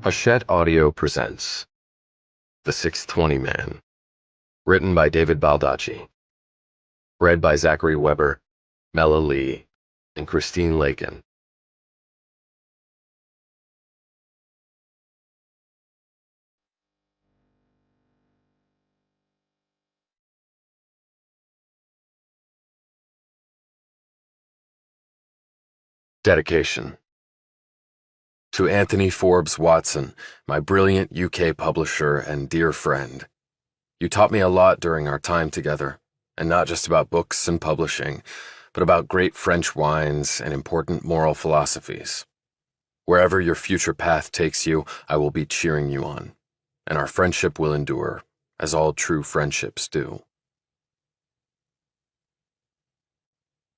Hachette Audio presents The 620 Man, written by David Baldacci, read by Zachary Weber, Mela Lee, and Christine Lakin. Dedication. To Anthony Forbes Watson, my brilliant UK publisher and dear friend. You taught me a lot during our time together, and not just about books and publishing, but about great French wines and important moral philosophies. Wherever your future path takes you, I will be cheering you on, and our friendship will endure, as all true friendships do.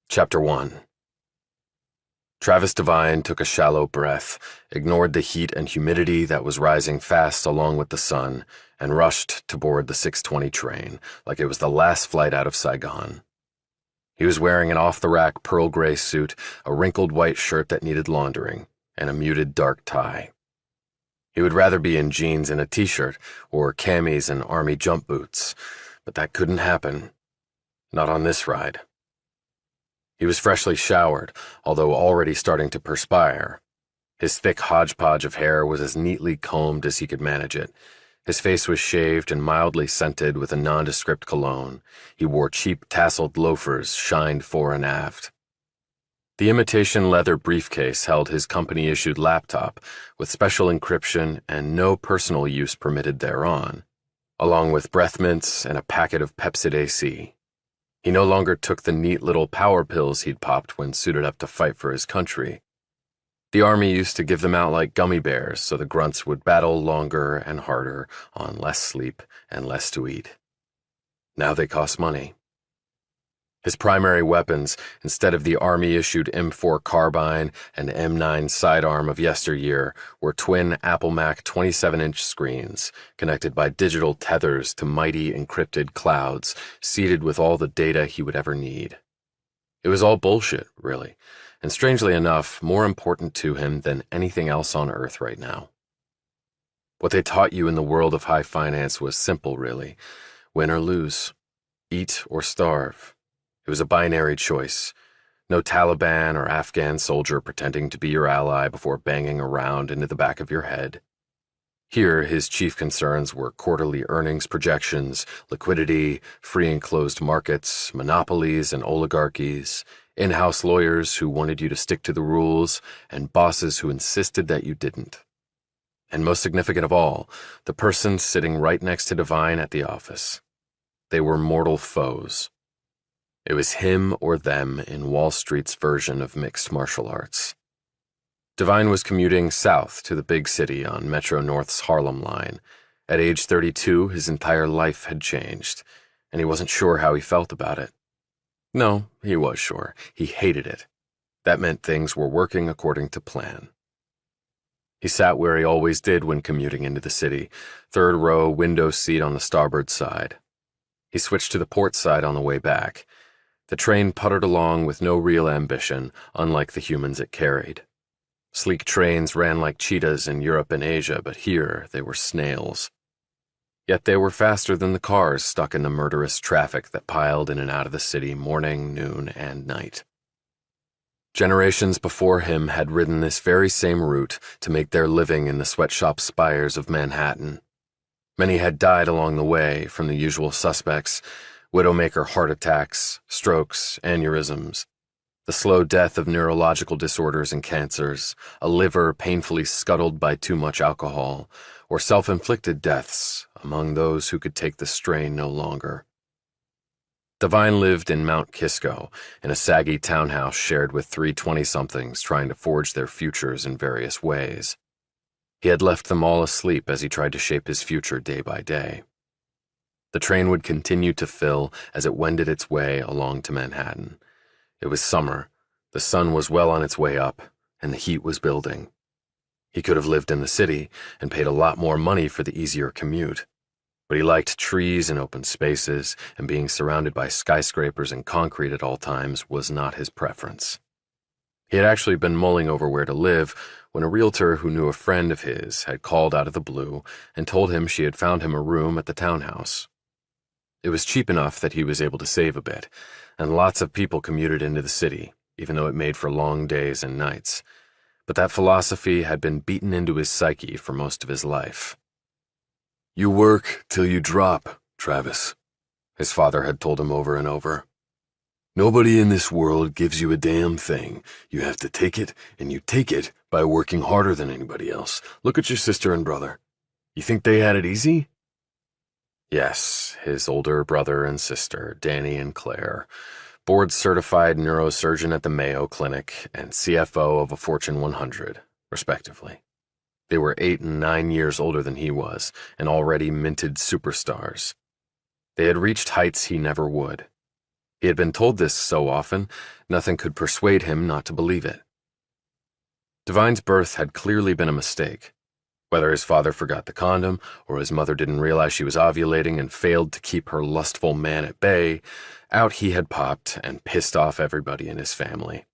Chapter 1. Travis Devine took a shallow breath, ignored the heat and humidity that was rising fast along with the sun, and rushed to board the 6:20 train like it was the last flight out of Saigon. He was wearing an off-the-rack pearl gray suit, a wrinkled white shirt that needed laundering, and a muted dark tie. He would rather be in jeans and a t-shirt, or camis and army jump boots, but that couldn't happen. Not on this ride. He was freshly showered, although already starting to perspire. His thick hodgepodge of hair was as neatly combed as he could manage it. His face was shaved and mildly scented with a nondescript cologne. He wore cheap tasseled loafers, shined fore and aft. The imitation leather briefcase held his company-issued laptop, with special encryption and no personal use permitted thereon, along with breath mints and a packet of Pepsid AC. He no longer took the neat little power pills he'd popped when suited up to fight for his country. The Army used to give them out like gummy bears so the grunts would battle longer and harder on less sleep and less to eat. Now they cost money. His primary weapons, instead of the Army-issued M4 carbine and M9 sidearm of yesteryear, were twin Apple Mac 27-inch screens, connected by digital tethers to mighty encrypted clouds, seeded with all the data he would ever need. It was all bullshit, really, and strangely enough, more important to him than anything else on Earth right now. What they taught you in the world of high finance was simple, really. Win or lose. Eat or starve. It was a binary choice. No Taliban or Afghan soldier pretending to be your ally before banging around into the back of your head. Here, his chief concerns were quarterly earnings projections, liquidity, free and closed markets, monopolies and oligarchies, in-house lawyers who wanted you to stick to the rules, and bosses who insisted that you didn't. And most significant of all, the person sitting right next to Devine at the office. They were mortal foes. It was him or them in Wall Street's version of mixed martial arts. Devine was commuting south to the big city on Metro North's Harlem line. At age 32, his entire life had changed, and he wasn't sure how he felt about it. No, he was sure. He hated it. That meant things were working according to plan. He sat where he always did when commuting into the city, third row window seat on the starboard side. He switched to the port side on the way back. The train puttered along with no real ambition, unlike the humans it carried. Sleek trains ran like cheetahs in Europe and Asia, but here they were snails. Yet they were faster than the cars stuck in the murderous traffic that piled in and out of the city morning, noon, and night. Generations before him had ridden this very same route to make their living in the sweatshop spires of Manhattan. Many had died along the way from the usual suspects: widowmaker heart attacks, strokes, aneurysms, the slow death of neurological disorders and cancers, a liver painfully scuttled by too much alcohol, or self-inflicted deaths among those who could take the strain no longer. Devine lived in Mount Kisco, in a saggy townhouse shared with three 20-somethings trying to forge their futures in various ways. He had left them all asleep as he tried to shape his future day by day. The train would continue to fill as it wended its way along to Manhattan. It was summer, the sun was well on its way up, and the heat was building. He could have lived in the city and paid a lot more money for the easier commute, but he liked trees and open spaces, and being surrounded by skyscrapers and concrete at all times was not his preference. He had actually been mulling over where to live when a realtor who knew a friend of his had called out of the blue and told him she had found him a room at the townhouse. It was cheap enough that he was able to save a bit, and lots of people commuted into the city, even though it made for long days and nights. But that philosophy had been beaten into his psyche for most of his life. "You work till you drop, Travis," his father had told him over and over. "Nobody in this world gives you a damn thing. You have to take it, and you take it by working harder than anybody else. Look at your sister and brother. You think they had it easy?" Yes, his older brother and sister, Danny and Claire, board-certified neurosurgeon at the Mayo Clinic and CFO of a Fortune 100, respectively. They were 8 and 9 years older than he was, and already minted superstars. They had reached heights he never would. He had been told this so often, nothing could persuade him not to believe it. Devine's birth had clearly been a mistake. Whether his father forgot the condom, or his mother didn't realize she was ovulating and failed to keep her lustful man at bay, out he had popped and pissed off everybody in his family.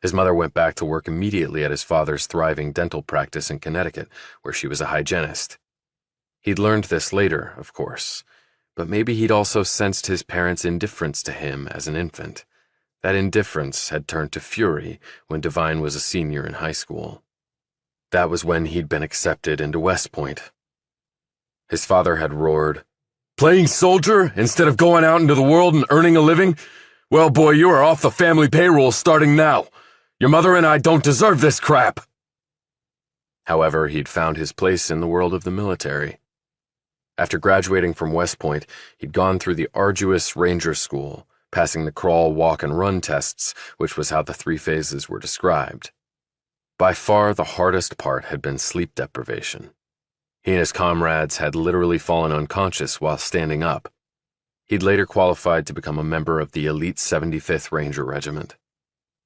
His mother went back to work immediately at his father's thriving dental practice in Connecticut, where she was a hygienist. He'd learned this later, of course, but maybe he'd also sensed his parents' indifference to him as an infant. That indifference had turned to fury when Devine was a senior in high school. That was when he'd been accepted into West Point. His father had roared, "Playing soldier instead of going out into the world and earning a living? Well, boy, you are off the family payroll starting now. Your mother and I don't deserve this crap." However, he'd found his place in the world of the military. After graduating from West Point, he'd gone through the arduous Ranger School, passing the crawl, walk, and run tests, which was how the 3 phases were described. By far the hardest part had been sleep deprivation. He and his comrades had literally fallen unconscious while standing up. He'd later qualified to become a member of the elite 75th Ranger Regiment.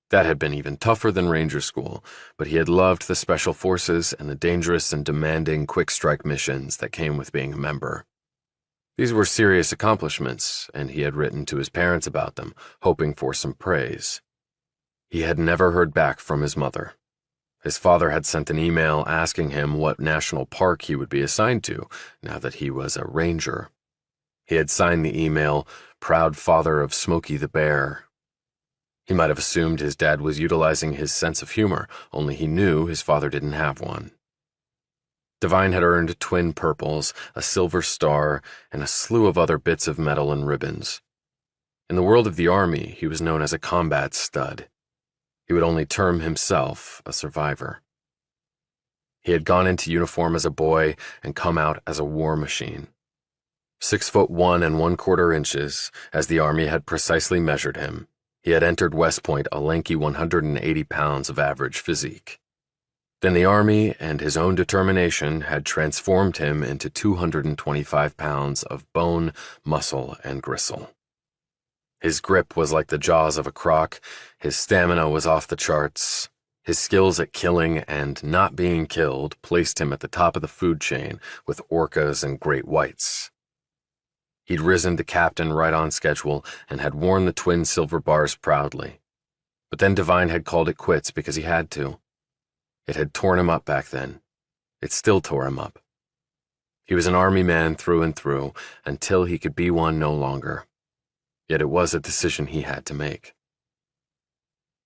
That had been even tougher than Ranger School, but he had loved the Special Forces and the dangerous and demanding quick-strike missions that came with being a member. These were serious accomplishments, and he had written to his parents about them, hoping for some praise. He had never heard back from his mother. His father had sent an email asking him what national park he would be assigned to, now that he was a ranger. He had signed the email, "Proud Father of Smokey the Bear." He might have assumed his dad was utilizing his sense of humor, only he knew his father didn't have one. Devine had earned twin purples, a silver star, and a slew of other bits of metal and ribbons. In the world of the Army, he was known as a combat stud. He would only term himself a survivor. He had gone into uniform as a boy and come out as a war machine. 6'1" and 1/4 inches, as the Army had precisely measured him, he had entered West Point a lanky 180 pounds of average physique. Then the Army and his own determination had transformed him into 225 pounds of bone, muscle, and gristle. His grip was like the jaws of a croc, his stamina was off the charts, his skills at killing and not being killed placed him at the top of the food chain with orcas and great whites. He'd risen to captain right on schedule and had worn the twin silver bars proudly. But then Devine had called it quits because he had to. It had torn him up back then. It still tore him up. He was an Army man through and through until he could be one no longer. Yet it was a decision he had to make.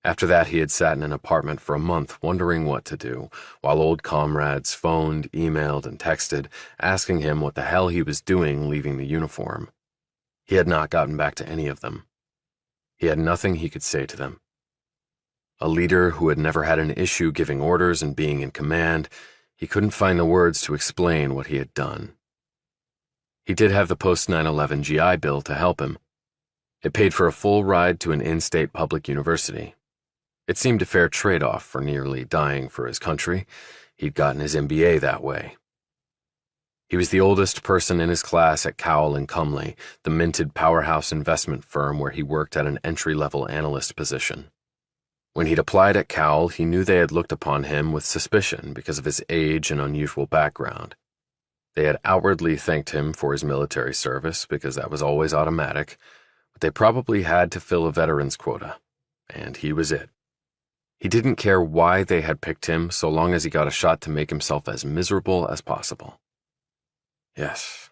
After that, he had sat in an apartment for a month wondering what to do, while old comrades phoned, emailed, and texted, asking him what the hell he was doing leaving the uniform. He had not gotten back to any of them. He had nothing he could say to them. A leader who had never had an issue giving orders and being in command, he couldn't find the words to explain what he had done. He did have the post-9/11 GI Bill to help him. It paid for a full ride to an in-state public university. It seemed a fair trade-off for nearly dying for his country. He'd gotten his MBA that way. He was the oldest person in his class at Cowell and Cumley, the minted powerhouse investment firm where he worked at an entry-level analyst position. When he'd applied at Cowell, he knew they had looked upon him with suspicion because of his age and unusual background. They had outwardly thanked him for his military service because that was always automatic, but they probably had to fill a veterans quota, and he was it. He didn't care why they had picked him so long as he got a shot to make himself as miserable as possible. Yes,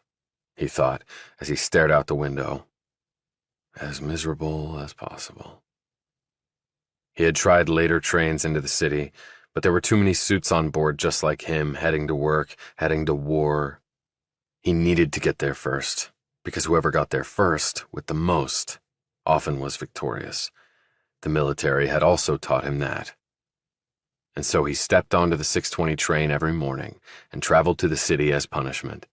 he thought as he stared out the window. As miserable as possible. He had tried later trains into the city, but there were too many suits on board just like him, heading to work, heading to war. He needed to get there first, because whoever got there first, with the most, often was victorious. The military had also taught him that. And so he stepped onto the 6:20 train every morning and traveled to the city as punishment.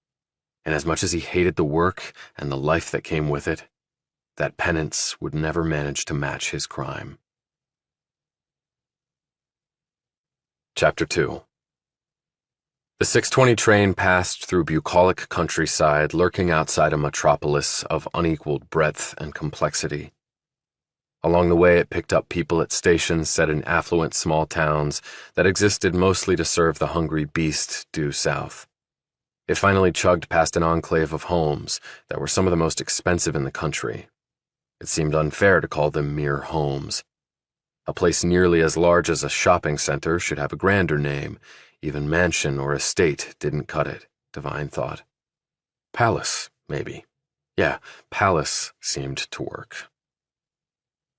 And as much as he hated the work and the life that came with it, that penance would never manage to match his crime. Chapter 2. The 6:20 train passed through bucolic countryside, lurking outside a metropolis of unequaled breadth and complexity. Along the way, it picked up people at stations set in affluent small towns that existed mostly to serve the hungry beast due south. It finally chugged past an enclave of homes that were some of the most expensive in the country. It seemed unfair to call them mere homes. A place nearly as large as a shopping center should have a grander name. Even mansion or estate didn't cut it, Devine thought. Palace, maybe. Yeah, palace seemed to work.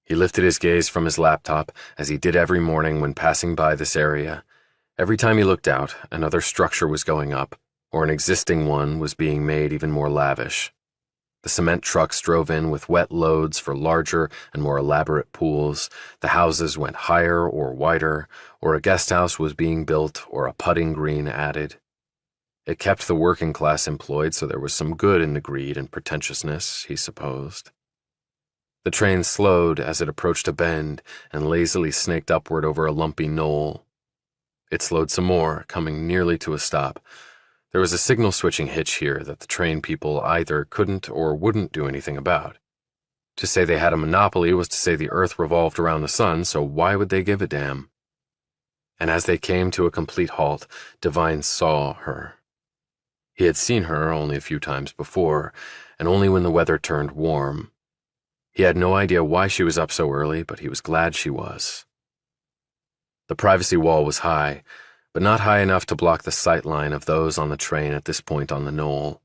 He lifted his gaze from his laptop, as he did every morning when passing by this area. Every time he looked out, another structure was going up, or an existing one was being made even more lavish. The cement trucks drove in with wet loads for larger and more elaborate pools. The houses went higher or wider, or a guest house was being built or a putting green added. It kept the working class employed, so there was some good in the greed and pretentiousness, he supposed. The train slowed as it approached a bend and lazily snaked upward over a lumpy knoll. It slowed some more, coming nearly to a stop. There was a signal switching hitch here that the train people either couldn't or wouldn't do anything about. To say they had a monopoly was to say the earth revolved around the sun, so why would they give a damn? And as they came to a complete halt, Devine saw her. He had seen her only a few times before, and only when the weather turned warm. He had no idea why she was up so early, but he was glad she was. The privacy wall was high, but not high enough to block the sight line of those on the train at this point on the knoll.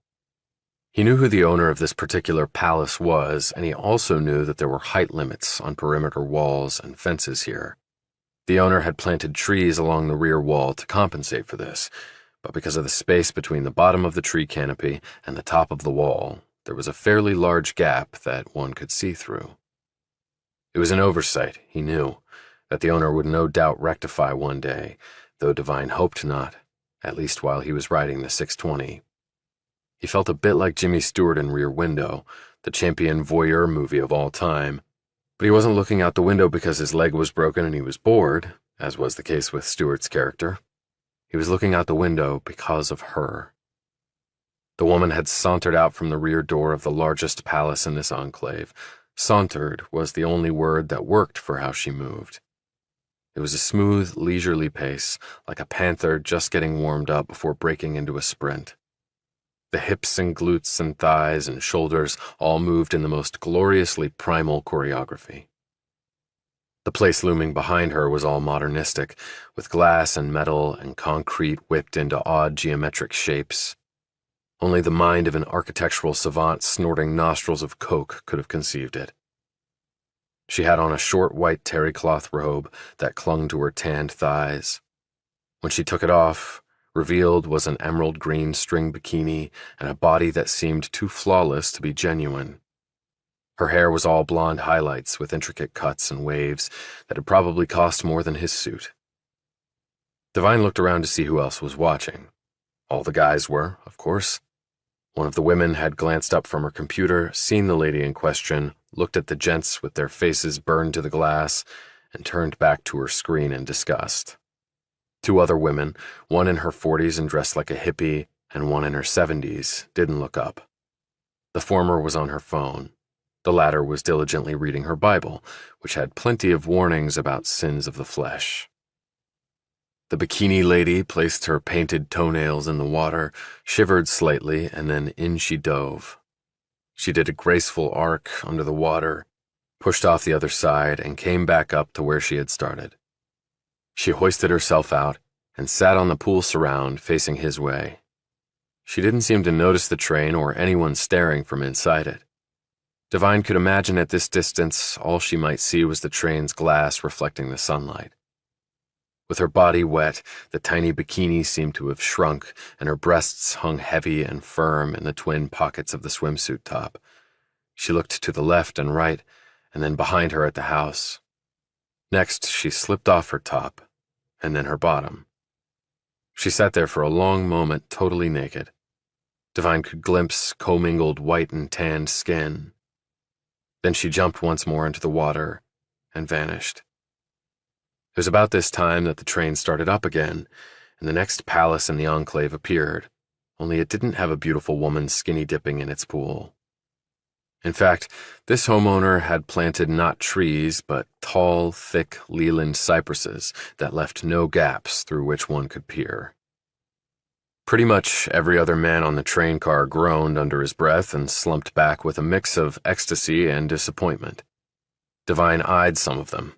He knew who the owner of this particular palace was, and he also knew that there were height limits on perimeter walls and fences here. The owner had planted trees along the rear wall to compensate for this, but because of the space between the bottom of the tree canopy and the top of the wall, there was a fairly large gap that one could see through. It was an oversight, he knew, that the owner would no doubt rectify one day, though Devine hoped not, at least while he was riding the 6:20. He felt a bit like Jimmy Stewart in Rear Window, the champion voyeur movie of all time, but he wasn't looking out the window because his leg was broken and he was bored, as was the case with Stewart's character. He was looking out the window because of her. The woman had sauntered out from the rear door of the largest palace in this enclave. Sauntered was the only word that worked for how she moved. It was a smooth, leisurely pace, like a panther just getting warmed up before breaking into a sprint. The hips and glutes and thighs and shoulders all moved in the most gloriously primal choreography. The place looming behind her was all modernistic, with glass and metal and concrete whipped into odd geometric shapes. Only the mind of an architectural savant snorting nostrils of coke could have conceived it. She had on a short white terry cloth robe that clung to her tanned thighs. When she took it off, revealed was an emerald green string bikini and a body that seemed too flawless to be genuine. Her hair was all blonde highlights with intricate cuts and waves that had probably cost more than his suit. Devine looked around to see who else was watching. All the guys were, of course. One of the women had glanced up from her computer, seen the lady in question, looked at the gents with their faces burned to the glass, and turned back to her screen in disgust. Two other women, one in her 40s and dressed like a hippie, and one in her 70s, didn't look up. The former was on her phone. The latter was diligently reading her Bible, which had plenty of warnings about sins of the flesh. The bikini lady placed her painted toenails in the water, shivered slightly, and then in she dove. She did a graceful arc under the water, pushed off the other side, and came back up to where she had started. She hoisted herself out and sat on the pool surround facing his way. She didn't seem to notice the train or anyone staring from inside it. Devine could imagine at this distance all she might see was the train's glass reflecting the sunlight. With her body wet, the tiny bikini seemed to have shrunk, and her breasts hung heavy and firm in the twin pockets of the swimsuit top. She looked to the left and right, and then behind her at the house. Next, she slipped off her top, and then her bottom. She sat there for a long moment, totally naked. Devine could glimpse commingled white and tanned skin. Then she jumped once more into the water and vanished. It was about this time that the train started up again, and the next palace in the enclave appeared, only it didn't have a beautiful woman skinny dipping in its pool. In fact, this homeowner had planted not trees, but tall, thick Leland cypresses that left no gaps through which one could peer. Pretty much every other man on the train car groaned under his breath and slumped back with a mix of ecstasy and disappointment. Devine eyed some of them.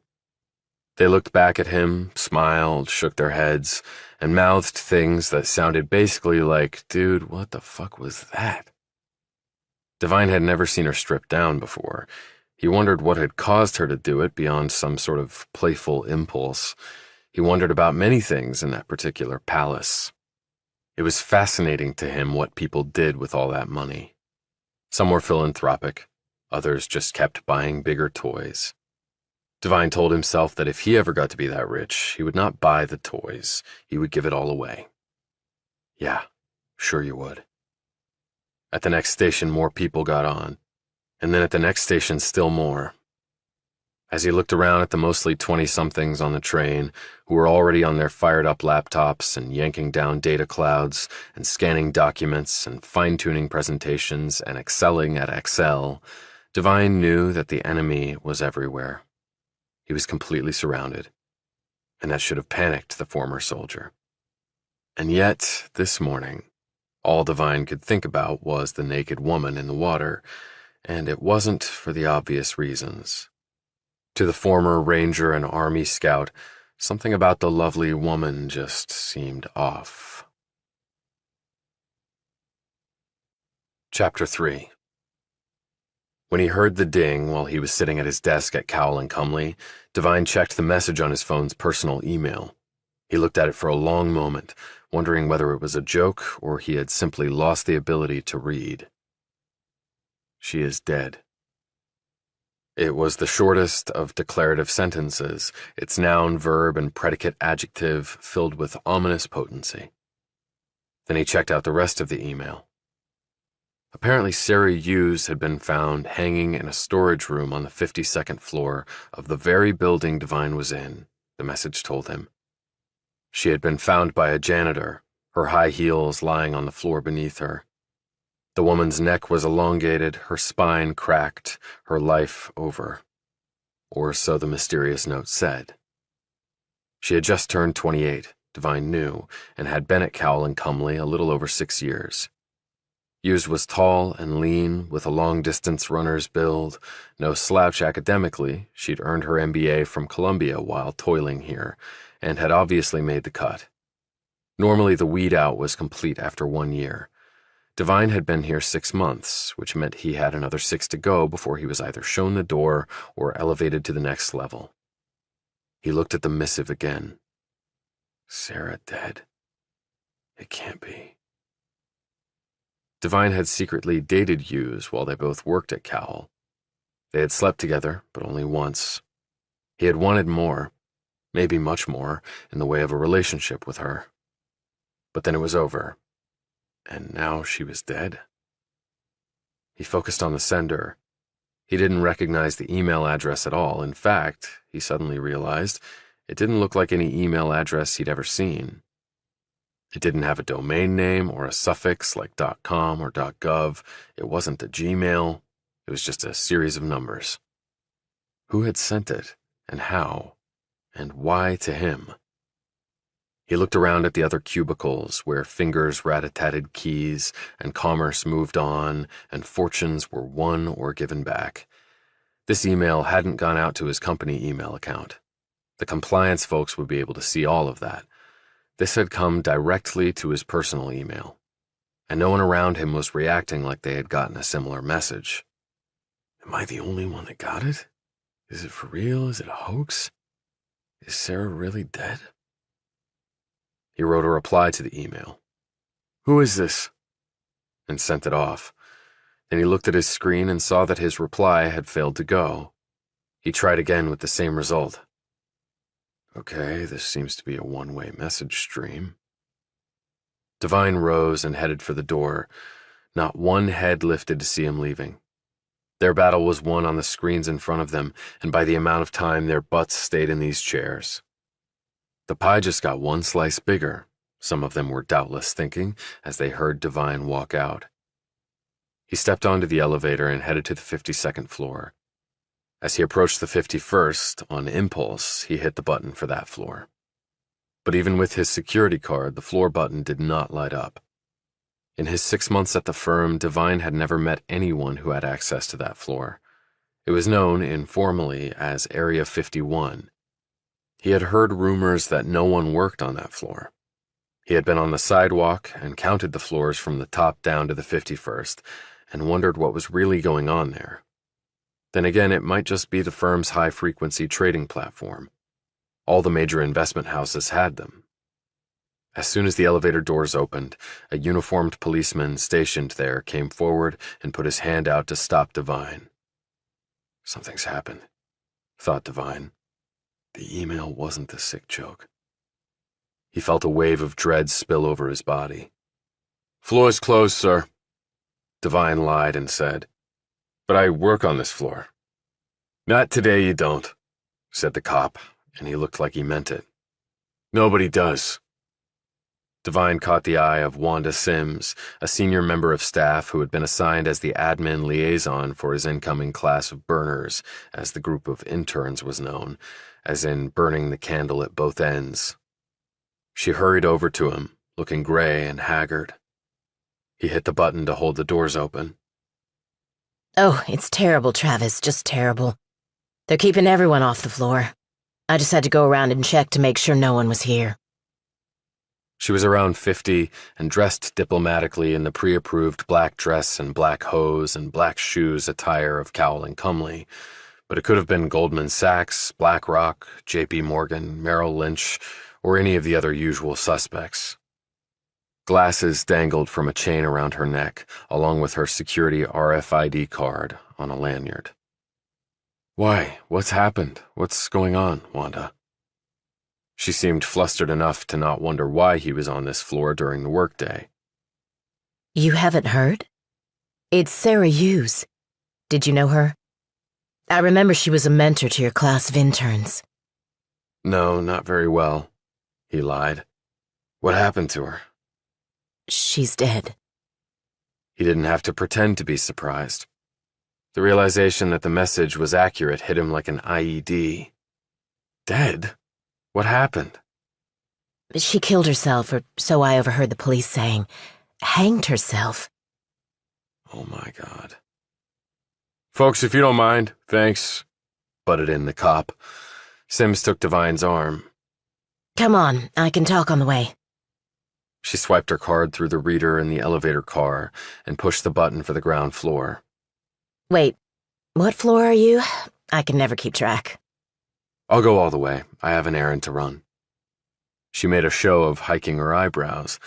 They looked back at him, smiled, shook their heads, and mouthed things that sounded basically like, "Dude, what the fuck was that?" Devine had never seen her stripped down before. He wondered what had caused her to do it beyond some sort of playful impulse. He wondered about many things in that particular palace. It was fascinating to him what people did with all that money. Some were philanthropic, others just kept buying bigger toys. Devine told himself that if he ever got to be that rich, he would not buy the toys, he would give it all away. Yeah, sure you would. At the next station, more people got on, and then at the next station, still more. As he looked around at the mostly 20-somethings on the train, who were already on their fired-up laptops and yanking down data clouds and scanning documents and fine-tuning presentations and excelling at Excel, Devine knew that the enemy was everywhere. He was completely surrounded, and that should have panicked the former soldier. And yet, this morning, all Devine could think about was the naked woman in the water, and it wasn't for the obvious reasons. To the former Ranger and Army Scout, something about the lovely woman just seemed off. Chapter 3. When he heard the ding while he was sitting at his desk at Cowell and Cumley, Devine checked the message on his phone's personal email. He looked at it for a long moment, wondering whether it was a joke or he had simply lost the ability to read. She is dead. It was the shortest of declarative sentences, its noun, verb, and predicate adjective filled with ominous potency. Then he checked out the rest of the email. Apparently Sarah Hughes had been found hanging in a storage room on the 52nd floor of the very building Devine was in, the message told him. She had been found by a janitor, her high heels lying on the floor beneath her. The woman's neck was elongated, her spine cracked, her life over. Or so the mysterious note said. She had just turned 28, Devine knew, and had been at Cowell and Cumley a little over 6 years. Hughes was tall and lean, with a long-distance runner's build. No slouch academically, she'd earned her MBA from Columbia while toiling here, and had obviously made the cut. Normally the weed-out was complete after 1 year. Devine had been here 6 months, which meant he had another 6 to go before he was either shown the door or elevated to the next level. He looked at the missive again. Sarah dead? It can't be. Devine had secretly dated Hughes while they both worked at Cowell. They had slept together, but only once. He had wanted more, maybe much more, in the way of a relationship with her. But then it was over, and now she was dead. He focused on the sender. He didn't recognize the email address at all. In fact, he suddenly realized, it didn't look like any email address he'd ever seen. It didn't have a domain name or a suffix like .com or .gov. It wasn't a Gmail. It was just a series of numbers. Who had sent it, and how, and why to him? He looked around at the other cubicles where fingers rat-a-tatted keys and commerce moved on and fortunes were won or given back. This email hadn't gone out to his company email account. The compliance folks would be able to see all of that. This had come directly to his personal email, and no one around him was reacting like they had gotten a similar message. Am I the only one that got it? Is it for real? Is it a hoax? Is Sarah really dead? He wrote a reply to the email. Who is this? And sent it off. Then he looked at his screen and saw that his reply had failed to go. He tried again with the same result. Okay, this seems to be a one-way message stream. Devine rose and headed for the door. Not one head lifted to see him leaving. Their battle was won on the screens in front of them, and by the amount of time their butts stayed in these chairs. The pie just got one slice bigger, some of them were doubtless thinking, as they heard Devine walk out. He stepped onto the elevator and headed to the 52nd floor. As he approached the 51st, on impulse, he hit the button for that floor. But even with his security card, the floor button did not light up. In his 6 months at the firm, Devine had never met anyone who had access to that floor. It was known informally as Area 51. He had heard rumors that no one worked on that floor. He had been on the sidewalk and counted the floors from the top down to the 51st and wondered what was really going on there. Then again, it might just be the firm's high-frequency trading platform. All the major investment houses had them. As soon as the elevator doors opened, a uniformed policeman stationed there came forward and put his hand out to stop Devine. Something's happened, thought Devine. The email wasn't the sick joke. He felt a wave of dread spill over his body. Floor's closed, sir. Devine lied and said, But I work on this floor. Not today, you don't, said the cop, and he looked like he meant it. Nobody does. Devine caught the eye of Wanda Sims, a senior member of staff who had been assigned as the admin liaison for his incoming class of burners, as the group of interns was known, as in burning the candle at both ends. She hurried over to him, looking gray and haggard. He hit the button to hold the doors open. Oh, it's terrible, Travis, just terrible. They're keeping everyone off the floor. I just had to go around and check to make sure no one was here. She was around 50 and dressed diplomatically in the pre-approved black dress and black hose and black shoes attire of Cowell and Cumley, but it could have been Goldman Sachs, BlackRock, J.P. Morgan, Merrill Lynch, or any of the other usual suspects. Glasses dangled from a chain around her neck, along with her security RFID card on a lanyard. Why? What's happened? What's going on, Wanda? She seemed flustered enough to not wonder why he was on this floor during the workday. You haven't heard? It's Sarah Hughes. Did you know her? I remember she was a mentor to your class of interns. No, not very well, he lied. What happened to her? She's dead. He didn't have to pretend to be surprised. The realization that the message was accurate hit him like an IED. Dead? What happened? She killed herself, or so I overheard the police saying. Hanged herself. Oh my God. Folks, if you don't mind, thanks, butted in the cop. Sims took Devine's arm. Come on, I can talk on the way. She swiped her card through the reader in the elevator car and pushed the button for the ground floor. Wait, what floor are you? I can never keep track. I'll go all the way. I have an errand to run. She made a show of hiking her eyebrows.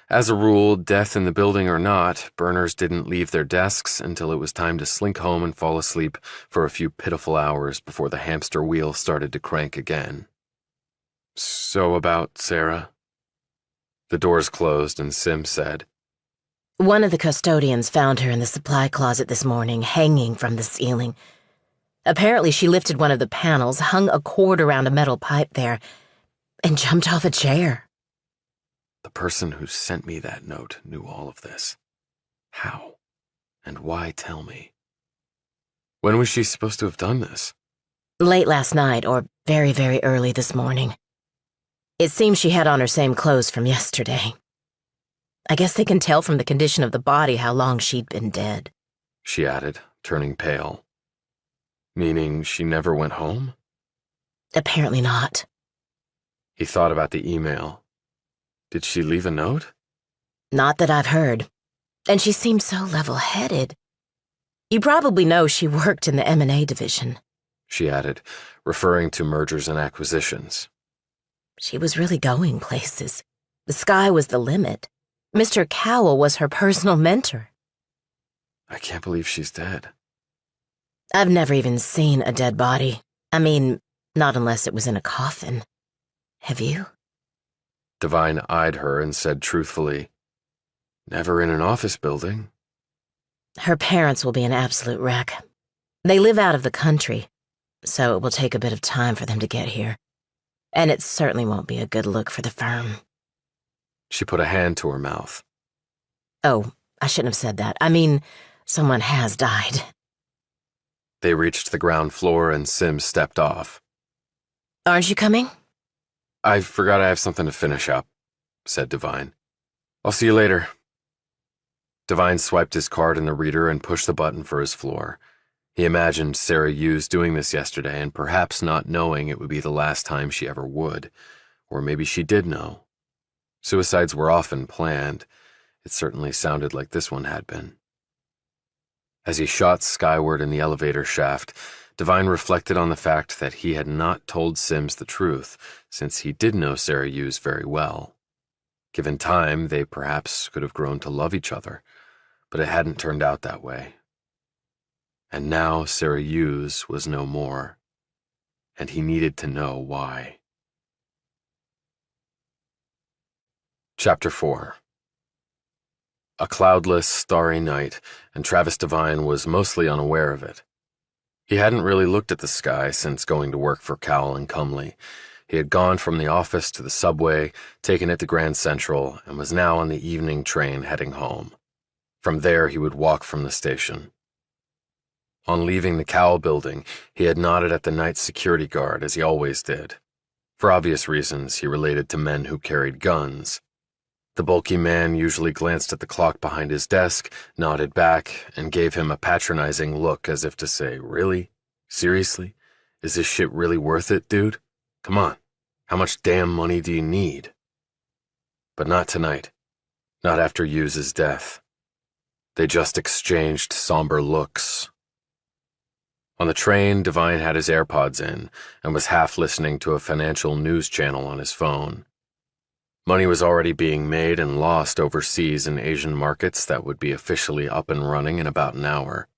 As a rule, death in the building or not, burners didn't leave their desks until it was time to slink home and fall asleep for a few pitiful hours before the hamster wheel started to crank again. So about Sarah? The doors closed and Sim said, One of the custodians found her in the supply closet this morning, hanging from the ceiling. Apparently she lifted one of the panels, hung a cord around a metal pipe there, and jumped off a chair. The person who sent me that note knew all of this. How? And why tell me? When was she supposed to have done this? Late last night, or very, very early this morning. It seems she had on her same clothes from yesterday. I guess they can tell from the condition of the body how long she'd been dead. She added, turning pale. Meaning she never went home? Apparently not. He thought about the email. Did she leave a note? Not that I've heard. And she seemed so level-headed. You probably know she worked in the M&A division, She added, referring to mergers and acquisitions. She was really going places. The sky was the limit. Mr. Cowell was her personal mentor. I can't believe she's dead. I've never even seen a dead body. I mean, not unless it was in a coffin. Have you? Devine eyed her and said truthfully, Never in an office building. Her parents will be an absolute wreck. They live out of the country, so it will take a bit of time for them to get here. And it certainly won't be a good look for the firm. She put a hand to her mouth. Oh, I shouldn't have said that. I mean, someone has died. They reached the ground floor and Sims stepped off. Aren't you coming? I forgot I have something to finish up, said Devine. I'll see you later. Devine swiped his card in the reader and pushed the button for his floor. He imagined Sarah Hughes doing this yesterday and perhaps not knowing it would be the last time she ever would. Or maybe she did know. Suicides were often planned. It certainly sounded like this one had been. As he shot skyward in the elevator shaft, Devine reflected on the fact that he had not told Sims the truth, since he did know Sarah Hughes very well. Given time, they perhaps could have grown to love each other, but it hadn't turned out that way. And now Sarah Hughes was no more, and he needed to know why. Chapter 4. A cloudless, starry night, and Travis Devine was mostly unaware of it. He hadn't really looked at the sky since going to work for Cowell and Cumley. He had gone from the office to the subway, taken it to Grand Central, and was now on the evening train heading home. From there, he would walk from the station. On leaving the Cowell building, he had nodded at the night security guard, as he always did. For obvious reasons, he related to men who carried guns. The bulky man usually glanced at the clock behind his desk, nodded back, and gave him a patronizing look as if to say, Really? Seriously? Is this shit really worth it, dude? Come on. How much damn money do you need? But not tonight. Not after Hughes's death. They just exchanged somber looks. On the train, Devine had his AirPods in and was half listening to a financial news channel on his phone. Money was already being made and lost overseas in Asian markets that would be officially up and running in about an hour.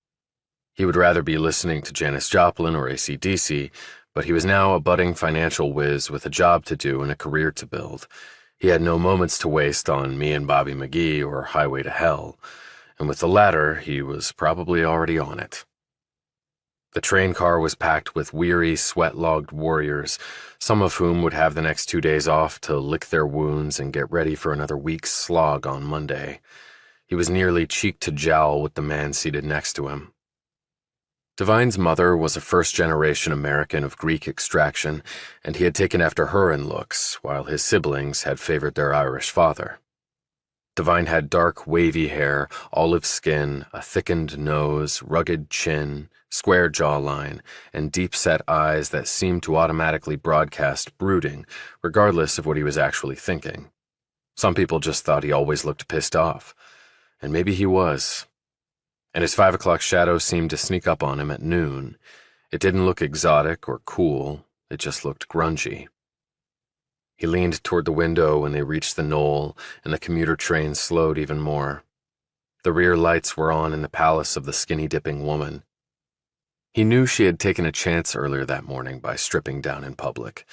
He would rather be listening to Janis Joplin or AC/DC, but he was now a budding financial whiz with a job to do and a career to build. He had no moments to waste on Me and Bobby McGee or Highway to Hell, and with the latter, he was probably already on it. The train car was packed with weary, sweat-logged warriors, some of whom would have the next 2 days off to lick their wounds and get ready for another week's slog on Monday. He was nearly cheek to jowl with the man seated next to him. Devine's mother was a first-generation American of Greek extraction, and he had taken after her in looks, while his siblings had favored their Irish father. Devine had dark, wavy hair, olive skin, a thickened nose, rugged chin, square jawline, and deep-set eyes that seemed to automatically broadcast brooding, regardless of what he was actually thinking. Some people just thought he always looked pissed off, and maybe he was. And his 5 o'clock shadow seemed to sneak up on him at noon. It didn't look exotic or cool, it just looked grungy. He leaned toward the window when they reached the knoll, and the commuter train slowed even more. The rear lights were on in the palace of the skinny-dipping woman. He knew she had taken a chance earlier that morning by stripping down in public.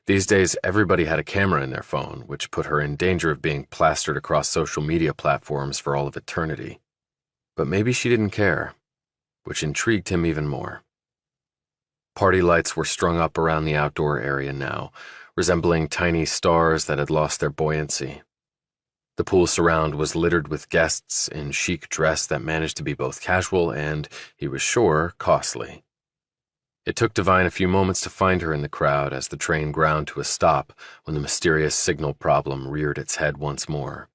These days, everybody had a camera in their phone, which put her in danger of being plastered across social media platforms for all of eternity. But maybe she didn't care, which intrigued him even more. Party lights were strung up around the outdoor area now, resembling tiny stars that had lost their buoyancy. The pool surround was littered with guests in chic dress that managed to be both casual and, he was sure, costly. It took Devine a few moments to find her in the crowd as the train ground to a stop when the mysterious signal problem reared its head once more.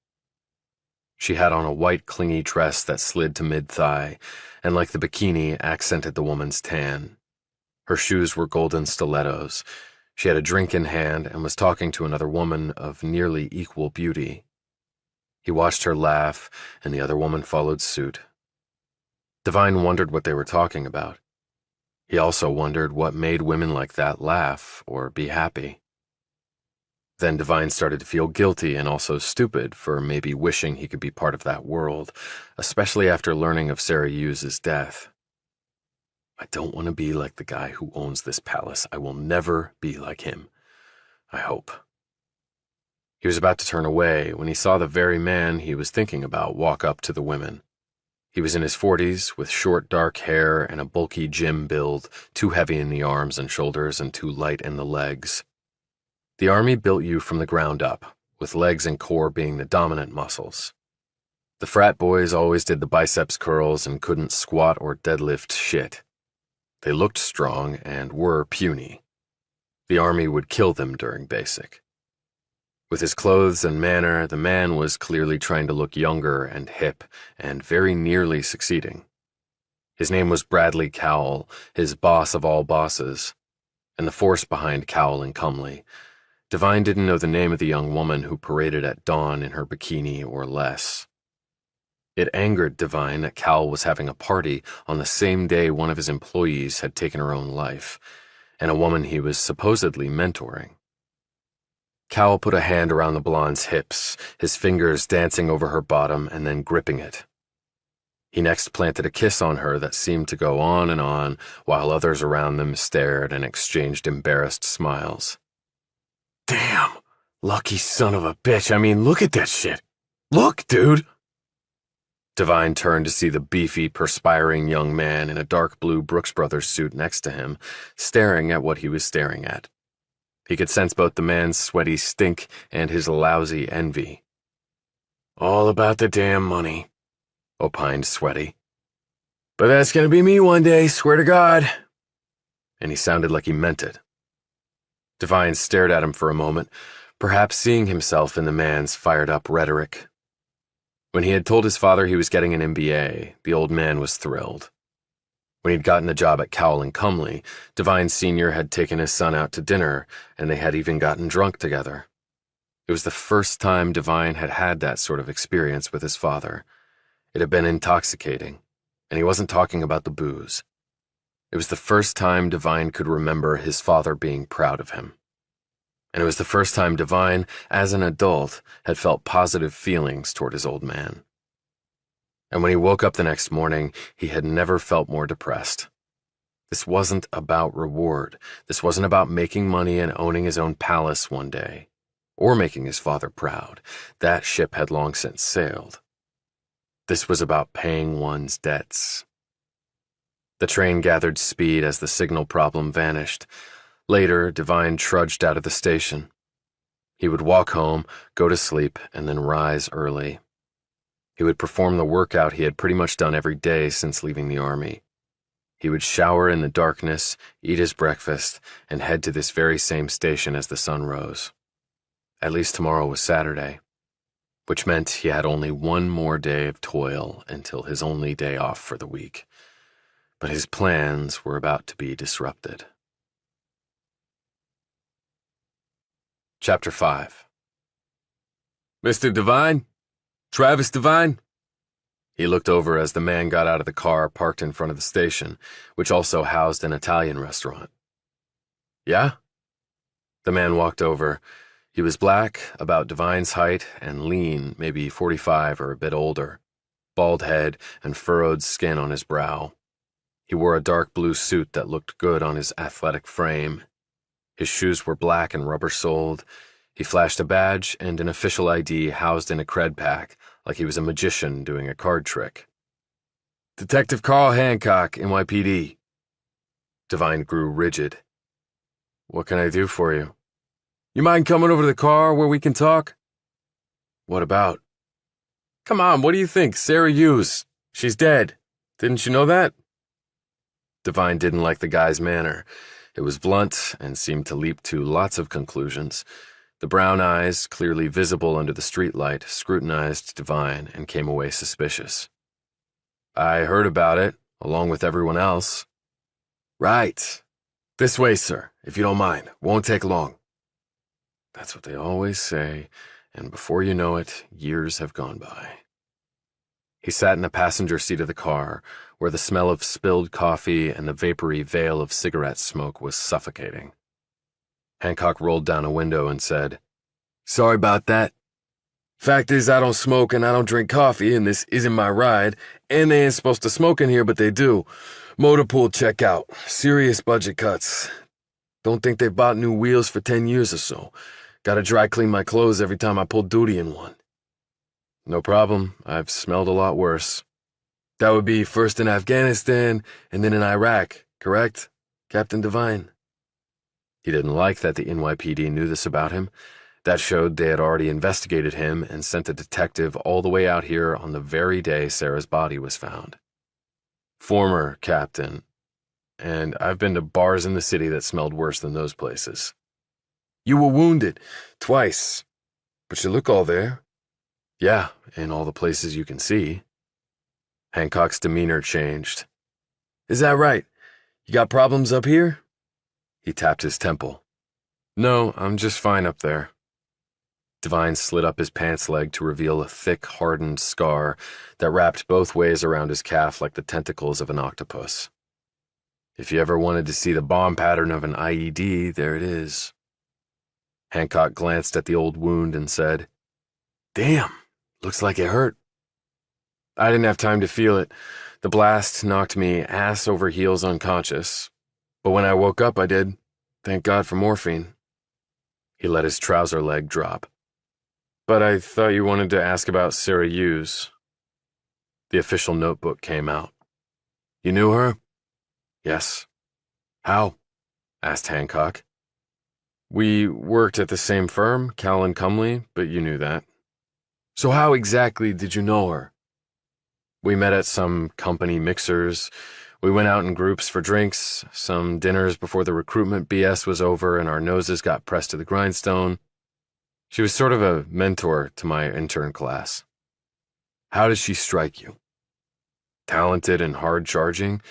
She had on a white, clingy dress that slid to mid-thigh, and like the bikini, accented the woman's tan. Her shoes were golden stilettos. She had a drink in hand and was talking to another woman of nearly equal beauty. He watched her laugh, and the other woman followed suit. Devine wondered what they were talking about. He also wondered what made women like that laugh or be happy. Then Devine started to feel guilty and also stupid for maybe wishing he could be part of that world, especially after learning of Sarah Hughes' death. I don't want to be like the guy who owns this palace. I will never be like him. I hope. He was about to turn away when he saw the very man he was thinking about walk up to the women. He was in his 40s, with short dark hair and a bulky gym build, too heavy in the arms and shoulders and too light in the legs. The Army built you from the ground up, with legs and core being the dominant muscles. The frat boys always did the biceps curls and couldn't squat or deadlift shit. They looked strong and were puny. The Army would kill them during basic. With his clothes and manner, the man was clearly trying to look younger and hip, and very nearly succeeding. His name was Bradley Cowell, his boss of all bosses, and the force behind Cowell and Comely. Devine didn't know the name of the young woman who paraded at dawn in her bikini or less. It angered Devine that Cowell was having a party on the same day one of his employees had taken her own life, and a woman he was supposedly mentoring. Cowell put a hand around the blonde's hips, his fingers dancing over her bottom and then gripping it. He next planted a kiss on her that seemed to go on, while others around them stared and exchanged embarrassed smiles. Damn, lucky son of a bitch. I mean, look at that shit. Look, dude. Devine turned to see the beefy, perspiring young man in a dark blue Brooks Brothers suit next to him, staring at what he was staring at. He could sense both the man's sweaty stink and his lousy envy. All about the damn money, opined Sweaty. But that's gonna be me one day, swear to God. And he sounded like he meant it. Devine stared at him for a moment, perhaps seeing himself in the man's fired-up rhetoric. When he had told his father he was getting an MBA, the old man was thrilled. When he'd gotten the job at Cowell and Comely, Devine Sr. had taken his son out to dinner, and they had even gotten drunk together. It was the first time Devine had had that sort of experience with his father. It had been intoxicating, and he wasn't talking about the booze. It was the first time Devine could remember his father being proud of him. And it was the first time Devine, as an adult, had felt positive feelings toward his old man. And when he woke up the next morning, he had never felt more depressed. This wasn't about reward. This wasn't about making money and owning his own palace one day, or making his father proud. That ship had long since sailed. This was about paying one's debts. The train gathered speed as the signal problem vanished. Later, Devine trudged out of the station. He would walk home, go to sleep, and then rise early. He would perform the workout he had pretty much done every day since leaving the Army. He would shower in the darkness, eat his breakfast, and head to this very same station as the sun rose. At least tomorrow was Saturday, which meant he had only one more day of toil until his only day off for the week. But his plans were about to be disrupted. Chapter 5. Mr. Devine? Travis Devine? He looked over as the man got out of the car parked in front of the station, which also housed an Italian restaurant. Yeah? The man walked over. He was black, about Devine's height, and lean, maybe 45 or a bit older. Bald head and furrowed skin on his brow. He wore a dark blue suit that looked good on his athletic frame. His shoes were black and rubber-soled. He flashed a badge and an official ID housed in a cred pack, like he was a magician doing a card trick. Detective Carl Hancock, NYPD. Devine grew rigid. What can I do for you? You mind coming over to the car where we can talk? What about? Come on, what do you think? Sarah Hughes. She's dead. Didn't you know that? Devine didn't like the guy's manner. It was blunt and seemed to leap to lots of conclusions. The brown eyes, clearly visible under the streetlight, scrutinized Devine and came away suspicious. I heard about it, along with everyone else. Right. This way, sir, if you don't mind. Won't take long. That's what they always say, and before you know it, years have gone by. He sat in the passenger seat of the car, where the smell of spilled coffee and the vapory veil of cigarette smoke was suffocating. Hancock rolled down a window and said, "Sorry about that. Fact is, I don't smoke and I don't drink coffee, and this isn't my ride, and they ain't supposed to smoke in here, but they do. Motor pool checkout. Serious budget cuts. Don't think they've bought new wheels for 10 years or so. Gotta dry clean my clothes every time I pull duty in one." "No problem. I've smelled a lot worse." "That would be first in Afghanistan and then in Iraq, correct, Captain Devine?" He didn't like that the NYPD knew this about him. That showed they had already investigated him and sent a detective all the way out here on the very day Sarah's body was found. "Former captain. And I've been to bars in the city that smelled worse than those places." "You were wounded. Twice. But you look all there." "Yeah, in all the places you can see." Hancock's demeanor changed. "Is that right? You got problems up here?" He tapped his temple. "No, I'm just fine up there." Devine slid up his pants leg to reveal a thick, hardened scar that wrapped both ways around his calf like the tentacles of an octopus. "If you ever wanted to see the bomb pattern of an IED, there it is." Hancock glanced at the old wound and said, "Damn, looks like it hurt." "I didn't have time to feel it. The blast knocked me ass over heels unconscious. But when I woke up, I did. Thank God for morphine." He let his trouser leg drop. "But I thought you wanted to ask about Sarah Hughes." The official notebook came out. "You knew her?" "Yes." "How?" asked Hancock. "We worked at the same firm, Cal and Cumley, but you knew that." "So how exactly did you know her?" "We met at some company mixers. We went out in groups for drinks, some dinners before the recruitment BS was over and our noses got pressed to the grindstone. She was sort of a mentor to my intern class." "How did she strike you?" "Talented and hard-charging.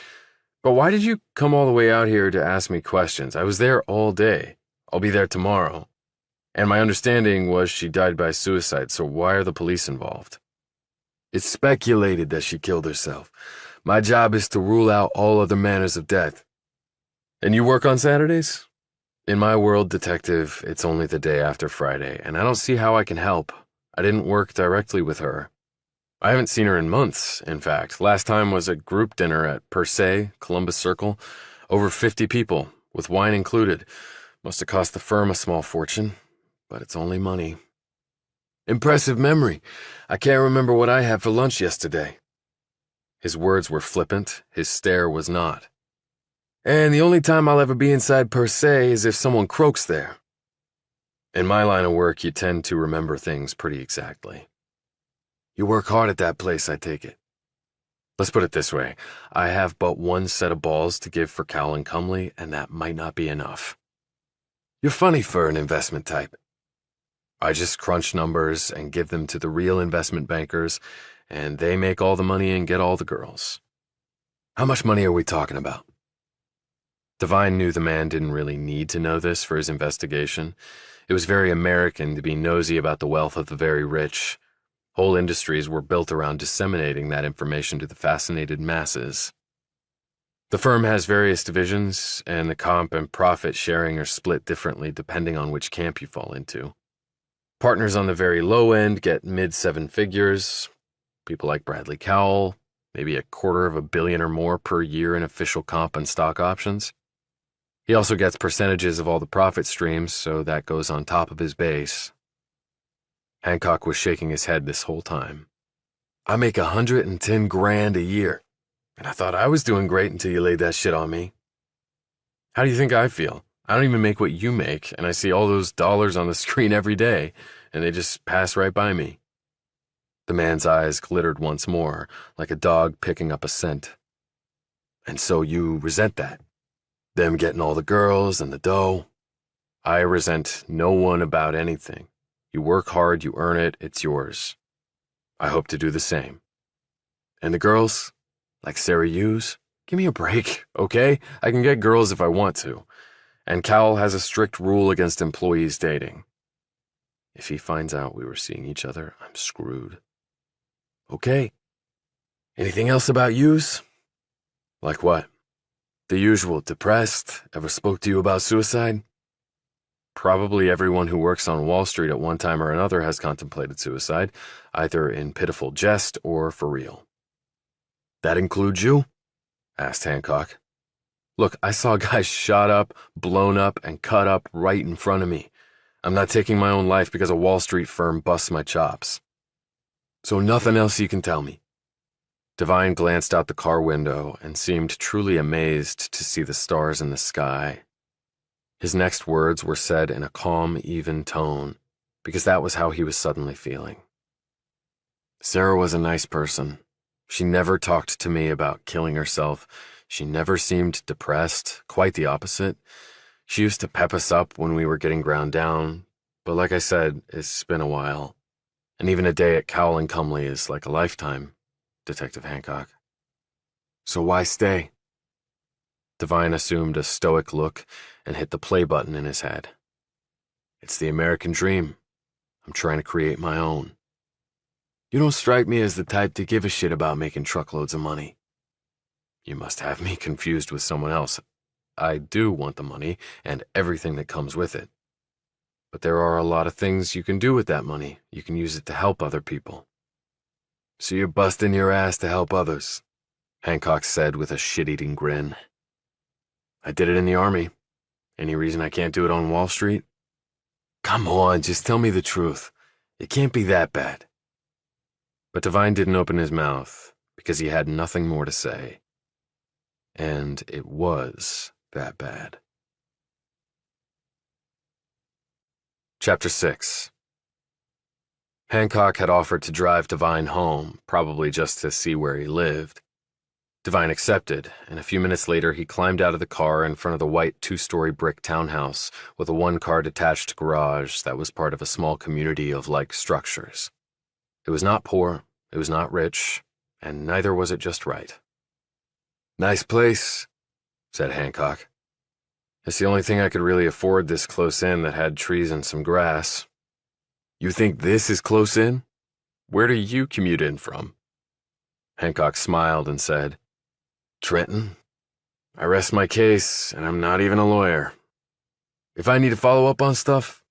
But why did you come all the way out here to ask me questions? I was there all day. I'll be there tomorrow. And my understanding was she died by suicide, so why are the police involved?" "It's speculated that she killed herself. My job is to rule out all other manners of death." "And you work on Saturdays?" "In my world, detective, it's only the day after Friday, and I don't see how I can help. I didn't work directly with her. I haven't seen her in months, in fact. Last time was a group dinner at Per Se, Columbus Circle. Over 50 people, with wine included. Must have cost the firm a small fortune, but it's only money." "Impressive memory. I can't remember what I had for lunch yesterday." His words were flippant, his stare was not. "And the only time I'll ever be inside Per Se is if someone croaks there." In my line of work, you tend to remember things pretty exactly. "You work hard at that place, I take it." "Let's put it this way. I have but one set of balls to give for Cal and Cumley, and that might not be enough." "You're funny for an investment type." "I just crunch numbers and give them to the real investment bankers, and they make all the money and get all the girls." "How much money are we talking about?" Devine knew the man didn't really need to know this for his investigation. It was very American to be nosy about the wealth of the very rich. Whole industries were built around disseminating that information to the fascinated masses. "The firm has various divisions, and the comp and profit sharing are split differently depending on which camp you fall into. Partners on the very low end get mid-seven figures. People like Bradley Cowell, maybe $250 million or more per year in official comp and stock options. He also gets percentages of all the profit streams, so that goes on top of his base." Hancock was shaking his head this whole time. "I make $110,000 a year, and I thought I was doing great until you laid that shit on me." "How do you think I feel? I don't even make what you make, and I see all those dollars on the screen every day, and they just pass right by me." The man's eyes glittered once more, like a dog picking up a scent. "And so you resent that? Them getting all the girls and the dough?" "I resent no one about anything. You work hard, you earn it, it's yours. I hope to do the same." "And the girls? Like Sarah Hughes? Give me a break, okay? I can get girls if I want to. And Cowell has a strict rule against employees dating. If he finds out we were seeing each other, I'm screwed. Okay. Anything else about yous? Like what? The usual, depressed, ever spoke to you about suicide? Probably everyone who works on Wall Street at one time or another has contemplated suicide, either in pitiful jest or for real. That includes you? Asked Hancock. Look, I saw guys shot up, blown up, and cut up right in front of me. I'm not taking my own life because a Wall Street firm busts my chops. So nothing else you can tell me? Devine glanced out the car window and seemed truly amazed to see the stars in the sky. His next words were said in a calm, even tone, because that was how he was suddenly feeling. Sarah was a nice person. She never talked to me about killing herself. She never seemed depressed, quite the opposite. She used to pep us up when we were getting ground down, but like I said, it's been a while. And even a day at Cowell and Cumley is like a lifetime, Detective Hancock. So why stay? Devine assumed a stoic look and hit the play button in his head. It's the American dream. I'm trying to create my own. You don't strike me as the type to give a shit about making truckloads of money. You must have me confused with someone else. I do want the money and everything that comes with it. But there are a lot of things you can do with that money. You can use it to help other people. So you're busting your ass to help others, Hancock said with a shit-eating grin. I did it in the Army. Any reason I can't do it on Wall Street? Come on, just tell me the truth. It can't be that bad. But Devine didn't open his mouth because he had nothing more to say. And it was that bad. Chapter 6. Hancock had offered to drive Devine home, probably just to see where he lived. Devine accepted, and a few minutes later he climbed out of the car in front of the white two-story brick townhouse with a one-car detached garage that was part of a small community of like structures. It was not poor, it was not rich, and neither was it just right. Nice place, said Hancock. It's the only thing I could really afford this close in that had trees and some grass. You think this is close in? Where do you commute in from? Hancock smiled and said, Trenton. I rest my case, and I'm not even a lawyer. If I need to follow up on stuff,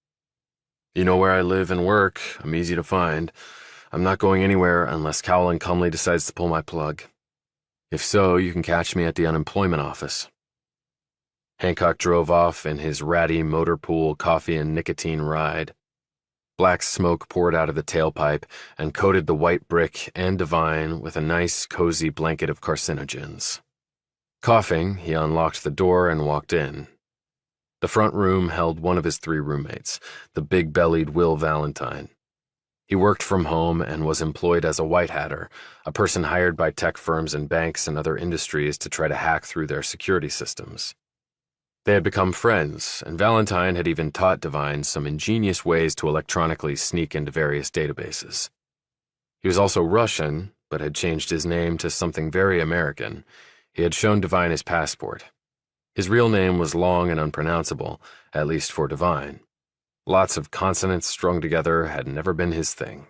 you know where I live and work. I'm easy to find. I'm not going anywhere unless Cowell and Cumley decides to pull my plug. If so, you can catch me at the unemployment office. Hancock drove off in his ratty motor pool coffee and nicotine ride. Black smoke poured out of the tailpipe and coated the white brick and Devine with a nice, cozy blanket of carcinogens. Coughing, he unlocked the door and walked in. The front room held one of his 3 roommates, the big-bellied Will Valentine. He worked from home and was employed as a white hatter, a person hired by tech firms and banks and other industries to try to hack through their security systems. They had become friends, and Valentine had even taught Devine some ingenious ways to electronically sneak into various databases. He was also Russian, but had changed his name to something very American. He had shown Devine his passport. His real name was long and unpronounceable, at least for Devine. Lots of consonants strung together had never been his thing.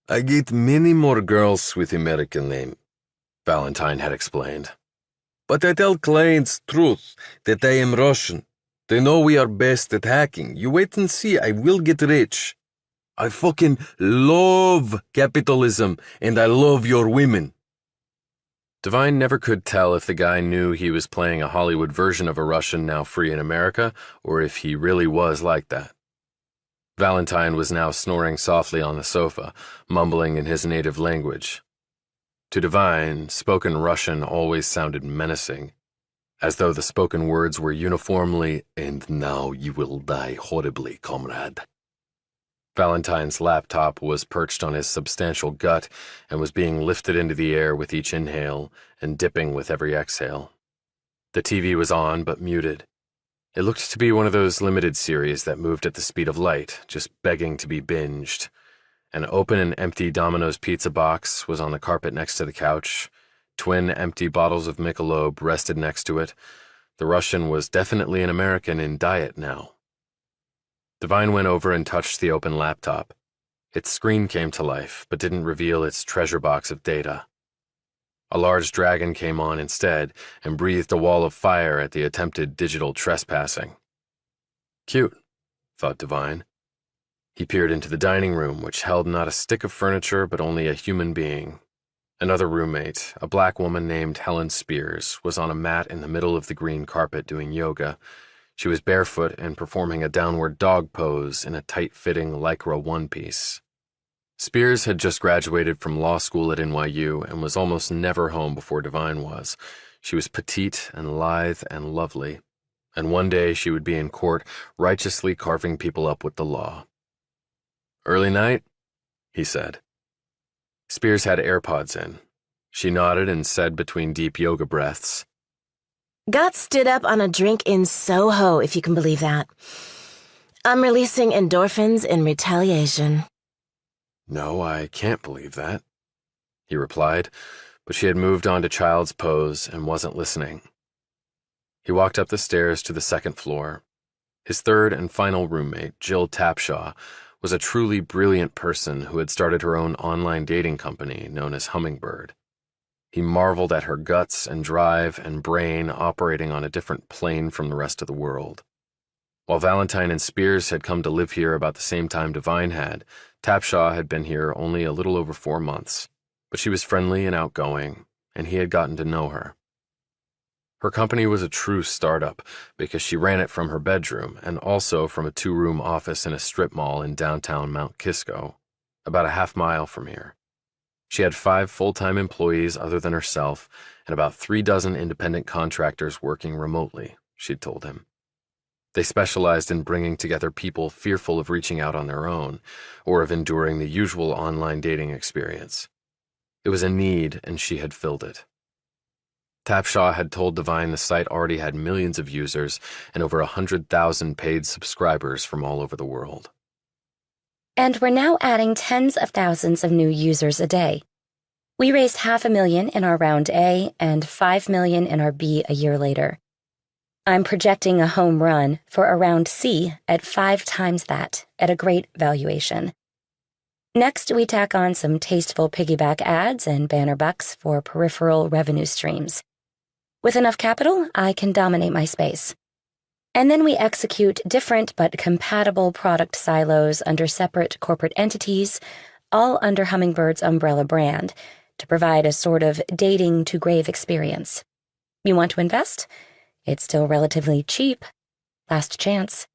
I get many more girls with American name, Valentine had explained. But I tell clients truth, that I am Russian. They know we are best at hacking. You wait and see, I will get rich. I fucking love capitalism, and I love your women. Devine never could tell if the guy knew he was playing a Hollywood version of a Russian now free in America, or if he really was like that. Valentine was now snoring softly on the sofa, mumbling in his native language. To Devine, spoken Russian always sounded menacing, as though the spoken words were uniformly, "And now you will die horribly, comrade." Valentine's laptop was perched on his substantial gut and was being lifted into the air with each inhale and dipping with every exhale. The TV was on but muted. It looked to be one of those limited series that moved at the speed of light, just begging to be binged. An open and empty Domino's pizza box was on the carpet next to the couch. Twin empty bottles of Michelob rested next to it. The Russian was definitely an American in diet now. Devine went over and touched the open laptop. Its screen came to life, but didn't reveal its treasure box of data. A large dragon came on instead and breathed a wall of fire at the attempted digital trespassing. Cute, thought Devine. He peered into the dining room, which held not a stick of furniture but only a human being. Another roommate, a black woman named Helen Spears, was on a mat in the middle of the green carpet doing yoga. She was barefoot and performing a downward dog pose in a tight-fitting Lycra one-piece. Spears had just graduated from law school at NYU and was almost never home before Devine was. She was petite and lithe and lovely, and one day she would be in court righteously carving people up with the law. "Early night?" he said. Spears had AirPods in. She nodded and said between deep yoga breaths, "Got stood up on a drink in Soho, if you can believe that. I'm releasing endorphins in retaliation." "No, I can't believe that," he replied, but she had moved on to child's pose and wasn't listening. He walked up the stairs to the second floor. His third and final roommate, Jill Tapshaw, was a truly brilliant person who had started her own online dating company known as Hummingbird. He marveled at her guts and drive and brain operating on a different plane from the rest of the world. While Valentine and Spears had come to live here about the same time Devine had, Tapshaw had been here only a little over 4 months, but she was friendly and outgoing, and he had gotten to know her. Her company was a true startup because she ran it from her bedroom and also from a 2-room office in a strip mall in downtown Mount Kisco, about a half-mile from here. She had 5 full-time employees other than herself and about 3 dozen independent contractors working remotely, she'd told him. They specialized in bringing together people fearful of reaching out on their own or of enduring the usual online dating experience. It was a need, and she had filled it. Tapshaw had told Devine the site already had millions of users and over 100,000 paid subscribers from all over the world. And we're now adding tens of thousands of new users a day. We raised $500,000 in our round A and $5 million in our B a year later. I'm projecting a home run for a round C at 5 times that at a great valuation. Next, we tack on some tasteful piggyback ads and banner bucks for peripheral revenue streams. With enough capital, I can dominate my space. And then we execute different but compatible product silos under separate corporate entities, all under Hummingbird's umbrella brand, to provide a sort of dating-to-grave experience. You want to invest? It's still relatively cheap. Last chance.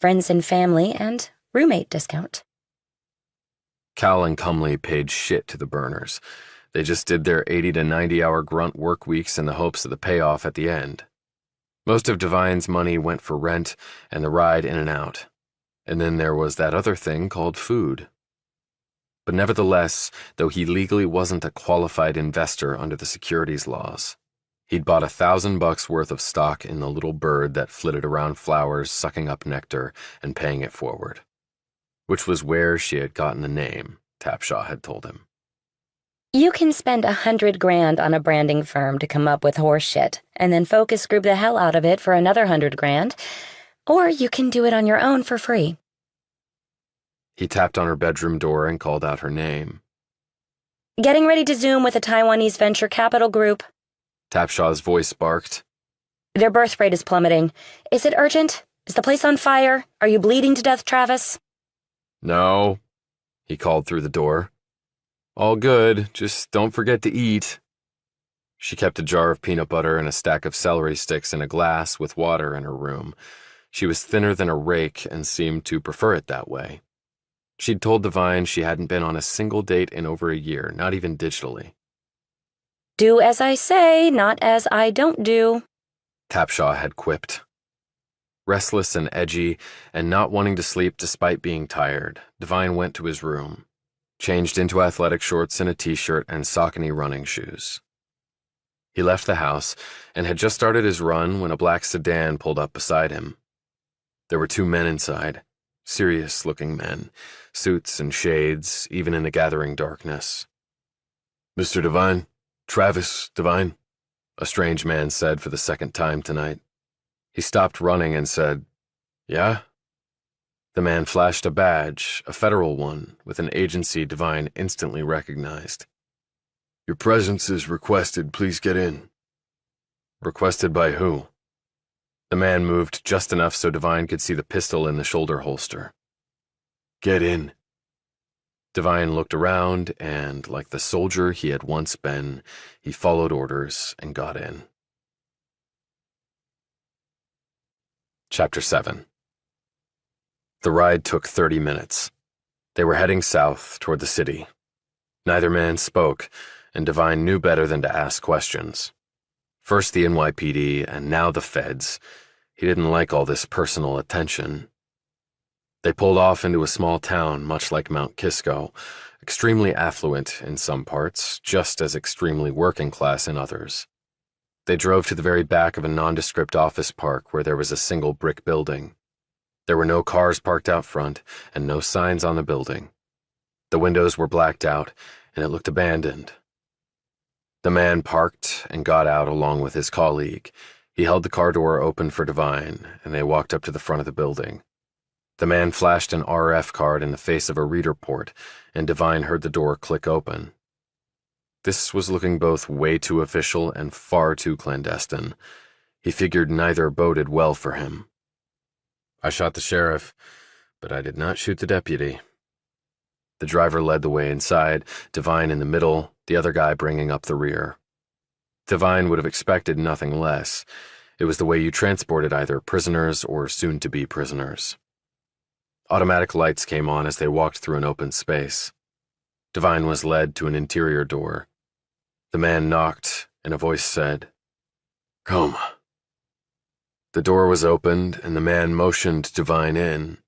Friends and family and roommate discount. Cal and Cumley paid shit to the burners. They just did their 80 to 90-hour grunt work weeks in the hopes of the payoff at the end. Most of Devine's money went for rent and the ride in and out. And then there was that other thing called food. But nevertheless, though he legally wasn't a qualified investor under the securities laws, he'd bought $1,000 worth of stock in the little bird that flitted around flowers, sucking up nectar and paying it forward. Which was where she had gotten the name, Tapshaw had told him. You can spend $100,000 on a branding firm to come up with horse shit, and then focus group the hell out of it for another $100,000, or you can do it on your own for free. He tapped on her bedroom door and called out her name. Getting ready to Zoom with a Taiwanese venture capital group. Tapshaw's voice barked. Their birth rate is plummeting. Is it urgent? Is the place on fire? Are you bleeding to death, Travis? No, he called through the door. All good, just don't forget to eat. She kept a jar of peanut butter and a stack of celery sticks in a glass with water in her room. She was thinner than a rake and seemed to prefer it that way. She'd told Devine she hadn't been on a single date in over a year, not even digitally. Do as I say, not as I don't do, Tapshaw had quipped. Restless and edgy, and not wanting to sleep despite being tired, Devine went to his room, changed into athletic shorts and a t-shirt and Saucony running shoes. He left the house and had just started his run when a black sedan pulled up beside him. There were 2 men inside, serious-looking men, suits and shades, even in the gathering darkness. "Mr. Devine, Travis Devine," a strange man said for the second time tonight. He stopped running and said, "Yeah?" The man flashed a badge, a federal one, with an agency Devine instantly recognized. "Your presence is requested. Please get in." Requested by who? The man moved just enough so Devine could see the pistol in the shoulder holster. "Get in." Devine looked around and, like the soldier he had once been, he followed orders and got in. Chapter 7. The ride took 30 minutes. They were heading south toward the city. Neither man spoke, and Devine knew better than to ask questions. First the NYPD, and now the feds. He didn't like all this personal attention. They pulled off into a small town much like Mount Kisco, extremely affluent in some parts, just as extremely working class in others. They drove to the very back of a nondescript office park where there was a single brick building. There were no cars parked out front and no signs on the building. The windows were blacked out, and it looked abandoned. The man parked and got out along with his colleague. He held the car door open for Devine, and they walked up to the front of the building. The man flashed an RF card in the face of a reader port, and Devine heard the door click open. This was looking both way too official and far too clandestine. He figured neither boded well for him. "I shot the sheriff, but I did not shoot the deputy." The driver led the way inside, Devine in the middle, the other guy bringing up the rear. Devine would have expected nothing less. It was the way you transported either prisoners or soon-to-be prisoners. Automatic lights came on as they walked through an open space. Devine was led to an interior door. The man knocked, and a voice said, "Come." The door was opened, and the man motioned Devine in.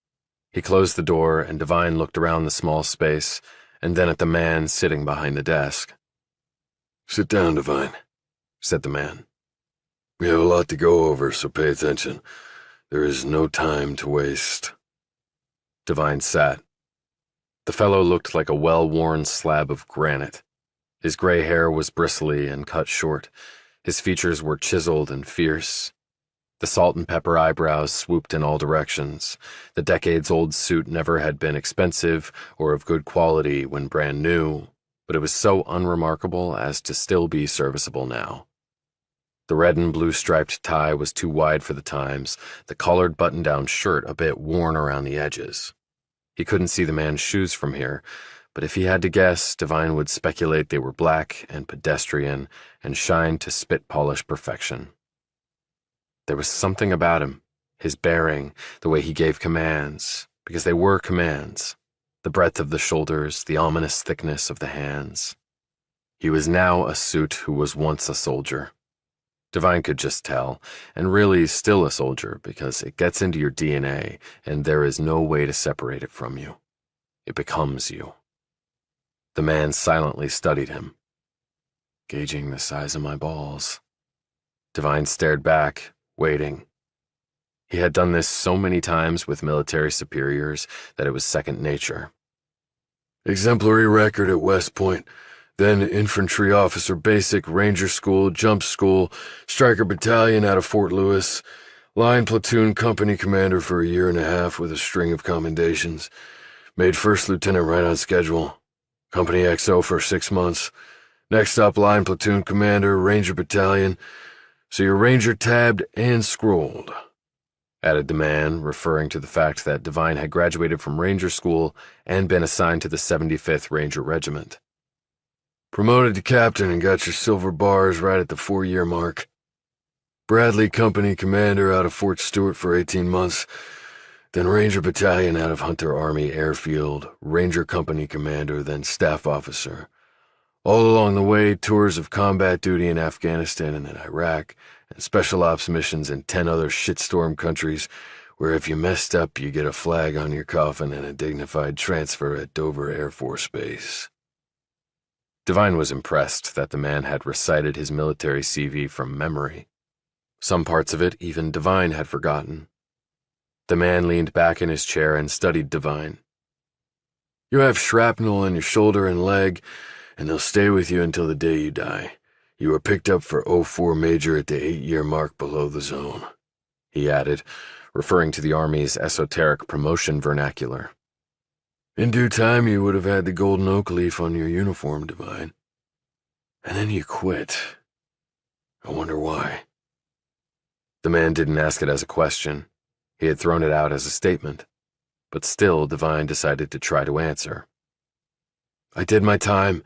He closed the door, and Devine looked around the small space, and then at the man sitting behind the desk. "Sit down, Devine," said the man. "We have a lot to go over, so pay attention. There is no time to waste." Devine sat. The fellow looked like a well-worn slab of granite. His gray hair was bristly and cut short. His features were chiseled and fierce. The salt and pepper eyebrows swooped in all directions. The decades-old suit never had been expensive or of good quality when brand new, but it was so unremarkable as to still be serviceable now. The red and blue striped tie was too wide for the times, the collared button-down shirt a bit worn around the edges. He couldn't see the man's shoes from here, but if he had to guess, Devine would speculate they were black and pedestrian and shined to spit-polish perfection. There was something about him, his bearing, the way he gave commands, because they were commands, the breadth of the shoulders, the ominous thickness of the hands. He was now a suit who was once a soldier. Devine could just tell, and really still a soldier because it gets into your DNA and there is no way to separate it from you. It becomes you. The man silently studied him. "Gauging the size of my balls." Devine stared back, waiting. He had done this so many times with military superiors that it was second nature. "Exemplary record at West Point. Then infantry officer basic, ranger school, jump school, striker battalion out of Fort Lewis, line platoon company commander for a year and a half with a string of commendations. Made first lieutenant right on schedule. Company XO for 6 months. Next up, line platoon commander, ranger battalion. So you're ranger tabbed and scrolled," added the man, referring to the fact that Devine had graduated from ranger school and been assigned to the 75th Ranger Regiment. "Promoted to captain and got your silver bars right at the 4-year mark. Bradley company commander out of Fort Stewart for 18 months. Then ranger battalion out of Hunter Army Airfield, ranger company commander, then staff officer. All along the way, tours of combat duty in Afghanistan and then Iraq, and special ops missions in 10 other shitstorm countries where if you messed up, you get a flag on your coffin and a dignified transfer at Dover Air Force Base." Devine was impressed that the man had recited his military CV from memory. Some parts of it even Devine had forgotten. The man leaned back in his chair and studied Devine. "You have shrapnel on your shoulder and leg, and they'll stay with you until the day you die. You were picked up for 04 Major at the 8-year mark below the zone." he added, referring to the Army's esoteric promotion vernacular. In due time, you would have had the golden oak leaf on your uniform, Devine. And then you quit. I wonder why. The man didn't ask it as a question. He had thrown it out as a statement. But still, Devine decided to try to answer. I did my time.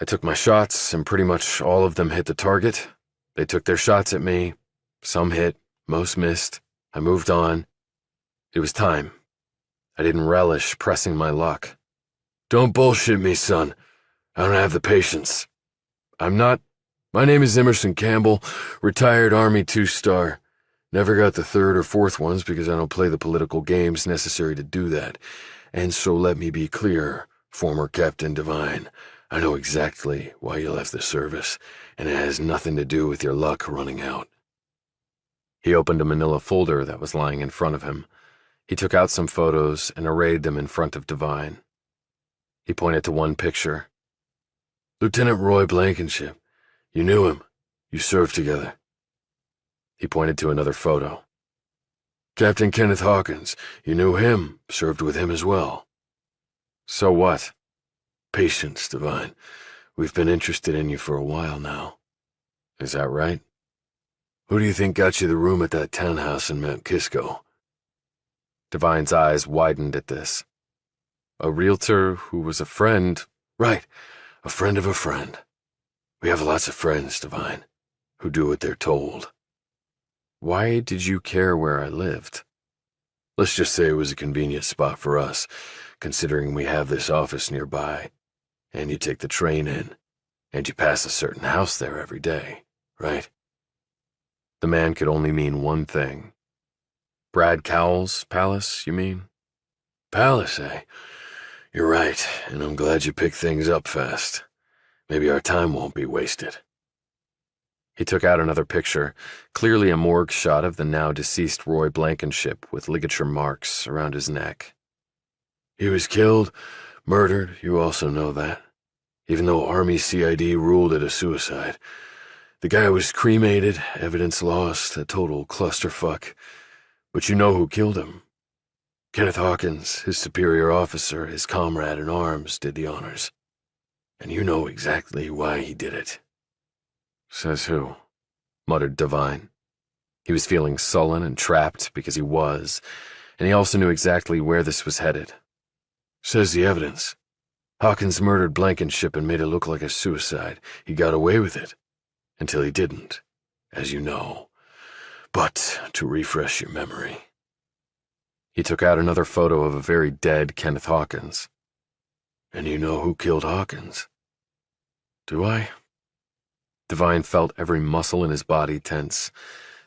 I took my shots, and pretty much all of them hit the target. They took their shots at me. Some hit, most missed. I moved on. It was time. I didn't relish pressing my luck. Don't bullshit me, son. I don't have the patience. My name is Emerson Campbell, retired Army 2-star. Never got the third or fourth ones because I don't play the political games necessary to do that. And so let me be clear, former Captain Devine. I know exactly why you left the service, and it has nothing to do with your luck running out. He opened a manila folder that was lying in front of him. He took out some photos and arrayed them in front of Devine. He pointed to one picture. Lieutenant Roy Blankenship. You knew him. You served together. He pointed to another photo. Captain Kenneth Hawkins. You knew him. Served with him as well. So what? Patience, Devine. We've been interested in you for a while now. Is that right? Who do you think got you the room at that townhouse in Mount Kisco? Devine's eyes widened at this. A realtor who was a friend. Right, a friend of a friend. We have lots of friends, Devine, who do what they're told. Why did you care where I lived? Let's just say it was a convenient spot for us, considering we have this office nearby, and you take the train in, and you pass a certain house there every day, right? The man could only mean one thing. Brad Cowell's palace, you mean? Palace, eh? You're right, and I'm glad you picked things up fast. Maybe our time won't be wasted. He took out another picture, clearly a morgue shot of the now deceased Roy Blankenship with ligature marks around his neck. He was killed, murdered, you also know that. Even though Army CID ruled it a suicide. The guy was cremated, evidence lost, a total clusterfuck. But you know who killed him. Kenneth Hawkins, his superior officer, his comrade in arms, did the honors. And you know exactly why he did it. Says who? Muttered Devine. He was feeling sullen and trapped because he was, and he also knew exactly where this was headed. Says the evidence. Hawkins murdered Blankenship and made it look like a suicide. He got away with it. Until he didn't, as you know. But to refresh your memory. He took out another photo of a very dead Kenneth Hawkins. And you know who killed Hawkins? Do I? Devine felt every muscle in his body tense.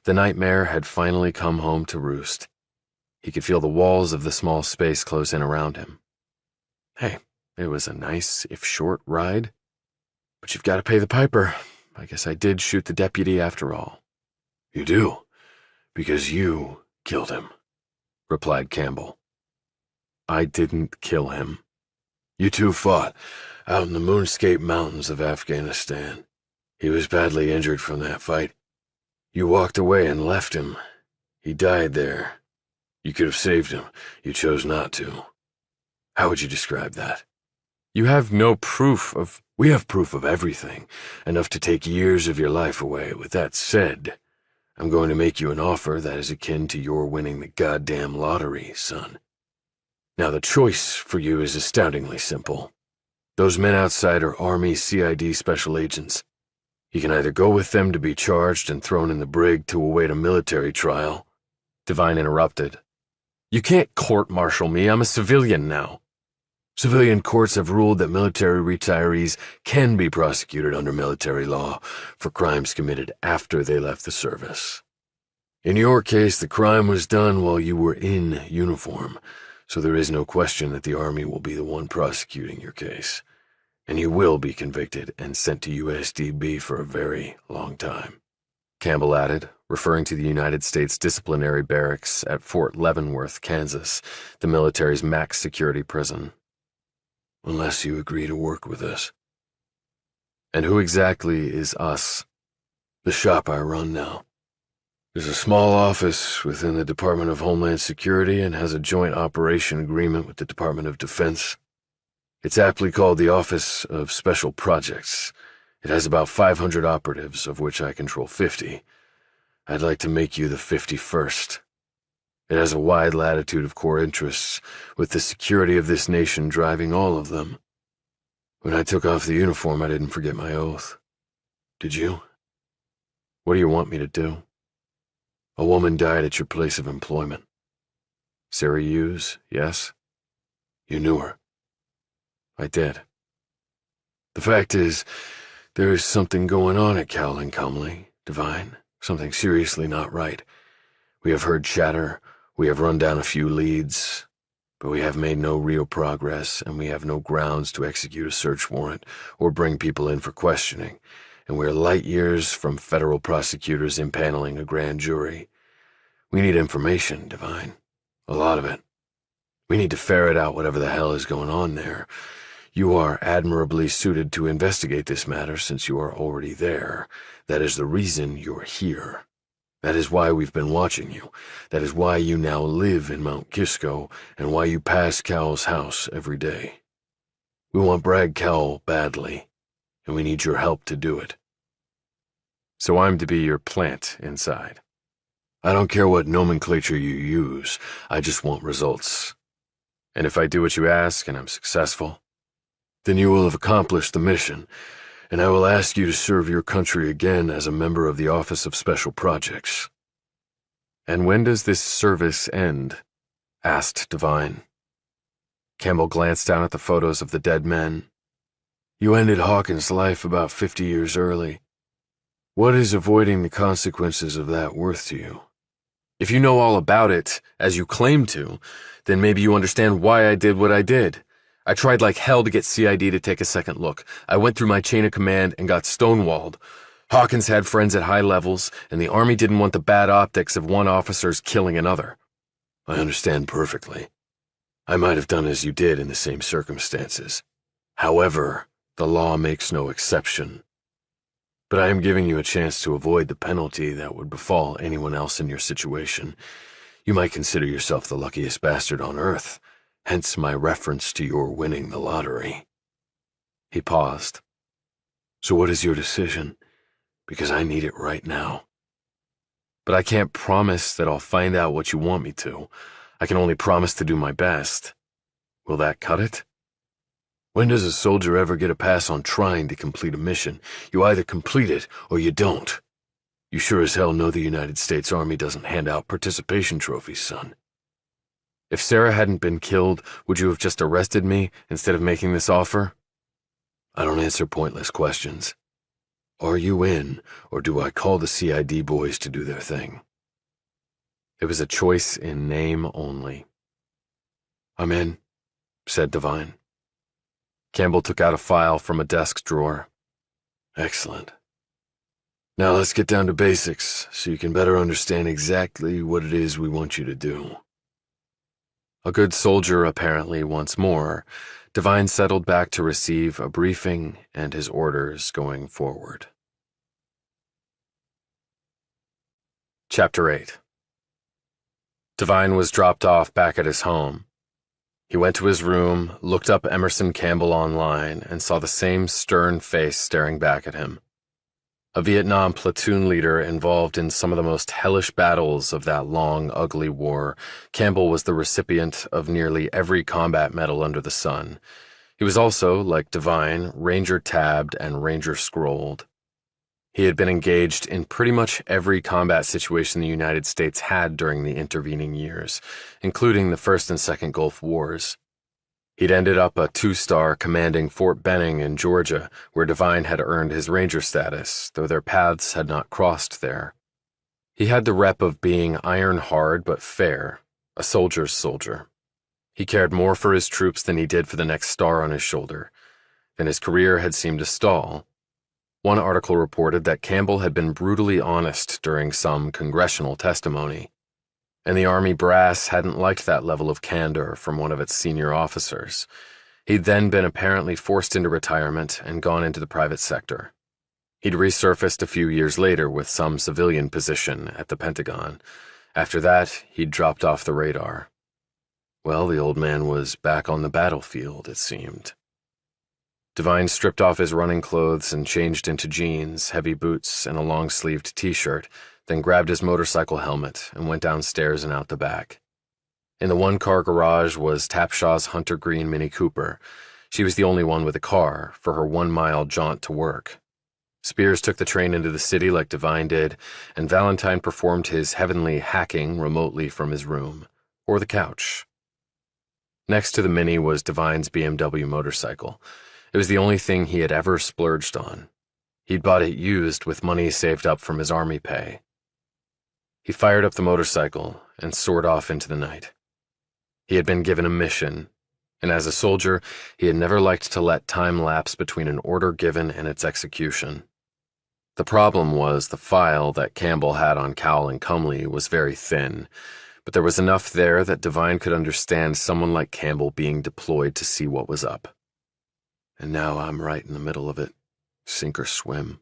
The nightmare had finally come home to roost. He could feel the walls of the small space close in around him. Hey, it was a nice, if short, ride. But you've got to pay the piper. I guess I did shoot the deputy after all. You do? Because you killed him, replied Campbell. I didn't kill him. You two fought out in the Moonscape Mountains of Afghanistan. He was badly injured from that fight. You walked away and left him. He died there. You could have saved him. You chose not to. How would you describe that? You have no proof of... We have proof of everything, enough to take years of your life away. With that said, I'm going to make you an offer that is akin to your winning the goddamn lottery, son. Now the choice for you is astoundingly simple. Those men outside are Army CID special agents. You can either go with them to be charged and thrown in the brig to await a military trial. Devine interrupted. You can't court-martial me. I'm a civilian now. Civilian courts have ruled that military retirees can be prosecuted under military law for crimes committed after they left the service. In your case, the crime was done while you were in uniform, so there is no question that the Army will be the one prosecuting your case, and you will be convicted and sent to USDB for a very long time. Campbell added, referring to the United States Disciplinary Barracks at Fort Leavenworth, Kansas, the military's max security prison. Unless you agree to work with us. And who exactly is us? The shop I run now. There's a small office within the Department of Homeland Security and has a joint operation agreement with the Department of Defense. It's aptly called the Office of Special Projects. It has about 500 operatives, of which I control 50. I'd like to make you the 51st. It has a wide latitude of core interests, with the security of this nation driving all of them. When I took off the uniform, I didn't forget my oath. Did you? What do you want me to do? A woman died at your place of employment. Sarah Hughes, yes? You knew her. I did. The fact is, there is something going on at Cal and Comley, Devine. Something seriously not right. We have heard chatter, we have run down a few leads, but we have made no real progress, and we have no grounds to execute a search warrant or bring people in for questioning, and we're light years from federal prosecutors impaneling a grand jury. We need information, Devine. A lot of it. We need to ferret out whatever the hell is going on there. You are admirably suited to investigate this matter since you are already there. That is the reason you're here. That is why we've been watching you. That is why you now live in Mount Kisco and why you pass Cal's house every day. We want Bragg Cal badly, and we need your help to do it. So I'm to be your plant inside. I don't care what nomenclature you use. I just want results. And if I do what you ask and I'm successful, then you will have accomplished the mission, and I will ask you to serve your country again as a member of the Office of Special Projects. And when does this service end? Asked Devine. Campbell glanced down at the photos of the dead men. You ended Hawkins' life about 50 years early. What is avoiding the consequences of that worth to you? If you know all about it, as you claim to, then maybe you understand why I did what I did. I tried like hell to get CID to take a second look. I went through my chain of command and got stonewalled. Hawkins had friends at high levels, and the Army didn't want the bad optics of one officer's killing another. I understand perfectly. I might have done as you did in the same circumstances. However, the law makes no exception. But I am giving you a chance to avoid the penalty that would befall anyone else in your situation. You might consider yourself the luckiest bastard on earth, hence my reference to your winning the lottery. He paused. So what is your decision? Because I need it right now. But I can't promise that I'll find out what you want me to. I can only promise to do my best. Will that cut it? When does a soldier ever get a pass on trying to complete a mission? You either complete it or you don't. You sure as hell know the United States Army doesn't hand out participation trophies, son. If Sarah hadn't been killed, would you have just arrested me instead of making this offer? I don't answer pointless questions. Are you in, or do I call the CID boys to do their thing? It was a choice in name only. I'm in, said Devine. Campbell took out a file from a desk drawer. Excellent. Now let's get down to basics so you can better understand exactly what it is we want you to do. A good soldier, apparently, once more, Devine settled back to receive a briefing and his orders going forward. Chapter 8. Devine was dropped off back at his home. He went to his room, looked up Emerson Campbell online, and saw the same stern face staring back at him. A Vietnam platoon leader involved in some of the most hellish battles of that long, ugly war, Campbell was the recipient of nearly every combat medal under the sun. He was also, like Devine, Ranger tabbed and Ranger scrolled. He had been engaged in pretty much every combat situation the United States had during the intervening years, including the First and Second Gulf Wars. He'd ended up a 2-star commanding Fort Benning in Georgia, where Devine had earned his Ranger status, though their paths had not crossed there. He had the rep of being iron-hard but fair, a soldier's soldier. He cared more for his troops than he did for the next star on his shoulder. Then his career had seemed to stall. One article reported that Campbell had been brutally honest during some congressional testimony, and the Army brass hadn't liked that level of candor from one of its senior officers. He'd then been apparently forced into retirement and gone into the private sector. He'd resurfaced a few years later with some civilian position at the Pentagon. After that, he'd dropped off the radar. Well, the old man was back on the battlefield, it seemed. Devine stripped off his running clothes and changed into jeans, heavy boots, and a long-sleeved t-shirt, then grabbed his motorcycle helmet and went downstairs and out the back. In the one-car garage was Tapshaw's Hunter Green Mini Cooper. She was the only one with a car for her 1-mile jaunt to work. Spears took the train into the city like Devine did, and Valentine performed his heavenly hacking remotely from his room, or the couch. Next to the Mini was Devine's BMW motorcycle. It was the only thing he had ever splurged on. He'd bought it used with money saved up from his army pay. He fired up the motorcycle and soared off into the night. He had been given a mission, and as a soldier, he had never liked to let time lapse between an order given and its execution. The problem was the file that Campbell had on Cowell and Cumley was very thin, but there was enough there that Devine could understand someone like Campbell being deployed to see what was up. And now I'm right in the middle of it, sink or swim.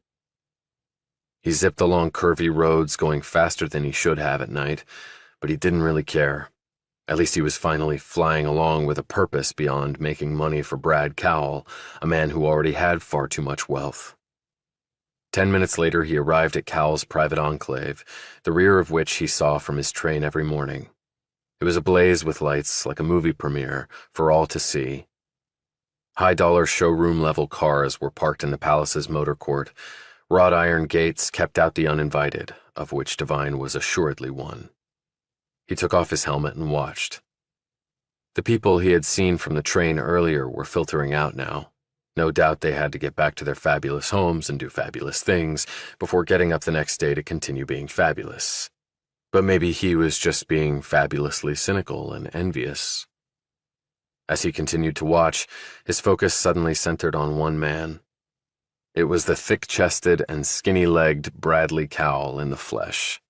He zipped along curvy roads, going faster than he should have at night, but he didn't really care. At least he was finally flying along with a purpose beyond making money for Brad Cowell, a man who already had far too much wealth. 10 minutes later, he arrived at Cowell's private enclave, the rear of which he saw from his train every morning. It was ablaze with lights, like a movie premiere, for all to see. High-dollar showroom-level cars were parked in the palace's motor court. Wrought iron gates kept out the uninvited, of which Devine was assuredly one. He took off his helmet and watched. The people he had seen from the train earlier were filtering out now. No doubt they had to get back to their fabulous homes and do fabulous things before getting up the next day to continue being fabulous. But maybe he was just being fabulously cynical and envious. As he continued to watch, his focus suddenly centered on one man. It was the thick-chested and skinny-legged Bradley Cowell in the flesh.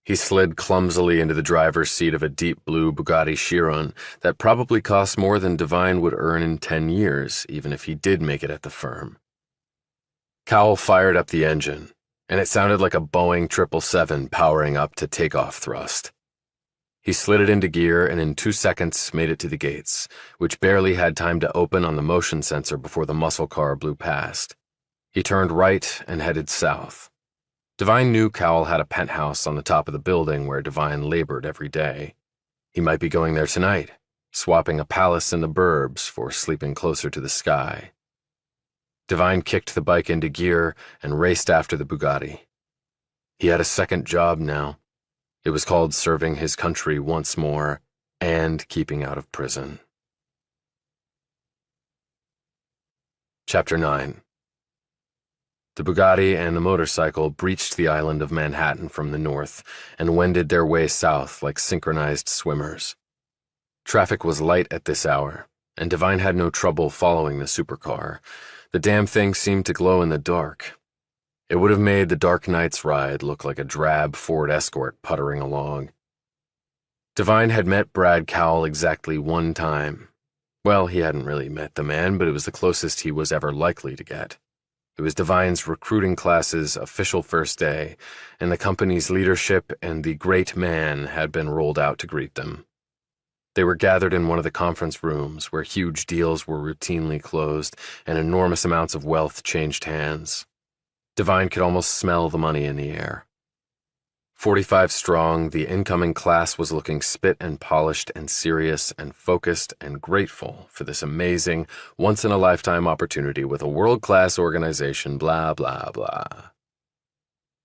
He slid clumsily into the driver's seat of a deep blue Bugatti Chiron that probably cost more than Devine would earn in 10 years, even if he did make it at the firm. Cowell fired up the engine, and it sounded like a Boeing 777 powering up to takeoff thrust. He slid it into gear and in 2 seconds made it to the gates, which barely had time to open on the motion sensor before the muscle car blew past. He turned right and headed south. Devine knew Cowell had a penthouse on the top of the building where Devine labored every day. He might be going there tonight, swapping a palace in the burbs for sleeping closer to the sky. Devine kicked the bike into gear and raced after the Bugatti. He had a second job now. It was called serving his country once more and keeping out of prison. Chapter 9. The Bugatti and the motorcycle breached the island of Manhattan from the north and wended their way south like synchronized swimmers. Traffic was light at this hour, and Devine had no trouble following the supercar. The damn thing seemed to glow in the dark. It would have made the dark night's ride look like a drab Ford Escort puttering along. Devine had met Brad Cowell exactly one time. Well, he hadn't really met the man, but it was the closest he was ever likely to get. It was Devine's recruiting class's official first day, and the company's leadership and the great man had been rolled out to greet them. They were gathered in one of the conference rooms where huge deals were routinely closed and enormous amounts of wealth changed hands. Devine could almost smell the money in the air. 45 strong, the incoming class was looking spit and polished and serious and focused and grateful for this amazing, once-in-a-lifetime opportunity with a world-class organization, blah, blah, blah.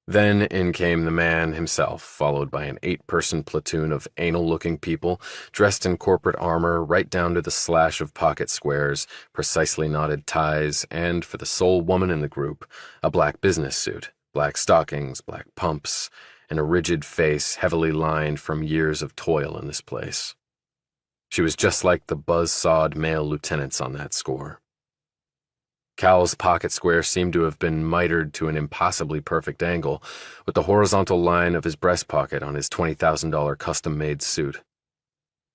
Then in came the man himself, followed by an 8-person platoon of anal-looking people dressed in corporate armor right down to the slash of pocket squares, precisely knotted ties, and, for the sole woman in the group, a black business suit, black stockings, black pumps, and a rigid face heavily lined from years of toil in this place. She was just like the buzz-sawed male lieutenants on that score. Cowell's pocket square seemed to have been mitered to an impossibly perfect angle, with the horizontal line of his breast pocket on his $20,000 custom-made suit.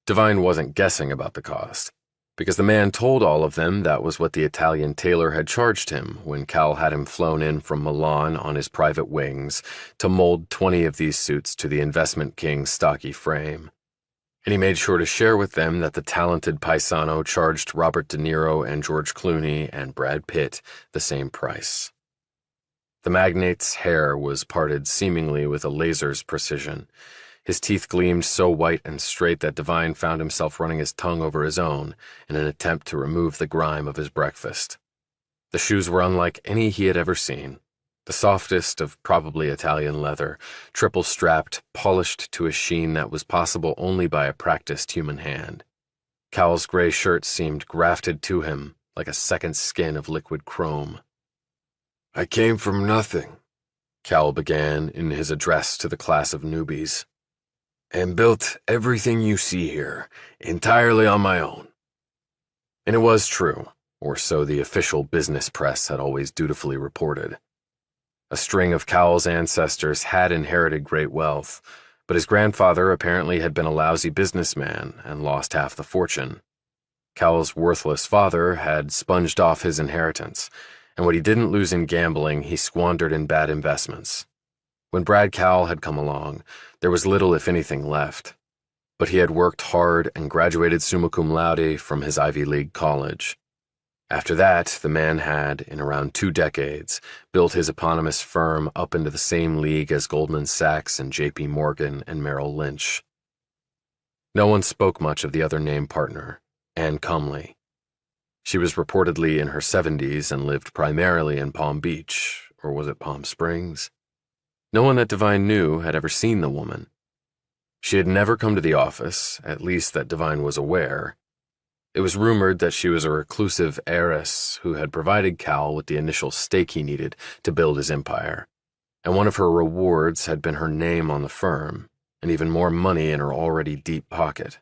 Devine wasn't guessing about the cost. because the man told all of them that was what the Italian tailor had charged him when Cal had him flown in from Milan on his private wings to mold 20 of these suits to the investment king's stocky frame. And he made sure to share with them that the talented paisano charged Robert De Niro and George Clooney and Brad Pitt the same price. The magnate's hair was parted seemingly with a laser's precision. His teeth gleamed so white and straight that Devine found himself running his tongue over his own in an attempt to remove the grime of his breakfast. The shoes were unlike any he had ever seen, the softest of probably Italian leather, triple-strapped, polished to a sheen that was possible only by a practiced human hand. Cal's gray shirt seemed grafted to him like a second skin of liquid chrome. "I came from nothing," Cal began in his address to the class of newbies, "and built everything you see here entirely on my own." And it was true, or so the official business press had always dutifully reported. A string of Cal's ancestors had inherited great wealth, but his grandfather apparently had been a lousy businessman and lost half the fortune. Cal's worthless father had sponged off his inheritance, and what he didn't lose in gambling he squandered in bad investments. When Brad Cal had come along, there was little if anything left, but he had worked hard and graduated summa cum laude from his Ivy League college. After that, the man had, in around 2 decades, built his eponymous firm up into the same league as Goldman Sachs and J.P. Morgan and Merrill Lynch. No one spoke much of the other named partner, Ann Cumley. She was reportedly in her 70s and lived primarily in Palm Beach, or was it Palm Springs? No one that Devine knew had ever seen the woman. She had never come to the office, at least that Devine was aware. It was rumored that she was a reclusive heiress who had provided Cal with the initial stake he needed to build his empire, and one of her rewards had been her name on the firm, and even more money in her already deep pocket.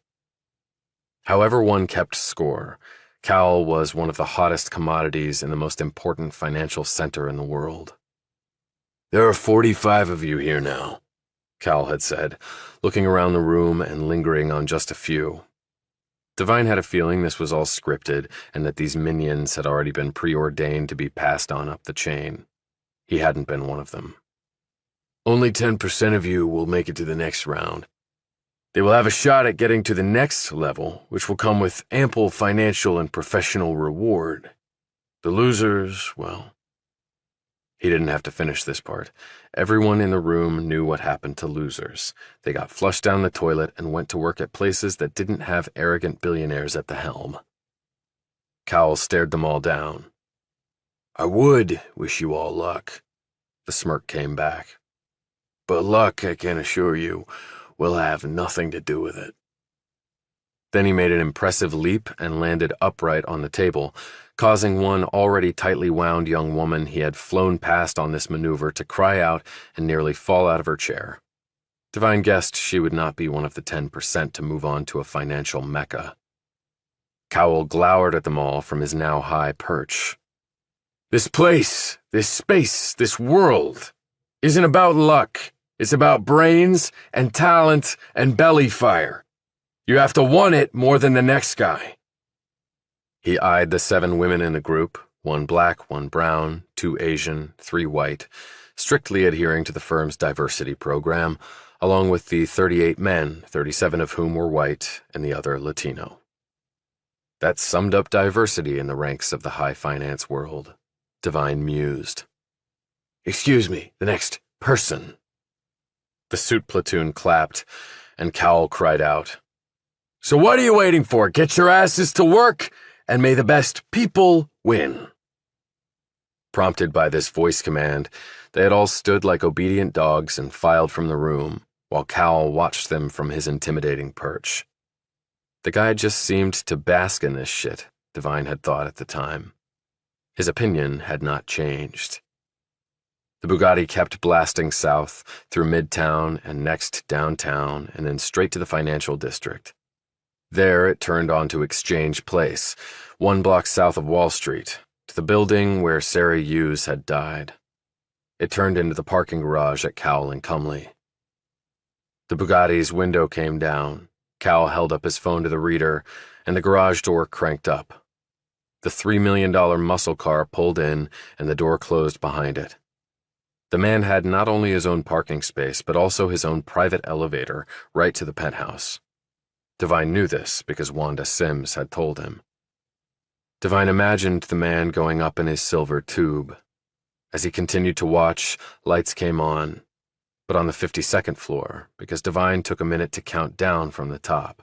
However one kept score, Cal was one of the hottest commodities in the most important financial center in the world. "There are 45 of you here now," Cal had said, looking around the room and lingering on just a few. Devine had a feeling this was all scripted and that these minions had already been preordained to be passed on up the chain. He hadn't been one of them. "Only 10% of you will make it to the next round. They will have a shot at getting to the next level, which will come with ample financial and professional reward. The losers, well..." He didn't have to finish this part. Everyone in the room knew what happened to losers. They got flushed down the toilet and went to work at places that didn't have arrogant billionaires at the helm. Cowell stared them all down. "I would wish you all luck," the smirk came back. "But luck, I can assure you, will have nothing to do with it." Then he made an impressive leap and landed upright on the table, causing one already tightly wound young woman he had flown past on this maneuver to cry out and nearly fall out of her chair. Devine guessed she would not be one of the 10% to move on to a financial mecca. Cowell glowered at them all from his now high perch. "This place, this space, this world isn't about luck. It's about brains and talent and belly fire. You have to want it more than the next guy." He eyed the 7 women in the group, 1 black, 1 brown, 2 Asian, 3 white, strictly adhering to the firm's diversity program, along with the 38 men, 37 of whom were white and the other Latino. That summed up diversity in the ranks of the high finance world, Devine mused. "Excuse me, the next person." The suit platoon clapped, and Cowell cried out, "So what are you waiting for? Get your asses to work, and may the best people win." Prompted by this voice command, they had all stood like obedient dogs and filed from the room, while Cowell watched them from his intimidating perch. The guy just seemed to bask in this shit, Devine had thought at the time. His opinion had not changed. The Bugatti kept blasting south, through Midtown and next downtown, and then straight to the financial district. There it turned onto Exchange Place, 1 block south of Wall Street, to the building where Sarah Hughes had died. It turned into the parking garage at Cowell and Cumley. The Bugatti's window came down. Cowell held up his phone to the reader, and the garage door cranked up. The $3 million muscle car pulled in, and the door closed behind it. The man had not only his own parking space, but also his own private elevator right to the penthouse. Devine knew this because Wanda Sims had told him. Devine imagined the man going up in his silver tube. As he continued to watch, lights came on, but on the 52nd floor, because Devine took a minute to count down from the top.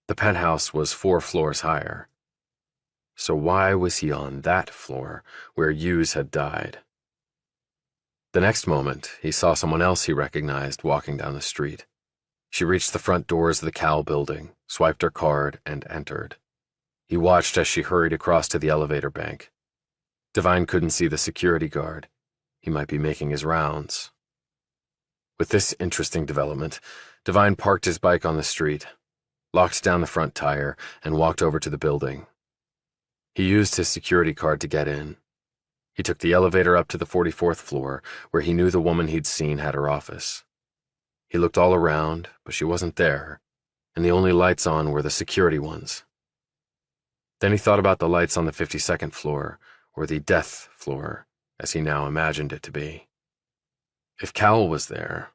The penthouse was 4 floors higher. So why was he on that floor, where Hughes had died? The next moment, he saw someone else he recognized walking down the street. She reached the front doors of the Cal building, swiped her card, and entered. He watched as she hurried across to the elevator bank. Devine couldn't see the security guard. He might be making his rounds. With this interesting development, Devine parked his bike on the street, locked down the front tire, and walked over to the building. He used his security card to get in. He took the elevator up to the 44th floor, where he knew the woman he'd seen had her office. He looked all around, but she wasn't there, and the only lights on were the security ones. Then he thought about the lights on the 52nd floor, or the death floor, as he now imagined it to be. If Cal was there,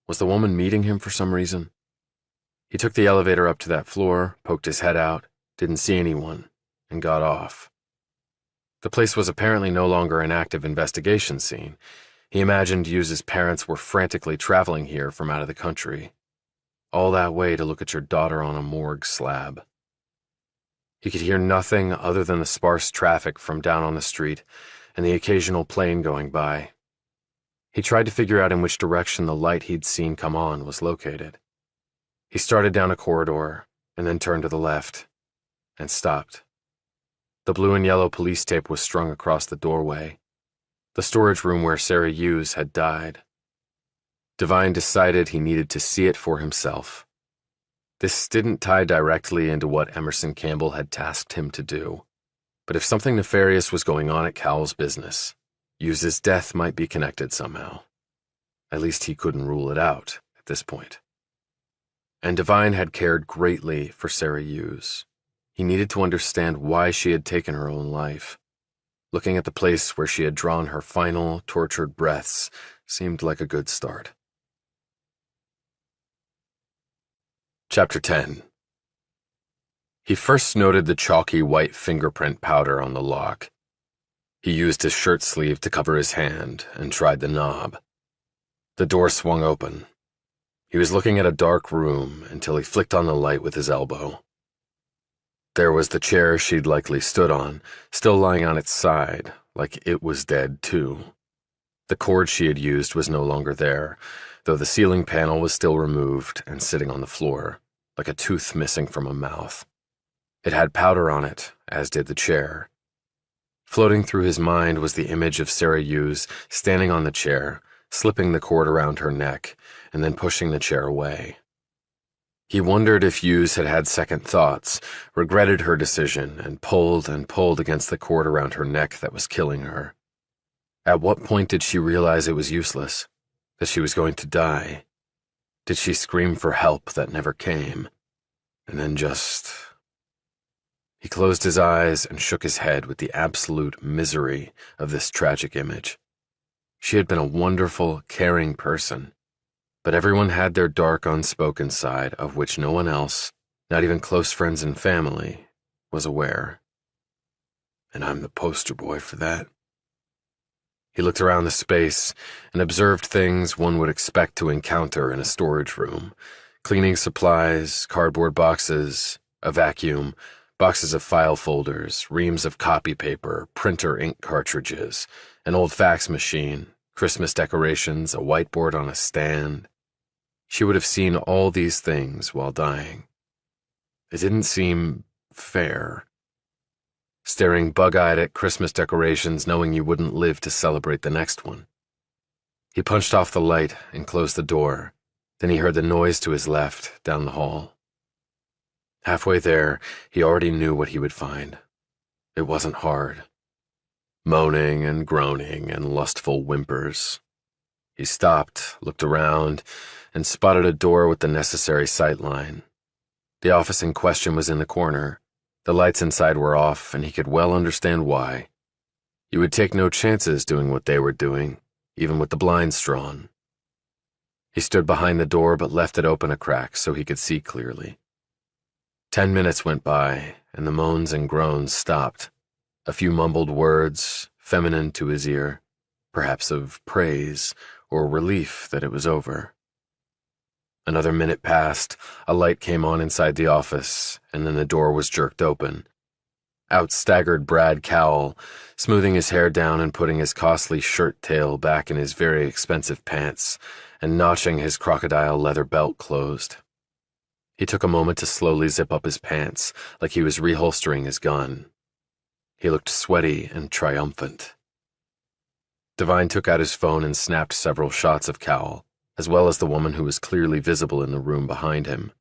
was the woman meeting him for some reason? He took the elevator up to that floor, poked his head out, didn't see anyone, and got off. The place was apparently no longer an active investigation scene. He imagined Hughes's parents were frantically traveling here from out of the country. All that way to look at your daughter on a morgue slab. He could hear nothing other than the sparse traffic from down on the street and the occasional plane going by. He tried to figure out in which direction the light he'd seen come on was located. He started down a corridor and then turned to the left and stopped. The blue and yellow police tape was strung across the doorway, the storage room where Sarah Hughes had died. Devine decided he needed to see it for himself. This didn't tie directly into what Emerson Campbell had tasked him to do, but if something nefarious was going on at Cowell's business, Hughes's death might be connected somehow. At least he couldn't rule it out at this point. And Devine had cared greatly for Sarah Hughes. He needed to understand why she had taken her own life. Looking at the place where she had drawn her final, tortured breaths seemed like a good start. Chapter 10. He first noted the chalky white fingerprint powder on the lock. He used his shirt sleeve to cover his hand and tried the knob. The door swung open. He was looking at a dark room until he flicked on the light with his elbow. There was the chair she'd likely stood on, still lying on its side, like it was dead too. The cord she had used was no longer there, though the ceiling panel was still removed and sitting on the floor, like a tooth missing from a mouth. It had powder on it, as did the chair. Floating through his mind was the image of Sarah Hughes standing on the chair, slipping the cord around her neck, and then pushing the chair away. He wondered if Hughes had had second thoughts, regretted her decision, and pulled against the cord around her neck that was killing her. At what point did she realize it was useless? That she was going to die? Did she scream for help that never came? And then just... He closed his eyes and shook his head with the absolute misery of this tragic image. She had been a wonderful, caring person, but everyone had their dark, unspoken side of which no one else, not even close friends and family, was aware. And I'm the poster boy for that. He looked around the space and observed things one would expect to encounter in a storage room: cleaning supplies, cardboard boxes, a vacuum, boxes of file folders, reams of copy paper, printer ink cartridges, an old fax machine, Christmas decorations, a whiteboard on a stand. She would have seen all these things while dying. It didn't seem fair. Staring bug-eyed at Christmas decorations, knowing you wouldn't live to celebrate the next one. He punched off the light and closed the door. Then he heard the noise to his left, down the hall. Halfway there, he already knew what he would find. It wasn't hard. Moaning and groaning and lustful whimpers. He stopped, looked around, and spotted a door with the necessary sightline. The office in question was in the corner. The lights inside were off, and he could well understand why. You would take no chances doing what they were doing, even with the blinds drawn. He stood behind the door but left it open a crack so he could see clearly. 10 minutes went by, and the moans and groans stopped. A few mumbled words, feminine to his ear, perhaps of praise or relief that it was over. Another minute passed, a light came on inside the office, and then the door was jerked open. Out staggered Brad Cowell, smoothing his hair down and putting his costly shirt tail back in his very expensive pants, and notching his crocodile leather belt closed. He took a moment to slowly zip up his pants, like he was reholstering his gun. He looked sweaty and triumphant. Devine took out his phone and snapped several shots of Cowell, as well as the woman who was clearly visible in the room behind him.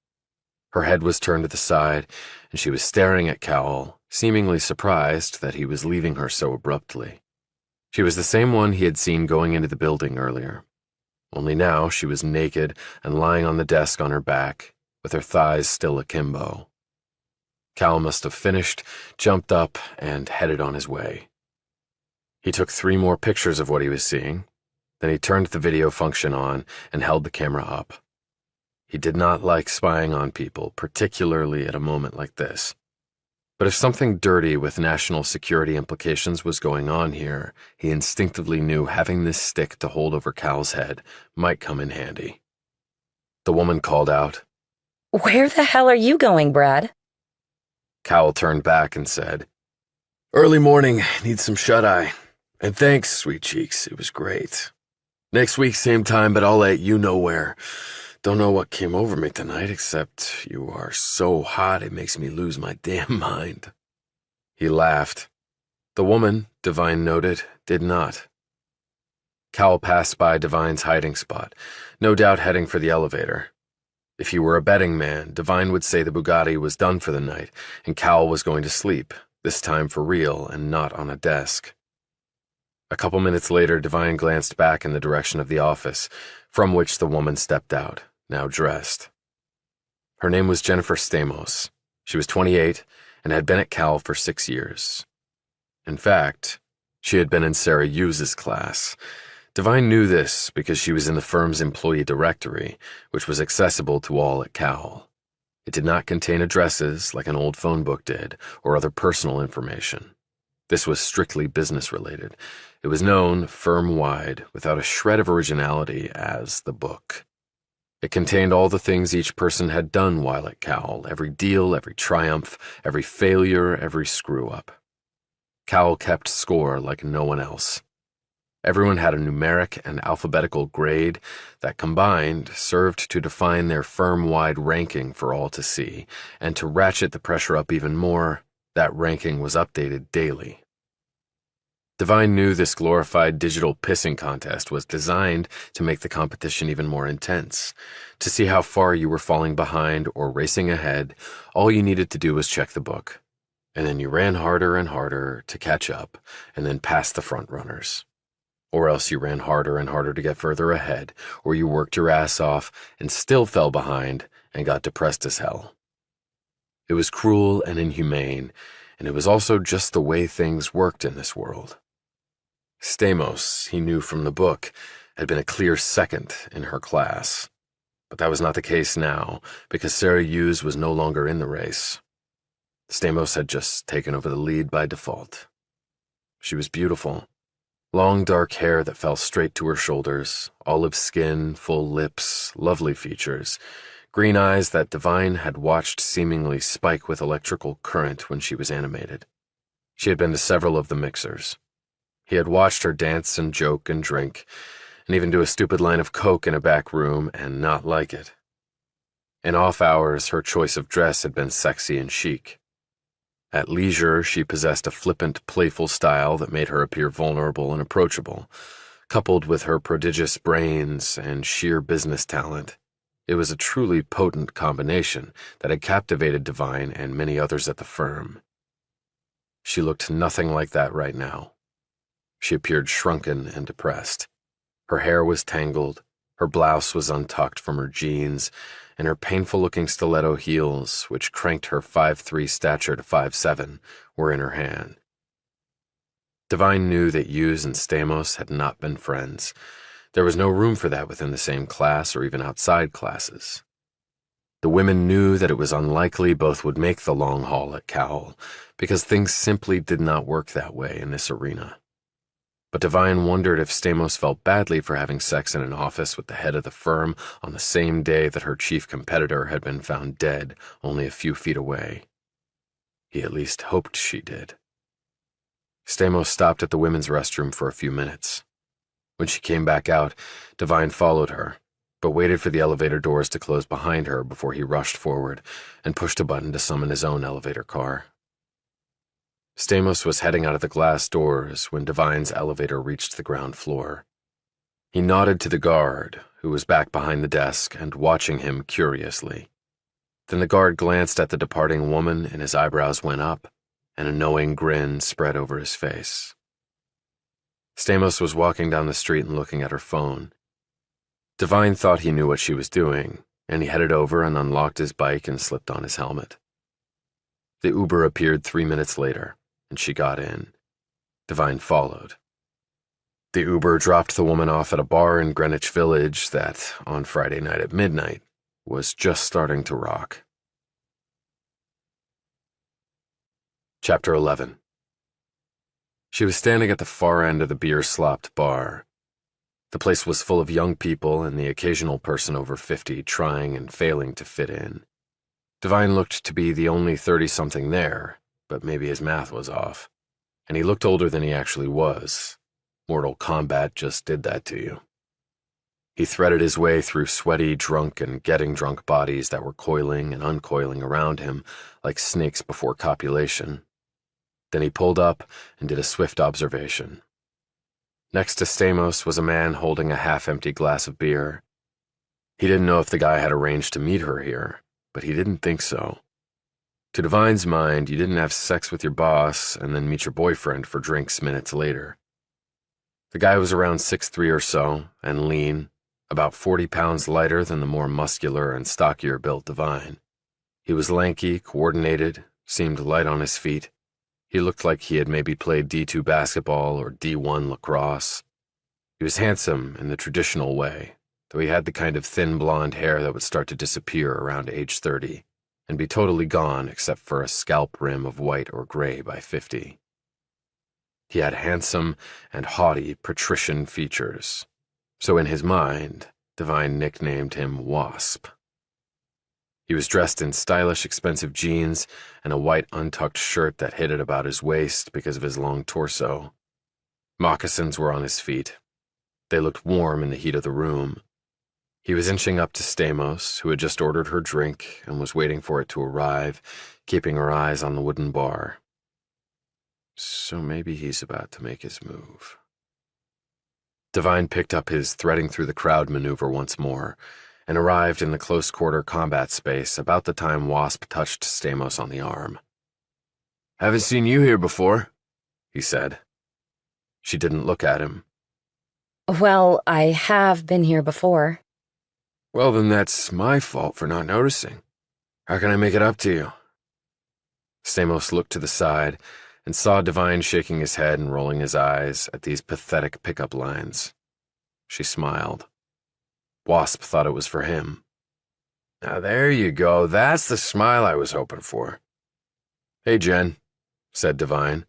Her head was turned to the side, and she was staring at Cowell, seemingly surprised that he was leaving her so abruptly. She was the same one he had seen going into the building earlier. Only now she was naked and lying on the desk on her back, with her thighs still akimbo. Cowell must have finished, jumped up, and headed on his way. He took 3 more pictures of what he was seeing. Then he turned the video function on and held the camera up. He did not like spying on people, particularly at a moment like this. But if something dirty with national security implications was going on here, he instinctively knew having this stick to hold over Cal's head might come in handy. The woman called out, Where the hell are you going, Brad? Cowell turned back and said, Early morning, need some shut-eye. And thanks, sweet cheeks, it was great. Next week, same time, but I'll let you know where. Don't know what came over me tonight, except you are so hot it makes me lose my damn mind. He laughed. The woman, Devine noted, did not. Cowell passed by Devine's hiding spot, no doubt heading for the elevator. If he were a betting man, Devine would say the Bugatti was done for the night, and Cowell was going to sleep, this time for real and not on a desk. A couple minutes later, Devine glanced back in the direction of the office, from which the woman stepped out, now dressed. Her name was Jennifer Stamos. She was 28 and had been at Cal for 6 years. In fact, she had been in Sarah Hughes's class. Devine knew this because she was in the firm's employee directory, which was accessible to all at Cal. It did not contain addresses like an old phone book did, or other personal information. This was strictly business-related. It was known, firm-wide, without a shred of originality, as the book. It contained all the things each person had done while at Cal, every deal, every triumph, every failure, every screw-up. Cal kept score like no one else. Everyone had a numeric and alphabetical grade that combined served to define their firm-wide ranking for all to see, and to ratchet the pressure up even more, that ranking was updated daily. Devine knew this glorified digital pissing contest was designed to make the competition even more intense. To see how far you were falling behind or racing ahead, all you needed to do was check the book. And then you ran harder and harder to catch up and then pass the front runners. Or else you ran harder and harder to get further ahead, or you worked your ass off and still fell behind and got depressed as hell. It was cruel and inhumane, and it was also just the way things worked in this world. Stamos, he knew from the book, had been a clear second in her class. But that was not the case now, because Sarah Hughes was no longer in the race. Stamos had just taken over the lead by default. She was beautiful. Long dark hair that fell straight to her shoulders, olive skin, full lips, lovely features, green eyes that Devine had watched seemingly spike with electrical current when she was animated. She had been to several of the mixers. He had watched her dance and joke and drink, and even do a stupid line of coke in a back room and not like it. In off hours, her choice of dress had been sexy and chic. At leisure, she possessed a flippant, playful style that made her appear vulnerable and approachable. Coupled with her prodigious brains and sheer business talent, it was a truly potent combination that had captivated Devine and many others at the firm. She looked nothing like that right now. She appeared shrunken and depressed. Her hair was tangled, Her blouse was untucked from her jeans, and her painful-looking stiletto heels, which cranked her 5'3" stature to 5'7", were in her hand. Devine knew that Hughes and Stamos had not been friends. There was no room for that within the same class or even outside classes. The women knew that it was unlikely both would make the long haul at Cowell, because things simply did not work that way in this arena. But Devine wondered if Stamos felt badly for having sex in an office with the head of the firm on the same day that her chief competitor had been found dead only a few feet away. He at least hoped she did. Stamos stopped at the women's restroom for a few minutes. When she came back out, Devine followed her, but waited for the elevator doors to close behind her before he rushed forward and pushed a button to summon his own elevator car. Stamos was heading out of the glass doors when Devine's elevator reached the ground floor. He nodded to the guard, who was back behind the desk and watching him curiously. Then the guard glanced at the departing woman and his eyebrows went up, and a knowing grin spread over his face. Stamos was walking down the street and looking at her phone. Devine thought he knew what she was doing, and he headed over and unlocked his bike and slipped on his helmet. The Uber appeared 3 minutes later, and she got in. Devine followed. The Uber dropped the woman off at a bar in Greenwich Village that, on Friday night at midnight, was just starting to rock. Chapter 11. She was standing at the far end of the beer-slopped bar. The place was full of young people and the occasional person over 50 trying and failing to fit in. Devine looked to be the only 30-something there, but maybe his math was off, and he looked older than he actually was. Mortal Kombat just did that to you. He threaded his way through sweaty, drunk, and getting drunk bodies that were coiling and uncoiling around him like snakes before copulation. Then he pulled up and did a swift observation. Next to Stamos was a man holding a half-empty glass of beer. He didn't know if the guy had arranged to meet her here, but he didn't think so. To Devine's mind, you didn't have sex with your boss and then meet your boyfriend for drinks minutes later. The guy was around 6'3" or so, and lean, about 40 pounds lighter than the more muscular and stockier-built Devine. He was lanky, coordinated, seemed light on his feet. He looked like he had maybe played D2 basketball or D1 lacrosse. He was handsome in the traditional way, though he had the kind of thin blonde hair that would start to disappear around age 30 and be totally gone except for a scalp rim of white or gray by 50. He had handsome and haughty patrician features, so in his mind, Devine nicknamed him Wasp. He was dressed in stylish, expensive jeans and a white untucked shirt that hid at about his waist because of his long torso. Moccasins were on his feet. They looked warm in the heat of the room. He was inching up to Stamos, who had just ordered her drink and was waiting for it to arrive, keeping her eyes on the wooden bar. So maybe he's about to make his move. Devine picked up his threading through the crowd maneuver once more, and arrived in the close-quarter combat space about the time Wasp touched Stamos on the arm. "Haven't seen you here before," he said. She didn't look at him. Well, I have been here before. "Well, then that's my fault for not noticing. How can I make it up to you?" Stamos looked to the side and saw Devine shaking his head and rolling his eyes at these pathetic pickup lines. She smiled. Wasp thought it was for him. "Now there you go, that's the smile I was hoping for." "Hey, Jen," said Devine.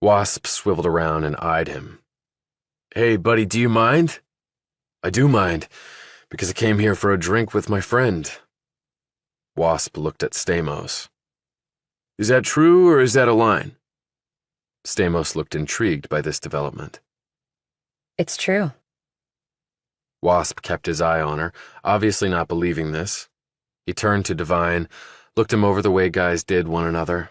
Wasp swiveled around and eyed him. "Hey, buddy, do you mind?" "I do mind, because I came here for a drink with my friend." Wasp looked at Stamos. "Is that true, or is that a line?" Stamos looked intrigued by this development. It's true. Wasp kept his eye on her, obviously not believing this. He turned to Devine, looked him over the way guys did one another,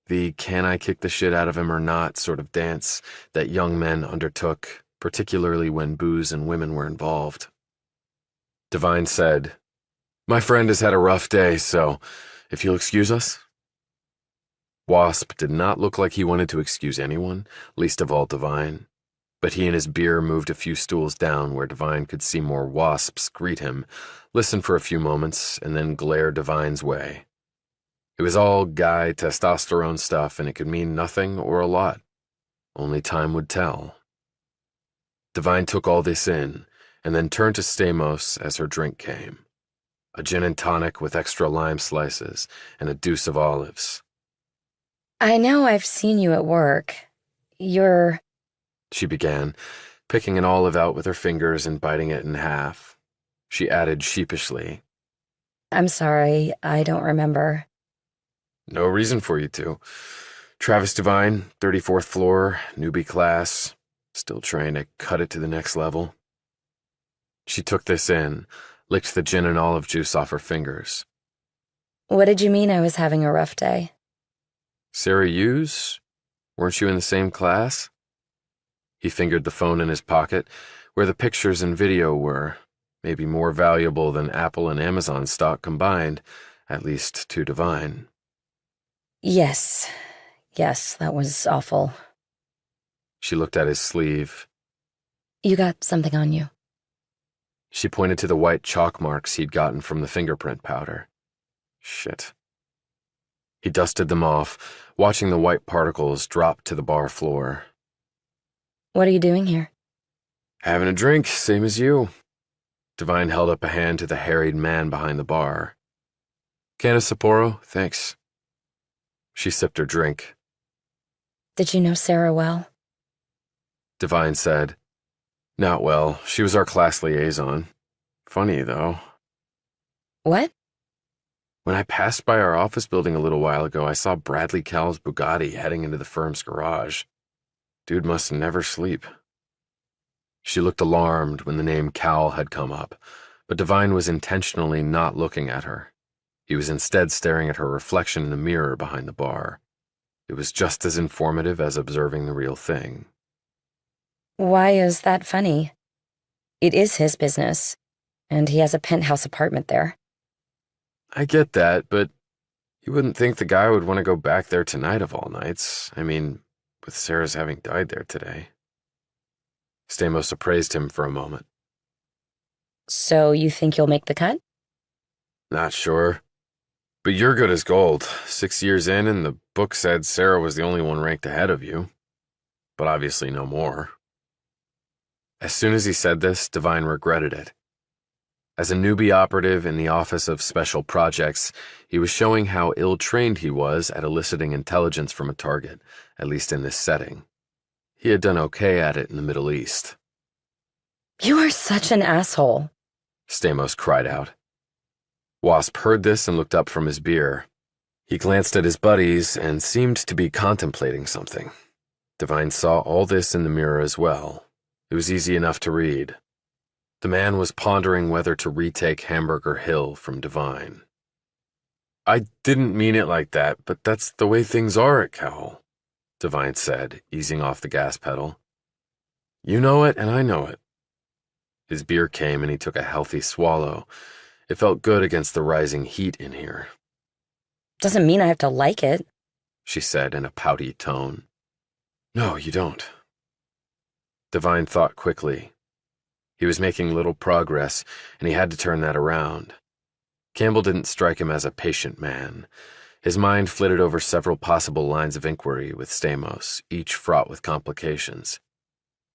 the can I kick the shit out of him or not sort of dance that young men undertook, particularly when booze and women were involved. Devine said, "My friend has had a rough day, so if you'll excuse us." Wasp did not look like he wanted to excuse anyone, least of all Devine. But he and his beer moved a few stools down where Devine could see more wasps greet him, listen for a few moments, and then glare Devine's way. It was all guy testosterone stuff, and it could mean nothing or a lot. Only time would tell. Devine took all this in, and then turned to Stamos as her drink came. A gin and tonic with extra lime slices and a deuce of olives. I know I've seen you at work. You're... She began, picking an olive out with her fingers and biting it in half. She added sheepishly, I'm sorry, I don't remember. No reason for you to. Travis Devine, 34th floor, newbie class, still trying to cut it to the next level. She took this in, licked the gin and olive juice off her fingers. What did you mean I was having a rough day? Sarah Hughes? Weren't you in the same class? He fingered the phone in his pocket, where the pictures and video were, maybe more valuable than Apple and Amazon stock combined, at least to Devine. Yes, that was awful. She looked at his sleeve. You got something on you. She pointed to the white chalk marks he'd gotten from the fingerprint powder. Shit. He dusted them off, watching the white particles drop to the bar floor. What are you doing here? Having a drink, same as you. Devine held up a hand to the harried man behind the bar. Can of Sapporo, thanks. She sipped her drink. Did you know Sarah well? Devine said, Not well. She was our class liaison. Funny, though. What? When I passed by our office building a little while ago, I saw Bradley Cowell's Bugatti heading into the firm's garage. Dude must never sleep. She looked alarmed when the name Cowell had come up, but Devine was intentionally not looking at her. He was instead staring at her reflection in the mirror behind the bar. It was just as informative as observing the real thing. Why is that funny? It is his business, and he has a penthouse apartment there. I get that, but you wouldn't think the guy would want to go back there tonight of all nights. I mean, with Sarah's having died there today. Stamos appraised him for a moment. So you think you'll make the cut? Not sure. But you're good as gold. 6 years in, and the book said Sarah was the only one ranked ahead of you. But obviously no more. As soon as he said this, Devine regretted it. As a newbie operative in the Office of Special Projects, he was showing how ill-trained he was at eliciting intelligence from a target, at least in this setting. He had done okay at it in the Middle East. You are such an asshole, Stamos cried out. Wasp heard this and looked up from his beer. He glanced at his buddies and seemed to be contemplating something. Devine saw all this in the mirror as well. It was easy enough to read. The man was pondering whether to retake Hamburger Hill from Devine. I didn't mean it like that, but that's the way things are at Cowell, Devine said, easing off the gas pedal. You know it, and I know it. His beer came, and he took a healthy swallow. It felt good against the rising heat in here. Doesn't mean I have to like it, she said in a pouty tone. No, you don't. Devine thought quickly. He was making little progress, and he had to turn that around. Campbell didn't strike him as a patient man. His mind flitted over several possible lines of inquiry with Stamos, each fraught with complications.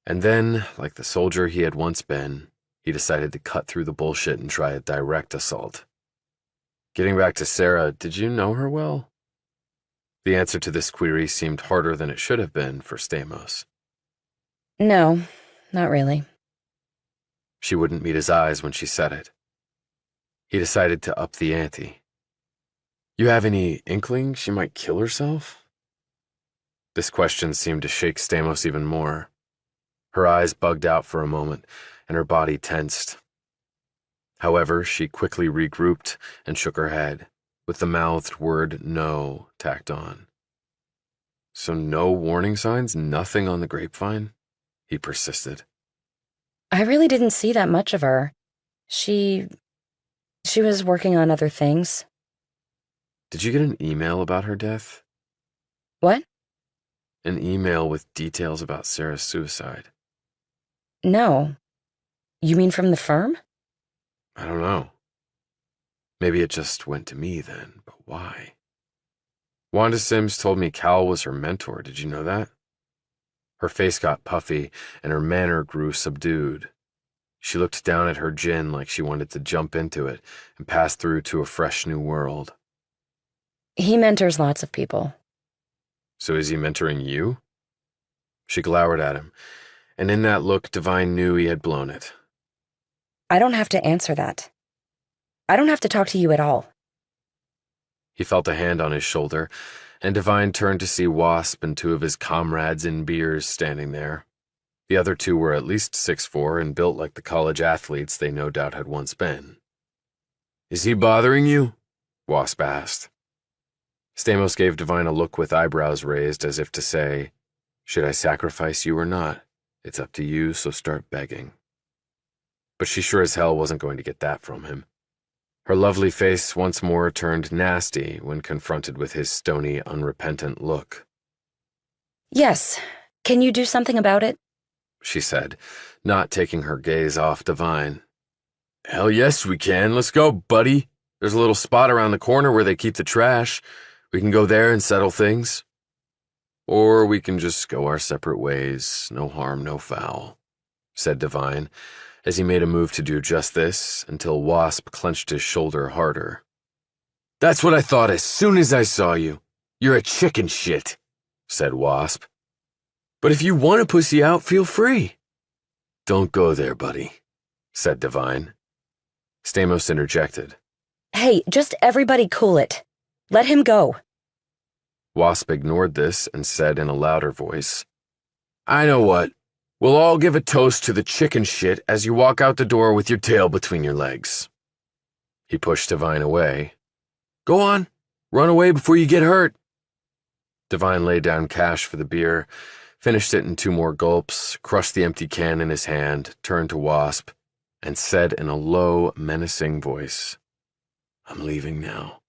And then, like the soldier he had once been, he decided to cut through the bullshit and try a direct assault. Getting back to Sarah, did you know her well? The answer to this query seemed harder than it should have been for Stamos. No, not really. She wouldn't meet his eyes when she said it. He decided to up the ante. You have any inkling she might kill herself? This question seemed to shake Stamos even more. Her eyes bugged out for a moment, and her body tensed. However, she quickly regrouped and shook her head, with the mouthed word no tacked on. So no warning signs, nothing on the grapevine? He persisted. I really didn't see that much of her. She was working on other things. Did you get an email about her death? What? An email with details about Sarah's suicide. No. You mean from the firm? I don't know. Maybe it just went to me then, but why? Wanda Sims told me Cal was her mentor. Did you know that? Her face got puffy, and her manner grew subdued. She looked down at her gin like she wanted to jump into it and pass through to a fresh new world. He mentors lots of people. So is he mentoring you? She glowered at him, and in that look, Devine knew he had blown it. I don't have to answer that. I don't have to talk to you at all. He felt a hand on his shoulder, and Devine turned to see Wasp and two of his comrades in beers standing there. The other two were at least 6'4" and built like the college athletes they no doubt had once been. Is he bothering you? Wasp asked. Stamos gave Devine a look with eyebrows raised as if to say, should I sacrifice you or not? It's up to you, so start begging. But she sure as hell wasn't going to get that from him. Her lovely face once more turned nasty when confronted with his stony, unrepentant look. Yes. Can you do something about it? She said, not taking her gaze off Devine. Hell yes we can. Let's go, buddy. There's a little spot around the corner where they keep the trash. We can go there and settle things. Or we can just go our separate ways. No harm, no foul, said Devine, as he made a move to do just this until Wasp clenched his shoulder harder. That's what I thought as soon as I saw you. You're a chicken shit, said Wasp. But if you want to pussy out, feel free. Don't go there, buddy, said Devine. Stamos interjected. Hey, just everybody cool it. Let him go. Wasp ignored this and said in a louder voice, I know what. We'll all give a toast to the chicken shit as you walk out the door with your tail between your legs. He pushed Devine away. Go on. Run away before you get hurt. Devine laid down cash for the beer, finished it in 2 more gulps, crushed the empty can in his hand, turned to Wasp, and said in a low, menacing voice, I'm leaving now,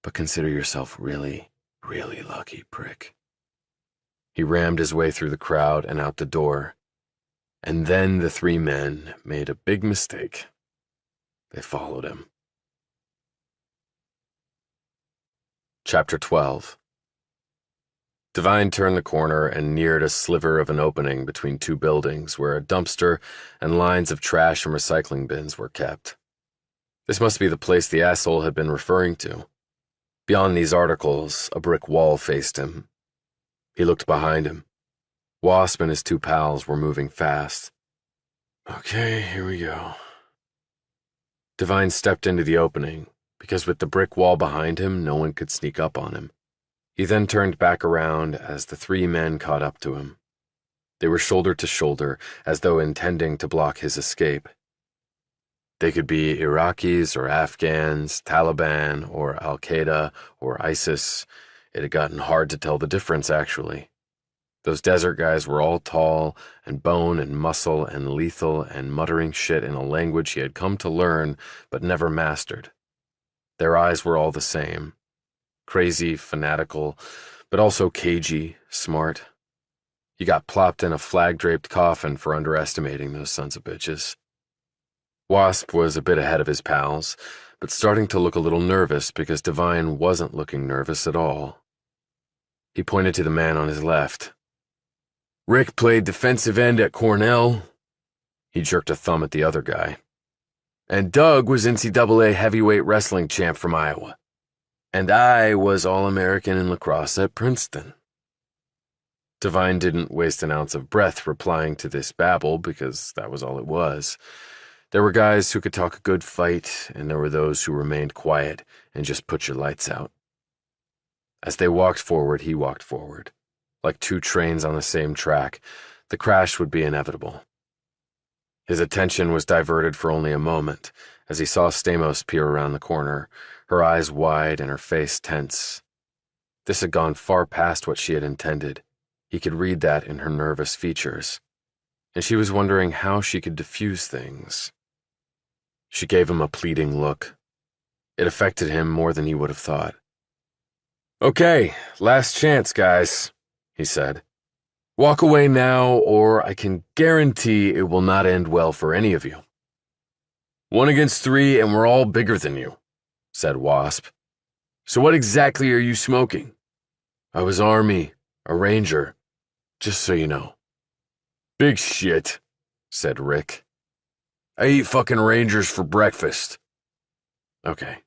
but consider yourself really, really lucky, prick. He rammed his way through the crowd and out the door, and then the 3 men made a big mistake. They followed him. Chapter 12. Devine turned the corner and neared a sliver of an opening between 2 buildings where a dumpster and lines of trash and recycling bins were kept. This must be the place the asshole had been referring to. Beyond these articles, a brick wall faced him. He looked behind him. Wasp and his 2 pals were moving fast. Okay, here we go. Devine stepped into the opening, because with the brick wall behind him, no one could sneak up on him. He then turned back around as the 3 men caught up to him. They were shoulder to shoulder, as though intending to block his escape. They could be Iraqis or Afghans, Taliban or Al-Qaeda or ISIS. It had gotten hard to tell the difference, actually. Those desert guys were all tall and bone and muscle and lethal and muttering shit in a language he had come to learn but never mastered. Their eyes were all the same. Crazy, fanatical, but also cagey, smart. He got plopped in a flag-draped coffin for underestimating those sons of bitches. Wasp was a bit ahead of his pals, but starting to look a little nervous because Devine wasn't looking nervous at all. He pointed to the man on his left. Rick played defensive end at Cornell. He jerked a thumb at the other guy. And Doug was NCAA heavyweight wrestling champ from Iowa. And I was All-American in lacrosse at Princeton. Devine didn't waste an ounce of breath replying to this babble because that was all it was. There were guys who could talk a good fight, and there were those who remained quiet and just put your lights out. As they walked forward, he walked forward. Like 2 trains on the same track, the crash would be inevitable. His attention was diverted for only a moment as he saw Stamos peer around the corner, her eyes wide and her face tense. This had gone far past what she had intended. He could read that in her nervous features, and she was wondering how she could diffuse things. She gave him a pleading look. It affected him more than he would have thought. Okay, last chance, guys, he said. Walk away now, or I can guarantee it will not end well for any of you. 1 against 3, and we're all bigger than you, said Wasp. So what exactly are you smoking? I was Army, a Ranger, just so you know. Big shit, said Rick. I eat fucking Rangers for breakfast. Okay,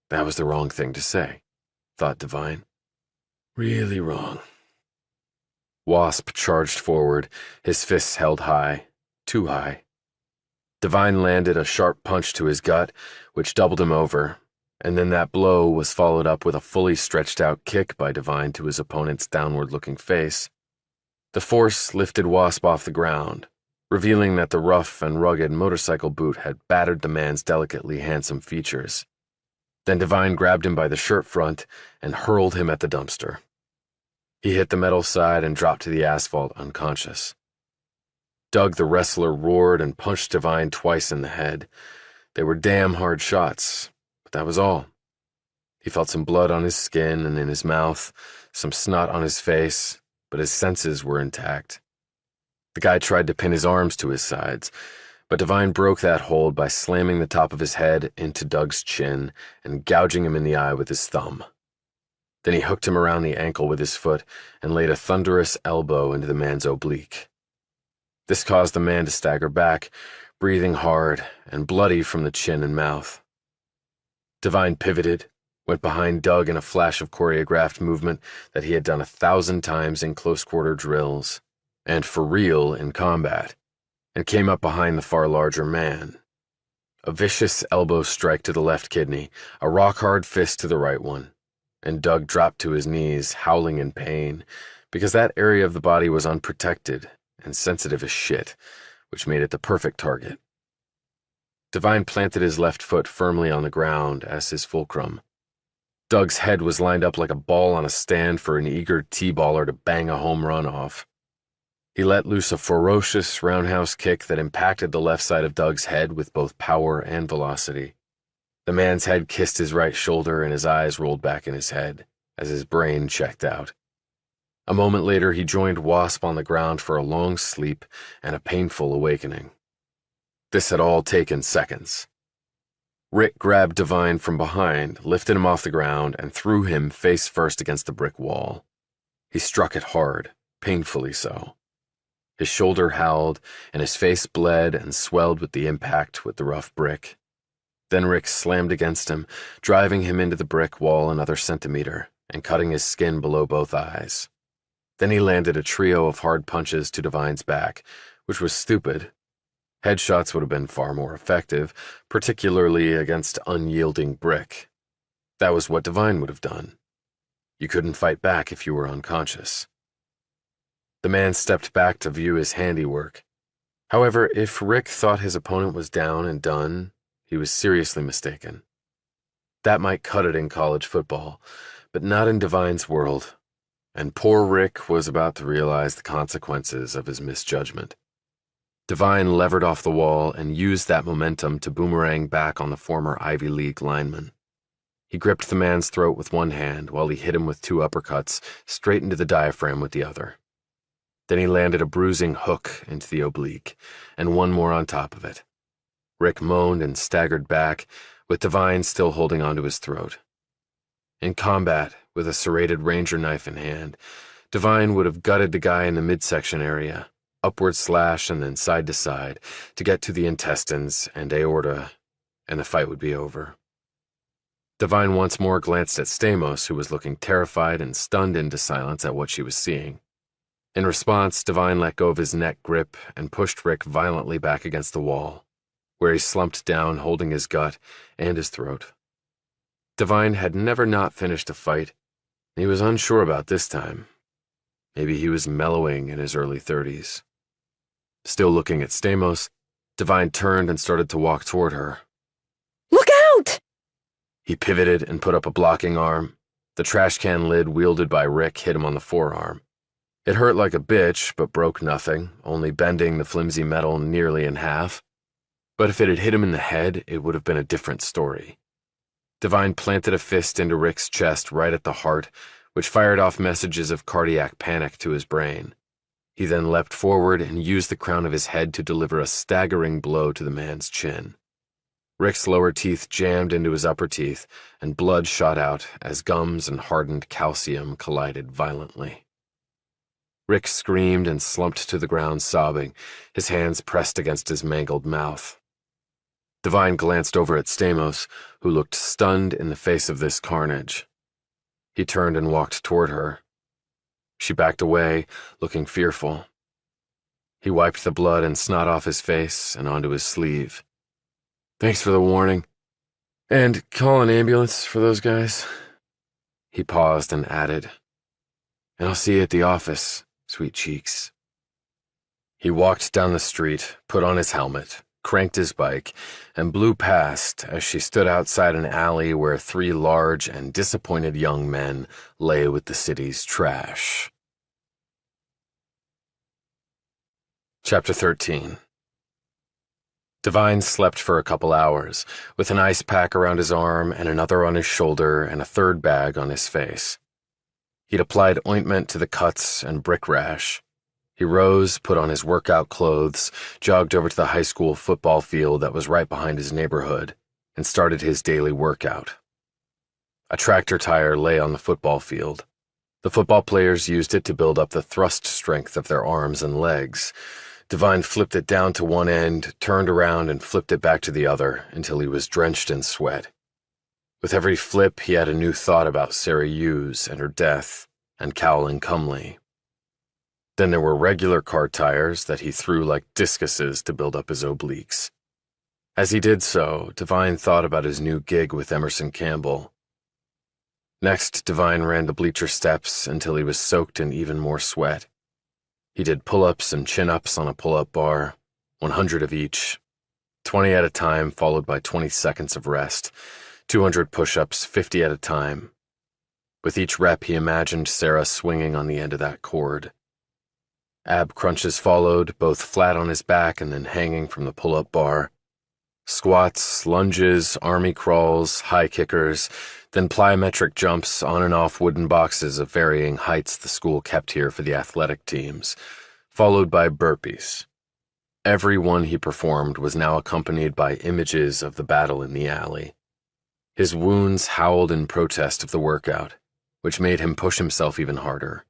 that was the wrong thing to say, thought Devine. Really wrong. Wasp charged forward, his fists held high, too high. Devine landed a sharp punch to his gut, which doubled him over, and then that blow was followed up with a fully stretched-out kick by Devine to his opponent's downward-looking face. The force lifted Wasp off the ground, revealing that the rough and rugged motorcycle boot had battered the man's delicately handsome features. Then Devine grabbed him by the shirt front and hurled him at the dumpster. He hit the metal side and dropped to the asphalt unconscious. Doug the wrestler roared and punched Devine twice in the head. They were damn hard shots, but that was all. He felt some blood on his skin and in his mouth, some snot on his face, but his senses were intact. The guy tried to pin his arms to his sides, but Devine broke that hold by slamming the top of his head into Doug's chin and gouging him in the eye with his thumb. Then he hooked him around the ankle with his foot and laid a thunderous elbow into the man's oblique. This caused the man to stagger back, breathing hard and bloody from the chin and mouth. Devine pivoted, went behind Doug in a flash of choreographed movement that he had done 1,000 times in close-quarter drills, and for real in combat, and came up behind the far larger man. A vicious elbow strike to the left kidney, a rock-hard fist to the right one, and Doug dropped to his knees, howling in pain, because that area of the body was unprotected and sensitive as shit, which made it the perfect target. Devine planted his left foot firmly on the ground as his fulcrum. Doug's head was lined up like a ball on a stand for an eager T-baller to bang a home run off. He let loose a ferocious roundhouse kick that impacted the left side of Doug's head with both power and velocity. The man's head kissed his right shoulder and his eyes rolled back in his head as his brain checked out. A moment later, he joined Wasp on the ground for a long sleep and a painful awakening. This had all taken seconds. Rick grabbed Devine from behind, lifted him off the ground, and threw him face first against the brick wall. He struck it hard, painfully so. His shoulder howled, and his face bled and swelled with the impact with the rough brick. Then Rick slammed against him, driving him into the brick wall another centimeter and cutting his skin below both eyes. Then he landed a trio of hard punches to Devine's back, which was stupid. Headshots would have been far more effective, particularly against unyielding brick. That was what Devine would have done. You couldn't fight back if you were unconscious. The man stepped back to view his handiwork. However, if Rick thought his opponent was down and done, he was seriously mistaken. That might cut it in college football, but not in Devine's world. And poor Rick was about to realize the consequences of his misjudgment. Devine levered off the wall and used that momentum to boomerang back on the former Ivy League lineman. He gripped the man's throat with one hand while he hit him with 2 uppercuts straight into the diaphragm with the other. Then he landed a bruising hook into the oblique, and one more on top of it. Rick moaned and staggered back, with Devine still holding onto his throat. In combat, with a serrated ranger knife in hand, Devine would have gutted the guy in the midsection area, upward slash and then side to side, to get to the intestines and aorta, and the fight would be over. Devine once more glanced at Stamos, who was looking terrified and stunned into silence at what she was seeing. In response, Devine let go of his neck grip and pushed Rick violently back against the wall, where he slumped down holding his gut and his throat. Devine had never not finished a fight, and he was unsure about this time. Maybe he was mellowing in his early 30s. Still looking at Stamos, Devine turned and started to walk toward her. Look out! He pivoted and put up a blocking arm. The trash can lid wielded by Rick hit him on the forearm. It hurt like a bitch, but broke nothing, only bending the flimsy metal nearly in half. But if it had hit him in the head, it would have been a different story. Devine planted a fist into Rick's chest right at the heart, which fired off messages of cardiac panic to his brain. He then leapt forward and used the crown of his head to deliver a staggering blow to the man's chin. Rick's lower teeth jammed into his upper teeth, and blood shot out as gums and hardened calcium collided violently. Rick screamed and slumped to the ground sobbing, his hands pressed against his mangled mouth. Devine glanced over at Stamos, who looked stunned in the face of this carnage. He turned and walked toward her. She backed away, looking fearful. He wiped the blood and snot off his face and onto his sleeve. "Thanks for the warning. And call an ambulance for those guys." He paused and added, "And I'll see you at the office, sweet cheeks." He walked down the street, put on his helmet, cranked his bike, and blew past as she stood outside an alley where 3 large and disappointed young men lay with the city's trash. Chapter 13. Devine slept for a couple hours, with an ice pack around his arm and another on his shoulder and a third bag on his face. He'd applied ointment to the cuts and brick rash. He rose, put on his workout clothes, jogged over to the high school football field that was right behind his neighborhood, and started his daily workout. A tractor tire lay on the football field. The football players used it to build up the thrust strength of their arms and legs. Devine flipped it down to one end, turned around, and flipped it back to the other until he was drenched in sweat. With every flip, he had a new thought about Sarah Hughes and her death, and Cowell and Cumley. Then there were regular car tires that he threw like discuses to build up his obliques. As he did so, Devine thought about his new gig with Emerson Campbell. Next, Devine ran the bleacher steps until he was soaked in even more sweat. He did pull-ups and chin-ups on a pull-up bar, 100 of each, 20 at a time followed by 20 seconds of rest, 200 push-ups, 50 at a time. With each rep, he imagined Sarah swinging on the end of that cord. Ab crunches followed, both flat on his back and then hanging from the pull-up bar. Squats, lunges, army crawls, high kickers, then plyometric jumps on and off wooden boxes of varying heights the school kept here for the athletic teams, followed by burpees. Every one he performed was now accompanied by images of the battle in the alley. His wounds howled in protest of the workout, which made him push himself even harder.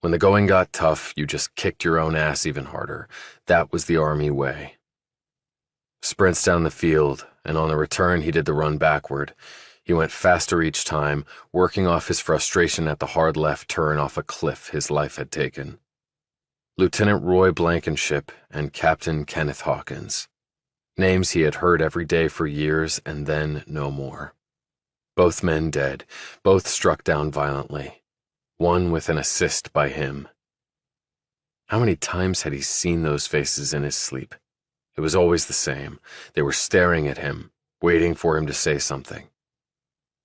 When the going got tough, you just kicked your own ass even harder. That was the Army way. Sprints down the field, and on the return he did the run backward. He went faster each time, working off his frustration at the hard left turn off a cliff his life had taken. Lieutenant Roy Blankenship and Captain Kenneth Hawkins. Names he had heard every day for years, and then no more. Both men dead, both struck down violently. One with an assist by him. How many times had he seen those faces in his sleep? It was always the same. They were staring at him, waiting for him to say something.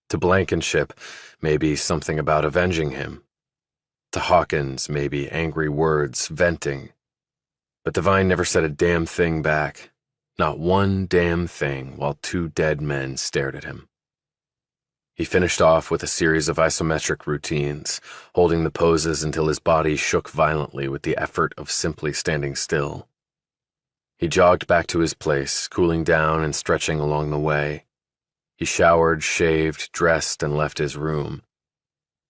To Blankenship, maybe something about avenging him. To Hawkins, maybe angry words, venting. But Devine never said a damn thing back. Not one damn thing while 2 dead men stared at him. He finished off with a series of isometric routines, holding the poses until his body shook violently with the effort of simply standing still. He jogged back to his place, cooling down and stretching along the way. He showered, shaved, dressed, and left his room.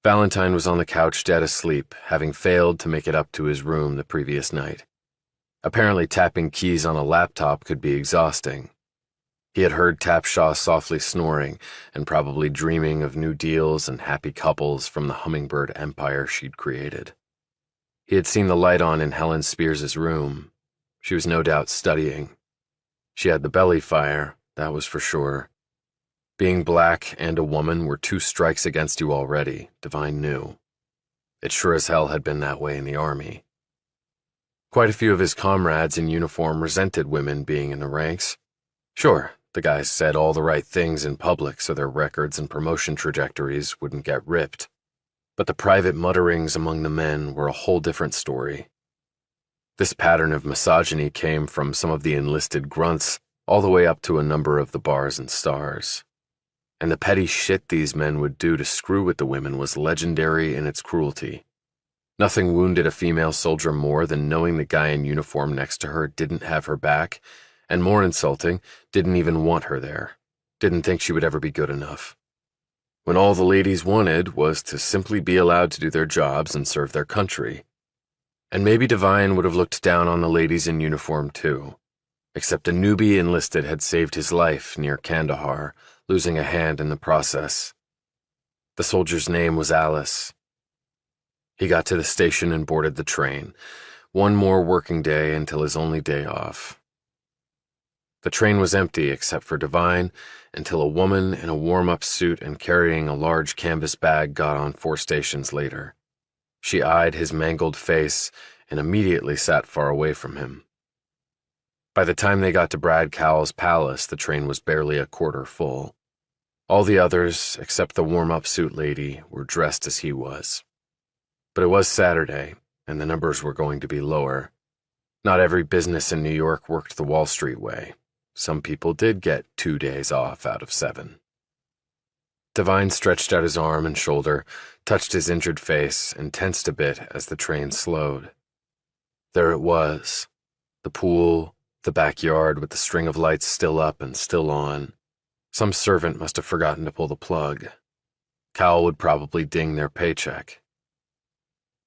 Valentine was on the couch dead asleep, having failed to make it up to his room the previous night. Apparently tapping keys on a laptop could be exhausting. He had heard Tapshaw softly snoring and probably dreaming of new deals and happy couples from the hummingbird empire she'd created. He had seen the light on in Helen Spears's room. She was no doubt studying. She had the belly fire, that was for sure. Being black and a woman were 2 strikes against you already, Devine knew. It sure as hell had been that way in the Army. Quite a few of his comrades in uniform resented women being in the ranks. Sure, the guys said all the right things in public so their records and promotion trajectories wouldn't get ripped. But the private mutterings among the men were a whole different story. This pattern of misogyny came from some of the enlisted grunts all the way up to a number of the bars and stars. And the petty shit these men would do to screw with the women was legendary in its cruelty. Nothing wounded a female soldier more than knowing the guy in uniform next to her didn't have her back, and more insulting, didn't even want her there, didn't think she would ever be good enough. When all the ladies wanted was to simply be allowed to do their jobs and serve their country. And maybe Devine would have looked down on the ladies in uniform too, except a newbie enlisted had saved his life near Kandahar, losing a hand in the process. The soldier's name was Alice. He got to the station and boarded the train. One more working day until his only day off. The train was empty except for Devine until a woman in a warm-up suit and carrying a large canvas bag got on 4 stations later. She eyed his mangled face and immediately sat far away from him. By the time they got to Brad Cowell's palace, the train was barely a quarter full. All the others, except the warm-up suit lady, were dressed as he was. But it was Saturday, and the numbers were going to be lower. Not every business in New York worked the Wall Street way. Some people did get 2 days off out of 7. Devine stretched out his arm and shoulder, touched his injured face, and tensed a bit as the train slowed. There it was, the pool, the backyard with the string of lights still up and still on. Some servant must have forgotten to pull the plug. Cowell would probably ding their paycheck.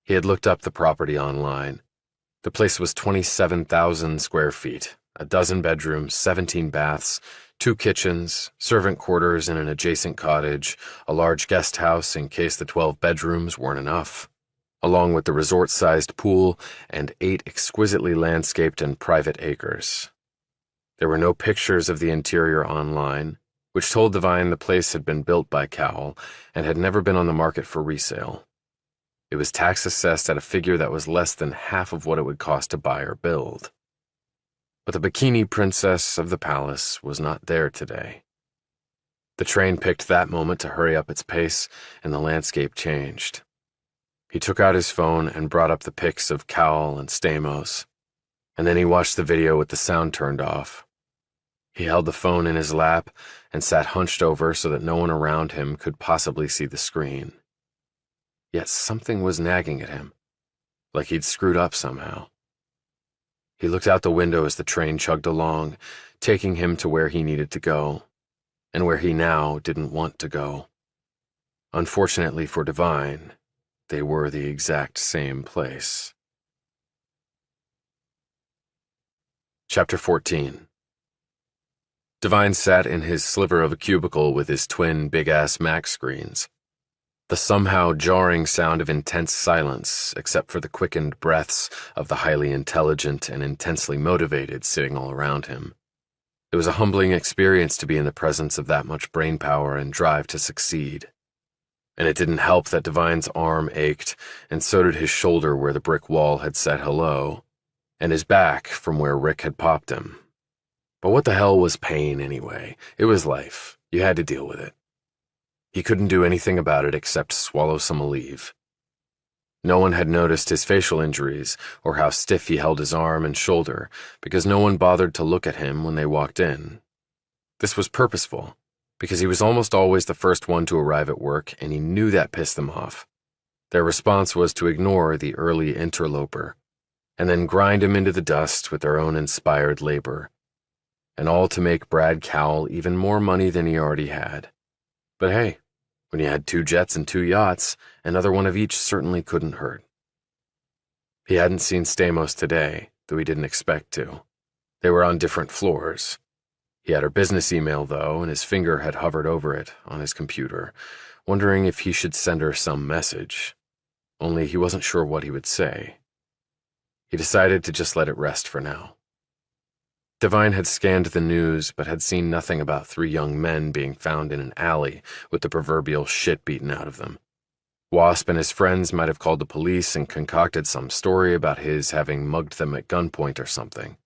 He had looked up the property online. The place was 27,000 square feet, a dozen bedrooms, 17 baths, 2 kitchens, servant quarters in an adjacent cottage, a large guest house in case the 12 bedrooms weren't enough, along with the resort-sized pool and 8 exquisitely landscaped and private acres. There were no pictures of the interior online, which told Devine the place had been built by Cowell and had never been on the market for resale. It was tax-assessed at a figure that was less than half of what it would cost to buy or build. But the bikini princess of the palace was not there today. The train picked that moment to hurry up its pace, and the landscape changed. He took out his phone and brought up the pics of Cowell and Stamos, and then he watched the video with the sound turned off. He held the phone in his lap and sat hunched over so that no one around him could possibly see the screen. Yet something was nagging at him, like he'd screwed up somehow. He looked out the window as the train chugged along, taking him to where he needed to go, and where he now didn't want to go. Unfortunately for Devine, they were the exact same place. Chapter 14. Devine sat in his sliver of a cubicle with his twin big-ass Mac screens. The somehow jarring sound of intense silence, except for the quickened breaths of the highly intelligent and intensely motivated sitting all around him. It was a humbling experience to be in the presence of that much brainpower and drive to succeed. And it didn't help that Devine's arm ached, and so did his shoulder where the brick wall had said hello, and his back from where Rick had popped him. But what the hell was pain anyway? It was life. You had to deal with it. He couldn't do anything about it except swallow some Aleve. No one had noticed his facial injuries or how stiff he held his arm and shoulder because no one bothered to look at him when they walked in. This was purposeful because he was almost always the first one to arrive at work and he knew that pissed them off. Their response was to ignore the early interloper and then grind him into the dust with their own inspired labor. And all to make Brad Cowell even more money than he already had. But hey, when you had 2 jets and 2 yachts, another one of each certainly couldn't hurt. He hadn't seen Stamos today, though he didn't expect to. They were on different floors. He had her business email, though, and his finger had hovered over it on his computer, wondering if he should send her some message. Only he wasn't sure what he would say. He decided to just let it rest for now. Devine had scanned the news, but had seen nothing about 3 young men being found in an alley with the proverbial shit beaten out of them. Wasp and his friends might have called the police and concocted some story about his having mugged them at gunpoint or something.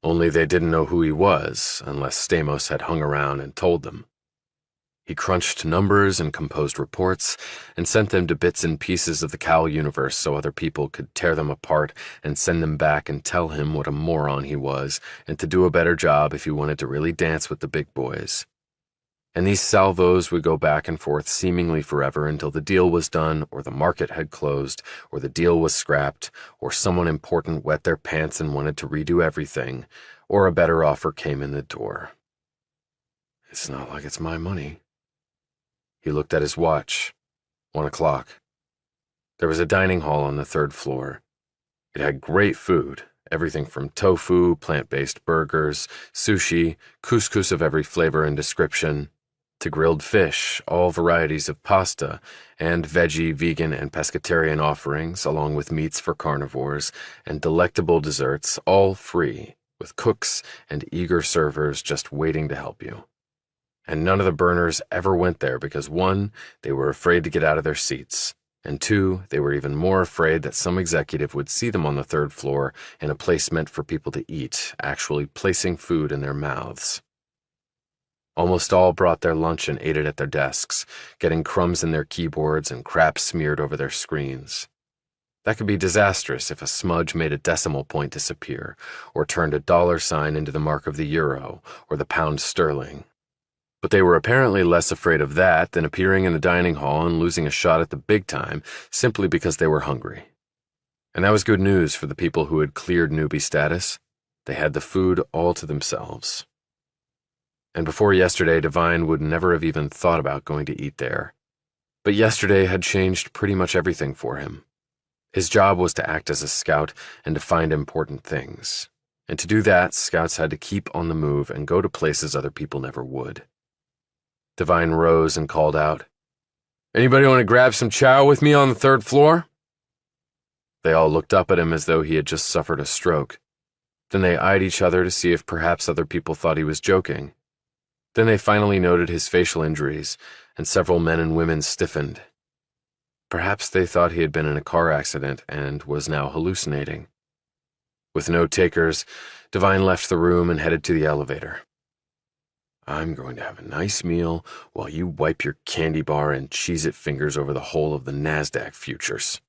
Only they didn't know who he was, unless Stamos had hung around and told them. He crunched numbers and composed reports and sent them to bits and pieces of the Cowell universe so other people could tear them apart and send them back and tell him what a moron he was and to do a better job if he wanted to really dance with the big boys. And these salvos would go back and forth seemingly forever until the deal was done, or the market had closed, or the deal was scrapped, or someone important wet their pants and wanted to redo everything, or a better offer came in the door. It's not like it's my money. He looked at his watch. 1 o'clock. There was a dining hall on the 3rd floor. It had great food, everything from tofu, plant-based burgers, sushi, couscous of every flavor and description, to grilled fish, all varieties of pasta, and veggie, vegan, and pescatarian offerings, along with meats for carnivores, and delectable desserts, all free, with cooks and eager servers just waiting to help you. And none of the burners ever went there because 1, they were afraid to get out of their seats, and 2, they were even more afraid that some executive would see them on the 3rd floor in a place meant for people to eat, actually placing food in their mouths. Almost all brought their lunch and ate it at their desks, getting crumbs in their keyboards and crap smeared over their screens. That could be disastrous if a smudge made a decimal point disappear, or turned a dollar sign into the mark of the euro or the pound sterling. But they were apparently less afraid of that than appearing in the dining hall and losing a shot at the big time simply because they were hungry. And that was good news for the people who had cleared newbie status. They had the food all to themselves. And before yesterday, Devine would never have even thought about going to eat there. But yesterday had changed pretty much everything for him. His job was to act as a scout and to find important things. And to do that, scouts had to keep on the move and go to places other people never would. Devine rose and called out, "Anybody want to grab some chow with me on the 3rd floor?" They all looked up at him as though he had just suffered a stroke. Then they eyed each other to see if perhaps other people thought he was joking. Then they finally noted his facial injuries, and several men and women stiffened. Perhaps they thought he had been in a car accident and was now hallucinating. With no takers, Devine left the room and headed to the elevator. "I'm going to have a nice meal while you wipe your candy bar and Cheez-It fingers over the whole of the NASDAQ futures."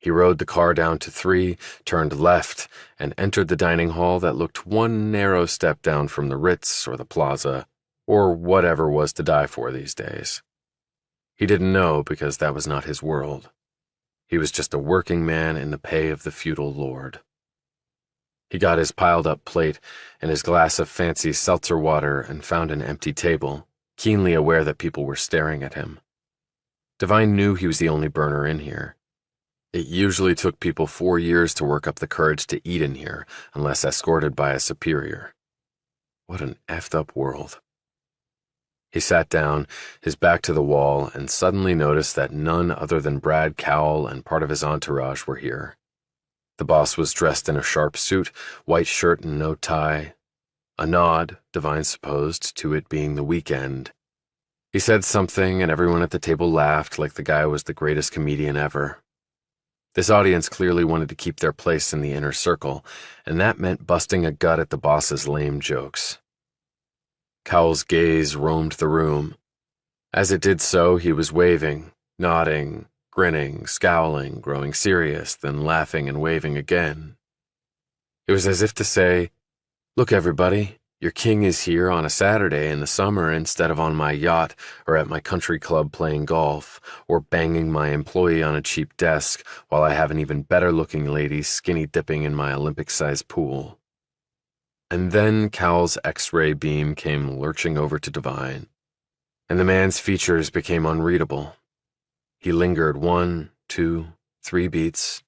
He rode the car down to 3, turned left, and entered the dining hall that looked 1 narrow step down from the Ritz or the Plaza, or whatever was to die for these days. He didn't know because that was not his world. He was just a working man in the pay of the feudal lord. He got his piled-up plate and his glass of fancy seltzer water and found an empty table, keenly aware that people were staring at him. Devine knew he was the only burner in here. It usually took people 4 years to work up the courage to eat in here, unless escorted by a superior. What an effed-up world. He sat down, his back to the wall, and suddenly noticed that none other than Brad Cowell and part of his entourage were here. The boss was dressed in a sharp suit, white shirt and no tie. A nod, Devine supposed, to it being the weekend. He said something, and everyone at the table laughed like the guy was the greatest comedian ever. This audience clearly wanted to keep their place in the inner circle, and that meant busting a gut at the boss's lame jokes. Cowell's gaze roamed the room. As it did so, he was waving, nodding, grinning, scowling, growing serious, then laughing and waving again. It was as if to say, "Look, everybody, your king is here on a Saturday in the summer instead of on my yacht or at my country club playing golf or banging my employee on a cheap desk while I have an even better-looking lady skinny dipping in my Olympic-sized pool." And then Cowell's X-ray beam came lurching over to Devine, and the man's features became unreadable. He lingered 1, 2, 3 beats.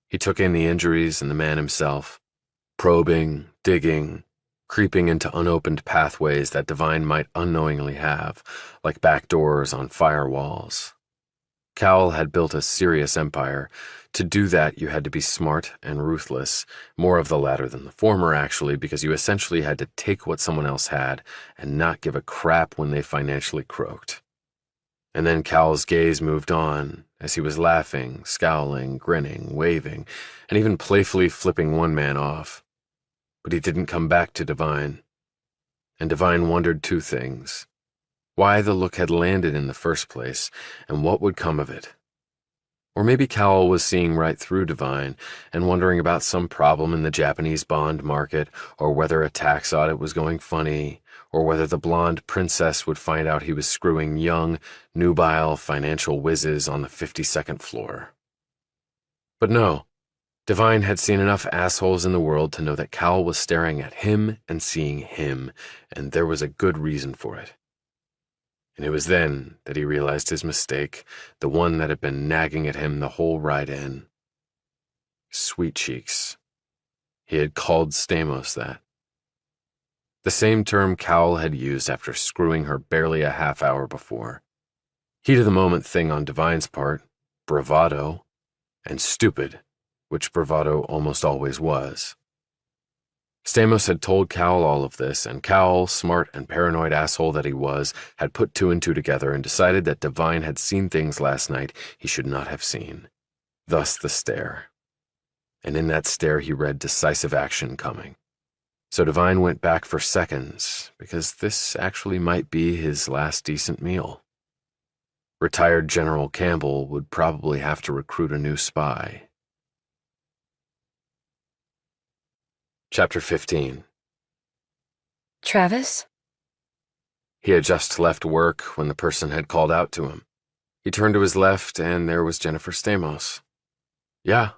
He took in the injuries and the man himself, probing, digging, creeping into unopened pathways that Devine might unknowingly have, like back doors on firewalls. Cowell had built a serious empire. To do that, you had to be smart and ruthless, more of the latter than the former, actually, because you essentially had to take what someone else had and not give a crap when they financially croaked. And then Cowell's gaze moved on, as he was laughing, scowling, grinning, waving, and even playfully flipping one man off. But he didn't come back to Devine. And Devine wondered 2 things. Why the look had landed in the first place, and what would come of it. Or maybe Cowell was seeing right through Devine and wondering about some problem in the Japanese bond market, or whether a tax audit was going funny, or whether the blonde princess would find out he was screwing young, nubile financial whizzes on the 52nd floor. But no, Devine had seen enough assholes in the world to know that Cal was staring at him and seeing him, and there was a good reason for it. And it was then that he realized his mistake, the one that had been nagging at him the whole ride in. Sweet cheeks. He had called Stamos that. The same term Cal had used after screwing her barely a half hour before. Heat-of-the-moment thing on Devine's part, bravado, and stupid, which bravado almost always was. Stamos had told Cal all of this, and Cal, smart and paranoid asshole that he was, had put two and two together and decided that Devine had seen things last night he should not have seen. Thus the stare. And in that stare he read decisive action coming. So Devine went back for seconds, because this actually might be his last decent meal. Retired General Campbell would probably have to recruit a new spy. Chapter 15. Travis? He had just left work when the person had called out to him. He turned to his left, and there was Jennifer Stamos. Yeah.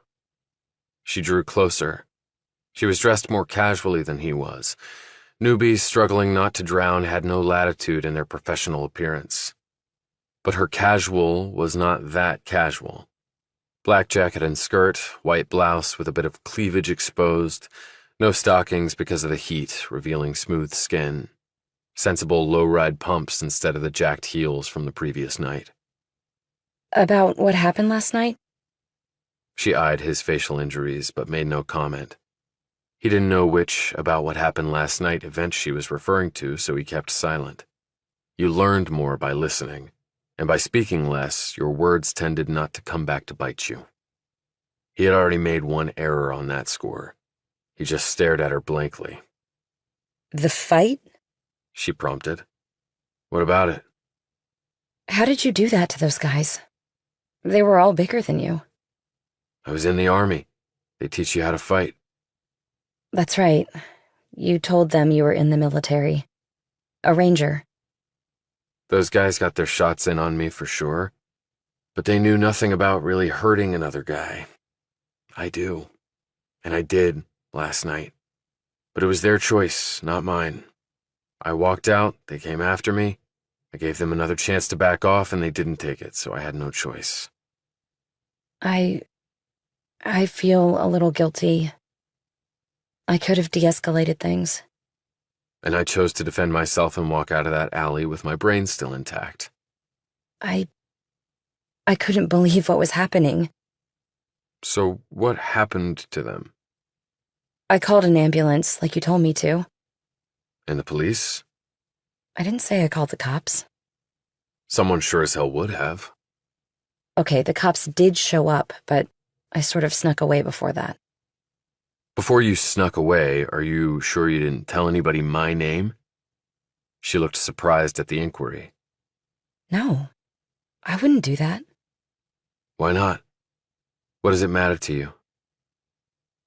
She drew closer. She was dressed more casually than he was. Newbies struggling not to drown had no latitude in their professional appearance. But her casual was not that casual. Black jacket and skirt, white blouse with a bit of cleavage exposed, no stockings because of the heat, revealing smooth skin. Sensible low-ride pumps instead of the jacked heels from the previous night. About what happened last night? She eyed his facial injuries, but made no comment. He didn't know which about what happened last night event she was referring to, so he kept silent. You learned more by listening, and by speaking less, your words tended not to come back to bite you. He had already made one error on that score. He just stared at her blankly. The fight? She prompted. What about it? How did you do that to those guys? They were all bigger than you. I was in the Army. They teach you how to fight. That's right. You told them you were in the military. A ranger. Those guys got their shots in on me for sure, but they knew nothing about really hurting another guy. I do. And I did last night. But it was their choice, not mine. I walked out, they came after me. I gave them another chance to back off, and they didn't take it, so I had no choice. I feel a little guilty. I could have de-escalated things. And I chose to defend myself and walk out of that alley with my brain still intact. I couldn't believe what was happening. So what happened to them? I called an ambulance, like you told me to. And the police? I didn't say I called the cops. Someone sure as hell would have. Okay, the cops did show up, but I sort of snuck away before that. Before you snuck away, are you sure you didn't tell anybody my name? She looked surprised at the inquiry. No, I wouldn't do that. Why not? What does it matter to you?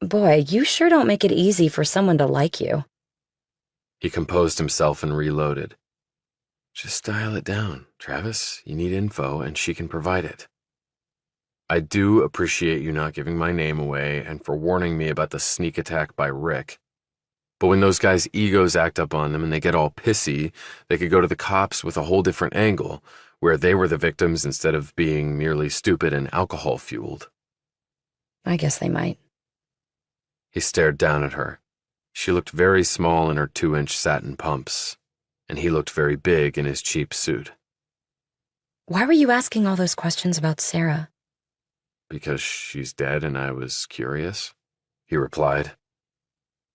Boy, you sure don't make it easy for someone to like you. He composed himself and reloaded. Just dial it down, Travis. You need info, and she can provide it. I do appreciate you not giving my name away and for warning me about the sneak attack by Rick. But when those guys' egos act up on them and they get all pissy, they could go to the cops with a whole different angle, where they were the victims instead of being merely stupid and alcohol-fueled. I guess they might. He stared down at her. She looked very small in her 2-inch satin pumps, and he looked very big in his cheap suit. Why were you asking all those questions about Sarah? Because she's dead and I was curious, he replied.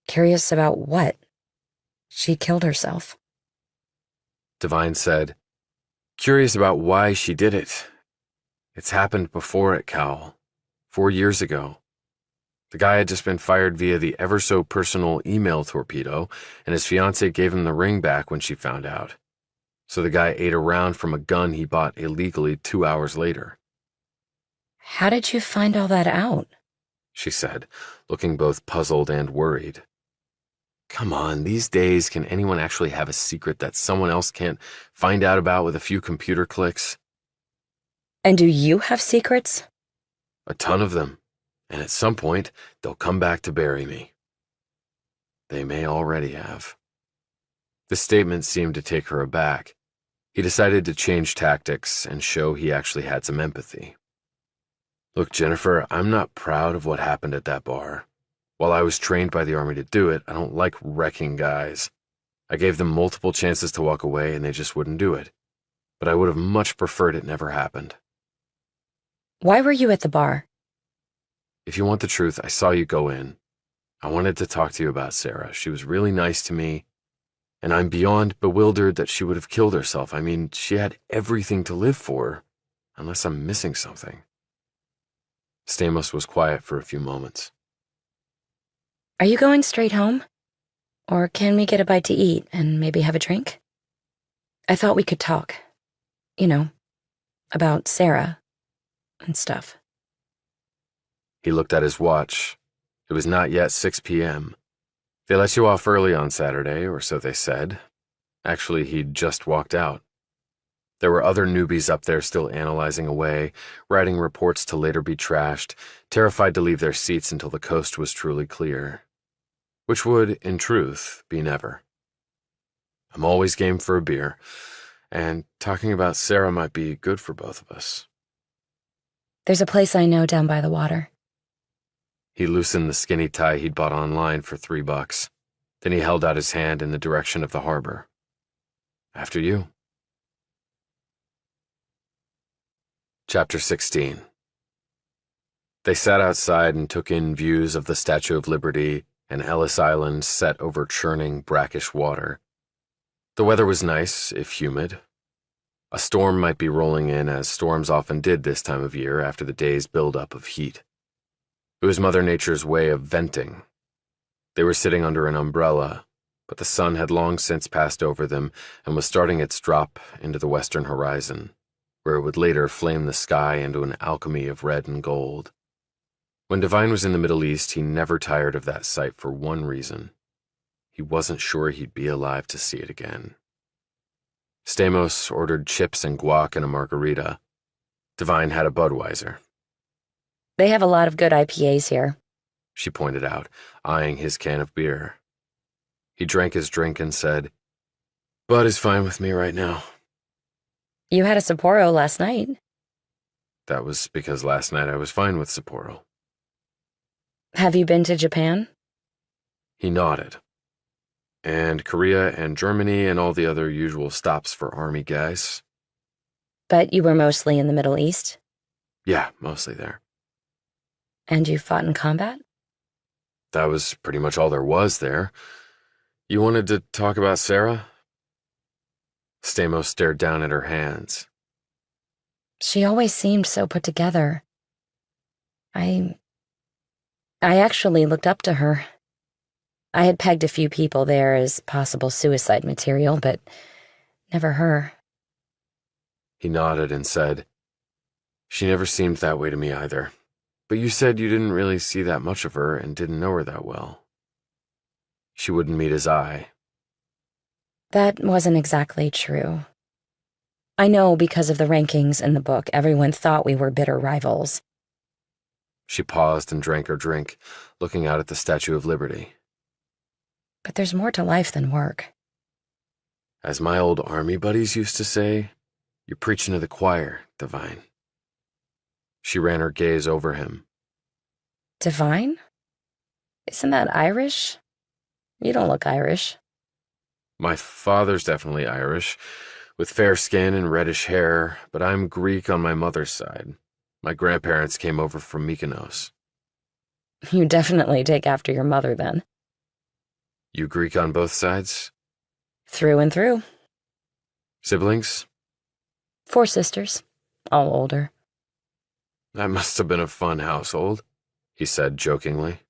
Curious about what? She killed herself. Devine said, curious about why she did it. It's happened before at Cowell, 4 years ago. The guy had just been fired via the ever-so-personal email torpedo, and his fiancée gave him the ring back when she found out. So the guy ate a round from a gun he bought illegally 2 hours later. How did you find all that out? She said, looking both puzzled and worried. Come on, these days, can anyone actually have a secret that someone else can't find out about with a few computer clicks? And do you have secrets? A ton of them, and at some point, they'll come back to bury me. They may already have. The statement seemed to take her aback. He decided to change tactics and show he actually had some empathy. Look, Jennifer, I'm not proud of what happened at that bar. While I was trained by the Army to do it, I don't like wrecking guys. I gave them multiple chances to walk away and they just wouldn't do it. But I would have much preferred it never happened. Why were you at the bar? If you want the truth, I saw you go in. I wanted to talk to you about Sarah. She was really nice to me, and I'm beyond bewildered that she would have killed herself. I mean, she had everything to live for, unless I'm missing something. Stamos was quiet for a few moments. Are you going straight home? Or can we get a bite to eat and maybe have a drink? I thought we could talk. You know, about Sarah and stuff. He looked at his watch. It was not yet 6 p.m. They let you off early on Saturday, or so they said. Actually, he'd just walked out. There were other newbies up there still analyzing away, writing reports to later be trashed, terrified to leave their seats until the coast was truly clear. Which would, in truth, be never. I'm always game for a beer, and talking about Sarah might be good for both of us. There's a place I know down by the water. He loosened the skinny tie he'd bought online for $3. Then he held out his hand in the direction of the harbor. After you. Chapter 16. They sat outside and took in views of the Statue of Liberty and Ellis Island set over churning, brackish water. The weather was nice, if humid. A storm might be rolling in, as storms often did this time of year after the day's buildup of heat. It was Mother Nature's way of venting. They were sitting under an umbrella, but the sun had long since passed over them and was starting its drop into the western horizon, where it would later flame the sky into an alchemy of red and gold. When Devine was in the Middle East, he never tired of that sight for one reason. He wasn't sure he'd be alive to see it again. Stamos ordered chips and guac and a margarita. Devine had a Budweiser. They have a lot of good IPAs here, She pointed out, eyeing his can of beer. He drank his drink and said, Bud is fine with me right now. You had a Sapporo last night. That was because last night I was fine with Sapporo. Have you been to Japan? He nodded. And Korea and Germany and all the other usual stops for Army guys. But you were mostly in the Middle East? Yeah, mostly there. And you fought in combat? That was pretty much all there was there. You wanted to talk about Sarah? Stamos stared down at her hands. She always seemed so put together. I actually looked up to her. I had pegged a few people there as possible suicide material, but never her. He nodded and said, She never seemed that way to me either. But you said you didn't really see that much of her and didn't know her that well. She wouldn't meet his eye. That wasn't exactly true. I know because of the rankings in the book, everyone thought we were bitter rivals. She paused and drank her drink, looking out at the Statue of Liberty. But there's more to life than work. As my old Army buddies used to say, you're preaching to the choir, Devine. She ran her gaze over him. Devine? Isn't that Irish? You don't look Irish. My father's definitely Irish, with fair skin and reddish hair, but I'm Greek on my mother's side. My grandparents came over from Mykonos. You definitely take after your mother, then. You Greek on both sides? Through and through. Siblings? 4 sisters, all older. That must have been a fun household, he said jokingly.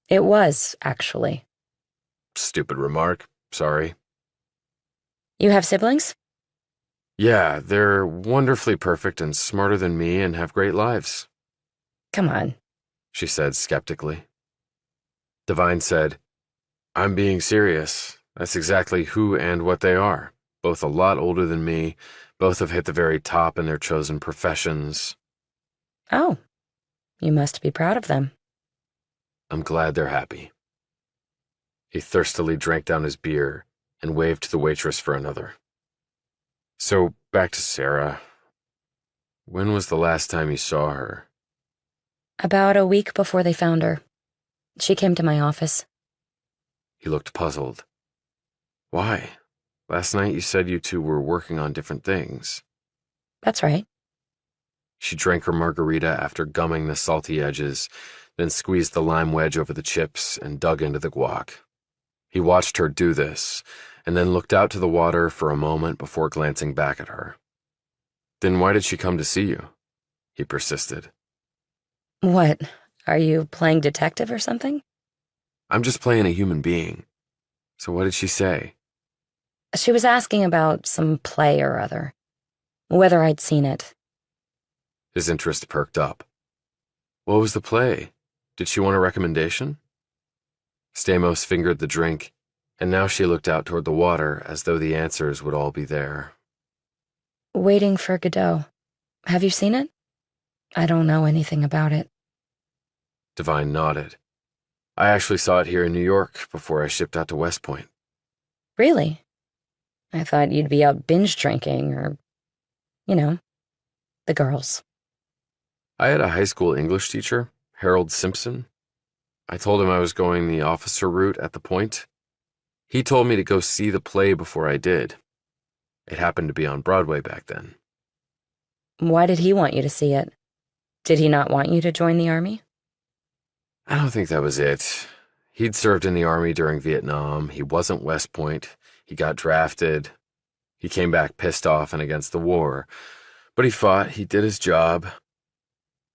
It was, actually. Stupid remark. Sorry. You have siblings? Yeah, they're wonderfully perfect and smarter than me and have great lives. Come on. She said skeptically. Devine said, I'm being serious. That's exactly who and what they are. Both a lot older than me. Both have hit the very top in their chosen professions. Oh, you must be proud of them. I'm glad they're happy. He thirstily drank down his beer and waved to the waitress for another. So, back to Sarah. When was the last time you saw her? About a week before they found her. She came to my office. He looked puzzled. Why? Last night you said you two were working on different things. That's right. She drank her margarita after gumming the salty edges, then squeezed the lime wedge over the chips and dug into the guac. He watched her do this, and then looked out to the water for a moment before glancing back at her. Then why did she come to see you? He persisted. What? Are you playing detective or something? I'm just playing a human being. So what did she say? She was asking about some play or other. Whether I'd seen it. His interest perked up. What was the play? Did she want a recommendation? Stamos fingered the drink, and now she looked out toward the water as though the answers would all be there. Waiting for Godot. Have you seen it? I don't know anything about it. Devine nodded. I actually saw it here in New York before I shipped out to West Point. Really? I thought you'd be out binge drinking or, the girls. I had a high school English teacher, Harold Simpson. I told him I was going the officer route at the Point. He told me to go see the play before I did. It happened to be on Broadway back then. Why did he want you to see it? Did he not want you to join the Army? I don't think that was it. He'd served in the Army during Vietnam. He wasn't West Point. He got drafted. He came back pissed off and against the war. But he fought. He did his job.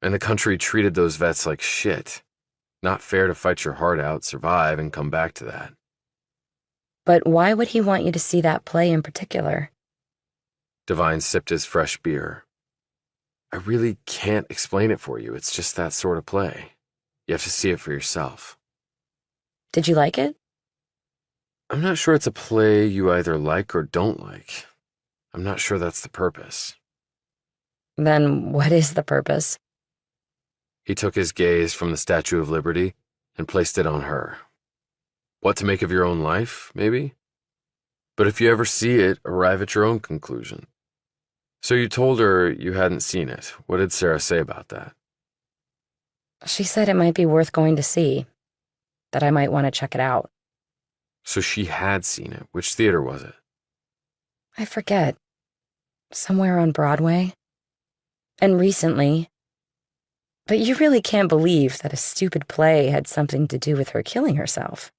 And the country treated those vets like shit. Not fair to fight your heart out, survive, and come back to that. But why would he want you to see that play in particular? Devine sipped his fresh beer. I really can't explain it for you. It's just that sort of play. You have to see it for yourself. Did you like it? I'm not sure it's a play you either like or don't like. I'm not sure that's the purpose. Then what is the purpose? He took his gaze from the Statue of Liberty and placed it on her. What to make of your own life, maybe? But if you ever see it, arrive at your own conclusion. So you told her you hadn't seen it. What did Sarah say about that? She said it might be worth going to see, that I might want to check it out. So she had seen it. Which theater was it? I forget. Somewhere on Broadway. And recently. But you really can't believe that a stupid play had something to do with her killing herself.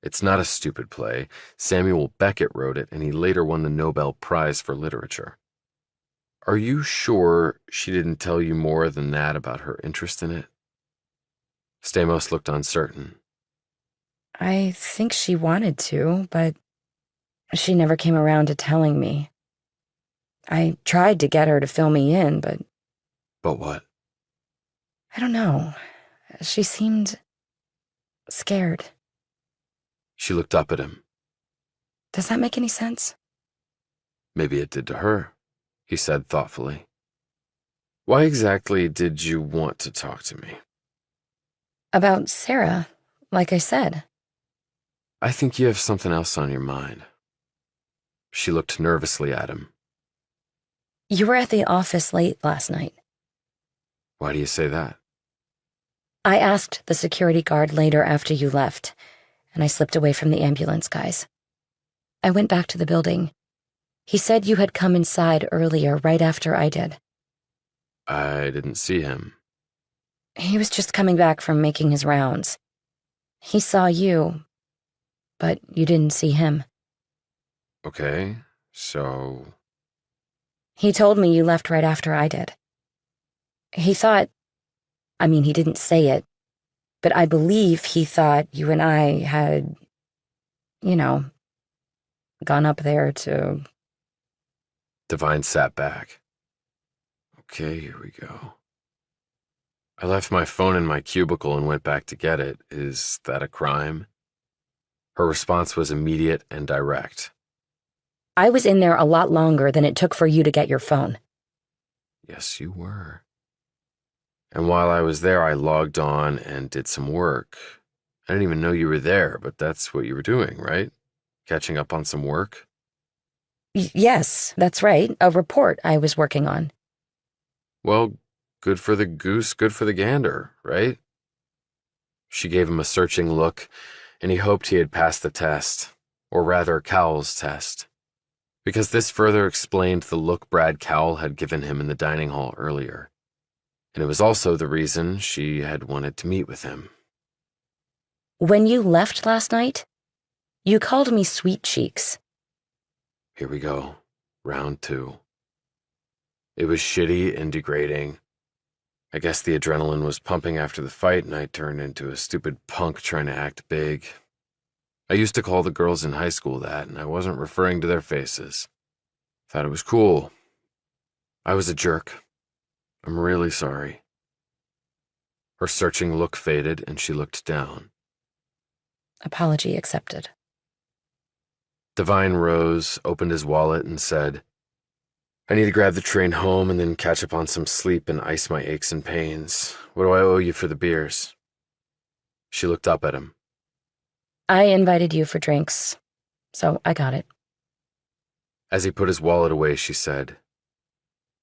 It's not a stupid play. Samuel Beckett wrote it, and he later won the Nobel Prize for Literature. Are you sure she didn't tell you more than that about her interest in it? Stamos looked uncertain. I think she wanted to, but she never came around to telling me. I tried to get her to fill me in, but... But what? I don't know. She seemed scared. She looked up at him. Does that make any sense? Maybe it did to her, he said thoughtfully. Why exactly did you want to talk to me? About Sarah, like I said. I think you have something else on your mind. She looked nervously at him. You were at the office late last night. Why do you say that? I asked the security guard later after you left, and I slipped away from the ambulance guys. I went back to the building. He said you had come inside earlier, right after I did. I didn't see him. He was just coming back from making his rounds. He saw you, but you didn't see him. Okay, so... He told me you left right after I did. He thought... he didn't say it, but I believe he thought you and I had, gone up there to... Devine sat back. Okay, here we go. I left my phone in my cubicle and went back to get it. Is that a crime? Her response was immediate and direct. I was in there a lot longer than it took for you to get your phone. Yes, you were. And while I was there, I logged on and did some work. I didn't even know you were there, but that's what you were doing, right? Catching up on some work? Yes, that's right. A report I was working on. Well, good for the goose, good for the gander, right? She gave him a searching look, and he hoped he had passed the test, or rather Cowell's test, because this further explained the look Brad Cowell had given him in the dining hall earlier. And it was also the reason she had wanted to meet with him. When you left last night, you called me Sweet Cheeks. Here we go. Round 2. It was shitty and degrading. I guess the adrenaline was pumping after the fight, and I turned into a stupid punk trying to act big. I used to call the girls in high school that, and I wasn't referring to their faces. Thought it was cool. I was a jerk. I'm really sorry. Her searching look faded, and she looked down. Apology accepted. Devine rose, opened his wallet, and said, I need to grab the train home and then catch up on some sleep and ice my aches and pains. What do I owe you for the beers? She looked up at him. I invited you for drinks, so I got it. As he put his wallet away, she said,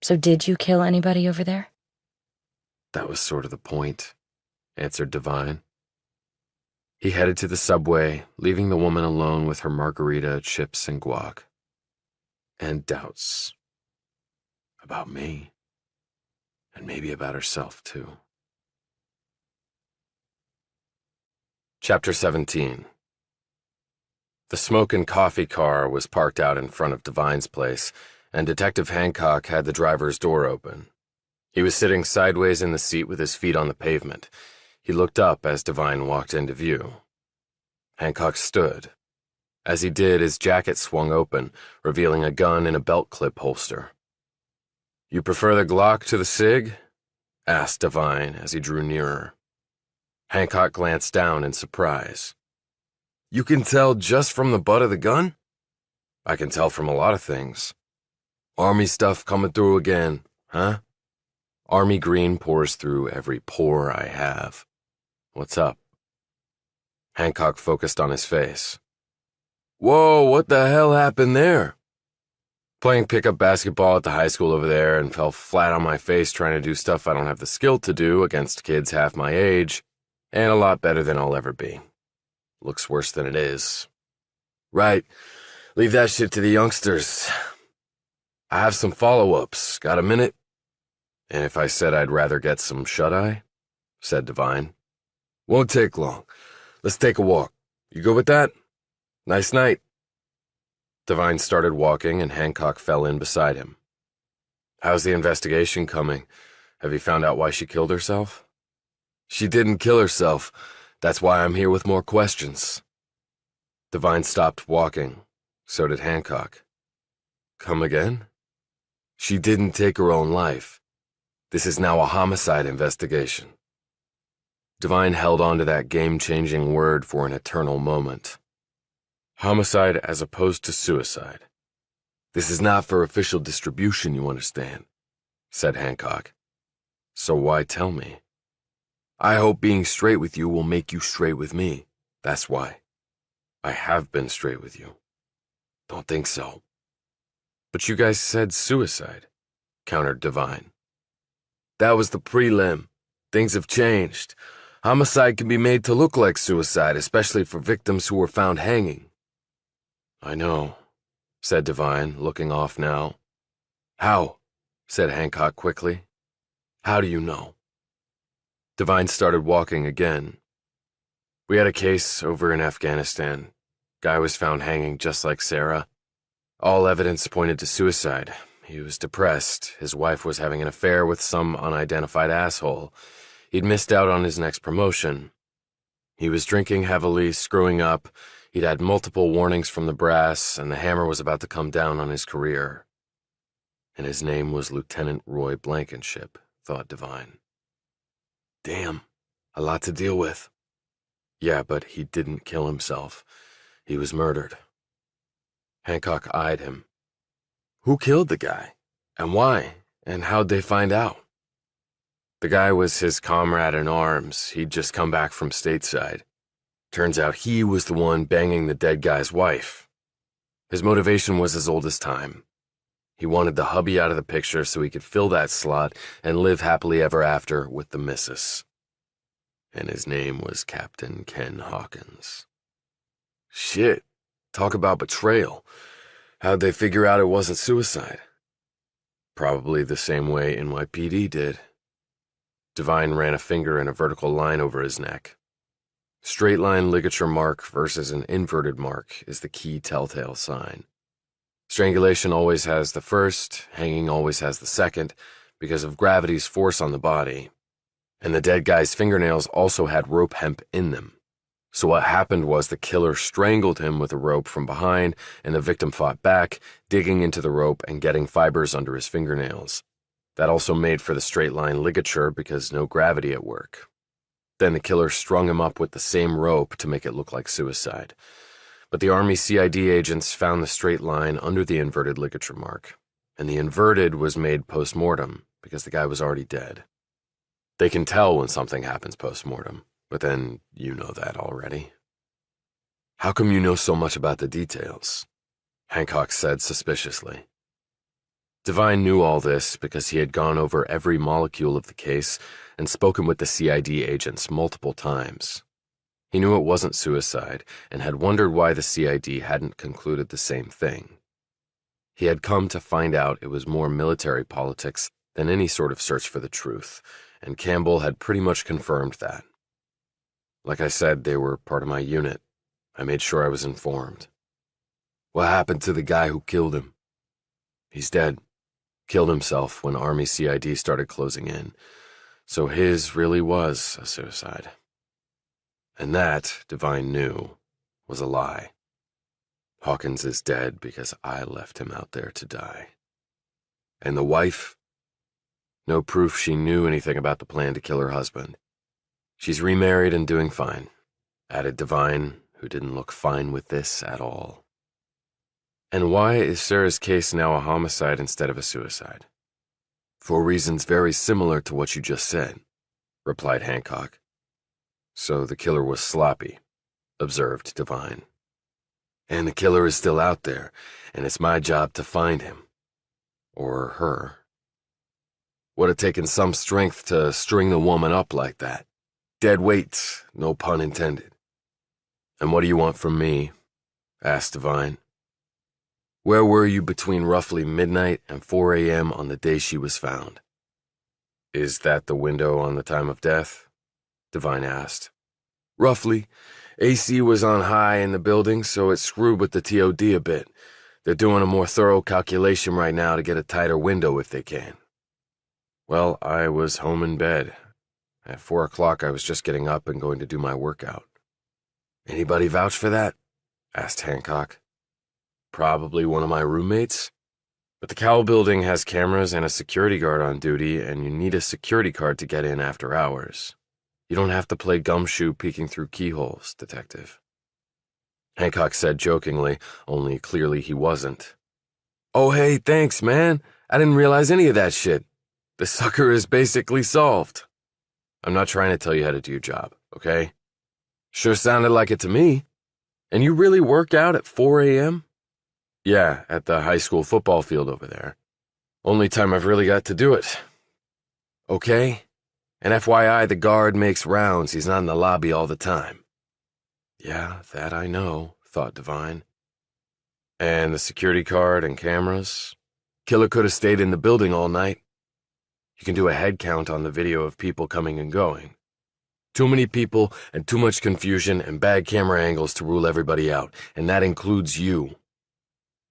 So did you kill anybody over there? That was sort of the point, answered Devine. He headed to the subway, leaving the woman alone with her margarita, chips, and guac. And doubts. About me. And maybe about herself, too. Chapter 17. The smoke and coffee car was parked out in front of Devine's place, and Detective Hancock had the driver's door open. He was sitting sideways in the seat with his feet on the pavement. He looked up as Devine walked into view. Hancock stood. As he did, his jacket swung open, revealing a gun in a belt clip holster. You prefer the Glock to the Sig? Asked Devine as he drew nearer. Hancock glanced down in surprise. You can tell just from the butt of the gun? I can tell from a lot of things. Army stuff coming through again, huh? Army green pours through every pore I have. What's up? Hancock focused on his face. Whoa, what the hell happened there? Playing pickup basketball at the high school over there and fell flat on my face trying to do stuff I don't have the skill to do against kids half my age, and a lot better than I'll ever be. Looks worse than it is. Right, leave that shit to the youngsters. I have some follow-ups. Got a minute? And if I said I'd rather get some shut-eye? Said Devine. Won't take long. Let's take a walk. You good with that? Nice night. Devine started walking and Hancock fell in beside him. How's the investigation coming? Have you found out why she killed herself? She didn't kill herself. That's why I'm here with more questions. Devine stopped walking. So did Hancock. Come again? She didn't take her own life. This is now a homicide investigation. Devine held on to that game-changing word for an eternal moment. Homicide as opposed to suicide. This is not for official distribution, you understand, said Hancock. So why tell me? I hope being straight with you will make you straight with me. That's why. I have been straight with you. Don't think so. But you guys said suicide, countered Devine. That was the prelim. Things have changed. Homicide can be made to look like suicide, especially for victims who were found hanging. I know, said Devine, looking off now. How? Said Hancock quickly. How do you know? Devine started walking again. We had a case over in Afghanistan. Guy was found hanging just like Sarah. All evidence pointed to suicide. He was depressed. His wife was having an affair with some unidentified asshole. He'd missed out on his next promotion. He was drinking heavily, screwing up. He'd had multiple warnings from the brass, and the hammer was about to come down on his career. And his name was Lieutenant Roy Blankenship, thought Devine. Damn, a lot to deal with. Yeah, but he didn't kill himself. He was murdered. Hancock eyed him. Who killed the guy? And why? And how'd they find out? The guy was his comrade in arms. He'd just come back from stateside. Turns out he was the one banging the dead guy's wife. His motivation was as old as time. He wanted the hubby out of the picture so he could fill that slot and live happily ever after with the missus. And his name was Captain Ken Hawkins. Shit, talk about betrayal. How'd they figure out it wasn't suicide? Probably the same way NYPD did. Devine ran a finger in a vertical line over his neck. Straight line ligature mark versus an inverted mark is the key telltale sign. Strangulation always has the first, hanging always has the second, because of gravity's force on the body. And the dead guy's fingernails also had rope hemp in them. So what happened was the killer strangled him with a rope from behind, and the victim fought back, digging into the rope and getting fibers under his fingernails. That also made for the straight line ligature because no gravity at work. Then the killer strung him up with the same rope to make it look like suicide. But the Army CID agents found the straight line under the inverted ligature mark, and the inverted was made post-mortem because the guy was already dead. They can tell when something happens post-mortem. But then you know that already. How come you know so much about the details? Hancock said suspiciously. Devine knew all this because he had gone over every molecule of the case and spoken with the CID agents multiple times. He knew it wasn't suicide and had wondered why the CID hadn't concluded the same thing. He had come to find out it was more military politics than any sort of search for the truth, and Campbell had pretty much confirmed that. Like I said, they were part of my unit. I made sure I was informed. What happened to the guy who killed him? He's dead. Killed himself when Army CID started closing in. So his really was a suicide. And that, Devine knew, was a lie. Hawkins is dead because I left him out there to die. And the wife? No proof she knew anything about the plan to kill her husband. She's remarried and doing fine, added Devine, who didn't look fine with this at all. And why is Sarah's case now a homicide instead of a suicide? For reasons very similar to what you just said, replied Hancock. So the killer was sloppy, observed Devine. And the killer is still out there, and it's my job to find him. Or her. Would have taken some strength to string the woman up like that. Dead weight, no pun intended. And what do you want from me? Asked Devine. Where were you between roughly midnight and 4 a.m. on the day she was found? Is that the window on the time of death? Devine asked. Roughly. AC was on high in the building, so it screwed with the TOD a bit. They're doing a more thorough calculation right now to get a tighter window if they can. Well, I was home in bed. At 4 o'clock, I was just getting up and going to do my workout. Anybody vouch for that? Asked Hancock. Probably one of my roommates. But the Cowell building has cameras and a security guard on duty, and you need a security card to get in after hours. You don't have to play gumshoe peeking through keyholes, Detective. Hancock said jokingly, only clearly he wasn't. Oh, hey, thanks, man. I didn't realize any of that shit. The sucker is basically solved. I'm not trying to tell you how to do your job, okay? Sure sounded like it to me. And you really work out at 4 a.m.? Yeah, at the high school football field over there. Only time I've really got to do it. Okay? And FYI, the guard makes rounds. He's not in the lobby all the time. Yeah, that I know, thought Devine. And the security card and cameras? Killer could have stayed in the building all night. You can do a head count on the video of people coming and going. Too many people and too much confusion and bad camera angles to rule everybody out, and that includes you.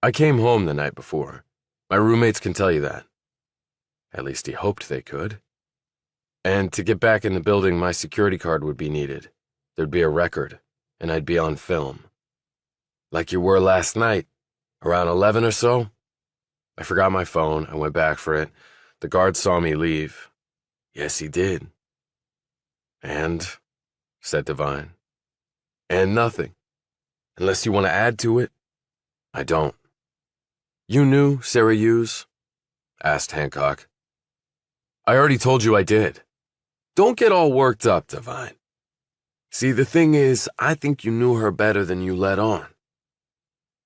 I came home the night before. My roommates can tell you that. At least he hoped they could. And to get back in the building, my security card would be needed. There'd be a record, and I'd be on film. Like you were last night, around 11 or so. I forgot my phone. I went back for it. The guard saw me leave. Yes, he did. And, said Devine. And nothing. Unless you want to add to it. I don't. You knew Sarah Hughes? Asked Hancock. I already told you I did. Don't get all worked up, Devine. See, the thing is, I think you knew her better than you let on.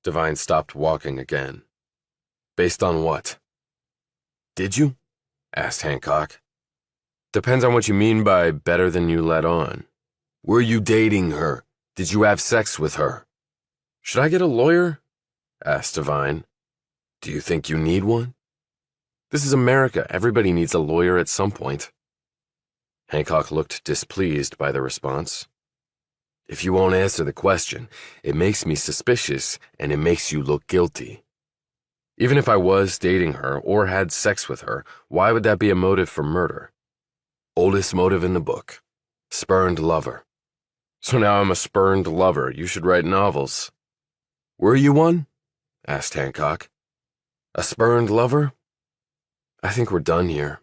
Devine stopped walking again. Based on what? Did you? Asked Hancock. Depends on what you mean by better than you let on. Were you dating her? Did you have sex with her? Should I get a lawyer? Asked Devine. Do you think you need one? This is America. Everybody needs a lawyer at some point. Hancock looked displeased by the response. If you won't answer the question, it makes me suspicious and it makes you look guilty. Even if I was dating her or had sex with her, why would that be a motive for murder? Oldest motive in the book. Spurned lover. So now I'm a spurned lover. You should write novels. Were you one? Asked Hancock. A spurned lover? I think we're done here.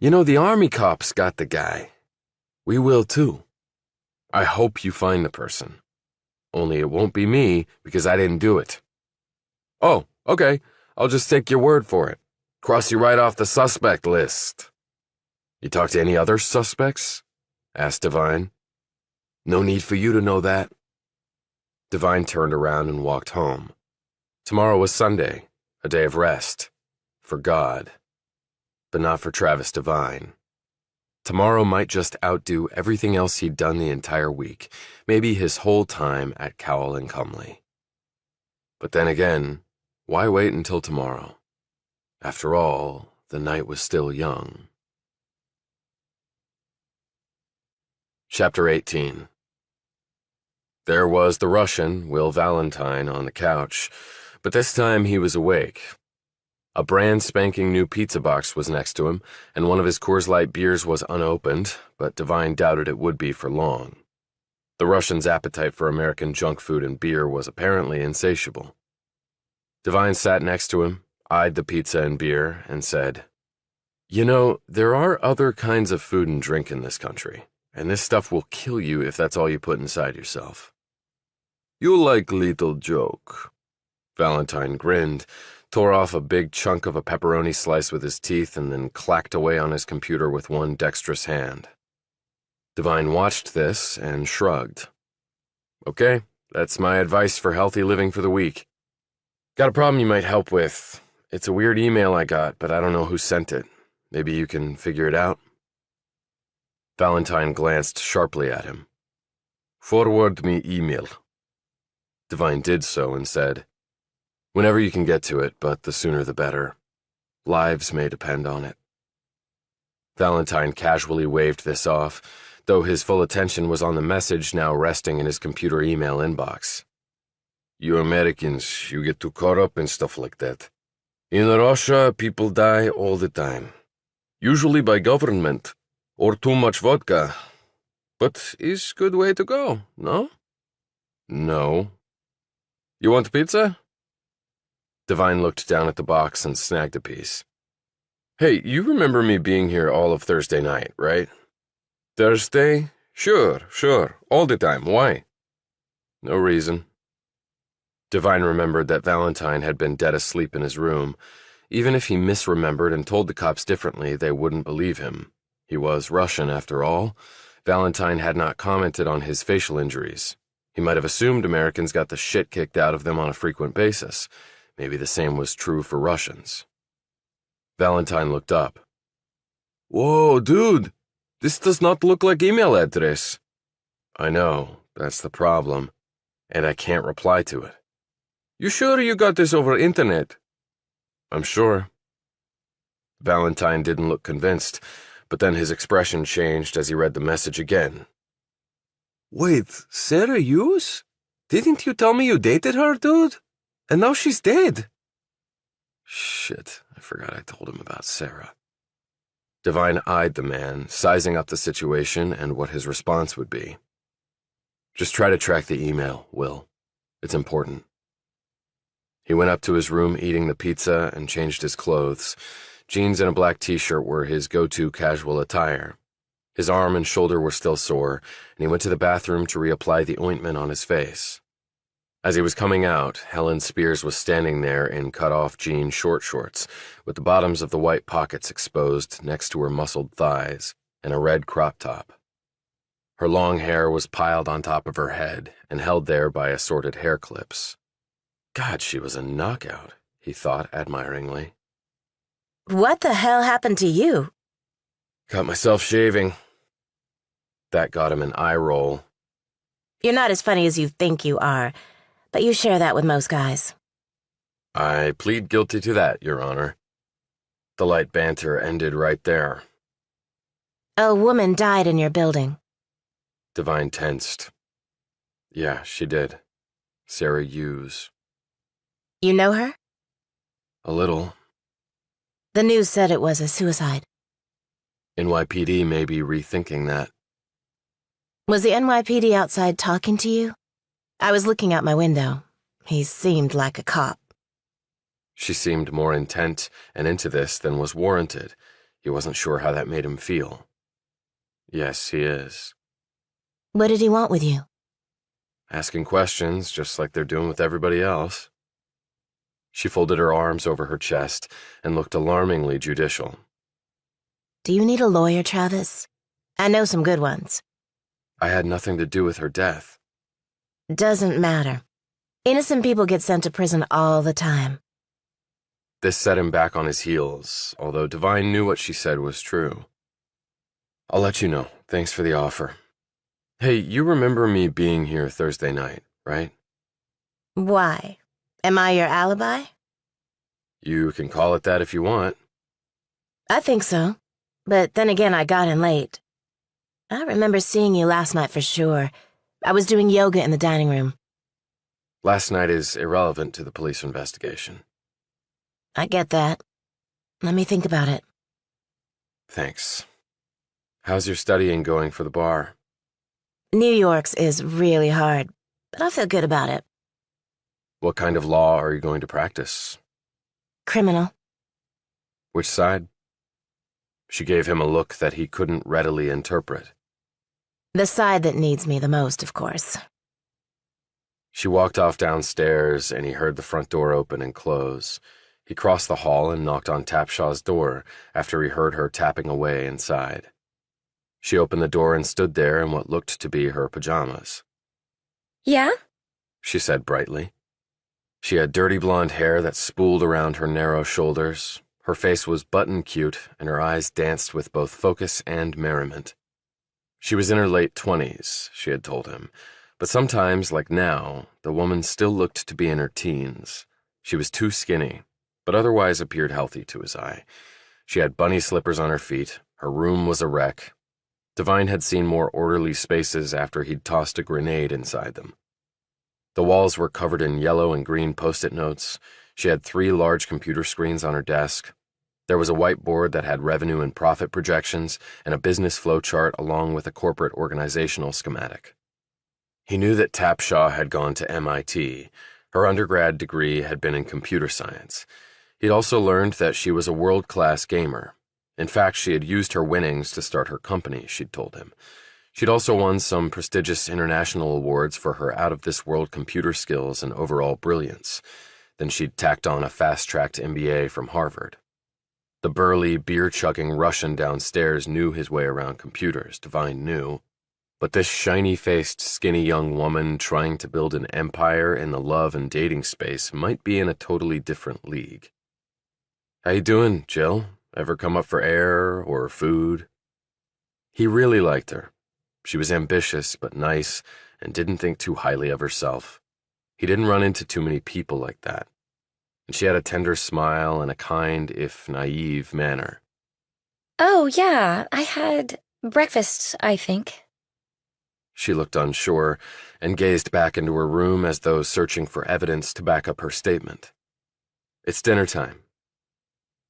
You know, the Army cops got the guy. We will too. I hope you find the person. Only it won't be me because I didn't do it. Oh, okay. I'll just take your word for it. Cross you right off the suspect list. You talk to any other suspects? Asked Devine. No need for you to know that. Devine turned around and walked home. Tomorrow was Sunday, a day of rest. For God. But not for Travis Devine. Tomorrow might just outdo everything else he'd done the entire week, maybe his whole time at Cowell and Cumley. But then again, why wait until tomorrow? After all, the night was still young. Chapter 18. There was the Russian, Will Valentine, on the couch, but this time he was awake. A brand spanking new pizza box was next to him, and one of his Coors Light beers was unopened, but Devine doubted it would be for long. The Russian's appetite for American junk food and beer was apparently insatiable. Devine sat next to him, eyed the pizza and beer, and said, You know, there are other kinds of food and drink in this country, and this stuff will kill you if that's all you put inside yourself. You like little joke. Valentine grinned, tore off a big chunk of a pepperoni slice with his teeth, and then clacked away on his computer with one dexterous hand. Devine watched this and shrugged. Okay, that's my advice for healthy living for the week. Got a problem you might help with. It's a weird email I got, but I don't know who sent it. Maybe you can figure it out? Valentine glanced sharply at him. Forward me email. Devine did so and said, Whenever you can get to it, but the sooner the better. Lives may depend on it. Valentine casually waved this off, though his full attention was on the message now resting in his computer email inbox. You Americans, you get too caught up in stuff like that. In Russia, people die all the time. Usually by government, or too much vodka. But is good way to go, no? No. You want pizza? Devine looked down at the box and snagged a piece. Hey, you remember me being here all of Thursday night, right? Thursday? Sure, all the time. Why? No reason. Devine remembered that Valentine had been dead asleep in his room. Even if he misremembered and told the cops differently, they wouldn't believe him. He was Russian, after all. Valentine had not commented on his facial injuries. He might have assumed Americans got the shit kicked out of them on a frequent basis. Maybe the same was true for Russians. Valentine looked up. Whoa, dude! This does not look like email address. I know, that's the problem. And I can't reply to it. You sure you got this over internet? I'm sure. Valentine didn't look convinced, but then his expression changed as he read the message again. Wait, Sarah Hughes? Didn't you tell me you dated her, dude? And now she's dead. Shit, I forgot I told him about Sarah. Devine eyed the man, sizing up the situation and what his response would be. Just try to track the email, Will. It's important. He went up to his room eating the pizza and changed his clothes. Jeans and a black t-shirt were his go-to casual attire. His arm and shoulder were still sore, and he went to the bathroom to reapply the ointment on his face. As he was coming out, Helen Spears was standing there in cut-off jean short shorts, with the bottoms of the white pockets exposed next to her muscled thighs, and a red crop top. Her long hair was piled on top of her head and held there by assorted hair clips. God, she was a knockout, he thought admiringly. What the hell happened to you? Cut myself shaving. That got him an eye roll. You're not as funny as you think you are, but you share that with most guys. I plead guilty to that, Your Honor. The light banter ended right there. A woman died in your building. Devine tensed. Yeah, she did. Sarah Hughes. You know her? A little. The news said it was a suicide. NYPD may be rethinking that. Was the NYPD outside talking to you? I was looking out my window. He seemed like a cop. She seemed more intent and into this than was warranted. He wasn't sure how that made him feel. Yes, he is. What did he want with you? Asking questions, just like they're doing with everybody else. She folded her arms over her chest and looked alarmingly judicial. Do you need a lawyer, Travis? I know some good ones. I had nothing to do with her death. Doesn't matter. Innocent people get sent to prison all the time. This set him back on his heels, although Devine knew what she said was true. I'll let you know. Thanks for the offer. Hey, you remember me being here Thursday night, right? Why? Am I your alibi? You can call it that if you want. I think so. But then again, I got in late. I remember seeing you last night for sure. I was doing yoga in the dining room. Last night is irrelevant to the police investigation. I get that. Let me think about it. Thanks. How's your studying going for the bar? New York's is really hard, but I feel good about it. What kind of law are you going to practice? Criminal. Which side? She gave him a look that he couldn't readily interpret. The side that needs me the most, of course. She walked off downstairs, and he heard the front door open and close. He crossed the hall and knocked on Tapshaw's door after he heard her tapping away inside. She opened the door and stood there in what looked to be her pajamas. Yeah? She said brightly. She had dirty blonde hair that spooled around her narrow shoulders. Her face was button-cute, and her eyes danced with both focus and merriment. She was in her late 20s, she had told him, but sometimes, like now, the woman still looked to be in her teens. She was too skinny, but otherwise appeared healthy to his eye. She had bunny slippers on her feet. Her room was a wreck. Devine had seen more orderly spaces after he'd tossed a grenade inside them. The walls were covered in yellow and green post-it notes. She had 3 large computer screens on her desk. There was a whiteboard that had revenue and profit projections and a business flow chart along with a corporate organizational schematic. He knew that Tapshaw had gone to MIT. Her undergrad degree had been in computer science. He'd also learned that she was a world-class gamer. In fact, she had used her winnings to start her company, she'd told him. She'd also won some prestigious international awards for her out-of-this-world computer skills and overall brilliance. Then she'd tacked on a fast-tracked MBA from Harvard. The burly, beer-chugging Russian downstairs knew his way around computers, Devine knew. But this shiny-faced, skinny young woman trying to build an empire in the love and dating space might be in a totally different league. How you doing, Jill? Ever come up for air or food? He really liked her. She was ambitious but nice and didn't think too highly of herself. He didn't run into too many people like that. And she had a tender smile and a kind, if naive, manner. Oh, yeah, I had breakfast, I think. She looked unsure and gazed back into her room as though searching for evidence to back up her statement. It's dinner time.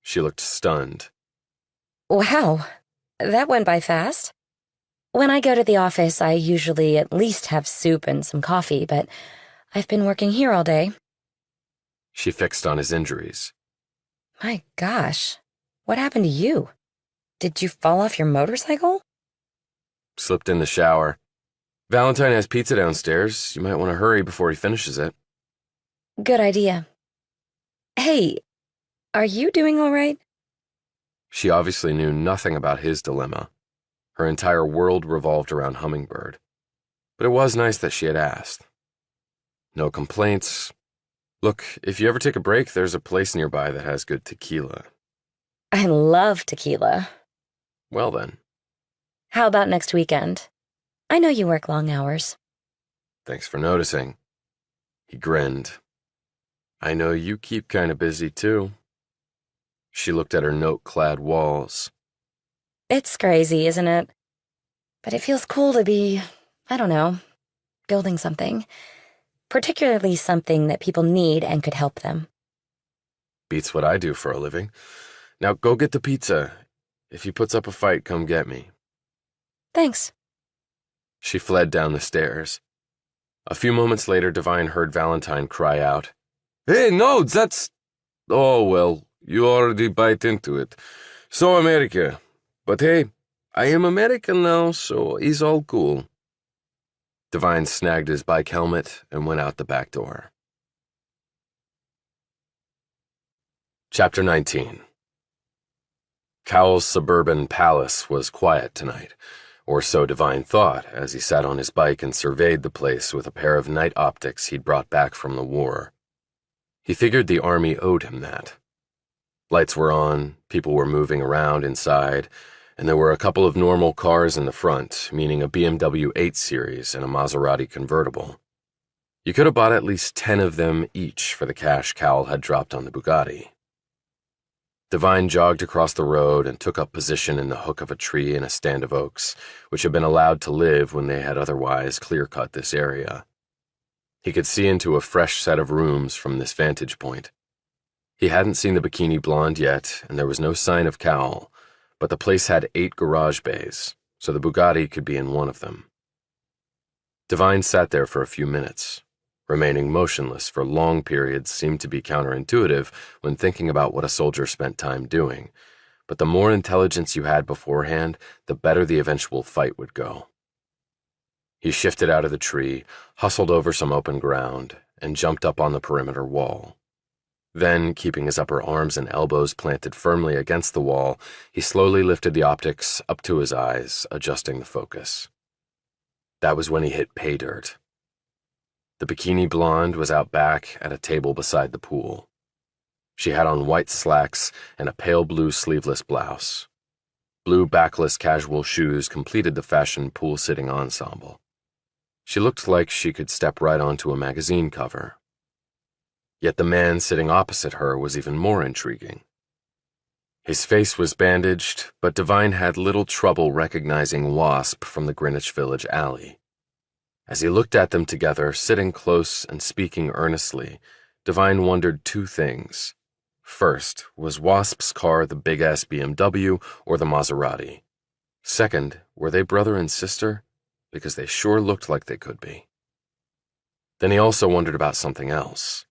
She looked stunned. Wow, that went by fast. When I go to the office, I usually at least have soup and some coffee, but I've been working here all day. She fixed on his injuries. My gosh, what happened to you? Did you fall off your motorcycle? Slipped in the shower. Valentine has pizza downstairs. You might want to hurry before he finishes it. Good idea. Hey, are you doing all right? She obviously knew nothing about his dilemma. Her entire world revolved around Hummingbird. But it was nice that she had asked. No complaints. Look, if you ever take a break, there's a place nearby that has good tequila. I love tequila. Well then, How about next weekend? I know you work long hours. thanks for noticing. He grinned. I know you keep kinda busy too. She looked at her note-clad walls. It's crazy, isn't it? But it feels cool to be, I don't know, building something. Particularly something that people need and could help them. Beats what I do for a living. Now go get the pizza. If he puts up a fight, come get me. Thanks. She fled down the stairs. A few moments later, Devine heard Valentine cry out, "Hey, no, that's... Oh, well, you already bite into it. So America. But hey, I am American now, so he's all cool." Devine snagged his bike helmet and went out the back door. Chapter 19. Cowell's suburban palace was quiet tonight, or so Devine thought as he sat on his bike and surveyed the place with a pair of night optics he'd brought back from the war. He figured the army owed him that. Lights were on, people were moving around inside, and there were a couple of normal cars in the front, meaning a BMW 8 Series and a Maserati convertible. You could have bought at least 10 of them each for the cash Cowell had dropped on the Bugatti. Devine jogged across the road and took up position in the hook of a tree in a stand of oaks, which had been allowed to live when they had otherwise clear-cut this area. He could see into a fresh set of rooms from this vantage point. He hadn't seen the bikini blonde yet, and there was no sign of Cowell, but the place had 8 garage bays, so the Bugatti could be in one of them. Devine sat there for a few minutes. Remaining motionless for long periods seemed to be counterintuitive when thinking about what a soldier spent time doing, but the more intelligence you had beforehand, the better the eventual fight would go. He shifted out of the tree, hustled over some open ground, and jumped up on the perimeter wall. Then, keeping his upper arms and elbows planted firmly against the wall, he slowly lifted the optics up to his eyes, adjusting the focus. That was when he hit pay dirt. The bikini blonde was out back at a table beside the pool. She had on white slacks and a pale blue sleeveless blouse. Blue backless casual shoes completed the fashion pool-sitting ensemble. She looked like she could step right onto a magazine cover. Yet the man sitting opposite her was even more intriguing. His face was bandaged, but Devine had little trouble recognizing Wasp from the Greenwich Village alley. As he looked at them together, sitting close and speaking earnestly, Devine wondered 2 things. First, was Wasp's car the big-ass BMW or the Maserati? Second, were they brother and sister? Because they sure looked like they could be. Then he also wondered about something else.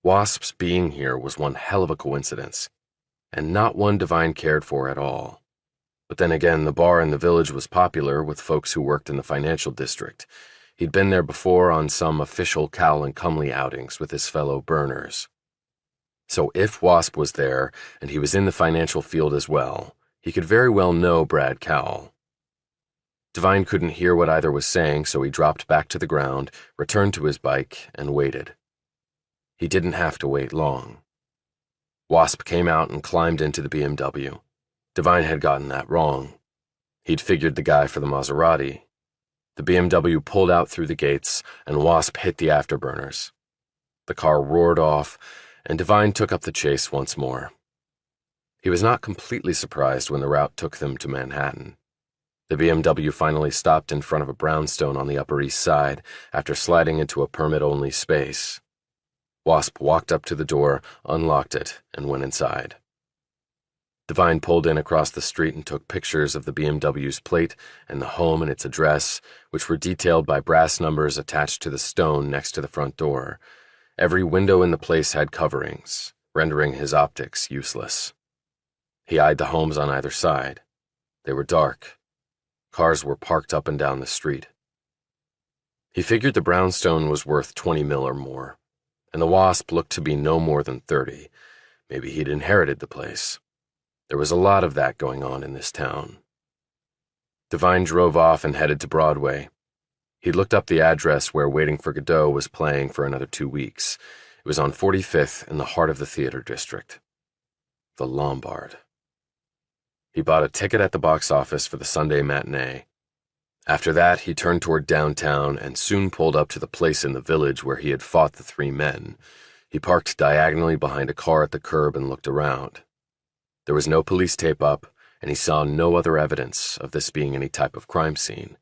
Wasp's being here was one hell of a coincidence, and not one Devine cared for at all. But then again, the bar in the village was popular with folks who worked in the financial district. He'd been there before on some official Cowell and Cumley outings with his fellow burners. So if Wasp was there, and he was in the financial field as well, he could very well know Brad Cowell. Devine couldn't hear what either was saying, so he dropped back to the ground, returned to his bike, and waited. He didn't have to wait long. Wasp came out and climbed into the BMW. Devine had gotten that wrong. He'd figured the guy for the Maserati. The BMW pulled out through the gates, and Wasp hit the afterburners. The car roared off, and Devine took up the chase once more. He was not completely surprised when the route took them to Manhattan. The BMW finally stopped in front of a brownstone on the Upper East Side after sliding into a permit-only space. Wasp walked up to the door, unlocked it, and went inside. Devine pulled in across the street and took pictures of the BMW's plate and the home and its address, which were detailed by brass numbers attached to the stone next to the front door. Every window in the place had coverings, rendering his optics useless. He eyed the homes on either side. They were dark. Cars were parked up and down the street. He figured the brownstone was worth $20 million or more. and the Wasp looked to be no more than 30. Maybe he'd inherited the place. There was a lot of that going on in this town. Devine drove off and headed to Broadway. He looked up the address where Waiting for Godot was playing for another 2 weeks. It was on 45th in the heart of the theater district. The Lombard. He bought a ticket at the box office for the Sunday matinee. After that, he turned toward downtown and soon pulled up to the place in the village where he had fought the 3 men. He parked diagonally behind a car at the curb and looked around. There was no police tape up, and he saw no other evidence of this being any type of crime scene.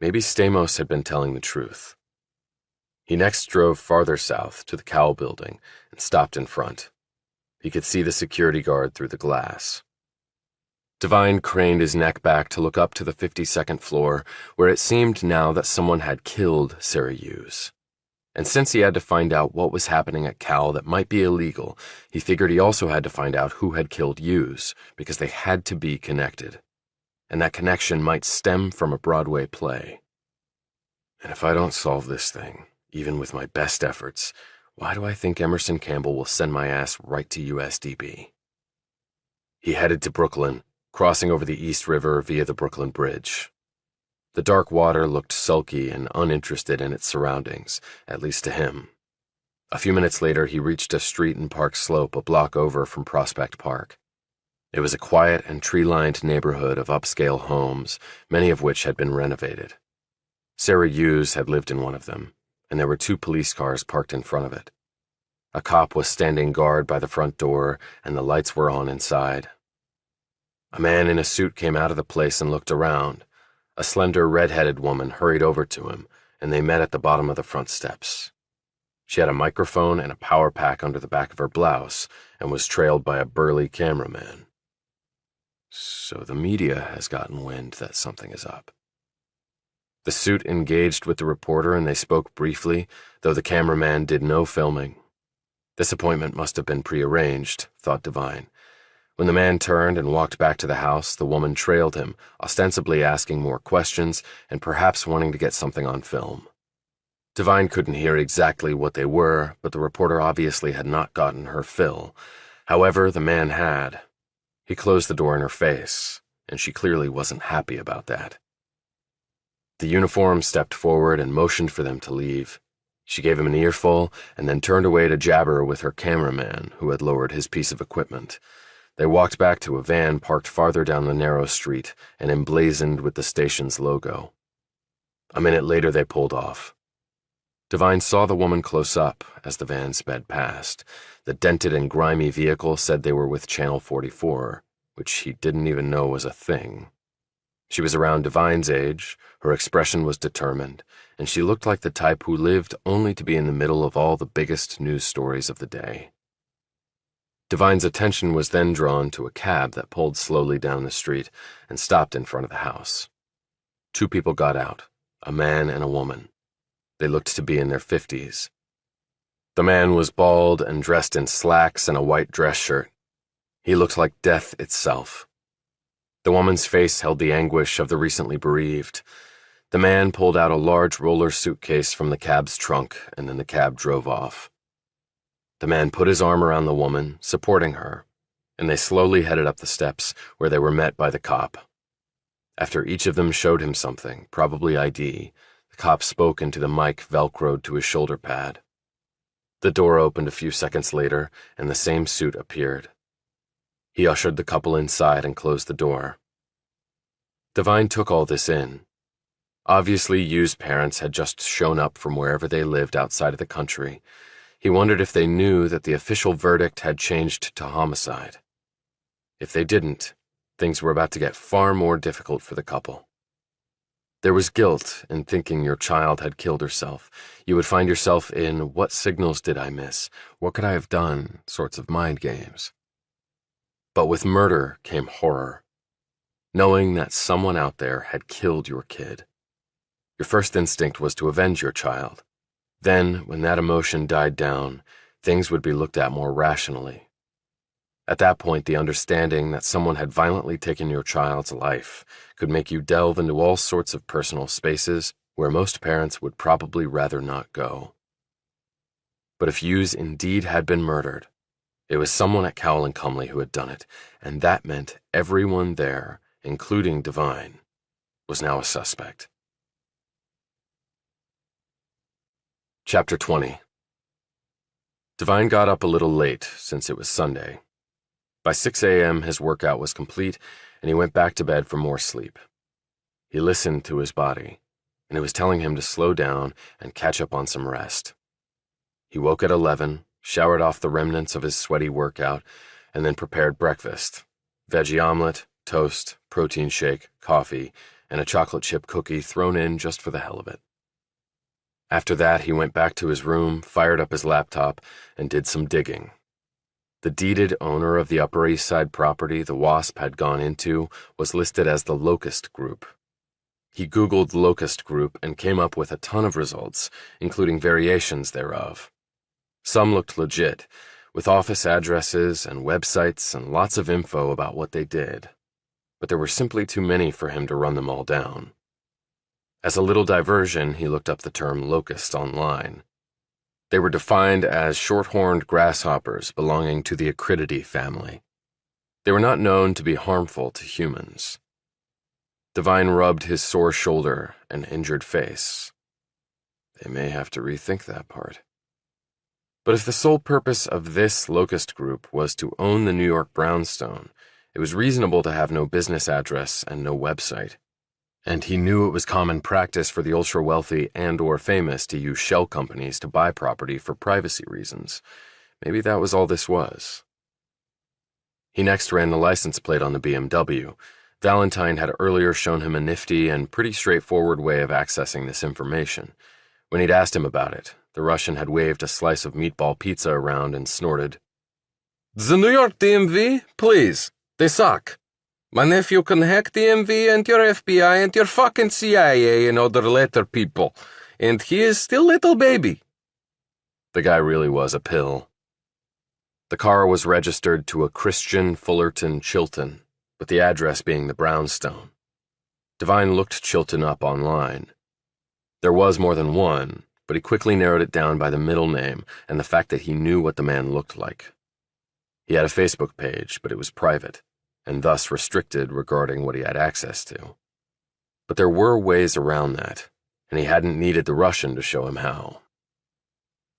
Maybe Stamos had been telling the truth. He next drove farther south to the Cowl building and stopped in front. He could see the security guard through the glass. Devine craned his neck back to look up to the 52nd floor, where it seemed now that someone had killed Sarah Hughes. And since he had to find out what was happening at Cowl that might be illegal, he figured he also had to find out who had killed Hughes, because they had to be connected. And that connection might stem from a Broadway play. And if I don't solve this thing, even with my best efforts, why do I think Emerson Campbell will send my ass right to USDB? He headed to Brooklyn, crossing over the East River via the Brooklyn Bridge. The dark water looked sulky and uninterested in its surroundings, at least to him. A few minutes later, he reached a street in Park Slope a block over from Prospect Park. It was a quiet and tree-lined neighborhood of upscale homes, many of which had been renovated. Sarah Hughes had lived in one of them, and there were 2 police cars parked in front of it. A cop was standing guard by the front door, and the lights were on inside. A man in a suit came out of the place and looked around. A slender, red-headed woman hurried over to him, and they met at the bottom of the front steps. She had a microphone and a power pack under the back of her blouse and was trailed by a burly cameraman. So the media has gotten wind that something is up. The suit engaged with the reporter and they spoke briefly, though the cameraman did no filming. This appointment must have been prearranged, thought Devine. When the man turned and walked back to the house, the woman trailed him, ostensibly asking more questions and perhaps wanting to get something on film. Devine couldn't hear exactly what they were, but the reporter obviously had not gotten her fill. However, the man had. He closed the door in her face, and she clearly wasn't happy about that. The uniform stepped forward and motioned for them to leave. She gave him an earful and then turned away to jabber with her cameraman, who had lowered his piece of equipment. They walked back to a van parked farther down the narrow street and emblazoned with the station's logo. A minute later, they pulled off. Devine saw the woman close up as the van sped past. The dented and grimy vehicle said they were with Channel 44, which he didn't even know was a thing. She was around Devine's age, her expression was determined, and she looked like the type who lived only to be in the middle of all the biggest news stories of the day. Devine's attention was then drawn to a cab that pulled slowly down the street and stopped in front of the house. 2 people got out, a man and a woman. They looked to be in their 50s. The man was bald and dressed in slacks and a white dress shirt. He looked like death itself. The woman's face held the anguish of the recently bereaved. The man pulled out a large roller suitcase from the cab's trunk, and then the cab drove off. The man put his arm around the woman, supporting her, and they slowly headed up the steps, where they were met by the cop. After each of them showed him something, probably ID, the cop spoke into the mic velcroed to his shoulder pad. The door opened a few seconds later, and the same suit appeared. He ushered the couple inside and closed the door. Devine took all this in. Obviously, Yu's parents had just shown up from wherever they lived outside of the country. He wondered if they knew that the official verdict had changed to homicide. If they didn't, things were about to get far more difficult for the couple. There was guilt in thinking your child had killed herself. You would find yourself in "what signals did I miss? What could I have done?" sorts of mind games. But with murder came horror. Knowing that someone out there had killed your kid. Your first instinct was to avenge your child. Then, when that emotion died down, things would be looked at more rationally. At that point, the understanding that someone had violently taken your child's life could make you delve into all sorts of personal spaces where most parents would probably rather not go. But if Hughes indeed had been murdered, it was someone at Cowell and Cumley who had done it, and that meant everyone there, including Devine, was now a suspect. Chapter 20. Devine got up a little late since it was Sunday. By 6 a.m. his workout was complete, and he went back to bed for more sleep. He listened to his body, and it was telling him to slow down and catch up on some rest. He woke at 11, showered off the remnants of his sweaty workout, and then prepared breakfast: veggie omelet, toast, protein shake, coffee, and a chocolate chip cookie thrown in just for the hell of it. After that, he went back to his room, fired up his laptop, and did some digging. The deeded owner of the Upper East Side property the Wasp had gone into was listed as the Locust Group. He Googled Locust Group and came up with a ton of results, including variations thereof. Some looked legit, with office addresses and websites and lots of info about what they did. But there were simply too many for him to run them all down. As a little diversion, he looked up the term locust online. They were defined as short-horned grasshoppers belonging to the Acrididae family. They were not known to be harmful to humans. Devine rubbed his sore shoulder and injured face. They may have to rethink that part. But if the sole purpose of this locust group was to own the New York brownstone, it was reasonable to have no business address and no website. And he knew it was common practice for the ultra-wealthy and/or famous to use shell companies to buy property for privacy reasons. Maybe that was all this was. He next ran the license plate on the BMW. Valentine had earlier shown him a nifty and pretty straightforward way of accessing this information. When he'd asked him about it, the Russian had waved a slice of meatball pizza around and snorted, "The New York DMV? Please, they suck. My nephew can hack DMV and your FBI and your fucking CIA and other letter people, and he is still little baby." The guy really was a pill. The car was registered to a Christian Fullerton Chilton, with the address being the brownstone. Devine looked Chilton up online. There was more than one, but he quickly narrowed it down by the middle name and the fact that he knew what the man looked like. He had a Facebook page, but it was private, and thus restricted regarding what he had access to. But there were ways around that, and he hadn't needed the Russian to show him how.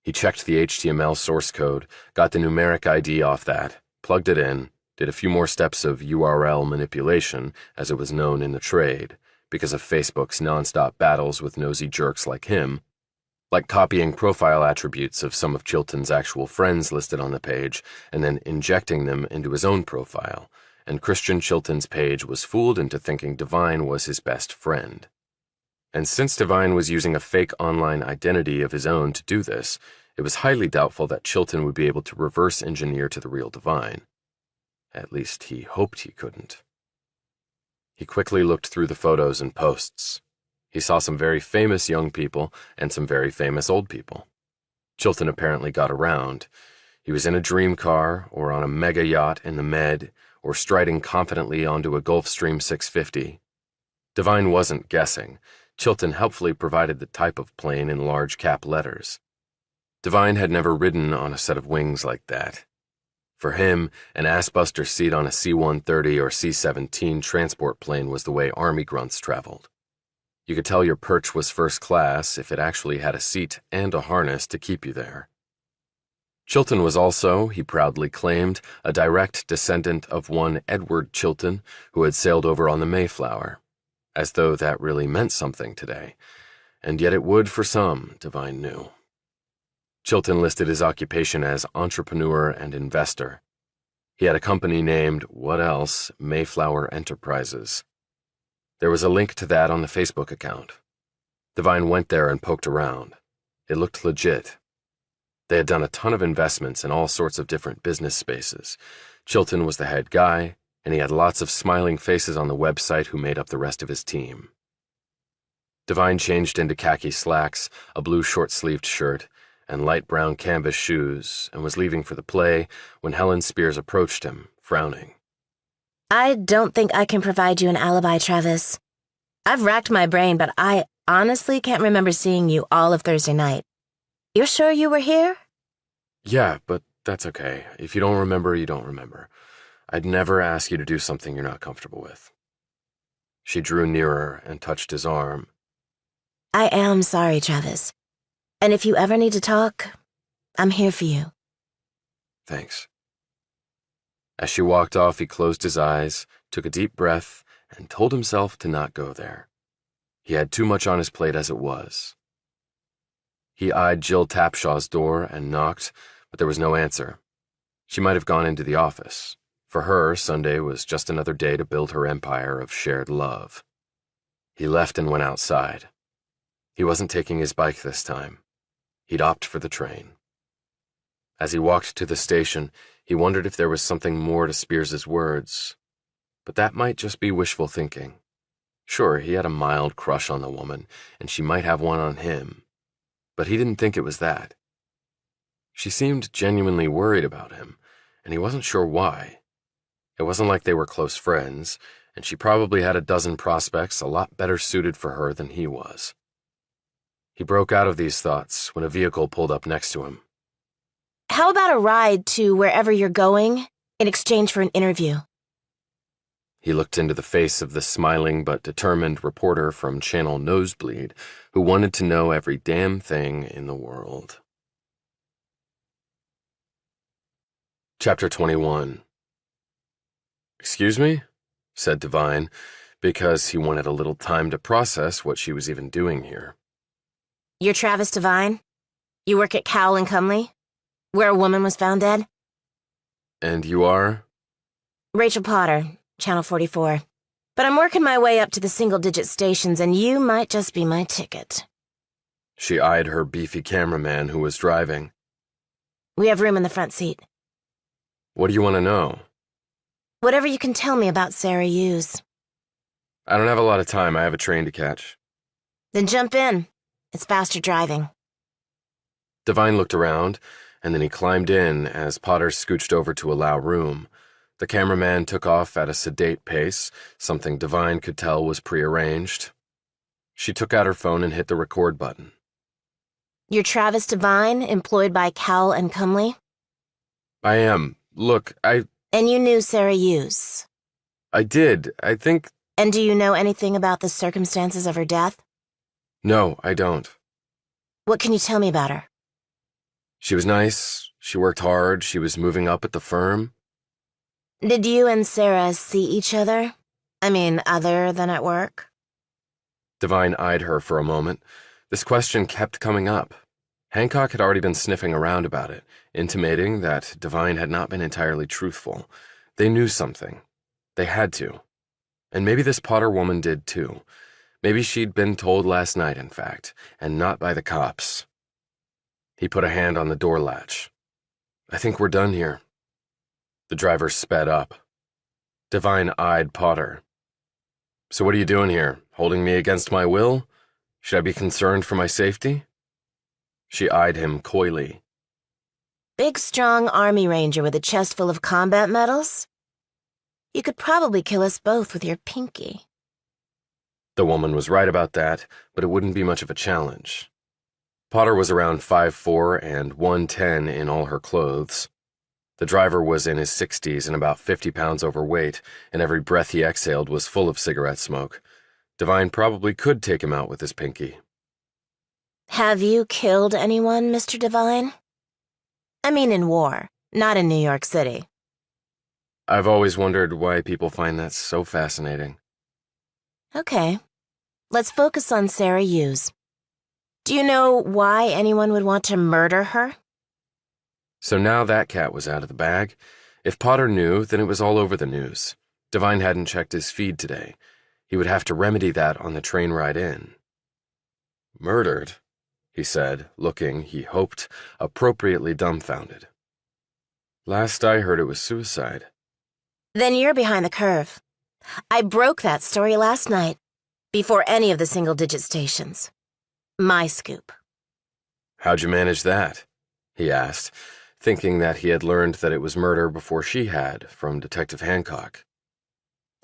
He checked the HTML source code, got the numeric ID off that, plugged it in, did a few more steps of URL manipulation, as it was known in the trade, because of Facebook's nonstop battles with nosy jerks like him, like copying profile attributes of some of Chilton's actual friends listed on the page and then injecting them into his own profile, and Christian Chilton's page was fooled into thinking Devine was his best friend. And since Devine was using a fake online identity of his own to do this, it was highly doubtful that Chilton would be able to reverse engineer to the real Devine. At least he hoped he couldn't. He quickly looked through the photos and posts. He saw some very famous young people and some very famous old people. Chilton apparently got around. He was in a dream car or on a mega yacht in the Med, or striding confidently onto a Gulfstream 650. Devine wasn't guessing. Chilton helpfully provided the type of plane in large cap letters. Devine had never ridden on a set of wings like that. For him, an assbuster seat on a C-130 or C-17 transport plane was the way Army grunts traveled. You could tell your perch was first class if it actually had a seat and a harness to keep you there. Chilton was also, he proudly claimed, a direct descendant of one Edward Chilton who had sailed over on the Mayflower, as though that really meant something today, and yet it would for some, Devine knew. Chilton listed his occupation as entrepreneur and investor. He had a company named, what else, Mayflower Enterprises. There was a link to that on the Facebook account. Devine went there and poked around. It looked legit. They had done a ton of investments in all sorts of different business spaces. Chilton was the head guy, and he had lots of smiling faces on the website who made up the rest of his team. Devine changed into khaki slacks, a blue short-sleeved shirt, and light brown canvas shoes, and was leaving for the play when Helen Spears approached him, frowning. I don't think I can provide you an alibi, Travis. I've racked my brain, but I honestly can't remember seeing you all of Thursday night. You're sure you were here? Yeah, but that's okay. If you don't remember, you don't remember. I'd never ask you to do something you're not comfortable with. She drew nearer and touched his arm. I am sorry, Travis. And if you ever need to talk, I'm here for you. Thanks. As she walked off, he closed his eyes, took a deep breath, and told himself to not go there. He had too much on his plate as it was. He eyed Jill Tapshaw's door and knocked, but there was no answer. She might have gone into the office. For her, Sunday was just another day to build her empire of shared love. He left and went outside. He wasn't taking his bike this time. He'd opt for the train. As he walked to the station, he wondered if there was something more to Spears's words. But that might just be wishful thinking. Sure, he had a mild crush on the woman, and she might have one on him. But he didn't think it was that. She seemed genuinely worried about him, and he wasn't sure why. It wasn't like they were close friends, and she probably had a dozen prospects a lot better suited for her than he was. He broke out of these thoughts when a vehicle pulled up next to him. How about a ride to wherever you're going in exchange for an interview? He looked into the face of the smiling but determined reporter from Channel Nosebleed who wanted to know every damn thing in the world. Chapter 21. Excuse me? Said Devine, because he wanted a little time to process what she was even doing here. You're Travis Devine? You work at Cowell and Cumley, where a woman was found dead? And you are? Rachel Potter, Channel 44. But I'm working my way up to the single-digit stations, and you might just be my ticket. She eyed her beefy cameraman who was driving. We have room in the front seat. What do you want to know? Whatever you can tell me about Sarah Hughes. I don't have a lot of time. I have a train to catch. Then jump in. It's faster driving. Devine looked around, and then he climbed in as Potter scooched over to allow room. The cameraman took off at a sedate pace, something Devine could tell was prearranged. She took out her phone and hit the record button. You're Travis Devine, employed by Cowell and Cumley? I am. Look, And you knew Sarah Hughes? I did. I think... And do you know anything about the circumstances of her death? No, I don't. What can you tell me about her? She was nice. She worked hard. She was moving up at the firm. Did you and Sarah see each other? I mean, other than at work? Devine eyed her for a moment. This question kept coming up. Hancock had already been sniffing around about it, intimating that Devine had not been entirely truthful. They knew something. They had to. And maybe this Potter woman did too. Maybe she'd been told last night, in fact, and not by the cops. He put a hand on the door latch. I think we're done here. The driver sped up. Devine eyed Potter. So what are you doing here? Holding me against my will? Should I be concerned for my safety? She eyed him coyly. Big, strong Army Ranger with a chest full of combat medals? You could probably kill us both with your pinky. The woman was right about that, but it wouldn't be much of a challenge. Potter was around 5'4" and 110 in all her clothes. The driver was in his 60s and about 50 pounds overweight, and every breath he exhaled was full of cigarette smoke. Devine probably could take him out with his pinky. Have you killed anyone, Mr. Devine? I mean in war, not in New York City. I've always wondered why people find that so fascinating. Okay, let's focus on Sarah Hughes. Do you know why anyone would want to murder her? So now that cat was out of the bag. If Potter knew, then it was all over the news. Devine hadn't checked his feed today. He would have to remedy that on the train ride in. Murdered, he said, looking, he hoped, appropriately dumbfounded. Last I heard it was suicide. Then you're behind the curve. I broke that story last night, before any of the single-digit stations. My scoop. How'd you manage that? He asked, thinking that he had learned that it was murder before she had from Detective Hancock.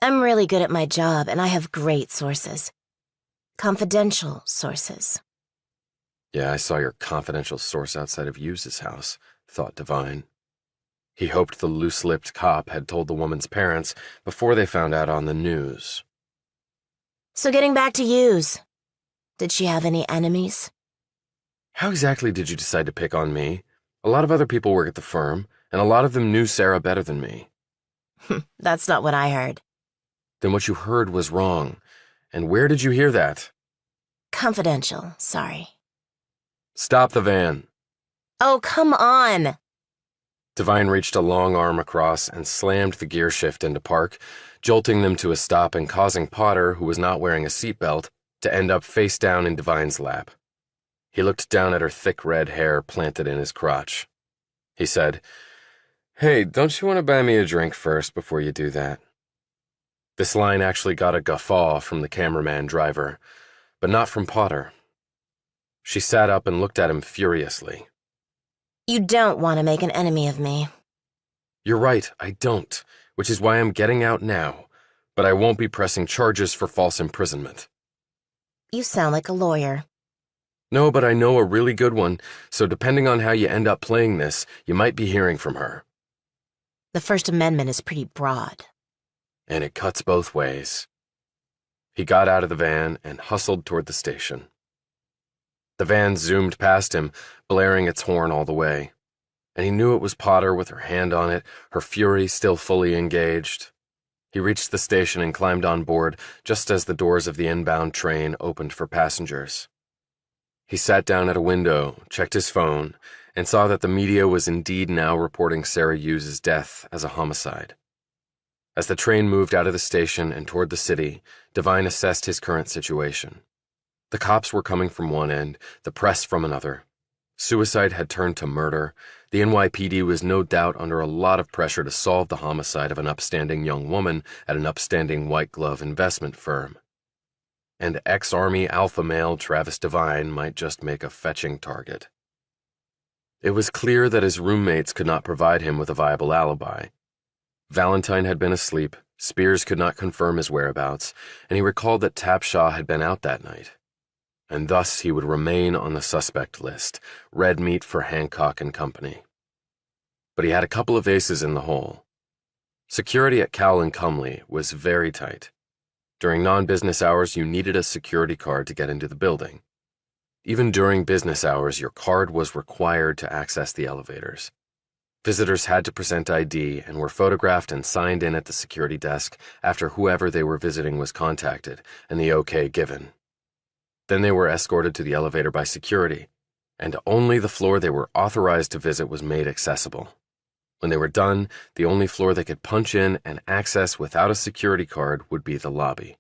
I'm really good at my job, and I have great sources. Confidential sources. Yeah, I saw your confidential source outside of Hughes's house. thought Devine. He hoped the loose-lipped cop had told the woman's parents before they found out on the news. So getting back to Hughes, did she have any enemies? How exactly did you decide to pick on me? A lot of other people work at the firm, and a lot of them knew Sarah better than me. That's not what I heard. Then what you heard was wrong. And where did you hear that? Confidential, sorry. Stop the van. Oh, come on! Devine reached a long arm across and slammed the gear shift into park, jolting them to a stop and causing Potter, who was not wearing a seatbelt, to end up face down in Devine's lap. He looked down at her thick red hair planted in his crotch. He said, "Hey, don't you want to buy me a drink first before you do that?" This line actually got a guffaw from the cameraman driver, but not from Potter. She sat up and looked at him furiously. You don't want to make an enemy of me. You're right, I don't, which is why I'm getting out now, but I won't be pressing charges for false imprisonment. You sound like a lawyer. No, but I know a really good one, so depending on how you end up playing this, you might be hearing from her. The First Amendment is pretty broad. And it cuts both ways. He got out of the van and hustled toward the station. The van zoomed past him, blaring its horn all the way, and he knew it was Potter with her hand on it, her fury still fully engaged. He reached the station and climbed on board just as the doors of the inbound train opened for passengers. He sat down at a window, checked his phone, and saw that the media was indeed now reporting Sarah Hughes' death as a homicide. As the train moved out of the station and toward the city, Devine assessed his current situation. The cops were coming from one end, the press from another. Suicide had turned to murder. The NYPD was no doubt under a lot of pressure to solve the homicide of an upstanding young woman at an upstanding white-glove investment firm. And ex-Army alpha male Travis Devine might just make a fetching target. It was clear that his roommates could not provide him with a viable alibi. Valentine had been asleep, Spears could not confirm his whereabouts, and he recalled that Tapshaw had been out that night. And thus he would remain on the suspect list, red meat for Hancock and Company. But he had a couple of aces in the hole. Security at Cowell and Cumley was very tight. During non-business hours, you needed a security card to get into the building. Even during business hours, your card was required to access the elevators. Visitors had to present ID and were photographed and signed in at the security desk after whoever they were visiting was contacted and the okay given. Then they were escorted to the elevator by security, and only the floor they were authorized to visit was made accessible. When they were done, the only floor they could punch in and access without a security card would be the lobby.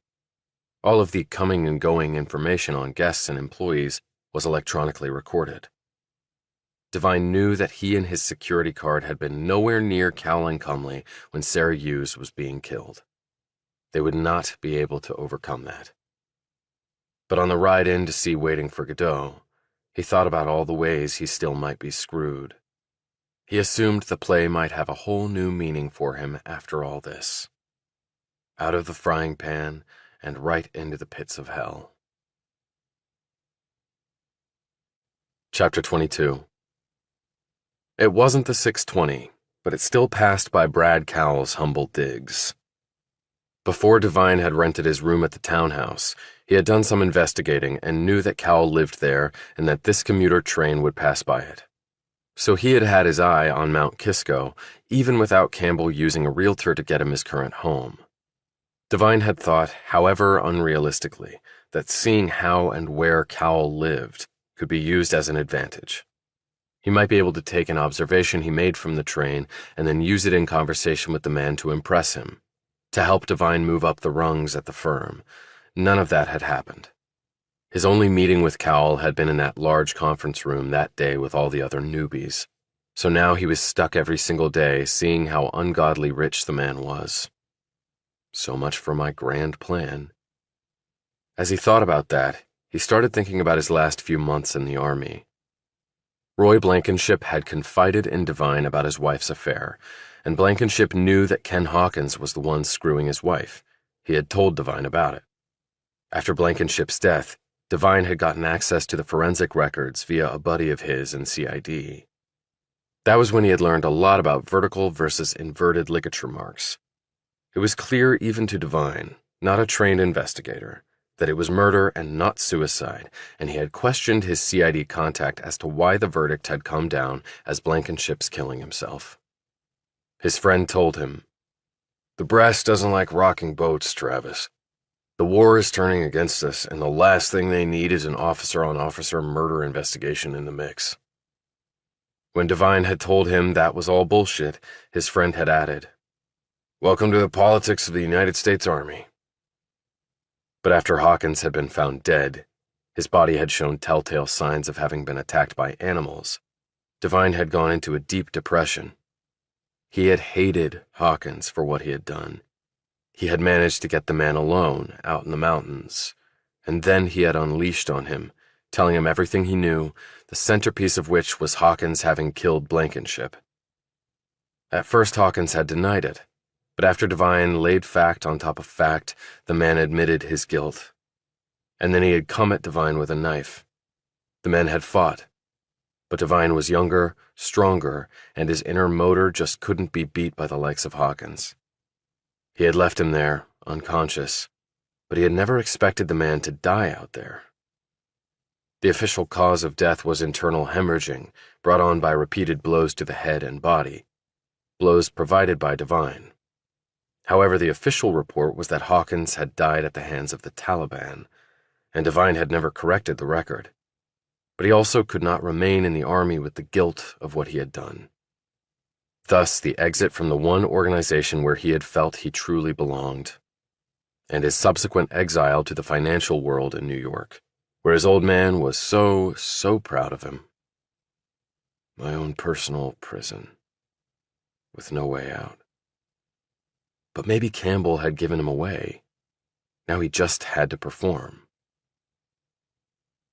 All of the coming and going information on guests and employees was electronically recorded. Devine knew that he and his security card had been nowhere near Cowell and Cumley when Sarah Hughes was being killed. They would not be able to overcome that. But on the ride in to see Waiting for Godot, he thought about all the ways he still might be screwed. He assumed the play might have a whole new meaning for him after all this. Out of the frying pan and right into the pits of hell. Chapter 22. It wasn't the 6:20, but it still passed by Brad Cowell's humble digs. Before Devine had rented his room at the townhouse, he had done some investigating and knew that Cowell lived there and that this commuter train would pass by it. So he had had his eye on Mount Kisco, even without Campbell using a realtor to get him his current home. Devine had thought, however unrealistically, that seeing how and where Cowell lived could be used as an advantage. He might be able to take an observation he made from the train and then use it in conversation with the man to impress him, to help Devine move up the rungs at the firm. None of that had happened. His only meeting with Cowell had been in that large conference room that day with all the other newbies, so now he was stuck every single day seeing how ungodly rich the man was. So much for my grand plan. As he thought about that, he started thinking about his last few months in the Army. Roy Blankenship had confided in Devine about his wife's affair, and Blankenship knew that Ken Hawkins was the one screwing his wife. He had told Devine about it. After Blankenship's death, Devine had gotten access to the forensic records via a buddy of his in CID. That was when he had learned a lot about vertical versus inverted ligature marks. It was clear even to Devine, not a trained investigator, that it was murder and not suicide, and he had questioned his CID contact as to why the verdict had come down as Blankenship's killing himself. His friend told him, "The brass doesn't like rocking boats, Travis. The war is turning against us, and the last thing they need is an officer-on-officer murder investigation in the mix." When Devine had told him that was all bullshit, his friend had added, "Welcome to the politics of the United States Army." But after Hawkins had been found dead, his body had shown telltale signs of having been attacked by animals, Devine had gone into a deep depression. He had hated Hawkins for what he had done. He had managed to get the man alone out in the mountains, and then he had unleashed on him, telling him everything he knew, the centerpiece of which was Hawkins having killed Blankenship. At first Hawkins had denied it, but after Devine laid fact on top of fact, the man admitted his guilt. And then he had come at Devine with a knife. The men had fought, but Devine was younger, stronger, and his inner motor just couldn't be beat by the likes of Hawkins. He had left him there, unconscious, but he had never expected the man to die out there. The official cause of death was internal hemorrhaging, brought on by repeated blows to the head and body, blows provided by Devine. However, the official report was that Hawkins had died at the hands of the Taliban, and Devine had never corrected the record. But he also could not remain in the army with the guilt of what he had done. Thus, the exit from the one organization where he had felt he truly belonged, and his subsequent exile to the financial world in New York, where his old man was so proud of him. My own personal prison, with no way out. But maybe Campbell had given him away. Now he just had to perform.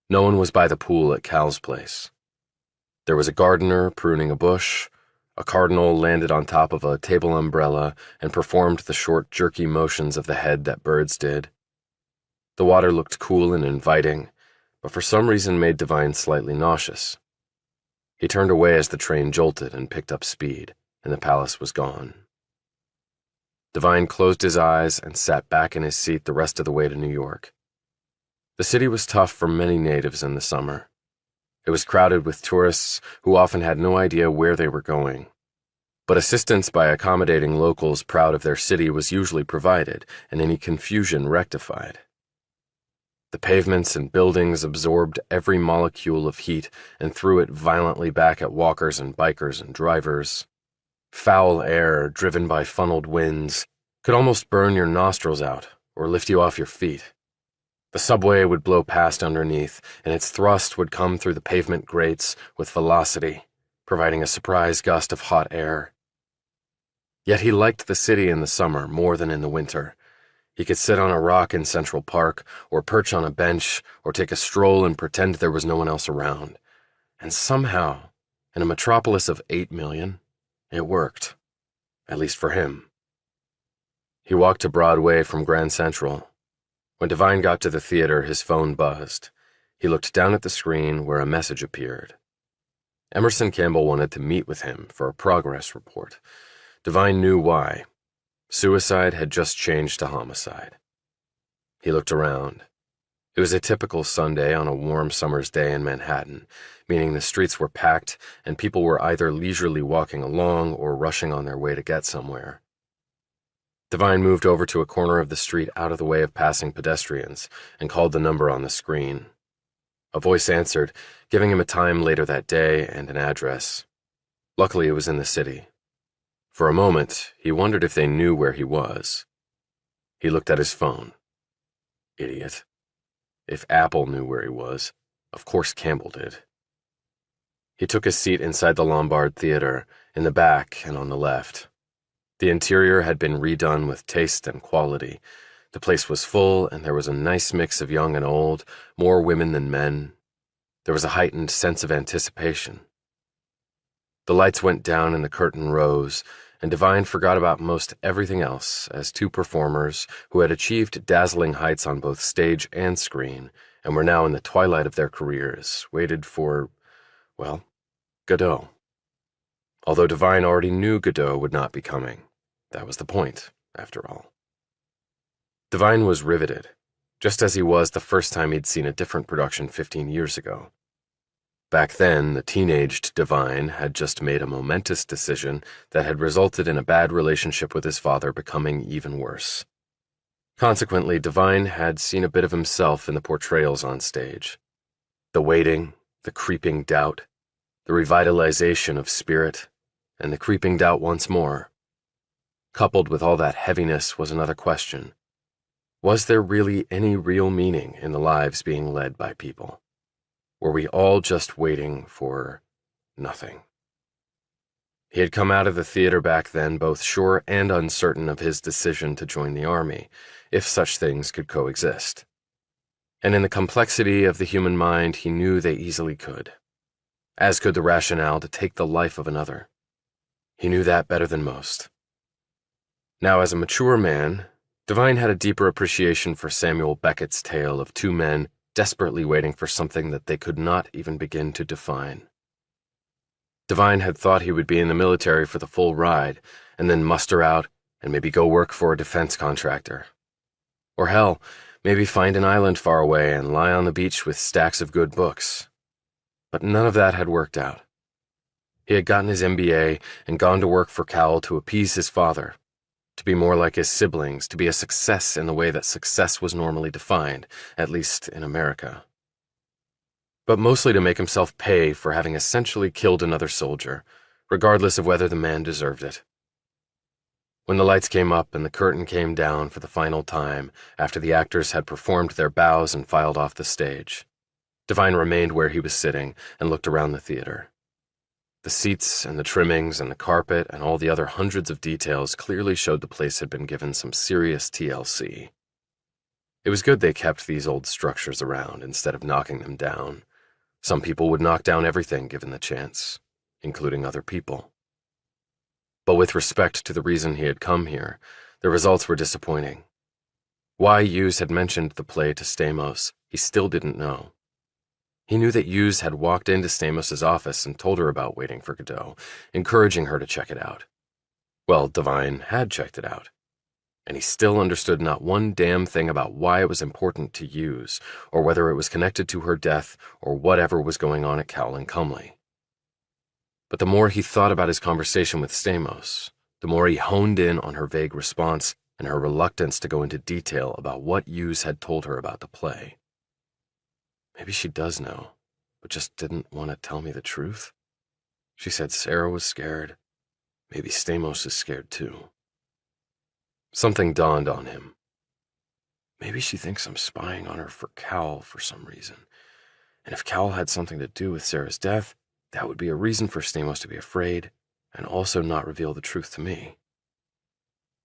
No one was by the pool at Cal's place. There was a gardener pruning a bush. A cardinal landed on top of a table umbrella and performed the short, jerky motions of the head that birds did. The water looked cool and inviting, but for some reason made Devine slightly nauseous. He turned away as the train jolted and picked up speed, and the palace was gone. Devine closed his eyes and sat back in his seat the rest of the way to New York. The city was tough for many natives in the summer. It was crowded with tourists who often had no idea where they were going. But assistance by accommodating locals proud of their city was usually provided, and any confusion rectified. The pavements and buildings absorbed every molecule of heat and threw it violently back at walkers and bikers and drivers. Foul air, driven by funneled winds, could almost burn your nostrils out or lift you off your feet. The subway would blow past underneath, and its thrust would come through the pavement grates with velocity, providing a surprise gust of hot air. Yet he liked the city in the summer more than in the winter. He could sit on a rock in Central Park, or perch on a bench, or take a stroll and pretend there was no one else around. And somehow, in a metropolis of 8 million, it worked, at least for him. He walked to Broadway from Grand Central. When Devine got to the theater, his phone buzzed. He looked down at the screen where a message appeared. Emerson Campbell wanted to meet with him for a progress report. Devine knew why. Suicide had just changed to homicide. He looked around. It was a typical Sunday on a warm summer's day in Manhattan, meaning the streets were packed and people were either leisurely walking along or rushing on their way to get somewhere. Devine moved over to a corner of the street out of the way of passing pedestrians and called the number on the screen. A voice answered, giving him a time later that day and an address. Luckily, it was in the city. For a moment, he wondered if they knew where he was. He looked at his phone. Idiot. If Apple knew where he was, of course Campbell did. He took his seat inside the Lombard Theater, in the back and on the left. The interior had been redone with taste and quality. The place was full, and there was a nice mix of young and old, more women than men. There was a heightened sense of anticipation. The lights went down and the curtain rose, and Devine forgot about most everything else as two performers who had achieved dazzling heights on both stage and screen and were now in the twilight of their careers waited for, well, Godot. although Devine already knew Godot would not be coming. That was the point, after all. Devine was riveted, just as he was the first time he'd seen a different production 15 years ago. Back then, the teenaged Devine had just made a momentous decision that had resulted in a bad relationship with his father becoming even worse. Consequently, Devine had seen a bit of himself in the portrayals on stage. The waiting, the creeping doubt, the revitalization of spirit, and the creeping doubt once more. Coupled with all that heaviness was another question. Was there really any real meaning in the lives being led by people? Were we all just waiting for nothing? He had come out of the theater back then both sure and uncertain of his decision to join the Army, if such things could coexist. And in the complexity of the human mind, he knew they easily could, as could the rationale to take the life of another. He knew that better than most. Now, as a mature man, Devine had a deeper appreciation for Samuel Beckett's tale of two men desperately waiting for something that they could not even begin to define. Devine had thought he would be in the military for the full ride, and then muster out and maybe go work for a defense contractor. Or hell, maybe find an island far away and lie on the beach with stacks of good books. But none of that had worked out. He had gotten his MBA and gone to work for Cowell to appease his father, to be more like his siblings, to be a success in the way that success was normally defined, at least in America. But mostly to make himself pay for having essentially killed another soldier, regardless of whether the man deserved it. When the lights came up and the curtain came down for the final time, after the actors had performed their bows and filed off the stage, Devine remained where he was sitting and looked around the theater. The seats and the trimmings and the carpet and all the other hundreds of details clearly showed the place had been given some serious TLC. It was good they kept these old structures around instead of knocking them down. Some people would knock down everything given the chance, including other people. But with respect to the reason he had come here, the results were disappointing. Why Hughes had mentioned the play to Stamos, he still didn't know. He knew that Hughes had walked into Stamos's office and told her about Waiting for Godot, encouraging her to check it out. Well, Devine had checked it out, and he still understood not one damn thing about why it was important to Hughes, or whether it was connected to her death, or whatever was going on at Cowell and Cumley. But the more he thought about his conversation with Stamos, the more he honed in on her vague response and her reluctance to go into detail about what Hughes had told her about the play. Maybe she does know, but just didn't want to tell me the truth. She said Sarah was scared. Maybe Stamos is scared too. Something dawned on him. Maybe she thinks I'm spying on her for Cowell for some reason. And if Cowell had something to do with Sarah's death, that would be a reason for Stamos to be afraid and also not reveal the truth to me.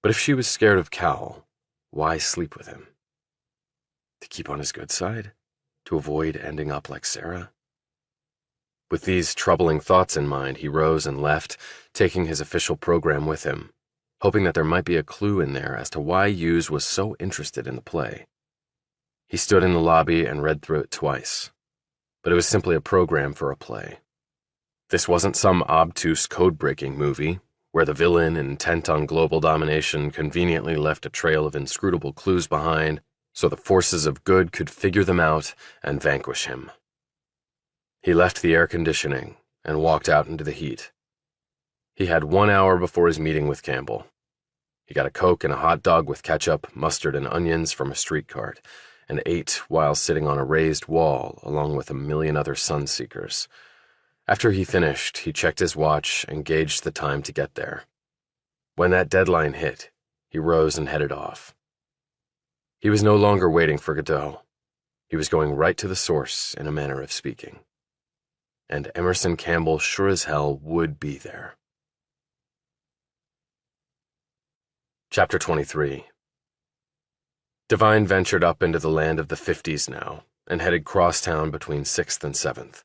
But if she was scared of Cowell, why sleep with him? To keep on his good side? To avoid ending up like Sarah? With these troubling thoughts in mind, he rose and left, taking his official program with him, hoping that there might be a clue in there as to why Hughes was so interested in the play. He stood in the lobby and read through it twice, but it was simply a program for a play. This wasn't some obtuse code-breaking movie, where the villain intent on global domination conveniently left a trail of inscrutable clues behind so the forces of good could figure them out and vanquish him. He left the air conditioning and walked out into the heat. He had 1 hour before his meeting with Campbell. He got a Coke and a hot dog with ketchup, mustard, and onions from a street cart, and ate while sitting on a raised wall along with a million other sunseekers. After he finished, he checked his watch and gauged the time to get there. When that deadline hit, he rose and headed off. He was no longer waiting for Godot. He was going right to the source, in a manner of speaking. And Emerson Campbell sure as hell would be there. Chapter 23. Devine ventured up into the land of the 50s now, and headed crosstown between 6th and 7th.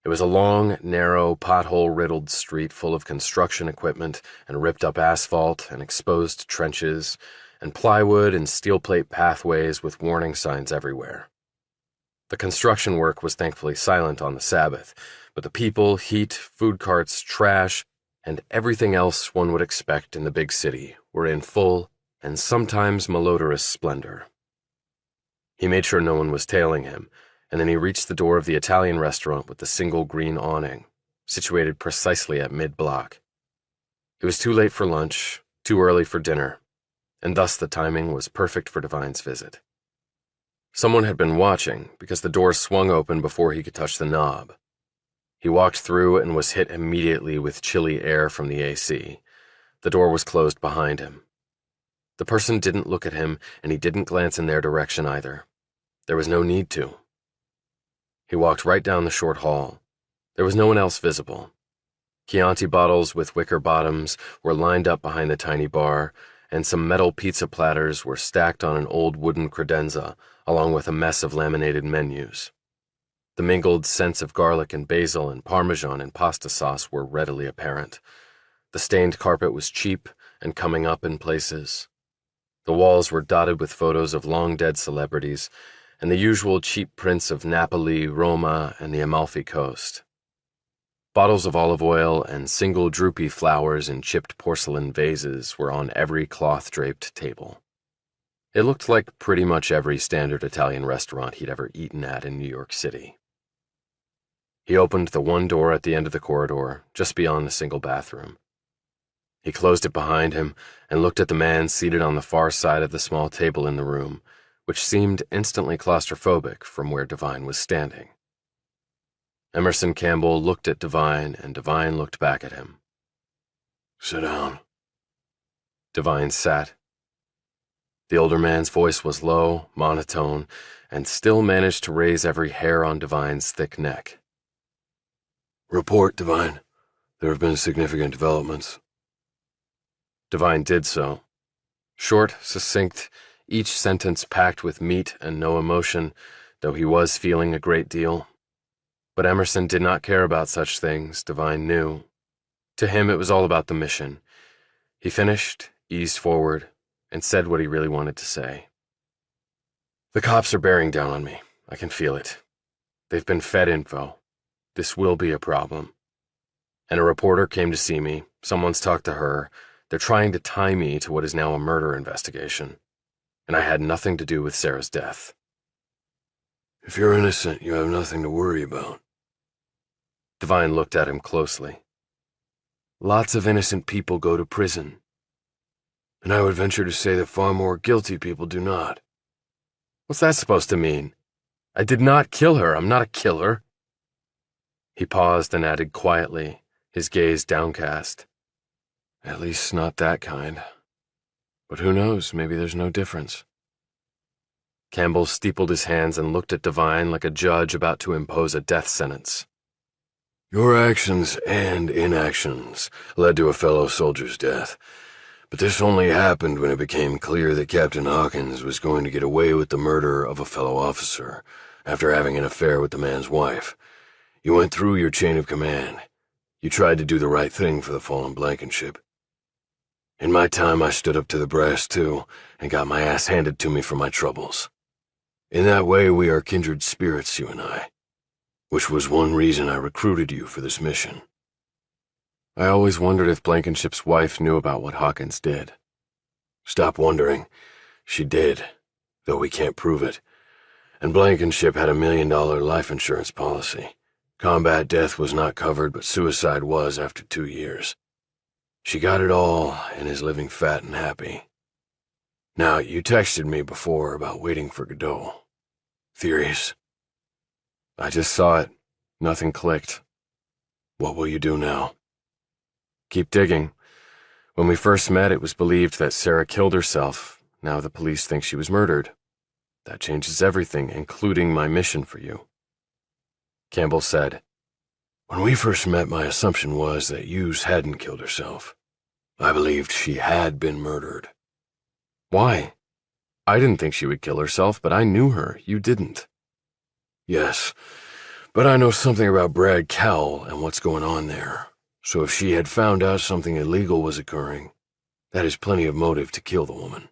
It was a long, narrow, pothole-riddled street full of construction equipment and ripped-up asphalt and exposed trenches and plywood and steel plate pathways with warning signs everywhere. The construction work was thankfully silent on the Sabbath, but the people, heat, food carts, trash, and everything else one would expect in the big city were in full and sometimes malodorous splendor. He made sure no one was tailing him, and then he reached the door of the Italian restaurant with the single green awning, situated precisely at mid-block. It was too late for lunch, too early for dinner, and thus the timing was perfect for Devine's visit. Someone had been watching because the door swung open before he could touch the knob. He walked through and was hit immediately with chilly air from the AC. The door was closed behind him. The person didn't look at him, and he didn't glance in their direction either. There was no need to. He walked right down the short hall. There was no one else visible. Chianti bottles with wicker bottoms were lined up behind the tiny bar, and some metal pizza platters were stacked on an old wooden credenza, along with a mess of laminated menus. The mingled scents of garlic and basil and parmesan and pasta sauce were readily apparent. The stained carpet was cheap and coming up in places. The walls were dotted with photos of long-dead celebrities and the usual cheap prints of Napoli, Roma, and the Amalfi Coast. Bottles of olive oil and single droopy flowers in chipped porcelain vases were on every cloth-draped table. It looked like pretty much every standard Italian restaurant he'd ever eaten at in New York City. He opened the one door at the end of the corridor, just beyond the single bathroom. He closed it behind him and looked at the man seated on the far side of the small table in the room, which seemed instantly claustrophobic from where Devine was standing. Emerson Campbell looked at Devine, and Devine looked back at him. "Sit down." Devine sat. The older man's voice was low, monotone, and still managed to raise every hair on Devine's thick neck. "Report, Devine. There have been significant developments." Devine did so. Short, succinct, each sentence packed with meat and no emotion, though he was feeling a great deal. But Emerson did not care about such things, Devine knew. To him it was all about the mission. He finished, eased forward, and said what he really wanted to say. "The cops are bearing down on me. I can feel it. They've been fed info. This will be a problem. And a reporter came to see me. Someone's talked to her. They're trying to tie me to what is now a murder investigation. And I had nothing to do with Sarah's death." "If you're innocent, you have nothing to worry about." Devine looked at him closely. "Lots of innocent people go to prison. And I would venture to say that far more guilty people do not." "What's that supposed to mean? I did not kill her. I'm not a killer." He paused and added quietly, his gaze downcast. "At least not that kind. But who knows, maybe there's no difference." Campbell steepled his hands and looked at Devine like a judge about to impose a death sentence. "Your actions and inactions led to a fellow soldier's death. But this only happened when it became clear that Captain Hawkins was going to get away with the murder of a fellow officer after having an affair with the man's wife. You went through your chain of command. You tried to do the right thing for the fallen Blankenship. In my time, I stood up to the brass, too, and got my ass handed to me for my troubles. In that way, we are kindred spirits, you and I, which was one reason I recruited you for this mission." I always wondered if Blankenship's wife knew about what Hawkins did. "Stop wondering. She did, though we can't prove it. And Blankenship had $1 million life insurance policy. Combat death was not covered, but suicide was after 2 years. She got it all and is living fat and happy. Now, you texted me before about waiting for Godot. Theories?" "I just saw it. Nothing clicked." "What will you do now?" "Keep digging. When we first met, it was believed that Sarah killed herself. Now the police think she was murdered. That changes everything, including my mission for you." Campbell said, "When we first met, my assumption was that Hughes hadn't killed herself. I believed she had been murdered." "Why? I didn't think she would kill herself, but I knew her. You didn't." "Yes, but I know something about Brad Cowell and what's going on there. So if she had found out something illegal was occurring, that is plenty of motive to kill the woman."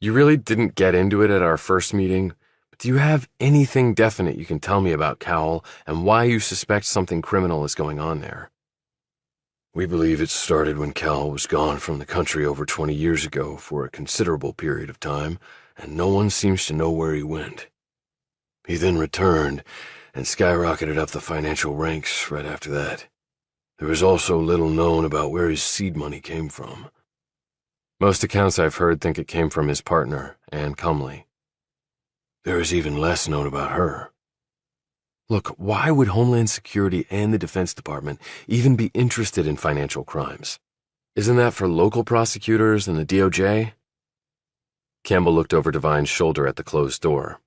"You really didn't get into it at our first meeting? But do you have anything definite you can tell me about Cowell and why you suspect something criminal is going on there?" We believe it started when Cal was gone from the country over 20 years ago for a considerable period of time, and no one seems to know where he went. He then returned and skyrocketed up the financial ranks right after that. There is also little known about where his seed money came from. Most accounts I've heard think it came from his partner, Anne Cumley. There is even less known about her. Look, why would Homeland Security and the Defense Department even be interested in financial crimes? Isn't that for local prosecutors and the DOJ? Campbell looked over Devine's shoulder at the closed door.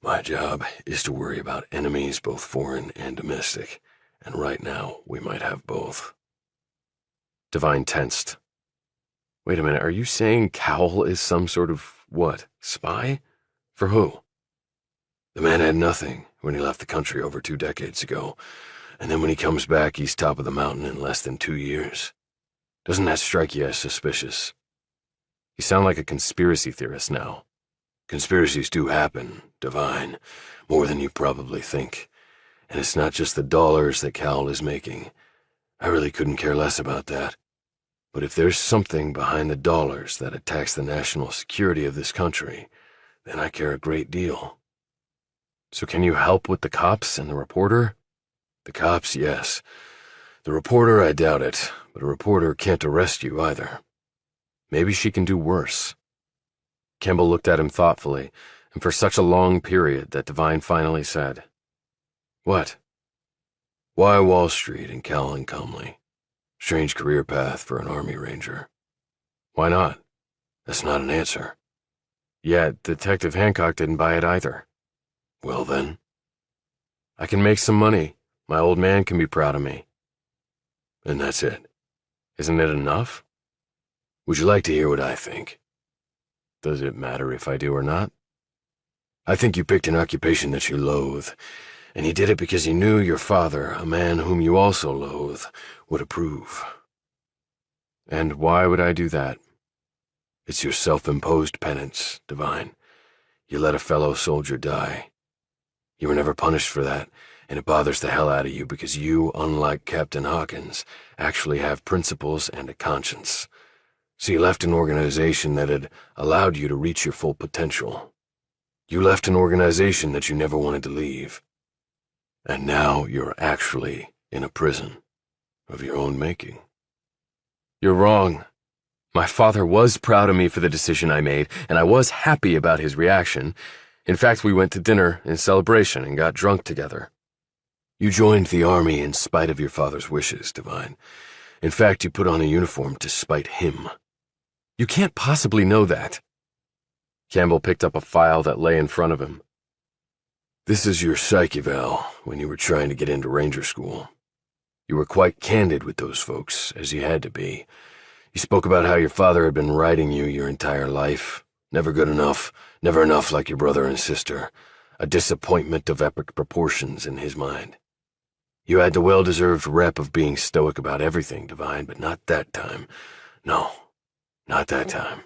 My job is to worry about enemies, both foreign and domestic, and right now we might have both. Devine tensed. Wait a minute, are you saying Cowell is some sort of, spy? For who? The man had nothing when he left the country over 2 decades ago, and then when he comes back, he's top of the mountain in less than 2 years. Doesn't that strike you as suspicious? You sound like a conspiracy theorist now. Conspiracies do happen, Devine, more than you probably think. And it's not just the dollars that Cowell is making. I really couldn't care less about that. But if there's something behind the dollars that attacks the national security of this country, then I care a great deal. So can you help with the cops and the reporter? The cops, yes. The reporter, I doubt it, but a reporter can't arrest you either. Maybe she can do worse. Campbell looked at him thoughtfully, and for such a long period that Devine finally said, What? Why Wall Street and Cal and Cumley? Strange career path for an Army Ranger. Why not? That's not an answer. Yet Detective Hancock didn't buy it either. Well then? I can make some money. My old man can be proud of me. And that's it. Isn't it enough? Would you like to hear what I think? Does it matter if I do or not? I think you picked an occupation that you loathe, and you did it because you knew your father, a man whom you also loathe, would approve. And why would I do that? It's your self-imposed penance, Devine. You let a fellow soldier die. You were never punished for that, and it bothers the hell out of you because you, unlike Captain Hawkins, actually have principles and a conscience. So you left an organization that had allowed you to reach your full potential. You left an organization that you never wanted to leave. And now you're actually in a prison of your own making. You're wrong. My father was proud of me for the decision I made, and I was happy about his reaction. In fact, we went to dinner in celebration and got drunk together. You joined the Army in spite of your father's wishes, Devine. In fact, you put on a uniform to spite him. You can't possibly know that. Campbell picked up a file that lay in front of him. This is your psych eval when you were trying to get into Ranger School. You were quite candid with those folks, as you had to be. You spoke about how your father had been riding you your entire life. Never good enough, never enough like your brother and sister. A disappointment of epic proportions in his mind. You had the well-deserved rep of being stoic about everything, Devine, but not that time. No, not that time.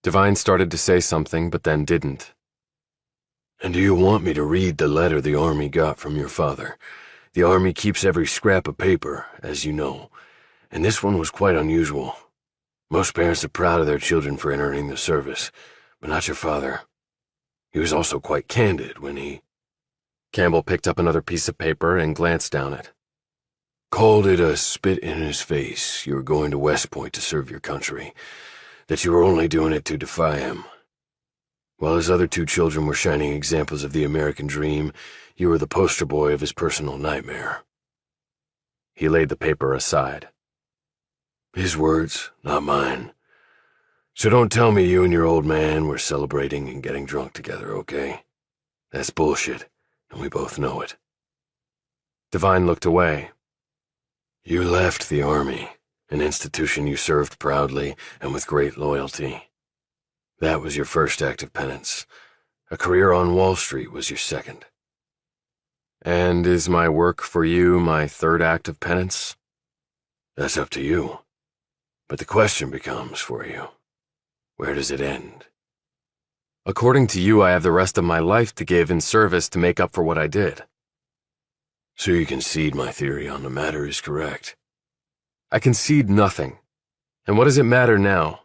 Devine started to say something, but then didn't. And do you want me to read the letter the Army got from your father? The Army keeps every scrap of paper, as you know, and this one was quite unusual. Most parents are proud of their children for entering the service, but not your father. He was also quite candid when he... Campbell picked up another piece of paper and glanced down it. Called it a spit in his face. You were going to West Point to serve your country. That you were only doing it to defy him. While his other 2 children were shining examples of the American dream, you were the poster boy of his personal nightmare. He laid the paper aside. His words, not mine. So don't tell me you and your old man were celebrating and getting drunk together, okay? That's bullshit, and we both know it. Devine looked away. You left the Army, an institution you served proudly and with great loyalty. That was your first act of penance. A career on Wall Street was your second. And is my work for you my third act of penance? That's up to you. But the question becomes for you, where does it end? According to you, I have the rest of my life to give in service to make up for what I did. So you concede my theory on the matter is correct. I concede nothing. And what does it matter now?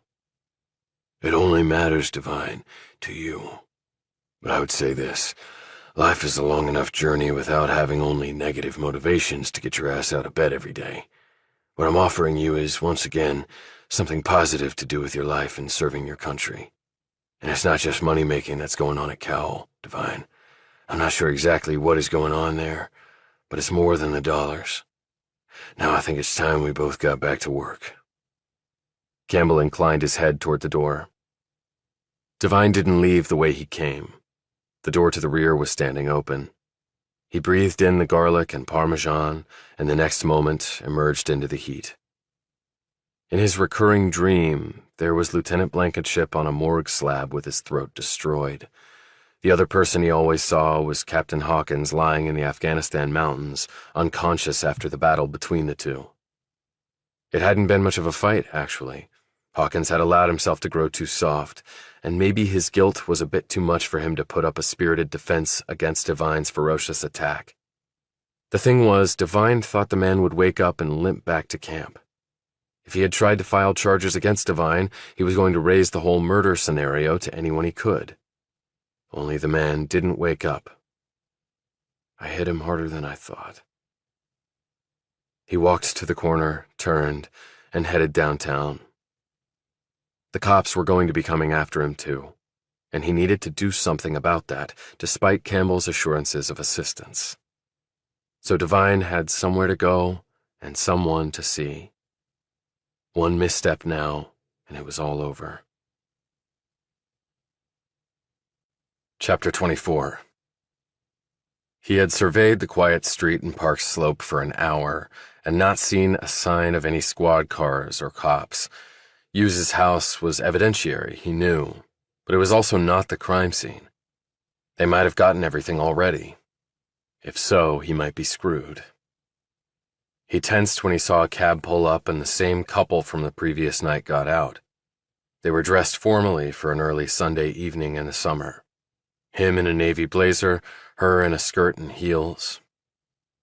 It only matters, Devine, to you. But I would say this. Life is a long enough journey without having only negative motivations to get your ass out of bed every day. What I'm offering you is, once again, something positive to do with your life and serving your country. And it's not just money-making that's going on at Cowell, Devine. I'm not sure exactly what is going on there, but it's more than the dollars. Now I think it's time we both got back to work. Campbell inclined his head toward the door. Devine didn't leave the way he came. The door to the rear was standing open. He breathed in the garlic and Parmesan, and the next moment emerged into the heat. In his recurring dream, there was Lieutenant Blankenship on a morgue slab with his throat destroyed. The other person he always saw was Captain Hawkins lying in the Afghanistan mountains, unconscious after the battle between the two. It hadn't been much of a fight, actually. Hawkins had allowed himself to grow too soft, and maybe his guilt was a bit too much for him to put up a spirited defense against Devine's ferocious attack. The thing was, Devine thought the man would wake up and limp back to camp. If he had tried to file charges against Devine, he was going to raise the whole murder scenario to anyone he could. Only the man didn't wake up. I hit him harder than I thought. He walked to the corner, turned, and headed downtown. The cops were going to be coming after him too, and he needed to do something about that, despite Campbell's assurances of assistance. So Devine had somewhere to go and someone to see. One misstep now, and it was all over. Chapter 24. He had surveyed the quiet street and Park Slope for an hour and not seen a sign of any squad cars or cops. Hughes' house was evidentiary, he knew, but it was also not the crime scene. They might have gotten everything already. If so, he might be screwed. He tensed when he saw a cab pull up and the same couple from the previous night got out. They were dressed formally for an early Sunday evening in the summer. Him in a navy blazer, her in a skirt and heels.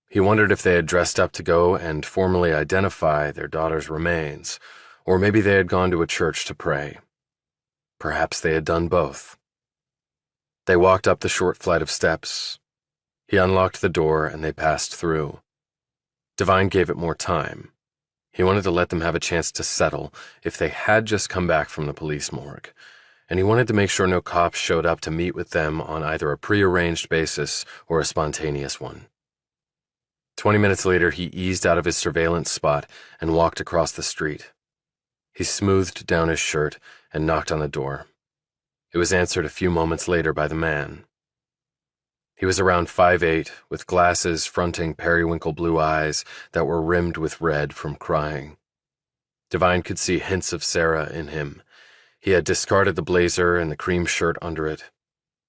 He wondered if they had dressed up to go and formally identify their daughter's remains, or maybe they had gone to a church to pray. Perhaps they had done both. They walked up the short flight of steps. He unlocked the door and they passed through. Devine gave it more time. He wanted to let them have a chance to settle if they had just come back from the police morgue, and he wanted to make sure no cops showed up to meet with them on either a prearranged basis or a spontaneous one. 20 minutes later, he eased out of his surveillance spot and walked across the street. He smoothed down his shirt and knocked on the door. It was answered a few moments later by the man. He was around 5'8", with glasses fronting periwinkle blue eyes that were rimmed with red from crying. Devine could see hints of Sarah in him. He had discarded the blazer and the cream shirt under it.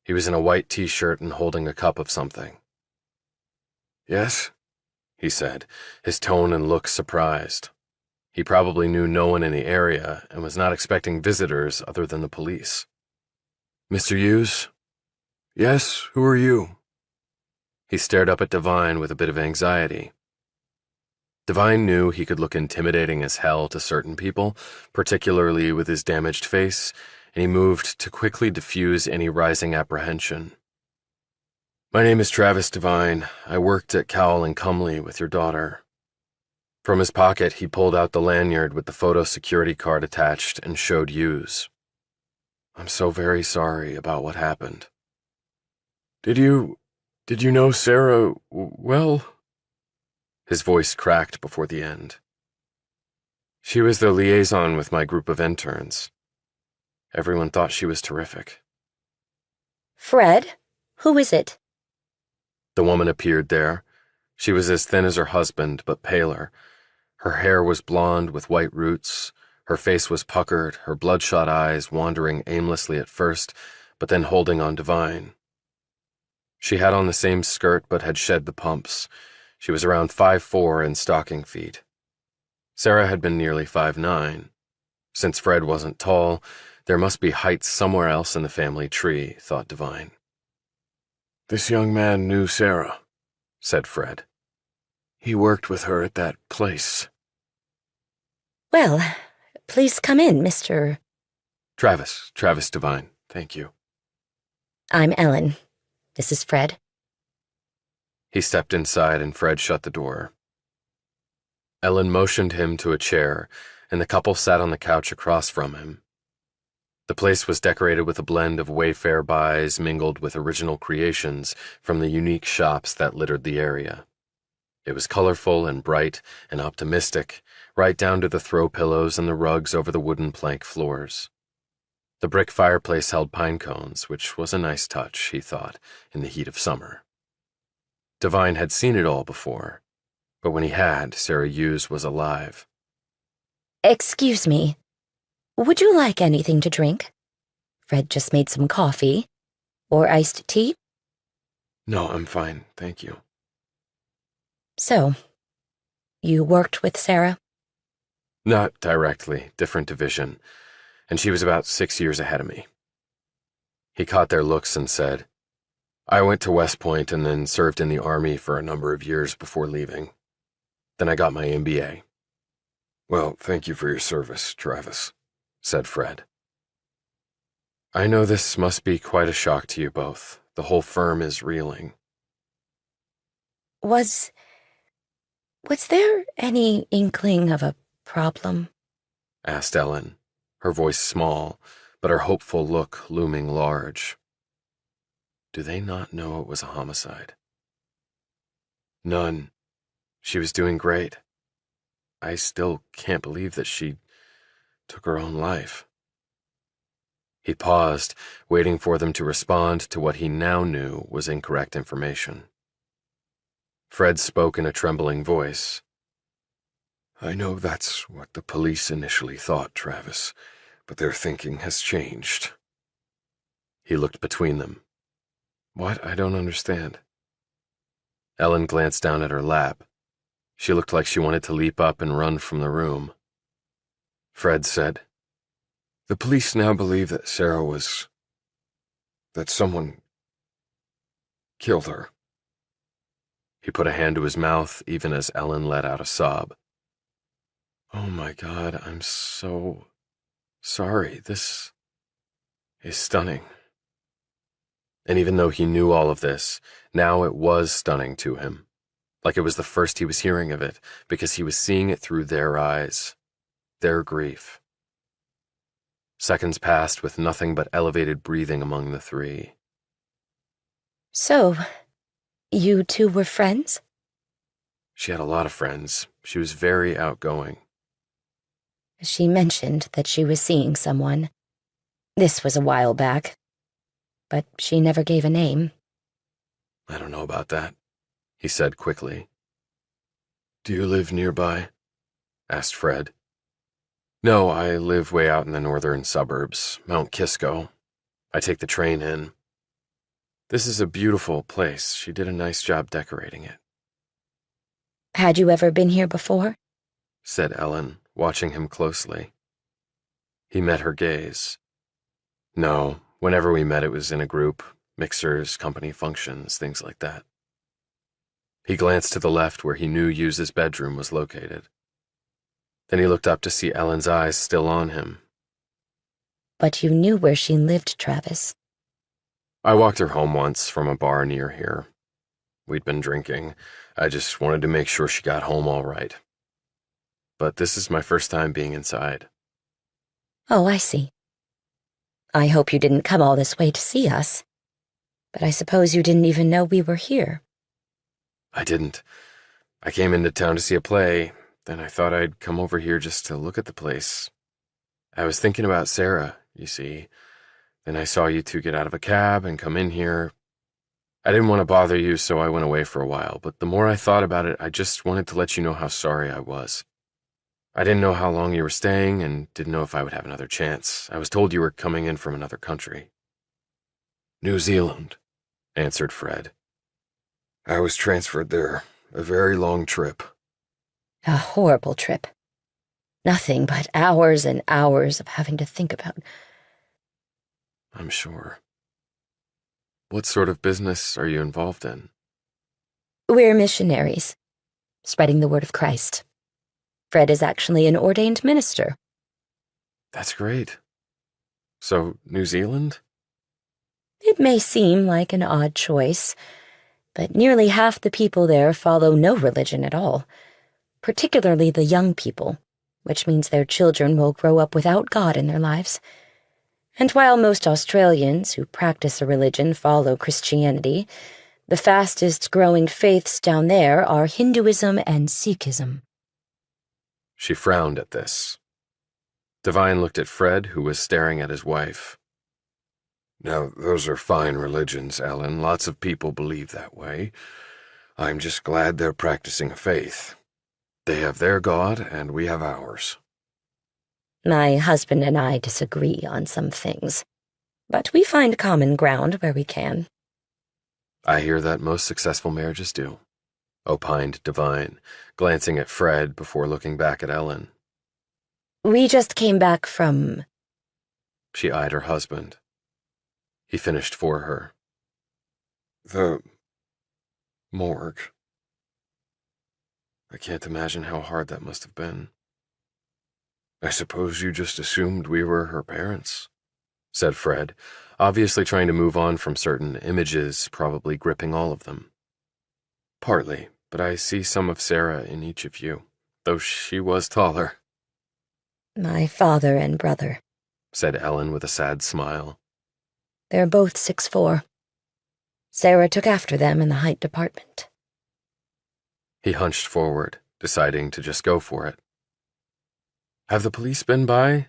He was in a white t-shirt and holding a cup of something. "Yes?" he said, his tone and look surprised. He probably knew no one in the area and was not expecting visitors other than the police. "Mr. Hughes?" "Yes, who are you?" He stared up at Devine with a bit of anxiety. Devine knew he could look intimidating as hell to certain people, particularly with his damaged face, and he moved to quickly diffuse any rising apprehension. "My name is Travis Devine. I worked at Cowell and Cumley with your daughter." From his pocket, he pulled out the lanyard with the photo security card attached and showed Hughes. "I'm so very sorry about what happened." Did you know Sarah well?" His voice cracked before the end. "She was the liaison with my group of interns. Everyone thought she was terrific." Fred? Who is it? The woman appeared there. She was as thin as her husband, but paler. Her hair was blonde with white roots. Her face was puckered, her bloodshot eyes wandering aimlessly at first, but then holding on Devine. She had on the same skirt but had shed the pumps. She was around 5'4" in stocking feet. Sarah had been nearly 5'9". Since Fred wasn't tall, there must be height somewhere else in the family tree, thought Devine. "This young man knew Sarah," said Fred. "He worked with her at that place." Well, please come in, Mr. Travis Devine, thank you. I'm Ellen. This is Fred. He stepped inside and Fred shut the door. Ellen motioned him to a chair, and the couple sat on the couch across from him. The place was decorated with a blend of Wayfair buys mingled with original creations from the unique shops that littered the area. It was colorful and bright and optimistic, right down to the throw pillows and the rugs over the wooden plank floors. The brick fireplace held pine cones, which was a nice touch, he thought, in the heat of summer. Devine had seen it all before, but when he had, Sarah Hughes was alive. Excuse me. Would you like anything to drink? Fred just made some coffee. Or iced tea? No, I'm fine, thank you. So, you worked with Sarah? Not directly, different division, and she was about 6 years ahead of me. He caught their looks and said, I went to West Point and then served in the Army for a number of years before leaving. Then I got my MBA. Well, thank you for your service, Travis, said Fred. I know this must be quite a shock to you both. The whole firm is reeling. Was there any inkling of a problem? Asked Ellen, her voice small, but her hopeful look looming large. Do they not know it was a homicide? None. She was doing great. I still can't believe that she took her own life. He paused, waiting for them to respond to what he now knew was incorrect information. Fred spoke in a trembling voice. I know that's what the police initially thought, Travis, but their thinking has changed. He looked between them. What? I don't understand. Ellen glanced down at her lap. She looked like she wanted to leap up and run from the room. Fred said, The police now believe that that someone killed her. He put a hand to his mouth even as Ellen let out a sob. Oh my God, I'm so sorry. This is stunning. And even though he knew all of this, now it was stunning to him. Like it was the first he was hearing of it, because he was seeing it through their eyes, their grief. Seconds passed with nothing but elevated breathing among the three. So, you two were friends? She had a lot of friends. She was very outgoing. She mentioned that she was seeing someone. This was a while back, but she never gave a name. I don't know about that, he said quickly. Do you live nearby? Asked Fred. No, I live way out in the northern suburbs, Mount Kisco. I take the train in. This is a beautiful place. She did a nice job decorating it. Had you ever been here before? Said Ellen, watching him closely. He met her gaze. No, whenever we met it was in a group, mixers, company functions, things like that. He glanced to the left where he knew Hughes's bedroom was located. Then he looked up to see Ellen's eyes still on him. But you knew where she lived, Travis. I walked her home once from a bar near here. We'd been drinking. I just wanted to make sure she got home all right. But this is my first time being inside. Oh, I see. I hope you didn't come all this way to see us. But I suppose you didn't even know we were here. I didn't. I came into town to see a play. Then I thought I'd come over here just to look at the place. I was thinking about Sarah, you see. Then I saw you two get out of a cab and come in here. I didn't want to bother you, so I went away for a while, but the more I thought about it, I just wanted to let you know how sorry I was. I didn't know how long you were staying and didn't know if I would have another chance. I was told you were coming in from another country. New Zealand, answered Fred. I was transferred there. A very long trip. A horrible trip. Nothing but hours and hours of having to think about. I'm sure. What sort of business are you involved in? We're missionaries, spreading the word of Christ. Fred is actually an ordained minister. That's great. So, New Zealand? It may seem like an odd choice, but nearly half the people there follow no religion at all, particularly the young people, which means their children will grow up without God in their lives. And while most Australians who practice a religion follow Christianity, the fastest-growing faiths down there are Hinduism and Sikhism. She frowned at this. Devine looked at Fred, who was staring at his wife. Now, those are fine religions, Ellen. Lots of people believe that way. I'm just glad they're practicing a faith. They have their God, and we have ours. My husband and I disagree on some things, but we find common ground where we can. I hear that most successful marriages do, opined Devine, glancing at Fred before looking back at Ellen. We just came back from... She eyed her husband. He finished for her. The morgue. I can't imagine how hard that must have been. I suppose you just assumed we were her parents, said Fred, obviously trying to move on from certain images, probably gripping all of them. Partly, but I see some of Sarah in each of you, though she was taller. My father and brother, said Ellen with a sad smile. They're both 6'4". Sarah took after them in the height department. He hunched forward, deciding to just go for it. Have the police been by?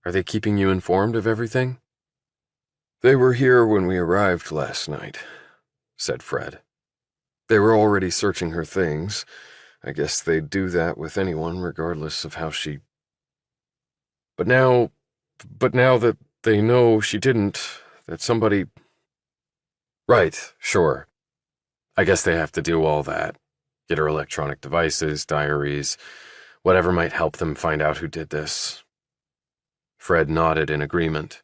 Are they keeping you informed of everything? They were here when we arrived last night, said Fred. They were already searching her things. I guess they'd do that with anyone, regardless of how she... But now that they know she didn't, that somebody... Right, sure. I guess they have to do all that. Get her electronic devices, diaries, whatever might help them find out who did this. Fred nodded in agreement.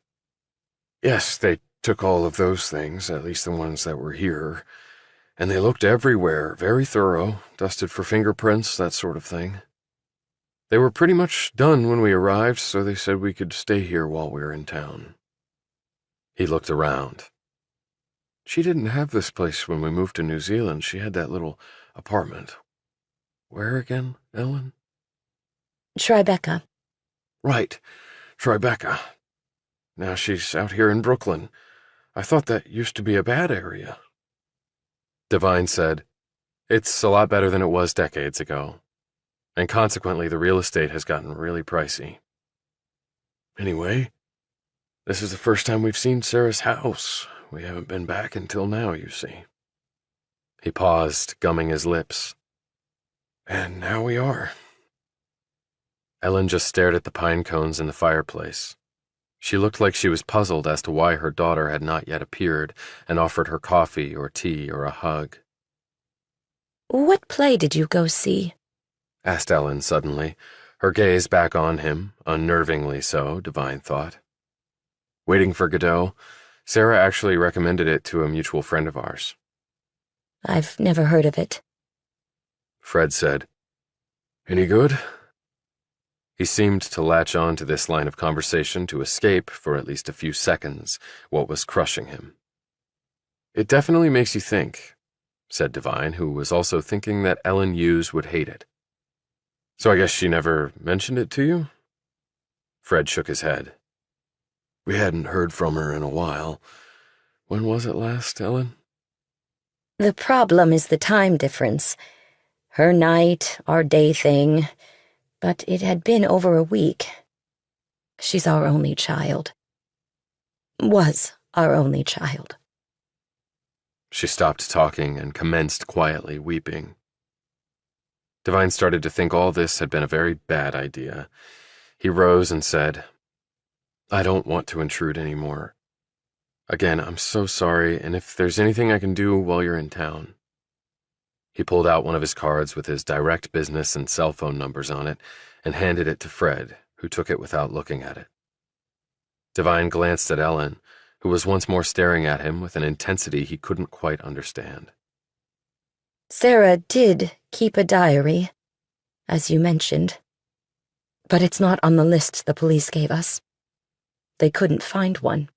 Yes, they took all of those things, at least the ones that were here, and they looked everywhere, very thorough, dusted for fingerprints, that sort of thing. They were pretty much done when we arrived, so they said we could stay here while we were in town. He looked around. She didn't have this place when we moved to New Zealand. She had that little apartment. Where again, Ellen? Tribeca. Right, Tribeca. Now she's out here in Brooklyn. I thought that used to be a bad area. Devine said, It's a lot better than it was decades ago. And consequently, the real estate has gotten really pricey. Anyway, this is the first time we've seen Sarah's house. We haven't been back until now, you see. He paused, gumming his lips. And now we are. Ellen just stared at the pine cones in the fireplace. She looked like she was puzzled as to why her daughter had not yet appeared and offered her coffee or tea or a hug. What play did you go see? Asked Ellen suddenly, her gaze back on him, unnervingly so, Devine thought. Waiting for Godot, Sarah actually recommended it to a mutual friend of ours. I've never heard of it. Fred said. Any good? He seemed to latch on to this line of conversation to escape, for at least a few seconds, what was crushing him. It definitely makes you think, said Devine, who was also thinking that Ellen Hughes would hate it. So I guess she never mentioned it to you? Fred shook his head. We hadn't heard from her in a while. When was it last, Ellen? The problem is the time difference. Her night, our day thing. But it had been over a week. She's our only child. Was our only child. She stopped talking and commenced quietly weeping. Devine started to think all this had been a very bad idea. He rose and said, I don't want to intrude anymore. Again, I'm so sorry, and if there's anything I can do while you're in town. He pulled out one of his cards with his direct business and cell phone numbers on it and handed it to Fred, who took it without looking at it. Devine glanced at Ellen, who was once more staring at him with an intensity he couldn't quite understand. Sarah did keep a diary, as you mentioned. But it's not on the list the police gave us. They couldn't find one.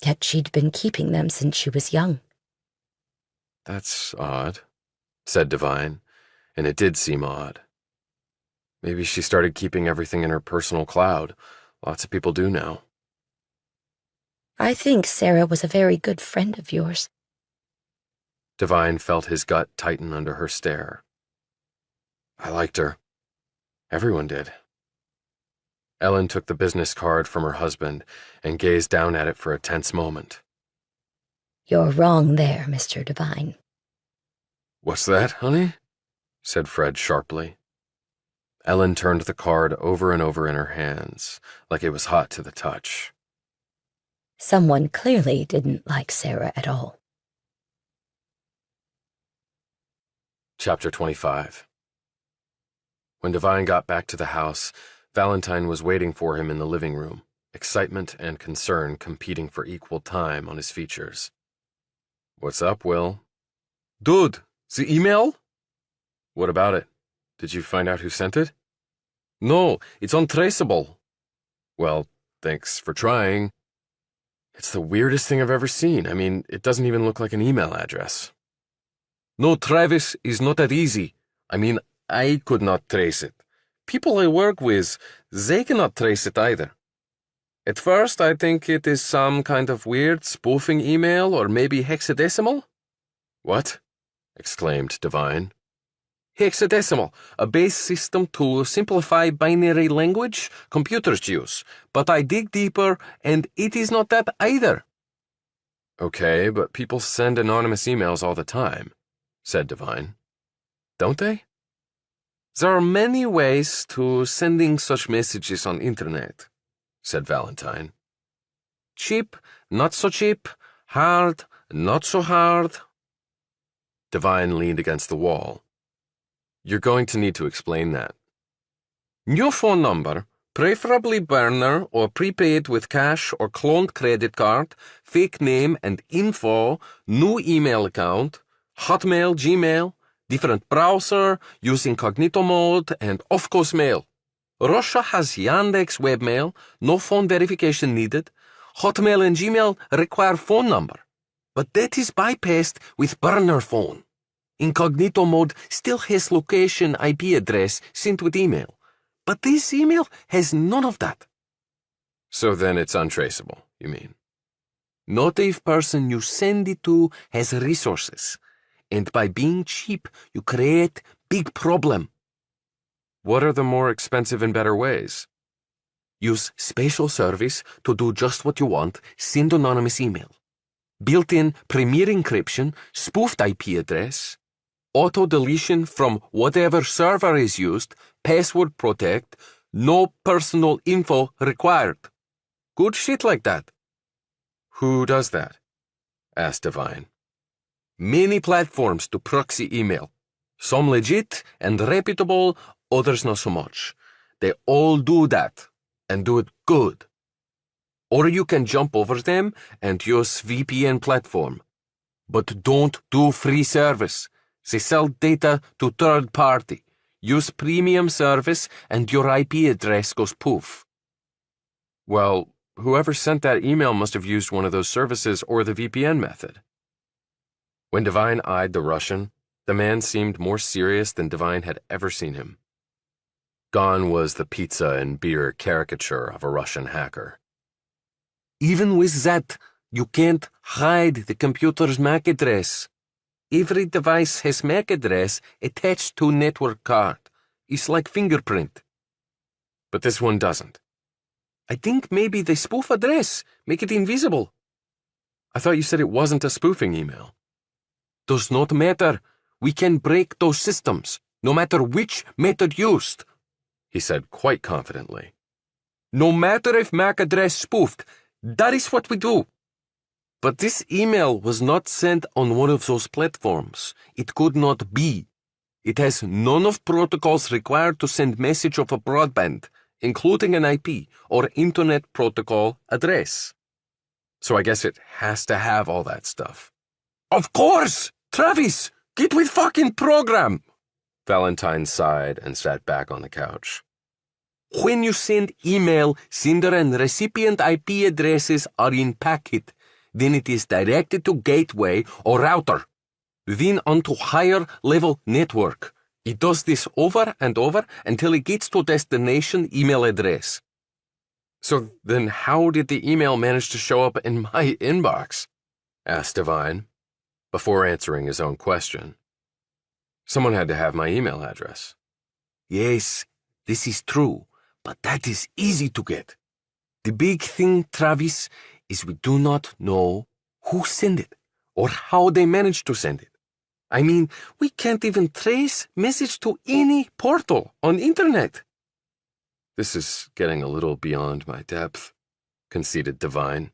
Yet she'd been keeping them since she was young. That's odd, said Devine, and it did seem odd. Maybe she started keeping everything in her personal cloud. Lots of people do now. I think Sarah was a very good friend of yours. Devine felt his gut tighten under her stare. I liked her. Everyone did. Ellen took the business card from her husband and gazed down at it for a tense moment. You're wrong there, Mr. Devine. What's that, honey? Said Fred sharply. Ellen turned the card over and over in her hands, like it was hot to the touch. Someone clearly didn't like Sarah at all. Chapter 25. When Devine got back to the house, Valentine was waiting for him in the living room, excitement and concern competing for equal time on his features. What's up, Will? Dude, the email? What about it? Did you find out who sent it? No, it's untraceable. Well, thanks for trying. It's the weirdest thing I've ever seen. I mean, it doesn't even look like an email address. No, Travis, is not that easy. I mean, I could not trace it. People I work with, they cannot trace it either. At first, I think it is some kind of weird spoofing email or maybe hexadecimal. What? Exclaimed Devine. Hexadecimal, a base system to simplify binary language computers use. But I dig deeper, and it is not that either. Okay, but people send anonymous emails all the time, said Devine. Don't they? There are many ways to sending such messages on internet, said Valentine. Cheap, not so cheap. Hard, not so hard. Devine leaned against the wall. You're going to need to explain that. New phone number, preferably burner or prepaid with cash or cloned credit card, fake name and info, new email account, Hotmail, Gmail, different browser, use incognito mode, and of-course mail. Russia has Yandex webmail, no phone verification needed. Hotmail and Gmail require phone number, but that is bypassed with burner phone. Incognito mode still has location IP address sent with email, but this email has none of that. So then it's untraceable, you mean? Not if person you send it to has resources, and by being cheap, you create big problem. What are the more expensive and better ways? Use special service to do just what you want, send anonymous email. Built-in premier encryption, spoofed IP address, auto-deletion from whatever server is used, password protect, no personal info required. Good shit like that. Who does that? Asked Devine. Many platforms to proxy email. Some legit and reputable, others not so much. They all do that, and do it good. Or you can jump over them and use VPN platform. But don't do free service. They sell data to third party. Use premium service and your IP address goes poof. Well, whoever sent that email must have used one of those services or the VPN method. When Devine eyed the Russian, the man seemed more serious than Devine had ever seen him. Gone was the pizza and beer caricature of a Russian hacker. Even with that, you can't hide the computer's MAC address. Every device has MAC address attached to network card. It's like fingerprint. But this one doesn't. I think maybe they spoof address, make it invisible. I thought you said it wasn't a spoofing email. Does not matter. We can break those systems, no matter which method used, he said quite confidently. No matter if MAC address spoofed, that is what we do. But this email was not sent on one of those platforms. It could not be. It has none of protocols required to send message of a broadband, including an IP or internet protocol address. So I guess it has to have all that stuff. Of course! Travis, get with fucking program! Valentine sighed and sat back on the couch. When you send email, sender and recipient IP addresses are in packet. Then it is directed to gateway or router, then onto higher level network. It does this over and over until it gets to destination email address. So then how did the email manage to show up in my inbox? Asked Devine, before answering his own question. Someone had to have my email address. Yes, this is true, but that is easy to get. The big thing, Travis, is we do not know who sent it or how they managed to send it. I mean, we can't even trace message to any portal on internet. This is getting a little beyond my depth, conceded Devine.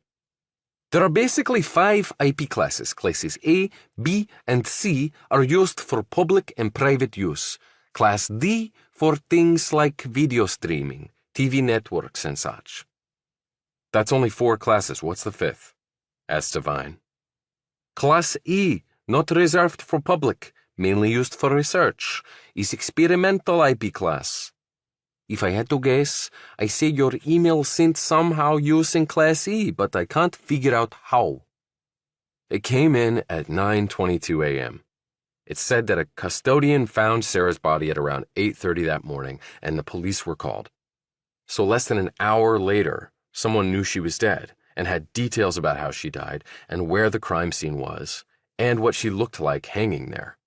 There are basically 5 IP classes. Classes A, B, and C are used for public and private use. Class D for things like video streaming, TV networks, and such. That's only 4 classes. What's the 5th? Asked Devine. Class E, not reserved for public, mainly used for research, is experimental IP class. If I had to guess, I say your email sent somehow using Class E, but I can't figure out how. It came in at 9:22 a.m. It said that a custodian found Sarah's body at around 8:30 that morning, and the police were called. So less than an hour later, someone knew she was dead and had details about how she died and where the crime scene was and what she looked like hanging there.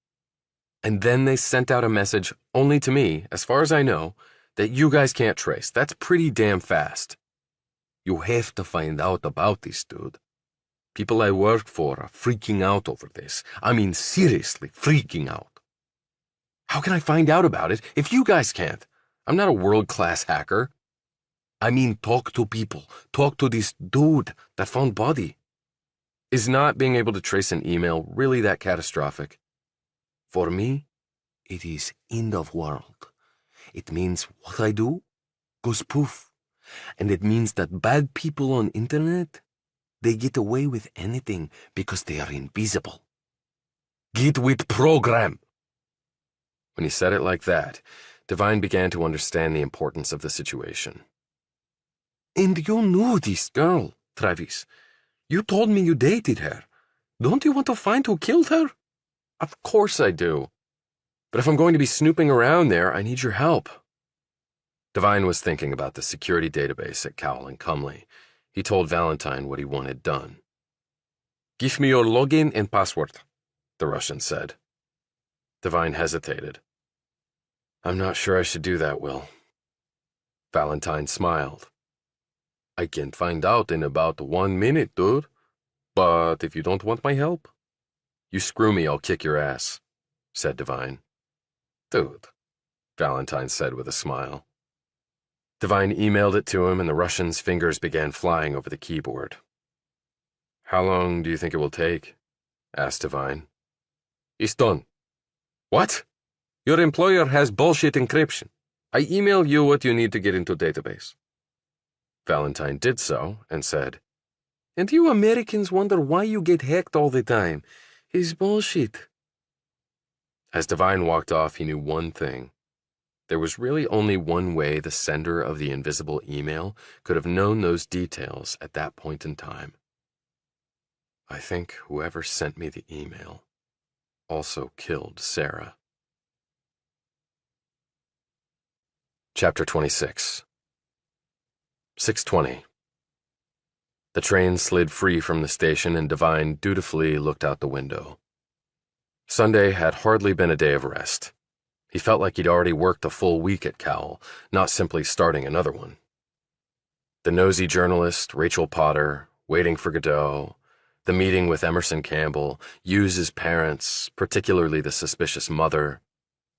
And then they sent out a message only to me, as far as I know, that you guys can't trace. That's pretty damn fast. You have to find out about this, dude. People I work for are freaking out over this. I mean, seriously freaking out. How can I find out about it if you guys can't? I'm not a world-class hacker. I mean, talk to people. Talk to this dude that found body. Is not being able to trace an email really that catastrophic? For me, it is end of world. It means what I do goes poof. And it means that bad people on internet, they get away with anything because they are invisible. Get with program. When he said it like that, Devine began to understand the importance of the situation. And you knew this girl, Travis. You told me you dated her. Don't you want to find who killed her? Of course I do. But if I'm going to be snooping around there, I need your help. Devine was thinking about the security database at Cowell and Cumley. He told Valentine what he wanted done. Give me your login and password, the Russian said. Devine hesitated. I'm not sure I should do that, Will. Valentine smiled. I can find out in about 1 minute, dude. But if you don't want my help, you screw me, I'll kick your ass, said Devine. Dude, Valentine said with a smile. Devine emailed it to him, and the Russian's fingers began flying over the keyboard. How long do you think it will take? Asked Devine. It's done. What? Your employer has bullshit encryption. I email you what you need to get into database. Valentine did so and said, And you Americans wonder why you get hacked all the time. It's bullshit. As Devine walked off, he knew one thing. There was really only one way the sender of the invisible email could have known those details at that point in time. I think whoever sent me the email also killed Sarah. Chapter 26. 6:20. The train slid free from the station, and Devine dutifully looked out the window. Sunday had hardly been a day of rest. He felt like he'd already worked a full week at Cowell, not simply starting another one. The nosy journalist, Rachel Potter, waiting for Godot, the meeting with Emerson Campbell, Hughes's parents, particularly the suspicious mother,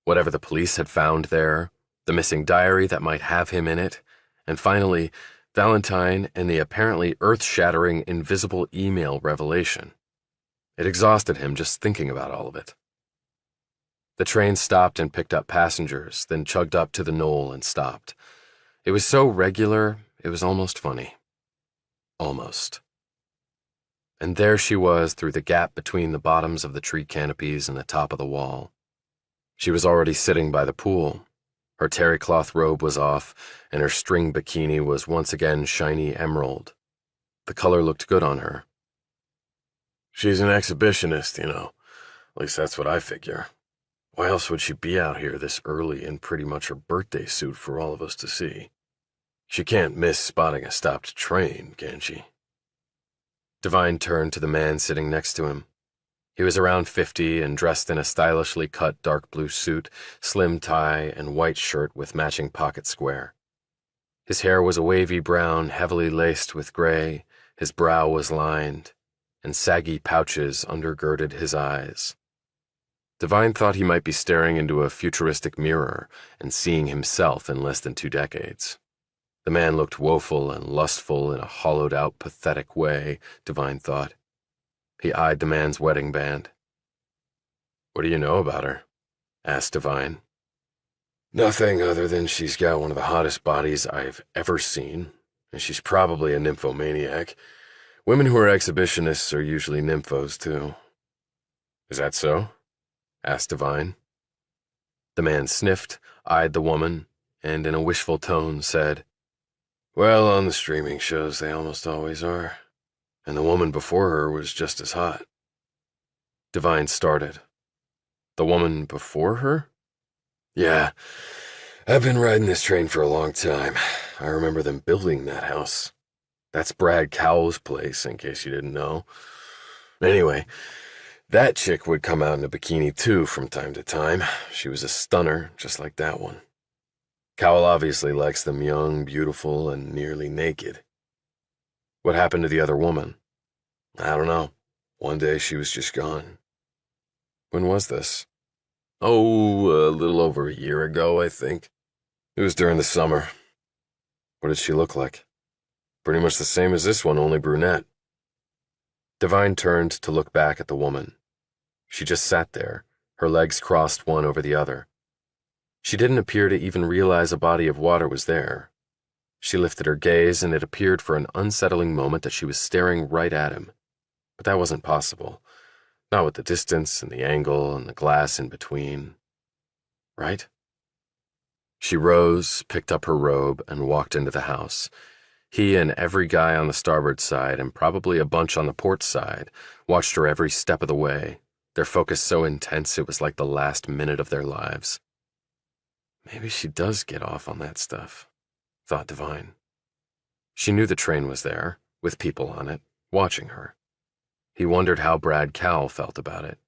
whatever the police had found there, the missing diary that might have him in it, and finally, Valentine and the apparently earth-shattering invisible email revelation. It exhausted him just thinking about all of it. The train stopped and picked up passengers, then chugged up to the knoll and stopped. It was so regular, it was almost funny. Almost. And there she was through the gap between the bottoms of the tree canopies and the top of the wall. She was already sitting by the pool, Her terry cloth robe was off, and her string bikini was once again shiny emerald. The color looked good on her. She's an exhibitionist, you know. At least that's what I figure. Why else would she be out here this early in pretty much her birthday suit for all of us to see? She can't miss spotting a stopped train, can she? Devine turned to the man sitting next to him. He was around 50 and dressed in a stylishly cut dark blue suit, slim tie, and white shirt with matching pocket square. His hair was a wavy brown, heavily laced with gray, his brow was lined, and saggy pouches undergirded his eyes. Devine thought he might be staring into a futuristic mirror and seeing himself in less than 2 decades. The man looked woeful and lustful in a hollowed-out, pathetic way, Devine thought. He eyed the man's wedding band. "What do you know about her?" asked Devine. "Nothing other than she's got one of the hottest bodies I've ever seen, and she's probably a nymphomaniac. Women who are exhibitionists are usually nymphos, too." "Is that so?" asked Devine. The man sniffed, eyed the woman, and in a wishful tone said, "Well, on the streaming shows they almost always are. And the woman before her was just as hot." Devine started. The woman before her? "Yeah, I've been riding this train for a long time. I remember them building that house. That's Brad Cowell's place, in case you didn't know. Anyway, that chick would come out in a bikini too from time to time. She was a stunner, just like that one. Cowell obviously likes them young, beautiful, and nearly naked." "What happened to the other woman?" "I don't know. One day she was just gone." "When was this?" "Oh, a little over a year ago, I think. It was during the summer." "What did she look like?" "Pretty much the same as this one, only brunette." Devine turned to look back at the woman. She just sat there, her legs crossed one over the other. She didn't appear to even realize a body of water was there. She lifted her gaze, and it appeared for an unsettling moment that she was staring right at him. But that wasn't possible. Not with the distance and the angle and the glass in between. Right? She rose, picked up her robe, and walked into the house. He and every guy on the starboard side, and probably a bunch on the port side, watched her every step of the way, their focus so intense it was like the last minute of their lives. Maybe she does get off on that stuff, thought Devine. She knew the train was there, with people on it, watching her. He wondered how Brad Cowell felt about it.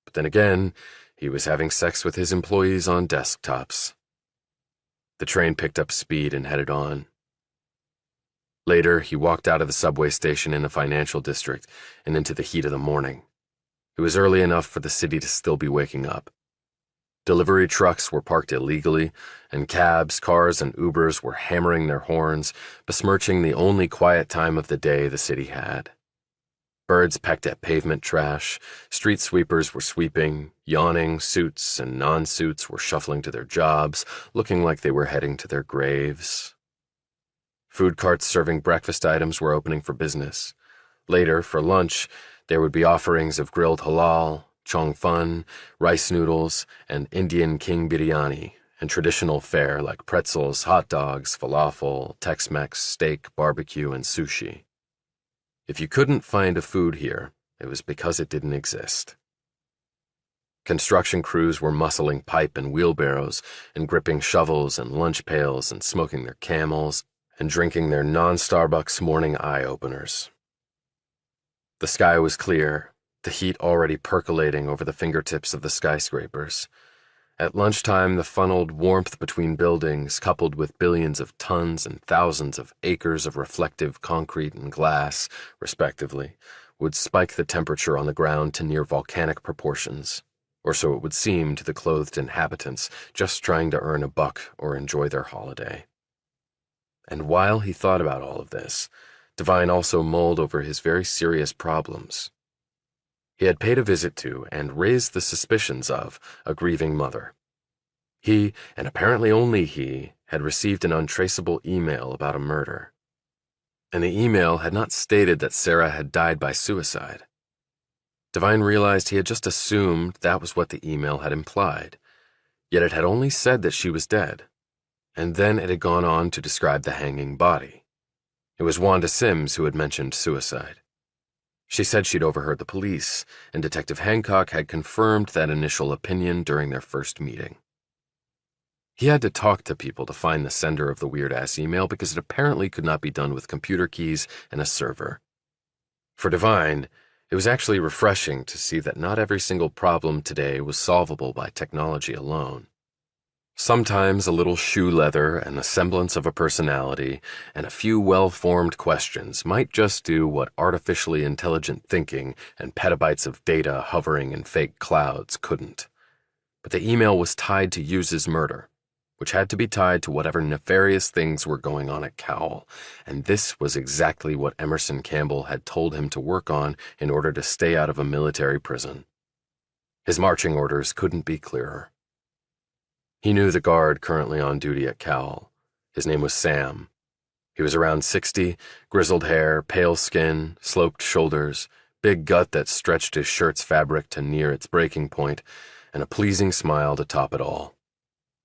But then again, he was having sex with his employees on desktops. The train picked up speed and headed on. Later, he walked out of the subway station in the financial district and into the heat of the morning. It was early enough for the city to still be waking up. Delivery trucks were parked illegally, and cabs, cars, and Ubers were hammering their horns, besmirching the only quiet time of the day the city had. Birds pecked at pavement trash, street sweepers were sweeping, yawning suits and non-suits were shuffling to their jobs, looking like they were heading to their graves. Food carts serving breakfast items were opening for business. Later, for lunch, there would be offerings of grilled halal, chong fun, rice noodles, and Indian king biryani, and traditional fare like pretzels, hot dogs, falafel, Tex-Mex, steak, barbecue, and sushi. If you couldn't find a food here, it was because it didn't exist. Construction crews were muscling pipe and wheelbarrows, and gripping shovels and lunch pails, and smoking their Camels, and drinking their non-Starbucks morning eye-openers. The sky was clear, the heat already percolating over the fingertips of the skyscrapers. At lunchtime, the funneled warmth between buildings, coupled with billions of tons and thousands of acres of reflective concrete and glass, respectively, would spike the temperature on the ground to near volcanic proportions, or so it would seem to the clothed inhabitants just trying to earn a buck or enjoy their holiday. And while he thought about all of this, Devine also mulled over his very serious problems. He had paid a visit to and raised the suspicions of a grieving mother. He, and apparently only he, had received an untraceable email about a murder. And the email had not stated that Sarah had died by suicide. Devine realized he had just assumed that was what the email had implied. Yet it had only said that she was dead, and then it had gone on to describe the hanging body. It was Wanda Sims who had mentioned suicide. She said she'd overheard the police, and Detective Hancock had confirmed that initial opinion during their first meeting. He had to talk to people to find the sender of the weird-ass email because it apparently could not be done with computer keys and a server. For Devine, it was actually refreshing to see that not every single problem today was solvable by technology alone. Sometimes a little shoe leather and the semblance of a personality and a few well-formed questions might just do what artificially intelligent thinking and petabytes of data hovering in fake clouds couldn't. But the email was tied to Hughes' murder, which had to be tied to whatever nefarious things were going on at Cowell, and this was exactly what Emerson Campbell had told him to work on in order to stay out of a military prison. His marching orders couldn't be clearer. He knew the guard currently on duty at Cowell. His name was Sam. He was around 60, grizzled hair, pale skin, sloped shoulders, big gut that stretched his shirt's fabric to near its breaking point, and a pleasing smile to top it all.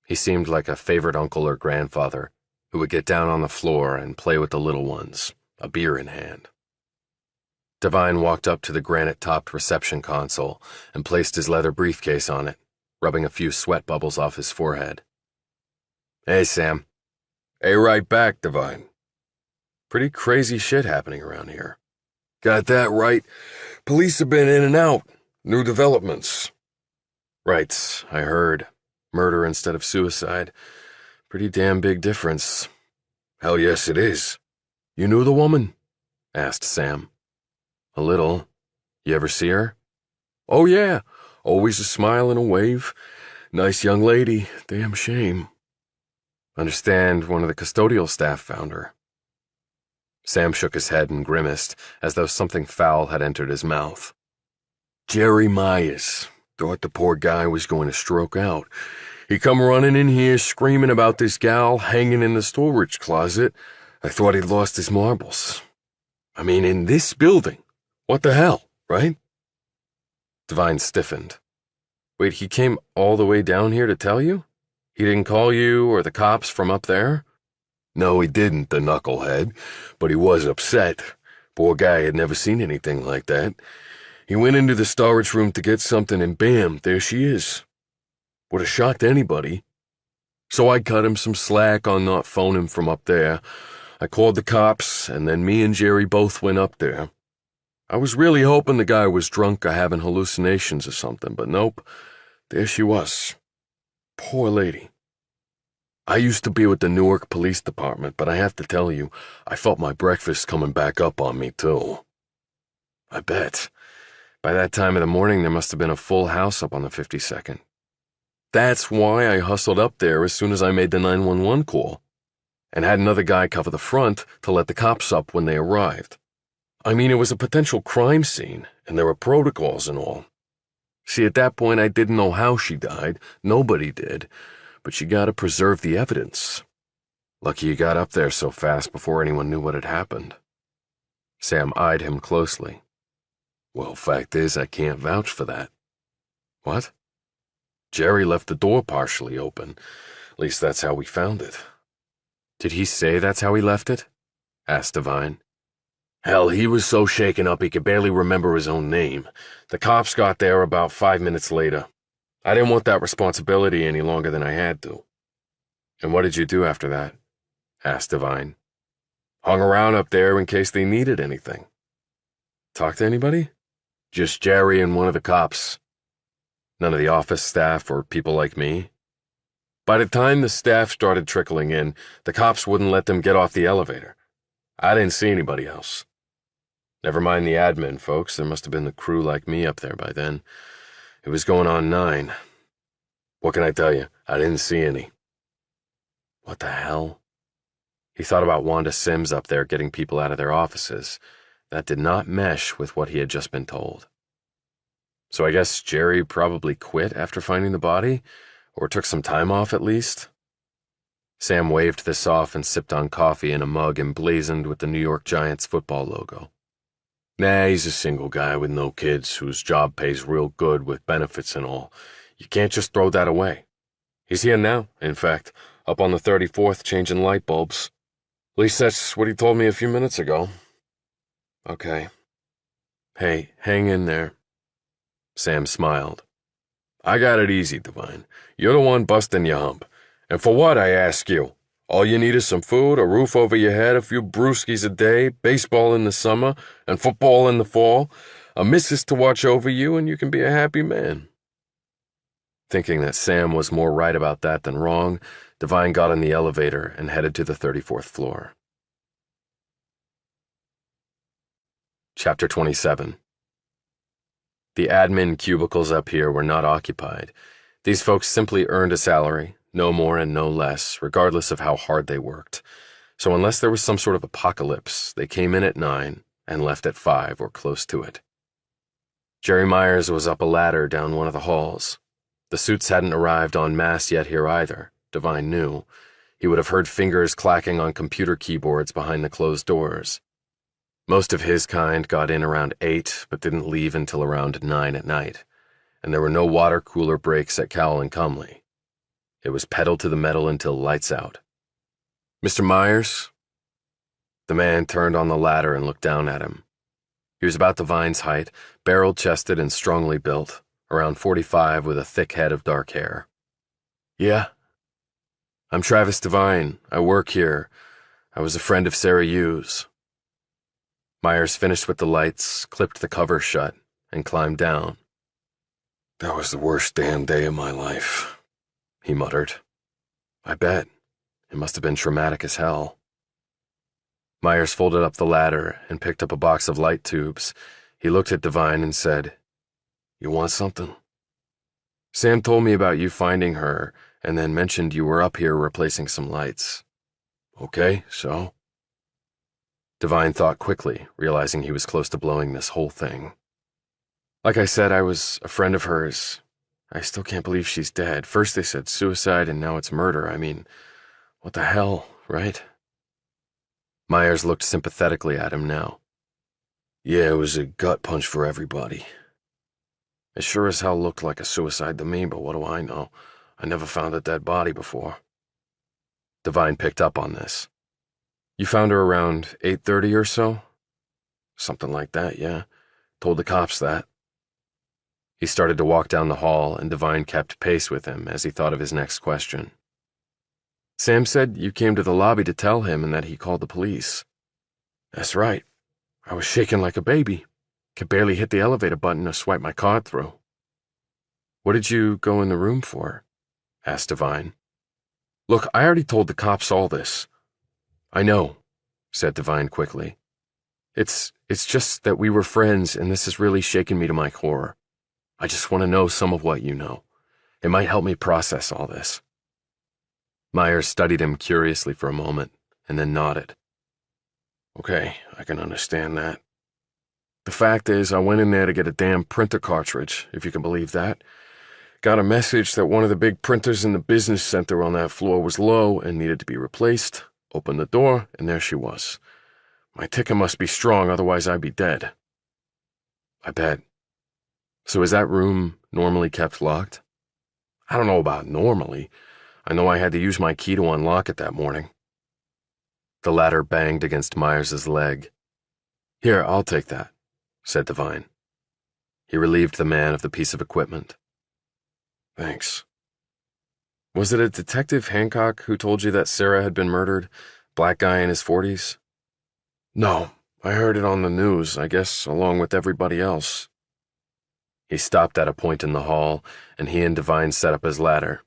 He seemed like a favorite uncle or grandfather who would get down on the floor and play with the little ones, a beer in hand. Devine walked up to the granite-topped reception console and placed his leather briefcase on it, rubbing a few sweat bubbles off his forehead. "Hey, Sam." Hey, right back, Devine. "Pretty crazy shit happening around here." Got that right. Police have been in and out. New developments. "Right, I heard. Murder instead of suicide. Pretty damn big difference." Hell yes, it is. "You knew the woman?" asked Sam. "A little. You ever see her?" Oh, yeah. Always a smile and a wave. Nice young lady. Damn shame. "Understand one of the custodial staff found her." Sam shook his head and grimaced, as though something foul had entered his mouth. Jerry Myers. Thought the poor guy was going to stroke out. He come running in here screaming about this gal hanging in the storage closet. I thought he'd lost his marbles. I mean, in this building. What the hell, right? Devine stiffened. "Wait, he came all the way down here to tell you? He didn't call you or the cops from up there?" No, he didn't, the knucklehead, but he was upset. Poor guy had never seen anything like that. He went into the storage room to get something and bam, there she is. Would have shocked anybody. So I cut him some slack on not phoning from up there. I called the cops, and then me and Jerry both went up there. I was really hoping the guy was drunk or having hallucinations or something, but nope, there she was. Poor lady. I used to be with the Newark Police Department, but I have to tell you, I felt my breakfast coming back up on me, too. "I bet. By that time of the morning, there must have been a full house up on the 52nd. That's why I hustled up there as soon as I made the 911 call, and had another guy cover the front to let the cops up when they arrived. I mean, it was a potential crime scene, and there were protocols and all. See, at that point, I didn't know how she died. Nobody did. But you gotta preserve the evidence. Lucky you got up there so fast before anyone knew what had happened." Sam eyed him closely. Well, fact is, I can't vouch for that. "What?" Jerry left the door partially open. At least that's how we found it. "Did he say that's how he left it?" asked Devine. Hell, he was so shaken up he could barely remember his own name. The cops got there about 5 minutes later. I didn't want that responsibility any longer than I had to. "And what did you do after that?" asked Devine. Hung around up there in case they needed anything. "Talk to anybody?" Just Jerry and one of the cops. "None of the office staff or people like me?" By the time the staff started trickling in, the cops wouldn't let them get off the elevator. I didn't see anybody else. "Never mind the admin, folks. There must have been a crew like me up there by then. It was going on 9. What can I tell you? I didn't see any." What the hell? He thought about Wanda Sims up there getting people out of their offices. That did not mesh with what he had just been told. So I guess Jerry probably quit after finding the body, or took some time off at least. Sam waved this off and sipped on coffee in a mug emblazoned with the New York Giants football logo. Nah, he's a single guy with no kids whose job pays real good with benefits and all. You can't just throw that away. He's here now, in fact, up on the 34th changing light bulbs. At least that's what he told me a few minutes ago. Okay. Hey, hang in there. Sam smiled. I got it easy, Devine. You're the one busting your hump. And for what, I ask you? All you need is some food, a roof over your head, a few brewskis a day, baseball in the summer, and football in the fall, a missus to watch over you, and you can be a happy man. Thinking that Sam was more right about that than wrong, Devine got in the elevator and headed to the 34th floor. Chapter 27. The admin cubicles up here were not occupied. These folks simply earned a salary, no more and no less, regardless of how hard they worked. So unless there was some sort of apocalypse, they came in at 9 and left at 5 or close to it. Jerry Myers was up a ladder down one of the halls. The suits hadn't arrived en masse yet here either, Devine knew. He would have heard fingers clacking on computer keyboards behind the closed doors. Most of his kind got in around 8, but didn't leave until around 9 at night, and there were no water cooler breaks at Cowell and Cumley. It was pedal to the metal until lights out. Mr. Myers? The man turned on the ladder and looked down at him. He was about Devine's height, barrel-chested and strongly built, around 45 with a thick head of dark hair. Yeah? I'm Travis Devine. I work here. I was a friend of Sarah Hughes. Myers finished with the lights, clipped the cover shut, and climbed down. That was the worst damn day of my life, he muttered. I bet. It must have been traumatic as hell. Myers folded up the ladder and picked up a box of light tubes. He looked at Devine and said, You want something? Sam told me about you finding her and then mentioned you were up here replacing some lights. Okay, so? Devine thought quickly, realizing he was close to blowing this whole thing. Like I said, I was a friend of hers. I still can't believe she's dead. First they said suicide and now it's murder. I mean, what the hell, right? Myers looked sympathetically at him now. Yeah, it was a gut punch for everybody. It sure as hell looked like a suicide to me, but what do I know? I never found a dead body before. Devine picked up on this. You found her around 8:30 or so? Something like that, yeah. Told the cops that. He started to walk down the hall, and Devine kept pace with him as he thought of his next question. Sam said you came to the lobby to tell him and that he called the police. That's right. I was shaking like a baby. Could barely hit the elevator button or swipe my card through. What did you go in the room for? Asked Devine. Look, I already told the cops all this. I know, said Devine quickly. It's just that we were friends and this has really shaken me to my core. I just want to know some of what you know. It might help me process all this. Myers studied him curiously for a moment and then nodded. Okay, I can understand that. The fact is, I went in there to get a damn printer cartridge, if you can believe that. Got a message that one of the big printers in the business center on that floor was low and needed to be replaced. Opened the door, and there she was. My ticker must be strong, otherwise I'd be dead. I bet. So is that room normally kept locked? I don't know about normally. I know I had to use my key to unlock it that morning. The ladder banged against Myers's leg. Here, I'll take that, said Devine. He relieved the man of the piece of equipment. Thanks. Was it a Detective Hancock who told you that Sarah had been murdered? Black guy in his 40s? No, I heard it on the news, I guess, along with everybody else. He stopped at a point in the hall, and he and Devine set up his ladder.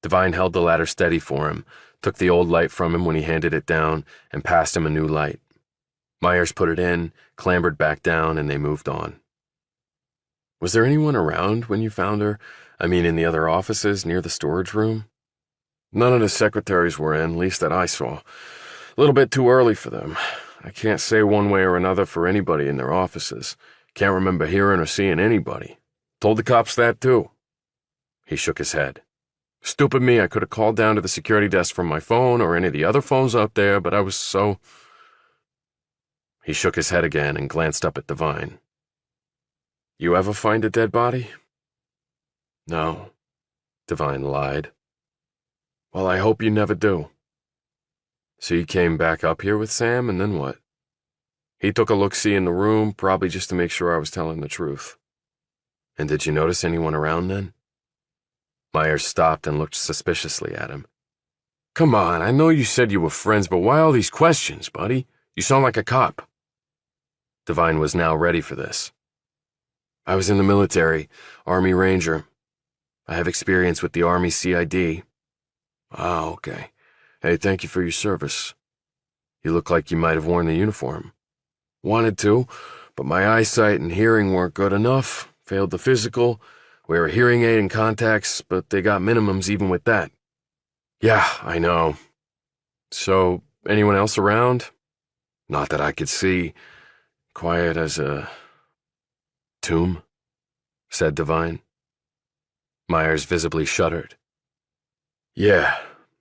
Devine held the ladder steady for him, took the old light from him when he handed it down, and passed him a new light. Myers put it in, clambered back down, and they moved on. Was there anyone around when you found her? I mean, in the other offices near the storage room? None of the secretaries were in, least that I saw. A little bit too early for them. I can't say one way or another for anybody in their offices. Can't remember hearing or seeing anybody. Told the cops that, too. He shook his head. Stupid me, I could have called down to the security desk from my phone or any of the other phones out there, but I was so... He shook his head again and glanced up at Devine. You ever find a dead body? No, Devine lied. Well, I hope you never do. So you came back up here with Sam, and then what? He took a look-see in the room, probably just to make sure I was telling the truth. And did you notice anyone around then? Myers stopped and looked suspiciously at him. Come on, I know you said you were friends, but why all these questions, buddy? You sound like a cop. Devine was now ready for this. I was in the military, Army Ranger. I have experience with the Army CID. Ah, okay. Hey, thank you for your service. You look like you might have worn the uniform. Wanted to, but my eyesight and hearing weren't good enough. Failed the physical. Wear a hearing aid and contacts, but they got minimums even with that. Yeah, I know. So, anyone else around? Not that I could see. Quiet as a tomb, said Devine. Myers visibly shuddered. Yeah,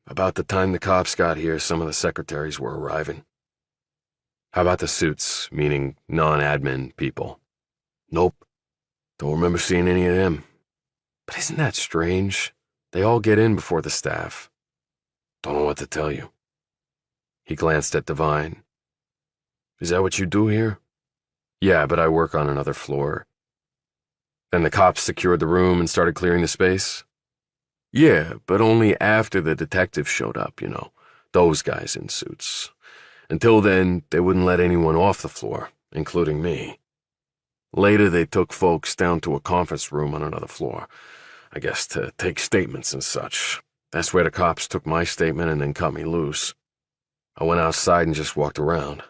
about the time the cops got here, some of the secretaries were arriving. How about the suits, meaning non-admin people? Nope. Don't remember seeing any of them. But isn't that strange? They all get in before the staff. Don't know what to tell you. He glanced at Devine. Is that what you do here? Yeah, but I work on another floor. Then the cops secured the room and started clearing the space? Yeah, but only after the detectives showed up, you know, those guys in suits. Until then, they wouldn't let anyone off the floor, including me. Later, they took folks down to a conference room on another floor, I guess to take statements and such. That's where the cops took my statement and then cut me loose. I went outside and just walked around.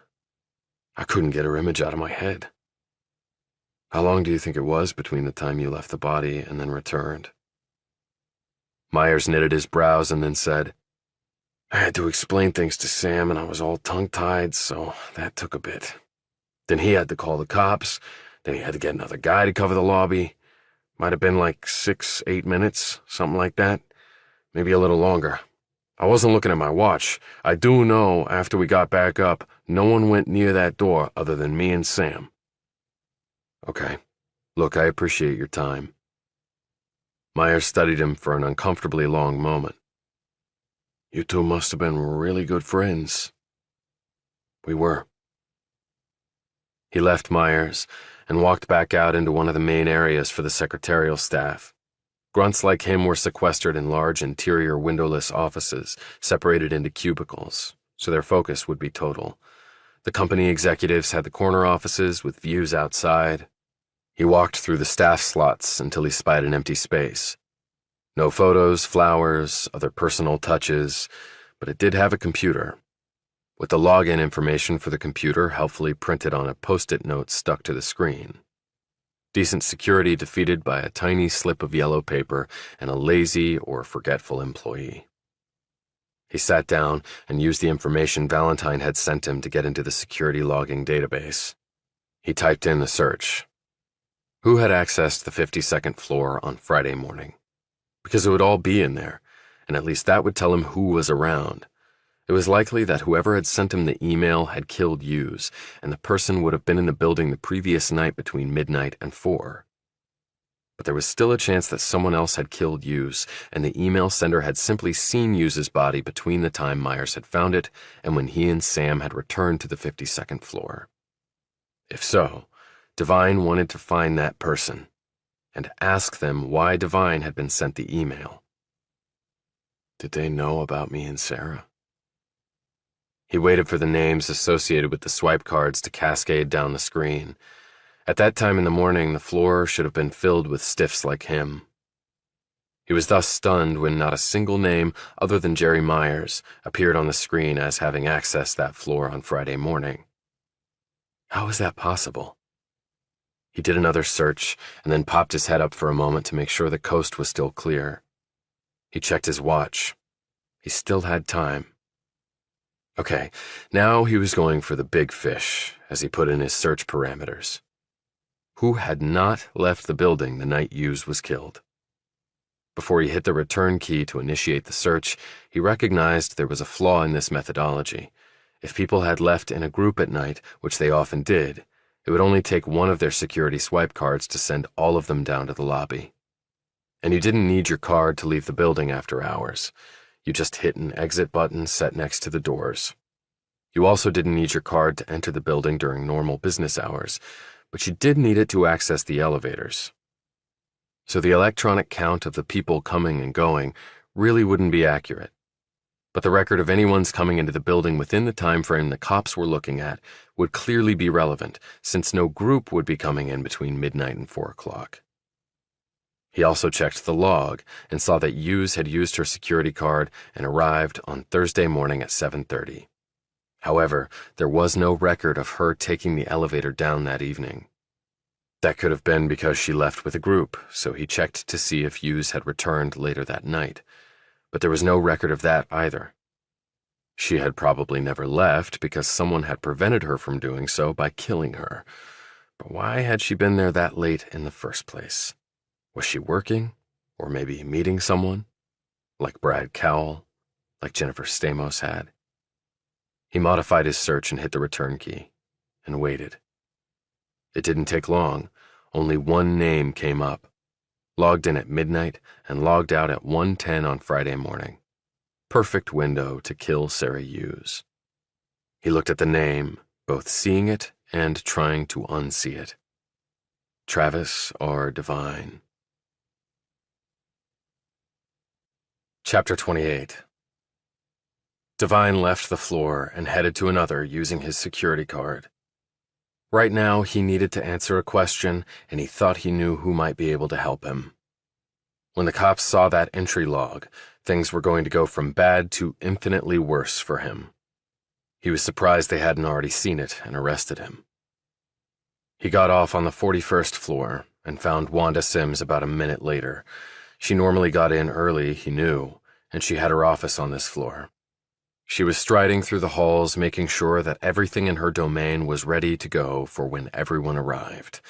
I couldn't get her image out of my head. How long do you think it was between the time you left the body and then returned? Myers knitted his brows and then said, I had to explain things to Sam and I was all tongue-tied, so that took a bit. Then he had to call the cops, then he had to get another guy to cover the lobby. Might have been like 6-8 minutes, something like that. Maybe a little longer. I wasn't looking at my watch. I do know after we got back up, no one went near that door other than me and Sam. Okay. Look, I appreciate your time. Myers studied him for an uncomfortably long moment. You two must have been really good friends. We were. He left Myers and walked back out into one of the main areas for the secretarial staff. Grunts like him were sequestered in large interior windowless offices, separated into cubicles, so their focus would be total. The company executives had the corner offices with views outside. He walked through the staff slots until he spied an empty space. No photos, flowers, other personal touches, but it did have a computer, with the login information for the computer helpfully printed on a post-it note stuck to the screen. Decent security defeated by a tiny slip of yellow paper and a lazy or forgetful employee. He sat down and used the information Valentine had sent him to get into the security logging database. He typed in the search. Who had accessed the 52nd floor on Friday morning? Because it would all be in there, and at least that would tell him who was around. It was likely that whoever had sent him the email had killed Hughes, and the person would have been in the building the previous night between midnight and 4. But there was still a chance that someone else had killed Hughes, and the email sender had simply seen Hughes's body between the time Myers had found it and when he and Sam had returned to the 52nd floor. If so, Devine wanted to find that person and ask them why Devine had been sent the email. Did they know about me and Sarah? He waited for the names associated with the swipe cards to cascade down the screen. At that time in the morning, the floor should have been filled with stiffs like him. He was thus stunned when not a single name other than Jerry Myers appeared on the screen as having accessed that floor on Friday morning. How was that possible? He did another search and then popped his head up for a moment to make sure the coast was still clear. He checked his watch. He still had time. Okay, now he was going for the big fish as he put in his search parameters. Who had not left the building the night Hughes was killed? Before he hit the return key to initiate the search, he recognized there was a flaw in this methodology. If people had left in a group at night, which they often did, it would only take one of their security swipe cards to send all of them down to the lobby. And you didn't need your card to leave the building after hours. You just hit an exit button set next to the doors. You also didn't need your card to enter the building during normal business hours, but you did need it to access the elevators. So the electronic count of the people coming and going really wouldn't be accurate. But the record of anyone's coming into the building within the time frame the cops were looking at would clearly be relevant, since no group would be coming in between midnight and 4 o'clock. He also checked the log and saw that Hughes had used her security card and arrived on Thursday morning at 7:30. However, there was no record of her taking the elevator down that evening. That could have been because she left with a group, so he checked to see if Hughes had returned later that night. But there was no record of that either. She had probably never left because someone had prevented her from doing so by killing her. But why had she been there that late in the first place? Was she working? Or maybe meeting someone? Like Brad Cowell? Like Jennifer Stamos had? He modified his search and hit the return key, and waited. It didn't take long. Only one name came up. Logged in at midnight and logged out at 1:10 on Friday morning. Perfect window to kill Sarah Hughes. He looked at the name, both seeing it and trying to unsee it. Travis R. Devine. Chapter 28. Devine left the floor and headed to another using his security card. Right now, he needed to answer a question, and he thought he knew who might be able to help him. When the cops saw that entry log, things were going to go from bad to infinitely worse for him. He was surprised they hadn't already seen it and arrested him. He got off on the 41st floor and found Wanda Sims about a minute later. She normally got in early, he knew, and she had her office on this floor. She was striding through the halls, making sure that everything in her domain was ready to go for when everyone arrived.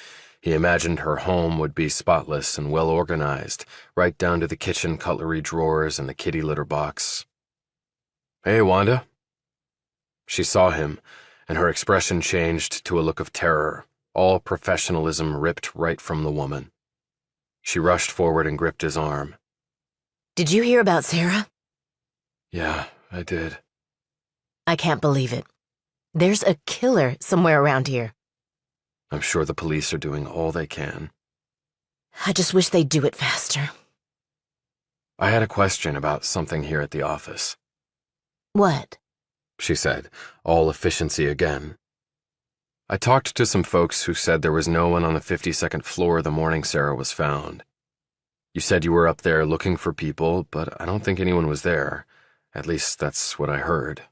He imagined her home would be spotless and well organized, right down to the kitchen cutlery drawers and the kitty litter box. "Hey, Wanda." She saw him, and her expression changed to a look of terror, all professionalism ripped right from the woman. She rushed forward and gripped his arm. Did you hear about Sarah? Yeah, I did. I can't believe it. There's a killer somewhere around here. I'm sure the police are doing all they can. I just wish they'd do it faster. I had a question about something here at the office. What? She said, all efficiency again. I talked to some folks who said there was no one on the 52nd floor the morning Sarah was found. You said you were up there looking for people, but I don't think anyone was there. At least that's what I heard.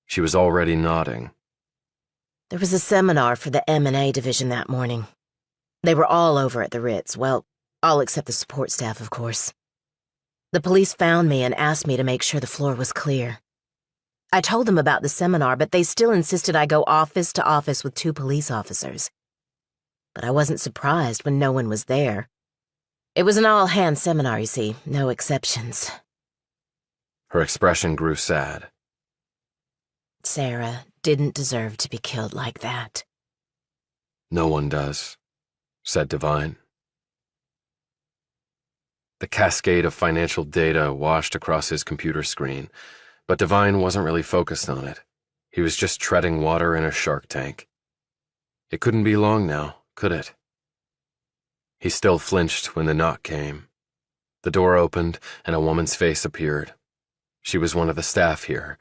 She was already nodding. There was a seminar for the M&A division that morning. They were all over at the Ritz, well, all except the support staff, of course. The police found me and asked me to make sure the floor was clear. I told them about the seminar, but they still insisted I go office to office with 2 police officers. But I wasn't surprised when no one was there. It was an all-hands seminar, you see, no exceptions. Her expression grew sad. Sarah didn't deserve to be killed like that. No one does, said Devine. The cascade of financial data washed across his computer screen, but Devine wasn't really focused on it. He was just treading water in a shark tank. It couldn't be long now, could it? He still flinched when the knock came. The door opened and a woman's face appeared. She was one of the staff here.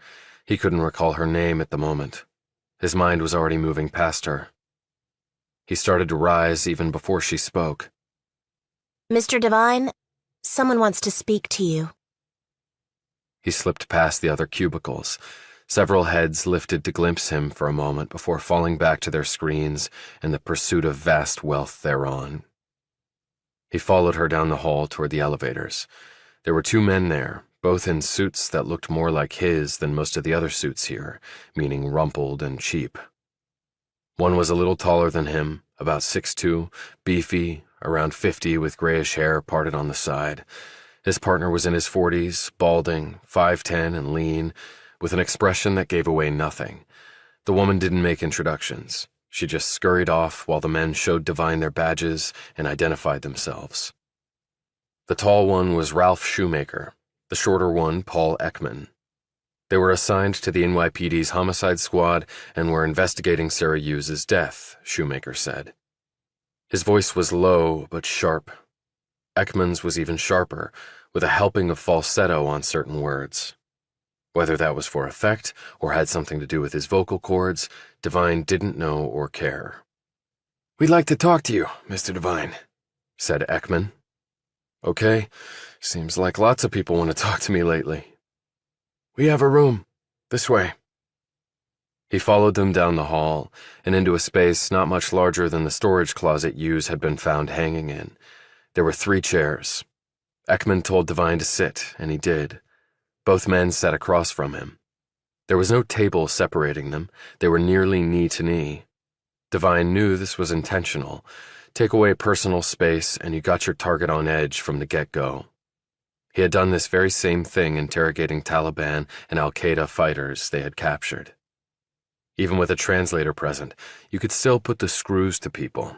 He couldn't recall her name at the moment. His mind was already moving past her. He started to rise even before she spoke. Mr. Devine, someone wants to speak to you. He slipped past the other cubicles. Several heads lifted to glimpse him for a moment before falling back to their screens in the pursuit of vast wealth thereon. He followed her down the hall toward the elevators. There were 2 men there, both in suits that looked more like his than most of the other suits here, meaning rumpled and cheap. One was a little taller than him, about 6'2", beefy, around 50 with grayish hair parted on the side. His partner was in his 40s, balding, 5'10", and lean, with an expression that gave away nothing. The woman didn't make introductions. She just scurried off while the men showed Devine their badges and identified themselves. The tall one was Ralph Shoemaker, the shorter one Paul Ekman. They were assigned to the NYPD's homicide squad and were investigating Sarah Hughes' death, Shoemaker said. His voice was low but sharp. Ekman's was even sharper, with a helping of falsetto on certain words. Whether that was for effect or had something to do with his vocal cords, Devine didn't know or care. "We'd like to talk to you, Mr. Devine," said Ekman. "Okay, seems like lots of people want to talk to me lately. We have a room. This way." He followed them down the hall and into a space not much larger than the storage closet Hughes had been found hanging in. There were 3 chairs. Ekman told Devine to sit, and he did. Both men sat across from him. There was no table separating them. They were nearly knee to knee. Devine knew this was intentional. Take away personal space, and you got your target on edge from the get-go. He had done this very same thing interrogating Taliban and Al-Qaeda fighters they had captured. Even with a translator present, you could still put the screws to people.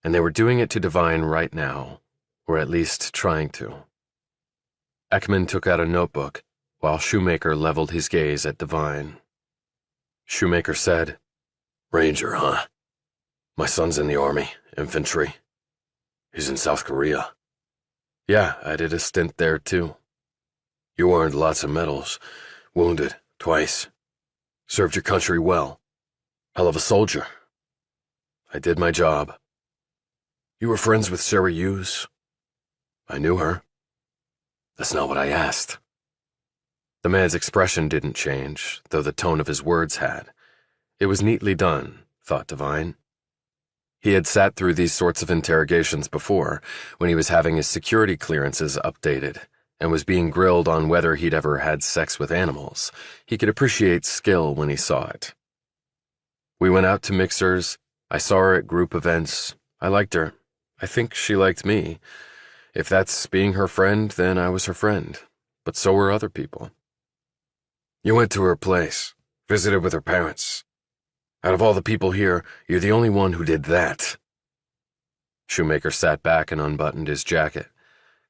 And they were doing it to Devine right now, or at least trying to. Ekman took out a notebook, while Shoemaker leveled his gaze at Devine. Shoemaker said, "Ranger, huh? My son's in the Army, infantry. He's in South Korea." "Yeah, I did a stint there too." "You earned lots of medals. Wounded, twice. Served your country well. Hell of a soldier." "I did my job." "You were friends with Sarah Hughes?" "I knew her." "That's not what I asked." The man's expression didn't change, though the tone of his words had. It was neatly done, thought Devine. He had sat through these sorts of interrogations before, when he was having his security clearances updated, and was being grilled on whether he'd ever had sex with animals. He could appreciate skill when he saw it. "We went out to mixers. I saw her at group events. I liked her. I think she liked me. If that's being her friend, then I was her friend. But so were other people." "You went to her place, visited with her parents. Out of all the people here, you're the only one who did that." Shoemaker sat back and unbuttoned his jacket.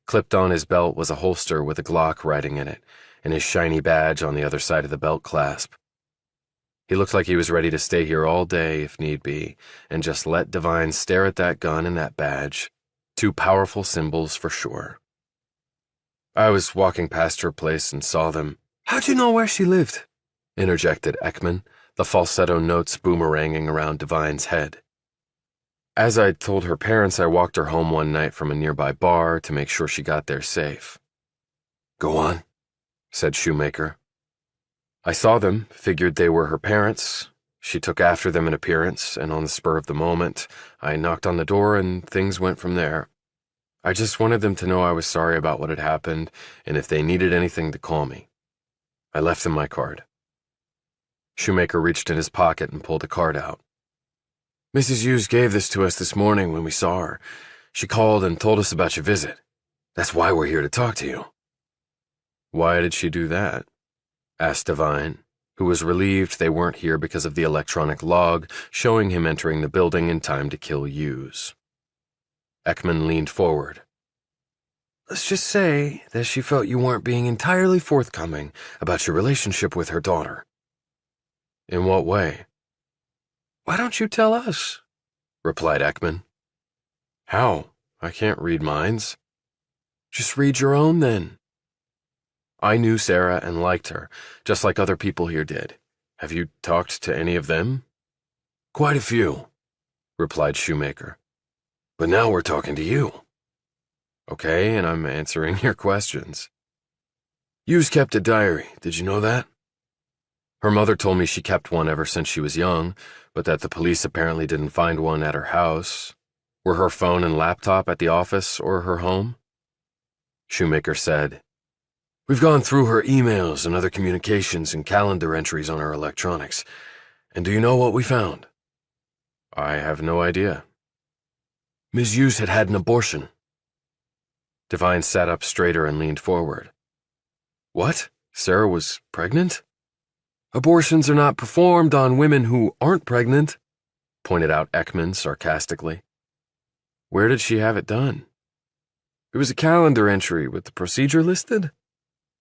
Clipped on his belt was a holster with a Glock writing in it, and his shiny badge on the other side of the belt clasp. He looked like he was ready to stay here all day if need be, and just let Devine stare at that gun and that badge. 2 powerful symbols for sure. "I was walking past her place and saw them." "How'd you know where she lived?" interjected Ekman, the falsetto notes boomeranging around Devine's head. "As I told her parents, I walked her home one night from a nearby bar to make sure she got there safe." "Go on," said Shoemaker. "I saw them, figured they were her parents. She took after them in appearance, and on the spur of the moment, I knocked on the door and things went from there. I just wanted them to know I was sorry about what had happened, and if they needed anything to call me. I left them my card." Shoemaker reached in his pocket and pulled a card out. "Mrs. Hughes gave this to us this morning when we saw her. She called and told us about your visit. That's why we're here to talk to you." "Why did she do that?" asked Devine, who was relieved they weren't here because of the electronic log showing him entering the building in time to kill Hughes. Ekman leaned forward. "Let's just say that she felt you weren't being entirely forthcoming about your relationship with her daughter." "In what way?" "Why don't you tell us?" replied Ekman. "How? I can't read minds." "Just read your own, then." "I knew Sarah and liked her, just like other people here did. Have you talked to any of them?" "Quite a few," replied Shoemaker. "But now we're talking to you." "Okay, and I'm answering your questions." "Hughes kept a diary, did you know that?" "Her mother told me she kept one ever since she was young, but that the police apparently didn't find one at her house. Were her phone and laptop at the office or her home?" Shoemaker said, "We've gone through her emails and other communications and calendar entries on her electronics. And do you know what we found?" "I have no idea." "Ms. Hughes had had an abortion." Devine sat up straighter and leaned forward. "What? Sarah was pregnant?" "Abortions are not performed on women who aren't pregnant," pointed out Ekman sarcastically. "Where did she have it done?" "It was a calendar entry with the procedure listed."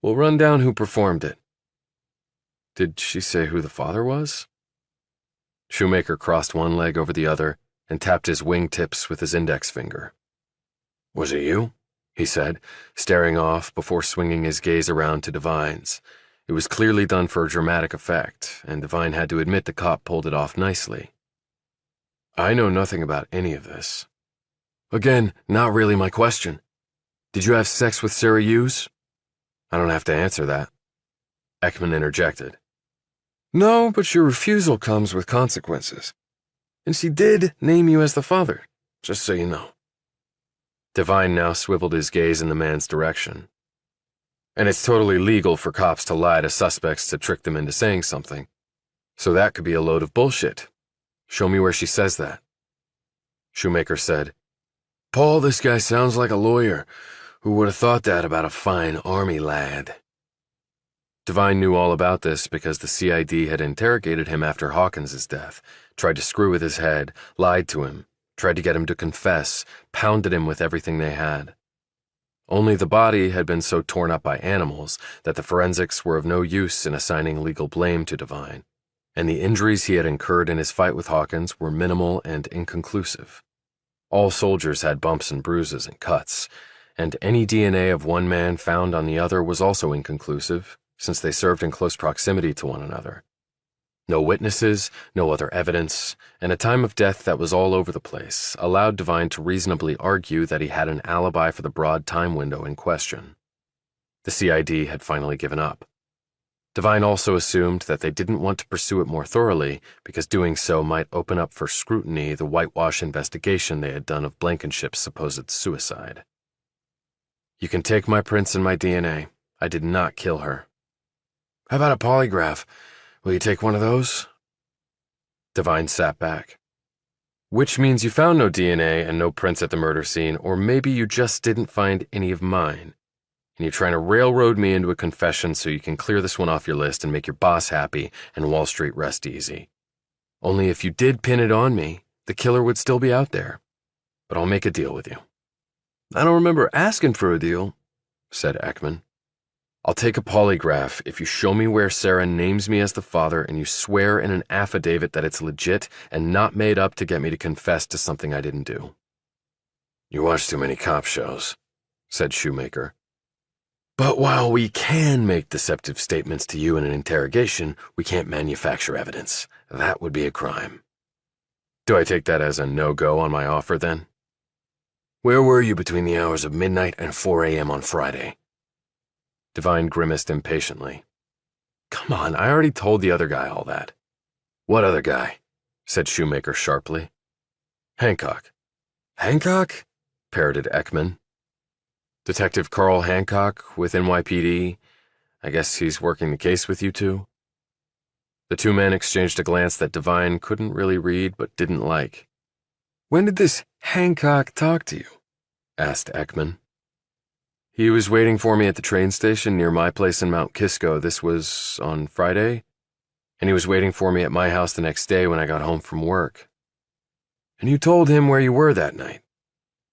We'll run down who performed it. Did she say who the father was? Shoemaker crossed one leg over the other and tapped his wingtips with his index finger. Was it you? He said, staring off before swinging his gaze around to Devine's. It was clearly done for dramatic effect, and Devine had to admit the cop pulled it off nicely. I know nothing about any of this. Again, not really my question. Did you have sex with Sarah Hughes? I don't have to answer that. Ekman interjected. No, but your refusal comes with consequences. And she did name you as the father, just so you know. Devine now swiveled his gaze in the man's direction. And it's totally legal for cops to lie to suspects to trick them into saying something. So that could be a load of bullshit. Show me where she says that. Shoemaker said, Paul, this guy sounds like a lawyer. Who would have thought that about a fine army lad? Devine knew all about this because the CID had interrogated him after Hawkins's death, tried to screw with his head, lied to him, tried to get him to confess, pounded him with everything they had. Only the body had been so torn up by animals that the forensics were of no use in assigning legal blame to Devine, and the injuries he had incurred in his fight with Hawkins were minimal and inconclusive. All soldiers had bumps and bruises and cuts, and any DNA of one man found on the other was also inconclusive, since they served in close proximity to one another. No witnesses, no other evidence, and a time of death that was all over the place allowed Devine to reasonably argue that he had an alibi for the broad time window in question. The CID had finally given up. Devine also assumed that they didn't want to pursue it more thoroughly because doing so might open up for scrutiny the whitewash investigation they had done of Blankenship's supposed suicide. You can take my prints and my DNA. I did not kill her. How about a polygraph? Will you take one of those? Devine sat back. Which means you found no DNA and no prints at the murder scene, or maybe you just didn't find any of mine. And you're trying to railroad me into a confession so you can clear this one off your list and make your boss happy and Wall Street rest easy. Only if you did pin it on me, the killer would still be out there. But I'll make a deal with you. I don't remember asking for a deal, said Ekman. I'll take a polygraph if you show me where Sarah names me as the father and you swear in an affidavit that it's legit and not made up to get me to confess to something I didn't do. You watch too many cop shows, said Shoemaker. But while we can make deceptive statements to you in an interrogation, we can't manufacture evidence. That would be a crime. Do I take that as a no-go on my offer, then? Where were you between the hours of midnight and 4 a.m. on Friday? Devine grimaced impatiently. Come on, I already told the other guy all that. What other guy? Said Shoemaker sharply. Hancock. Hancock? Parroted Ekman. Detective Carl Hancock with NYPD. I guess he's working the case with you two? The two men exchanged a glance that Devine couldn't really read but didn't like. When did this Hancock talk to you? Asked Ekman. He was waiting for me at the train station near my place in Mount Kisco. This was on Friday, and he was waiting for me at my house the next day when I got home from work. And you told him where you were that night?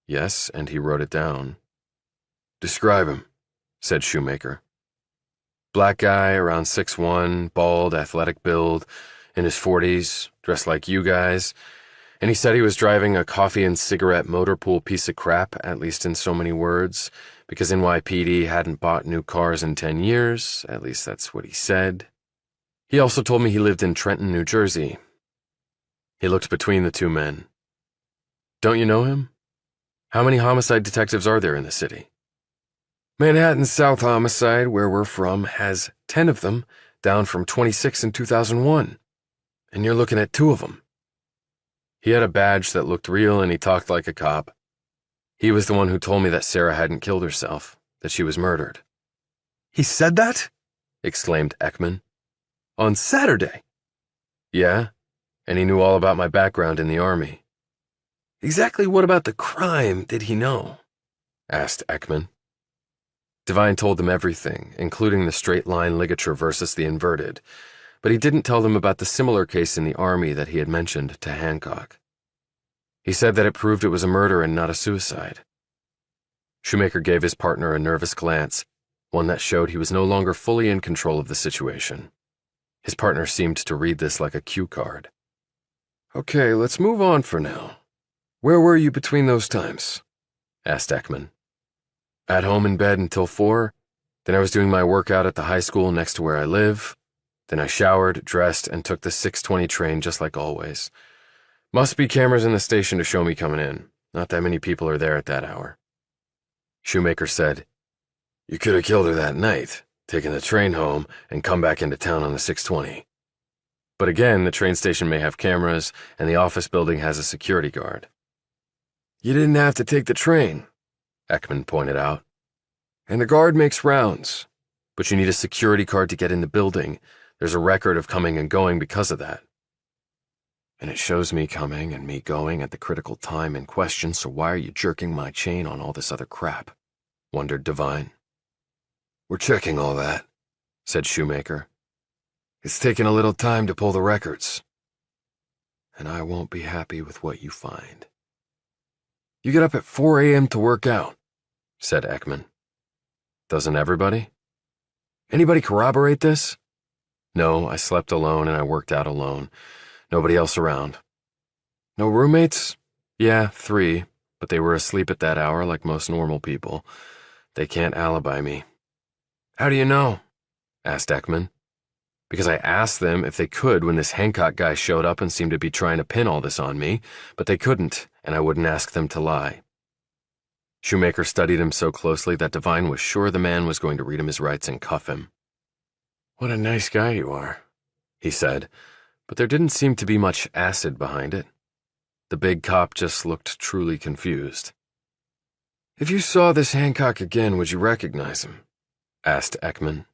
Yes, and he wrote it down. Describe him, said Shoemaker. Black guy, around 6'1", bald, athletic build, in his 40s, dressed like you guys, and he said he was driving a coffee and cigarette motor pool piece of crap, at least in so many words, because NYPD hadn't bought new cars in 10 years, at least that's what he said. He also told me he lived in Trenton, New Jersey. He looked between the two men. Don't you know him? How many homicide detectives are there in the city? Manhattan South Homicide, where we're from, has 10 of them, down from 26 in 2001. And you're looking at 2 of them. He had a badge that looked real and he talked like a cop. He was the one who told me that Sarah hadn't killed herself, that she was murdered. He said that? Exclaimed Ekman. On Saturday? Yeah, and he knew all about my background in the Army. Exactly what about the crime did he know? Asked Ekman. Devine told them everything, including the straight-line ligature versus the inverted, but he didn't tell them about the similar case in the Army that he had mentioned to Hancock. He said that it proved it was a murder and not a suicide. Shoemaker gave his partner a nervous glance. one that showed he was no longer fully in control of the situation. His partner seemed to read this like a cue card. Okay, let's move on for now. Where were you between those times? Asked Ekman. At home in bed until 4. Then I was doing my workout at the high school next to where I live. Then I showered, dressed, and took the 6:20 train just like always. Must be cameras in the station to show me coming in. Not that many people are there at that hour. Shoemaker said, You could have killed her that night, taken the train home, and come back into town on the 6:20. But again, the train station may have cameras, and the office building has a security guard. You didn't have to take the train, Ekman pointed out. And the guard makes rounds. But you need a security card to get in the building. There's a record of coming and going because of that. And it shows me coming and me going at the critical time in question, so why are you jerking my chain on all this other crap? Wondered Devine. We're checking all that, said Shoemaker. It's taken a little time to pull the records. And I won't be happy with what you find. You get up at 4 a.m. to work out, said Ekman. Doesn't everybody? Anybody corroborate this? No, I slept alone and I worked out alone. Nobody else around. No roommates? Yeah, 3, but they were asleep at that hour like most normal people. They can't alibi me. How do you know? Asked Ekman. Because I asked them if they could when this Hancock guy showed up and seemed to be trying to pin all this on me, but they couldn't, and I wouldn't ask them to lie. Shoemaker studied him so closely that Devine was sure the man was going to read him his rights and cuff him. What a nice guy you are, he said, but there didn't seem to be much acid behind it. The big cop just looked truly confused. If you saw this Hancock again, would you recognize him? Asked Ekman.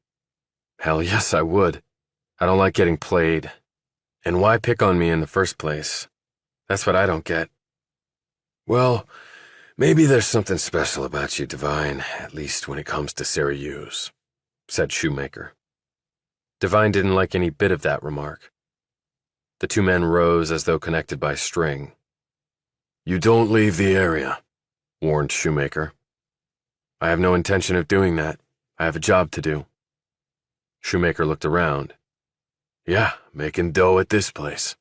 Hell yes, I would. I don't like getting played. And why pick on me in the first place? That's what I don't get. Well, maybe there's something special about you, Devine, at least when it comes to Sarah Hughes, said Shoemaker. Devine didn't like any bit of that remark. The two men rose as though connected by string. You don't leave the area, warned Shoemaker. I have no intention of doing that. I have a job to do. Shoemaker looked around. Yeah, making dough at this place.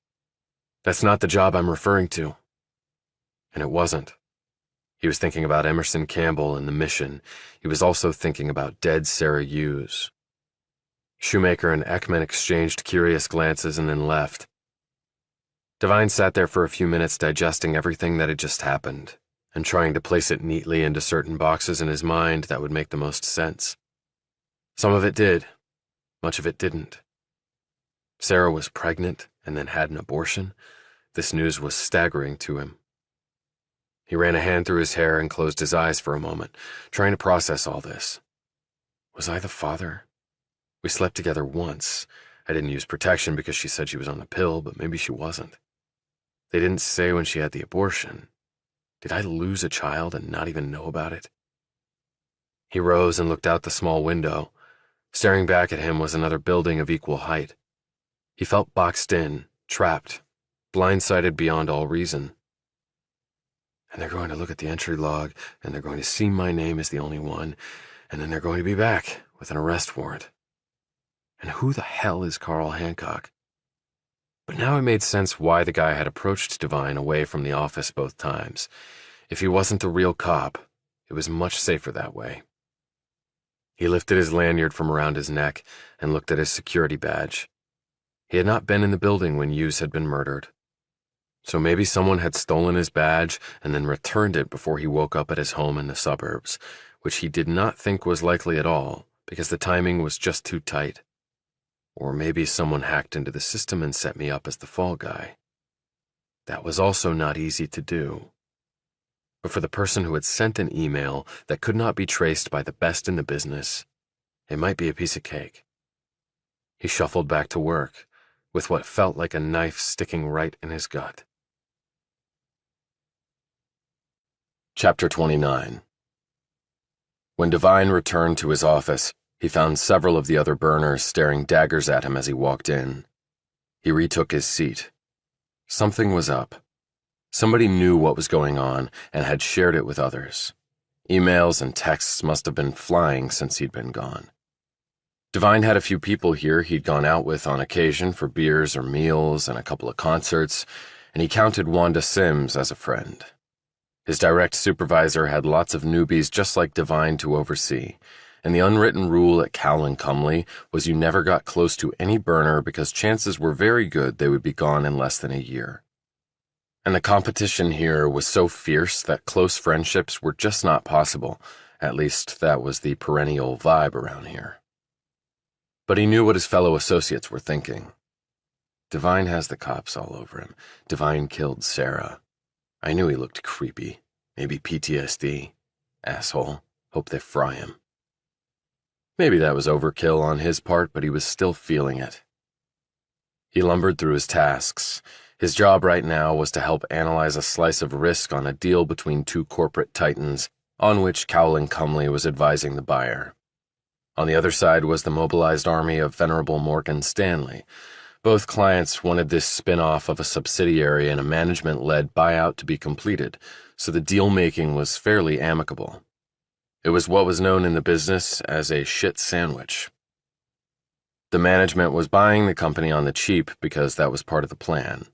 That's not the job I'm referring to. And it wasn't. He was thinking about Emerson Campbell and the mission. He was also thinking about dead Sarah Hughes. Shoemaker and Ekman exchanged curious glances and then left. Devine sat there for a few minutes digesting everything that had just happened and trying to place it neatly into certain boxes in his mind that would make the most sense. Some of it did. Much of it didn't. Sarah was pregnant and then had an abortion. This news was staggering to him. He ran a hand through his hair and closed his eyes for a moment, trying to process all this. Was I the father? We slept together once. I didn't use protection because she said she was on the pill, but maybe she wasn't. They didn't say when she had the abortion. Did I lose a child and not even know about it? He rose and looked out the small window. Staring back at him was another building of equal height. He felt boxed in, trapped, blindsided beyond all reason. And they're going to look at the entry log, and they're going to see my name as the only one, and then they're going to be back with an arrest warrant. And who the hell is Carl Hancock? But now it made sense why the guy had approached Devine away from the office both times. If he wasn't the real cop, it was much safer that way. He lifted his lanyard from around his neck and looked at his security badge. He had not been in the building when Hughes had been murdered. So maybe someone had stolen his badge and then returned it before he woke up at his home in the suburbs, which he did not think was likely at all because the timing was just too tight. Or maybe someone hacked into the system and set me up as the fall guy. That was also not easy to do. But for the person who had sent an email that could not be traced by the best in the business, it might be a piece of cake. He shuffled back to work, with what felt like a knife sticking right in his gut. Chapter 29. When Devine returned to his office, he found several of the other burners staring daggers at him as he walked in. He retook his seat. Something was up. Somebody knew what was going on and had shared it with others. Emails and texts must have been flying since he'd been gone. Devine had a few people here he'd gone out with on occasion for beers or meals and a couple of concerts, and he counted Wanda Sims as a friend. His direct supervisor had lots of newbies just like Devine to oversee, and the unwritten rule at Cowl and Cumley was you never got close to any burner because chances were very good they would be gone in less than a year. And the competition here was so fierce that close friendships were just not possible. At least that was the perennial vibe around here. But he knew what his fellow associates were thinking. Devine has the cops all over him. Devine killed Sarah. I knew he looked creepy. Maybe PTSD. Asshole. Hope they fry him. Maybe that was overkill on his part, but he was still feeling it. He lumbered through his tasks. His job right now was to help analyze a slice of risk on a deal between two corporate titans, on which Cowl and Cumley was advising the buyer. On the other side was the mobilized army of Venerable Morgan Stanley. Both clients wanted this spin-off of a subsidiary and a management-led buyout to be completed, so the deal-making was fairly amicable. It was what was known in the business as a shit sandwich. The management was buying the company on the cheap because that was part of the plan.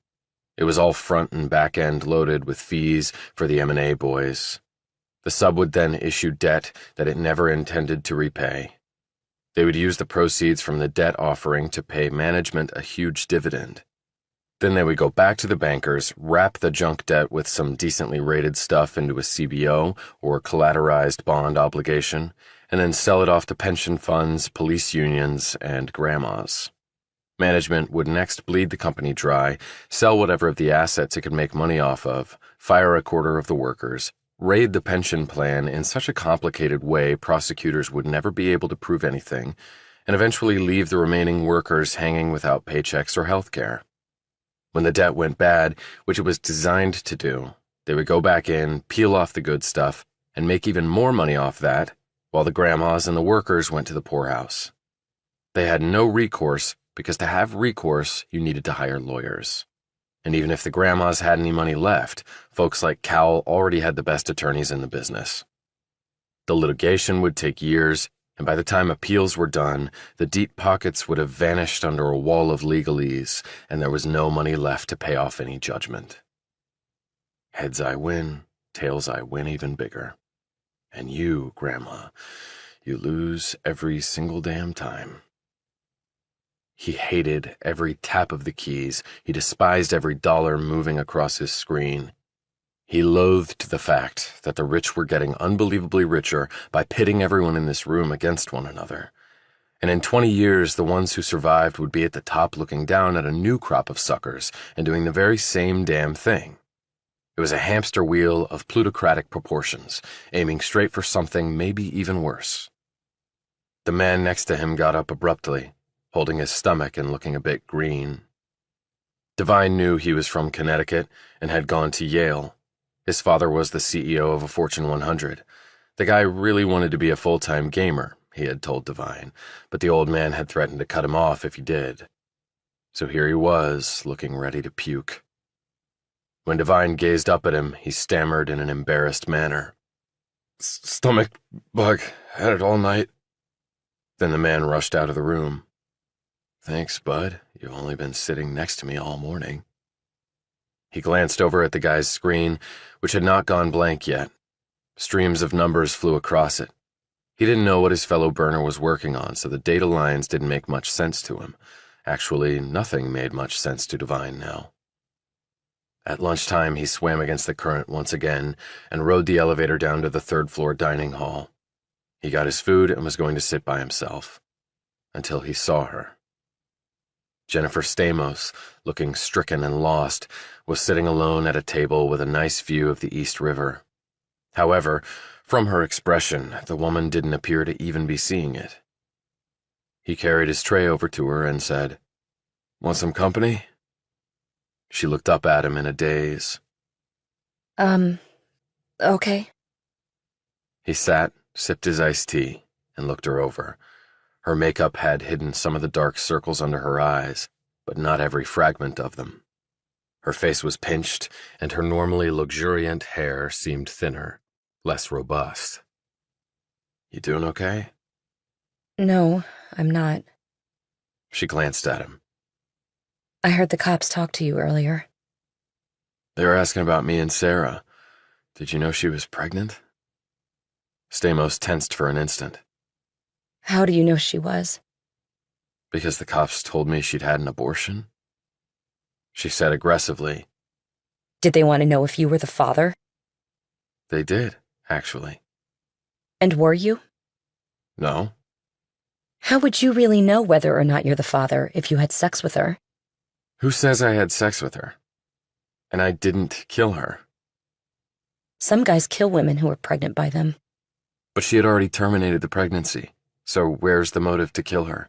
It was all front and back end loaded with fees for the M&A boys. The sub would then issue debt that it never intended to repay. They would use the proceeds from the debt offering to pay management a huge dividend. Then they would go back to the bankers, wrap the junk debt with some decently rated stuff into a CBO or collateralized bond obligation, and then sell it off to pension funds, police unions, and grandmas. Management would next bleed the company dry, sell whatever of the assets it could make money off of, fire a quarter of the workers, raid the pension plan in such a complicated way prosecutors would never be able to prove anything, and eventually leave the remaining workers hanging without paychecks or health care. When the debt went bad, which it was designed to do, they would go back in, peel off the good stuff, and make even more money off that, while the grandmas and the workers went to the poorhouse. They had no recourse, because to have recourse, you needed to hire lawyers. And even if the grandmas had any money left, folks like Cowl already had the best attorneys in the business. The litigation would take years, and by the time appeals were done, the deep pockets would have vanished under a wall of legalese, and there was no money left to pay off any judgment. Heads I win, tails I win even bigger. And you, Grandma, you lose every single damn time. He hated every tap of the keys. He despised every dollar moving across his screen. He loathed the fact that the rich were getting unbelievably richer by pitting everyone in this room against one another. And in 20 years, the ones who survived would be at the top looking down at a new crop of suckers and doing the very same damn thing. It was a hamster wheel of plutocratic proportions, aiming straight for something maybe even worse. The man next to him got up abruptly, holding his stomach and looking a bit green. Devine knew he was from Connecticut and had gone to Yale. His father was the CEO of a Fortune 100. The guy really wanted to be a full-time gamer, he had told Devine, but the old man had threatened to cut him off if he did. So here he was, looking ready to puke. When Devine gazed up at him, he stammered in an embarrassed manner. "Stomach bug. Had it all night." Then the man rushed out of the room. "Thanks, bud. You've only been sitting next to me all morning." He glanced over at the guy's screen, which had not gone blank yet. Streams of numbers flew across it. He didn't know what his fellow burner was working on, so the data lines didn't make much sense to him. Actually, nothing made much sense to Devine now. At lunchtime, he swam against the current once again and rode the elevator down to the third-floor dining hall. He got his food and was going to sit by himself. Until he saw her. Jennifer Stamos, looking stricken and lost, was sitting alone at a table with a nice view of the East River. However, from her expression, the woman didn't appear to even be seeing it. He carried his tray over to her and said, "Want some company?" She looked up at him in a daze. Okay. He sat, sipped his iced tea, and looked her over. Her makeup had hidden some of the dark circles under her eyes, but not every fragment of them. Her face was pinched, and her normally luxuriant hair seemed thinner, less robust. You doing okay? No, I'm not. She glanced at him. I heard the cops talk to you earlier. They were asking about me and Sarah. Did you know she was pregnant? Stamos tensed for an instant. How do you know she was? Because the cops told me she'd had an abortion? She said aggressively. Did they want to know if you were the father? They did, actually. And were you? No. How would you really know whether or not you're the father if you had sex with her? Who says I had sex with her? And I didn't kill her. Some guys kill women who are pregnant by them. But she had already terminated the pregnancy, so where's the motive to kill her?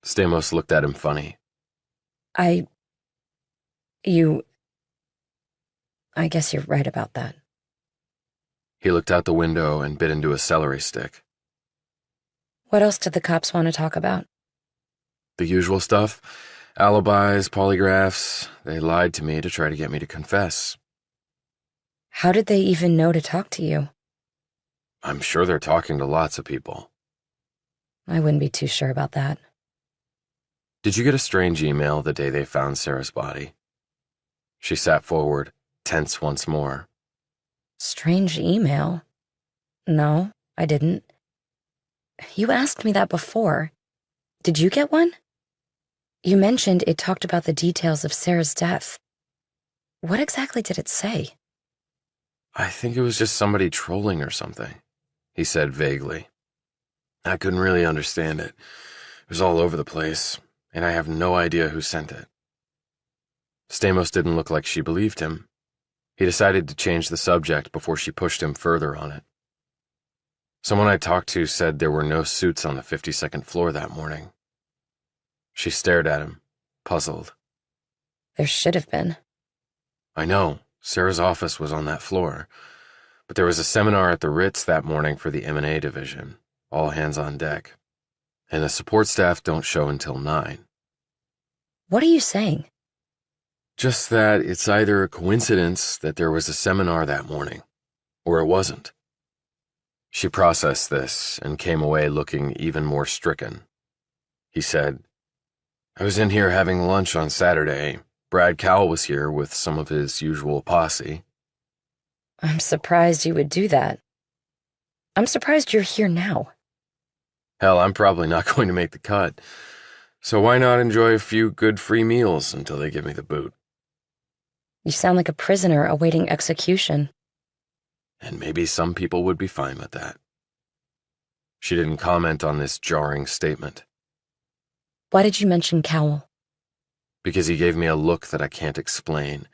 Stamos looked at him funny. I guess you're right about that. He looked out the window and bit into a celery stick. What else did the cops want to talk about? The usual stuff. Alibis, polygraphs. They lied to me to try to get me to confess. How did they even know to talk to you? I'm sure they're talking to lots of people. I wouldn't be too sure about that. Did you get a strange email the day they found Sarah's body? She sat forward, tense once more. Strange email? No, I didn't. You asked me that before. Did you get one? You mentioned it talked about the details of Sarah's death. What exactly did it say? I think it was just somebody trolling or something, he said vaguely. I couldn't really understand it. It was all over the place, and I have no idea who sent it. Stamos didn't look like she believed him. He decided to change the subject before she pushed him further on it. Someone I talked to said there were no suits on the 52nd floor that morning. She stared at him, puzzled. There should have been. I know, Sarah's office was on that floor, but there was a seminar at the Ritz that morning for the M&A division, all hands on deck, and the support staff don't show until 9. What are you saying? Just that it's either a coincidence that there was a seminar that morning, or it wasn't. She processed this and came away looking even more stricken. He said, I was in here having lunch on Saturday. Brad Cowell was here with some of his usual posse. I'm surprised you would do that. I'm surprised you're here now. Hell, I'm probably not going to make the cut. So why not enjoy a few good free meals until they give me the boot? You sound like a prisoner awaiting execution. And maybe some people would be fine with that. She didn't comment on this jarring statement. Why did you mention Cowell? Because he gave me a look that I can't explain.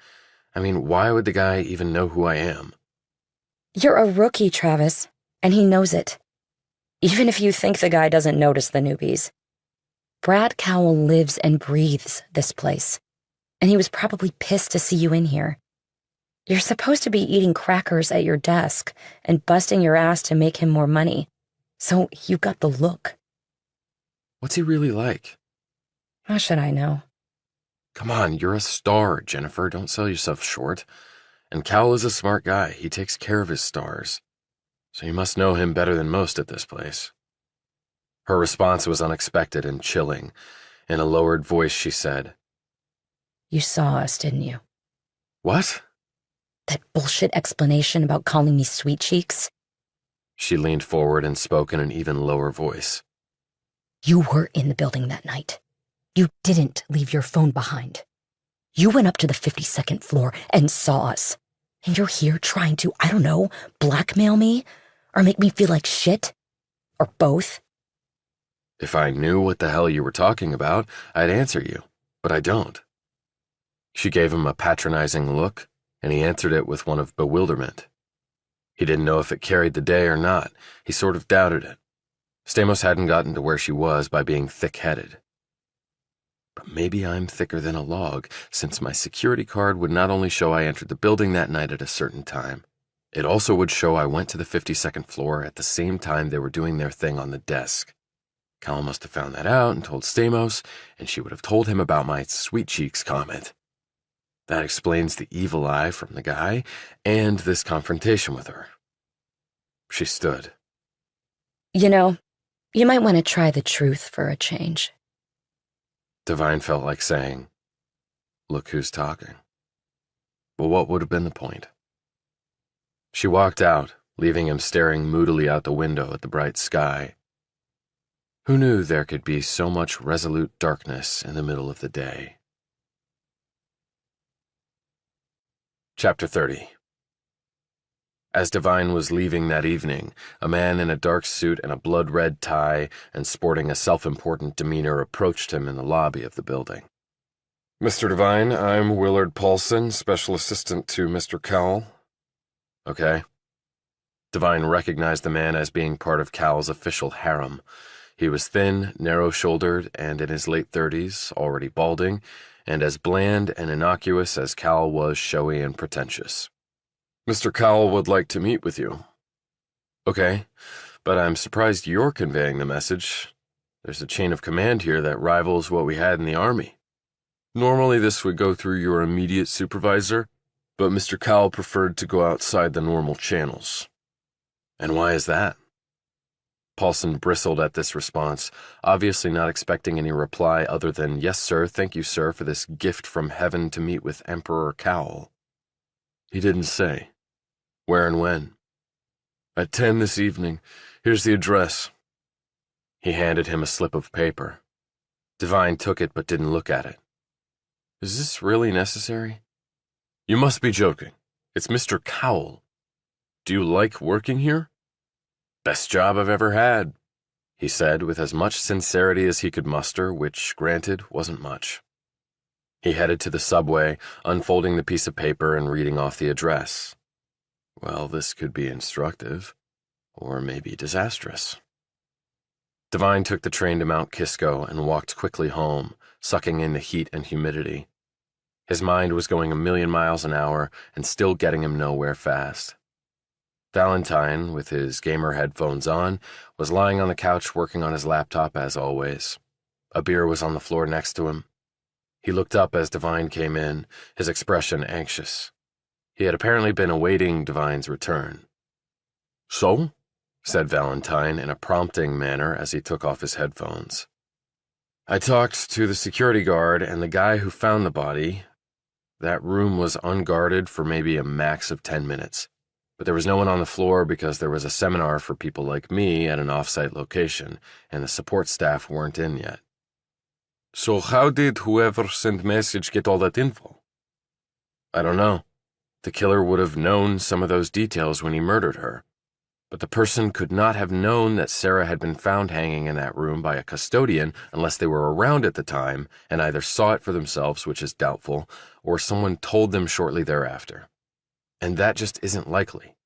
I mean, why would the guy even know who I am? You're a rookie, Travis, and he knows it. Even if you think the guy doesn't notice the newbies. Brad Cowell lives and breathes this place, and he was probably pissed to see you in here. You're supposed to be eating crackers at your desk and busting your ass to make him more money, so you got the look. What's he really like? How should I know? Come on, you're a star, Jennifer. Don't sell yourself short. And Cowell is a smart guy. He takes care of his stars. So you must know him better than most at this place. Her response was unexpected and chilling. In a lowered voice, she said, You saw us, didn't you? What? That bullshit explanation about calling me sweet cheeks? She leaned forward and spoke in an even lower voice. You were in the building that night. You didn't leave your phone behind. You went up to the 52nd floor and saw us. And you're here trying to, I don't know, blackmail me? Or make me feel like shit? Or both? If I knew what the hell you were talking about, I'd answer you, but I don't. She gave him a patronizing look, and he answered it with one of bewilderment. He didn't know if it carried the day or not. He sort of doubted it. Stamos hadn't gotten to where she was by being thick-headed. But maybe I'm thicker than a log, since my security card would not only show I entered the building that night at a certain time, it also would show I went to the 52nd floor at the same time they were doing their thing on the desk. Cal must have found that out and told Stamos, and she would have told him about my sweet cheeks comment. That explains the evil eye from the guy and this confrontation with her. She stood. You know, you might want to try the truth for a change. Devine felt like saying, "Look who's talking." But what would have been the point? She walked out, leaving him staring moodily out the window at the bright sky. Who knew there could be so much resolute darkness in the middle of the day? Chapter 30. As Devine was leaving that evening, a man in a dark suit and a blood-red tie and sporting a self-important demeanor approached him in the lobby of the building. "Mr. Devine, I'm Willard Paulson, special assistant to Mr. Cowell." "Okay." Devine recognized the man as being part of Cowell's official harem. He was thin, narrow-shouldered, and in his late 30s, already balding, and as bland and innocuous as Cowell was showy and pretentious. "Mr. Cowell would like to meet with you." "Okay, but I'm surprised you're conveying the message. There's a chain of command here that rivals what we had in the Army. Normally this would go through your immediate supervisor, but Mr. Cowell preferred to go outside the normal channels." "And why is that?" Paulson bristled at this response, obviously not expecting any reply other than, "Yes, sir, thank you, sir, for this gift from heaven to meet with Emperor Cowell." "He didn't say. Where and when?" "At 10 this evening. Here's the address." He handed him a slip of paper. Devine took it but didn't look at it. "Is this really necessary?" "You must be joking. It's Mr. Cowell. Do you like working here?" "Best job I've ever had," he said with as much sincerity as he could muster, which, granted, wasn't much. He headed to the subway, unfolding the piece of paper and reading off the address. Well, this could be instructive, or maybe disastrous. Devine took the train to Mount Kisco and walked quickly home, sucking in the heat and humidity. His mind was going 1,000,000 miles an hour and still getting him nowhere fast. Valentine, with his gamer headphones on, was lying on the couch working on his laptop as always. A beer was on the floor next to him. He looked up as Devine came in, his expression anxious. He had apparently been awaiting Devine's return. "So?" said Valentine in a prompting manner as he took off his headphones. "I talked to the security guard and the guy who found the body. That room was unguarded for maybe a max of 10 minutes. But there was no one on the floor because there was a seminar for people like me at an off-site location, and the support staff weren't in yet." "So how did whoever sent message get all that info?" "I don't know. The killer would have known some of those details when he murdered her. But the person could not have known that Sarah had been found hanging in that room by a custodian unless they were around at the time and either saw it for themselves, which is doubtful, or someone told them shortly thereafter. And that just isn't likely.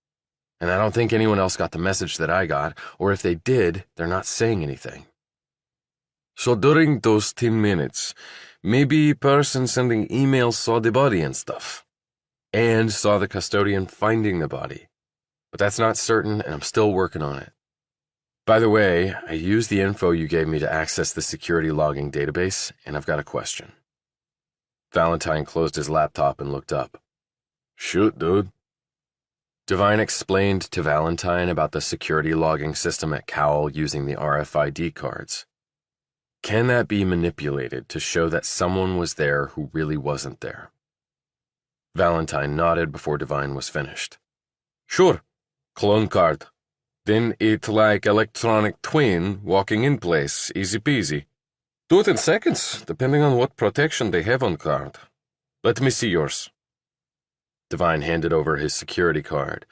And I don't think anyone else got the message that I got, or if they did, they're not saying anything." "So during those 10 minutes, maybe person sending emails saw the body and stuff, and saw the custodian finding the body. But that's not certain, and I'm still working on it. By the way, I used the info you gave me to access the security logging database, and I've got a question." Valentine closed his laptop and looked up. "Shoot, dude." Devine explained to Valentine about the security logging system at Cowell using the RFID cards. Can that be manipulated to show that someone was there who really wasn't there? Valentine nodded before Devine was finished. "Sure. Clone card. Then it like electronic twin walking in place, easy peasy. Do it in seconds, depending on what protection they have on card. Let me see yours." Devine handed over his security card.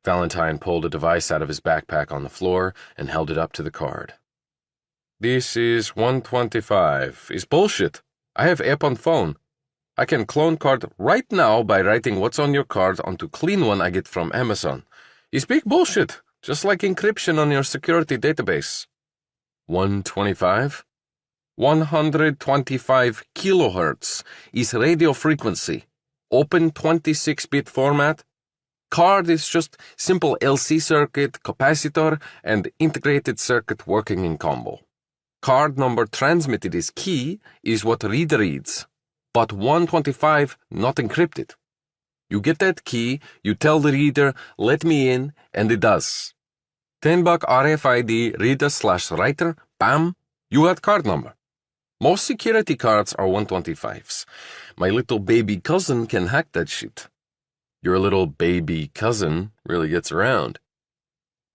Valentine pulled a device out of his backpack on the floor and held it up to the card. "This is 125. It's bullshit. I have app on phone. I can clone card right now by writing what's on your card onto clean one I get from Amazon. It's big bullshit, just like encryption on your security database." 125? 125 kilohertz is radio frequency. Open 26-bit format. Card is just simple LC circuit, capacitor, and integrated circuit working in combo. Card number transmitted is key, is what reader reads, but 125 not encrypted. You get that key, you tell the reader, let me in, and it does. $10 RFID reader/writer, bam, you got card number. Most security cards are 125s. My little baby cousin can hack that shit. Your little baby cousin really gets around.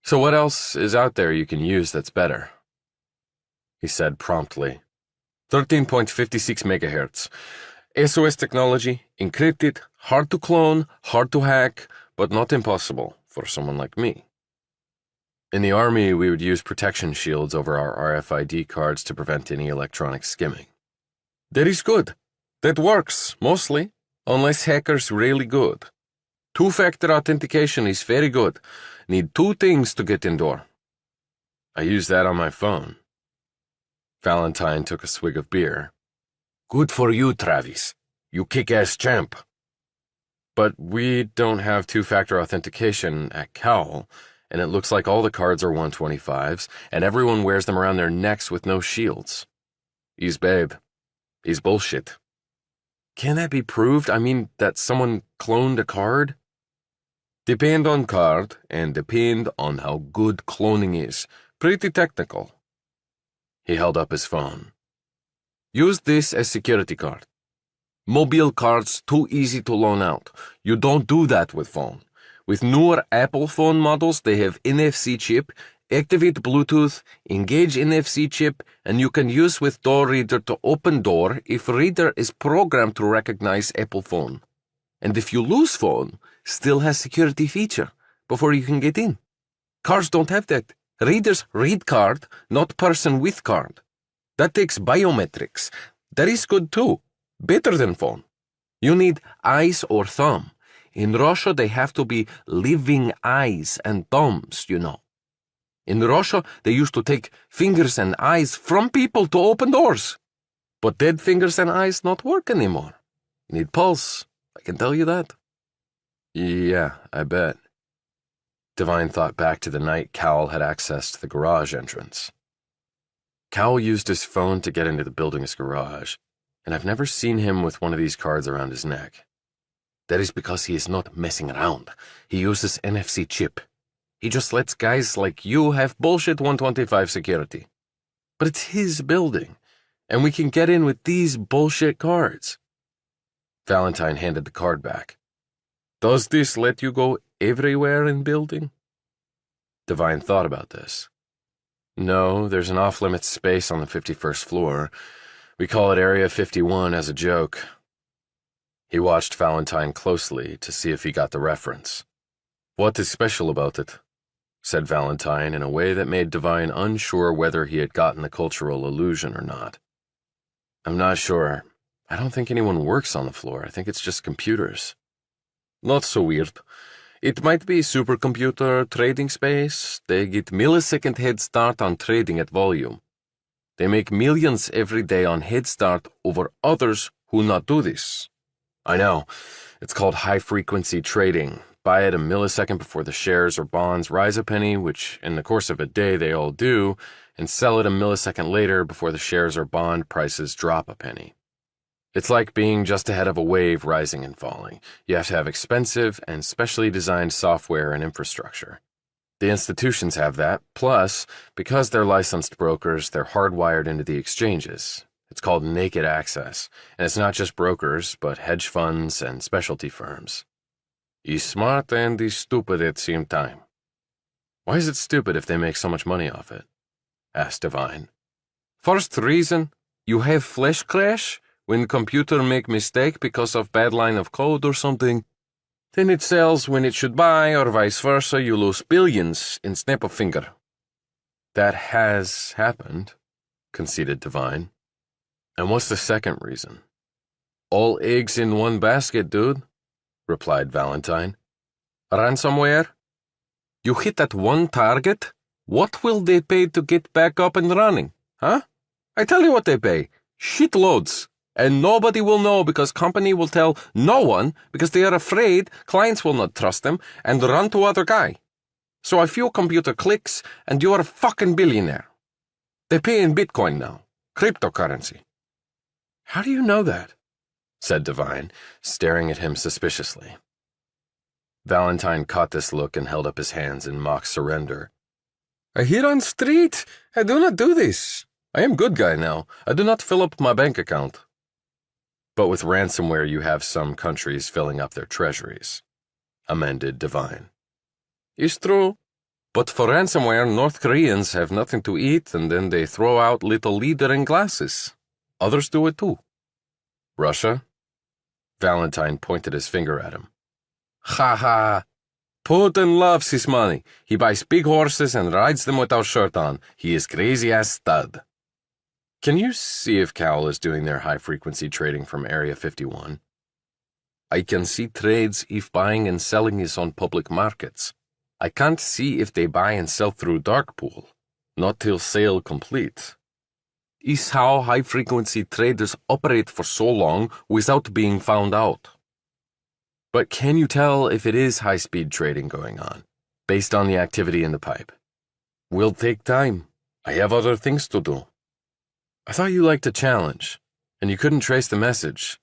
So what else is out there you can use that's better? He said promptly. 13.56 megahertz. SOS technology, encrypted, hard to clone, hard to hack, but not impossible for someone like me. In the Army, we would use protection shields over our RFID cards to prevent any electronic skimming. That is good. That works, mostly, unless hackers really good. Two-factor authentication is very good. Need 2 things to get in door. I use that on my phone. Valentine took a swig of beer. Good for you, Travis. You kick-ass champ. But we don't have two-factor authentication at Cal, and it looks like all the cards are 125s, and everyone wears them around their necks with no shields. He's babe. He's bullshit. Can that be proved? I mean, that someone cloned a card? Depend on card, and depend on how good cloning is. Pretty technical. He held up his phone. Use this as security card. Mobile cards too easy to loan out. You don't do that with phone. With newer Apple phone models, they have NFC chip, activate Bluetooth, engage NFC chip, and you can use with door reader to open door if reader is programmed to recognize Apple phone. And if you lose phone, still has security feature before you can get in. Cars don't have that. Readers read card, not person with card. That takes biometrics. That is good too. Better than phone. You need eyes or thumb. In Russia, they have to be living eyes and thumbs, you know. In Russia, they used to take fingers and eyes from people to open doors. But dead fingers and eyes not work anymore. You need pulse, I can tell you that. Yeah, I bet. Devine thought back to the night Cowell had accessed the garage entrance. Cowell used his phone to get into the building's garage, and I've never seen him with one of these cards around his neck. That is because he is not messing around. He uses NFC chip. He just lets guys like you have bullshit 125 security. But it's his building, and we can get in with these bullshit cards. Valentine handed the card back. Does this let you go everywhere in building? Devine thought about this. No, there's an off-limits space on the 51st floor. We call it Area 51 as a joke. He watched Valentine closely to see if he got the reference. What is special about it? Said Valentine in a way that made Devine unsure whether he had gotten the cultural illusion or not. I'm not sure. I don't think anyone works on the floor. I think it's just computers. Not so weird. It might be supercomputer trading space. They get millisecond head start on trading at volume. They make millions every day on head start over others who not do this. I know. It's called high-frequency trading. Buy it a millisecond before the shares or bonds rise a penny, which in the course of a day they all do, and sell it a millisecond later before the shares or bond prices drop a penny. It's like being just ahead of a wave rising and falling. You have to have expensive and specially designed software and infrastructure. The institutions have that, plus, because they're licensed brokers, they're hardwired into the exchanges. It's called naked access, and it's not just brokers, but hedge funds and specialty firms. He's smart and he's stupid at the same time. Why is it stupid if they make so much money off it? Asked Devine. First reason, you have flash crash when computer make mistake because of bad line of code or something. Then it sells when it should buy, or vice versa, you lose billions in snap of finger. That has happened, conceded Devine. And what's the second reason? All eggs in one basket, dude, replied Valentine. Ransomware? You hit that one target? What will they pay to get back up and running? Huh? I tell you what they pay. Shitloads. And nobody will know because company will tell no one because they are afraid clients will not trust them and run to other guy. So a few computer clicks and you are a fucking billionaire. They pay in Bitcoin now. Cryptocurrency. How do you know that? Said Devine, staring at him suspiciously. Valentine caught this look and held up his hands in mock surrender. I hit on street. I do not do this. I am good guy now. I do not fill up my bank account. But with ransomware, you have some countries filling up their treasuries, amended Devine. It's true. But for ransomware, North Koreans have nothing to eat, and then they throw out little leader in glasses. Others do it too. Russia? Valentine pointed his finger at him. Ha ha! Putin loves his money. He buys big horses and rides them without shirt on. He is crazy as stud. Can you see if Cal is doing their high-frequency trading from Area 51? I can see trades if buying and selling is on public markets. I can't see if they buy and sell through dark pool. Not till sale complete. Is how high-frequency traders operate for so long without being found out. But can you tell if it is high-speed trading going on, based on the activity in the pipe? Will take time. I have other things to do. I thought you liked a challenge, and you couldn't trace the message.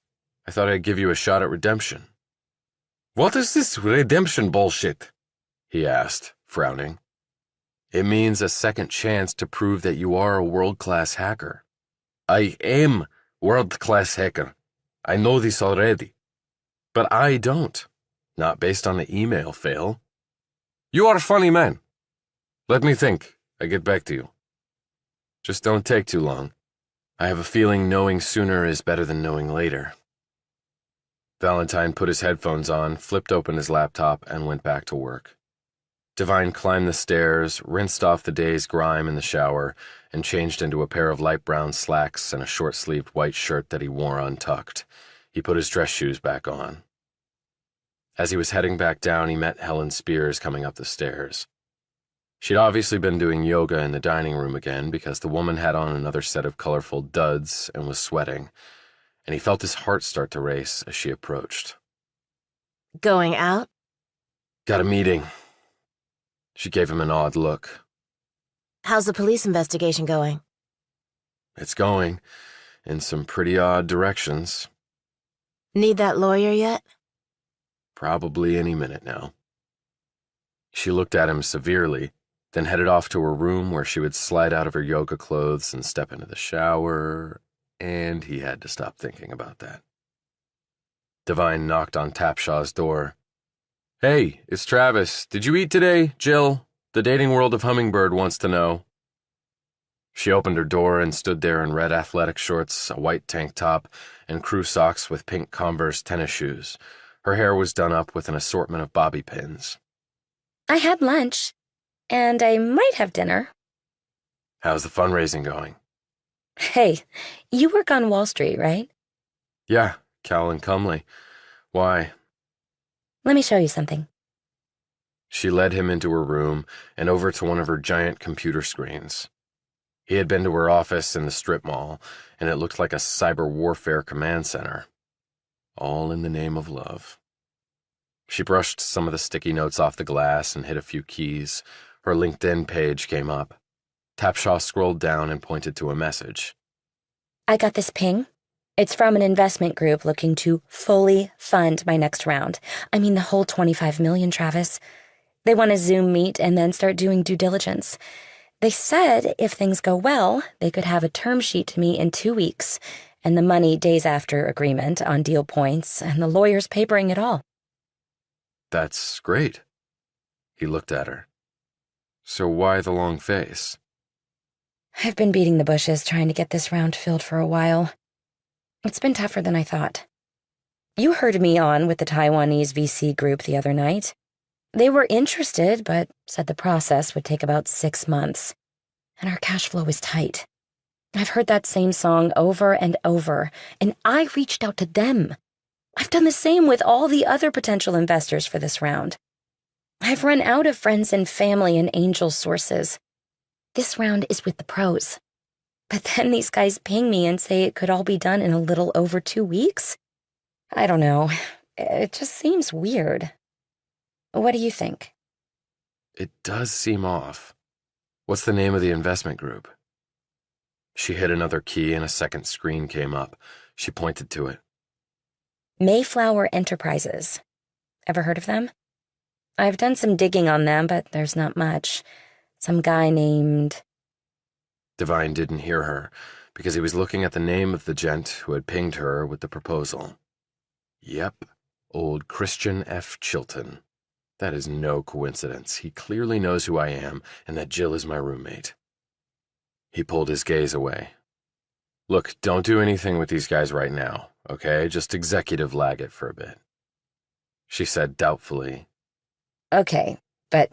I thought I'd give you a shot at redemption. What is this redemption bullshit? He asked, frowning. It means a second chance to prove that you are a world-class hacker. I am world-class hacker. I know this already. But I don't. Not based on the email fail. You are a funny man. Let me think. I get back to you. Just don't take too long. I have a feeling knowing sooner is better than knowing later. Valentine put his headphones on, flipped open his laptop, and went back to work. Devine climbed the stairs, rinsed off the day's grime in the shower, and changed into a pair of light brown slacks and a short-sleeved white shirt that he wore untucked. He put his dress shoes back on. As he was heading back down, he met Helen Spears coming up the stairs. She'd obviously been doing yoga in the dining room again because the woman had on another set of colorful duds and was sweating, and he felt his heart start to race as she approached. Going out? Got a meeting. She gave him an odd look. How's the police investigation going? It's going, in some pretty odd directions. Need that lawyer yet? Probably any minute now. She looked at him severely, then headed off to her room where she would slide out of her yoga clothes and step into the shower, and he had to stop thinking about that. Devine knocked on Tapshaw's door. Hey, it's Travis. Did you eat today, Jill? The dating world of Hummingbird wants to know. She opened her door and stood there in red athletic shorts, a white tank top, and crew socks with pink Converse tennis shoes. Her hair was done up with an assortment of bobby pins. I had lunch, and I might have dinner. How's the fundraising going? Hey, you work on Wall Street, right? Yeah, Cal and Cumley. Why? Let me show you something. She led him into her room and over to one of her giant computer screens. He had been to her office in the strip mall, and it looked like a cyber warfare command center. All in the name of love. She brushed some of the sticky notes off the glass and hit a few keys. Her LinkedIn page came up. Tapshaw scrolled down and pointed to a message. I got this ping. It's from an investment group looking to fully fund my next round. I mean the whole $25 million, Travis. They want a Zoom meet and then start doing due diligence. They said if things go well, they could have a term sheet to me in 2 weeks, and the money days after agreement on deal points, and the lawyers papering it all. That's great. He looked at her. So why the long face? I've been beating the bushes trying to get this round filled for a while. It's been tougher than I thought. You heard me on with the Taiwanese VC group the other night. They were interested, but said the process would take about 6 months, and our cash flow is tight. I've heard that same song over and over, and I reached out to them. I've done the same with all the other potential investors for this round. I've run out of friends and family and angel sources. This round is with the pros. But then these guys ping me and say it could all be done in a little over 2 weeks? I don't know. It just seems weird. What do you think? It does seem off. What's the name of the investment group? She hit another key and a second screen came up. She pointed to it. Mayflower Enterprises. Ever heard of them? I've done some digging on them, but there's not much. Some guy named... Devine didn't hear her because he was looking at the name of the gent who had pinged her with the proposal. Yep, old Christian F. Chilton. That is no coincidence. He clearly knows who I am and that Jill is my roommate. He pulled his gaze away. Look, don't do anything with these guys right now, okay? Just executive lag it for a bit. She said doubtfully. Okay, but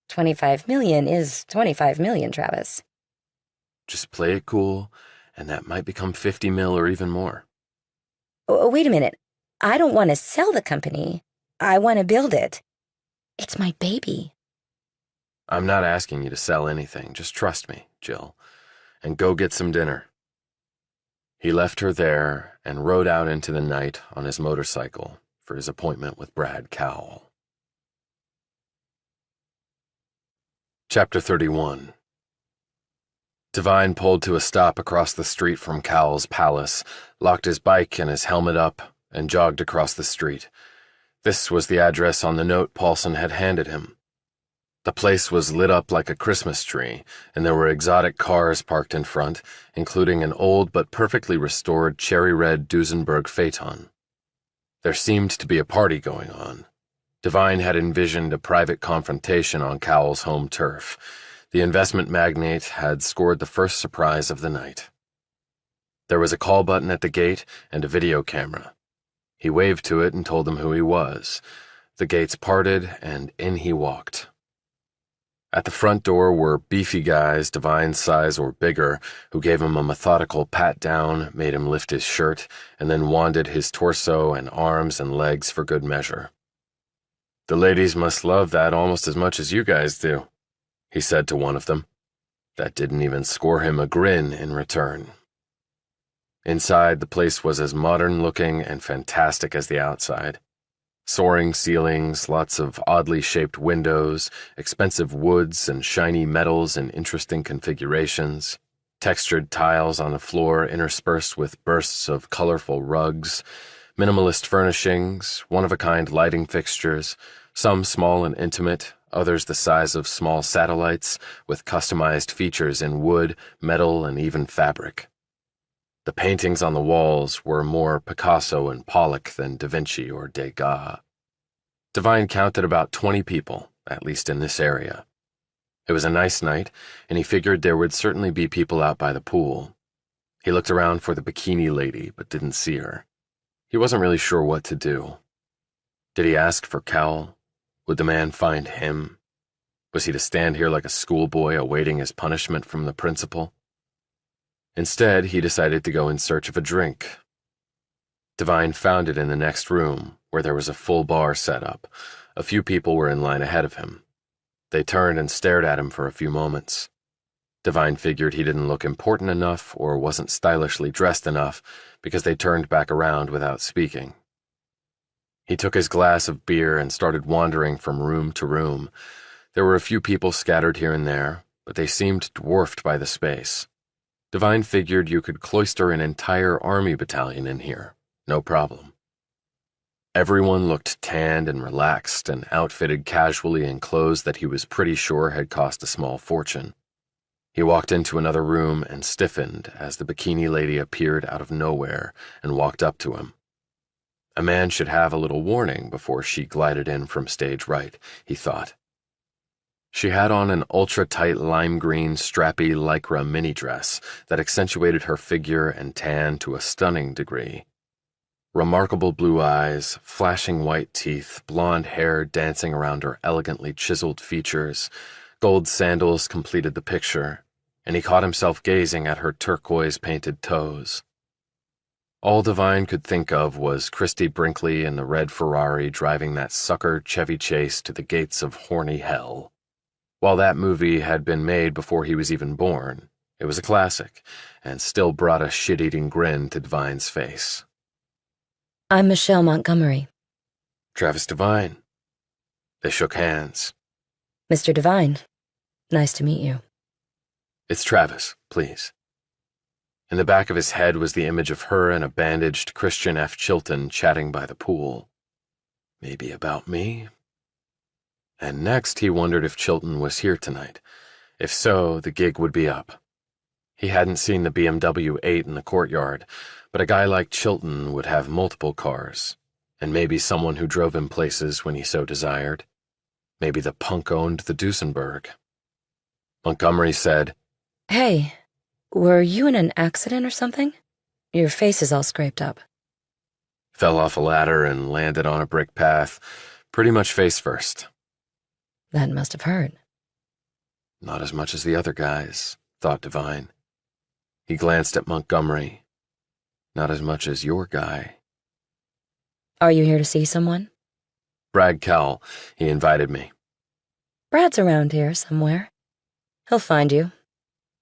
25 million is 25 million, Travis. Just play it cool, and that might become 50 mil or even more. Oh, wait a minute. I don't want to sell the company. I want to build it. It's my baby. I'm not asking you to sell anything. Just trust me, Jill, and go get some dinner. He left her there and rode out into the night on his motorcycle for his appointment with Brad Cowell. Chapter 31. Devine pulled to a stop across the street from Cowell's palace, locked his bike and his helmet up, and jogged across the street. This was the address on the note Paulson had handed him. The place was lit up like a Christmas tree, and there were exotic cars parked in front, including an old but perfectly restored cherry-red Duesenberg phaeton. There seemed to be a party going on. Devine had envisioned a private confrontation on Cowell's home turf. The investment magnate had scored the first surprise of the night. There was a call button at the gate and a video camera. He waved to it and told them who he was. The gates parted, and in he walked. At the front door were beefy guys Devine's size or bigger, who gave him a methodical pat-down, made him lift his shirt, and then wanded his torso and arms and legs for good measure. "The ladies must love that almost as much as you guys do," he said to one of them. That didn't even score him a grin in return. Inside, the place was as modern-looking and fantastic as the outside. Soaring ceilings, lots of oddly shaped windows, expensive woods and shiny metals in interesting configurations, textured tiles on the floor interspersed with bursts of colorful rugs, minimalist furnishings, one-of-a-kind lighting fixtures, some small and intimate, others the size of small satellites, with customized features in wood, metal, and even fabric. The paintings on the walls were more Picasso and Pollock than Da Vinci or Degas. Devine counted about 20 people, at least in this area. It was a nice night, and he figured there would certainly be people out by the pool. He looked around for the bikini lady, but didn't see her. He wasn't really sure what to do. Did he ask for Cowell? Would the man find him? Was he to stand here like a schoolboy awaiting his punishment from the principal? Instead, he decided to go in search of a drink. Devine found it in the next room, where there was a full bar set up. A few people were in line ahead of him. They turned and stared at him for a few moments. Devine figured he didn't look important enough or wasn't stylishly dressed enough because they turned back around without speaking. He took his glass of beer and started wandering from room to room. There were a few people scattered here and there, but they seemed dwarfed by the space. Devine figured you could cloister an entire army battalion in here, no problem. Everyone looked tanned and relaxed and outfitted casually in clothes that he was pretty sure had cost a small fortune. He walked into another room and stiffened as the bikini lady appeared out of nowhere and walked up to him. A man should have a little warning before she glided in from stage right, he thought. She had on an ultra-tight lime green strappy lycra mini-dress that accentuated her figure and tan to a stunning degree. Remarkable blue eyes, flashing white teeth, blonde hair dancing around her elegantly chiseled features, gold sandals completed the picture, and he caught himself gazing at her turquoise-painted toes. All Devine could think of was Christy Brinkley in the red Ferrari driving that sucker Chevy Chase to the gates of horny hell. While that movie had been made before he was even born, it was a classic, and still brought a shit-eating grin to Devine's face. I'm Michelle Montgomery. Travis Devine. They shook hands. Mr. Devine, nice to meet you. It's Travis, please. In the back of his head was the image of her and a bandaged Christian F. Chilton chatting by the pool. Maybe about me? And next he wondered if Chilton was here tonight, If so, the gig would be up. He hadn't seen the BMW 8 in the courtyard, but a guy like Chilton would have multiple cars, and maybe someone who drove him places when he so desired. Maybe the punk owned the Duesenberg. Montgomery said, Hey, were you in an accident or something? Your face is all scraped up. Fell off a ladder and landed on a brick path, pretty much face first. That must have hurt. Not as much as the other guys, thought Devine. He glanced at Montgomery. Not as much as your guy. Are you here to see someone? Brad Cowell, he invited me. Brad's around here somewhere. He'll find you.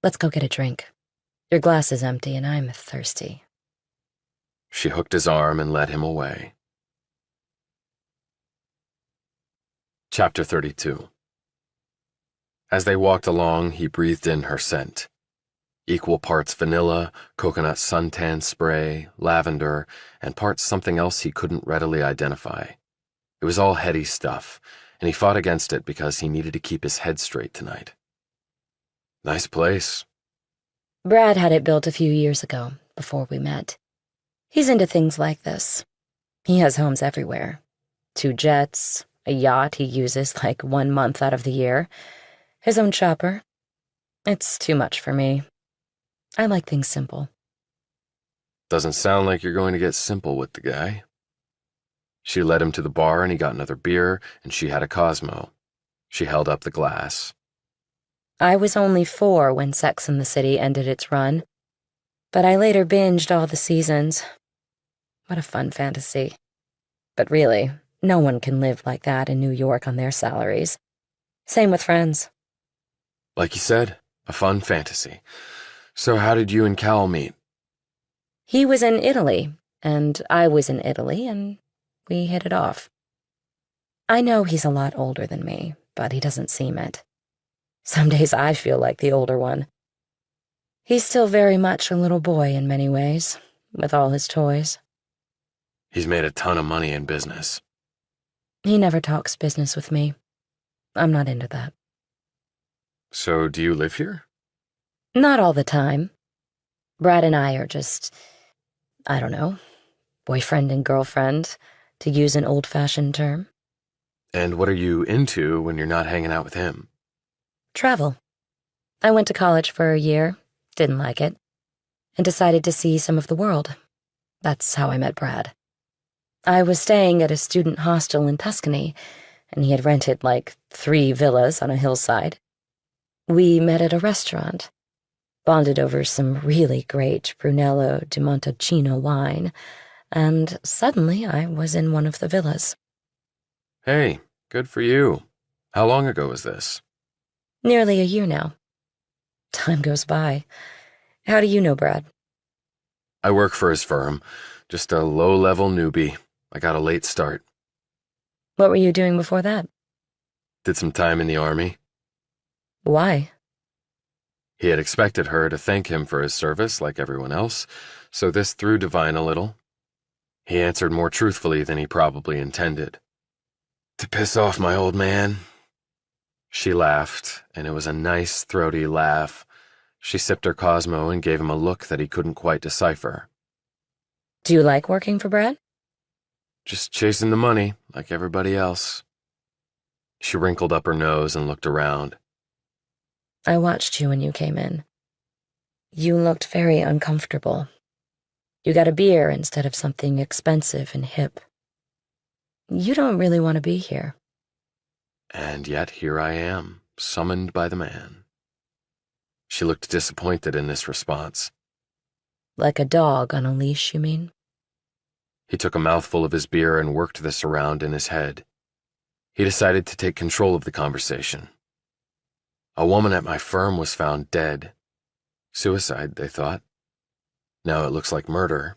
Let's go get a drink. Your glass is empty and I'm thirsty. She hooked his arm and led him away. Chapter 32. As they walked along, he breathed in her scent. Equal parts vanilla, coconut suntan spray, lavender, and parts something else he couldn't readily identify. It was all heady stuff, and he fought against it because he needed to keep his head straight tonight. Nice place. Brad had it built a few years ago, before we met. He's into things like this. He has homes everywhere. 2 jets, a yacht he uses like 1 month out of the year, his own chopper. It's too much for me. I like things simple. Doesn't sound like you're going to get simple with the guy. She led him to the bar and he got another beer, and she had a Cosmo. She held up the glass. I was only 4 when Sex and the City ended its run, but I later binged all the seasons. What a fun fantasy. But really, no one can live like that in New York on their salaries. Same with Friends. Like you said, a fun fantasy. So how did you and Cal meet? He was in Italy, and I was in Italy, and we hit it off. I know he's a lot older than me, but he doesn't seem it. Some days I feel like the older one. He's still very much a little boy in many ways, with all his toys. He's made a ton of money in business. He never talks business with me. I'm not into that. So do you live here? Not all the time. Brad and I are just, I don't know, boyfriend and girlfriend, to use an old-fashioned term. And what are you into when you're not hanging out with him? Travel. I went to college for a year, didn't like it, and decided to see some of the world. That's how I met Brad. I was staying at a student hostel in Tuscany, and he had rented like 3 villas on a hillside. We met at a restaurant, bonded over some really great Brunello di Montalcino wine, and suddenly I was in one of the villas. Hey, good for you. How long ago was this? Nearly a year now. Time goes by. How do you know Brad? I work for his firm. Just a low-level newbie. I got a late start. What were you doing before that? Did some time in the Army. Why? He had expected her to thank him for his service like everyone else, so this threw Devine a little. He answered more truthfully than he probably intended. To piss off my old man. She laughed, and it was a nice, throaty laugh. She sipped her Cosmo and gave him a look that he couldn't quite decipher. Do you like working for Brad? Just chasing the money, like everybody else. She wrinkled up her nose and looked around. I watched you when you came in. You looked very uncomfortable. You got a beer instead of something expensive and hip. You don't really want to be here. And yet here I am, summoned by the man. She looked disappointed in this response. Like a dog on a leash, you mean? He took a mouthful of his beer and worked this around in his head. He decided to take control of the conversation. A woman at my firm was found dead. Suicide, they thought. Now it looks like murder.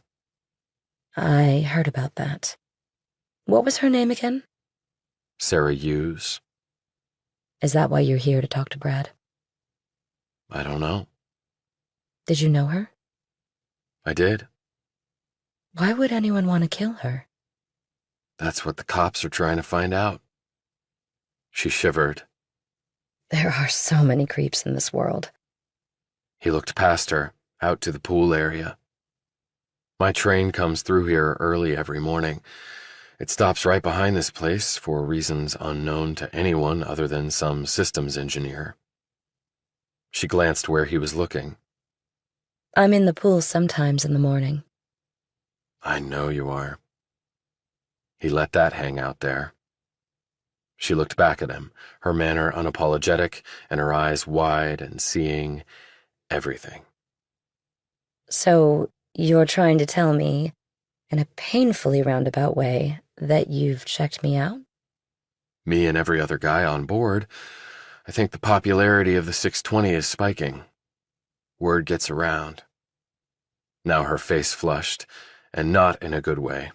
I heard about that. What was her name again? Sarah Hughes. Is that why you're here to talk to Brad? I don't know. Did you know her? I did. Why would anyone want to kill her? That's what the cops are trying to find out. She shivered. There are so many creeps in this world. He looked past her, out to the pool area. My train comes through here early every morning. It stops right behind this place for reasons unknown to anyone other than some systems engineer. She glanced where he was looking. I'm in the pool sometimes in the morning. I know you are. He let that hang out there. She looked back at him, her manner unapologetic and her eyes wide and seeing everything. So you're trying to tell me, in a painfully roundabout way, that you've checked me out? Me and every other guy on board. I think the popularity of the 620 is spiking. Word gets around. Now her face flushed, and not in a good way.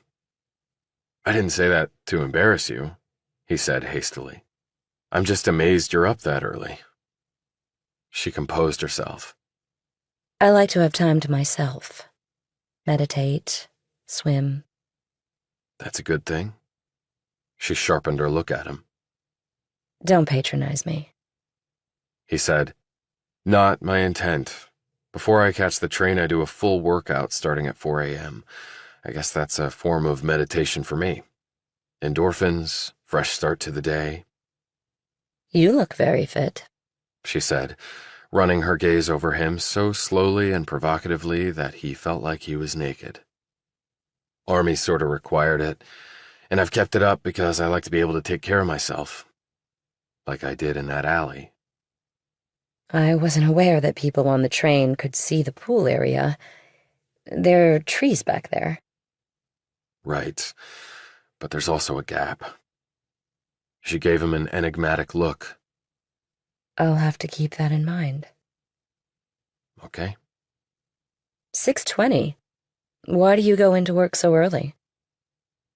I didn't say that to embarrass you, he said hastily. I'm just amazed you're up that early. She composed herself. I like to have time to myself. Meditate, swim. That's a good thing. She sharpened her look at him. Don't patronize me. He said, Not my intent. Before I catch the train, I do a full workout starting at 4 a.m. I guess that's a form of meditation for me. Endorphins, fresh start to the day. You look very fit, She said, running her gaze over him so slowly and provocatively that he felt like he was naked. Army sort of required it, and I've kept it up because I like to be able to take care of myself. Like I did in that alley. I wasn't aware that people on the train could see the pool area. There are trees back there. Right, but there's also a gap. She gave him an enigmatic look. I'll have to keep that in mind. Okay. 6:20. Why do you go into work so early?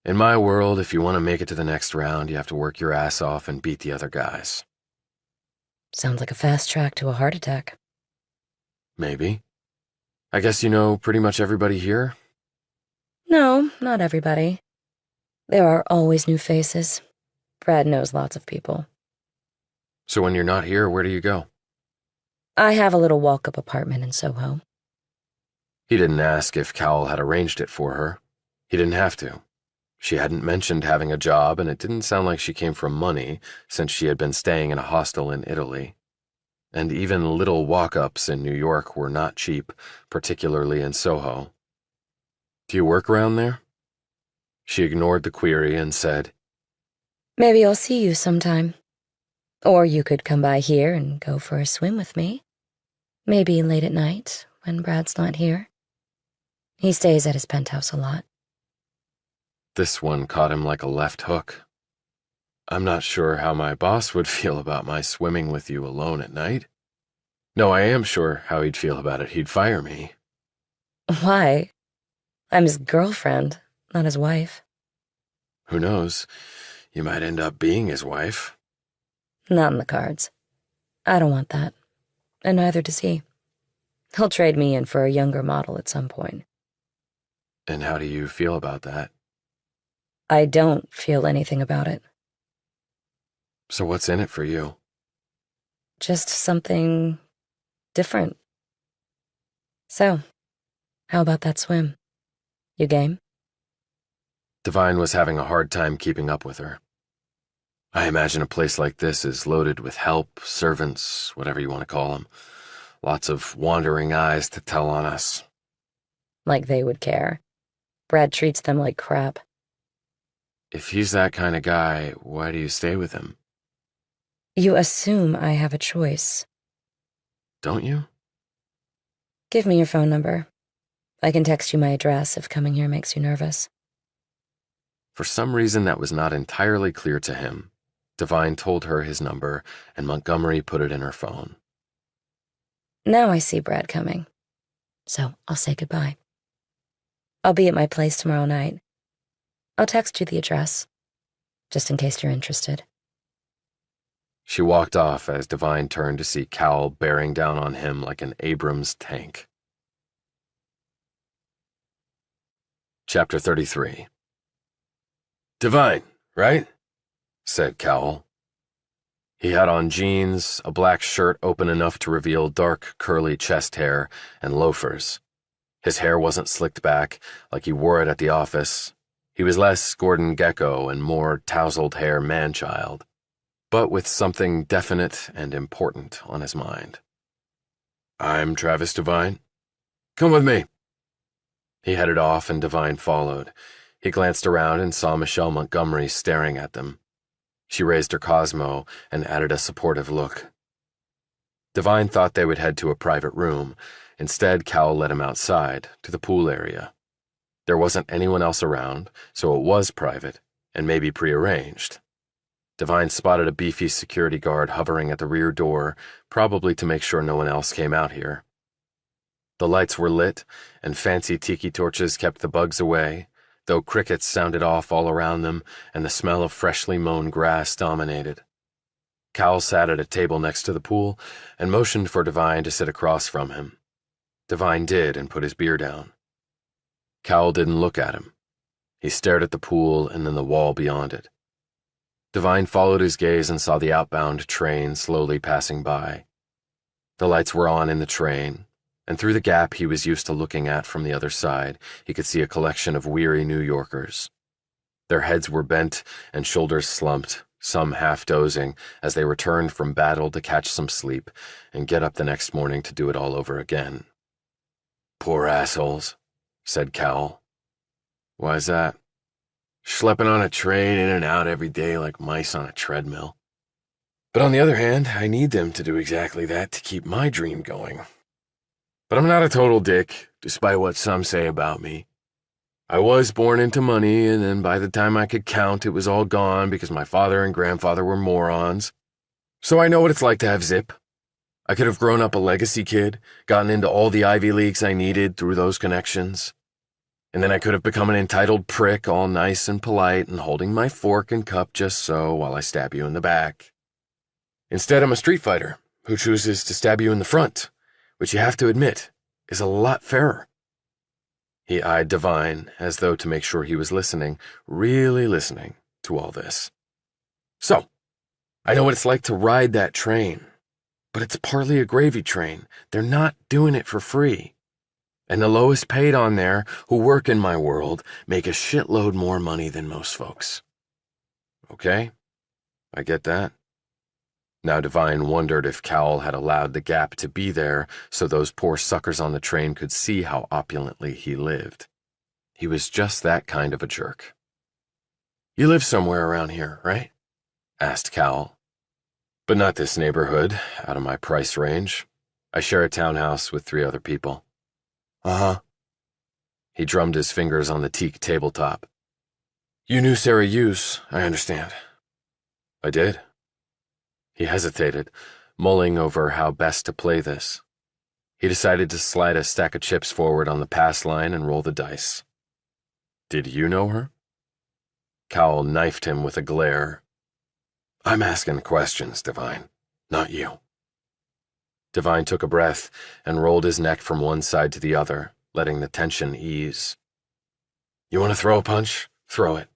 In my world, if you want to make it to the next round, you have to work your ass off and beat the other guys. Sounds like a fast track to a heart attack. Maybe. I guess you know pretty much everybody here? No, not everybody. There are always new faces. Brad knows lots of people. So when you're not here, where do you go? I have a little walk-up apartment in Soho. He didn't ask if Cowell had arranged it for her. He didn't have to. She hadn't mentioned having a job, and it didn't sound like she came from money, since she had been staying in a hostel in Italy. And even little walk-ups in New York were not cheap, particularly in Soho. Do you work around there? She ignored the query and said, Maybe I'll see you sometime. Or you could come by here and go for a swim with me. Maybe late at night, when Brad's not here. He stays at his penthouse a lot. This one caught him like a left hook. I'm not sure how my boss would feel about my swimming with you alone at night. No, I am sure how he'd feel about it. He'd fire me. Why? I'm his girlfriend, not his wife. Who knows? You might end up being his wife. Not in the cards. I don't want that. And neither does he. He'll trade me in for a younger model at some point. And how do you feel about that? I don't feel anything about it. So what's in it for you? Just something different. So, how about that swim? You game? Devine was having a hard time keeping up with her. I imagine a place like this is loaded with help, servants, whatever you want to call them. Lots of wandering eyes to tell on us. Like they would care. Brad treats them like crap. If he's that kind of guy, why do you stay with him? You assume I have a choice. Don't you? Give me your phone number. I can text you my address if coming here makes you nervous. For some reason that was not entirely clear to him, Devine told her his number, and Montgomery put it in her phone. Now I see Brad coming. So I'll say goodbye. I'll be at my place tomorrow night. I'll text you the address, just in case you're interested. She walked off as Devine turned to see Cowell bearing down on him like an Abrams tank. Chapter 33. Devine, right? Said Cowell. He had on jeans, a black shirt open enough to reveal dark, curly chest hair, and loafers. His hair wasn't slicked back like he wore it at the office. He was less Gordon Gekko and more tousled hair man-child, but with something definite and important on his mind. "I'm Travis Devine. Come with me." He headed off and Devine followed. He glanced around and saw Michelle Montgomery staring at them. She raised her Cosmo and added a supportive look. Devine thought they would head to a private room. Instead, Cal led him outside, to the pool area. There wasn't anyone else around, so it was private, and maybe prearranged. Devine spotted a beefy security guard hovering at the rear door, probably to make sure no one else came out here. The lights were lit, and fancy tiki torches kept the bugs away, though crickets sounded off all around them, and the smell of freshly mown grass dominated. Cal sat at a table next to the pool and motioned for Devine to sit across from him. Devine did and put his beer down. Cal didn't look at him. He stared at the pool and then the wall beyond it. Devine followed his gaze and saw the outbound train slowly passing by. The lights were on in the train, and through the gap he was used to looking at from the other side, he could see a collection of weary New Yorkers. Their heads were bent and shoulders slumped, some half-dozing as they returned from battle to catch some sleep and get up the next morning to do it all over again. "Poor assholes," said Cal. "Why's that?" "Schlepping on a train in and out every day like mice on a treadmill. But on the other hand, I need them to do exactly that to keep my dream going. But I'm not a total dick, despite what some say about me. I was born into money, and then by the time I could count, it was all gone because my father and grandfather were morons. So I know what it's like to have zip. I could have grown up a legacy kid, gotten into all the Ivy Leagues I needed through those connections. And then I could have become an entitled prick, all nice and polite and holding my fork and cup just so while I stab you in the back. Instead, I'm a street fighter who chooses to stab you in the front, which you have to admit is a lot fairer." He eyed Devine as though to make sure he was listening, really listening to all this. "So, I know what it's like to ride that train, but it's partly a gravy train. They're not doing it for free. And the lowest paid on there, who work in my world, make a shitload more money than most folks." "Okay, I get that." Now Devine wondered if Cowell had allowed the gap to be there so those poor suckers on the train could see how opulently he lived. He was just that kind of a jerk. "You live somewhere around here, right?" asked Cowell. "But not this neighborhood, out of my price range. I share a townhouse with 3 other people." "Uh-huh." He drummed his fingers on the teak tabletop. "You knew Sarah Hughes, I understand." "I did." He hesitated, mulling over how best to play this. He decided to slide a stack of chips forward on the pass line and roll the dice. "Did you know her?" Cowell knifed him with a glare. "I'm asking questions, Devine, not you." Devine took a breath and rolled his neck from one side to the other, letting the tension ease. "You want to throw a punch? Throw it,"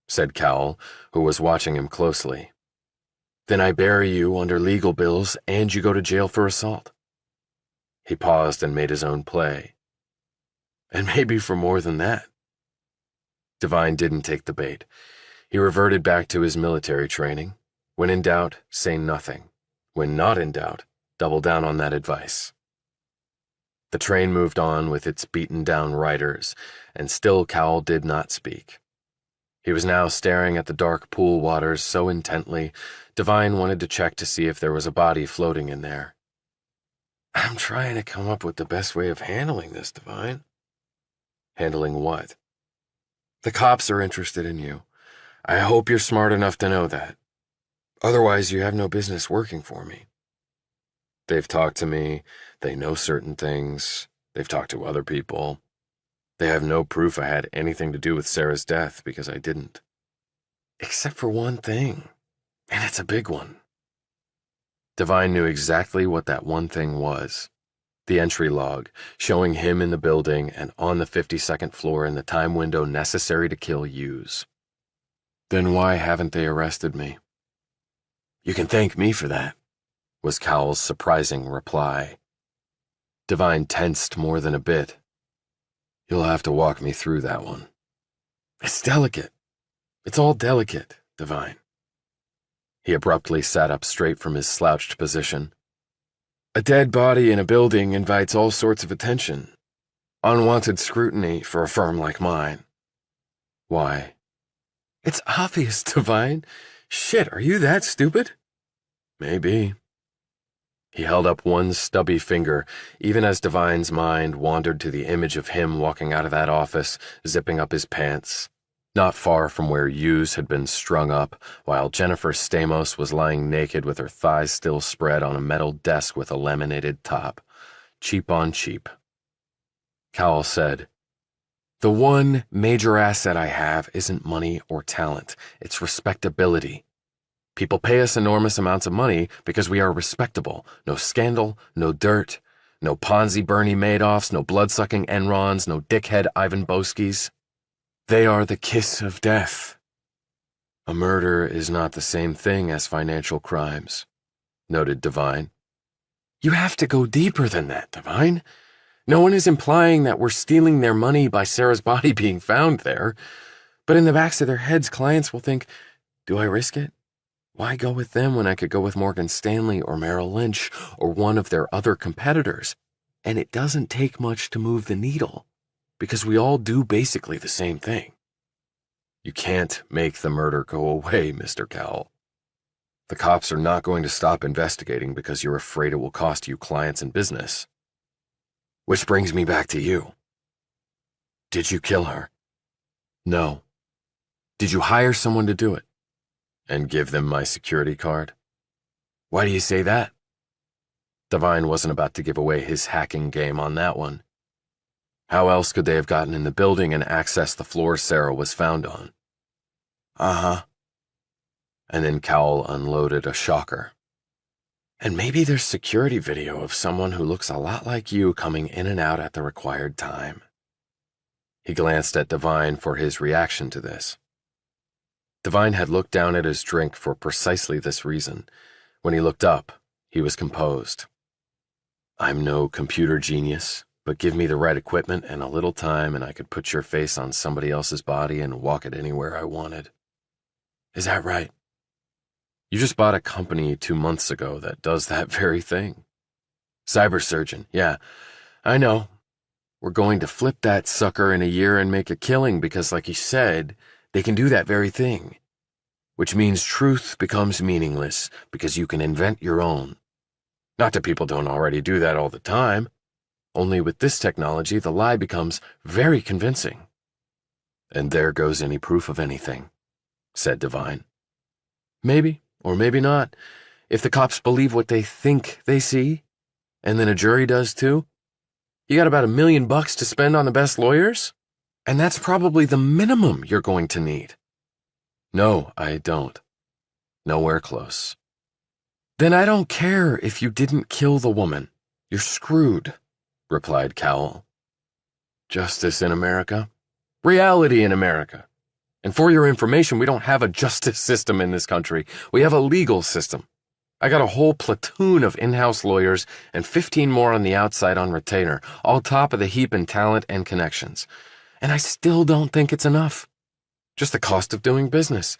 said Cowell, who was watching him closely. "Then I bury you under legal bills and you go to jail for assault." He paused and made his own play. "And maybe for more than that." Devine didn't take the bait. He reverted back to his military training. When in doubt, say nothing. When not in doubt, double down on that advice. The train moved on with its beaten-down riders, and still Cowell did not speak. He was now staring at the dark pool waters so intently, Devine wanted to check to see if there was a body floating in there. "I'm trying to come up with the best way of handling this, Devine." "Handling what?" "The cops are interested in you. I hope you're smart enough to know that. Otherwise, you have no business working for me. They've talked to me, they know certain things, they've talked to other people. They have no proof I had anything to do with Sarah's death because I didn't. Except for one thing, and it's a big one." Devine knew exactly what that one thing was. The entry log, showing him in the building and on the 52nd floor in the time window necessary to kill Hughes. "Then why haven't they arrested me?" You can thank me for that, was Cowell's surprising reply. Devine tensed more than a bit. You'll have to walk me through that one. It's delicate. It's all delicate, Devine. He abruptly sat up straight from his slouched position. A dead body in a building invites all sorts of attention. Unwanted scrutiny for a firm like mine. Why? It's obvious, Devine. Shit, are you that stupid? Maybe. He held up one stubby finger, even as Devine's mind wandered to the image of him walking out of that office, zipping up his pants, not far from where Hughes had been strung up, while Jennifer Stamos was lying naked with her thighs still spread on a metal desk with a laminated top. Cheap on cheap. Cowell said, The one major asset I have isn't money or talent. It's respectability. People pay us enormous amounts of money because we are respectable. No scandal, no dirt, no Ponzi Bernie Madoffs, no blood-sucking Enrons, no dickhead Ivan Boskis. They are the kiss of death. A murder is not the same thing as financial crimes, noted Devine. You have to go deeper than that, Devine. No one is implying that we're stealing their money by Sarah's body being found there, but in the backs of their heads, clients will think, do I risk it? Why go with them when I could go with Morgan Stanley or Merrill Lynch or one of their other competitors? And it doesn't take much to move the needle, because we all do basically the same thing. You can't make the murder go away, Mr. Cowell. The cops are not going to stop investigating because you're afraid it will cost you clients and business. Which brings me back to you. Did you kill her? No. Did you hire someone to do it? And give them my security card? Why do you say that? Devine wasn't about to give away his hacking game on that one. How else could they have gotten in the building and accessed the floor Sarah was found on? Uh-huh. And then Cowell unloaded a shocker. And maybe there's security video of someone who looks a lot like you coming in and out at the required time. He glanced at Devine for his reaction to this. Devine had looked down at his drink for precisely this reason. When he looked up, he was composed. I'm no computer genius, but give me the right equipment and a little time and I could put your face on somebody else's body and walk it anywhere I wanted. Is that right? You just bought a company 2 months ago that does that very thing. Cybersurgeon, yeah, I know. We're going to flip that sucker in a year and make a killing because, like you said, they can do that very thing. Which means truth becomes meaningless because you can invent your own. Not that people don't already do that all the time. Only with this technology, the lie becomes very convincing. And there goes any proof of anything, said Devine. Maybe, or maybe not. If the cops believe what they think they see, and then a jury does too, you got about $1 million to spend on the best lawyers? And that's probably the minimum you're going to need. No, I don't. Nowhere close. Then I don't care if you didn't kill the woman. You're screwed, replied Cowell. Justice in America? Reality in America. And for your information, we don't have a justice system in this country. We have a legal system. I got a whole platoon of in-house lawyers and 15 more on the outside on retainer, all top of the heap in talent and connections. And I still don't think it's enough. Just the cost of doing business.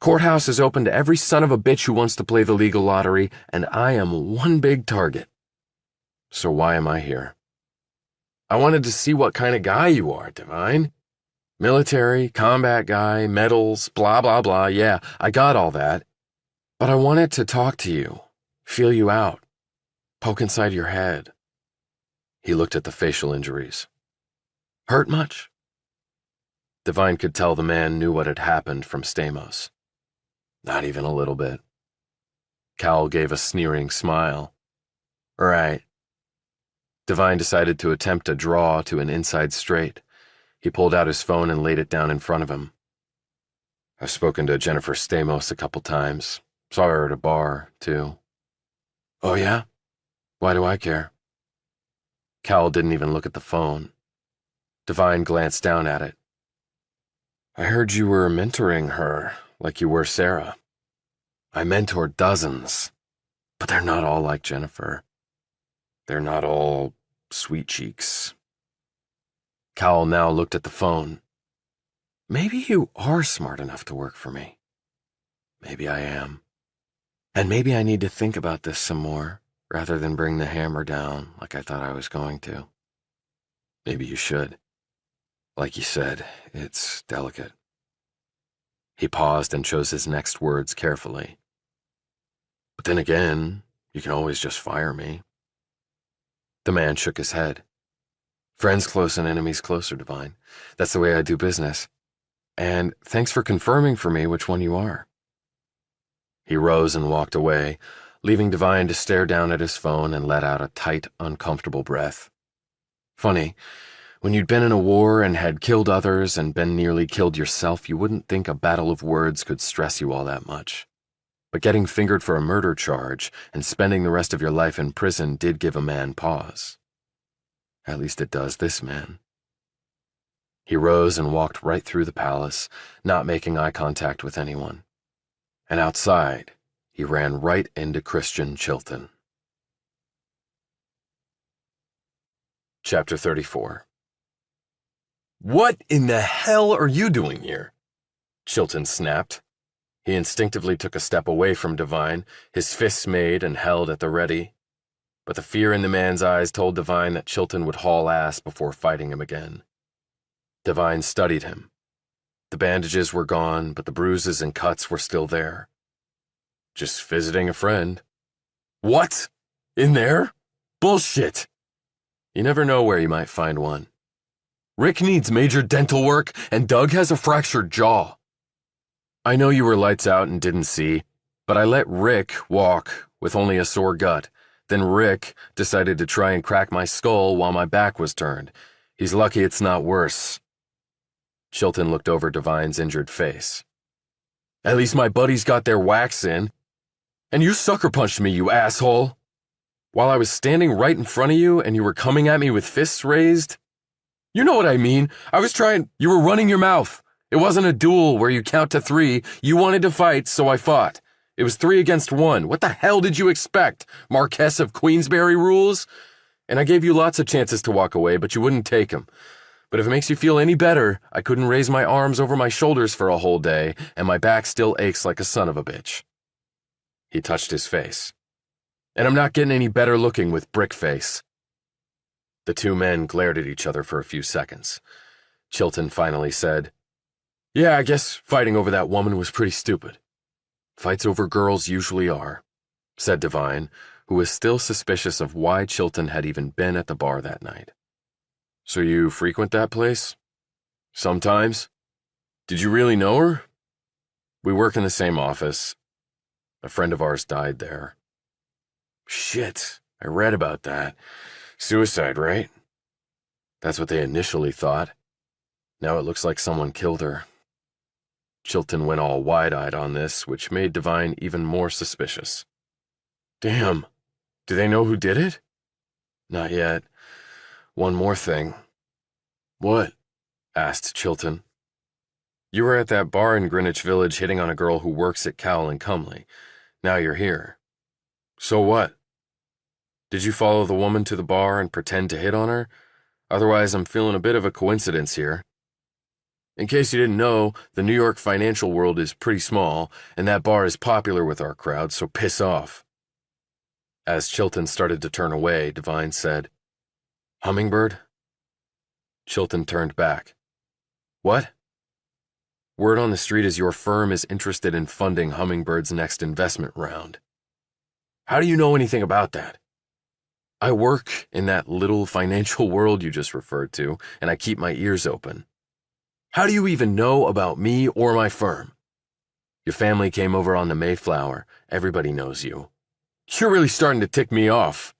Courthouse is open to every son of a bitch who wants to play the legal lottery, and I am one big target. So why am I here? I wanted to see what kind of guy you are, Devine. Military, combat guy, medals, blah, blah, blah. Yeah, I got all that. But I wanted to talk to you, feel you out, poke inside your head. He looked at the facial injuries. Hurt much? Devine could tell the man knew what had happened from Stamos. Not even a little bit. Cowell gave a sneering smile. Right. Devine decided to attempt a draw to an inside straight. He pulled out his phone and laid it down in front of him. I've spoken to Jennifer Stamos a couple times. Saw her at a bar, too. Oh, yeah? Why do I care? Cowell didn't even look at the phone. Devine glanced down at it. I heard you were mentoring her, like you were Sarah. I mentor dozens, but they're not all like Jennifer. They're not all sweet cheeks. Cowell now looked at the phone. Maybe you are smart enough to work for me. Maybe I am. And maybe I need to think about this some more, rather than bring the hammer down like I thought I was going to. Maybe you should. Like you said, it's delicate. He paused and chose his next words carefully. But then again, you can always just fire me. The man shook his head. Friends close and enemies closer, Devine. That's the way I do business. And thanks for confirming for me which one you are. He rose and walked away, leaving Devine to stare down at his phone and let out a tight, uncomfortable breath. Funny, when you'd been in a war and had killed others and been nearly killed yourself, you wouldn't think a battle of words could stress you all that much. But getting fingered for a murder charge and spending the rest of your life in prison did give a man pause. At least it does this man. He rose and walked right through the palace, not making eye contact with anyone. And outside, he ran right into Christian Chilton. Chapter 34. What in the hell are you doing here? Chilton snapped. He instinctively took a step away from Devine, his fists made and held at the ready. But the fear in the man's eyes told Devine that Chilton would haul ass before fighting him again. Devine studied him. The bandages were gone, but the bruises and cuts were still there. Just visiting a friend. What? In there? Bullshit! You never know where you might find one. Rick needs major dental work, and Doug has a fractured jaw. I know you were lights out and didn't see, but I let Rick walk with only a sore gut. Then Rick decided to try and crack my skull while my back was turned. He's lucky it's not worse. Chilton looked over Devine's injured face. At least my buddies got their wax in. And you sucker punched me, you asshole. While I was standing right in front of you and you were coming at me with fists raised. You know what I mean. You were running your mouth. It wasn't a duel where you count to 3. You wanted to fight, so I fought. It was 3 against 1. What the hell did you expect? Marquess of Queensberry rules? And I gave you lots of chances to walk away, but you wouldn't take them. But if it makes you feel any better, I couldn't raise my arms over my shoulders for a whole day, and my back still aches like a son of a bitch. He touched his face. And I'm not getting any better looking with brick face. The two men glared at each other for a few seconds. Chilton finally said, Yeah, I guess fighting over that woman was pretty stupid. Fights over girls usually are, said Devine, who was still suspicious of why Chilton had even been at the bar that night. So you frequent that place? Sometimes. Did you really know her? We work in the same office. A friend of ours died there. Shit, I read about that. Suicide, right? That's what they initially thought. Now it looks like someone killed her. Chilton went all wide-eyed on this, which made Devine even more suspicious. Damn, do they know who did it? Not yet. One more thing. What? Asked Chilton. You were at that bar in Greenwich Village hitting on a girl who works at Cowell and Cumley. Now you're here. So what? Did you follow the woman to the bar and pretend to hit on her? Otherwise, I'm feeling a bit of a coincidence here. In case you didn't know, the New York financial world is pretty small, and that bar is popular with our crowd, so piss off. As Chilton started to turn away, Devine said, Hummingbird? Chilton turned back. What? Word on the street is your firm is interested in funding Hummingbird's next investment round. How do you know anything about that? I work in that little financial world you just referred to, and I keep my ears open. How do you even know about me or my firm? Your family came over on the Mayflower. Everybody knows you. You're really starting to tick me off.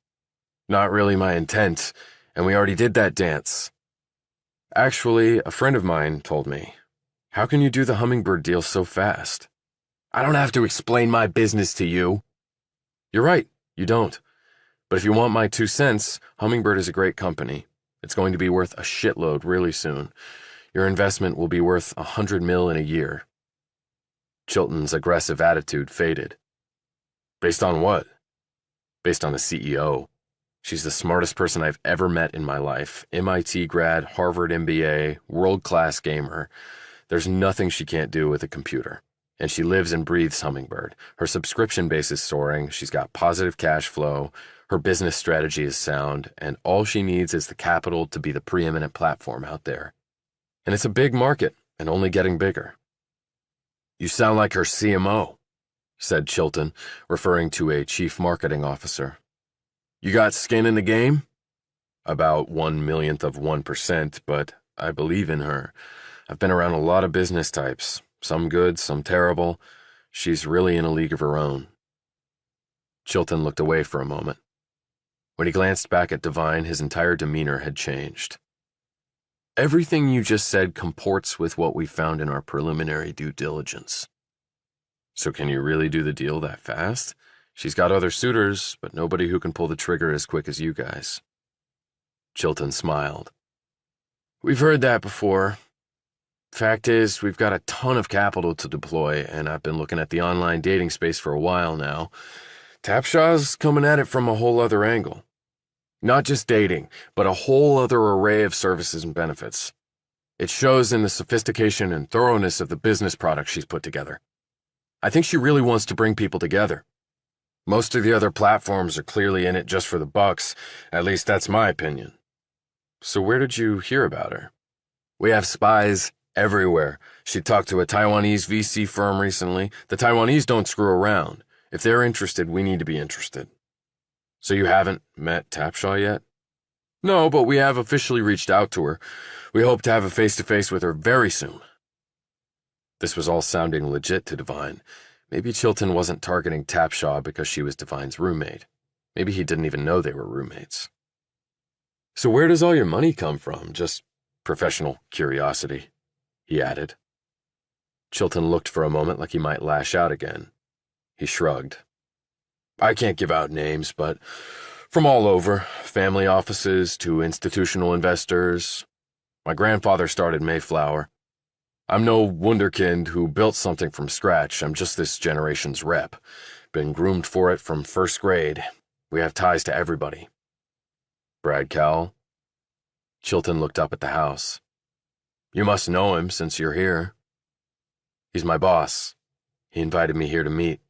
Not really my intent, and we already did that dance. Actually, a friend of mine told me, how can you do the Hummingbird deal so fast? I don't have to explain my business to you. You're right, you don't. But if you want my 2 cents, Hummingbird is a great company. It's going to be worth a shitload really soon. Your investment will be worth $100 million in a year. Chilton's aggressive attitude faded. Based on what? Based on the CEO. She's the smartest person I've ever met in my life. MIT grad, Harvard MBA, world-class gamer. There's nothing she can't do with a computer. And she lives and breathes Hummingbird. Her subscription base is soaring, she's got positive cash flow, her business strategy is sound, and all she needs is the capital to be the preeminent platform out there. And it's a big market, and only getting bigger. You sound like her CMO, said Chilton, referring to a chief marketing officer. You got skin in the game? About 1/1,000,000%, but I believe in her. I've been around a lot of business types, some good, some terrible. She's really in a league of her own. Chilton looked away for a moment. When he glanced back at Devine, his entire demeanor had changed. Everything you just said comports with what we found in our preliminary due diligence. So can you really do the deal that fast? She's got other suitors, but nobody who can pull the trigger as quick as you guys. Chilton smiled. We've heard that before. Fact is, we've got a ton of capital to deploy, and I've been looking at the online dating space for a while now. Tapshaw's coming at it from a whole other angle. Not just dating, but a whole other array of services and benefits. It shows in the sophistication and thoroughness of the business product she's put together. I think she really wants to bring people together. Most of the other platforms are clearly in it just for the bucks. At least that's my opinion. So where did you hear about her? We have spies everywhere. She talked to a Taiwanese VC firm recently. The Taiwanese don't screw around. If they're interested, we need to be interested. So you haven't met Tapshaw yet? No, but we have officially reached out to her. We hope to have a face-to-face with her very soon. This was all sounding legit to Devine. Maybe Chilton wasn't targeting Tapshaw because she was Devine's roommate. Maybe he didn't even know they were roommates. So where does all your money come from? Just professional curiosity, he added. Chilton looked for a moment like he might lash out again. He shrugged. I can't give out names, but from all over, family offices to institutional investors. My grandfather started Mayflower. I'm no wunderkind who built something from scratch. I'm just this generation's rep. Been groomed for it from first grade. We have ties to everybody. Brad Cowell? Chilton looked up at the house. You must know him since you're here. He's my boss. He invited me here to meet.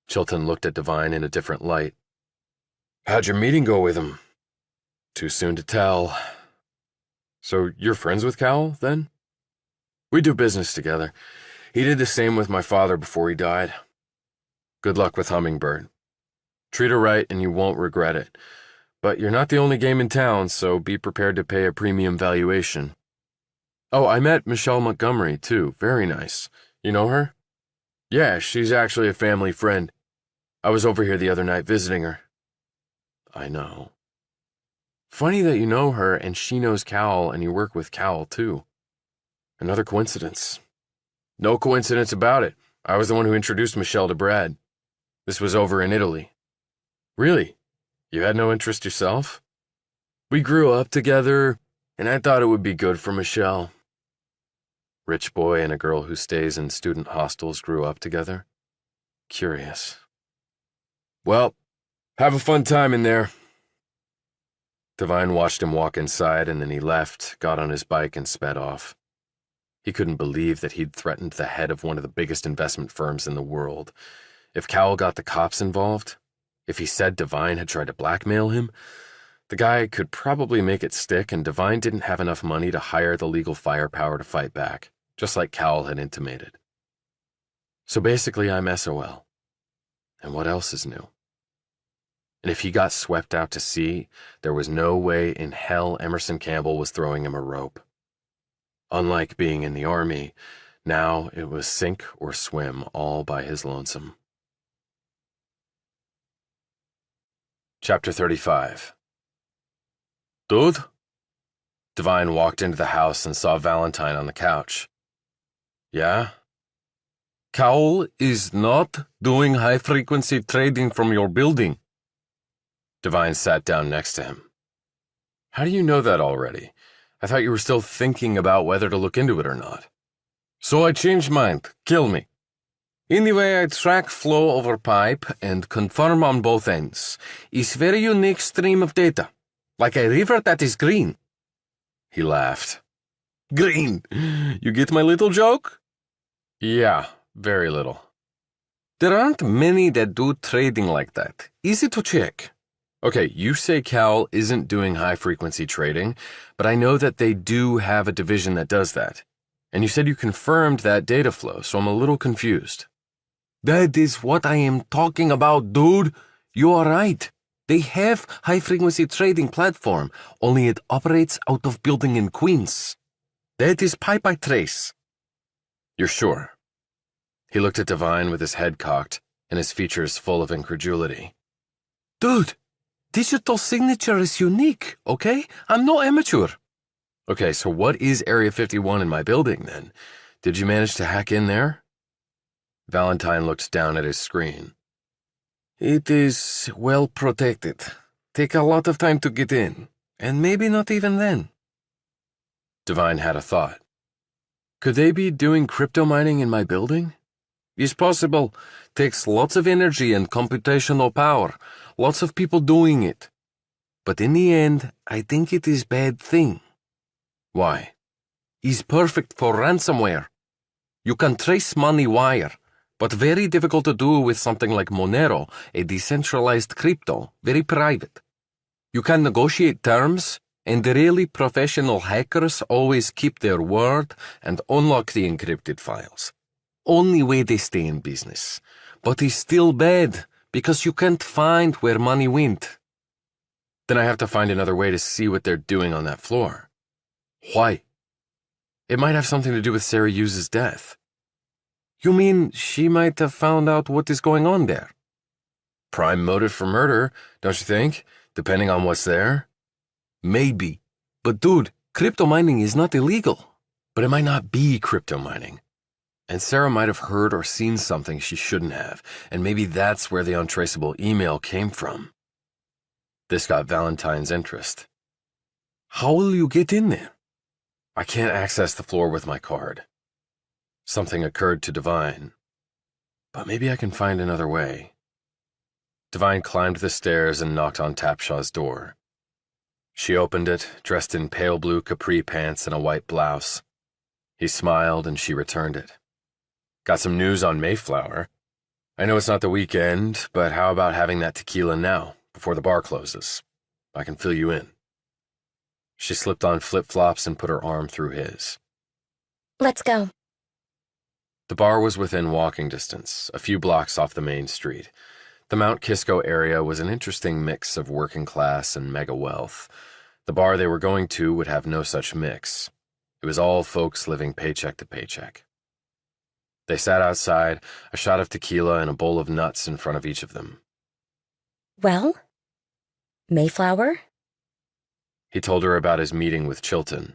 Chilton looked at Devine in a different light. How'd your meeting go with him? Too soon to tell. So you're friends with Cowell, then? We do business together. He did the same with my father before he died. Good luck with Hummingbird. Treat her right and you won't regret it. But you're not the only game in town, so be prepared to pay a premium valuation. Oh, I met Michelle Montgomery, too. Very nice. You know her? Yeah, she's actually a family friend. I was over here the other night visiting her. I know. Funny that you know her and she knows Cowell and you work with Cowell, too. Another coincidence. No coincidence about it. I was the one who introduced Michelle to Brad. This was over in Italy. Really? You had no interest yourself? We grew up together, and I thought it would be good for Michelle. Rich boy and a girl who stays in student hostels grew up together? Curious. Well, have a fun time in there. Devine watched him walk inside, and then he left, got on his bike, and sped off. He couldn't believe that he'd threatened the head of one of the biggest investment firms in the world. If Cowell got the cops involved, if he said Devine had tried to blackmail him, the guy could probably make it stick, and Devine didn't have enough money to hire the legal firepower to fight back, just like Cowell had intimated. So basically, I'm SOL. And what else is new? And if he got swept out to sea, there was no way in hell Emerson Campbell was throwing him a rope. Unlike being in the Army, now it was sink or swim all by his lonesome. Chapter 35. Dude? Devine walked into the house and saw Valentine on the couch. Yeah? Cowell is not doing high-frequency trading from your building. Devine sat down next to him. How do you know that already? I thought you were still thinking about whether to look into it or not. So I changed mind. Kill me. Anyway, I track flow over pipe and confirm on both ends. It's very unique stream of data, like a river that is green. He laughed. Green! You get my little joke? Yeah, very little. There aren't many that do trading like that. Easy to check. Okay, you say Cal isn't doing high-frequency trading, but I know that they do have a division that does that. And you said you confirmed that data flow, so I'm a little confused. That is what I am talking about, dude. You are right. They have high-frequency trading platform, only it operates out of building in Queens. That is pipe I trace. You're sure? He looked at Devine with his head cocked and his features full of incredulity. Dude, digital signature is unique, okay? I'm no amateur. Okay, so what is Area 51 in my building, then? Did you manage to hack in there? Valentine looked down at his screen. It is well protected. Take a lot of time to get in, and maybe not even then. Devine had a thought. Could they be doing crypto mining in my building? It's possible. Takes lots of energy and computational power. Lots of people doing it. But in the end, I think it is bad thing. Why? It's perfect for ransomware. You can trace money wire, but very difficult to do with something like Monero, a decentralized crypto, very private. You can negotiate terms, and the really professional hackers always keep their word and unlock the encrypted files. Only way they stay in business. But it's still bad, because you can't find where money went. Then I have to find another way to see what they're doing on that floor. Why? It might have something to do with Sarah Hughes's death. You mean she might have found out what is going on there? Prime motive for murder, don't you think? Depending on what's there. Maybe. But dude, crypto mining is not illegal. But it might not be crypto mining. And Sarah might have heard or seen something she shouldn't have, and maybe that's where the untraceable email came from. This got Valentine's interest. How will you get in there? I can't access the floor with my card. Something occurred to Devine. But maybe I can find another way. Devine climbed the stairs and knocked on Tapshaw's door. She opened it, dressed in pale blue capri pants and a white blouse. He smiled and she returned it. Got some news on Mayflower. I know it's not the weekend, but how about having that tequila now, before the bar closes? I can fill you in. She slipped on flip-flops and put her arm through his. Let's go. The bar was within walking distance, a few blocks off the main street. The Mount Kisco area was an interesting mix of working class and mega wealth. The bar they were going to would have no such mix. It was all folks living paycheck to paycheck. They sat outside, a shot of tequila and a bowl of nuts in front of each of them. Well? Mayflower? He told her about his meeting with Chilton.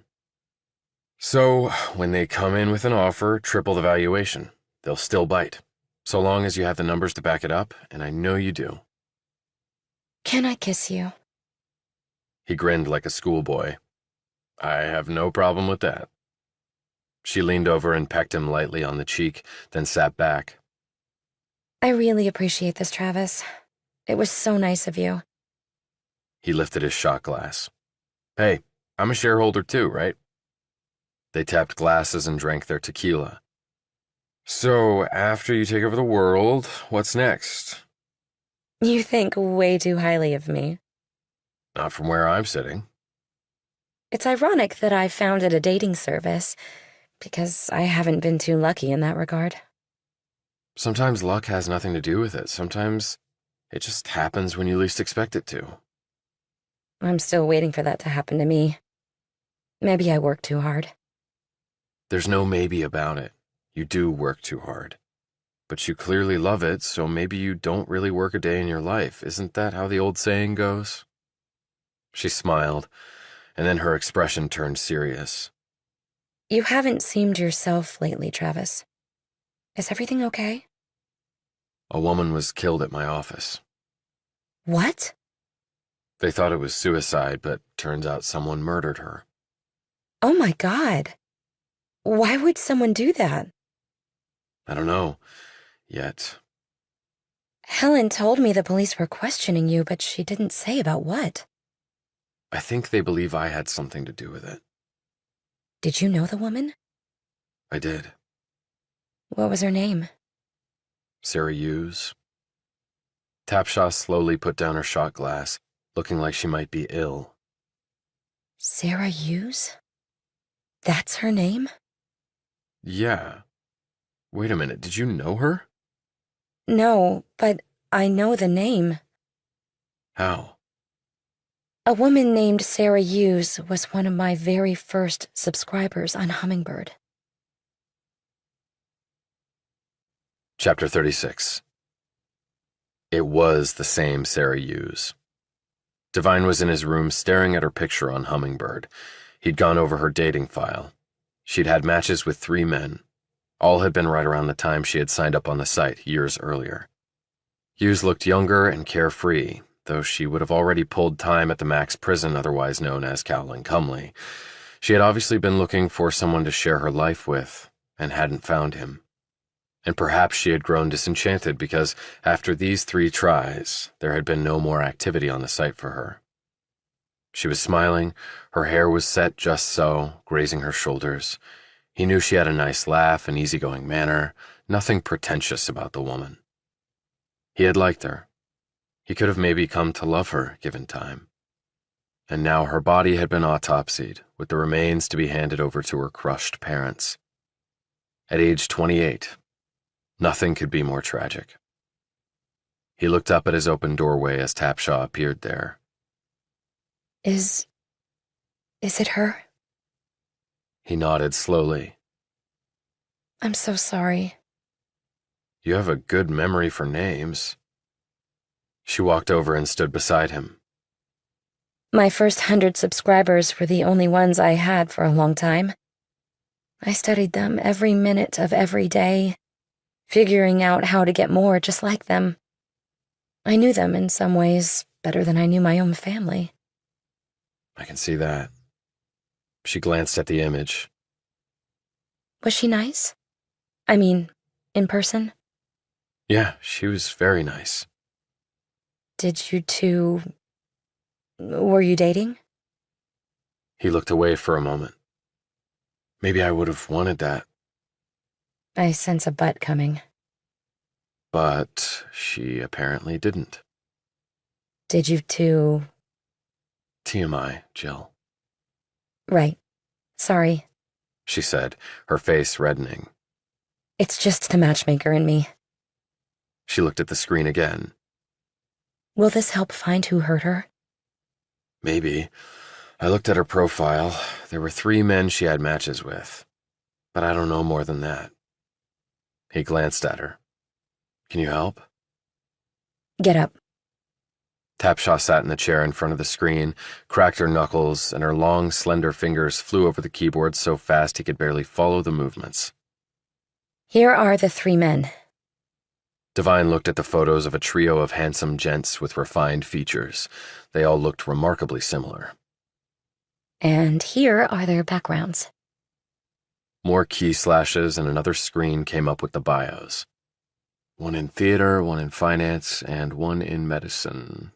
So, when they come in with an offer, triple the valuation. They'll still bite. So long as you have the numbers to back it up, and I know you do. Can I kiss you? He grinned like a schoolboy. I have no problem with that. She leaned over and pecked him lightly on the cheek, then sat back. I really appreciate this, Travis. It was so nice of you. He lifted his shot glass. Hey, I'm a shareholder too, right? They tapped glasses and drank their tequila. So, after you take over the world, what's next? You think way too highly of me. Not from where I'm sitting. It's ironic that I founded a dating service, because I haven't been too lucky in that regard. Sometimes luck has nothing to do with it. Sometimes it just happens when you least expect it to. I'm still waiting for that to happen to me. Maybe I work too hard. There's no maybe about it. You do work too hard. But you clearly love it, so maybe you don't really work a day in your life. Isn't that how the old saying goes? She smiled, and then her expression turned serious. You haven't seemed yourself lately, Travis. Is everything okay? A woman was killed at my office. What? They thought it was suicide, but turns out someone murdered her. Oh my God. Why would someone do that? I don't know. yet. Helen told me the police were questioning you, but she didn't say about what. I think they believe I had something to do with it. Did you know the woman? I did. What was her name? Sarah Hughes. Tapshaw slowly put down her shot glass, looking like she might be ill. Sarah Hughes? That's her name? Yeah. Wait a minute, did you know her? No, but I know the name. How? A woman named Sarah Hughes was one of my very first subscribers on Hummingbird. Chapter 36. It was the same Sarah Hughes. Devine was in his room staring at her picture on Hummingbird. He'd gone over her dating file. She'd had matches with 3 men. All had been right around the time she had signed up on the site years earlier. Hughes looked younger and carefree, though she would have already pulled time at the Max prison, otherwise known as Cowling Cumley. She had obviously been looking for someone to share her life with, and hadn't found him. And perhaps she had grown disenchanted because, after these 3 tries, there had been no more activity on the site for her. She was smiling, her hair was set just so, grazing her shoulders. He knew she had a nice laugh, an easygoing manner, nothing pretentious about the woman. He had liked her. He could have maybe come to love her, given time. And now her body had been autopsied, with the remains to be handed over to her crushed parents. At age 28, nothing could be more tragic. He looked up at his open doorway as Tapshaw appeared there. Is it her? He nodded slowly. I'm so sorry. You have a good memory for names. She walked over and stood beside him. My first 100 subscribers were the only ones I had for a long time. I studied them every minute of every day, figuring out how to get more just like them. I knew them in some ways better than I knew my own family. I can see that. She glanced at the image. Was she nice? I mean, in person? Yeah, she was very nice. Did you two... were you dating? He looked away for a moment. Maybe I would have wanted that. I sense a but coming. But she apparently didn't. Did you two... TMI, Jill, Right. Sorry. she said, her face reddening. It's just the matchmaker in me. She looked at the screen again. Will this help find who hurt her? Maybe. I looked at her profile. There were 3 men she had matches with. But I don't know more than that. He glanced at her. Can you help? Get up. Tapshaw sat in the chair in front of the screen, cracked her knuckles, and her long, slender fingers flew over the keyboard so fast he could barely follow the movements. Here are the 3 men. Devine looked at the photos of a trio of handsome gents with refined features. They all looked remarkably similar. And here are their backgrounds. More key slashes and another screen came up with the bios. 1 in theater, 1 in finance, and 1 in medicine,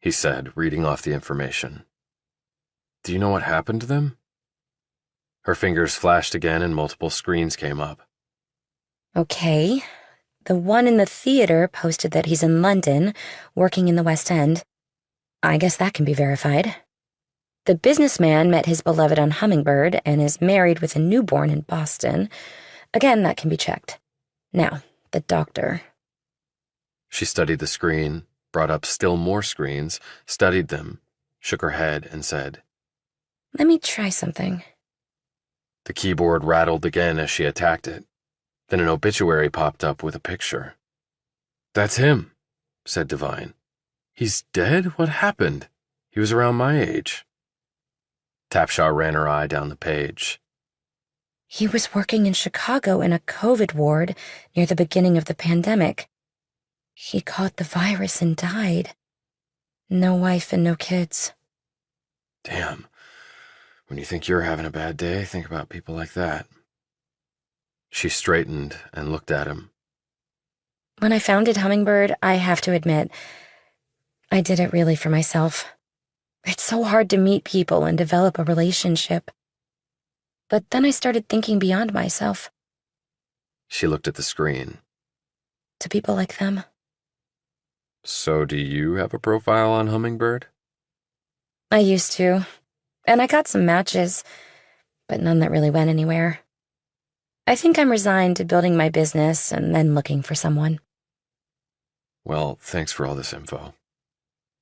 he said, reading off the information. Do you know what happened to them? Her fingers flashed again and multiple screens came up. Okay. The one in the theater posted that he's in London, working in the West End. I guess that can be verified. The businessman met his beloved on Hummingbird and is married with a newborn in Boston. Again, that can be checked. Now, the doctor. She studied the screen, brought up still more screens, studied them, shook her head, and said, Let me try something. The keyboard rattled again as she attacked it. Then an obituary popped up with a picture. That's him, said Devine. He's dead? What happened? He was around my age. Tapshaw ran her eye down the page. He was working in Chicago in a COVID ward near the beginning of the pandemic. He caught the virus and died. No wife and no kids. Damn. When you think you're having a bad day, think about people like that. She straightened and looked at him. When I founded Hummingbird, I have to admit, I did it really for myself. It's so hard to meet people and develop a relationship. But then I started thinking beyond myself, She looked at the screen. to people like them. So do you have a profile on Hummingbird? I used to, and I got some matches, but none that really went anywhere. I think I'm resigned to building my business and then looking for someone. Well, thanks for all this info.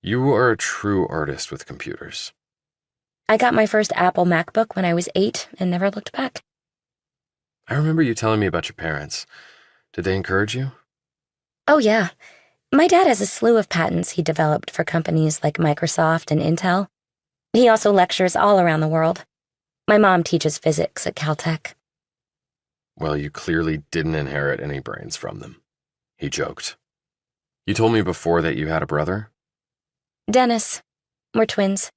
You are a true artist with computers. I got my first Apple MacBook when I was 8 and never looked back. I remember you telling me about your parents. Did they encourage you? Oh, yeah. My dad has a slew of patents he developed for companies like Microsoft and Intel. He also lectures all around the world. My mom teaches physics at Caltech. Well, you clearly didn't inherit any brains from them. He joked. You told me before that you had a brother? Dennis. We're twins.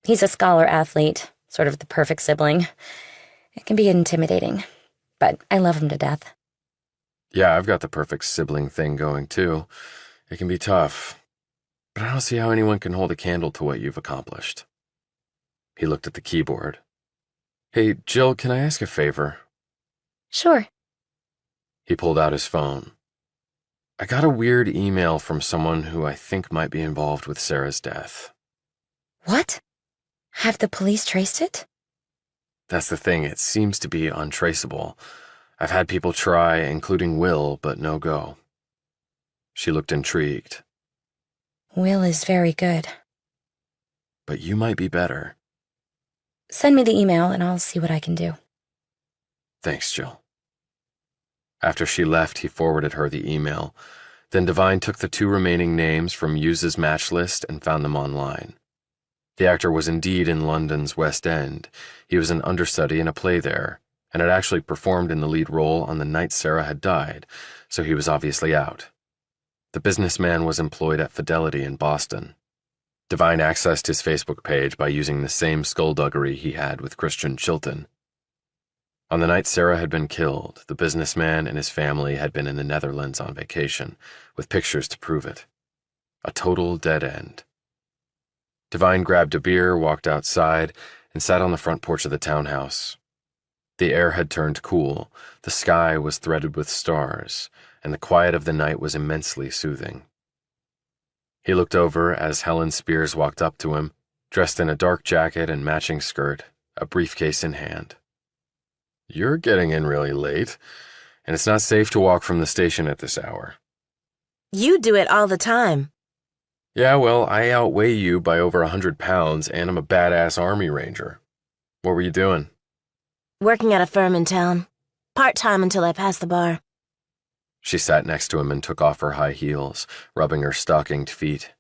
He's a scholar athlete, sort of the perfect sibling. It can be intimidating, but I love him to death. Yeah, I've got the perfect sibling thing going too. It can be tough, but I don't see how anyone can hold a candle to what you've accomplished. He looked at the keyboard. Hey, Jill, can I ask a favor? Sure. He pulled out his phone. I got a weird email from someone who I think might be involved with Sarah's death. What? Have the police traced it? That's the thing, it seems to be untraceable. I've had people try, including Will, but no go. She looked intrigued. Will is very good. But you might be better. Send me the email and I'll see what I can do. Thanks, Jill. After she left, he forwarded her the email. Then Devine took the 2 remaining names from Use's match list and found them online. The actor was indeed in London's West End. He was an understudy in a play there, and had actually performed in the lead role on the night Sarah had died, so he was obviously out. The businessman was employed at Fidelity in Boston. Devine accessed his Facebook page by using the same skullduggery he had with Christian Chilton. On the night Sarah had been killed, the businessman and his family had been in the Netherlands on vacation, with pictures to prove it. A total dead end. Devine grabbed a beer, walked outside, and sat on the front porch of the townhouse. The air had turned cool, the sky was threaded with stars, and the quiet of the night was immensely soothing. He looked over as Helen Spears walked up to him, dressed in a dark jacket and matching skirt, a briefcase in hand. You're getting in really late, and it's not safe to walk from the station at this hour. You do it all the time. Yeah, well, I outweigh you by over 100 pounds, and I'm a badass Army Ranger. What were you doing? Working at a firm in town. Part-time until I pass the bar. She sat next to him and took off her high heels, rubbing her stockinged feet.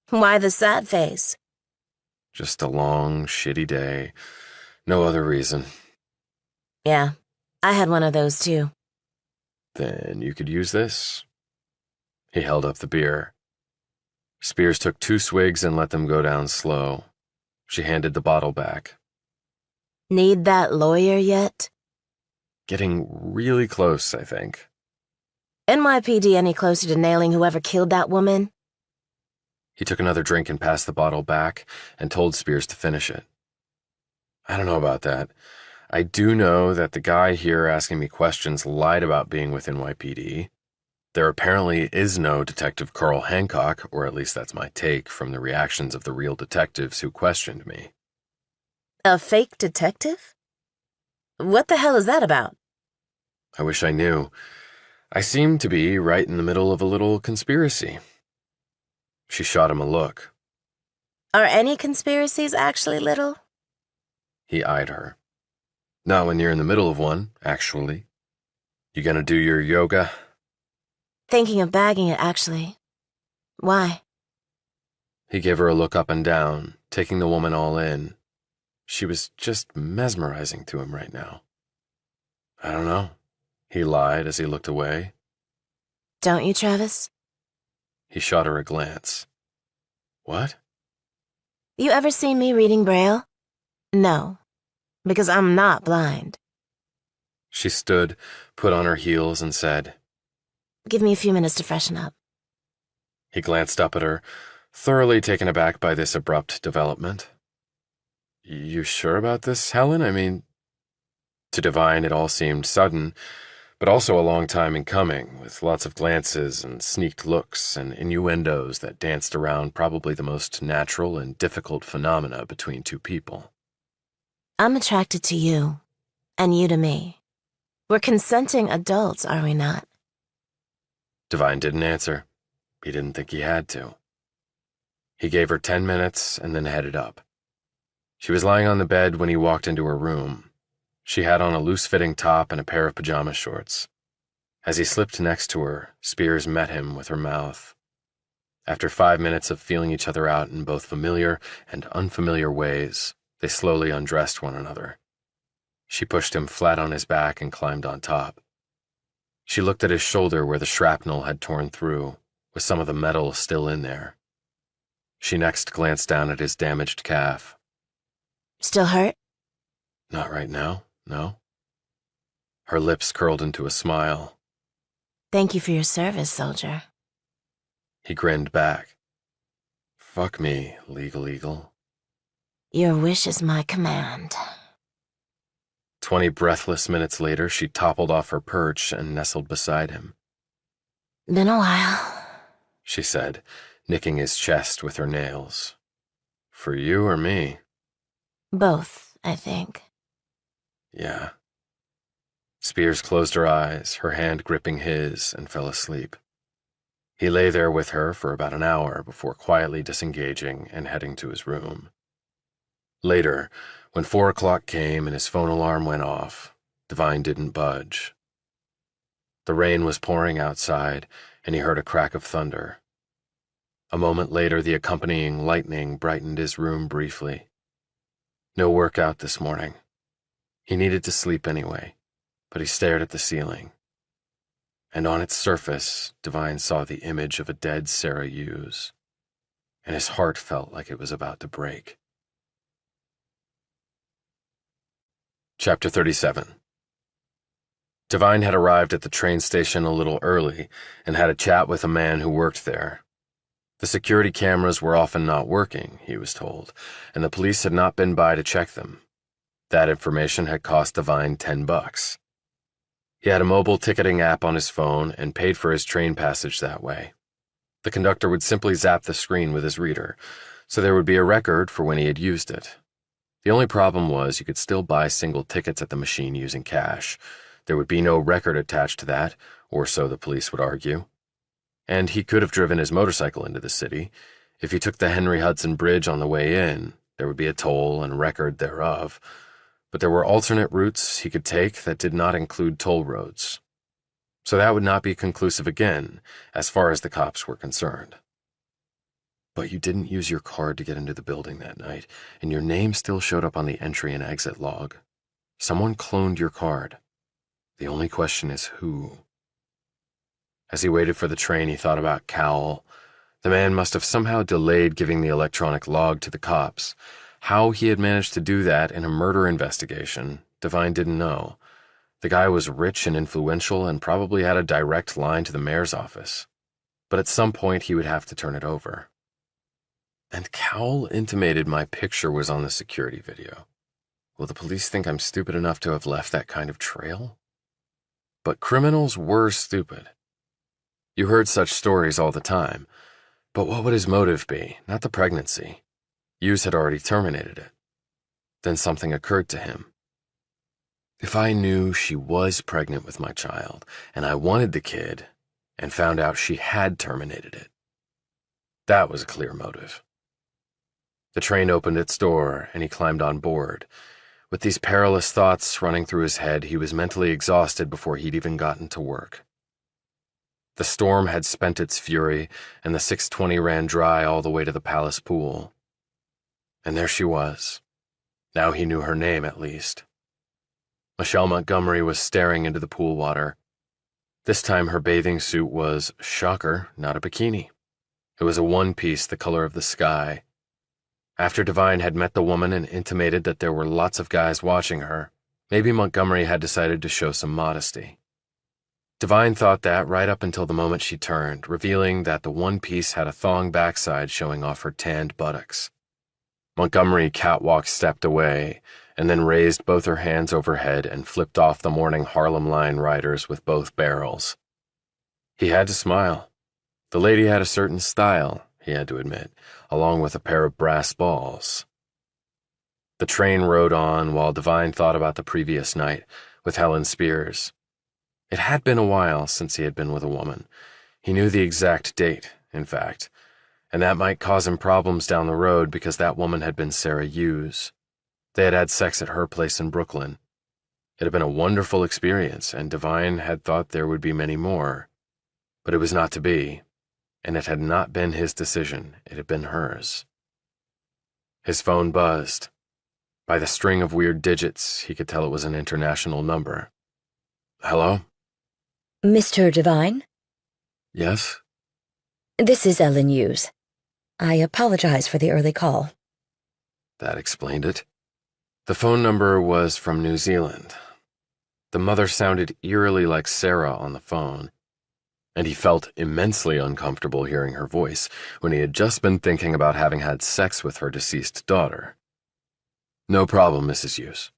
Why the sad face? Just a long, shitty day. No other reason. Yeah, I had one of those too. Then you could use this. He held up the beer. Spears took 2 swigs and let them go down slow. She handed the bottle back. Need that lawyer yet? Getting really close, I think. NYPD any closer to nailing whoever killed that woman? He took another drink and passed the bottle back and told Spears to finish it. I don't know about that. I do know that the guy here asking me questions lied about being with NYPD. There apparently is no Detective Carl Hancock, or at least that's my take from the reactions of the real detectives who questioned me. A fake detective? What the hell is that about? I wish I knew. I seem to be right in the middle of a little conspiracy. She shot him a look. Are any conspiracies actually little? He eyed her. Not when you're in the middle of one, actually. You gonna do your yoga? Thinking of bagging it, actually. Why? He gave her a look up and down, taking the woman all in. She was just mesmerizing to him right now. I don't know, he lied as he looked away. Don't you, Travis? He shot her a glance. What? You ever seen me reading Braille? No, because I'm not blind. She stood, put on her heels, and said, Give me a few minutes to freshen up. He glanced up at her, thoroughly taken aback by this abrupt development. You sure about this, Helen? I mean, to Devine it all seemed sudden, but also a long time in coming, with lots of glances and sneaked looks and innuendos that danced around probably the most natural and difficult phenomena between two people. I'm attracted to you, and you to me. We're consenting adults, are we not? Devine didn't answer. He didn't think he had to. He gave her 10 minutes and then headed up. She was lying on the bed when he walked into her room. She had on a loose-fitting top and a pair of pajama shorts. As he slipped next to her, Spears met him with her mouth. After 5 minutes of feeling each other out in both familiar and unfamiliar ways, they slowly undressed one another. She pushed him flat on his back and climbed on top. She looked at his shoulder where the shrapnel had torn through, with some of the metal still in there. She next glanced down at his damaged calf. Still hurt? Not right now, no. Her lips curled into a smile. Thank you for your service, soldier. He grinned back. Fuck me, legal eagle. Your wish is my command. 20 breathless minutes later, she toppled off her perch and nestled beside him. Been a while, She said, nicking his chest with her nails. For you or me? both, I think. Yeah. Spears closed her eyes, her hand gripping his, and fell asleep. He lay there with her for about an hour before quietly disengaging and heading to his room. Later, when 4 o'clock came and his phone alarm went off, Devine didn't budge. The rain was pouring outside, and he heard a crack of thunder. A moment later, the accompanying lightning brightened his room briefly. No workout this morning. He needed to sleep anyway, but he stared at the ceiling. And on its surface, Devine saw the image of a dead Sarah Hughes, and his heart felt like it was about to break. Chapter 37. Devine had arrived at the train station a little early and had a chat with a man who worked there. The security cameras were often not working, he was told, and the police had not been by to check them. That information had cost Devine $10. He had a mobile ticketing app on his phone and paid for his train passage that way. The conductor would simply zap the screen with his reader, so there would be a record for when he had used it. The only problem was you could still buy single tickets at the machine using cash. There would be no record attached to that, or so the police would argue. And he could have driven his motorcycle into the city. If he took the Henry Hudson Bridge on the way in, there would be a toll and record thereof. But there were alternate routes he could take that did not include toll roads. So that would not be conclusive again, as far as the cops were concerned. But you didn't use your card to get into the building that night, and your name still showed up on the entry and exit log. Someone cloned your card. The only question is who. As he waited for the train, he thought about Cowell. The man must have somehow delayed giving the electronic log to the cops. How he had managed to do that in a murder investigation, Devine didn't know. The guy was rich and influential and probably had a direct line to the mayor's office. But at some point he would have to turn it over. And Cowell intimated my picture was on the security video. Will the police think I'm stupid enough to have left that kind of trail? But criminals were stupid. You heard such stories all the time. But what would his motive be? Not the pregnancy. Hughes had already terminated it. Then something occurred to him. If I knew she was pregnant with my child, and I wanted the kid, and found out she had terminated it, that was a clear motive. The train opened its door, and he climbed on board. With these perilous thoughts running through his head, he was mentally exhausted before he'd even gotten to work. The storm had spent its fury, and the 620 ran dry all the way to the palace pool. And there she was. Now he knew her name, at least. Michelle Montgomery was staring into the pool water. This time her bathing suit was, shocker, not a bikini. It was a one-piece the color of the sky. After Devine had met the woman and intimated that there were lots of guys watching her, maybe Montgomery had decided to show some modesty. Devine thought that right up until the moment she turned, revealing that the one piece had a thong backside showing off her tanned buttocks. Montgomery catwalk stepped away and then raised both her hands overhead and flipped off the morning Harlem Line riders with both barrels. He had to smile. The lady had a certain style, he had to admit, along with a pair of brass balls. The train rode on while Devine thought about the previous night with Helen Spears. It had been a while since he had been with a woman. He knew the exact date, in fact, and that might cause him problems down the road because that woman had been Sarah Hughes. They had had sex at her place in Brooklyn. It had been a wonderful experience, and Devine had thought there would be many more. But it was not to be, and it had not been his decision. It had been hers. His phone buzzed. By the string of weird digits, he could tell it was an international number. Hello? Mr. Devine? Yes? This is Ellen Hughes. I apologize for the early call. That explained it. The phone number was from New Zealand. The mother sounded eerily like Sarah on the phone, and he felt immensely uncomfortable hearing her voice when he had just been thinking about having had sex with her deceased daughter. No problem, Mrs. Hughes.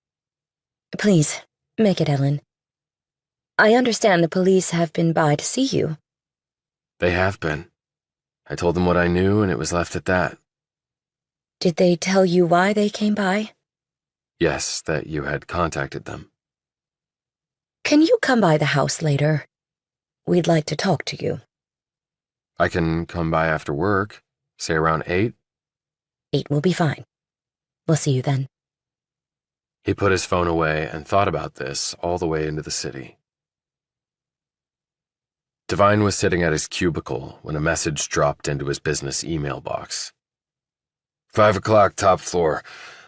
Please, make it Ellen. I understand the police have been by to see you. They have been. I told them what I knew, and it was left at that. Did they tell you why they came by? Yes, that you had contacted them. Can you come by the house later? We'd like to talk to you. I can come by after work, say around 8. 8 will be fine. We'll see you then. He put his phone away and thought about this all the way into the city. Devine was sitting at his cubicle when a message dropped into his business email box. 5 o'clock, top floor.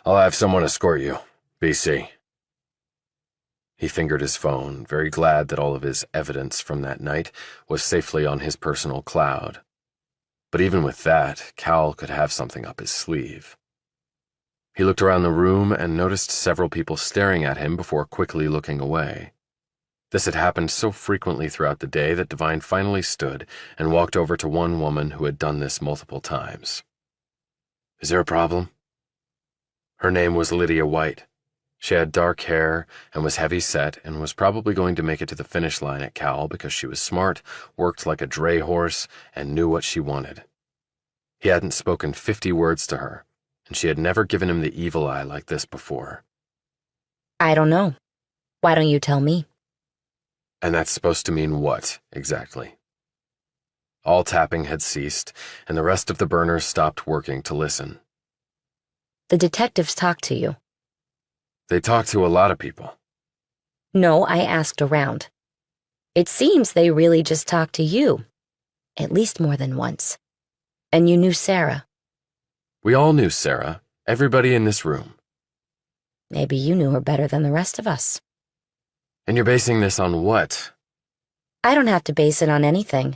I'll have someone escort you. BC. He fingered his phone, very glad that all of his evidence from that night was safely on his personal cloud. But even with that, Cal could have something up his sleeve. He looked around the room and noticed several people staring at him before quickly looking away. This had happened so frequently throughout the day that Devine finally stood and walked over to one woman who had done this multiple times. Is there a problem? Her name was Lydia White. She had dark hair and was heavy-set and was probably going to make it to the finish line at Cal because she was smart, worked like a dray horse, and knew what she wanted. He hadn't spoken 50 words to her, and she had never given him the evil eye like this before. I don't know. Why don't you tell me? And that's supposed to mean what, exactly? All tapping had ceased, and the rest of the burners stopped working to listen. The detectives talked to you. They talked to a lot of people. No, I asked around. It seems they really just talked to you. At least more than once. And you knew Sarah. We all knew Sarah, everybody in this room. Maybe you knew her better than the rest of us. And you're basing this on what? I don't have to base it on anything.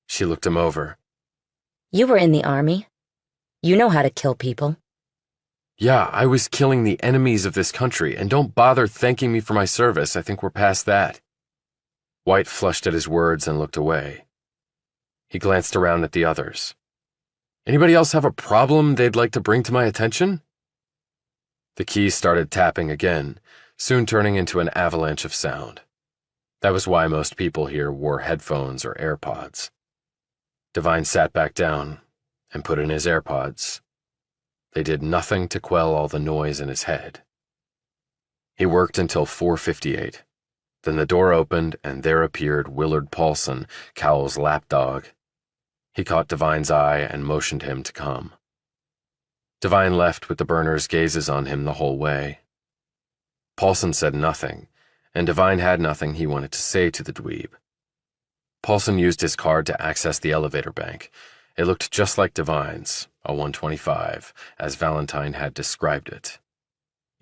She looked him over. You were in the Army. You know how to kill people. Yeah, I was killing the enemies of this country, and don't bother thanking me for my service. I think we're past that. White flushed at his words and looked away. He glanced around at the others. Anybody else have a problem they'd like to bring to my attention? The keys started tapping again, soon turning into an avalanche of sound. That was why most people here wore headphones or AirPods. Devine sat back down and put in his AirPods. They did nothing to quell all the noise in his head. He worked until 4:58. Then the door opened and there appeared Willard Paulson, Cowell's lapdog. He caught Devine's eye and motioned him to come. Devine left with the burners' gazes on him the whole way. Paulson said nothing, and Devine had nothing he wanted to say to the dweeb. Paulson used his card to access the elevator bank. It looked just like Devine's, a 125, as Valentine had described it.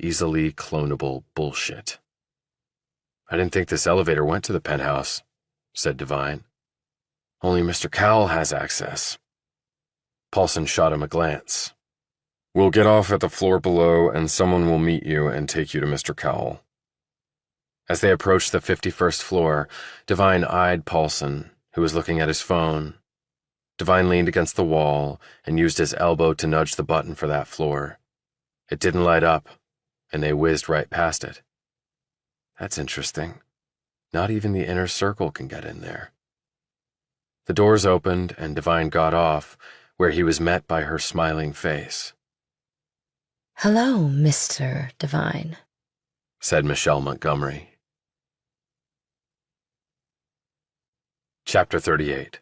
Easily clonable bullshit. I didn't think this elevator went to the penthouse, said Devine. Only Mr. Cowell has access. Paulson shot him a glance. We'll get off at the floor below, and someone will meet you and take you to Mr. Cowell. As they approached the 51st floor, Devine eyed Paulson, who was looking at his phone. Devine leaned against the wall and used his elbow to nudge the button for that floor. It didn't light up, and they whizzed right past it. That's interesting. Not even the inner circle can get in there. The doors opened, and Devine got off, where he was met by her smiling face. "Hello, Mr. Devine," said Michelle Montgomery. Chapter 38.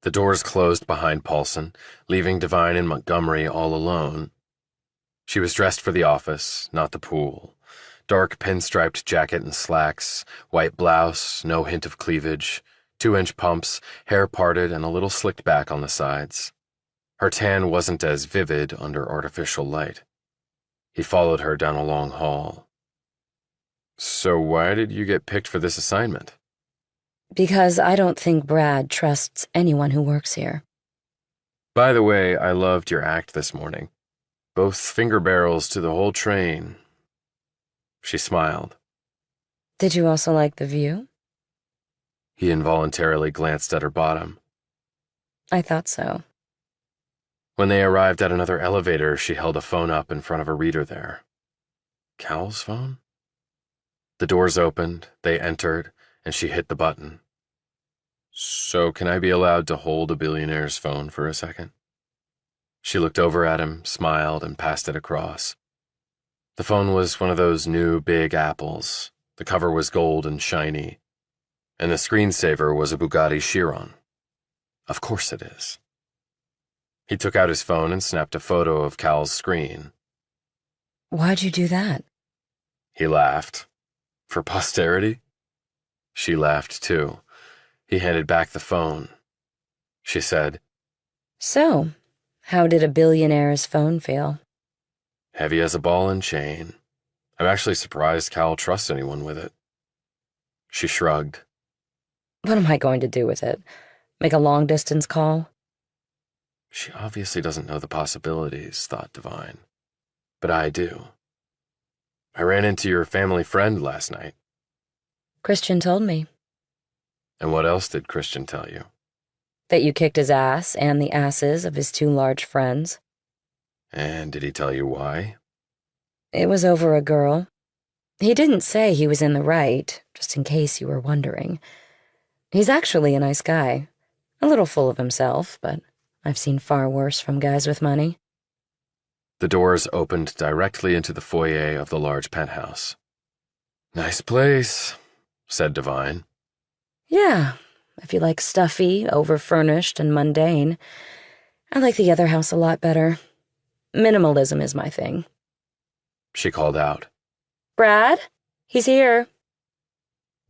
The doors closed behind Paulson, leaving Devine and Montgomery all alone. She was dressed for the office, not the pool. Dark pinstriped jacket and slacks, white blouse, no hint of cleavage, 2-inch pumps, hair parted and a little slicked back on the sides. Her tan wasn't as vivid under artificial light. He followed her down a long hall. So why did you get picked for this assignment? "Because I don't think Brad trusts anyone who works here." By the way, I loved your act this morning. Both finger barrels to the whole train. She smiled. "Did you also like the view?" He involuntarily glanced at her bottom. "I thought so." When they arrived at another elevator, she held a phone up in front of a reader there. Cal's phone? The doors opened, they entered, and she hit the button. So can I be allowed to hold a billionaire's phone for a second? She looked over at him, smiled, and passed it across. The phone was one of those new big apples. The cover was gold and shiny, and the screensaver was a Bugatti Chiron. Of course it is. He took out his phone and snapped a photo of Cal's screen. "Why'd you do that?" He laughed. For posterity? She laughed too. He handed back the phone. She said, "So, how did a billionaire's phone feel?" Heavy as a ball and chain. I'm actually surprised Cal trusts anyone with it. She shrugged. "What am I going to do with it? Make a long-distance call?" She obviously doesn't know the possibilities, thought Devine. But I do. I ran into your family friend last night. Christian told me. And what else did Christian tell you? That you kicked his ass and the asses of his 2 large friends. And did he tell you why? It was over a girl. He didn't say he was in the right, just in case you were wondering. He's actually a nice guy. A little full of himself, but I've seen far worse from guys with money. The doors opened directly into the foyer of the large penthouse. Nice place, said Devine. Yeah, if you like stuffy, over-furnished, and mundane. I like the other house a lot better. Minimalism is my thing. She called out. Brad? He's here.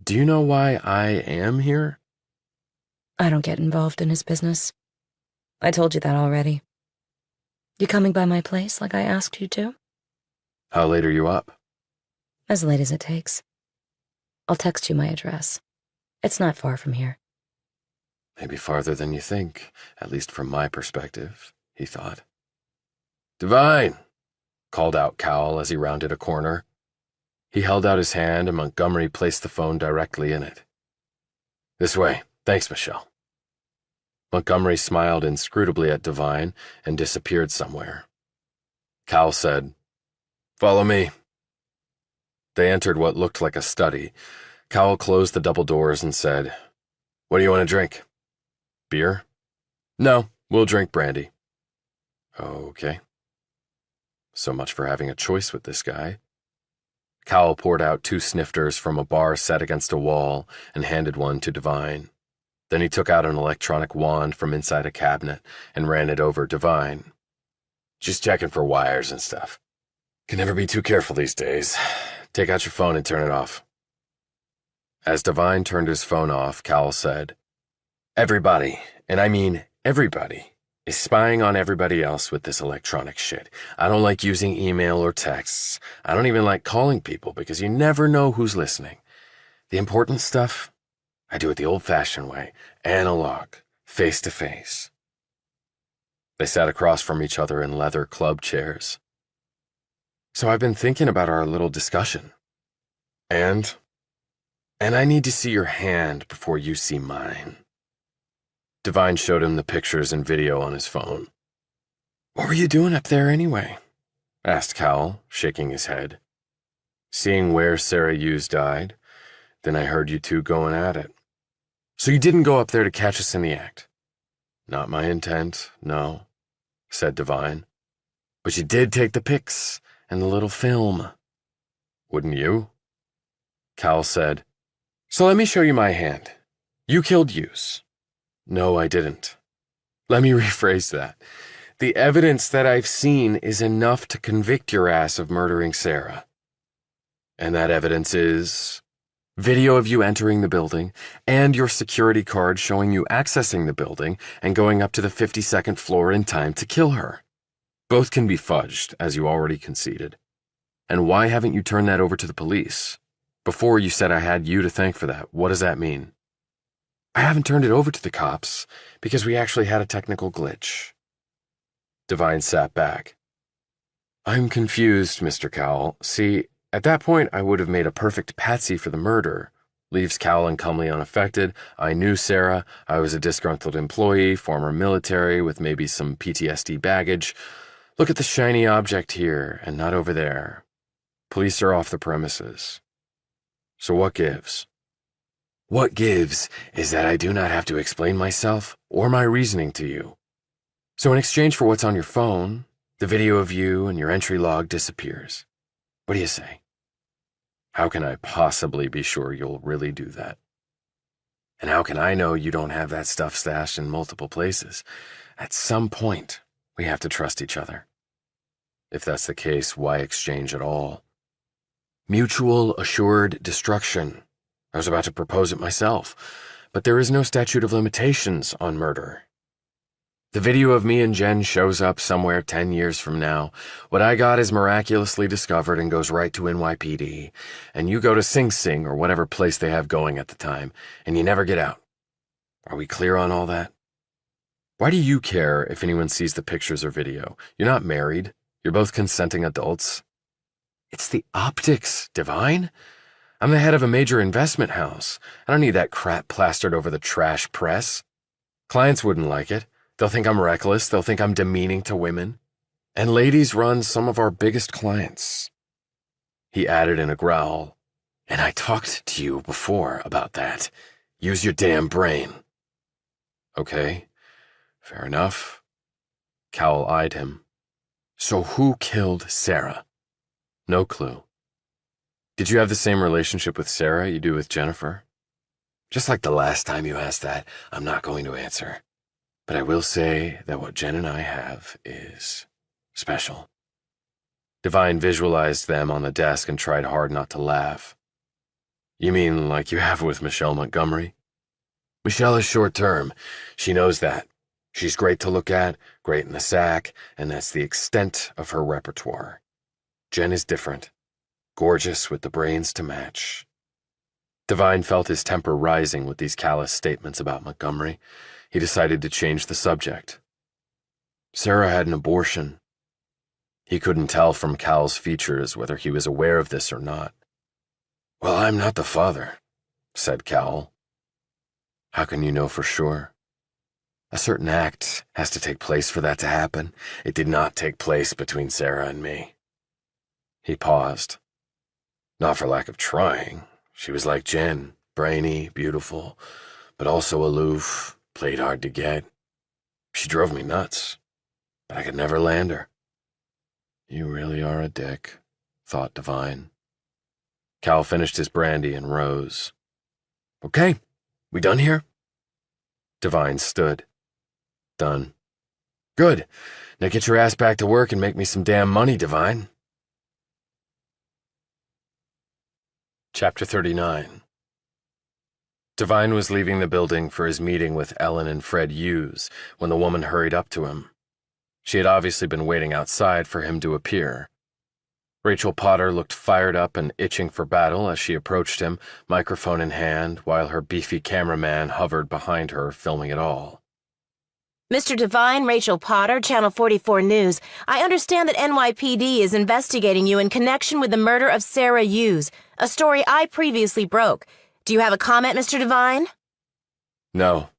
Do you know why I am here? I don't get involved in his business. I told you that already. You coming by my place like I asked you to? How late are you up? As late as it takes. I'll text you my address. It's not far from here. Maybe farther than you think, at least from my perspective, he thought. Devine, called out Cowell as he rounded a corner. He held out his hand and Montgomery placed the phone directly in it. This way. Thanks, Michelle. Montgomery smiled inscrutably at Devine and disappeared somewhere. Cowell said, Follow me. They entered what looked like a study. Cowell closed the double doors and said, What do you want to drink? Beer? No, we'll drink brandy. Okay. So much for having a choice with this guy. Cowell poured out 2 snifters from a bar set against a wall and handed one to Devine. Then he took out an electronic wand from inside a cabinet and ran it over Devine. Just checking for wires and stuff. Can never be too careful these days. Take out your phone and turn it off. As Devine turned his phone off, Cowell said, Everybody, and I mean everybody, is spying on everybody else with this electronic shit. I don't like using email or texts. I don't even like calling people because you never know who's listening. The important stuff, I do it the old-fashioned way, analog, face-to-face. They sat across from each other in leather club chairs. So I've been thinking about our little discussion. And I need to see your hand before you see mine. Devine showed him the pictures and video on his phone. What were you doing up there anyway? Asked Cowell, shaking his head. Seeing where Sarah Hughes died, then I heard you two going at it. So you didn't go up there to catch us in the act? Not my intent, no, said Devine. But you did take the pics and the little film. Wouldn't you? Cowell said, So let me show you my hand. You killed Hughes. No, I didn't. Let me rephrase that. The evidence that I've seen is enough to convict your ass of murdering Sarah. And that evidence is video of you entering the building and your security card showing you accessing the building and going up to the 52nd floor in time to kill her. Both can be fudged, as you already conceded. And why haven't you turned that over to the police? Before you said I had you to thank for that. What does that mean? I haven't turned it over to the cops because we actually had a technical glitch. Devine sat back. I'm confused, Mr. Cowell. See, at that point I would have made a perfect patsy for the murder. Leaves Cowell and Cumley unaffected. I knew Sarah. I was a disgruntled employee, former military with maybe some PTSD baggage. Look at the shiny object here and not over there. Police are off the premises. So what gives? What gives is that I do not have to explain myself or my reasoning to you. So in exchange for what's on your phone, the video of you and your entry log disappears. What do you say? How can I possibly be sure you'll really do that? And how can I know you don't have that stuff stashed in multiple places? At some point, we have to trust each other. If that's the case, why exchange at all? Mutual assured destruction. I was about to propose it myself, but there is no statute of limitations on murder. The video of me and Jen shows up somewhere 10 years from now. What I got is miraculously discovered and goes right to NYPD, and you go to Sing Sing or whatever place they have going at the time, and you never get out. Are we clear on all that? Why do you care if anyone sees the pictures or video? You're not married. You're both consenting adults. It's the optics, Devine. I'm the head of a major investment house. I don't need that crap plastered over the trash press. Clients wouldn't like it. They'll think I'm reckless. They'll think I'm demeaning to women. And ladies run some of our biggest clients. He added in a growl, and I talked to you before about that. Use your damn brain. Okay, fair enough. Cowell eyed him. So who killed Sarah? No clue. Did you have the same relationship with Sarah you do with Jennifer? Just like the last time you asked that, I'm not going to answer. But I will say that what Jen and I have is special. Devine visualized them on the desk and tried hard not to laugh. You mean like you have with Michelle Montgomery? Michelle is short-term. She knows that. She's great to look at, great in the sack, and that's the extent of her repertoire. Jen is different. Gorgeous with the brains to match. Devine felt his temper rising with these callous statements about Montgomery. He decided to change the subject. Sarah had an abortion. He couldn't tell from Cowell's features whether he was aware of this or not. Well, I'm not the father, said Cowell. How can you know for sure? A certain act has to take place for that to happen. It did not take place between Sarah and me. He paused. Not for lack of trying. She was like Jen, brainy, beautiful, but also aloof, played hard to get. She drove me nuts, but I could never land her. You really are a dick, thought Devine. Cowell finished his brandy and rose. Okay, we done here? Devine stood. Done. Good. Now get your ass back to work and make me some damn money, Devine. Chapter 39. Devine was leaving the building for his meeting with Ellen and Fred Hughes when the woman hurried up to him. She had obviously been waiting outside for him to appear. Rachel Potter looked fired up and itching for battle as she approached him, microphone in hand, while her beefy cameraman hovered behind her, filming it all. Mr. Devine, Rachel Potter, Channel 44 News. I understand that NYPD is investigating you in connection with the murder of Sarah Hughes, a story I previously broke. Do you have a comment, Mr. Devine? No.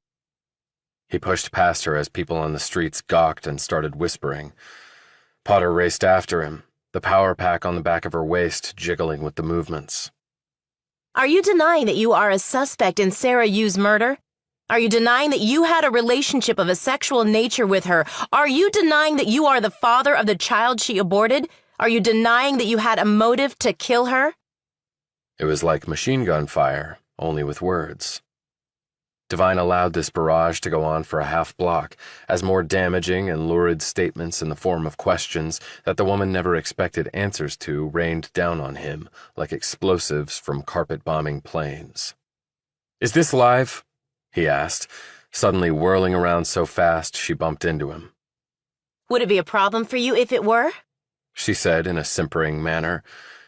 He pushed past her as people on the streets gawked and started whispering. Potter raced after him, the power pack on the back of her waist jiggling with the movements. Are you denying that you are a suspect in Sarah Hughes' murder? Are you denying that you had a relationship of a sexual nature with her? Are you denying that you are the father of the child she aborted? Are you denying that you had a motive to kill her? It was like machine gun fire, only with words. Devine allowed this barrage to go on for a half block, as more damaging and lurid statements in the form of questions that the woman never expected answers to rained down on him like explosives from carpet-bombing planes. "Is this live?" he asked, suddenly whirling around so fast she bumped into him. Would it be a problem for you if it were? She said in a simpering manner.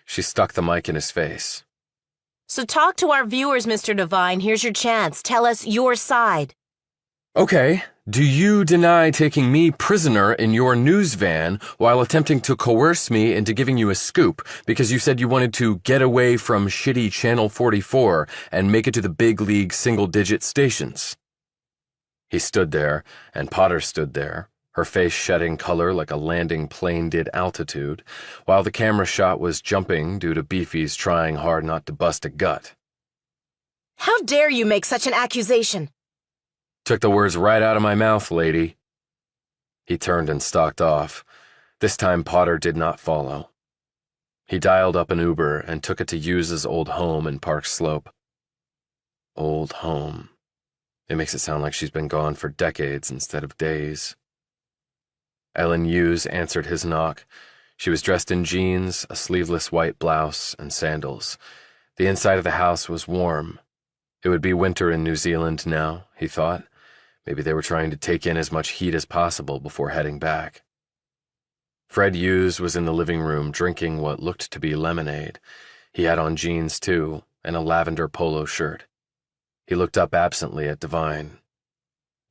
She stuck the mic in his face. So talk to our viewers, Mr. Devine. Here's your chance. Tell us your side. Okay, do you deny taking me prisoner in your news van while attempting to coerce me into giving you a scoop because you said you wanted to get away from shitty Channel 44 and make it to the big league single-digit stations? He stood there, and Potter stood there, her face shedding color like a landing plane did altitude, while the camera shot was jumping due to Beefy's trying hard not to bust a gut. How dare you make such an accusation? Took the words right out of my mouth, lady. He turned and stalked off. This time Potter did not follow. He dialed up an Uber and took it to Hughes's old home in Park Slope. Old home. It makes it sound like she's been gone for decades instead of days. Ellen Hughes answered his knock. She was dressed in jeans, a sleeveless white blouse, and sandals. The inside of the house was warm. It would be winter in New Zealand now, he thought. Maybe they were trying to take in as much heat as possible before heading back. Fred Hughes was in the living room drinking what looked to be lemonade. He had on jeans, too, and a lavender polo shirt. He looked up absently at Devine.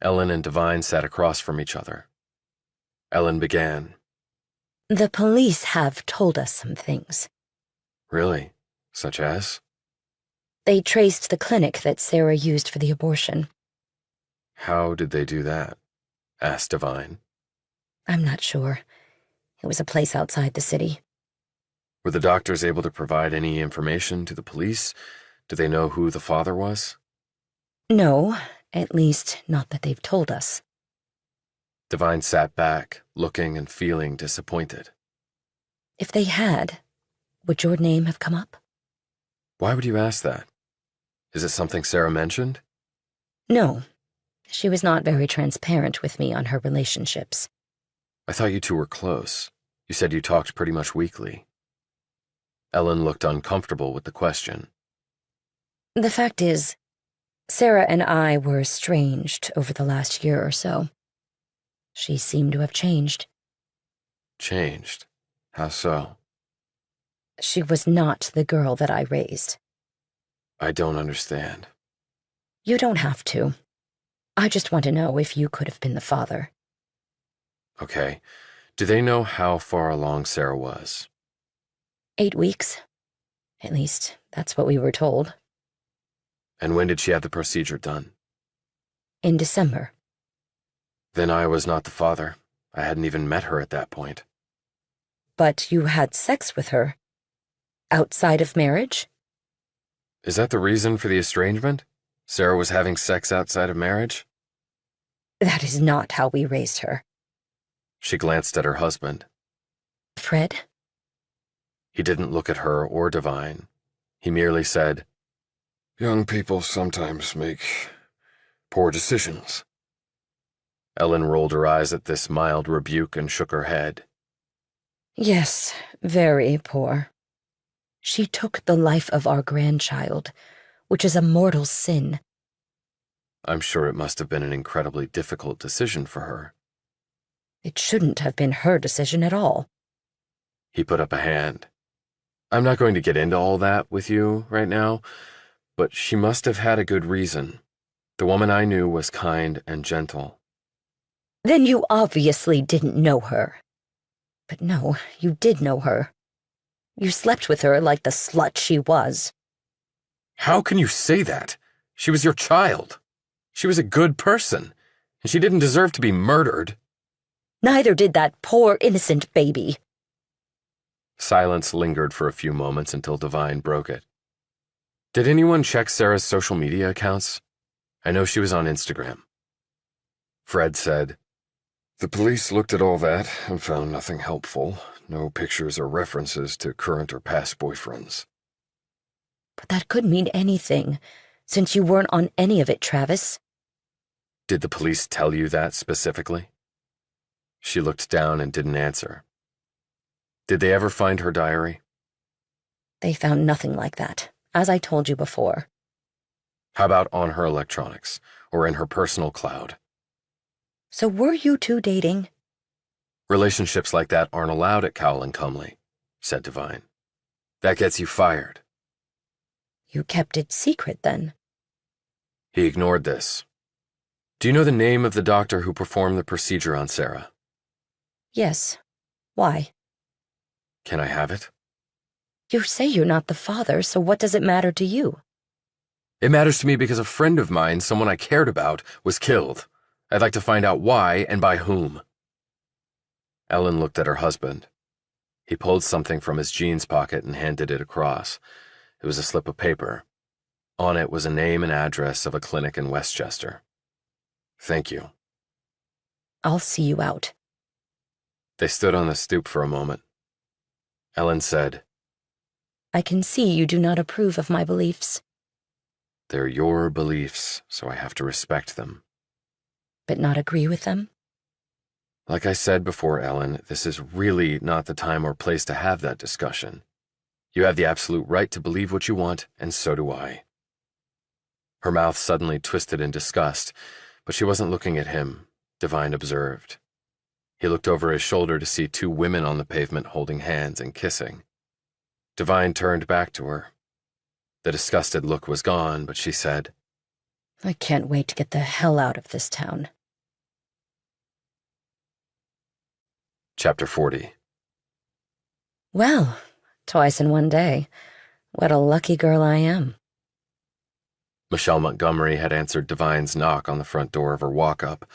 Ellen and Devine sat across from each other. Ellen began. The police have told us some things. Really? Such as? They traced the clinic that Sarah used for the abortion. How did they do that? Asked Devine. I'm not sure. It was a place outside the city. Were the doctors able to provide any information to the police? Do they know who the father was? No, at least not that they've told us. Devine sat back, looking and feeling disappointed. If they had, would your name have come up? Why would you ask that? Is it something Sarah mentioned? No. She was not very transparent with me on her relationships. I thought you two were close. You said you talked pretty much weekly. Ellen looked uncomfortable with the question. The fact is, Sarah and I were estranged over the last year or so. She seemed to have changed. Changed? How so? She was not the girl that I raised. I don't understand. You don't have to. I just want to know if you could have been the father. Okay. Do they know how far along Sarah was? 8 weeks. At least, that's what we were told. And when did she have the procedure done? In December. Then I was not the father. I hadn't even met her at that point. But you had sex with her? Outside of marriage? Is that the reason for the estrangement? Sarah was having sex outside of marriage? That is not how we raised her. She glanced at her husband. Fred? He didn't look at her or Devine. He merely said, "Young people sometimes make poor decisions." Ellen rolled her eyes at this mild rebuke and shook her head. Yes, very poor. She took the life of our grandchild, which is a mortal sin. I'm sure it must have been an incredibly difficult decision for her. It shouldn't have been her decision at all. He put up a hand. I'm not going to get into all that with you right now, but she must have had a good reason. The woman I knew was kind and gentle. Then you obviously didn't know her. But no, you did know her. You slept with her like the slut she was. How can you say that? She was your child. She was a good person, and she didn't deserve to be murdered. Neither did that poor innocent baby. Silence lingered for a few moments until Devine broke it. Did anyone check Sarah's social media accounts? I know she was on Instagram. Fred said, "The police looked at all that and found nothing helpful. No pictures or references to current or past boyfriends." But that could mean anything, since you weren't on any of it, Travis. Did the police tell you that specifically? She looked down and didn't answer. Did they ever find her diary? They found nothing like that, as I told you before. How about on her electronics, or in her personal cloud? So were you two dating? Relationships like that aren't allowed at Cowell and Cumley, said Devine. That gets you fired. You kept it secret, then? He ignored this. Do you know the name of the doctor who performed the procedure on Sarah? Yes. Why? Can I have it? You say you're not the father, so what does it matter to you? It matters to me because a friend of mine, someone I cared about, was killed. I'd like to find out why and by whom. Ellen looked at her husband. He pulled something from his jeans pocket and handed it across. It was a slip of paper. On it was a name and address of a clinic in Westchester. Thank you. I'll see you out. They stood on the stoop for a moment. Ellen said, I can see you do not approve of my beliefs. They're your beliefs, so I have to respect them. But not agree with them? Like I said before, Ellen, this is really not the time or place to have that discussion. You have the absolute right to believe what you want, and so do I. Her mouth suddenly twisted in disgust, but she wasn't looking at him, Devine observed. He looked over his shoulder to see two women on the pavement holding hands and kissing. Devine turned back to her. The disgusted look was gone, but she said, I can't wait to get the hell out of this town. Chapter 40. Well, twice in one day. What a lucky girl I am. Michelle Montgomery had answered Devine's knock on the front door of her walk-up.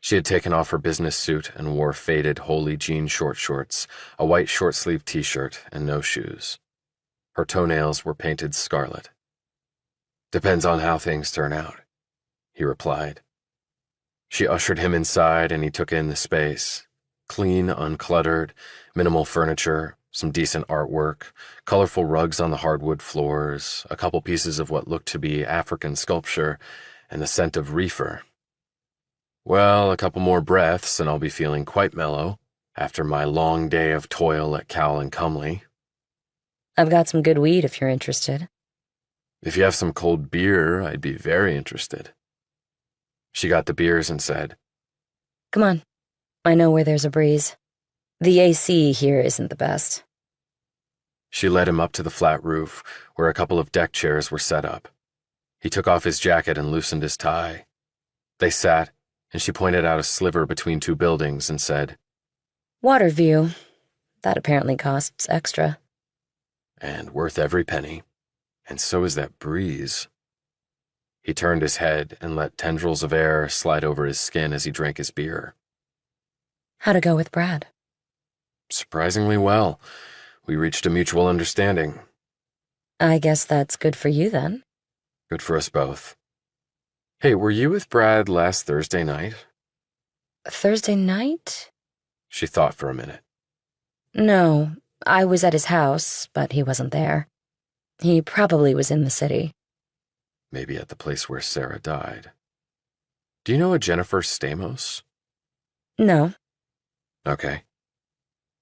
She had taken off her business suit and wore faded holey jean short shorts, a white short-sleeved t-shirt, and no shoes. Her toenails were painted scarlet. Depends on how things turn out, he replied. She ushered him inside and he took in the space. Clean, uncluttered, minimal furniture, some decent artwork, colorful rugs on the hardwood floors, a couple pieces of what looked to be African sculpture, and the scent of reefer. Well, a couple more breaths and I'll be feeling quite mellow after my long day of toil at Cowell and Cumley. I've got some good weed if you're interested. If you have some cold beer, I'd be very interested. She got the beers and said, Come on. I know where there's a breeze. The AC here isn't the best. She led him up to the flat roof, where a couple of deck chairs were set up. He took off his jacket and loosened his tie. They sat, and she pointed out a sliver between two buildings and said, Water view. That apparently costs extra. And worth every penny. And so is that breeze. He turned his head and let tendrils of air slide over his skin as he drank his beer. How'd it go with Brad? Surprisingly well. We reached a mutual understanding. I guess that's good for you, then. Good for us both. Hey, were you with Brad last Thursday night? Thursday night? She thought for a minute. No, I was at his house, but he wasn't there. He probably was in the city. Maybe at the place where Sarah died. Do you know a Jennifer Stamos? No. Okay.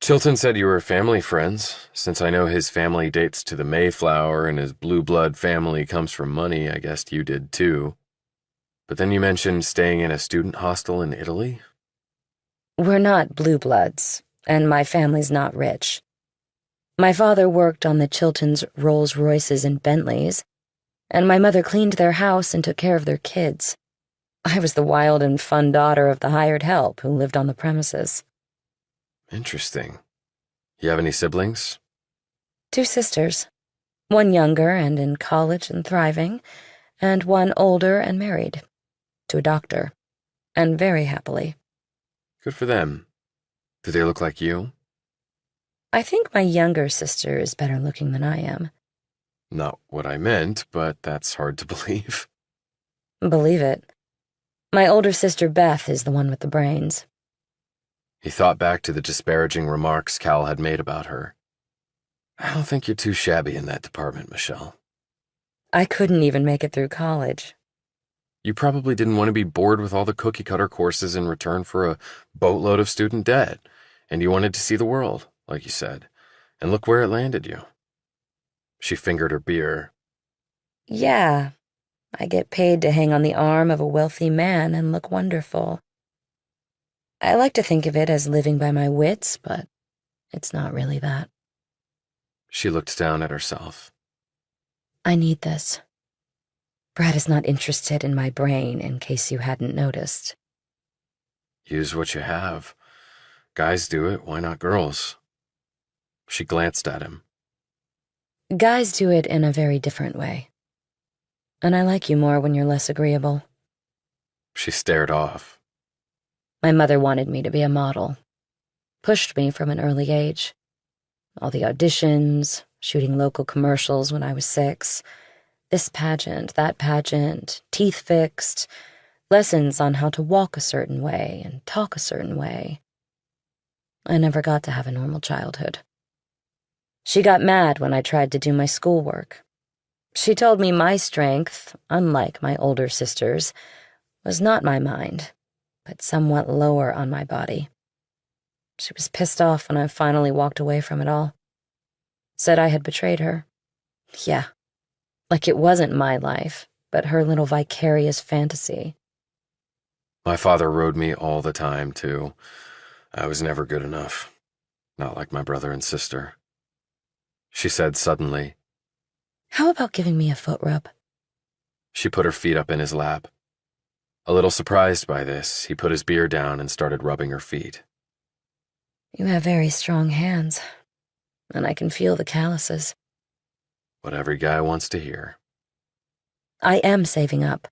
Chilton said you were family friends. Since I know his family dates to the Mayflower and his blue blood family comes from money, I guessed you did too. But then you mentioned staying in a student hostel in Italy? We're not blue bloods, and my family's not rich. My father worked on the Chiltons' Rolls Royces and Bentleys, and my mother cleaned their house and took care of their kids. I was the wild and fun daughter of the hired help who lived on the premises. Interesting. You have any siblings? 2 sisters. One younger and in college and thriving, and one older and married. To a doctor. And very happily. Good for them. Do they look like you? I think my younger sister is better looking than I am. Not what I meant, but that's hard to believe. Believe it. My older sister Beth is the one with the brains. He thought back to the disparaging remarks Cal had made about her. I don't think you're too shabby in that department, Michelle. I couldn't even make it through college. You probably didn't want to be bored with all the cookie-cutter courses in return for a boatload of student debt, and you wanted to see the world, like you said, and look where it landed you. She fingered her beer. Yeah, I get paid to hang on the arm of a wealthy man and look wonderful. I like to think of it as living by my wits, but it's not really that. She looked down at herself. I need this. Brad is not interested in my brain, in case you hadn't noticed. Use what you have. Guys do it, why not girls? She glanced at him. Guys do it in a very different way. And I like you more when you're less agreeable. She stared off. My mother wanted me to be a model. Pushed me from an early age. All the auditions, shooting local commercials when I was 6. This pageant, that pageant, teeth fixed, lessons on how to walk a certain way and talk a certain way. I never got to have a normal childhood. She got mad when I tried to do my schoolwork. She told me my strength, unlike my older sister's, was not my mind, but somewhat lower on my body. She was pissed off when I finally walked away from it all. Said I had betrayed her. Yeah, like it wasn't my life, but her little vicarious fantasy. My father rode me all the time, too. I was never good enough. Not like my brother and sister. She said suddenly. How about giving me a foot rub? She put her feet up in his lap. A little surprised by this, he put his beer down and started rubbing her feet. You have very strong hands, and I can feel the calluses. What every guy wants to hear. I am saving up.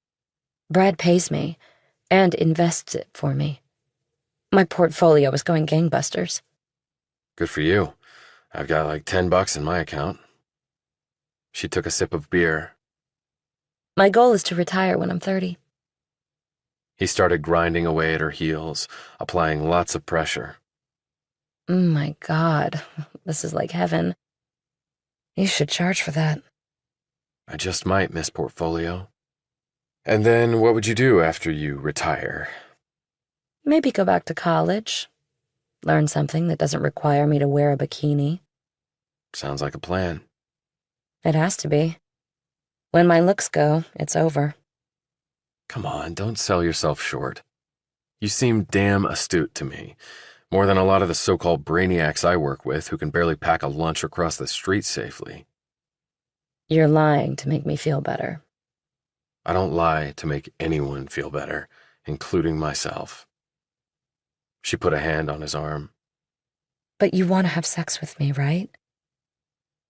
Brad pays me, and invests it for me. My portfolio is going gangbusters. Good for you. I've got like $10 in my account. She took a sip of beer. My goal is to retire when I'm 30. He started grinding away at her heels, applying lots of pressure. My God, this is like heaven. You should charge for that. I just might, Miss Portfolio. And then what would you do after you retire? Maybe go back to college. Learn something that doesn't require me to wear a bikini. Sounds like a plan. It has to be. When my looks go, it's over. Come on, don't sell yourself short. You seem damn astute to me. More than a lot of the so-called brainiacs I work with who can barely pack a lunch across the street safely. You're lying to make me feel better. I don't lie to make anyone feel better, including myself. She put a hand on his arm. But you want to have sex with me, right?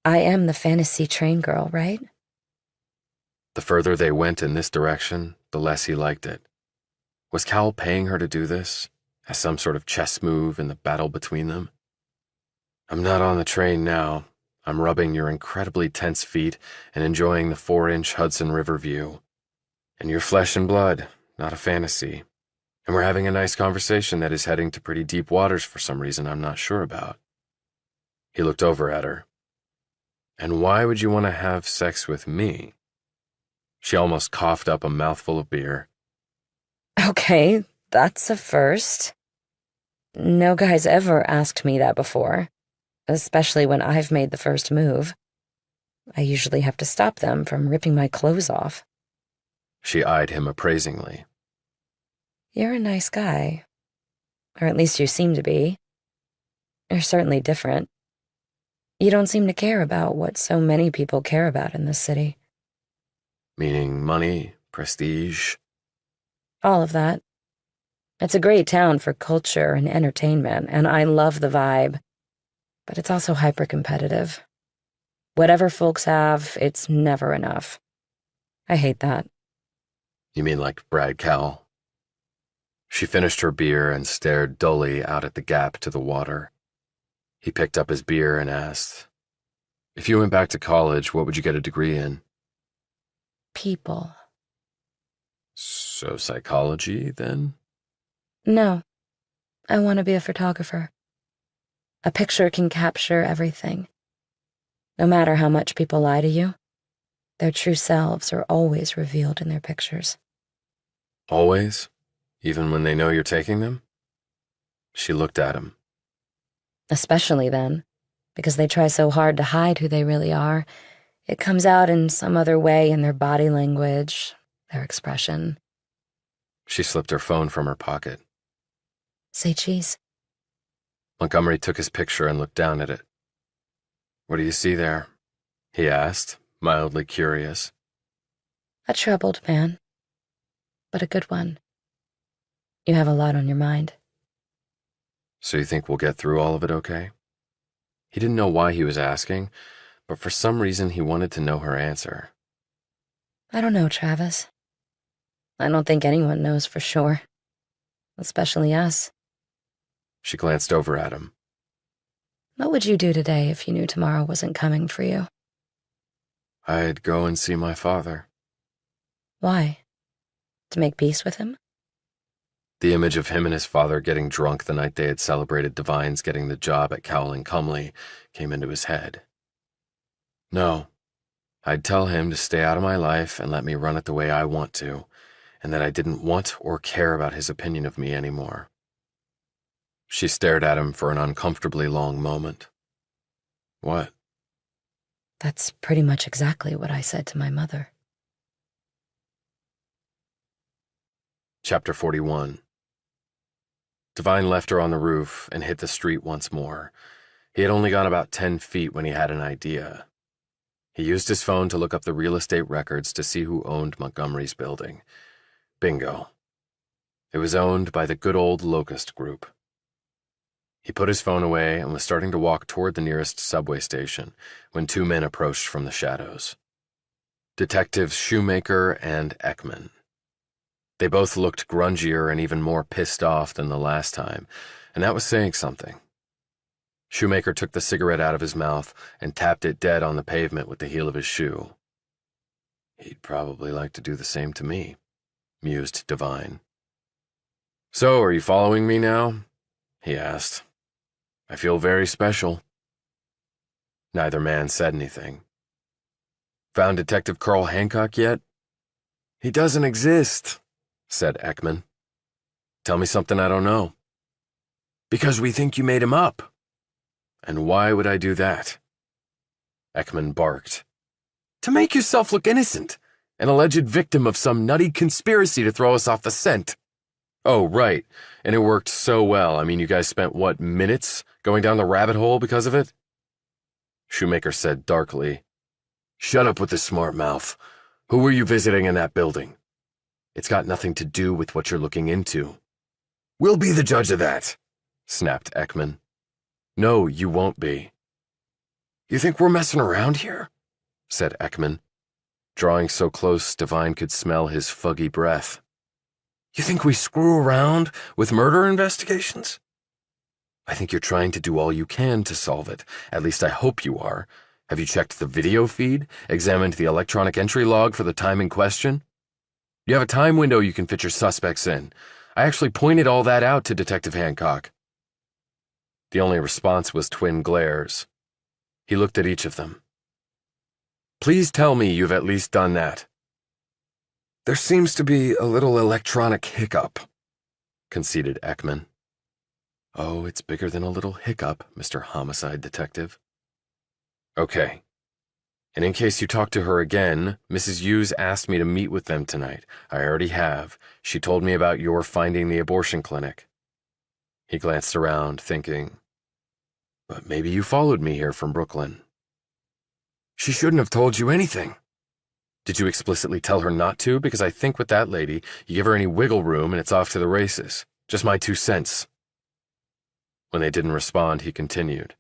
I am the fantasy train girl, right? The further they went in this direction, the less he liked it. Was Cal paying her to do this, as some sort of chess move in the battle between them? I'm not on the train now. I'm rubbing your incredibly tense feet and enjoying the 4-inch Hudson River view. And you're flesh and blood, not a fantasy. And we're having a nice conversation that is heading to pretty deep waters for some reason I'm not sure about. He looked over at her. And why would you want to have sex with me? She almost coughed up a mouthful of beer. Okay, that's a first. No guy's ever asked me that before, especially when I've made the first move. I usually have to stop them from ripping my clothes off. She eyed him appraisingly. You're a nice guy. Or at least you seem to be. You're certainly different. You don't seem to care about what so many people care about in this city. Meaning money, prestige. All of that. It's a great town for culture and entertainment, and I love the vibe. But it's also hyper-competitive. Whatever folks have, it's never enough. I hate that. You mean like Brad Cowell? She finished her beer and stared dully out at the gap to the water. He picked up his beer and asked, "If you went back to college, what would you get a degree in?" People. So psychology, then? No. I want to be a photographer. A picture can capture everything. No matter how much people lie to you, their true selves are always revealed in their pictures. Always? Even when they know you're taking them? She looked at him. Especially then, because they try so hard to hide who they really are. It comes out in some other way in their body language, their expression. She slipped her phone from her pocket. Say cheese. Montgomery took his picture and looked down at it. "What do you see there?" he asked, mildly curious. A troubled man, but a good one. You have a lot on your mind. So you think we'll get through all of it okay? He didn't know why he was asking, but for some reason he wanted to know her answer. I don't know, Travis. I don't think anyone knows for sure. Especially us. She glanced over at him. What would you do today if you knew tomorrow wasn't coming for you? I'd go and see my father. Why? To make peace with him? The image of him and his father getting drunk the night they had celebrated Devine's getting the job at Cowell and Cumley came into his head. No, I'd tell him to stay out of my life and let me run it the way I want to, and that I didn't want or care about his opinion of me anymore. She stared at him for an uncomfortably long moment. What? That's pretty much exactly what I said to my mother. Chapter 41. Devine left her on the roof and hit the street once more. He had only gone about 10 feet when he had an idea. He used his phone to look up the real estate records to see who owned Montgomery's building. Bingo. It was owned by the good old Locust Group. He put his phone away and was starting to walk toward the nearest subway station when two men approached from the shadows. Detectives Shoemaker and Ekman. They both looked grungier and even more pissed off than the last time, and that was saying something. Shoemaker took the cigarette out of his mouth and tapped it dead on the pavement with the heel of his shoe. He'd probably like to do the same to me, mused Devine. "So, are you following me now?" he asked. "I feel very special." Neither man said anything. "Found Detective Carl Hancock yet?" "He doesn't exist," said Ekman. "Tell me something I don't know." "Because we think you made him up." "And why would I do that?" Ekman barked. "To make yourself look innocent, an alleged victim of some nutty conspiracy to throw us off the scent." "Oh, right, and it worked so well. I mean, you guys spent, what, minutes going down the rabbit hole because of it?" Shoemaker said darkly, "Shut up with the smart mouth. Who were you visiting in that building?" "It's got nothing to do with what you're looking into." "We'll be the judge of that," snapped Ekman. "No, you won't be." "You think we're messing around here?" said Ekman, drawing so close Devine could smell his foggy breath. "You think we screw around with murder investigations?" "I think you're trying to do all you can to solve it. At least I hope you are. Have you checked the video feed? Examined the electronic entry log for the time in question? You have a time window you can fit your suspects in. I actually pointed all that out to Detective Hancock." The only response was twin glares. He looked at each of them. "Please tell me you've at least done that." "There seems to be a little electronic hiccup," conceded Ekman. "Oh, it's bigger than a little hiccup, Mr. Homicide Detective." "Okay. And in case you talk to her again, Mrs. Hughes asked me to meet with them tonight. I already have. She told me about your finding the abortion clinic." He glanced around, thinking, "But maybe you followed me here from Brooklyn." "She shouldn't have told you anything." Did you explicitly tell her not to? Because I think with that lady, you give her any wiggle room and it's off to the races. Just my 2 cents. When they didn't respond, he continued.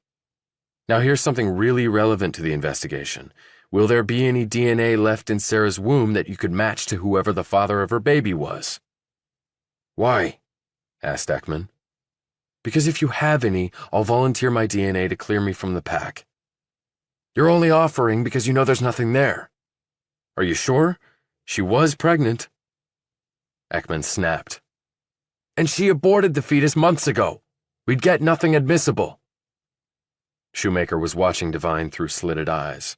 Now here's something really relevant to the investigation. Will there be any DNA left in Sarah's womb that you could match to whoever the father of her baby was? Why? Asked Ekman. Because if you have any, I'll volunteer my DNA to clear me from the pack. You're only offering because you know there's nothing there. Are you sure? She was pregnant. Ekman snapped. And she aborted the fetus months ago. We'd get nothing admissible. Shoemaker was watching Devine through slitted eyes.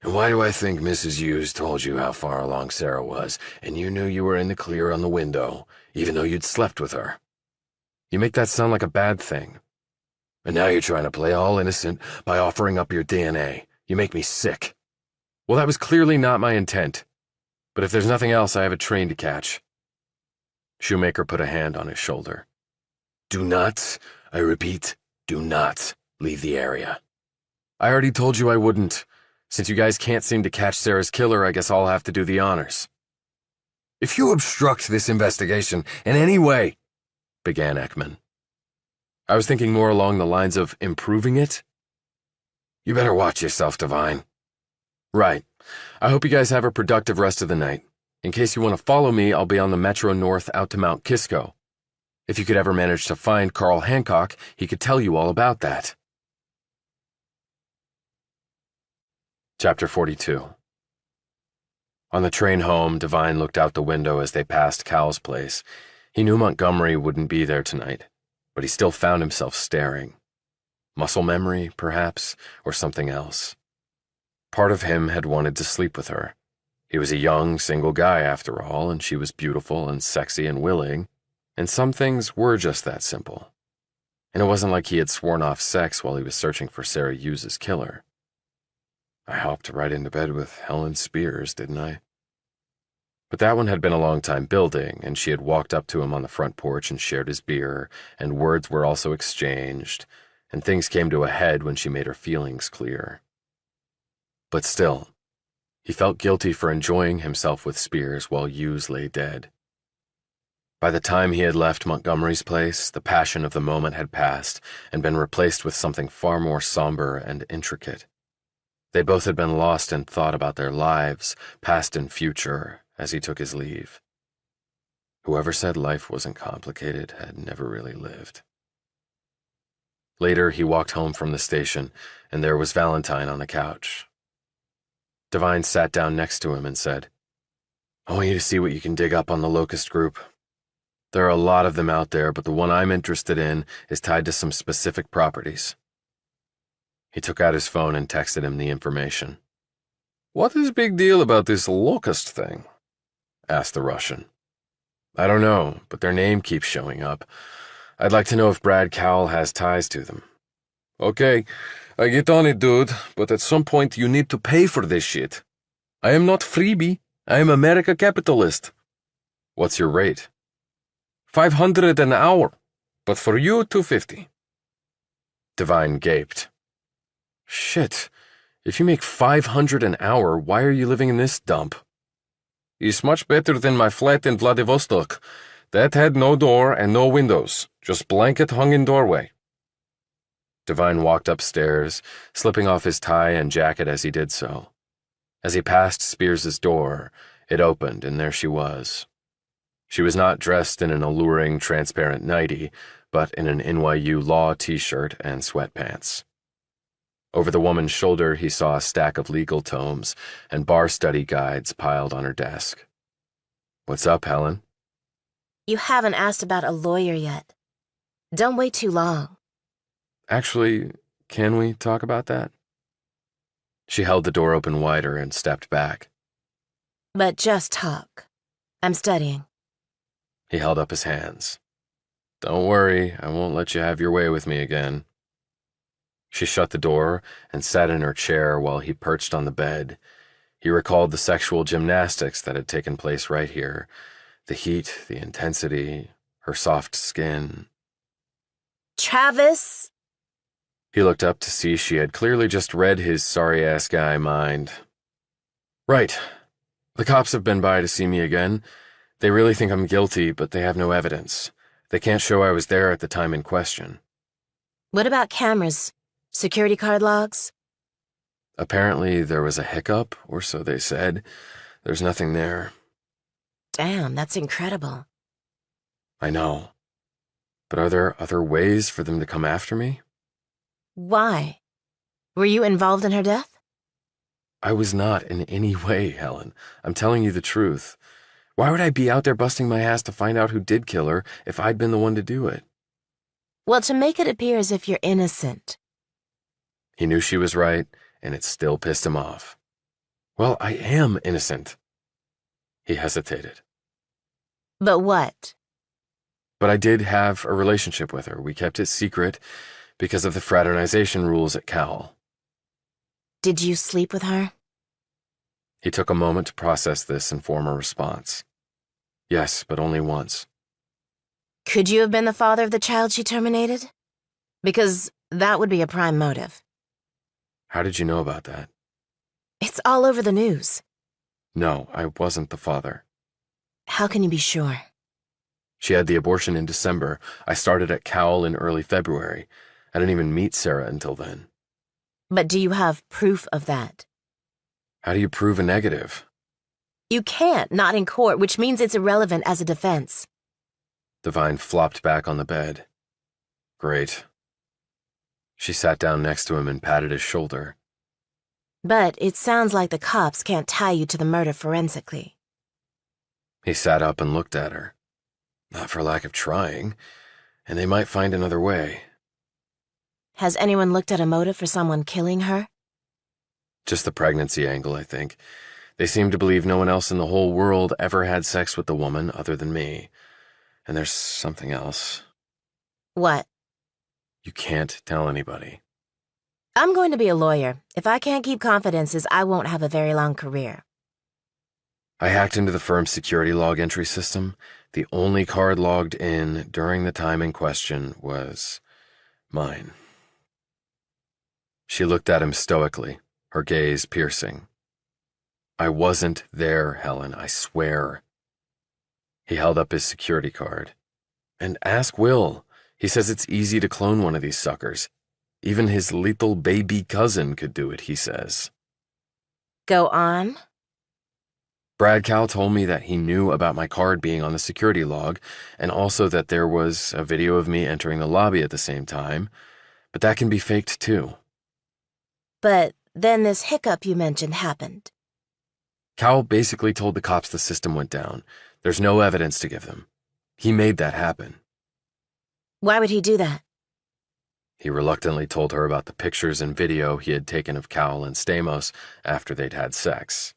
And why do I think Mrs. Hughes told you how far along Sarah was, and you knew you were in the clear on the window, even though you'd slept with her? You make that sound like a bad thing. And now you're trying to play all innocent by offering up your DNA. You make me sick. Well, that was clearly not my intent. But if there's nothing else, I have a train to catch. Shoemaker put a hand on his shoulder. Do not, I repeat, do not leave the area. I already told you I wouldn't. Since you guys can't seem to catch Sarah's killer, I guess I'll have to do the honors. If you obstruct this investigation in any way, began Ekman. I was thinking more along the lines of improving it. You better watch yourself, Devine. Right. I hope you guys have a productive rest of the night. In case you want to follow me, I'll be on the Metro North out to Mount Kisco. If you could ever manage to find Carl Hancock, he could tell you all about that. Chapter 42. On the train home, Devine looked out the window as they passed Cal's place. He knew Montgomery wouldn't be there tonight, but he still found himself staring. Muscle memory, perhaps, or something else. Part of him had wanted to sleep with her. He was a young, single guy, after all, and she was beautiful and sexy and willing, and some things were just that simple. And it wasn't like he had sworn off sex while he was searching for Sarah Hughes's killer. I hopped right into bed with Helen Spears, didn't I? But that one had been a long time building, and she had walked up to him on the front porch and shared his beer, and words were also exchanged, and things came to a head when she made her feelings clear. But still, he felt guilty for enjoying himself with Spears while Hughes lay dead. By the time he had left Montgomery's place, the passion of the moment had passed and been replaced with something far more somber and intricate. They both had been lost in thought about their lives, past and future, as he took his leave. Whoever said life wasn't complicated had never really lived. Later, he walked home from the station, and there was Valentine on the couch. Devine sat down next to him and said, I want you to see what you can dig up on the Locust Group. There are a lot of them out there, but the one I'm interested in is tied to some specific properties. He took out his phone and texted him the information. What is big deal about this Locust thing? Asked the Russian. I don't know, but their name keeps showing up. I'd like to know if Brad Cowell has ties to them. Okay, I get on it, dude, but at some point you need to pay for this shit. I am not freebie. I am America capitalist. What's your rate? $500 an hour, but for you, $250. Devine gaped. Shit, if you make $500 an hour, why are you living in this dump? It's much better than my flat in Vladivostok. That had no door and no windows, just blanket hung in doorway. Devine walked upstairs, slipping off his tie and jacket as he did so. As he passed Spears's door, it opened and there she was. She was not dressed in an alluring, transparent nightie, but in an NYU law t-shirt and sweatpants. Over the woman's shoulder, he saw a stack of legal tomes and bar study guides piled on her desk. What's up, Helen? You haven't asked about a lawyer yet. Don't wait too long. Actually, can we talk about that? She held the door open wider and stepped back. But just talk. I'm studying. He held up his hands. Don't worry, I won't let you have your way with me again. She shut the door and sat in her chair while he perched on the bed. He recalled the sexual gymnastics that had taken place right here. The heat, the intensity, her soft skin. Travis! He looked up to see she had clearly just read his sorry-ass guy mind. Right, The cops have been by to see me again. They really think I'm guilty, but they have no evidence. They can't show I was there at the time in question. What about cameras? Security card logs? Apparently there was a hiccup, or so they said. There's nothing there. Damn, that's incredible. I know. But are there other ways for them to come after me? Why? Were you involved in her death? I was not in any way, Helen. I'm telling you the truth. Why would I be out there busting my ass to find out who did kill her if I'd been the one to do it? Well, to make it appear as if you're innocent. He knew she was right, and it still pissed him off. Well, I am innocent. He hesitated. But what? But I did have a relationship with her. We kept it secret because of the fraternization rules at Cal. Did you sleep with her? He took a moment to process this and form a response. Yes, but only once. Could you have been the father of the child she terminated? Because that would be a prime motive. How did you know about that? It's all over the news. No, I wasn't the father. How can you be sure? She had the abortion in December. I started at Cal in early February. I didn't even meet Sarah until then. But do you have proof of that? How do you prove a negative? You can't, not in court, which means it's irrelevant as a defense. Devine flopped back on the bed. Great. She sat down next to him and patted his shoulder. But it sounds like the cops can't tie you to the murder forensically. He sat up and looked at her. Not for lack of trying, and they might find another way. Has anyone looked at a motive for someone killing her? Just the pregnancy angle, I think. They seem to believe no one else in the whole world ever had sex with the woman other than me. And there's something else. What? You can't tell anybody. I'm going to be a lawyer. If I can't keep confidences, I won't have a very long career. I hacked into the firm's security log entry system. The only card logged in during the time in question was mine. She looked at him stoically, her gaze piercing. I wasn't there, Helen, I swear. He held up his security card. And ask Will. He says it's easy to clone one of these suckers. Even his lethal baby cousin could do it, he says. Go on. Brad Cal told me that he knew about my card being on the security log, and also that there was a video of me entering the lobby at the same time, but that can be faked too. But then this hiccup you mentioned happened. Cal basically told the cops the system went down. There's no evidence to give them. He made that happen. Why would he do that? He reluctantly told her about the pictures and video he had taken of Cal and Stamos after they'd had sex.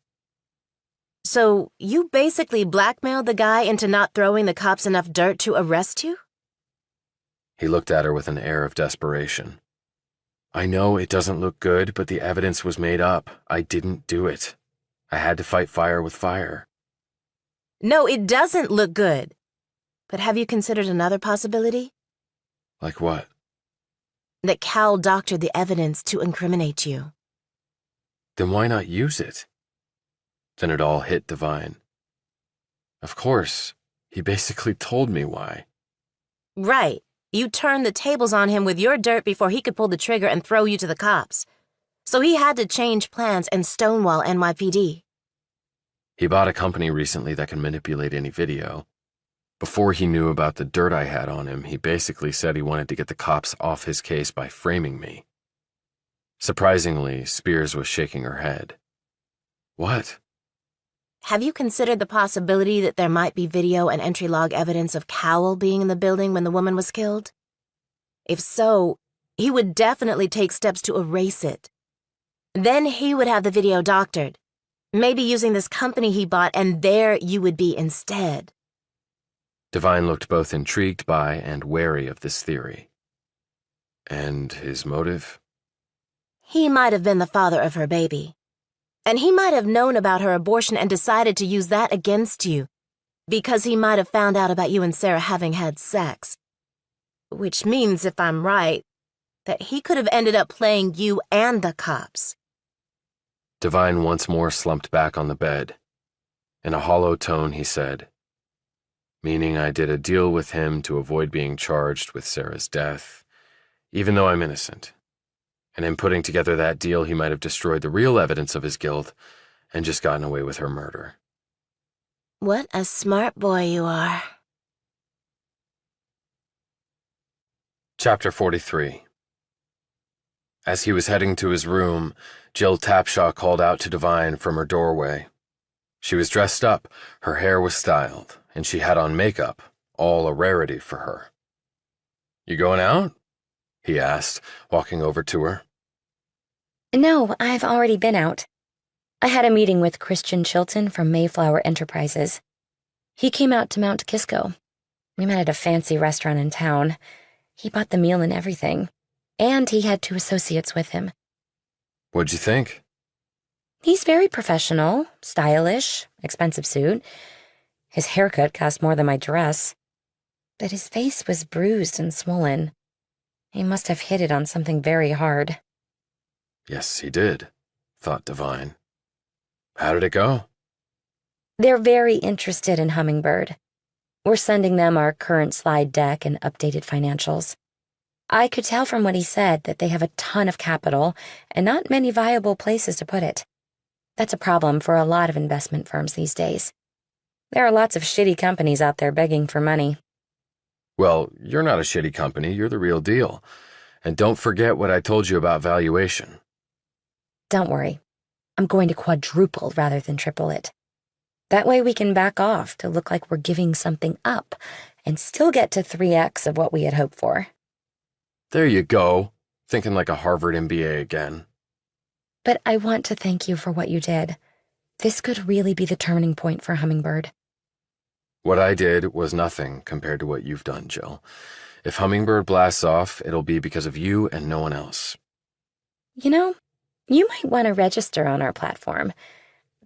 So you basically blackmailed the guy into not throwing the cops enough dirt to arrest you? He looked at her with an air of desperation. I know it doesn't look good, but the evidence was made up. I didn't do it. I had to fight fire with fire. No, it doesn't look good. But have you considered another possibility? Like what? That Cal doctored the evidence to incriminate you. Then why not use it? Then it all hit Devine. Of course. He basically told me why. Right. You turned the tables on him with your dirt before he could pull the trigger and throw you to the cops. So he had to change plans and stonewall NYPD. He bought a company recently that can manipulate any video. Before he knew about the dirt I had on him, he basically said he wanted to get the cops off his case by framing me. Surprisingly, Spears was shaking her head. What? Have you considered the possibility that there might be video and entry log evidence of Cowell being in the building when the woman was killed? If so, he would definitely take steps to erase it. Then he would have the video doctored, maybe using this company he bought, and there you would be instead. Devine looked both intrigued by and wary of this theory. And his motive? He might have been the father of her baby. And he might have known about her abortion and decided to use that against you, because he might have found out about you and Sarah having had sex. Which means, if I'm right, that he could have ended up playing you and the cops. Devine once more slumped back on the bed. In a hollow tone, he said, "Meaning I did a deal with him to avoid being charged with Sarah's death, even though I'm innocent. And in putting together that deal, he might have destroyed the real evidence of his guilt and just gotten away with her murder." What a smart boy you are. Chapter 43. As he was heading to his room, Jill Tapshaw called out to Devine from her doorway. She was dressed up, her hair was styled, and she had on makeup, all a rarity for her. "You going out?" he asked, walking over to her. No, I've already been out. I had a meeting with Christian Chilton from Mayflower Enterprises. He came out to Mount Kisco. We met at a fancy restaurant in town. He bought the meal and everything, and he had 2 associates with him. "What'd you think?" He's very professional, stylish, expensive suit. His haircut cost more than my dress. But his face was bruised and swollen. He must have hit it on something very hard. "Yes, he did," thought Devine. "How did it go?" They're very interested in Hummingbird. We're sending them our current slide deck and updated financials. I could tell from what he said that they have a ton of capital and not many viable places to put it. That's a problem for a lot of investment firms these days. There are lots of shitty companies out there begging for money. "Well, you're not a shitty company, you're the real deal. And don't forget what I told you about valuation." Don't worry. I'm going to quadruple rather than triple it. That way we can back off to look like we're giving something up and still get to 3x of what we had hoped for. "There you go, thinking like a Harvard MBA again." But I want to thank you for what you did. This could really be the turning point for Hummingbird. "What I did was nothing compared to what you've done, Jill. If Hummingbird blasts off, it'll be because of you and no one else." You know, you might want to register on our platform.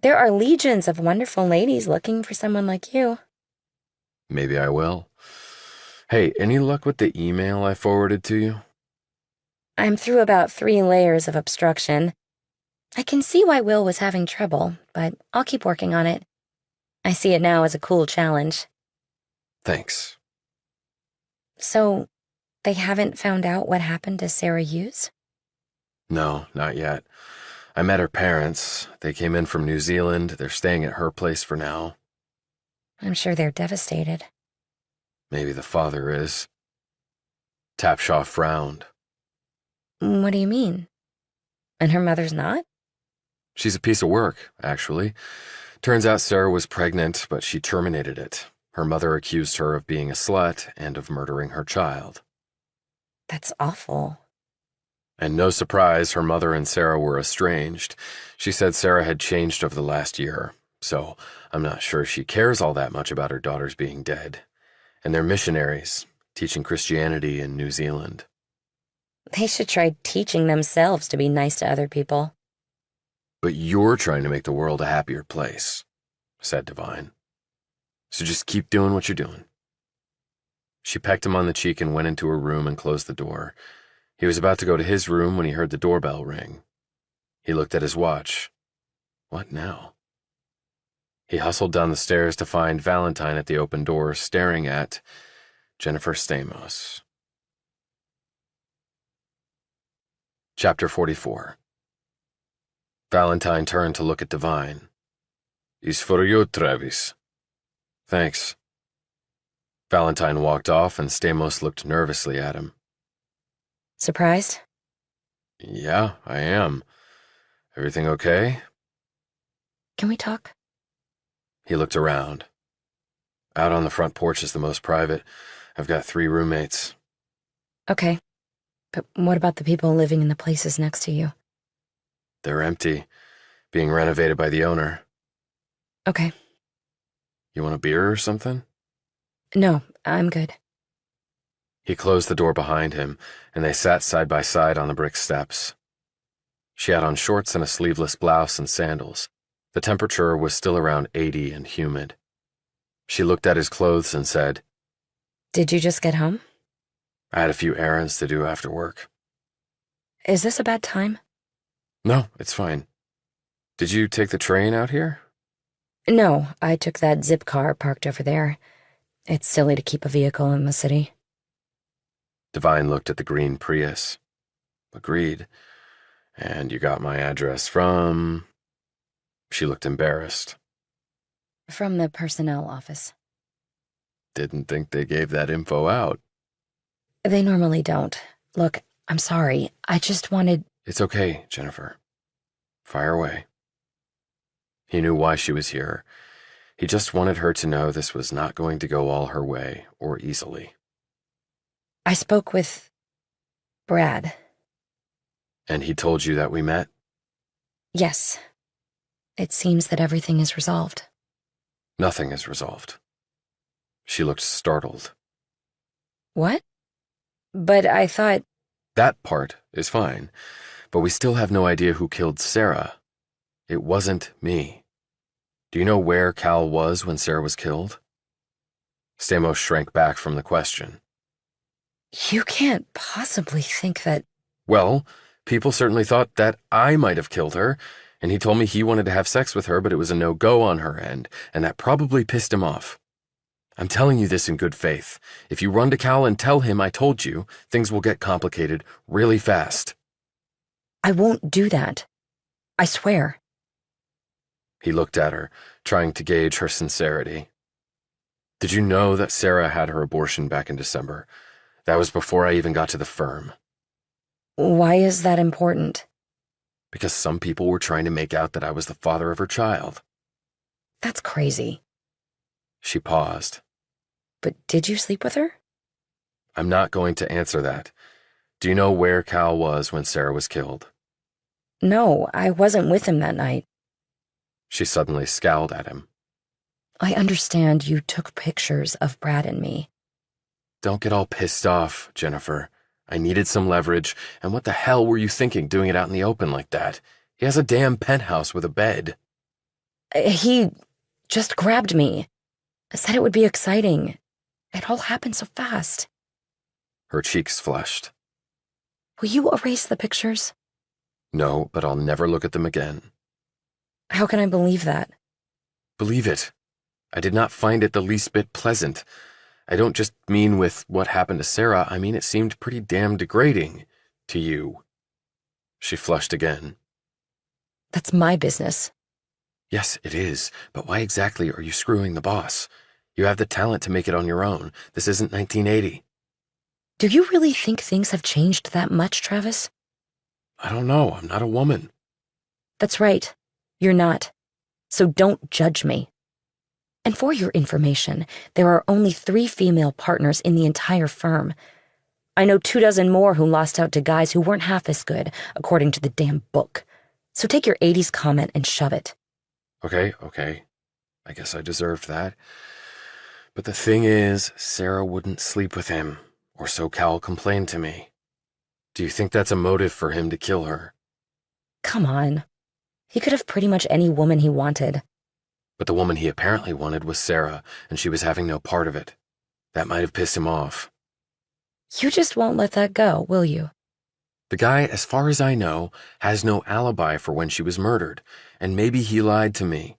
There are legions of wonderful ladies looking for someone like you. "Maybe I will. Hey, any luck with the email I forwarded to you?" I'm through about 3 layers of obstruction. I can see why Will was having trouble, but I'll keep working on it. I see it now as a cool challenge. "Thanks." So, they haven't found out what happened to Sarah Hughes? "No, not yet. I met her parents. They came in from New Zealand. They're staying at her place for now." I'm sure they're devastated. "Maybe the father is." Tapshaw frowned. What do you mean? And her mother's not? "She's a piece of work, actually. Turns out Sarah was pregnant, but she terminated it. Her mother accused her of being a slut and of murdering her child. That's awful. And no surprise, her mother and Sarah were estranged. She said Sarah had changed over the last year, so I'm not sure she cares all that much about her daughters being dead. And they're missionaries, teaching Christianity in New Zealand." They should try teaching themselves to be nice to other people. "But you're trying to make the world a happier place," said Devine. "So just keep doing what you're doing." She pecked him on the cheek and went into her room and closed the door. He was about to go to his room when he heard the doorbell ring. He looked at his watch. What now? He hustled down the stairs to find Valentine at the open door, staring at Jennifer Stamos. Chapter 44. Valentine turned to look at Devine. "It's for you, Travis." "Thanks." Valentine walked off and Stamos looked nervously at him. Surprised? "Yeah, I am. Everything okay?" Can we talk? He looked around. "Out on the front porch is the most private. I've got 3 roommates." Okay. But what about the people living in the places next to you? "They're empty, being renovated by the owner." Okay. "You want a beer or something?" No, I'm good. He closed the door behind him, and they sat side by side on the brick steps. She had on shorts and a sleeveless blouse and sandals. The temperature was still around 80 and humid. She looked at his clothes and said, Did you just get home? "I had a few errands to do after work." Is this a bad time? "No, it's fine. Did you take the train out here?" No, I took that zip car parked over there. It's silly to keep a vehicle in the city. Devine looked at the green Prius. Agreed. And you got my address from... She looked embarrassed. From the personnel office. Didn't think they gave that info out. They normally don't. Look, I'm sorry. I just wanted... It's okay, Jennifer. Fire away. He knew why she was here. He just wanted her to know this was not going to go all her way or easily. I spoke with Brad. And he told you that we met? Yes. It seems that everything is resolved. Nothing is resolved. She looked startled. What? But I thought... That part is fine, but we still have no idea who killed Sarah. It wasn't me. Do you know where Cal was when Sarah was killed? Stamos shrank back from the question. You can't possibly think that... Well, people certainly thought that I might have killed her, and he told me he wanted to have sex with her, but it was a no-go on her end, and that probably pissed him off. I'm telling you this in good faith. If you run to Cal and tell him I told you, things will get complicated really fast. I won't do that. I swear. He looked at her, trying to gauge her sincerity. Did you know that Sarah had her abortion back in December? That was before I even got to the firm. Why is that important? Because some people were trying to make out that I was the father of her child. That's crazy. She paused. But did you sleep with her? I'm not going to answer that. Do you know where Cal was when Sarah was killed? No, I wasn't with him that night. She suddenly scowled at him. I understand you took pictures of Brad and me. Don't get all pissed off, Jennifer. I needed some leverage, and what the hell were you thinking doing it out in the open like that? He has a damn penthouse with a bed. He just grabbed me. Said it would be exciting. It all happened so fast. Her cheeks flushed. Will you erase the pictures? No, but I'll never look at them again. How can I believe that? Believe it. I did not find it the least bit pleasant. I don't just mean with what happened to Sarah, I mean it seemed pretty damn degrading to you. She flushed again. That's my business. Yes, it is, but why exactly are you screwing the boss? You have the talent to make it on your own. This isn't 1980. Do you really think things have changed that much, Travis? I don't know. I'm not a woman. That's right. You're not. So don't judge me. And for your information, there are only 3 female partners in the entire firm. I know 24 more who lost out to guys who weren't half as good, according to the damn book. So take your 80s comment and shove it. Okay. I guess I deserved that. But the thing is, Sarah wouldn't sleep with him, or so Cal complained to me. Do you think that's a motive for him to kill her? Come on. He could have pretty much any woman he wanted. But the woman he apparently wanted was Sarah, and she was having no part of it. That might have pissed him off. You just won't let that go, will you? The guy, as far as I know, has no alibi for when she was murdered, and maybe he lied to me.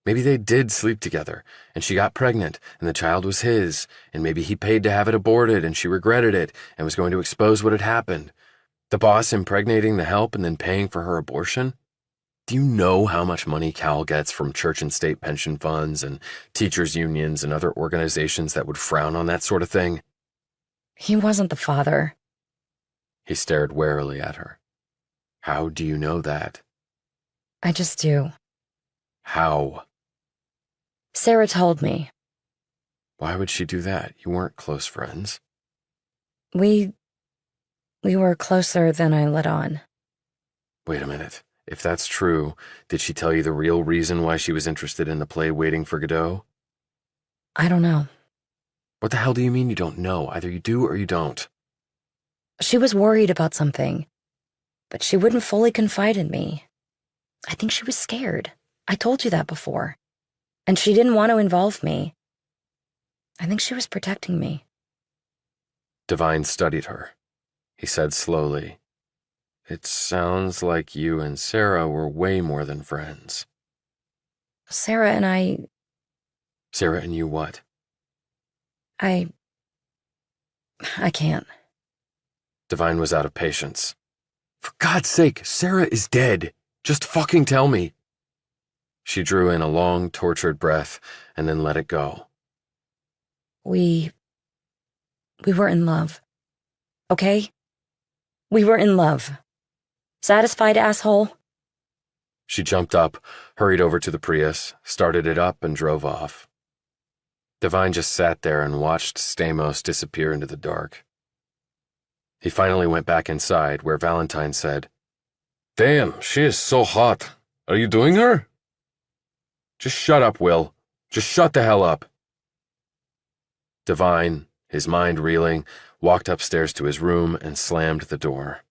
Maybe they did sleep together, and she got pregnant, and the child was his, and maybe he paid to have it aborted, and she regretted it, and was going to expose what had happened. The boss impregnating the help and then paying for her abortion? Do you know how much money Cal gets from church and state pension funds and teachers' unions and other organizations that would frown on that sort of thing? He wasn't the father. He stared warily at her. How do you know that? I just do. How? Sarah told me. Why would she do that? You weren't close friends. We were closer than I let on. Wait a minute. If that's true, did she tell you the real reason why she was interested in the play Waiting for Godot? I don't know. What the hell do you mean you don't know? Either you do or you don't. She was worried about something, but she wouldn't fully confide in me. I think she was scared. I told you that before. And she didn't want to involve me. I think she was protecting me. Devine studied her. He said slowly, "It sounds like you and Sarah were way more than friends." Sarah and I... Sarah and you what? I can't. Devine was out of patience. For God's sake, Sarah is dead. Just fucking tell me. She drew in a long, tortured breath and then let it go. We were in love. Okay? We were in love. Satisfied, asshole? She jumped up, hurried over to the Prius, started it up, and drove off. Devine just sat there and watched Stamos disappear into the dark. He finally went back inside, where Valentine said, "Damn, she is so hot. Are you doing her?" "Just shut up, Will. Just shut the hell up." Devine, his mind reeling, walked upstairs to his room and slammed the door.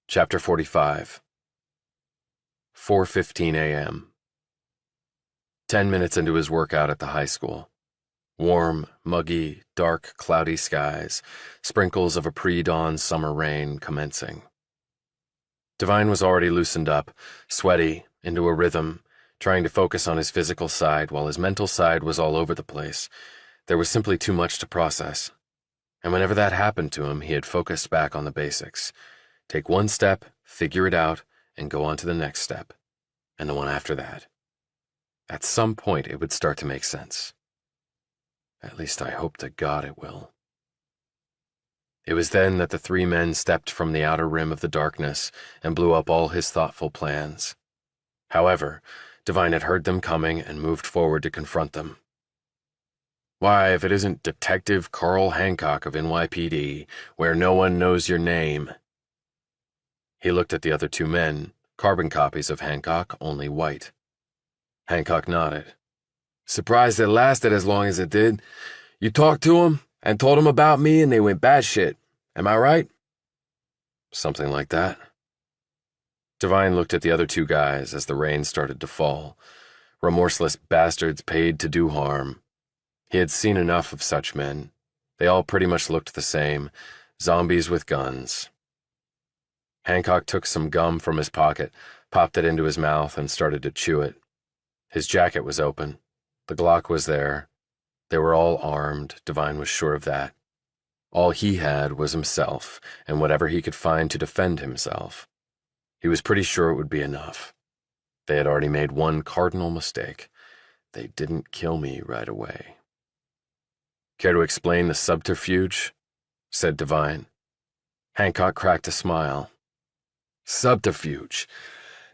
Chapter 45. 4:15 a.m. 10 minutes into his workout at the high school. Warm, muggy, dark, cloudy skies, sprinkles of a pre-dawn summer rain commencing. Devine was already loosened up, sweaty, into a rhythm, trying to focus on his physical side while his mental side was all over the place. There was simply too much to process. And whenever that happened to him, he had focused back on the basics. Take one step, figure it out, and go on to the next step, and the one after that. At some point, it would start to make sense. At least I hope to God it will. It was then that the three men stepped from the outer rim of the darkness and blew up all his thoughtful plans. However, Devine had heard them coming and moved forward to confront them. Why, if it isn't Detective Carl Hancock of NYPD, where no one knows your name. He looked at the other two men, carbon copies of Hancock, only white. Hancock nodded. "Surprised it lasted as long as it did. You talked to them and told them about me and they went batshit. Am I right?" "Something like that." Devine looked at the other two guys as the rain started to fall. Remorseless bastards paid to do harm. He had seen enough of such men. They all pretty much looked the same, zombies with guns. Hancock took some gum from his pocket, popped it into his mouth, and started to chew it. His jacket was open. The Glock was there. They were all armed, Devine was sure of that. All he had was himself, and whatever he could find to defend himself. He was pretty sure it would be enough. They had already made one cardinal mistake. They didn't kill me right away. "Care to explain the subterfuge?" said Devine. Hancock cracked a smile. "Subterfuge.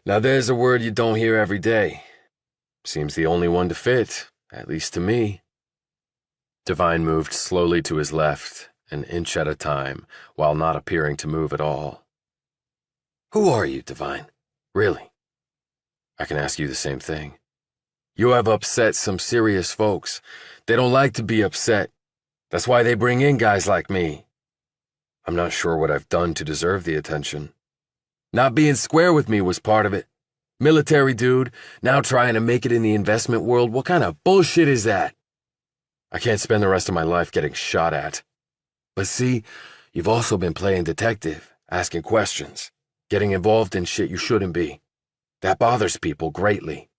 Now there's a word you don't hear every day. Seems the only one to fit, at least to me." Devine moved slowly to his left, an inch at a time, while not appearing to move at all. "Who are you, Devine? Really?" "I can ask you the same thing." "You have upset some serious folks. They don't like to be upset. That's why they bring in guys like me." "I'm not sure what I've done to deserve the attention." "Not being square with me was part of it. Military dude, now trying to make it in the investment world. What kind of bullshit is that?" "I can't spend the rest of my life getting shot at." "But see, you've also been playing detective, asking questions, getting involved in shit you shouldn't be. That bothers people greatly."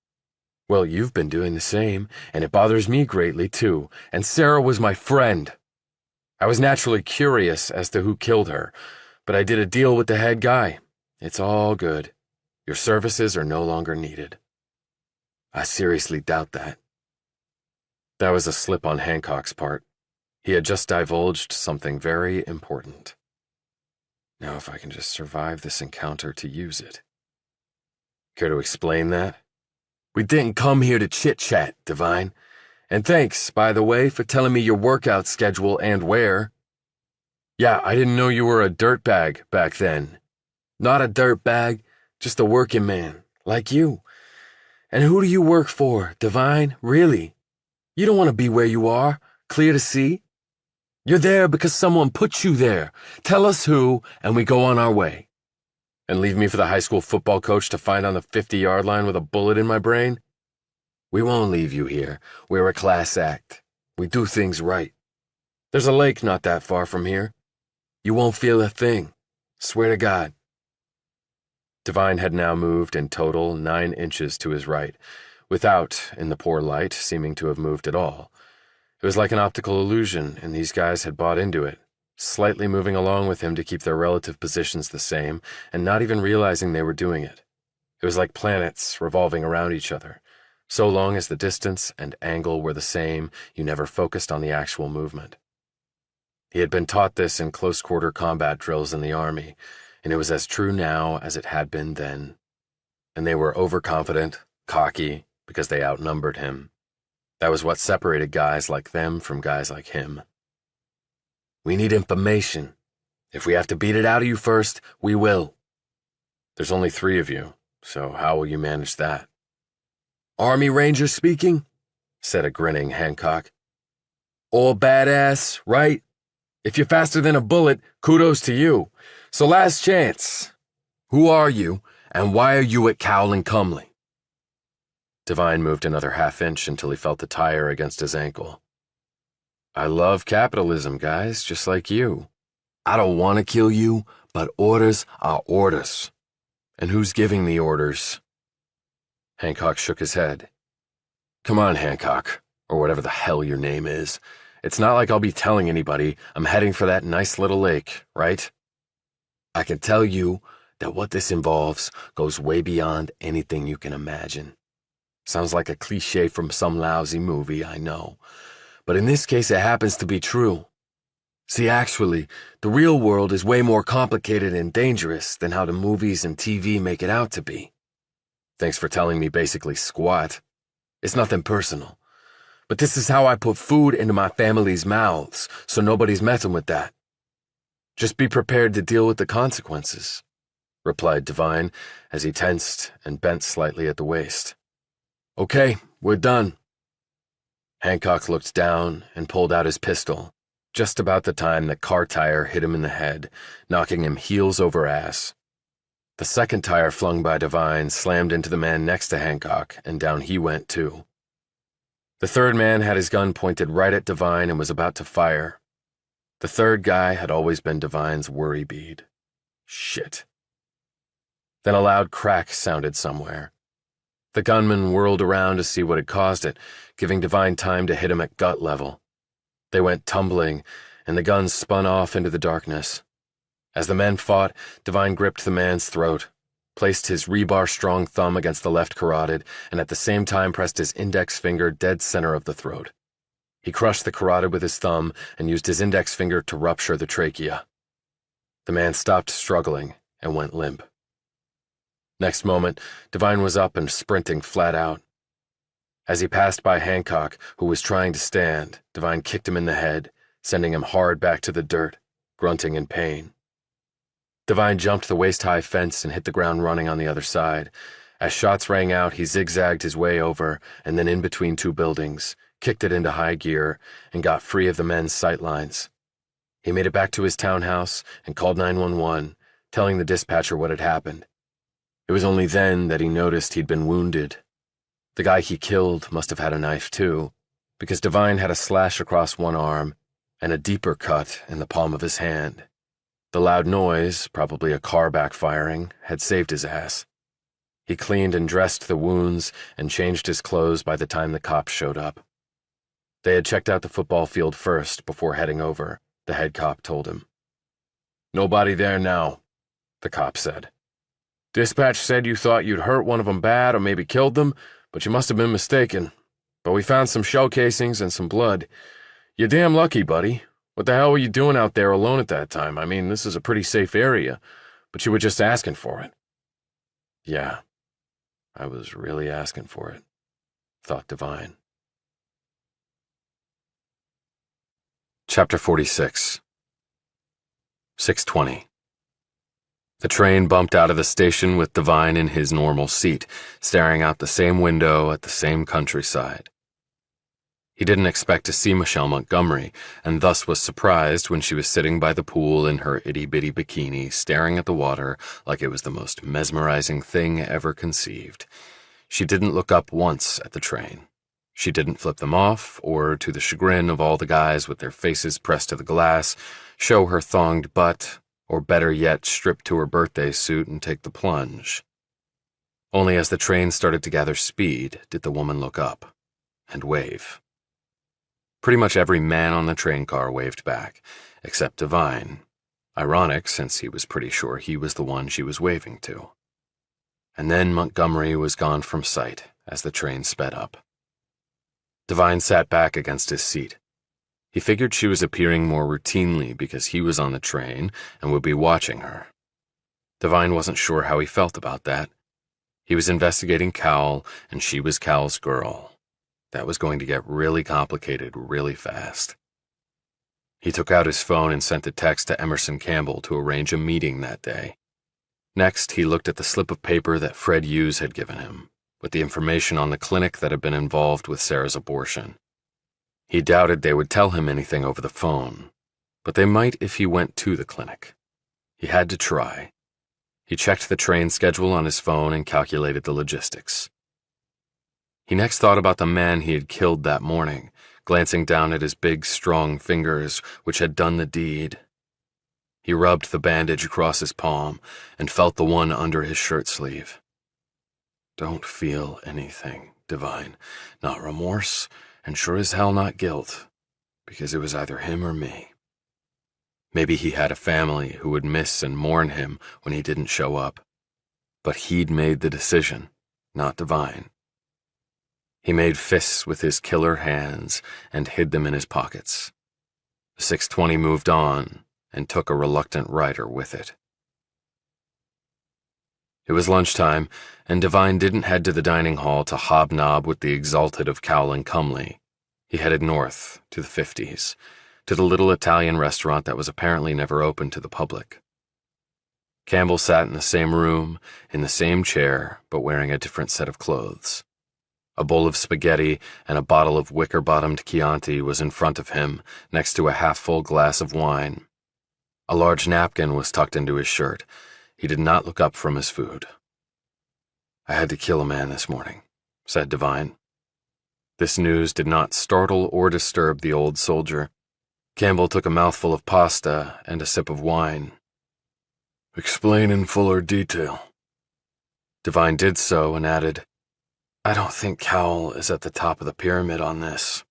"Well, you've been doing the same, and it bothers me greatly, too, and Sarah was my friend. I was naturally curious as to who killed her, but I did a deal with the head guy. It's all good. Your services are no longer needed." "I seriously doubt that." That was a slip on Hancock's part. He had just divulged something very important. Now if I can just survive this encounter to use it. "Care to explain that?" "We didn't come here to chit-chat, Devine. And thanks, by the way, for telling me your workout schedule and where." "Yeah, I didn't know you were a dirtbag back then." "Not a dirtbag, just a working man, like you. And who do you work for, Devine, really? You don't want to be where you are, clear to see. You're there because someone put you there. Tell us who, and we go on our way." "And leave me for the high school football coach to find on the 50-yard line with a bullet in my brain?" "We won't leave you here. We're a class act. We do things right. There's a lake not that far from here. You won't feel a thing. Swear to God." Devine had now moved in total 9 inches to his right, without, in the poor light, seeming to have moved at all. It was like an optical illusion, and these guys had bought into it, slightly moving along with him to keep their relative positions the same, and not even realizing they were doing it. It was like planets revolving around each other. So long as the distance and angle were the same, you never focused on the actual movement. He had been taught this in close-quarter combat drills in the Army, and it was as true now as it had been then. And they were overconfident, cocky, because they outnumbered him. That was what separated guys like them from guys like him. "We need information. If we have to beat it out of you first, we will." "There's only 3 of you, so how will you manage that?" "Army Ranger speaking," said a grinning Hancock. "All badass, right? If you're faster than a bullet, kudos to you. So last chance. Who are you, and why are you at Cowell and Cumley?" Devine moved another half-inch until he felt the tire against his ankle. "I love capitalism, guys, just like you. I don't want to kill you, but orders are orders. And who's giving the orders?" Hancock shook his head. "Come on, Hancock, or whatever the hell your name is. It's not like I'll be telling anybody I'm heading for that nice little lake, right? I can tell you that what this involves goes way beyond anything you can imagine. Sounds like a cliche from some lousy movie, I know. But in this case, it happens to be true. See, actually, the real world is way more complicated and dangerous than how the movies and TV make it out to be. Thanks for telling me basically squat. It's nothing personal. But this is how I put food into my family's mouths, so nobody's messing with that. Just be prepared to deal with the consequences," replied Devine as he tensed and bent slightly at the waist. "Okay, we're done." Hancock looked down and pulled out his pistol, just about the time the car tire hit him in the head, knocking him heels over ass. The second tire flung by Devine slammed into the man next to Hancock, and down he went too. The third man had his gun pointed right at Devine and was about to fire. The third guy had always been Devine's worry bead. Shit. Then a loud crack sounded somewhere. The gunman whirled around to see what had caused it, giving Devine time to hit him at gut level. They went tumbling, and the gun spun off into the darkness. As the men fought, Devine gripped the man's throat, placed his rebar-strong thumb against the left carotid, and at the same time pressed his index finger dead center of the throat. He crushed the carotid with his thumb and used his index finger to rupture the trachea. The man stopped struggling and went limp. Next moment, Devine was up and sprinting flat out. As he passed by Hancock, who was trying to stand, Devine kicked him in the head, sending him hard back to the dirt, grunting in pain. Devine jumped the waist-high fence and hit the ground running on the other side. As shots rang out, he zigzagged his way over and then in between 2 buildings, kicked it into high gear, and got free of the men's sightlines. He made it back to his townhouse and called 911, telling the dispatcher what had happened. It was only then that he noticed he'd been wounded. The guy he killed must have had a knife too, because Devine had a slash across one arm and a deeper cut in the palm of his hand. The loud noise, probably a car backfiring, had saved his ass. He cleaned and dressed the wounds and changed his clothes by the time the cops showed up. They had checked out the football field first before heading over, the head cop told him. "Nobody there now," the cop said. "Dispatch said you thought you'd hurt one of them bad or maybe killed them, but you must have been mistaken. But we found some shell casings and some blood. You're damn lucky, buddy. What the hell were you doing out there alone at that time? I mean, this is a pretty safe area, but you were just asking for it." Yeah, I was really asking for it, thought Devine. Chapter 46. 6:20. The train bumped out of the station with Devine in his normal seat, staring out the same window at the same countryside. He didn't expect to see Michelle Montgomery, and thus was surprised when she was sitting by the pool in her itty-bitty bikini, staring at the water like it was the most mesmerizing thing ever conceived. She didn't look up once at the train. She didn't flip them off, or, to the chagrin of all the guys with their faces pressed to the glass, show her thonged butt, or better yet, strip to her birthday suit and take the plunge. Only as the train started to gather speed did the woman look up and wave. Pretty much every man on the train car waved back, except Devine. Ironic, since he was pretty sure he was the one she was waving to. And then Montgomery was gone from sight as the train sped up. Devine sat back against his seat. He figured she was appearing more routinely because he was on the train and would be watching her. Devine wasn't sure how he felt about that. He was investigating Cal, and she was Cal's girl. That was going to get really complicated really fast. He took out his phone and sent a text to Emerson Campbell to arrange a meeting that day. Next, he looked at the slip of paper that Fred Hughes had given him, with the information on the clinic that had been involved with Sarah's abortion. He doubted they would tell him anything over the phone, but they might if he went to the clinic. He had to try. He checked the train schedule on his phone and calculated the logistics. He next thought about the man he had killed that morning, glancing down at his big, strong fingers, which had done the deed. He rubbed the bandage across his palm and felt the one under his shirt sleeve. Don't feel anything, Devine. Not remorse, and sure as hell not guilt, because it was either him or me. Maybe he had a family who would miss and mourn him when he didn't show up. But he'd made the decision, not Devine. He made fists with his killer hands and hid them in his pockets. The 620 moved on and took a reluctant rider with it. It was lunchtime, and Devine didn't head to the dining hall to hobnob with the exalted of Cowell and Cumley. He headed north, to the 50s, to the little Italian restaurant that was apparently never open to the public. Campbell sat in the same room, in the same chair, but wearing a different set of clothes. A bowl of spaghetti and a bottle of wicker-bottomed Chianti was in front of him, next to a half-full glass of wine. A large napkin was tucked into his shirt. He did not look up from his food. I had to kill a man this morning, said Devine. This news did not startle or disturb the old soldier. Campbell took a mouthful of pasta and a sip of wine. Explain in fuller detail. Devine did so and added, I don't think Cowell is at the top of the pyramid on this.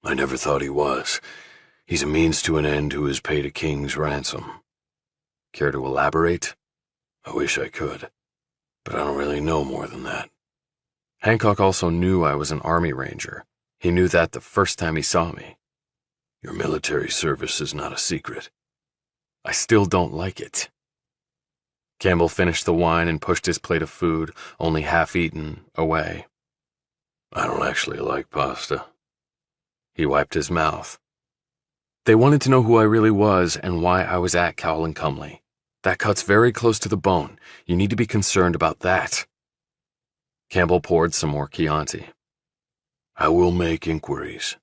I never thought he was. He's a means to an end who has paid a king's ransom. Care to elaborate? I wish I could, but I don't really know more than that. Hancock also knew I was an Army Ranger. He knew that the first time he saw me. Your military service is not a secret. I still don't like it. Campbell finished the wine and pushed his plate of food, only half eaten, away. I don't actually like pasta. He wiped his mouth. They wanted to know who I really was and why I was at Cowell and Cumley. That cuts very close to the bone. You need to be concerned about that. Campbell poured some more Chianti. I will make inquiries.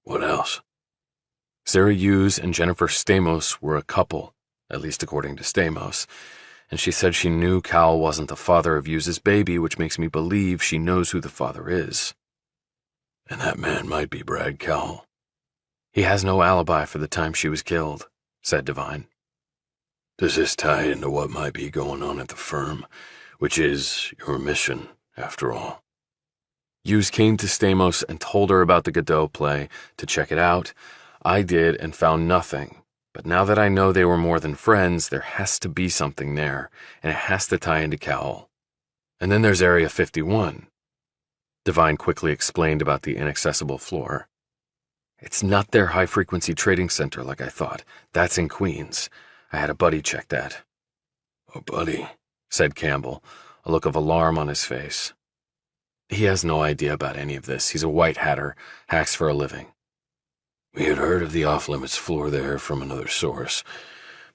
What else? Sarah Hughes and Jennifer Stamos were a couple, at least according to Stamos, and she said she knew Cowell wasn't the father of Hughes's baby, which makes me believe she knows who the father is. And that man might be Brad Cowell. He has no alibi for the time she was killed, said Devine. Does this tie into what might be going on at the firm, which is your mission, after all? Hughes came to Stamos and told her about the Godot play to check it out. I did and found nothing. But now that I know they were more than friends, there has to be something there, and it has to tie into Cowell. And then there's Area 51. Devine quickly explained about the inaccessible floor. It's not their high-frequency trading center like I thought. That's in Queens. I had a buddy check that. A buddy, said Campbell, a look of alarm on his face. He has no idea about any of this. He's a white hatter, hacks for a living. We had heard of the off-limits floor there from another source,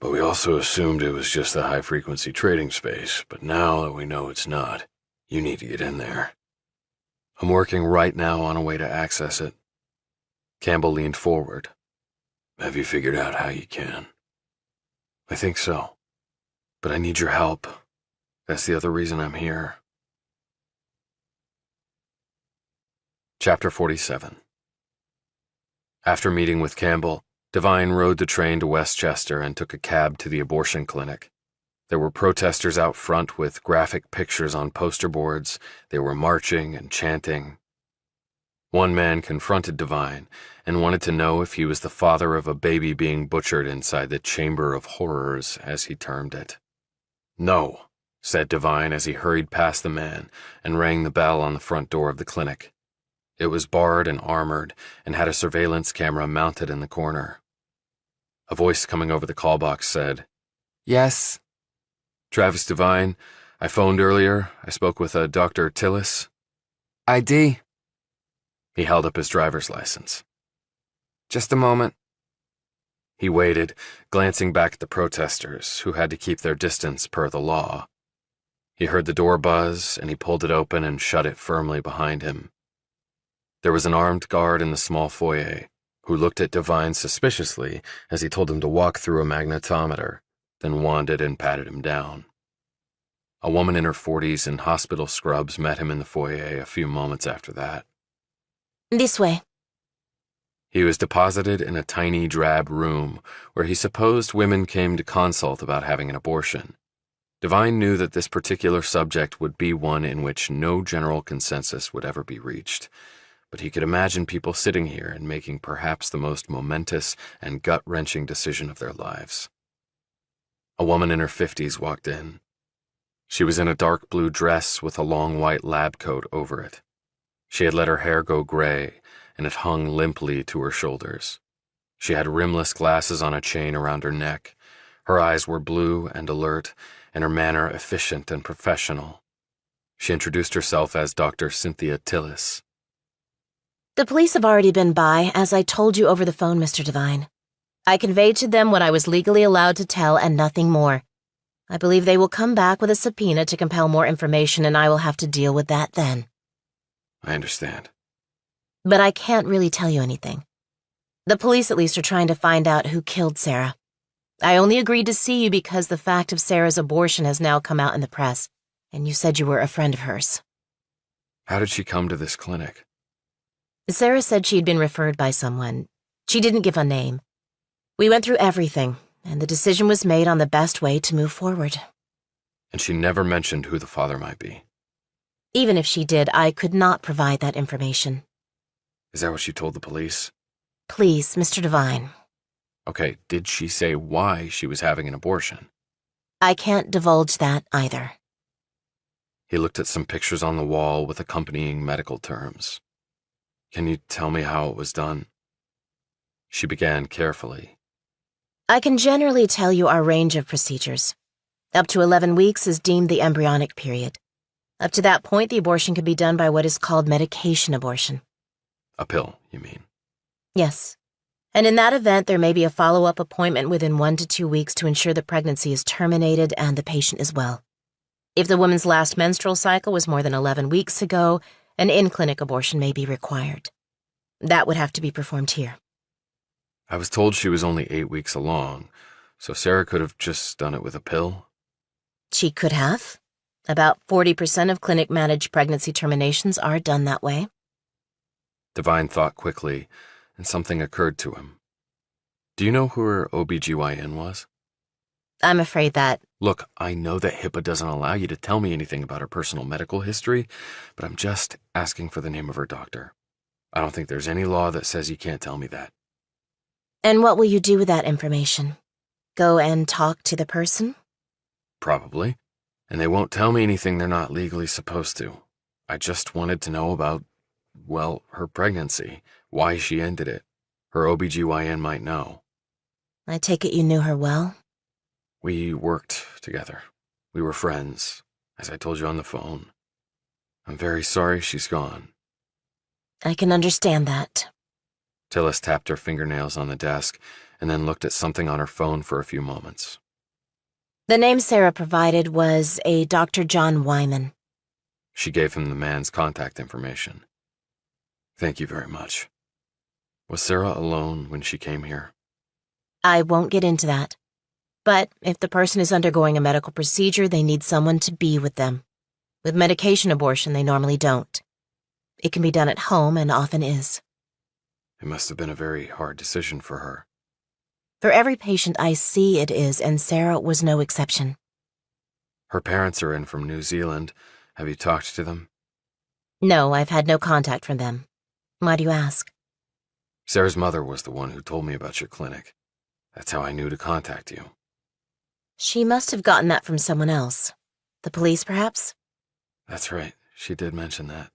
but we also assumed it was just a high-frequency trading space. But now that we know it's not, you need to get in there. I'm working right now on a way to access it. Campbell leaned forward. Have you figured out how you can? I think so, but I need your help. That's the other reason I'm here. Chapter 47. After meeting with Campbell, Devine rode the train to Westchester and took a cab to the abortion clinic. There were protesters out front with graphic pictures on poster boards. They were marching and chanting. One man confronted Devine and wanted to know if he was the father of a baby being butchered inside the Chamber of Horrors, as he termed it. "No," said Devine as he hurried past the man and rang the bell on the front door of the clinic. It was barred and armored and had a surveillance camera mounted in the corner. A voice coming over the call box said, "Yes." "Travis Devine, I phoned earlier. I spoke with a Dr. Tillis." "ID." He held up his driver's license. "Just a moment." He waited, glancing back at the protesters, who had to keep their distance per the law. He heard the door buzz, and he pulled it open and shut it firmly behind him. There was an armed guard in the small foyer, who looked at Devine suspiciously as he told him to walk through a magnetometer, then wanded and patted him down. A woman in her 40s in hospital scrubs met him in the foyer a few moments after that. "This way." He was deposited in a tiny, drab room where he supposed women came to consult about having an abortion. Devine knew that this particular subject would be one in which no general consensus would ever be reached, but he could imagine people sitting here and making perhaps the most momentous and gut-wrenching decision of their lives. A woman in her 50s walked in. She was in a dark blue dress with a long white lab coat over it. She had let her hair go gray, and it hung limply to her shoulders. She had rimless glasses on a chain around her neck. Her eyes were blue and alert, and her manner efficient and professional. She introduced herself as Dr. Cynthia Tillis. "The police have already been by, as I told you over the phone, Mr. Devine. I conveyed to them what I was legally allowed to tell and nothing more. I believe they will come back with a subpoena to compel more information, and I will have to deal with that then." "I understand." "But I can't really tell you anything. The police at least are trying to find out who killed Sarah. I only agreed to see you because the fact of Sarah's abortion has now come out in the press, and you said you were a friend of hers." "How did she come to this clinic?" "Sarah said she'd been referred by someone. She didn't give a name. We went through everything, and the decision was made on the best way to move forward." "And she never mentioned who the father might be?" "Even if she did, I could not provide that information." "Is that what she told the police?" "Please, Mr. Devine." "Okay, did she say why she was having an abortion?" "I can't divulge that either." He looked at some pictures on the wall with accompanying medical terms. "Can you tell me how it was done?" She began carefully. "I can generally tell you our range of procedures. Up to 11 weeks is deemed the embryonic period. Up to that point, the abortion can be done by what is called medication abortion." "A pill, you mean?" "Yes. And in that event, there may be a follow-up appointment within 1 to 2 weeks to ensure the pregnancy is terminated and the patient is well. If the woman's last menstrual cycle was more than 11 weeks ago, an in-clinic abortion may be required. That would have to be performed here." "I was told she was only 8 weeks along, so Sarah could have just done it with a pill?" "She could have. About 40% of clinic-managed pregnancy terminations are done that way." Devine thought quickly, and something occurred to him. "Do you know who her OBGYN was?" "I'm afraid that—" "Look, I know that HIPAA doesn't allow you to tell me anything about her personal medical history, but I'm just asking for the name of her doctor. I don't think there's any law that says you can't tell me that." "And what will you do with that information? Go and talk to the person?" "Probably. And they won't tell me anything they're not legally supposed to. I just wanted to know about, well, her pregnancy, why she ended it. Her OBGYN might know." "I take it you knew her well?" "We worked together. We were friends, as I told you on the phone. I'm very sorry she's gone." "I can understand that." Tillis tapped her fingernails on the desk and then looked at something on her phone for a few moments. "The name Sarah provided was a Dr. John Wyman." She gave him the man's contact information. "Thank you very much. Was Sarah alone when she came here?" "I won't get into that. But if the person is undergoing a medical procedure, they need someone to be with them. With medication abortion, they normally don't. It can be done at home and often is." It must have been a very hard decision for her. For every patient I see it is, and Sarah was no exception. Her parents are in from New Zealand. Have you talked to them? No, I've had no contact from them. Why do you ask? Sarah's mother was the one who told me about your clinic. That's how I knew to contact you. She must have gotten that from someone else. The police, perhaps? That's right. She did mention that.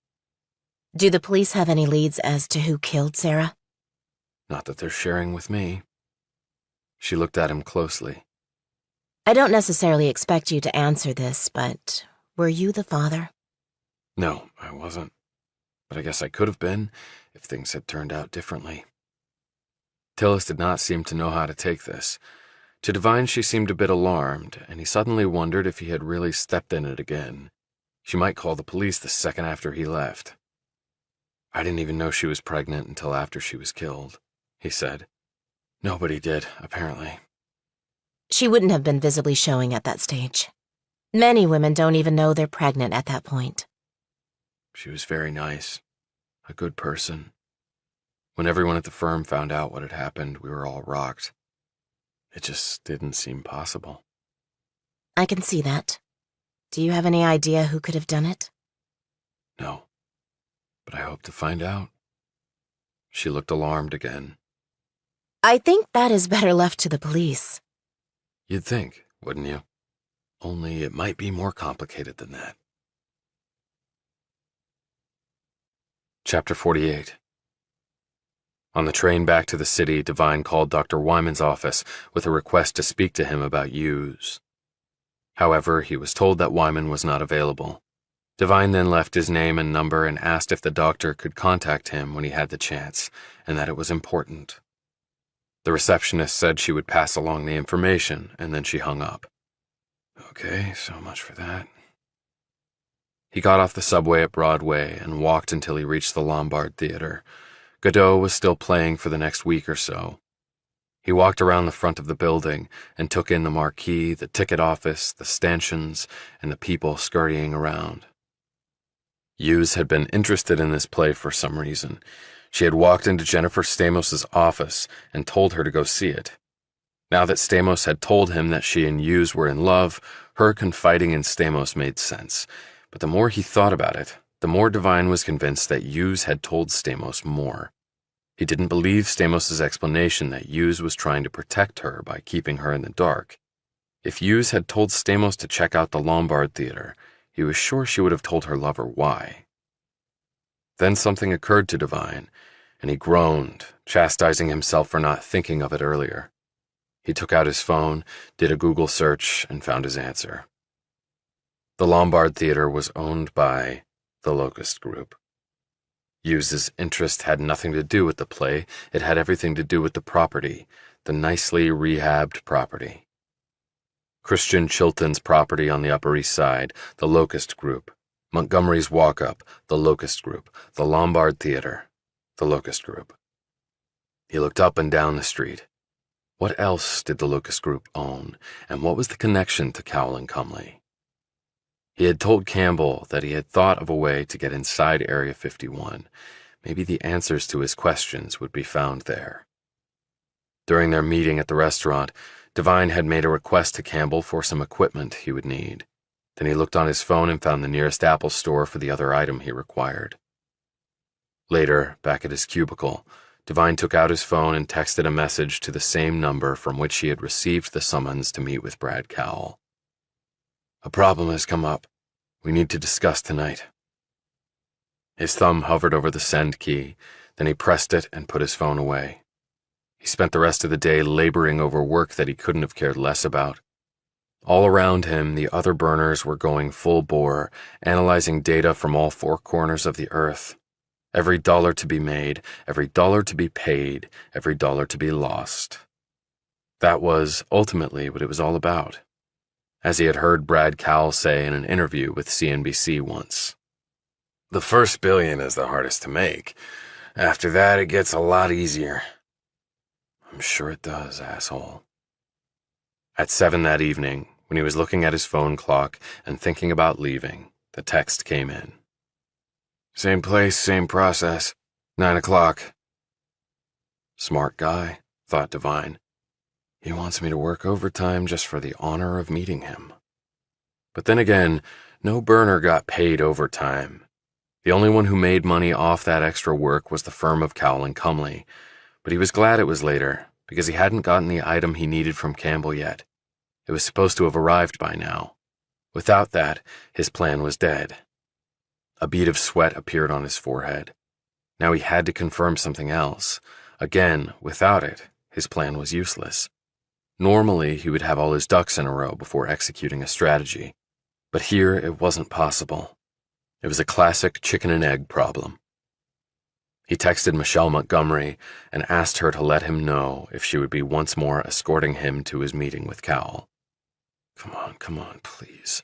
Do the police have any leads as to who killed Sarah? Not that they're sharing with me. She looked at him closely. I don't necessarily expect you to answer this, but were you the father? No, I wasn't. But I guess I could have been if things had turned out differently. Tillis did not seem to know how to take this. To Devine, she seemed a bit alarmed, and he suddenly wondered if he had really stepped in it again. She might call the police the second after he left. I didn't even know she was pregnant until after she was killed, he said. Nobody did, apparently. She wouldn't have been visibly showing at that stage. Many women don't even know they're pregnant at that point. She was very nice, a good person. When everyone at the firm found out what had happened, we were all rocked. It just didn't seem possible. I can see that. Do you have any idea who could have done it? No, but I hope to find out. She looked alarmed again. I think that is better left to the police. You'd think, wouldn't you? Only it might be more complicated than that. Chapter 48. On the train back to the city, Devine called Dr. Wyman's office with a request to speak to him about Hughes. However, he was told that Wyman was not available. Devine then left his name and number and asked if the doctor could contact him when he had the chance, and that it was important. The receptionist said she would pass along the information, and then she hung up. Okay, so much for that. He got off the subway at Broadway and walked until he reached the Lombard Theater. Godot was still playing for the next week or so. He walked around the front of the building and took in the marquee, the ticket office, the stanchions, and the people scurrying around. Hughes had been interested in this play for some reason. She had walked into Jennifer Stamos's office and told her to go see it. Now that Stamos had told him that she and Hughes were in love, her confiding in Stamos made sense. But the more he thought about it, the more Devine was convinced that Hughes had told Stamos more. He didn't believe Stamos's explanation that Hughes was trying to protect her by keeping her in the dark. If Hughes had told Stamos to check out the Lombard Theater, he was sure she would have told her lover why. Then something occurred to Devine, and he groaned, chastising himself for not thinking of it earlier. He took out his phone, did a Google search, and found his answer. The Lombard Theater was owned by the Locust Group. Hughes's interest had nothing to do with the play. It had everything to do with the property, the nicely rehabbed property. Christian Chilton's property on the Upper East Side, the Locust Group. Montgomery's Walk-Up, the Locust Group. The Lombard Theater, the Locust Group. He looked up and down the street. What else did the Locust Group own, and what was the connection to Cowell and Cumley? He had told Campbell that he had thought of a way to get inside Area 51. Maybe the answers to his questions would be found there. During their meeting at the restaurant, Devine had made a request to Campbell for some equipment he would need. Then he looked on his phone and found the nearest Apple store for the other item he required. Later, back at his cubicle, Devine took out his phone and texted a message to the same number from which he had received the summons to meet with Brad Cowell. A problem has come up. We need to discuss tonight. His thumb hovered over the send key, then he pressed it and put his phone away. He spent the rest of the day laboring over work that he couldn't have cared less about. All around him, the other burners were going full bore, analyzing data from all four corners of the earth. Every dollar to be made, every dollar to be paid, every dollar to be lost. That was ultimately what it was all about, as he had heard Brad Cowell say in an interview with CNBC once. The first billion is the hardest to make. After that, it gets a lot easier. I'm sure it does, asshole. At 7 that evening, when he was looking at his phone clock and thinking about leaving, the text came in. Same place, same process. 9 o'clock. Smart guy, thought Devine. He wants me to work overtime just for the honor of meeting him. But then again, no burner got paid overtime. The only one who made money off that extra work was the firm of Cowell and Cumley, but he was glad it was later because he hadn't gotten the item he needed from Campbell yet. It was supposed to have arrived by now. Without that, his plan was dead. A bead of sweat appeared on his forehead. Now he had to confirm something else. Again, without it, his plan was useless. Normally, he would have all his ducks in a row before executing a strategy. But here, it wasn't possible. It was a classic chicken and egg problem. He texted Michelle Montgomery and asked her to let him know if she would be once more escorting him to his meeting with Cowell. Come on, please.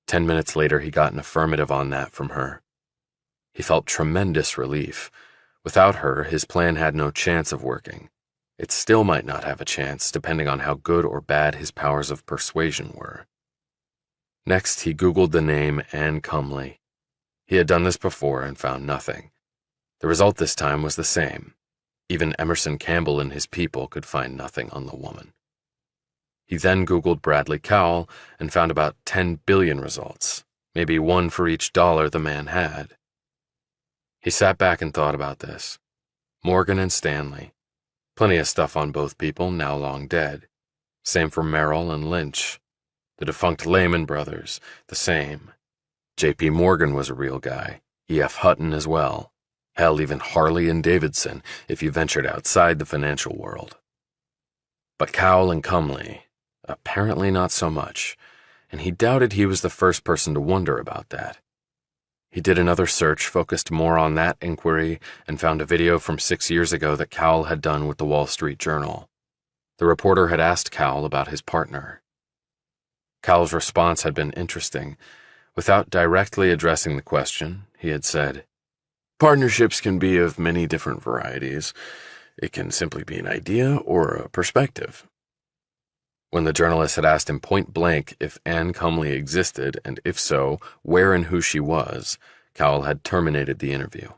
10 minutes later, he got an affirmative on that from her. He felt tremendous relief. Without her, his plan had no chance of working. It still might not have a chance, depending on how good or bad his powers of persuasion were. Next, he Googled the name Anne Cumley. He had done this before and found nothing. The result this time was the same. Even Emerson Campbell and his people could find nothing on the woman. He then Googled Bradley Cowell and found about 10 billion results, maybe one for each dollar the man had. He sat back and thought about this. Morgan and Stanley. Plenty of stuff on both people, now long dead. Same for Merrill and Lynch. The defunct Lehman brothers, the same. J.P. Morgan was a real guy. E.F. Hutton as well. Hell, even Harley and Davidson, if you ventured outside the financial world. But Cowell and Cumley, apparently not so much, and he doubted he was the first person to wonder about that. He did another search focused more on that inquiry and found a video from 6 years ago that Cowell had done with the Wall Street Journal. The reporter had asked Cowell about his partner. Cowell's response had been interesting. Without directly addressing the question, he had said, "Partnerships can be of many different varieties. It can simply be an idea or a perspective." When the journalist had asked him point blank if Anne Cumley existed, and if so, where and who she was, Cowell had terminated the interview.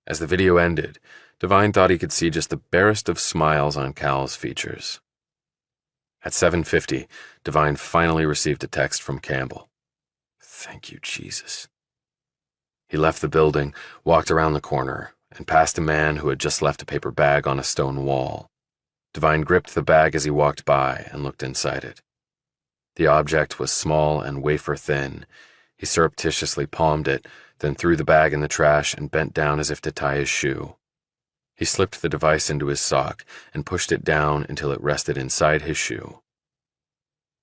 As the video ended, Devine thought he could see just the barest of smiles on Cowell's features. At 7:50, Devine finally received a text from Campbell. "Thank you, Jesus." He left the building, walked around the corner, and passed a man who had just left a paper bag on a stone wall. Devine gripped the bag as he walked by and looked inside it. The object was small and wafer-thin. He surreptitiously palmed it, then threw the bag in the trash and bent down as if to tie his shoe. He slipped the device into his sock and pushed it down until it rested inside his shoe.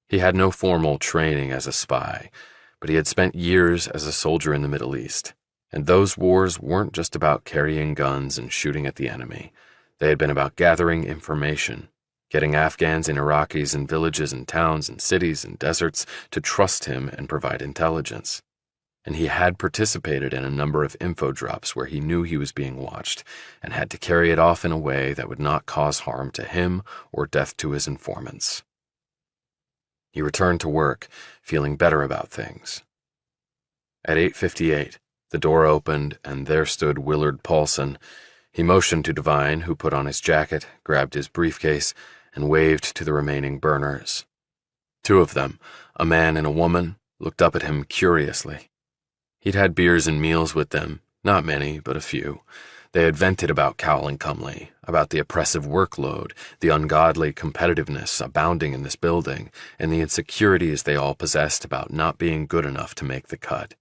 He had no formal training as a spy, but he had spent years as a soldier in the Middle East, and those wars weren't just about carrying guns and shooting at the enemy. They had been about gathering information, getting Afghans and Iraqis in villages and towns and cities and deserts to trust him and provide intelligence. And he had participated in a number of info drops where he knew he was being watched and had to carry it off in a way that would not cause harm to him or death to his informants. He returned to work, feeling better about things. At 8:58, the door opened and there stood Willard Paulson. He motioned to Devine, who put on his jacket, grabbed his briefcase, and waved to the remaining burners. Two of them, a man and a woman, looked up at him curiously. He'd had beers and meals with them, not many, but a few. They had vented about Cowell and Cumley, about the oppressive workload, the ungodly competitiveness abounding in this building, and the insecurities they all possessed about not being good enough to make the cut.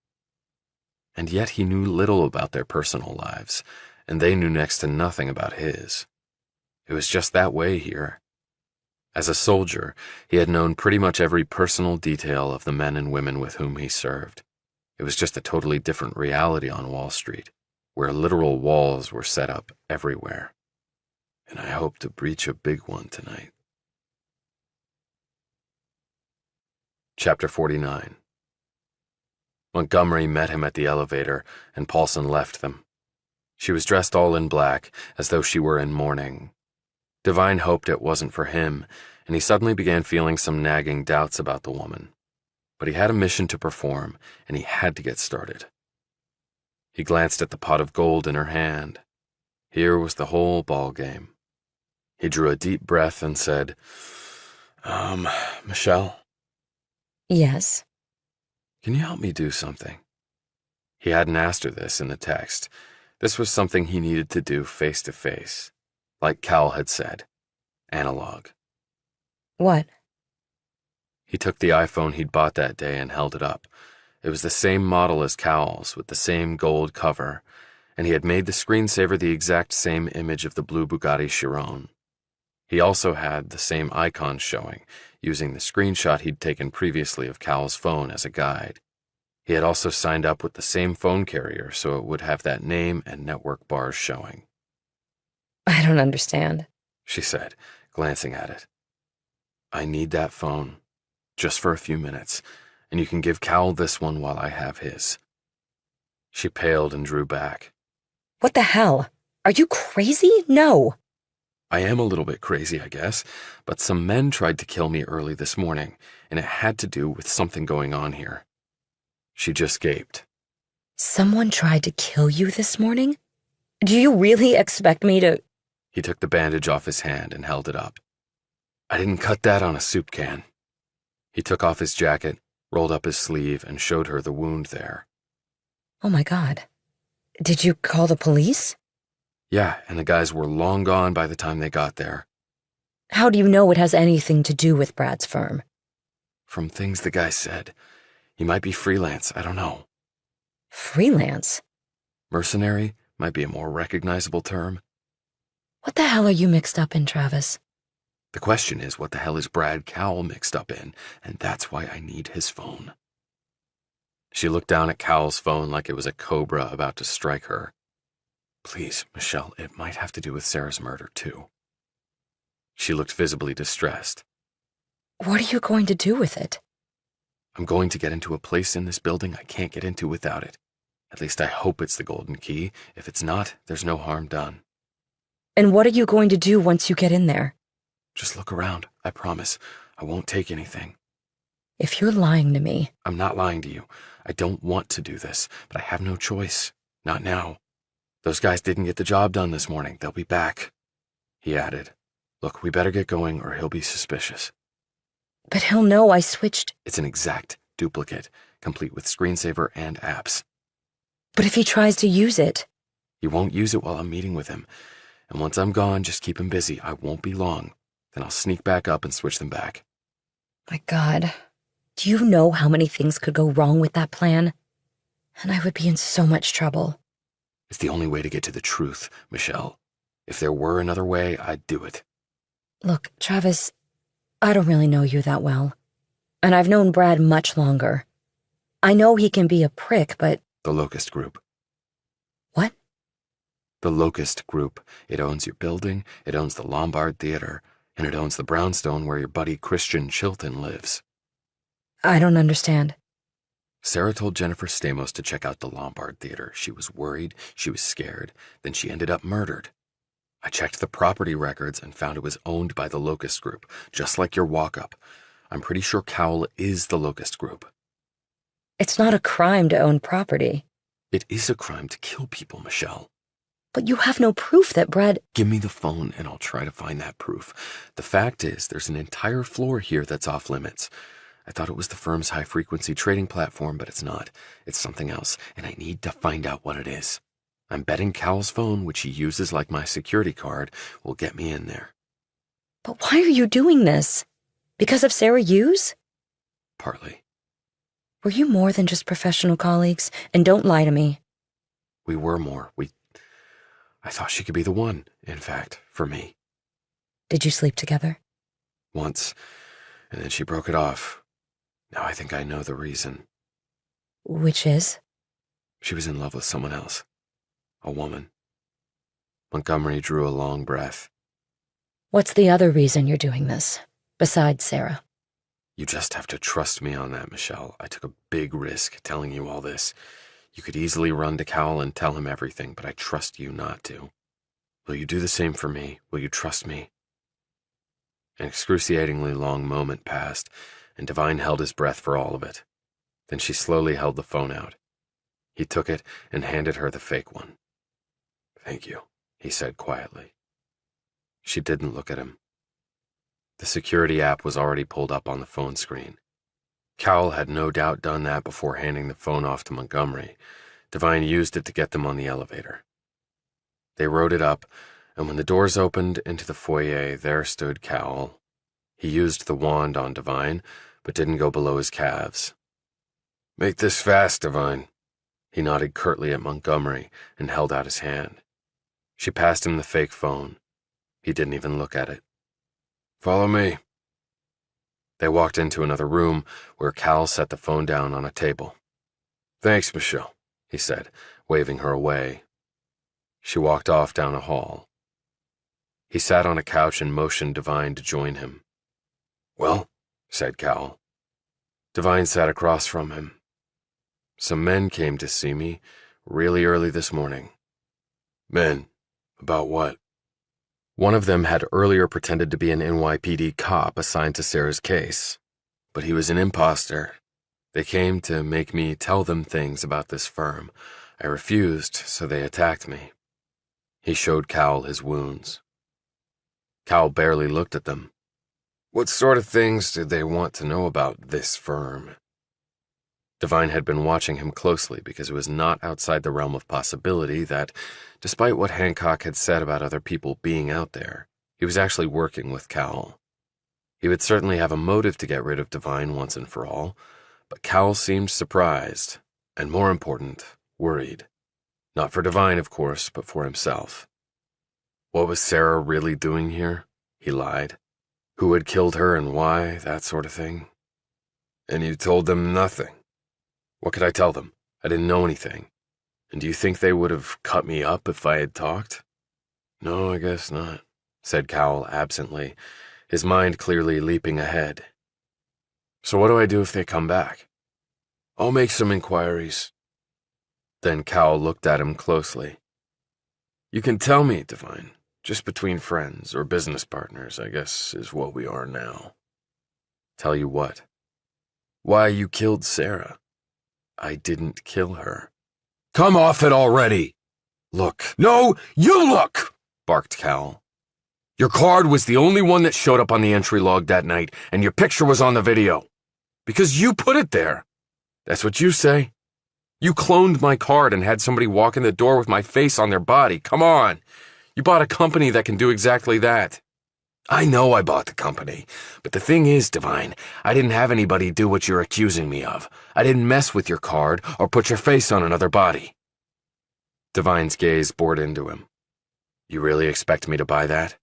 And yet he knew little about their personal lives, and they knew next to nothing about his. It was just that way here. As a soldier, he had known pretty much every personal detail of the men and women with whom he served. It was just a totally different reality on Wall Street, where literal walls were set up everywhere. And I hope to breach a big one tonight. Chapter 49. Montgomery met him at the elevator, and Paulson left them. She was dressed all in black, as though she were in mourning. Devine hoped it wasn't for him, and he suddenly began feeling some nagging doubts about the woman. But he had a mission to perform, and he had to get started. He glanced at the pot of gold in her hand. Here was the whole ball game. He drew a deep breath and said, Michelle, Yes. can you help me do something? He hadn't asked her this in the text. This was something he needed to do face to face. Like Cal had said, analog. What? He took the iPhone he'd bought that day and held it up. It was the same model as Cal's, with the same gold cover, and he had made the screensaver the exact same image of the blue Bugatti Chiron. He also had the same icons showing, using the screenshot he'd taken previously of Cal's phone as a guide. He had also signed up with the same phone carrier so it would have that name and network bars showing. I don't understand, She said, glancing at it. I need that phone, just for a few minutes, and you can give Cal this one while I have his. She paled and drew back. What the hell? Are you crazy? No. I am a little bit crazy, I guess, but some men tried to kill me early this morning, and it had to do with something going on here. She just gaped. Someone tried to kill you this morning? Do you really expect me to... He took the bandage off his hand and held it up. I didn't cut that on a soup can. He took off his jacket, rolled up his sleeve, and showed her the wound there. Oh my God. Did you call the police? Yeah, and the guys were long gone by the time they got there. How do you know it has anything to do with Brad's firm? From things the guy said. He might be freelance, I don't know. Freelance? Mercenary might be a more recognizable term. What the hell are you mixed up in, Travis? The question is, what the hell is Brad Cowell mixed up in? And that's why I need his phone. She looked down at Cowell's phone like it was a cobra about to strike her. Please, Michelle, it might have to do with Sarah's murder, too. She looked visibly distressed. What are you going to do with it? I'm going to get into a place in this building I can't get into without it. At least I hope it's the golden key. If it's not, there's no harm done. And what are you going to do once you get in there? Just look around, I promise. I won't take anything. If you're lying to me... I'm not lying to you. I don't want to do this, but I have no choice. Not now. Those guys didn't get the job done this morning. They'll be back. He added, Look, we better get going or he'll be suspicious. But he'll know I switched... It's an exact duplicate, complete with screensaver and apps. But if he tries to use it... He won't use it while I'm meeting with him. And once I'm gone, just keep him busy. I won't be long. Then I'll sneak back up and switch them back. My God. Do you know how many things could go wrong with that plan? And I would be in so much trouble. It's the only way to get to the truth, Michelle. If there were another way, I'd do it. Look, Travis, I don't really know you that well. And I've known Brad much longer. I know he can be a prick, but... The Locust Group. What? The Locust Group. It owns your building, it owns the Lombard Theater, and it owns the brownstone where your buddy Christian Chilton lives. I don't understand. Sarah told Jennifer Stamos to check out the Lombard Theater. She was worried, she was scared, then she ended up murdered. I checked the property records and found it was owned by the Locust Group, just like your walk-up. I'm pretty sure Cowell is the Locust Group. It's not a crime to own property. It is a crime to kill people, Michelle. But you have no proof that Brad... Give me the phone and I'll try to find that proof. The fact is, there's an entire floor here that's off limits. I thought it was the firm's high-frequency trading platform, but it's not. It's something else, and I need to find out what it is. I'm betting Cowell's phone, which he uses like my security card, will get me in there. But why are you doing this? Because of Sarah Hughes? Partly. Were you more than just professional colleagues? And don't lie to me. We were more. I thought she could be the one, in fact, for me. Did you sleep together? Once, and then she broke it off. Now I think I know the reason. Which is? She was in love with someone else. A woman. Montgomery drew a long breath. What's the other reason you're doing this, besides Sarah? You just have to trust me on that, Michelle. I took a big risk telling you all this. You could easily run to Cowell and tell him everything, but I trust you not to. Will you do the same for me? Will you trust me? An excruciatingly long moment passed, and Devine held his breath for all of it. Then she slowly held the phone out. He took it and handed her the fake one. Thank you, he said quietly. She didn't look at him. The security app was already pulled up on the phone screen. Cowell had no doubt done that before handing the phone off to Montgomery. Devine used it to get them on the elevator. They rode it up, and when the doors opened into the foyer, there stood Cowell. He used the wand on Devine, but didn't go below his calves. "Make this fast, Devine." He nodded curtly at Montgomery and held out his hand. She passed him the fake phone. He didn't even look at it. "Follow me." They walked into another room where Cowell set the phone down on a table. "Thanks, Michelle," he said, waving her away. She walked off down a hall. He sat on a couch and motioned Devine to join him. "Well," said Cowell. Devine sat across from him. "Some men came to see me really early this morning." "Men? About what?" One of them had earlier pretended to be an NYPD cop assigned to Sarah's case, but he was an imposter. They came to make me tell them things about this firm. I refused, so they attacked me. He showed Cowell his wounds. Cowell barely looked at them. What sort of things did they want to know about this firm? Devine had been watching him closely because it was not outside the realm of possibility that, despite what Hancock had said about other people being out there, he was actually working with Cowell. He would certainly have a motive to get rid of Devine once and for all, but Cowell seemed surprised, and more important, worried. Not for Devine, of course, but for himself. What was Sarah really doing here? He lied. Who had killed her and why, that sort of thing. And you told them nothing. What could I tell them? I didn't know anything. And do you think they would have cut me up if I had talked? No, I guess not, said Cowell absently, his mind clearly leaping ahead. So what do I do if they come back? I'll make some inquiries. Then Cowell looked at him closely. You can tell me, Devine, just between friends or business partners, I guess is what we are now. Tell you what? Why you killed Sarah. I didn't kill her. Come off it already! Look. No, you look! Barked Cowell. Your card was the only one that showed up on the entry log that night, and your picture was on the video. Because you put it there. That's what you say. You cloned my card and had somebody walk in the door with my face on their body. Come on. You bought a company that can do exactly that. I know I bought the company, but the thing is, Devine, I didn't have anybody do what you're accusing me of. I didn't mess with your card or put your face on another body. Devine's gaze bored into him. You really expect me to buy that?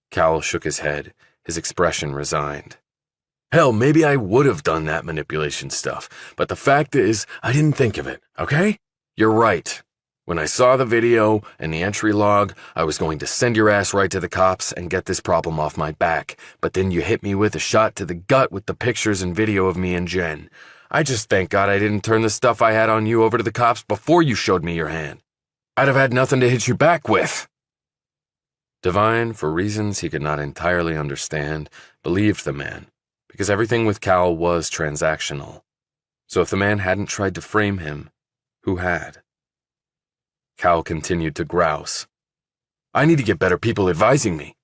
Cowell shook his head, his expression resigned. Hell, maybe I would have done that manipulation stuff, but the fact is, I didn't think of it, okay? You're right. When I saw the video and the entry log, I was going to send your ass right to the cops and get this problem off my back, but then you hit me with a shot to the gut with the pictures and video of me and Jen. I just thank God I didn't turn the stuff I had on you over to the cops before you showed me your hand. I'd have had nothing to hit you back with. Devine, for reasons he could not entirely understand, believed the man, because everything with Cowell was transactional. So if the man hadn't tried to frame him, who had? Cowell continued to grouse. I need to get better people advising me.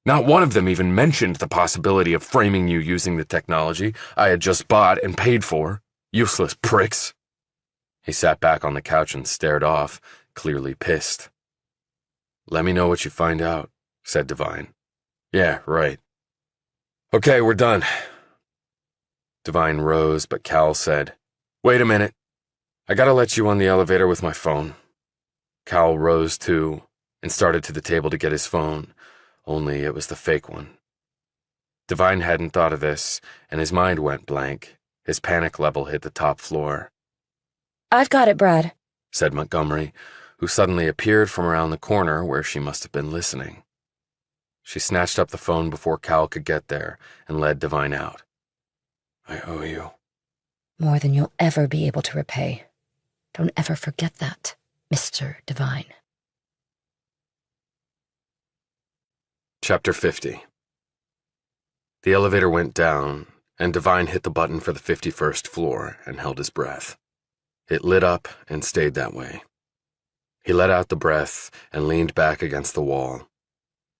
Not one of them even mentioned the possibility of framing you using the technology I had just bought and paid for. Useless pricks. He sat back on the couch and stared off, clearly pissed. Let me know what you find out, said Devine. Yeah, right. Okay, we're done. Devine rose, but Cowell said, Wait a minute. I gotta let you on the elevator with my phone. Cowell rose too and started to the table to get his phone, only it was the fake one. Devine hadn't thought of this, and his mind went blank. His panic level hit the top floor. I've got it, Brad, said Montgomery, who suddenly appeared from around the corner where she must have been listening. She snatched up the phone before Cowell could get there and led Devine out. I owe you. More than you'll ever be able to repay. Don't ever forget that, Mr. Devine. Chapter 50. The elevator went down, and Devine hit the button for the 51st floor and held his breath. It lit up and stayed that way. He let out the breath and leaned back against the wall.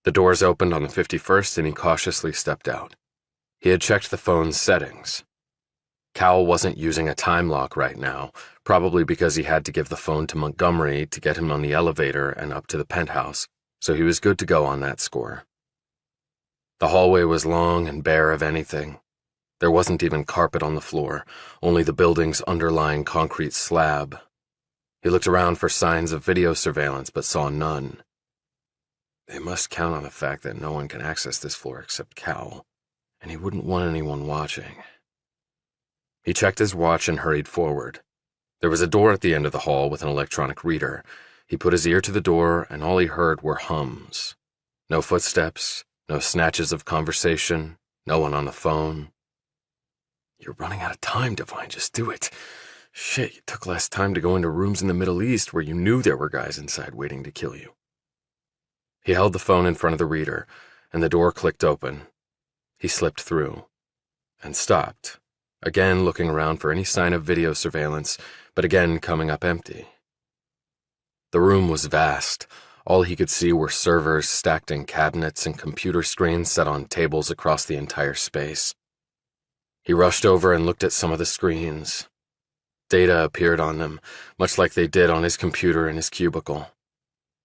The doors opened on the 51st and he cautiously stepped out. He had checked the phone's settings. Cal wasn't using a time lock right now, probably because he had to give the phone to Montgomery to get him on the elevator and up to the penthouse, so he was good to go on that score. The hallway was long and bare of anything. There wasn't even carpet on the floor, only the building's underlying concrete slab. He looked around for signs of video surveillance but saw none. They must count on the fact that no one can access this floor except Cal, and he wouldn't want anyone watching. He checked his watch and hurried forward. There was a door at the end of the hall with an electronic reader. He put his ear to the door, and all he heard were hums. No footsteps, no snatches of conversation, no one on the phone. You're running out of time, Devine. Just do it. Shit, you took less time to go into rooms in the Middle East where you knew there were guys inside waiting to kill you. He held the phone in front of the reader, and the door clicked open. He slipped through and stopped, again looking around for any sign of video surveillance, but again coming up empty. The room was vast. All he could see were servers stacked in cabinets and computer screens set on tables across the entire space. He rushed over and looked at some of the screens. Data appeared on them, much like they did on his computer in his cubicle.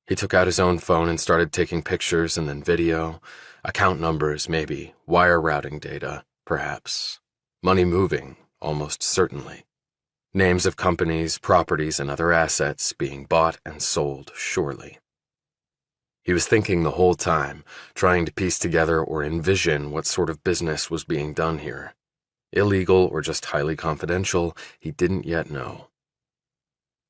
He took out his own phone and started taking pictures and then video, account numbers maybe, wire routing data, perhaps. Money moving, almost certainly. Names of companies, properties, and other assets being bought and sold, surely. He was thinking the whole time, trying to piece together or envision what sort of business was being done here. Illegal or just highly confidential, he didn't yet know.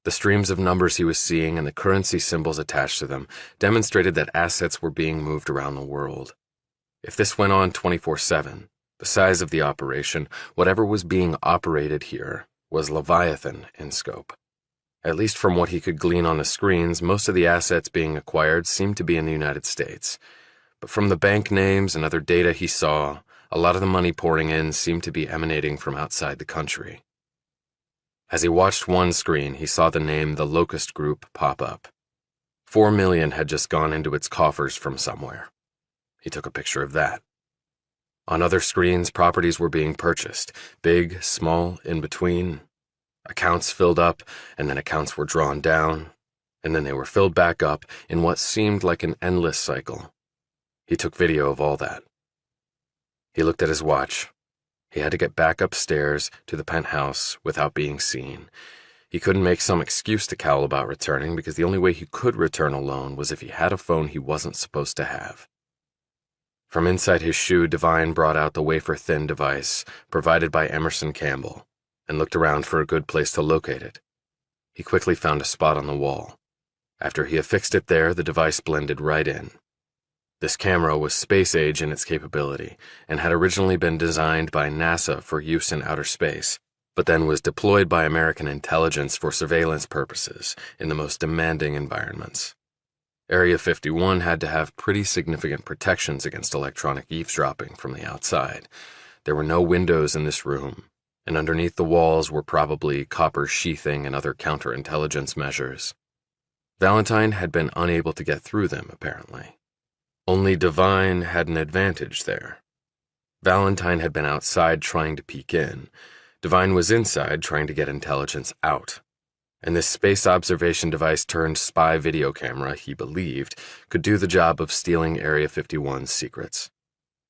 The streams of numbers he was seeing and the currency symbols attached to them demonstrated that assets were being moved around the world. If this went on 24/7, the size of the operation, whatever was being operated here, was Leviathan in scope. At least from what he could glean on the screens, most of the assets being acquired seemed to be in the United States. But from the bank names and other data he saw, a lot of the money pouring in seemed to be emanating from outside the country. As he watched one screen, he saw the name The Locust Group pop up. $4 million had just gone into its coffers from somewhere. He took a picture of that. On other screens, properties were being purchased, big, small, in between. Accounts filled up, and then accounts were drawn down, and then they were filled back up in what seemed like an endless cycle. He took video of all that. He looked at his watch. He had to get back upstairs to the penthouse without being seen. He couldn't make some excuse to Cal about returning because the only way he could return alone was if he had a phone he wasn't supposed to have. From inside his shoe, Devine brought out the wafer-thin device provided by Emerson Campbell and looked around for a good place to locate it. He quickly found a spot on the wall. After he affixed it there, the device blended right in. This camera was space-age in its capability and had originally been designed by NASA for use in outer space, but then was deployed by American intelligence for surveillance purposes in the most demanding environments. Area 51 had to have pretty significant protections against electronic eavesdropping from the outside. There were no windows in this room, and underneath the walls were probably copper sheathing and other counterintelligence measures. Valentine had been unable to get through them, apparently. Only Devine had an advantage there. Valentine had been outside trying to peek in. Devine was inside trying to get intelligence out. And this space observation device turned spy video camera, he believed, could do the job of stealing Area 51's secrets.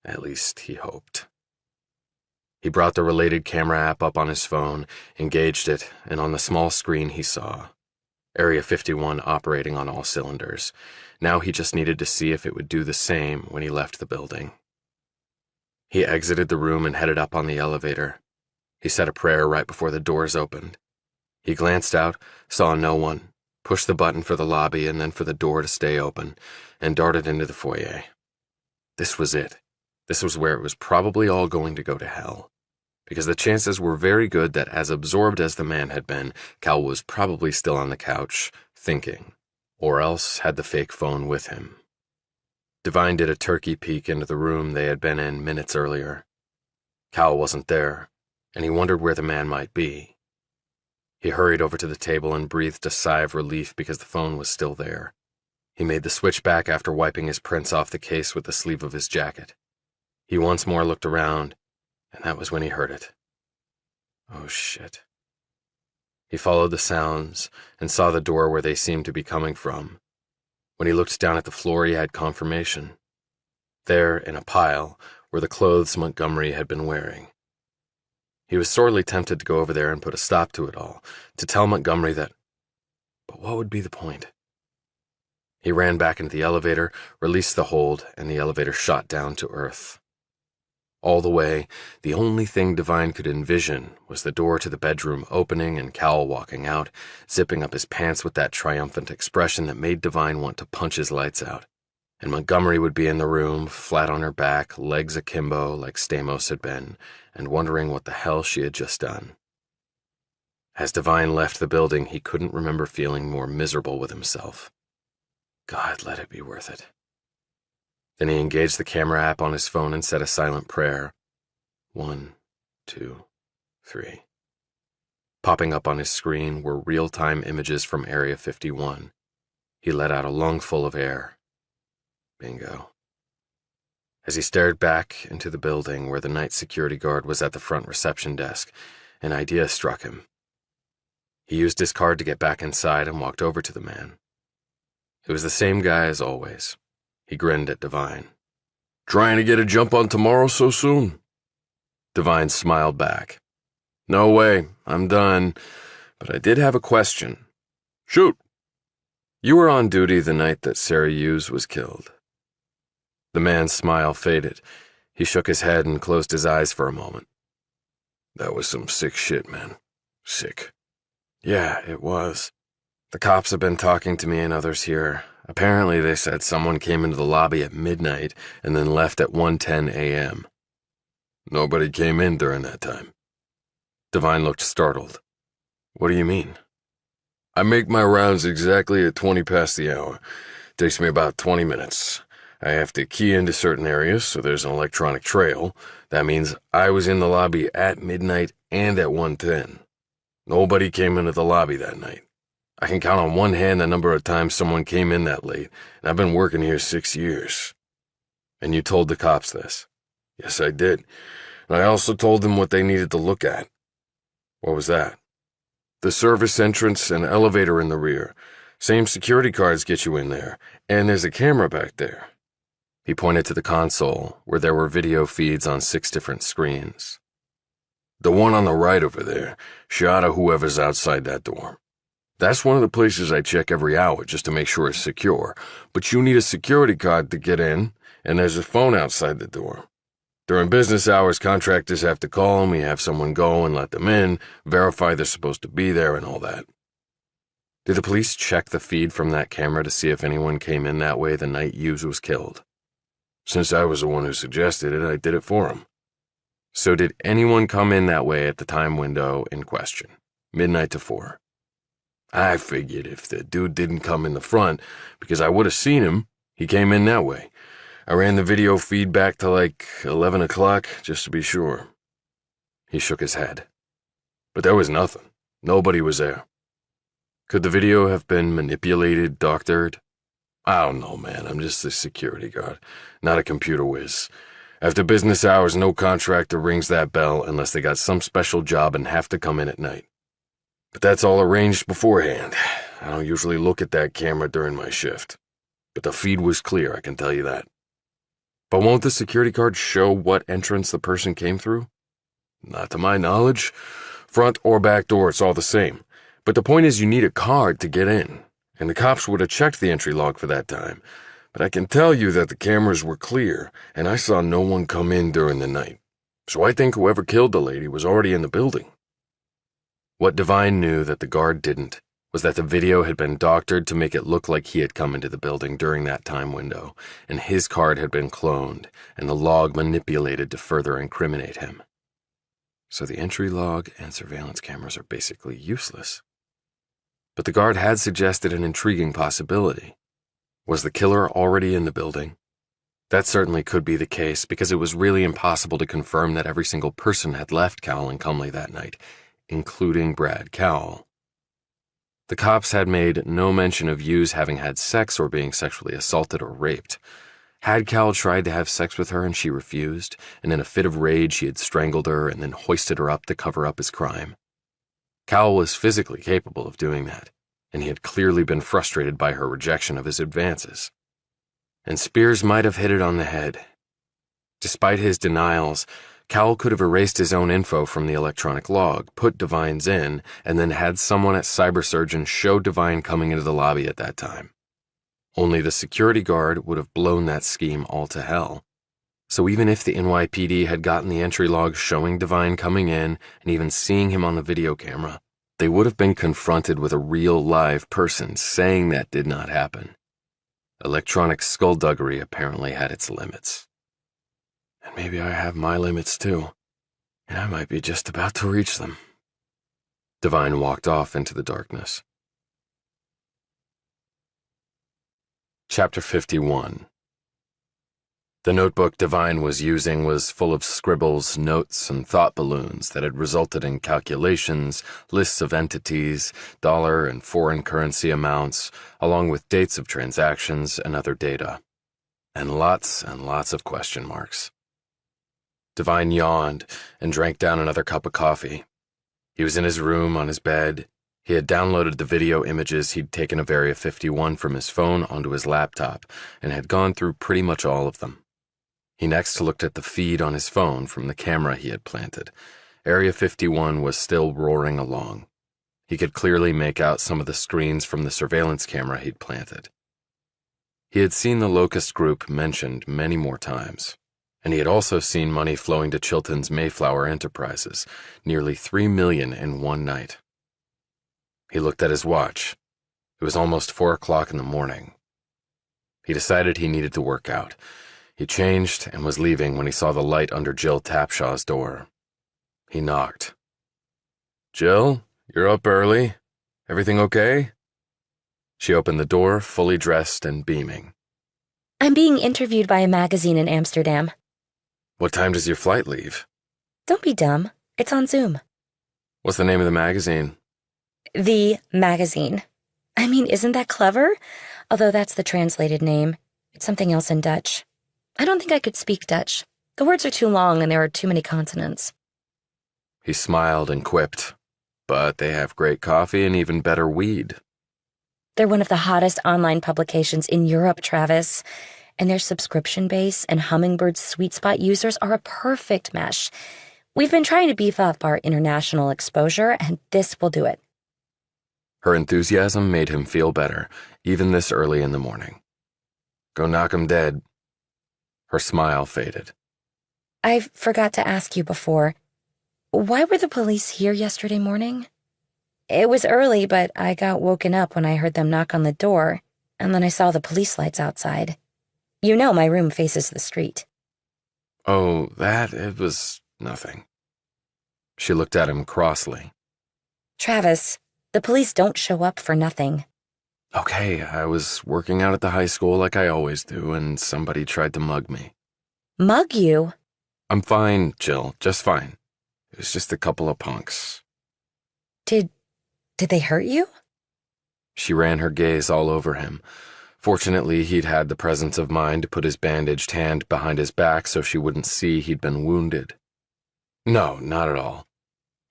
At least he hoped. He brought the related camera app up on his phone, engaged it, and on the small screen he saw Area 51 operating on all cylinders. Now he just needed to see if it would do the same when he left the building. He exited the room and headed up on the elevator. He said a prayer right before the doors opened. He glanced out, saw no one, pushed the button for the lobby and then for the door to stay open, and darted into the foyer. This was it. This was where it was probably all going to go to hell. Because the chances were very good that as absorbed as the man had been, Cal was probably still on the couch, thinking, or else had the fake phone with him. Devine did a turkey peek into the room they had been in minutes earlier. Cal wasn't there, and he wondered where the man might be. He hurried over to the table and breathed a sigh of relief because the phone was still there. He made the switch back after wiping his prints off the case with the sleeve of his jacket. He once more looked around, and that was when he heard it. Oh, shit. He followed the sounds and saw the door where they seemed to be coming from. When he looked down at the floor, he had confirmation. There, in a pile, were the clothes Montgomery had been wearing. He was sorely tempted to go over there and put a stop to it all, to tell Montgomery that... But what would be the point? He ran back into the elevator, released the hold, and the elevator shot down to earth. All the way, the only thing Devine could envision was the door to the bedroom opening and Cal walking out, zipping up his pants with that triumphant expression that made Devine want to punch his lights out. And Montgomery would be in the room, flat on her back, legs akimbo like Stamos had been, and wondering what the hell she had just done. As Devine left the building, he couldn't remember feeling more miserable with himself. God, let it be worth it. Then he engaged the camera app on his phone and said a silent prayer. 1, 2, 3. Popping up on his screen were real-time images from Area 51. He let out a lungful of air. Bingo. As he stared back into the building where the night security guard was at the front reception desk, an idea struck him. He used his card to get back inside and walked over to the man. It was the same guy as always. He grinned at Devine. Trying to get a jump on tomorrow so soon? Devine smiled back. No way, I'm done, but I did have a question. Shoot. You were on duty the night that Sarah Hughes was killed. The man's smile faded. He shook his head and closed his eyes for a moment. That was some sick shit, man. Sick. Yeah, it was. The cops have been talking to me and others here. Apparently they said someone came into the lobby at midnight and then left at 1:10 a.m. Nobody came in during that time. Devine looked startled. What do you mean? I make my rounds exactly at 20 past the hour. Takes me about 20 minutes. I have to key into certain areas, so there's an electronic trail. That means I was in the lobby at midnight and at 1:10. Nobody came into the lobby that night. I can count on one hand the number of times someone came in that late, and I've been working here 6 years. And you told the cops this? Yes, I did. And I also told them what they needed to look at. What was that? The service entrance and elevator in the rear. Same security cards get you in there, and there's a camera back there. He pointed to the console, where there were video feeds on 6 different screens. The one on the right over there shot at whoever's outside that door. That's one of the places I check every hour just to make sure it's secure, but you need a security card to get in, and there's a phone outside the door. During business hours, contractors have to call them, we have someone go and let them in, verify they're supposed to be there and all that. Did the police check the feed from that camera to see if anyone came in that way the night Hughes was killed? Since I was the one who suggested it, I did it for him. So did anyone come in that way at the time window in question, midnight to 4? I figured if the dude didn't come in the front, because I would have seen him, he came in that way. I ran the video feed back to like 11 o'clock, just to be sure. He shook his head. But there was nothing. Nobody was there. Could the video have been manipulated, doctored? I don't know, man. I'm just a security guard, not a computer whiz. After business hours, no contractor rings that bell unless they got some special job and have to come in at night. But that's all arranged beforehand. I don't usually look at that camera during my shift. But the feed was clear, I can tell you that. But won't the security card show what entrance the person came through? Not to my knowledge. Front or back door, it's all the same. But the point is you need a card to get in. And the cops would have checked the entry log for that time. But I can tell you that the cameras were clear, and I saw no one come in during the night. So I think whoever killed the lady was already in the building. What Devine knew that the guard didn't was that the video had been doctored to make it look like he had come into the building during that time window, and his card had been cloned, and the log manipulated to further incriminate him. So the entry log and surveillance cameras are basically useless. But the guard had suggested an intriguing possibility. Was the killer already in the building? That certainly could be the case, because it was really impossible to confirm that every single person had left Cowell and Cumley that night, including Brad Cowell. The cops had made no mention of Hughes having had sex or being sexually assaulted or raped. Had Cal tried to have sex with her and she refused, and in a fit of rage he had strangled her and then hoisted her up to cover up his crime? Cal was physically capable of doing that, and he had clearly been frustrated by her rejection of his advances. And Spears might have hit it on the head. Despite his denials, Cal could have erased his own info from the electronic log, put Devine's in, and then had someone at Cybersurgeon show Devine coming into the lobby at that time. Only the security guard would have blown that scheme all to hell. So even if the NYPD had gotten the entry log showing Devine coming in and even seeing him on the video camera, they would have been confronted with a real live person saying that did not happen. Electronic skullduggery apparently had its limits. And maybe I have my limits too, and I might be just about to reach them. Devine walked off into the darkness. Chapter 51. The notebook Devine was using was full of scribbles, notes, and thought balloons that had resulted in calculations, lists of entities, dollar and foreign currency amounts, along with dates of transactions and other data. And lots of question marks. Devine yawned and drank down another cup of coffee. He was in his room on his bed. He had downloaded the video images he'd taken of Area 51 from his phone onto his laptop and had gone through pretty much all of them. He next looked at the feed on his phone from the camera he had planted. Area 51 was still roaring along. He could clearly make out some of the screens from the surveillance camera he'd planted. He had seen the Locust Group mentioned many more times, and he had also seen money flowing to Chilton's Mayflower Enterprises, nearly $3 million in one night. He looked at his watch. It was almost 4 o'clock in the morning. He decided he needed to work out. He changed and was leaving when he saw the light under Jill Tapshaw's door. He knocked. "Jill, you're up early. Everything okay?" She opened the door, fully dressed and beaming. I'm being interviewed by a magazine in Amsterdam. "What time does your flight leave?" Don't be dumb. It's on Zoom. "What's the name of the magazine?" The magazine. I mean, isn't that clever? Although that's the translated name. It's something else in Dutch. I don't think I could speak Dutch. The words are too long and there are too many consonants. He smiled and quipped, "But they have great coffee and even better weed." They're one of the hottest online publications in Europe, Travis. And their subscription base and Hummingbird's sweet spot users are a perfect mesh. We've been trying to beef up our international exposure, and this will do it. Her enthusiasm made him feel better, even this early in the morning. "Go knock 'em dead." Her smile faded. I forgot to ask you before. Why were the police here yesterday morning? It was early, but I got woken up when I heard them knock on the door, and then I saw the police lights outside. You know my room faces the street. "Oh, it was nothing." She looked at him crossly. Travis, the police don't show up for nothing. "Okay, I was working out at the high school like I always do, and somebody tried to mug me." Mug you? "I'm fine, Jill, just fine. It was just a couple of punks." Did they hurt you? She ran her gaze all over him. Fortunately, he'd had the presence of mind to put his bandaged hand behind his back so she wouldn't see he'd been wounded. "No, not at all.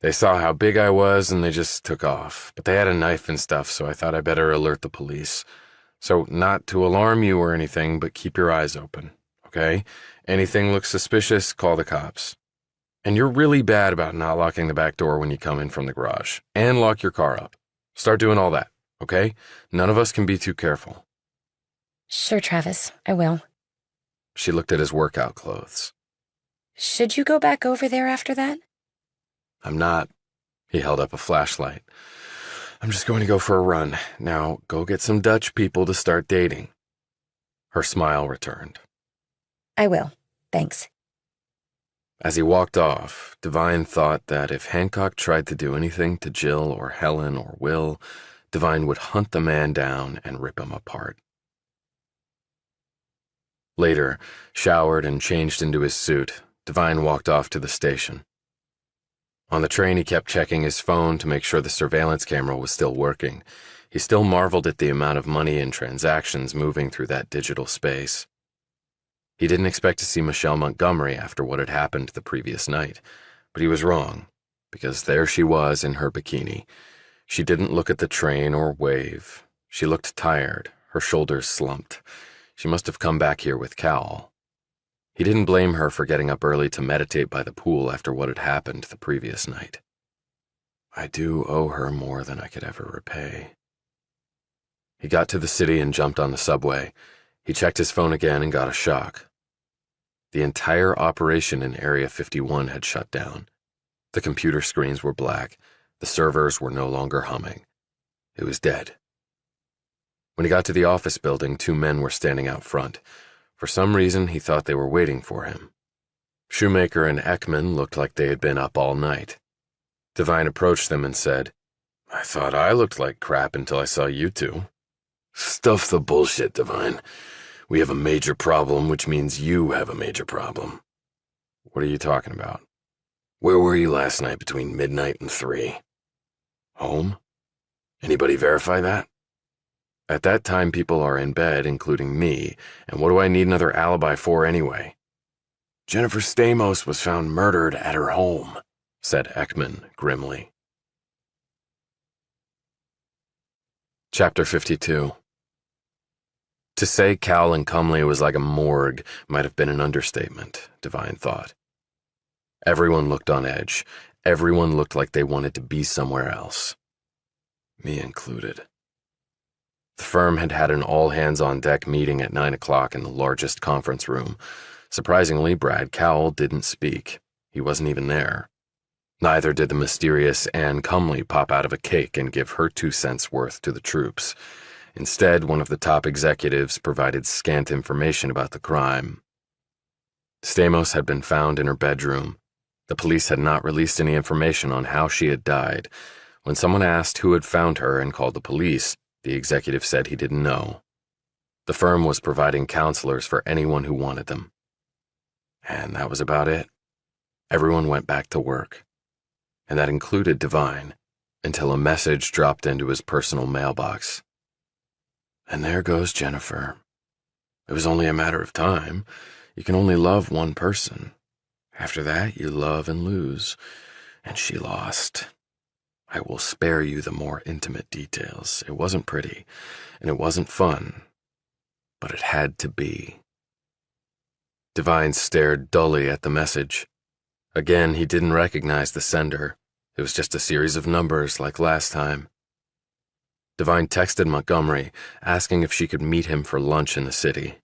They saw how big I was and they just took off. But they had a knife and stuff, so I thought I better alert the police. So not to alarm you or anything, but keep your eyes open, okay? Anything looks suspicious, call the cops. And you're really bad about not locking the back door when you come in from the garage. And lock your car up. Start doing all that, okay? None of us can be too careful." Sure, Travis, I will. She looked at his workout clothes. Should you go back over there after that? "I'm not." He held up a flashlight. "I'm just going to go for a run. Now, go get some Dutch people to start dating." Her smile returned. I will. Thanks. As he walked off, Devine thought that if Hancock tried to do anything to Jill or Helen or Will, Devine would hunt the man down and rip him apart. Later, showered and changed into his suit, Devine walked off to the station. On the train, he kept checking his phone to make sure the surveillance camera was still working. He still marveled at the amount of money and transactions moving through that digital space. He didn't expect to see Michelle Montgomery after what had happened the previous night, but he was wrong, because there she was in her bikini. She didn't look at the train or wave. She looked tired, her shoulders slumped. She must have come back here with Cal. He didn't blame her for getting up early to meditate by the pool after what had happened the previous night. I do owe her more than I could ever repay. He got to the city and jumped on the subway. He checked his phone again and got a shock. The entire operation in Area 51 had shut down. The computer screens were black. The servers were no longer humming. It was dead. When he got to the office building, 2 men were standing out front. For some reason, he thought they were waiting for him. Shoemaker and Ekman looked like they had been up all night. Devine approached them and said, "I thought I looked like crap until I saw you two." Stuff the bullshit, Devine. We have a major problem, which means you have a major problem. What are you talking about? Where were you last night between midnight and 3? Home? Anybody verify that? At that time, people are in bed, including me, and what do I need another alibi for anyway? Jennifer Stamos was found murdered at her home, said Ekman grimly. Chapter 52. To say Cal and Cumley was like a morgue might have been an understatement, Devine thought. Everyone looked on edge. Everyone looked like they wanted to be somewhere else. Me included. The firm had had an all-hands-on-deck meeting at 9 o'clock in the largest conference room. Surprisingly, Brad Cowell didn't speak. He wasn't even there. Neither did the mysterious Anne Cumley pop out of a cake and give her 2 cents worth to the troops. Instead, one of the top executives provided scant information about the crime. Stamos had been found in her bedroom. The police had not released any information on how she had died. When someone asked who had found her and called the police, the executive said he didn't know. The firm was providing counselors for anyone who wanted them. And that was about it. Everyone went back to work. And that included Devine, until a message dropped into his personal mailbox. And there goes Jennifer. It was only a matter of time. You can only love one person. After that, you love and lose. And she lost. I will spare you the more intimate details. It wasn't pretty, and it wasn't fun, but it had to be. Devine stared dully at the message. Again, he didn't recognize the sender. It was just a series of numbers like last time. Devine texted Montgomery, asking if she could meet him for lunch in the city.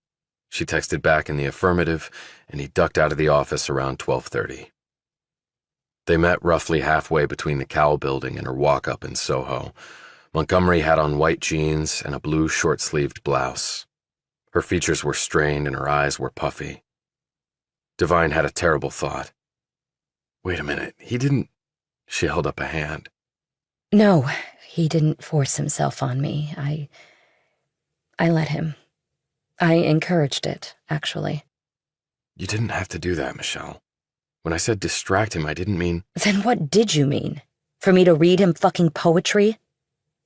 She texted back in the affirmative, and he ducked out of the office around 12:30. They met roughly halfway between the Cowell building and her walk-up in Soho. Montgomery had on white jeans and a blue short-sleeved blouse. Her features were strained and her eyes were puffy. Devine had a terrible thought. Wait a minute, he didn't... She held up a hand. No, he didn't force himself on me. I let him. I encouraged it, actually. You didn't have to do that, Michelle. When I said distract him, I didn't mean... Then what did you mean? For me to read him fucking poetry?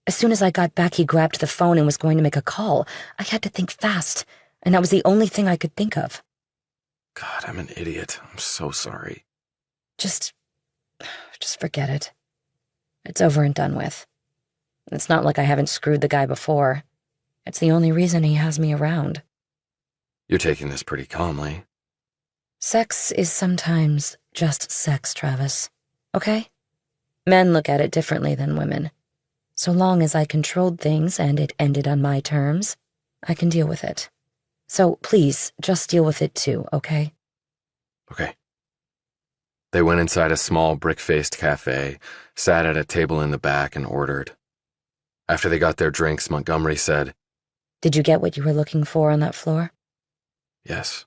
As soon as I got back, he grabbed the phone and was going to make a call. I had to think fast, and that was the only thing I could think of. God, I'm an idiot. I'm so sorry. Just forget it. It's over and done with. It's not like I haven't screwed the guy before. It's the only reason he has me around. You're taking this pretty calmly. Sex is sometimes just sex, Travis. Okay? Men look at it differently than women. So long as I controlled things and it ended on my terms, I can deal with it. So please, just deal with it too, okay? Okay. They went inside a small brick-faced cafe, sat at a table in the back, and ordered. After they got their drinks, Montgomery said, Did you get what you were looking for on that floor? Yes.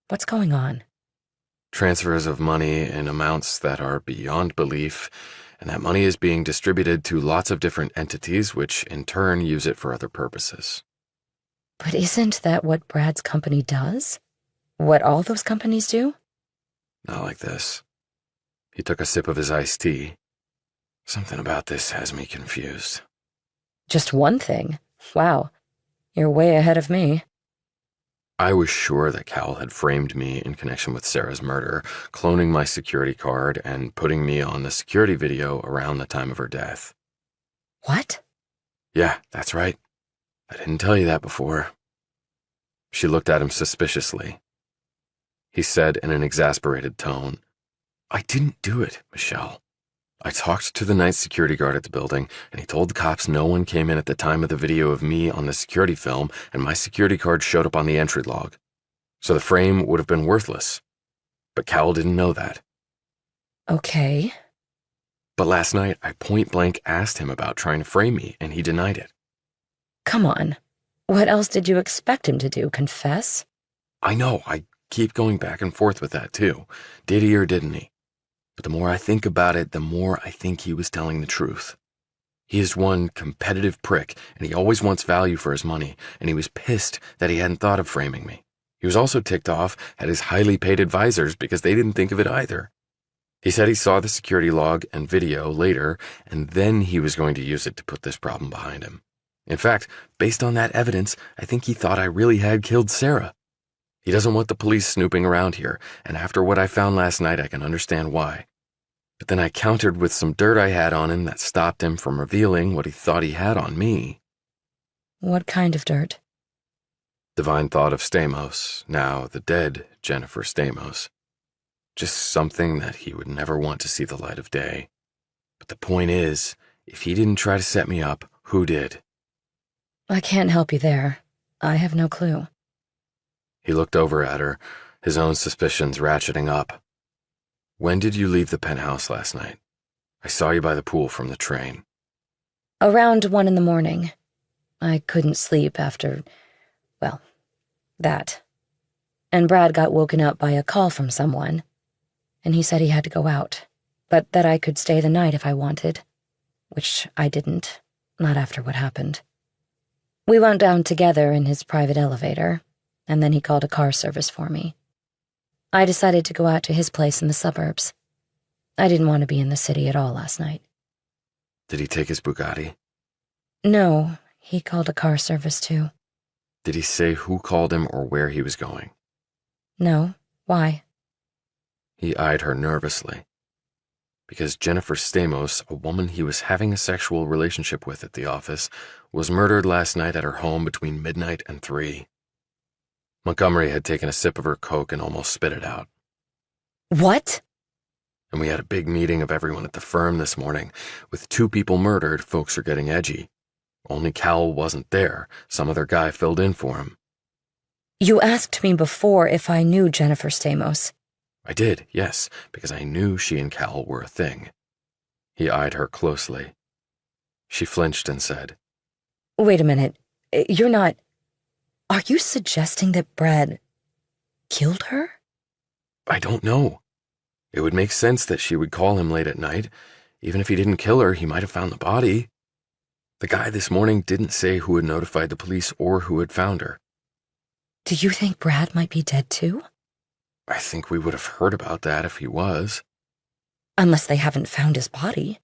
What's going on? Transfers of money in amounts that are beyond belief, and that money is being distributed to lots of different entities, which in turn use it for other purposes. But isn't that what Brad's company does? What all those companies do? Not like this. He took a sip of his iced tea. Something about this has me confused. Just one thing? Wow, you're way ahead of me. I was sure that Cal had framed me in connection with Sarah's murder, cloning my security card and putting me on the security video around the time of her death. What? Yeah, that's right. I didn't tell you that before. She looked at him suspiciously. He said in an exasperated tone, I didn't do it, Michelle. I talked to the night security guard at the building, and he told the cops no one came in at the time of the video of me on the security film, and my security card showed up on the entry log. So the frame would have been worthless. But Cal didn't know that. Okay. But last night, I point-blank asked him about trying to frame me, and he denied it. Come on. What else did you expect him to do, confess? I know, I keep going back and forth with that too. Did he or didn't he? But the more I think about it, the more I think he was telling the truth. He is one competitive prick, and he always wants value for his money, and he was pissed that he hadn't thought of framing me. He was also ticked off at his highly paid advisors because they didn't think of it either. He said he saw the security log and video later, and then he was going to use it to put this problem behind him. In fact, based on that evidence, I think he thought I really had killed Sarah. He doesn't want the police snooping around here, and after what I found last night, I can understand why. But then I countered with some dirt I had on him that stopped him from revealing what he thought he had on me. What kind of dirt? Devine thought of Stamos, now the dead Jennifer Stamos. Just something that he would never want to see the light of day. But the point is, if he didn't try to set me up, who did? I can't help you there. I have no clue. He looked over at her, his own suspicions ratcheting up. When did you leave the penthouse last night? I saw you by the pool from the train. Around 1 a.m. I couldn't sleep after, well, that. And Brad got woken up by a call from someone, and he said he had to go out, but that I could stay the night if I wanted, which I didn't, not after what happened. We went down together in his private elevator, and then he called a car service for me. I decided to go out to his place in the suburbs. I didn't want to be in the city at all last night. Did he take his Bugatti? No, he called a car service too. Did he say who called him or where he was going? No, why? He eyed her nervously. Because Jennifer Stamos, a woman he was having a sexual relationship with at the office, was murdered last night at her home between midnight and 3. Montgomery had taken a sip of her Coke and almost spit it out. What? And we had a big meeting of everyone at the firm this morning. With 2 people murdered, folks are getting edgy. Only Cal wasn't there. Some other guy filled in for him. You asked me before if I knew Jennifer Stamos. I did, yes, because I knew she and Cal were a thing. He eyed her closely. She flinched and said, Wait a minute. You're not... Are you suggesting that Brad killed her? I don't know. It would make sense that she would call him late at night. Even if he didn't kill her, he might have found the body. The guy this morning didn't say who had notified the police or who had found her. Do you think Brad might be dead too? I think we would have heard about that if he was. Unless they haven't found his body.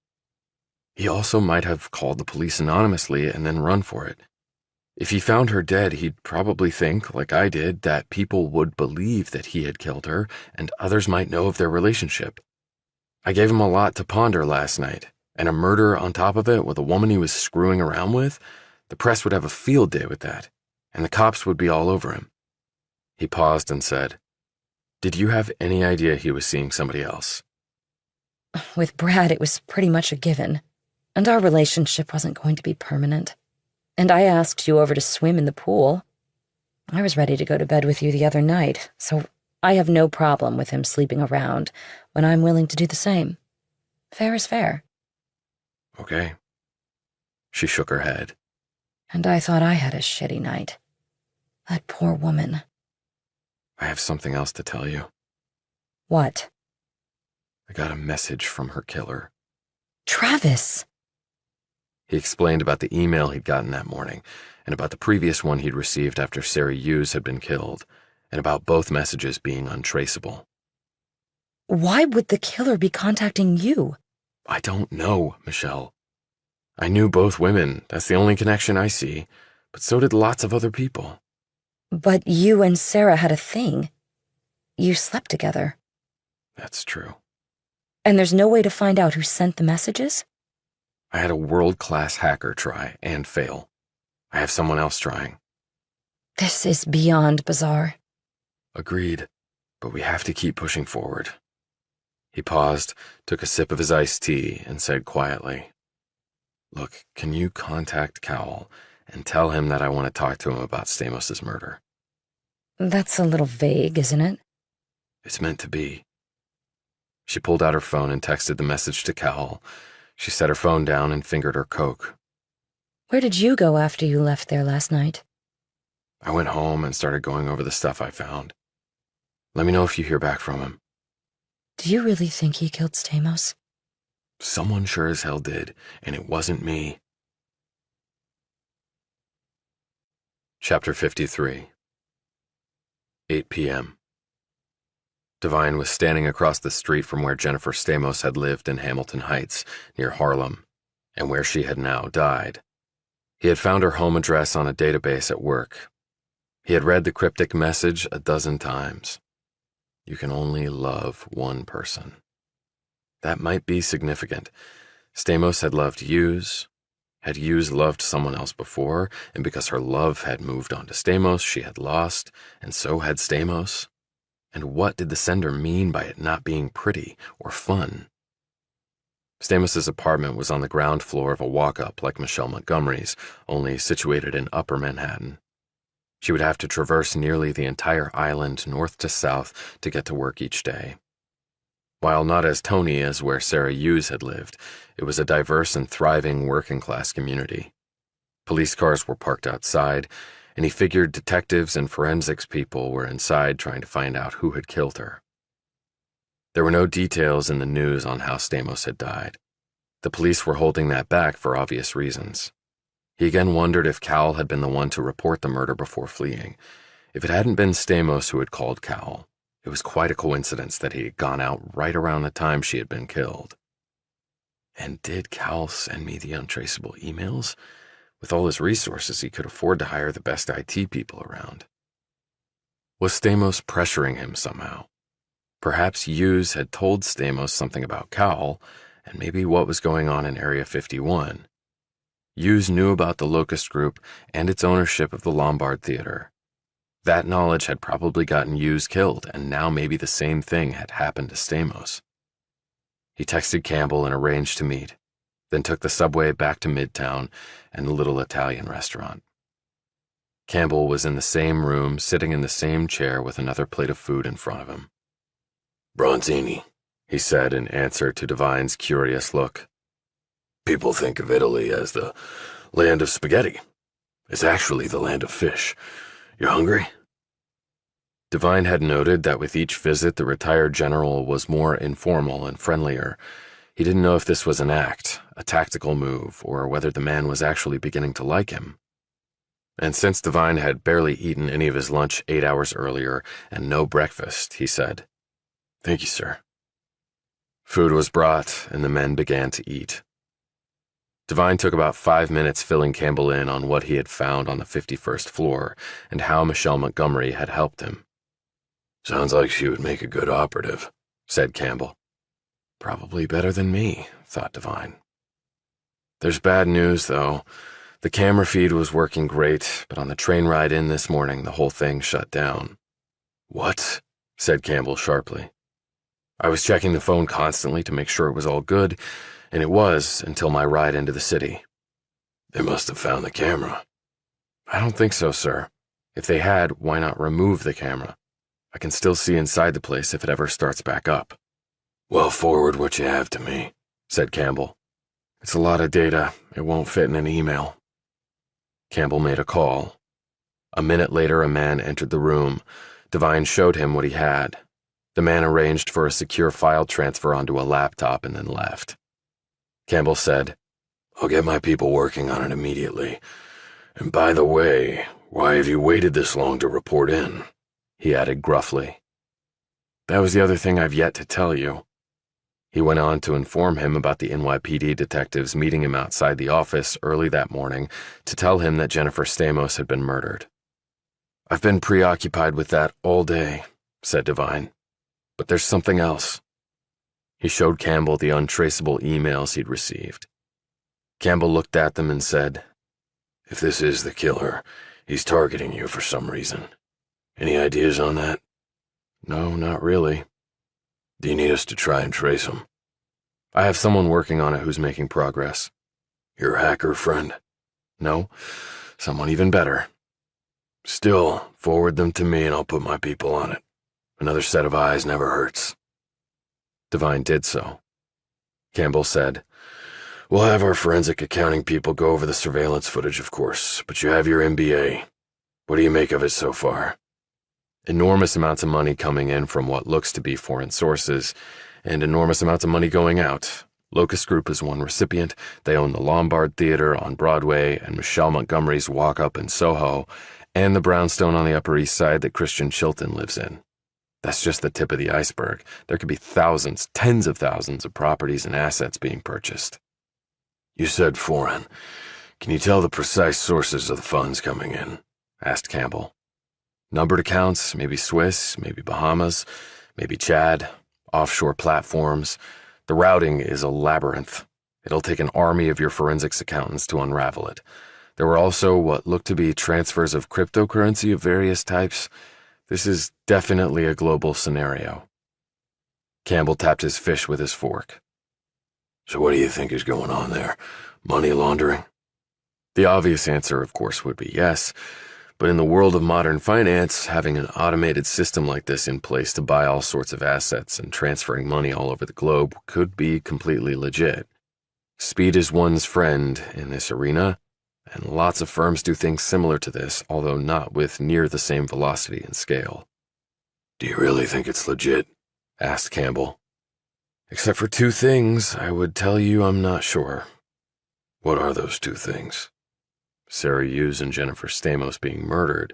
He also might have called the police anonymously and then run for it. If he found her dead, he'd probably think, like I did, that people would believe that he had killed her and others might know of their relationship. I gave him a lot to ponder last night, and a murder on top of it with a woman he was screwing around with, the press would have a field day with that, and the cops would be all over him. He paused and said, Did you have any idea he was seeing somebody else? With Brad, it was pretty much a given, and our relationship wasn't going to be permanent. And I asked you over to swim in the pool. I was ready to go to bed with you the other night, so I have no problem with him sleeping around when I'm willing to do the same. Fair is fair. Okay. She shook her head. And I thought I had a shitty night. That poor woman. I have something else to tell you. What? I got a message from her killer. Travis! He explained about the email he'd gotten that morning, and about the previous one he'd received after Sarah Hughes had been killed, and about both messages being untraceable. Why would the killer be contacting you? I don't know, Michelle. I knew both women. That's the only connection I see. But so did lots of other people. But you and Sarah had a thing. You slept together. That's true. And there's no way to find out who sent the messages? I had a world-class hacker try and fail. I have someone else trying. This is beyond bizarre. Agreed, but we have to keep pushing forward. He paused, took a sip of his iced tea, and said quietly, "Look, can you contact Cowell and tell him that I want to talk to him about Stamos' murder?" That's a little vague, isn't it? It's meant to be. She pulled out her phone and texted the message to Cowell. She set her phone down and fingered her Coke. Where did you go after you left there last night? I went home and started going over the stuff I found. Let me know if you hear back from him. Do you really think he killed Stamos? Someone sure as hell did, and it wasn't me. Chapter 53. 8 p.m. Devine was standing across the street from where Jennifer Stamos had lived in Hamilton Heights, near Harlem, and where she had now died. He had found her home address on a database at work. He had read the cryptic message a dozen times. You can only love one person. That might be significant. Stamos had loved Hughes. Had Hughes loved someone else before, and because her love had moved on to Stamos, she had lost, and so had Stamos? And what did the sender mean by it not being pretty or fun? Stamos' apartment was on the ground floor of a walk-up like Michelle Montgomery's, only situated in Upper Manhattan. She would have to traverse nearly the entire island north to south to get to work each day. While not as tony as where Sarah Hughes had lived, it was a diverse and thriving working-class community. Police cars were parked outside, and he figured detectives and forensics people were inside trying to find out who had killed her. There were no details in the news on how Stamos had died. The police were holding that back for obvious reasons. He again wondered if Cowell had been the one to report the murder before fleeing. If it hadn't been Stamos who had called Cowell, it was quite a coincidence that he had gone out right around the time she had been killed. And did Cowell send me the untraceable emails? With all his resources, he could afford to hire the best IT people around. Was Stamos pressuring him somehow? Perhaps Hughes had told Stamos something about Cowell, and maybe what was going on in Area 51. Hughes knew about the Locust Group and its ownership of the Lombard Theater. That knowledge had probably gotten Hughes killed, and now maybe the same thing had happened to Stamos. He texted Campbell and arranged to meet, then took the subway back to Midtown and the little Italian restaurant. Campbell was in the same room, sitting in the same chair with another plate of food in front of him. Bronzini, He said in answer to Devine's curious look. People think of Italy as the land of spaghetti. It's actually the land of fish. You hungry? Devine had noted that with each visit the retired general was more informal and friendlier. He didn't know if this was an act, a tactical move, or whether the man was actually beginning to like him. And since Devine had barely eaten any of his lunch 8 hours earlier and no breakfast, he said, "Thank you, sir." Food was brought, and the men began to eat. Devine took about 5 minutes filling Campbell in on what he had found on the 51st floor and how Michelle Montgomery had helped him. Sounds like she would make a good operative, said Campbell. Probably better than me, thought Devine. There's bad news, though. The camera feed was working great, but on the train ride in this morning, the whole thing shut down. What? Said Campbell sharply. I was checking the phone constantly to make sure it was all good, and it was until my ride into the city. They must have found the camera. I don't think so, sir. If they had, why not remove the camera? I can still see inside the place if it ever starts back up. Well, forward what you have to me, said Campbell. It's a lot of data. It won't fit in an email. Campbell made a call. A minute later, a man entered the room. Devine showed him what he had. The man arranged for a secure file transfer onto a laptop and then left. Campbell said, I'll get my people working on it immediately. And by the way, why have you waited this long to report in? He added gruffly. That was the other thing I've yet to tell you." He went on to inform him about the NYPD detectives meeting him outside the office early that morning to tell him that Jennifer Stamos had been murdered. "I've been preoccupied with that all day," said Devine. "But there's something else." He showed Campbell the untraceable emails he'd received. Campbell looked at them and said, "If this is the killer, he's targeting you for some reason. Any ideas on that?" "No, not really." "Do you need us to try and trace him?" "I have someone working on it who's making progress." "Your hacker friend?" "No, someone even better." "Still, forward them to me and I'll put my people on it. Another set of eyes never hurts." Devine did so. Campbell said, "We'll have our forensic accounting people go over the surveillance footage, of course, but you have your MBA. What do you make of it so far?" Enormous amounts of money coming in from what looks to be foreign sources, and enormous amounts of money going out. Locust Group is one recipient. They own the Lombard Theater on Broadway and Michelle Montgomery's Walk Up in Soho, and the brownstone on the Upper East Side that Christian Chilton lives in. That's just the tip of the iceberg. There could be thousands, tens of thousands of properties and assets being purchased. "You said foreign. Can you tell the precise sources of the funds coming in?" asked Campbell. "Numbered accounts, maybe Swiss, maybe Bahamas, maybe Chad, offshore platforms. The routing is a labyrinth. It'll take an army of your forensics accountants to unravel it. There were also what looked to be transfers of cryptocurrency of various types. This is definitely a global scenario." Campbell tapped his fish with his fork. "So what do you think is going on there? Money laundering?" The obvious answer, of course, would be yes. But in the world of modern finance, having an automated system like this in place to buy all sorts of assets and transferring money all over the globe could be completely legit. Speed is one's friend in this arena, and lots of firms do things similar to this, although not with near the same velocity and scale. "Do you really think it's legit?" asked Campbell. "Except for two things, I would tell you I'm not sure." "What are those two things?" Sarah Hughes and Jennifer Stamos being murdered.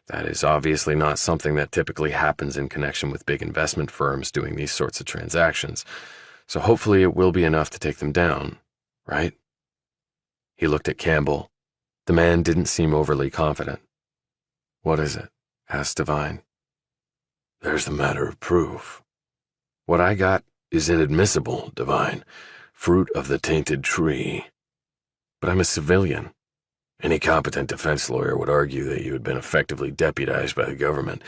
That is obviously not something that typically happens in connection with big investment firms doing these sorts of transactions, so hopefully it will be enough to take them down, right? He looked at Campbell. The man didn't seem overly confident. "What is it?" asked Devine. "There's the matter of proof. What I got is inadmissible, Devine. Fruit of the tainted tree." "But I'm a civilian." "Any competent defense lawyer would argue that you had been effectively deputized by the government,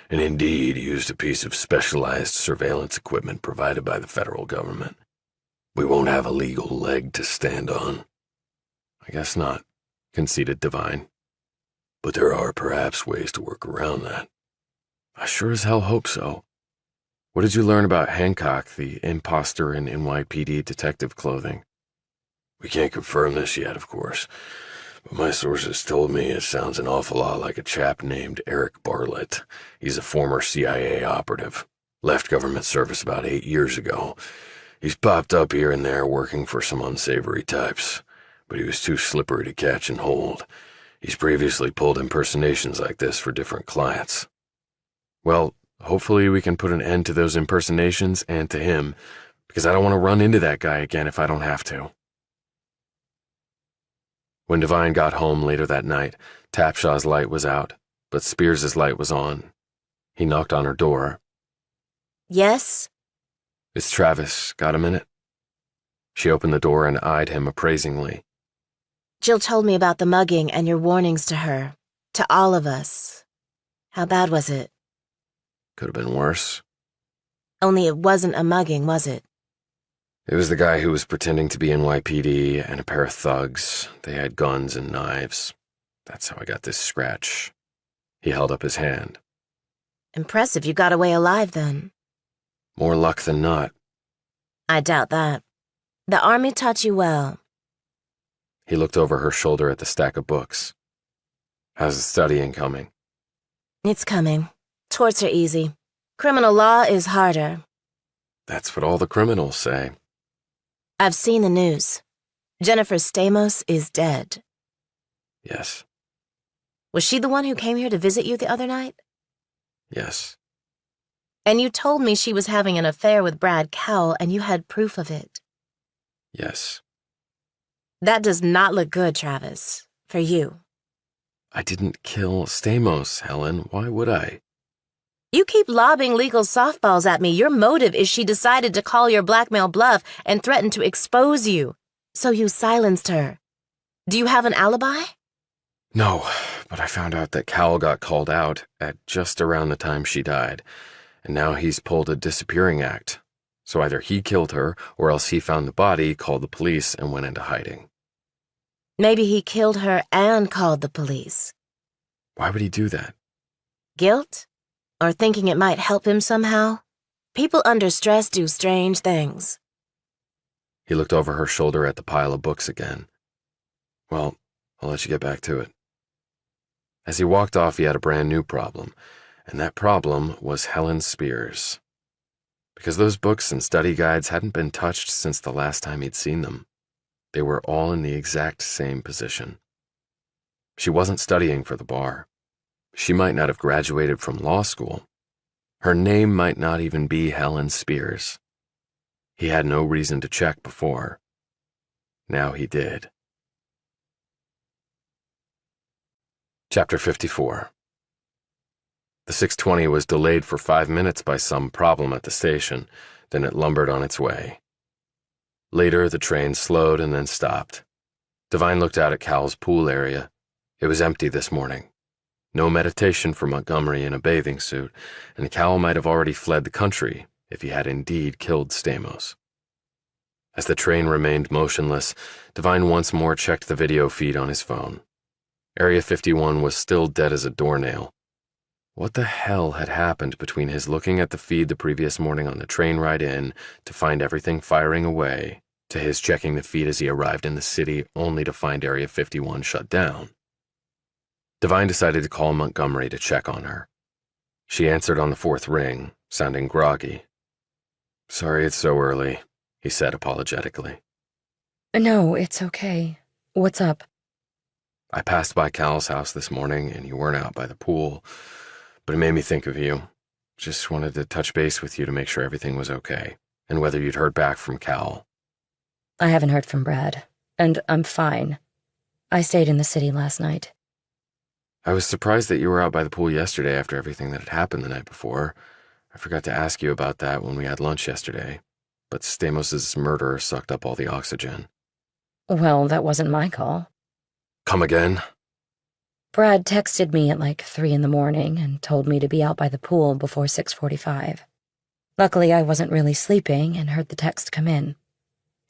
and indeed used a piece of specialized surveillance equipment provided by the federal government. We won't have a legal leg to stand on." "I guess not," conceded Devine. "But there are perhaps ways to work around that." "I sure as hell hope so. What did you learn about Hancock, the imposter in NYPD detective clothing?" "We can't confirm this yet, of course, but my sources told me it sounds an awful lot like a chap named Eric Bartlett. He's a former CIA operative. Left government service about 8 years ago. He's popped up here and there working for some unsavory types, but he was too slippery to catch and hold. He's previously pulled impersonations like this for different clients." "Well, hopefully we can put an end to those impersonations and to him, because I don't want to run into that guy again if I don't have to." When Devine got home later that night, Tapshaw's light was out, but Spears's light was on. He knocked on her door. Yes? "It's Travis. Got a minute?" She opened the door and eyed him appraisingly. Jill told me about the mugging and your warnings to her. To all of us. How bad was it? "Could have been worse." Only it wasn't a mugging, was it? "It was the guy who was pretending to be NYPD and a pair of thugs. They had guns and knives. That's how I got this scratch." He held up his hand. Impressive you got away alive then. "More luck than not." I doubt that. The Army taught you well. He looked over her shoulder at the stack of books. "How's the studying coming?" It's coming. Torts are easy. Criminal law is harder. "That's what all the criminals say." I've seen the news. Jennifer Stamos is dead. "Yes, Was she the one who came here to visit you the other night? yes." And you told me she was having an affair with Brad Cowell, and you had proof of it. Yes. That does not look good, Travis. For you. I didn't kill Stamos, Helen. Why would I? You keep lobbing legal softballs at me. Your motive is she decided to call your blackmail bluff and threatened to expose you. So you silenced her. Do you have an alibi? No, but I found out that Cowell got called out at just around the time she died, and now he's pulled a disappearing act. So either he killed her, or else he found the body, called the police, and went into hiding. Maybe he killed her and called the police. Why would he do that? Guilt? Or thinking it might help him somehow? People under stress do strange things. He looked over her shoulder at the pile of books again. Well, I'll let you get back to it. As he walked off, he had a brand new problem, and that problem was Helen Spears. Because those books and study guides hadn't been touched since the last time he'd seen them. They were all in the exact same position. She wasn't studying for the bar. She might not have graduated from law school. Her name might not even be Helen Spears. He had no reason to check before. Now he did. Chapter 54. The 6:20 was delayed for 5 minutes by some problem at the station, then it lumbered on its way. Later, the train slowed and then stopped. Devine looked out at Cowell's pool area. It was empty this morning. No meditation for Montgomery in a bathing suit, and Cowell might have already fled the country if he had indeed killed Stamos. As the train remained motionless, Devine once more checked the video feed on his phone. Area 51 was still dead as a doornail. What the hell had happened between his looking at the feed the previous morning on the train ride in to find everything firing away, to his checking the feed as he arrived in the city only to find Area 51 shut down? Devine decided to call Montgomery to check on her. She answered on the 4th ring, sounding groggy. "Sorry it's so early," he said apologetically. No, it's okay. What's up? "I passed by Cal's house this morning and you weren't out by the pool, but it made me think of you. Just wanted to touch base with you to make sure everything was okay, and whether you'd heard back from Cal." I haven't heard from Brad, and I'm fine. I stayed in the city last night. "I was surprised that you were out by the pool yesterday after everything that had happened the night before. I forgot to ask you about that when we had lunch yesterday, but Stamos' murder sucked up all the oxygen." Well, that wasn't my call. "Come again?" Brad texted me at like 3 in the morning and told me to be out by the pool before 6:45. Luckily, I wasn't really sleeping and heard the text come in.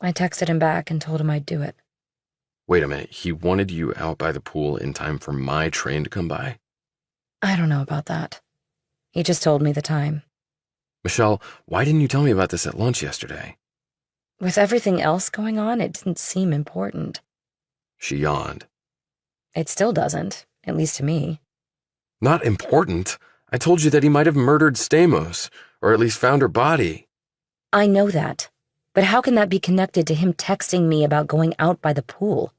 I texted him back and told him I'd do it. Wait a minute, he wanted you out by the pool in time for my train to come by? I don't know about that. He just told me the time. Michelle, why didn't you tell me about this at lunch yesterday? With everything else going on, it didn't seem important. She yawned. It still doesn't, at least to me. Not important? I told you that he might have murdered Stamos, or at least found her body. I know that, but how can that be connected to him texting me about going out by the pool?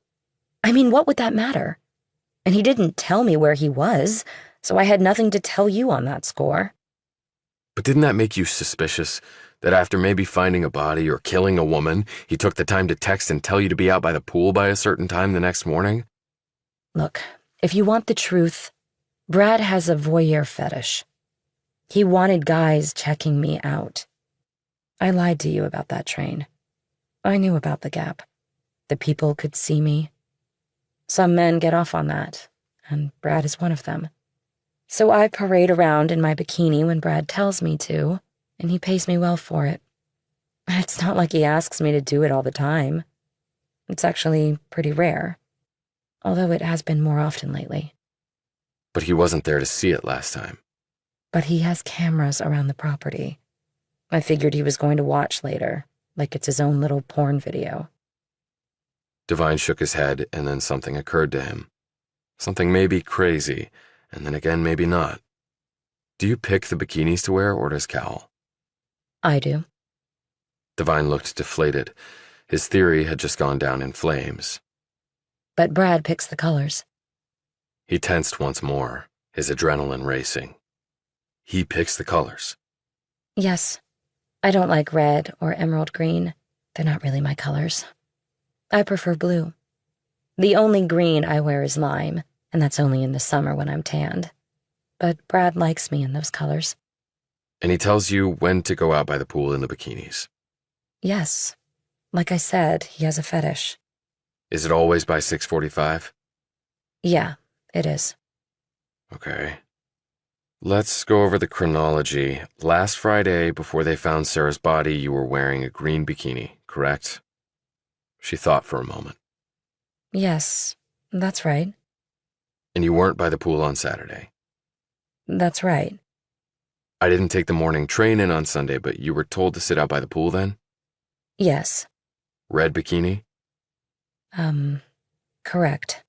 I mean, what would that matter? And he didn't tell me where he was, so I had nothing to tell you on that score. But didn't that make you suspicious? That after maybe finding a body or killing a woman, he took the time to text and tell you to be out by the pool by a certain time the next morning? Look, if you want the truth, Brad has a voyeur fetish. He wanted guys checking me out. I lied to you about that train. I knew about the gap. The people could see me. Some men get off on that, and Brad is one of them. So I parade around in my bikini when Brad tells me to, and he pays me well for it. It's not like he asks me to do it all the time. It's actually pretty rare, although it has been more often lately. But he wasn't there to see it last time. But he has cameras around the property. I figured he was going to watch later, like it's his own little porn video. Devine shook his head, and then something occurred to him. Something maybe crazy, and then again maybe not. Do you pick the bikinis to wear, or does Cal? I do. Devine looked deflated. His theory had just gone down in flames. But Brad picks the colors. He tensed once more, his adrenaline racing. He picks the colors. Yes. I don't like red or emerald green. They're not really my colors. I prefer blue. The only green I wear is lime, and that's only in the summer when I'm tanned. But Brad likes me in those colors. And he tells you when to go out by the pool in the bikinis. Yes. Like I said, he has a fetish. Is it always by 6:45? Yeah, it is. Okay. Let's go over the chronology. Last Friday, before they found Sarah's body, you were wearing a green bikini, correct? She thought for a moment. Yes, that's right. And you weren't by the pool on Saturday. That's right. I didn't take the morning train in on Sunday, but you were told to sit out by the pool then? Yes. Red bikini? Correct.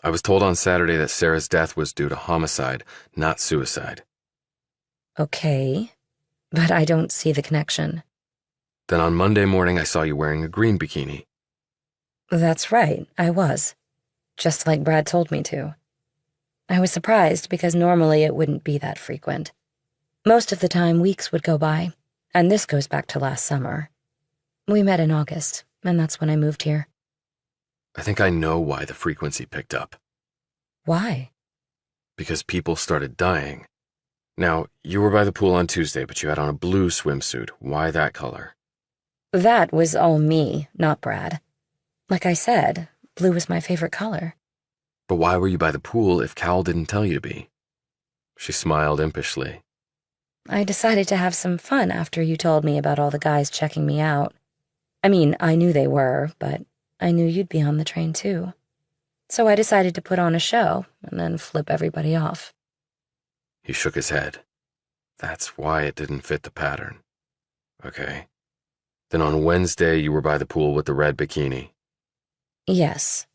I was told on Saturday that Sarah's death was due to homicide, not suicide. Okay, but I don't see the connection. Then on Monday morning, I saw you wearing a green bikini. That's right, I was. Just like Brad told me to. I was surprised because normally it wouldn't be that frequent. Most of the time, weeks would go by, and this goes back to last summer. We met in August, and that's when I moved here. I think I know why the frequency picked up. Why? Because people started dying. Now, you were by the pool on Tuesday, but you had on a blue swimsuit. Why that color? That was all me, not Brad. Like I said, blue was my favorite color. But why were you by the pool if Cal didn't tell you to be? She smiled impishly. I decided to have some fun after you told me about all the guys checking me out. I mean, I knew they were, but I knew you'd be on the train too. So I decided to put on a show and then flip everybody off. He shook his head. That's why it didn't fit the pattern. Okay. Then on Wednesday, you were by the pool with the red bikini. Yes.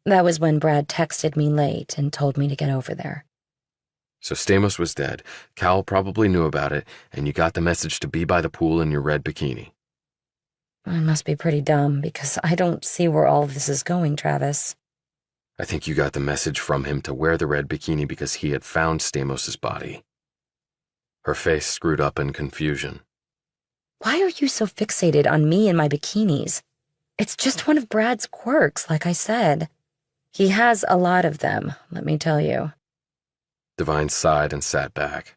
That was when Brad texted me late and told me to get over there. So Stamos was dead, Cal probably knew about it, and you got the message to be by the pool in your red bikini. I must be pretty dumb because I don't see where all of this is going, Travis. I think you got the message from him to wear the red bikini because he had found Stamos's body. Her face screwed up in confusion. Why are you so fixated on me and my bikinis? It's just one of Brad's quirks, like I said. He has a lot of them, let me tell you. Devine sighed and sat back.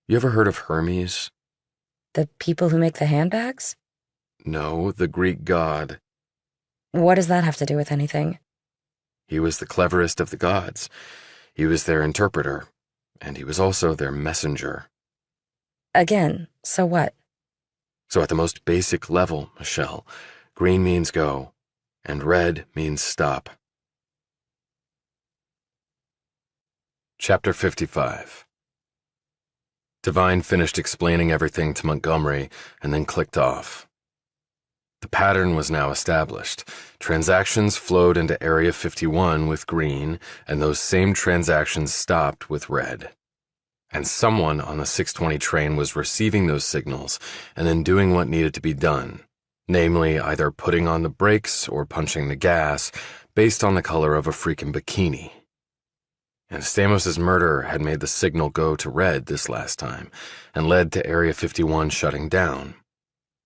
You ever heard of Hermes? The people who make the handbags? No, the Greek god. What does that have to do with anything? He was the cleverest of the gods. He was their interpreter, and he was also their messenger. Again, so what? So at the most basic level, Michelle, green means go, and red means stop. Chapter 55. Devine finished explaining everything to Montgomery and then clicked off. The pattern was now established. Transactions flowed into Area 51 with green, and those same transactions stopped with red. And someone on the 620 train was receiving those signals and then doing what needed to be done, namely either putting on the brakes or punching the gas based on the color of a freaking bikini. And Stamos's murder had made the signal go to red this last time and led to Area 51 shutting down.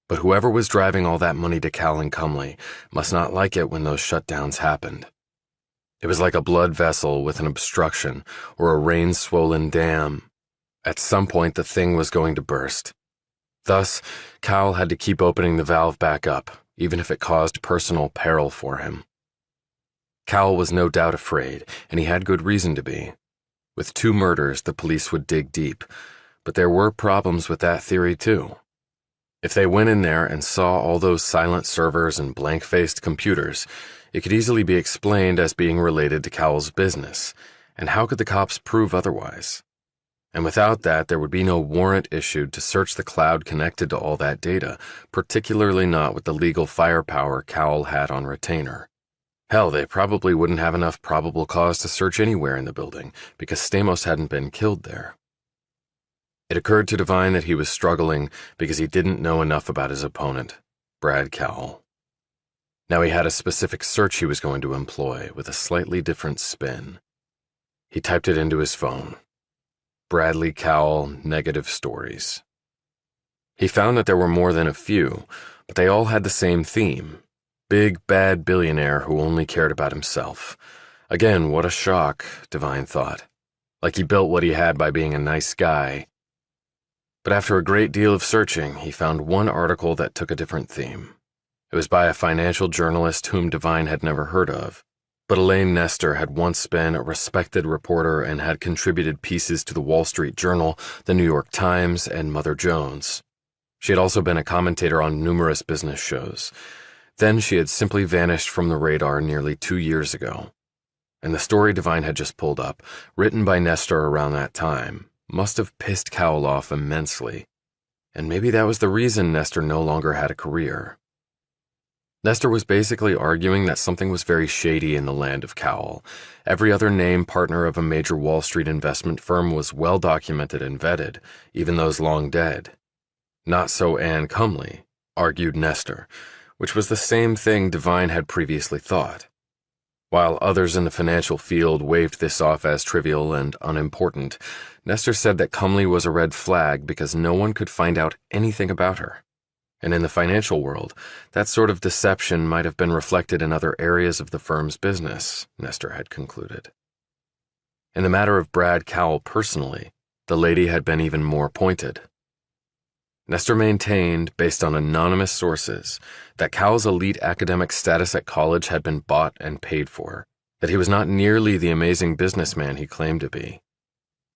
But whoever was driving all that money to Cal and Cumley must not like it when those shutdowns happened. It was like a blood vessel with an obstruction or a rain-swollen dam. At some point, the thing was going to burst. Thus, Cal had to keep opening the valve back up, even if it caused personal peril for him. Cal was no doubt afraid, and he had good reason to be. With 2 murders, the police would dig deep, but there were problems with that theory too. If they went in there and saw all those silent servers and blank-faced computers, it could easily be explained as being related to Cal's business, and how could the cops prove otherwise? And without that, there would be no warrant issued to search the cloud connected to all that data, particularly not with the legal firepower Cal had on retainer. Hell, they probably wouldn't have enough probable cause to search anywhere in the building, because Stamos hadn't been killed there. It occurred to Devine that he was struggling because he didn't know enough about his opponent, Brad Cowell. Now he had a specific search he was going to employ with a slightly different spin. He typed it into his phone. Bradley Cowell, negative stories. He found that there were more than a few, but they all had the same theme: big, bad billionaire who only cared about himself. Again, what a shock, Devine thought. Like he built what he had by being a nice guy. But after a great deal of searching, he found one article that took a different theme. It was by a financial journalist whom Devine had never heard of. But Elaine Nestor had once been a respected reporter and had contributed pieces to the Wall Street Journal, the New York Times, and Mother Jones. She had also been a commentator on numerous business shows. Then she had simply vanished from the radar nearly 2 years ago. And the story Devine had just pulled up, written by Nestor around that time, must have pissed Cowell off immensely. And maybe that was the reason Nestor no longer had a career. Nestor was basically arguing that something was very shady in the land of Cowell. Every other named partner of a major Wall Street investment firm was well documented and vetted, even those long dead. Not so Anne Cumley, argued Nestor, which was the same thing Devine had previously thought. While others in the financial field waved this off as trivial and unimportant, Nestor said that Cumley was a red flag because no one could find out anything about her. And in the financial world, that sort of deception might have been reflected in other areas of the firm's business, Nestor had concluded. In the matter of Brad Cowell personally, the lady had been even more pointed. Nestor maintained, based on anonymous sources, that Cowell's elite academic status at college had been bought and paid for, that he was not nearly the amazing businessman he claimed to be,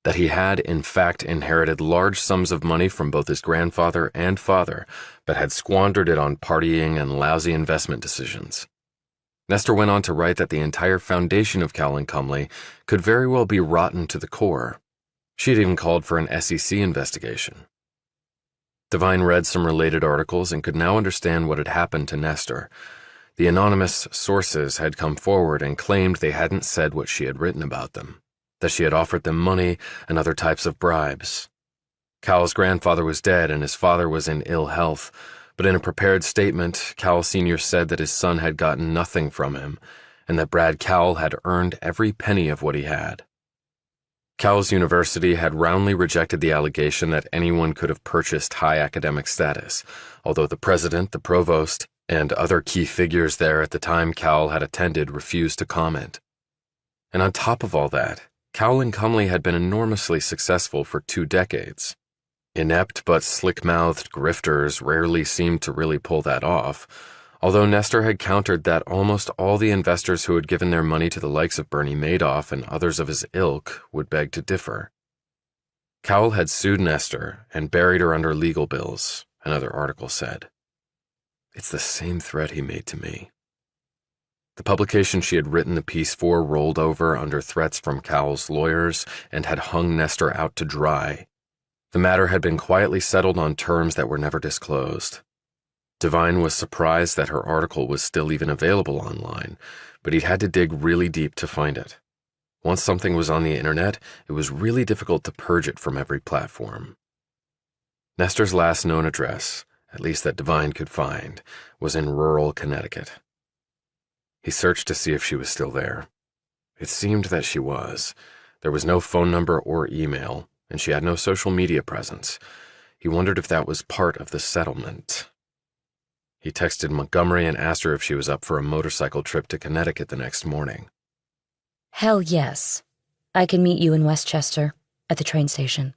that he had, in fact, inherited large sums of money from both his grandfather and father, but had squandered it on partying and lousy investment decisions. Nestor went on to write that the entire foundation of Cowell & Cumley could very well be rotten to the core. She had even called for an SEC investigation. Devine read some related articles and could now understand what had happened to Nestor. The anonymous sources had come forward and claimed they hadn't said what she had written about them, that she had offered them money and other types of bribes. Cowell's grandfather was dead and his father was in ill health, but in a prepared statement, Cowell Sr. said that his son had gotten nothing from him and that Brad Cowell had earned every penny of what he had. Cowell's University had roundly rejected the allegation that anyone could have purchased high academic status, although the president, the provost, and other key figures there at the time Cowell had attended refused to comment. And on top of all that, Cowell & Cumley had been enormously successful for 2 decades. Inept but slick-mouthed grifters rarely seemed to really pull that off, although Nestor had countered that almost all the investors who had given their money to the likes of Bernie Madoff and others of his ilk would beg to differ. Cowell had sued Nestor and buried her under legal bills, another article said. It's the same threat he made to me. The publication she had written the piece for rolled over under threats from Cowell's lawyers and had hung Nestor out to dry. The matter had been quietly settled on terms that were never disclosed. Devine was surprised that her article was still even available online, but he'd had to dig really deep to find it. Once something was on the internet, it was really difficult to purge it from every platform. Nestor's last known address, at least that Devine could find, was in rural Connecticut. He searched to see if she was still there. It seemed that she was. There was no phone number or email, and she had no social media presence. He wondered if that was part of the settlement. He texted Montgomery and asked her if she was up for a motorcycle trip to Connecticut the next morning. Hell yes. I can meet you in Westchester, at the train station.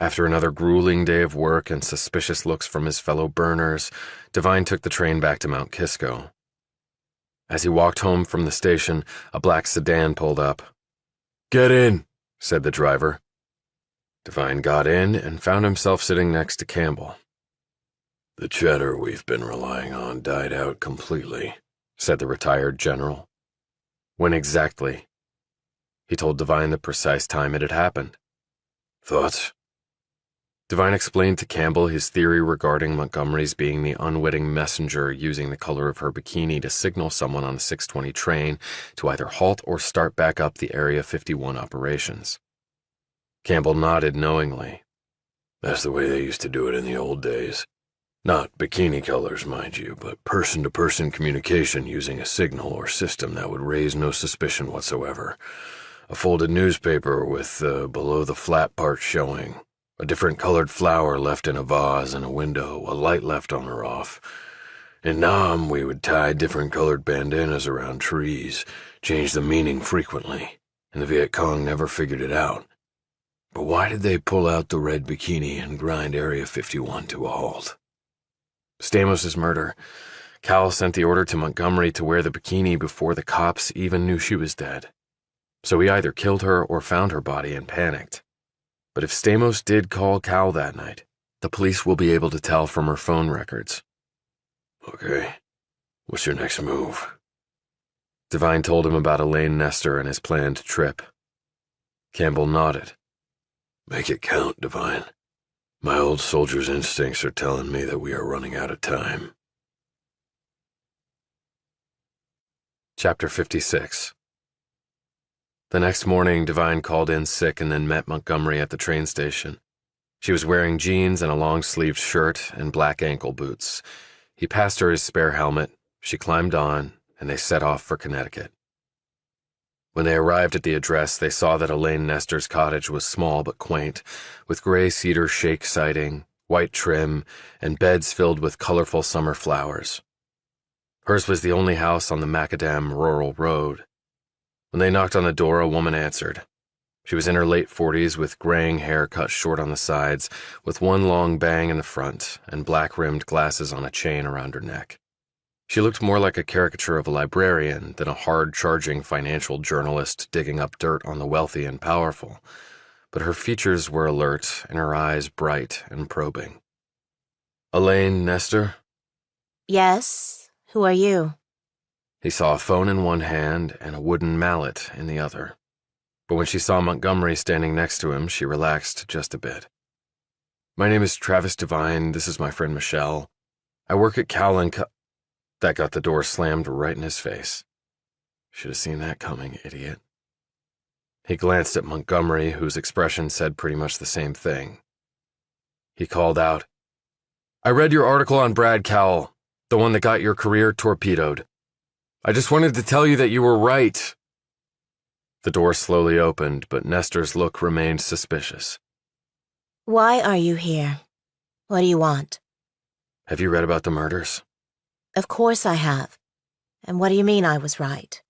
After another grueling day of work and suspicious looks from his fellow burners, Devine took the train back to Mount Kisco. As he walked home from the station, a black sedan pulled up. "Get in," said the driver. Devine got in and found himself sitting next to Campbell. "The cheddar we've been relying on died out completely," said the retired general. When exactly? He told Devine the precise time it had happened. "Thoughts?" Devine explained to Campbell his theory regarding Montgomery's being the unwitting messenger using the color of her bikini to signal someone on the 620 train to either halt or start back up the Area 51 operations. Campbell nodded knowingly. "That's the way they used to do it in the old days. Not bikini colors, mind you, but person-to-person communication using a signal or system that would raise no suspicion whatsoever. A folded newspaper with below the flat part showing. A different colored flower left in a vase in a window, a light left on or off. In Nam, we would tie different colored bandanas around trees, change the meaning frequently, and the Viet Cong never figured it out. But why did they pull out the red bikini and grind Area 51 to a halt? Stamos' murder. Cal sent the order to Montgomery to wear the bikini before the cops even knew she was dead. So he either killed her or found her body and panicked. But if Stamos did call Cal that night, the police will be able to tell from her phone records. Okay, what's your next move? Devine told him about Elaine Nestor and his planned trip. Campbell nodded. Make it count, Devine. My old soldier's instincts are telling me that we are running out of time. Chapter 56. The next morning, Devine called in sick and then met Montgomery at the train station. She was wearing jeans and a long-sleeved shirt and black ankle boots. He passed her his spare helmet, she climbed on, and they set off for Connecticut. When they arrived at the address, they saw that Elaine Nestor's cottage was small but quaint, with gray cedar shake siding, white trim, and beds filled with colorful summer flowers. Hers was the only house on the macadam rural road. When they knocked on the door, a woman answered. She was in her late 40s with graying hair cut short on the sides, with one long bang in the front and black-rimmed glasses on a chain around her neck. She looked more like a caricature of a librarian than a hard-charging financial journalist digging up dirt on the wealthy and powerful, but her features were alert and her eyes bright and probing. Elaine Nestor? Yes? Who are you? He saw a phone in one hand and a wooden mallet in the other. But when she saw Montgomery standing next to him, she relaxed just a bit. My name is Travis Devine. This is my friend Michelle. I work at Cal & That got the door slammed right in his face. Should have seen that coming, idiot. He glanced at Montgomery, whose expression said pretty much the same thing. He called out, I read your article on Brad Cowell, the one that got your career torpedoed. I just wanted to tell you that you were right. The door slowly opened, but Nestor's look remained suspicious. Why are you here? What do you want? Have you read about the murders? Of course I have. And what do you mean I was right?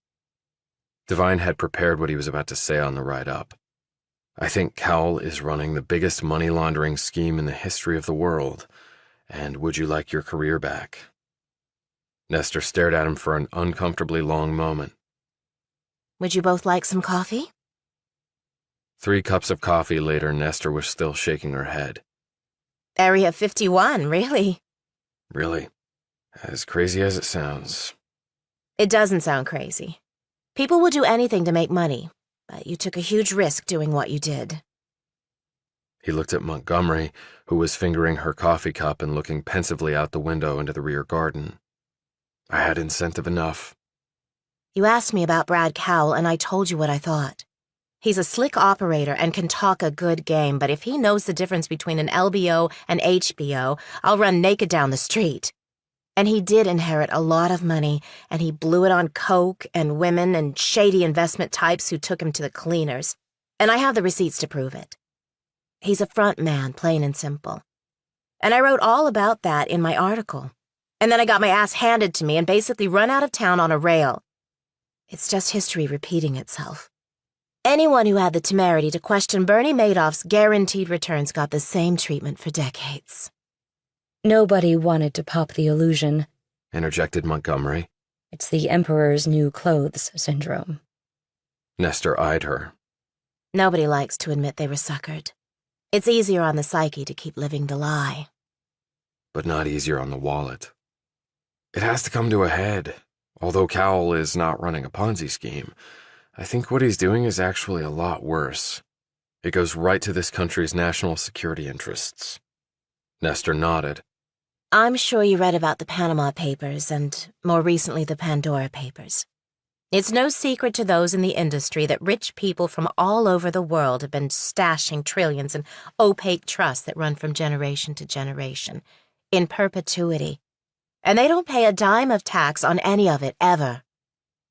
Devine had prepared what he was about to say on the ride up. I think Cowell is running the biggest money laundering scheme in the history of the world, and would you like your career back? Nestor stared at him for an uncomfortably long moment. Would you both like some coffee? 3 cups of coffee later, Nestor was still shaking her head. Area 51, really? Really? As crazy as it sounds. It doesn't sound crazy. People will do anything to make money, but you took a huge risk doing what you did. He looked at Montgomery, who was fingering her coffee cup and looking pensively out the window into the rear garden. I had incentive enough. You asked me about Brad Cowell, and I told you what I thought. He's a slick operator and can talk a good game, but if he knows the difference between an LBO and HBO, I'll run naked down the street. And he did inherit a lot of money, and he blew it on coke and women and shady investment types who took him to the cleaners. And I have the receipts to prove it. He's a front man, plain and simple. And I wrote all about that in my article. And then I got my ass handed to me and basically run out of town on a rail. It's just history repeating itself. Anyone who had the temerity to question Bernie Madoff's guaranteed returns got the same treatment for decades. Nobody wanted to pop the illusion, Interjected Montgomery. It's the Emperor's New Clothes syndrome. Nestor eyed her. Nobody likes to admit they were suckered. It's easier on the psyche to keep living the lie. But not easier on the wallet. It has to come to a head. Although Cowell is not running a Ponzi scheme, I think what he's doing is actually a lot worse. It goes right to this country's national security interests. Nestor nodded. I'm sure you read about the Panama Papers and, more recently, the Pandora Papers. It's no secret to those in the industry that rich people from all over the world have been stashing trillions in opaque trusts that run from generation to generation, in perpetuity. And they don't pay a dime of tax on any of it, ever.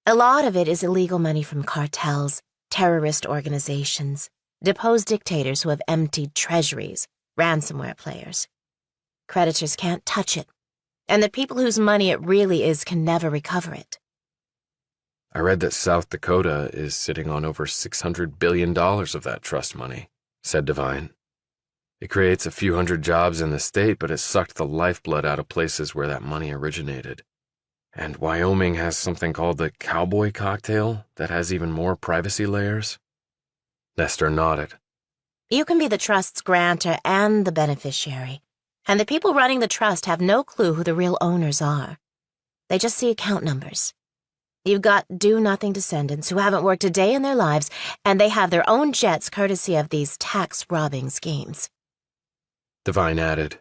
A lot of it is illegal money from cartels, terrorist organizations, Depose dictators who have emptied treasuries, ransomware players. Creditors can't touch it, and the people whose money it really is can never recover it. I read that South Dakota is sitting on over $600 billion of that trust money, said Devine. It creates a few hundred jobs in the state, but it sucked the lifeblood out of places where that money originated. And Wyoming has something called the cowboy cocktail that has even more privacy layers. Nestor nodded. You can be the trust's grantor and the beneficiary, and the people running the trust have no clue who the real owners are. They just see account numbers. You've got do-nothing descendants who haven't worked a day in their lives, and they have their own jets courtesy of these tax-robbing schemes. Devine added.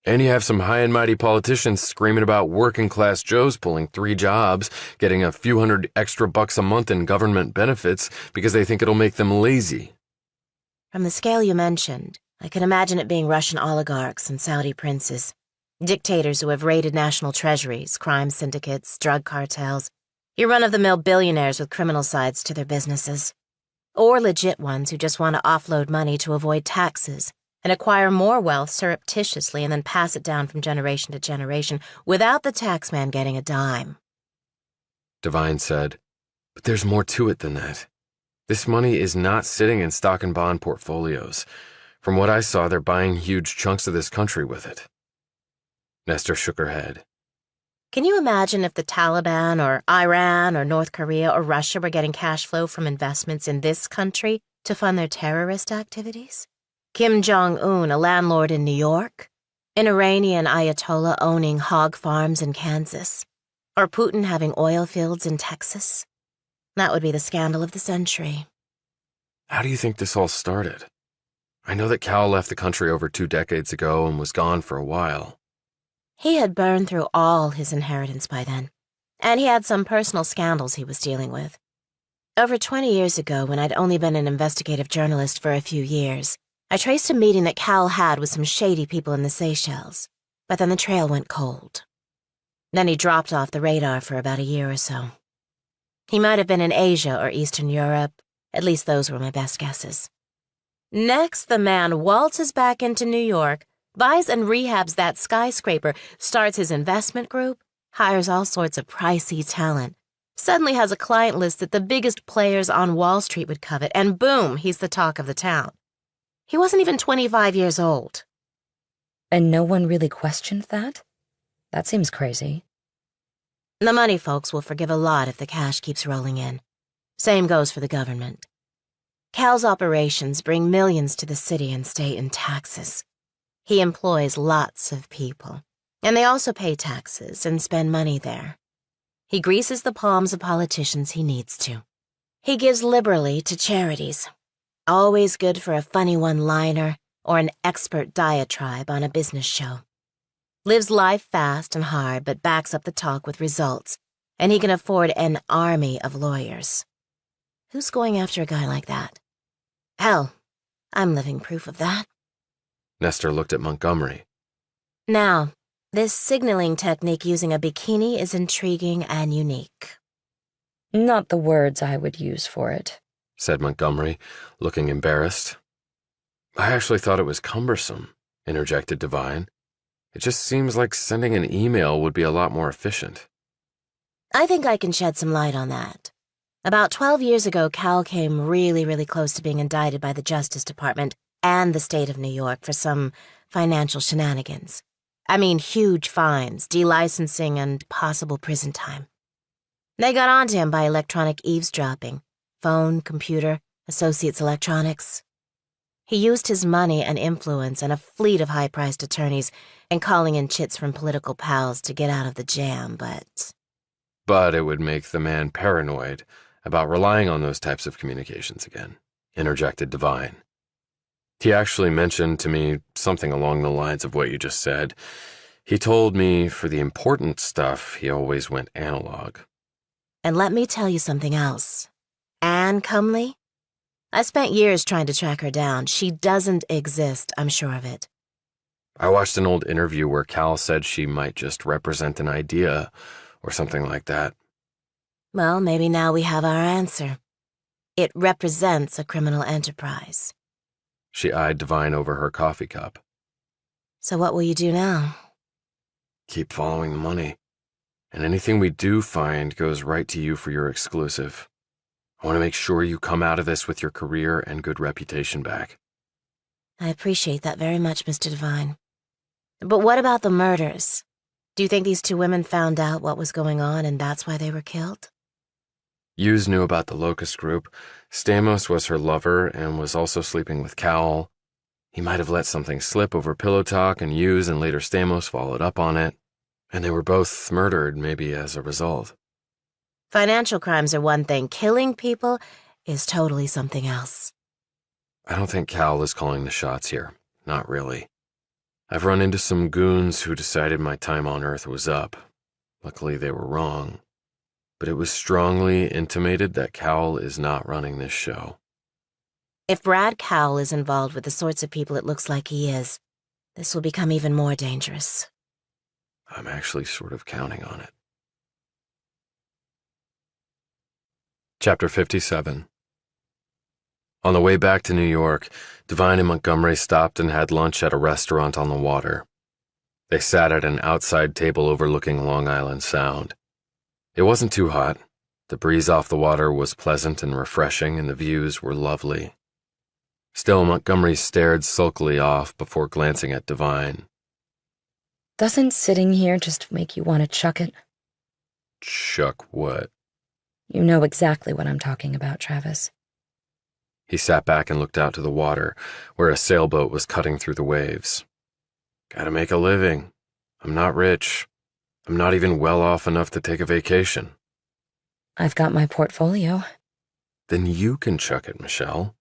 And you have some high and mighty politicians screaming about working-class Joes pulling 3 jobs, getting a few hundred extra bucks a month in government benefits because they think it'll make them lazy. From the scale you mentioned, I can imagine it being Russian oligarchs and Saudi princes, dictators who have raided national treasuries, crime syndicates, drug cartels, your run-of-the-mill billionaires with criminal sides to their businesses, or legit ones who just want to offload money to avoid taxes and acquire more wealth surreptitiously and then pass it down from generation to generation without the taxman getting a dime. Devine said, but there's more to it than that. This money is not sitting in stock and bond portfolios. From what I saw, they're buying huge chunks of this country with it. Nestor shook her head. Can you imagine if the Taliban or Iran or North Korea or Russia were getting cash flow from investments in this country to fund their terrorist activities? Kim Jong-un, a landlord in New York? An Iranian Ayatollah owning hog farms in Kansas? Or Putin having oil fields in Texas? That would be the scandal of the century. How do you think this all started? I know that Cal left the country over 2 decades ago and was gone for a while. He had burned through all his inheritance by then, and he had some personal scandals he was dealing with. Over 20 years ago, when I'd only been an investigative journalist for a few years, I traced a meeting that Cal had with some shady people in the Seychelles, but then the trail went cold. Then he dropped off the radar for about a year or so. He might have been in Asia or Eastern Europe, at least those were my best guesses. Next, the man waltzes back into New York, buys and rehabs that skyscraper, starts his investment group, hires all sorts of pricey talent, suddenly has a client list that the biggest players on Wall Street would covet, and boom, he's the talk of the town. He wasn't even 25 years old. And no one really questioned that? That seems crazy. The money folks will forgive a lot if the cash keeps rolling in. Same goes for the government. Cal's operations bring millions to the city and state in taxes. He employs lots of people, and they also pay taxes and spend money there. He greases the palms of politicians he needs to. He gives liberally to charities, always good for a funny one-liner or an expert diatribe on a business show. Lives life fast and hard, but backs up the talk with results, and he can afford an army of lawyers. Who's going after a guy like that? Hell, I'm living proof of that. Nestor looked at Montgomery. Now, this signaling technique using a bikini is intriguing and unique. Not the words I would use for it, said Montgomery, looking embarrassed. I actually thought it was cumbersome, interjected Devine. It just seems like sending an email would be a lot more efficient. I think I can shed some light on that. About 12 years ago, Cal came really close to being indicted by the Justice Department and the state of New York for some financial shenanigans. I mean, huge fines, delicensing, and possible prison time. They got onto him by electronic eavesdropping, phone, computer, Associates Electronics. He used his money and influence and a fleet of high-priced attorneys and calling in chits from political pals to get out of the jam, but... But it would make the man paranoid about relying on those types of communications again, interjected Devine. He actually mentioned to me something along the lines of what you just said. He told me for the important stuff, he always went analog. And let me tell you something else. Anne Cumley? I spent years trying to track her down. She doesn't exist, I'm sure of it. I watched an old interview where Cal said she might just represent an idea or something like that. Well, maybe now we have our answer. It represents a criminal enterprise. She eyed Devine over her coffee cup. So what will you do now? Keep following the money. And anything we do find goes right to you for your exclusive. I want to make sure you come out of this with your career and good reputation back. I appreciate that very much, Mr. Devine. But what about the murders? Do you think these two women found out what was going on and that's why they were killed? Hughes knew about the Locust Group. Stamos was her lover and was also sleeping with Cowell. He might have let something slip over pillow talk, and Hughes and later Stamos followed up on it. And they were both murdered, maybe as a result. Financial crimes are one thing. Killing people is totally something else. I don't think Cowell is calling the shots here. Not really. I've run into some goons who decided my time on Earth was up. Luckily, they were wrong. But it was strongly intimated that Cowell is not running this show. If Brad Cowell is involved with the sorts of people it looks like he is, this will become even more dangerous. I'm actually sort of counting on it. Chapter 57. On the way back to New York, Devine and Montgomery stopped and had lunch at a restaurant on the water. They sat at an outside table overlooking Long Island Sound. It wasn't too hot. The breeze off the water was pleasant and refreshing, and the views were lovely. Still, Montgomery stared sulkily off before glancing at Devine. Doesn't sitting here just make you want to chuck it? Chuck what? You know exactly what I'm talking about, Travis. He sat back and looked out to the water, where a sailboat was cutting through the waves. Gotta make a living. I'm not rich. I'm not even well off enough to take a vacation. I've got my portfolio. Then you can chuck it, Michelle.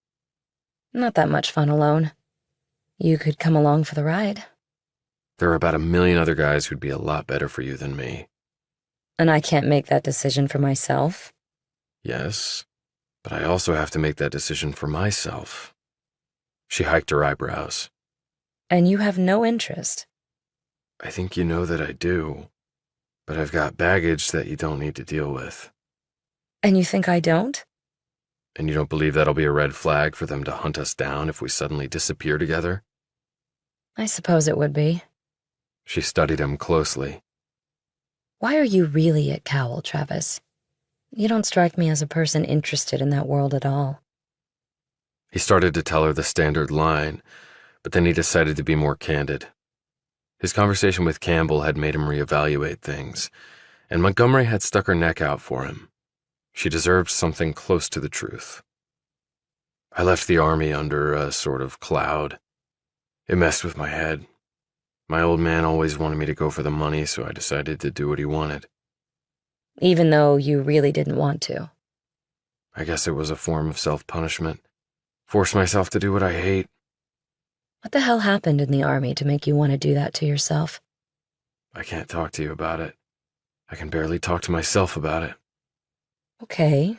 Not that much fun alone. You could come along for the ride. There are about 1 million other guys who'd be a lot better for you than me. And I can't make that decision for myself. Yes, but I also have to make that decision for myself. She hiked her eyebrows. And you have no interest. I think you know that I do, but I've got baggage that you don't need to deal with. And you think I don't? And you don't believe that'll be a red flag for them to hunt us down if we suddenly disappear together? I suppose it would be. She studied him closely. Why are you really at Cowell, Travis? You don't strike me as a person interested in that world at all. He started to tell her the standard line, but then he decided to be more candid. His conversation with Campbell had made him reevaluate things, and Montgomery had stuck her neck out for him. She deserved something close to the truth. I left the Army under a sort of cloud. It messed with my head. My old man always wanted me to go for the money, so I decided to do what he wanted. Even though you really didn't want to. I guess it was a form of self-punishment. Force myself to do what I hate. What the hell happened in the Army to make you want to do that to yourself? I can't talk to you about it. I can barely talk to myself about it. Okay,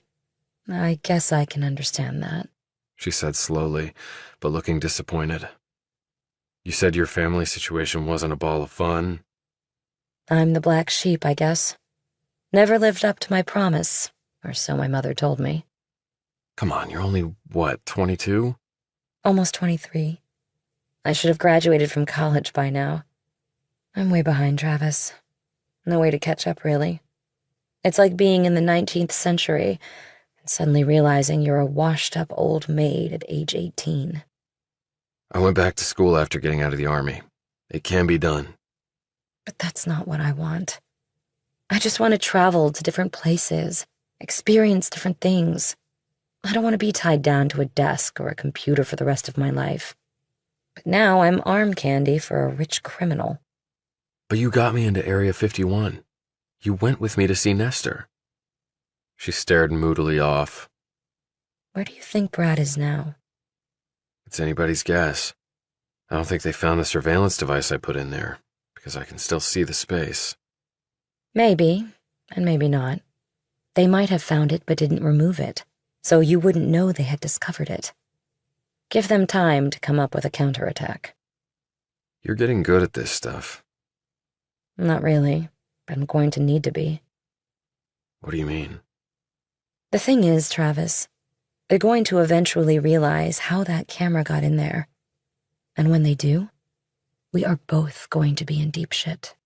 I guess I can understand that, she said slowly, but looking disappointed. You said your family situation wasn't a ball of fun. I'm the black sheep, I guess. Never lived up to my promise, or so my mother told me. Come on, you're only, 22? Almost 23. I should have graduated from college by now. I'm way behind, Travis. No way to catch up, really. It's like being in the 19th century and suddenly realizing you're a washed-up old maid at age 18. I went back to school after getting out of the Army. It can be done. But that's not what I want. I just want to travel to different places, experience different things. I don't want to be tied down to a desk or a computer for the rest of my life. But now I'm arm candy for a rich criminal. But you got me into Area 51. You went with me to see Nestor. She stared moodily off. Where do you think Brad is now? It's anybody's guess. I don't think they found the surveillance device I put in there, because I can still see the space. Maybe, and maybe not. They might have found it but didn't remove it, so you wouldn't know they had discovered it. Give them time to come up with a counterattack. You're getting good at this stuff. Not really, but I'm going to need to be. What do you mean? The thing is, Travis, They're going to eventually realize how that camera got in there. And when they do, we are both going to be in deep shit.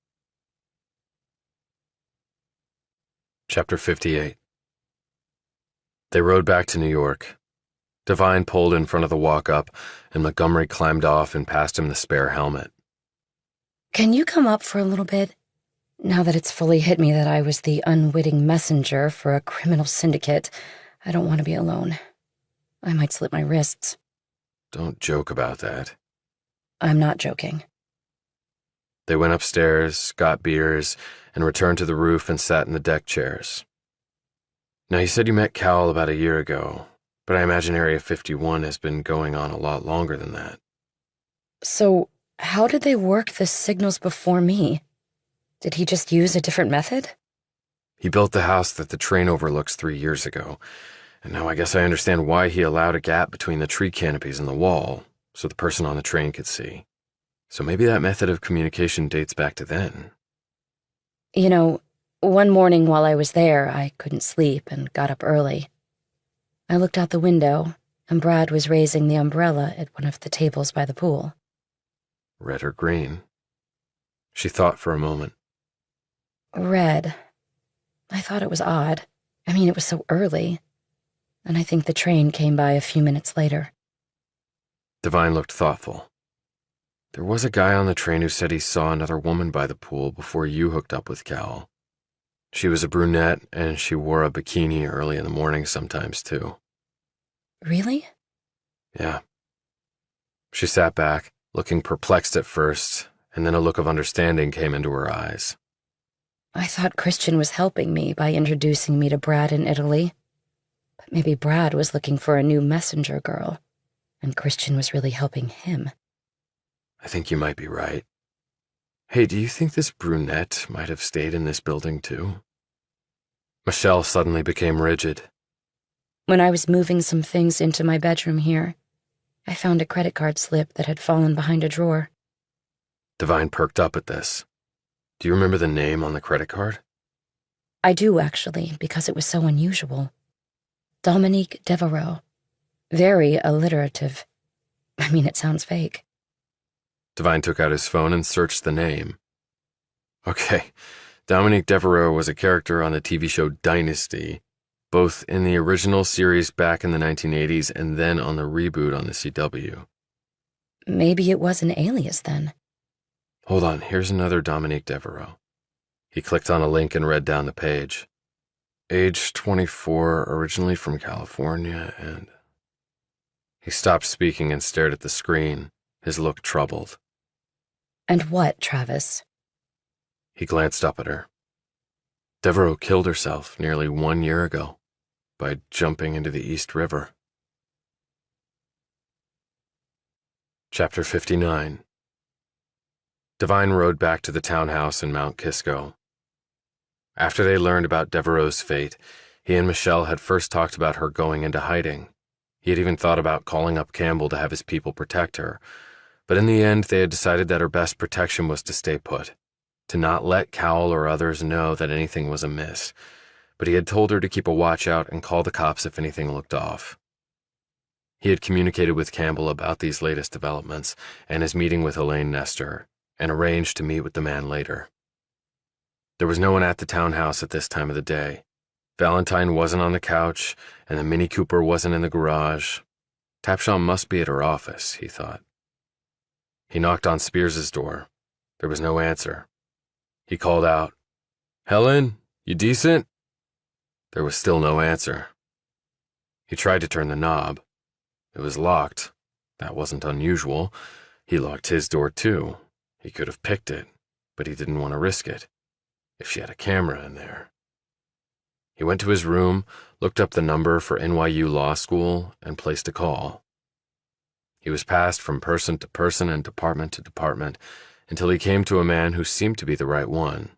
Chapter 58. They rode back to New York. Devine pulled in front of the walk-up, and Montgomery climbed off and passed him the spare helmet. Can you come up for a little bit? Now that it's fully hit me that I was the unwitting messenger for a criminal syndicate, I don't want to be alone. I might slip my wrists. Don't joke about that. I'm not joking. They went upstairs, got beers, and returned to the roof and sat in the deck chairs. Now, you said you met Cowell about a year ago, but I imagine Area 51 has been going on a lot longer than that. So, how did they work the signals before me? Did he just use a different method? He built the house that the train overlooks 3 years ago, and now I guess I understand why he allowed a gap between the tree canopies and the wall, so the person on the train could see. So maybe that method of communication dates back to then. You know, one morning while I was there, I couldn't sleep and got up early. I looked out the window, and Brad was raising the umbrella at one of the tables by the pool. Red or green? She thought for a moment. Red. I thought it was odd. I mean, it was so early. And I think the train came by a few minutes later. Devine looked thoughtful. There was a guy on the train who said he saw another woman by the pool before you hooked up with Cowell. She was a brunette, and she wore a bikini early in the morning sometimes, too. Really? Yeah. She sat back, looking perplexed at first, and then a look of understanding came into her eyes. I thought Christian was helping me by introducing me to Brad in Italy. But maybe Brad was looking for a new messenger girl, and Christian was really helping him. I think you might be right. Hey, do you think this brunette might have stayed in this building, too? Michelle suddenly became rigid. When I was moving some things into my bedroom here, I found a credit card slip that had fallen behind a drawer. Devine perked up at this. Do you remember the name on the credit card? I do, actually, because it was so unusual. Dominique Devereaux. Very alliterative. I mean, it sounds fake. Devine took out his phone and searched the name. Okay, Dominique Devereaux was a character on the TV show Dynasty, both in the original series back in the 1980s and then on the reboot on the CW. Maybe it was an alias then. Hold on, here's another Dominique Devereaux. He clicked on a link and read down the page. Age 24, originally from California, and... He stopped speaking and stared at the screen, his look troubled. And what, Travis? He glanced up at her. Devereaux killed herself nearly 1 year ago by jumping into the East River. Chapter 59. Devine rode back to the townhouse in Mount Kisco. After they learned about Devereaux's fate, he and Michelle had first talked about her going into hiding. He had even thought about calling up Campbell to have his people protect her, but in the end they had decided that her best protection was to stay put, to not let Cowell or others know that anything was amiss, but he had told her to keep a watch out and call the cops if anything looked off. He had communicated with Campbell about these latest developments and his meeting with Elaine Nestor, and arranged to meet with the man later. There was no one at the townhouse at this time of the day. Valentine wasn't on the couch, and the Mini Cooper wasn't in the garage. Tapshaw must be at her office, he thought. He knocked on Spears's door. There was no answer. He called out, "Helen, you decent?" There was still no answer. He tried to turn the knob. It was locked. That wasn't unusual. He locked his door too. He could have picked it, but he didn't want to risk it. If she had a camera in there. He went to his room, looked up the number for NYU Law School, and placed a call. He was passed from person to person and department to department until he came to a man who seemed to be the right one.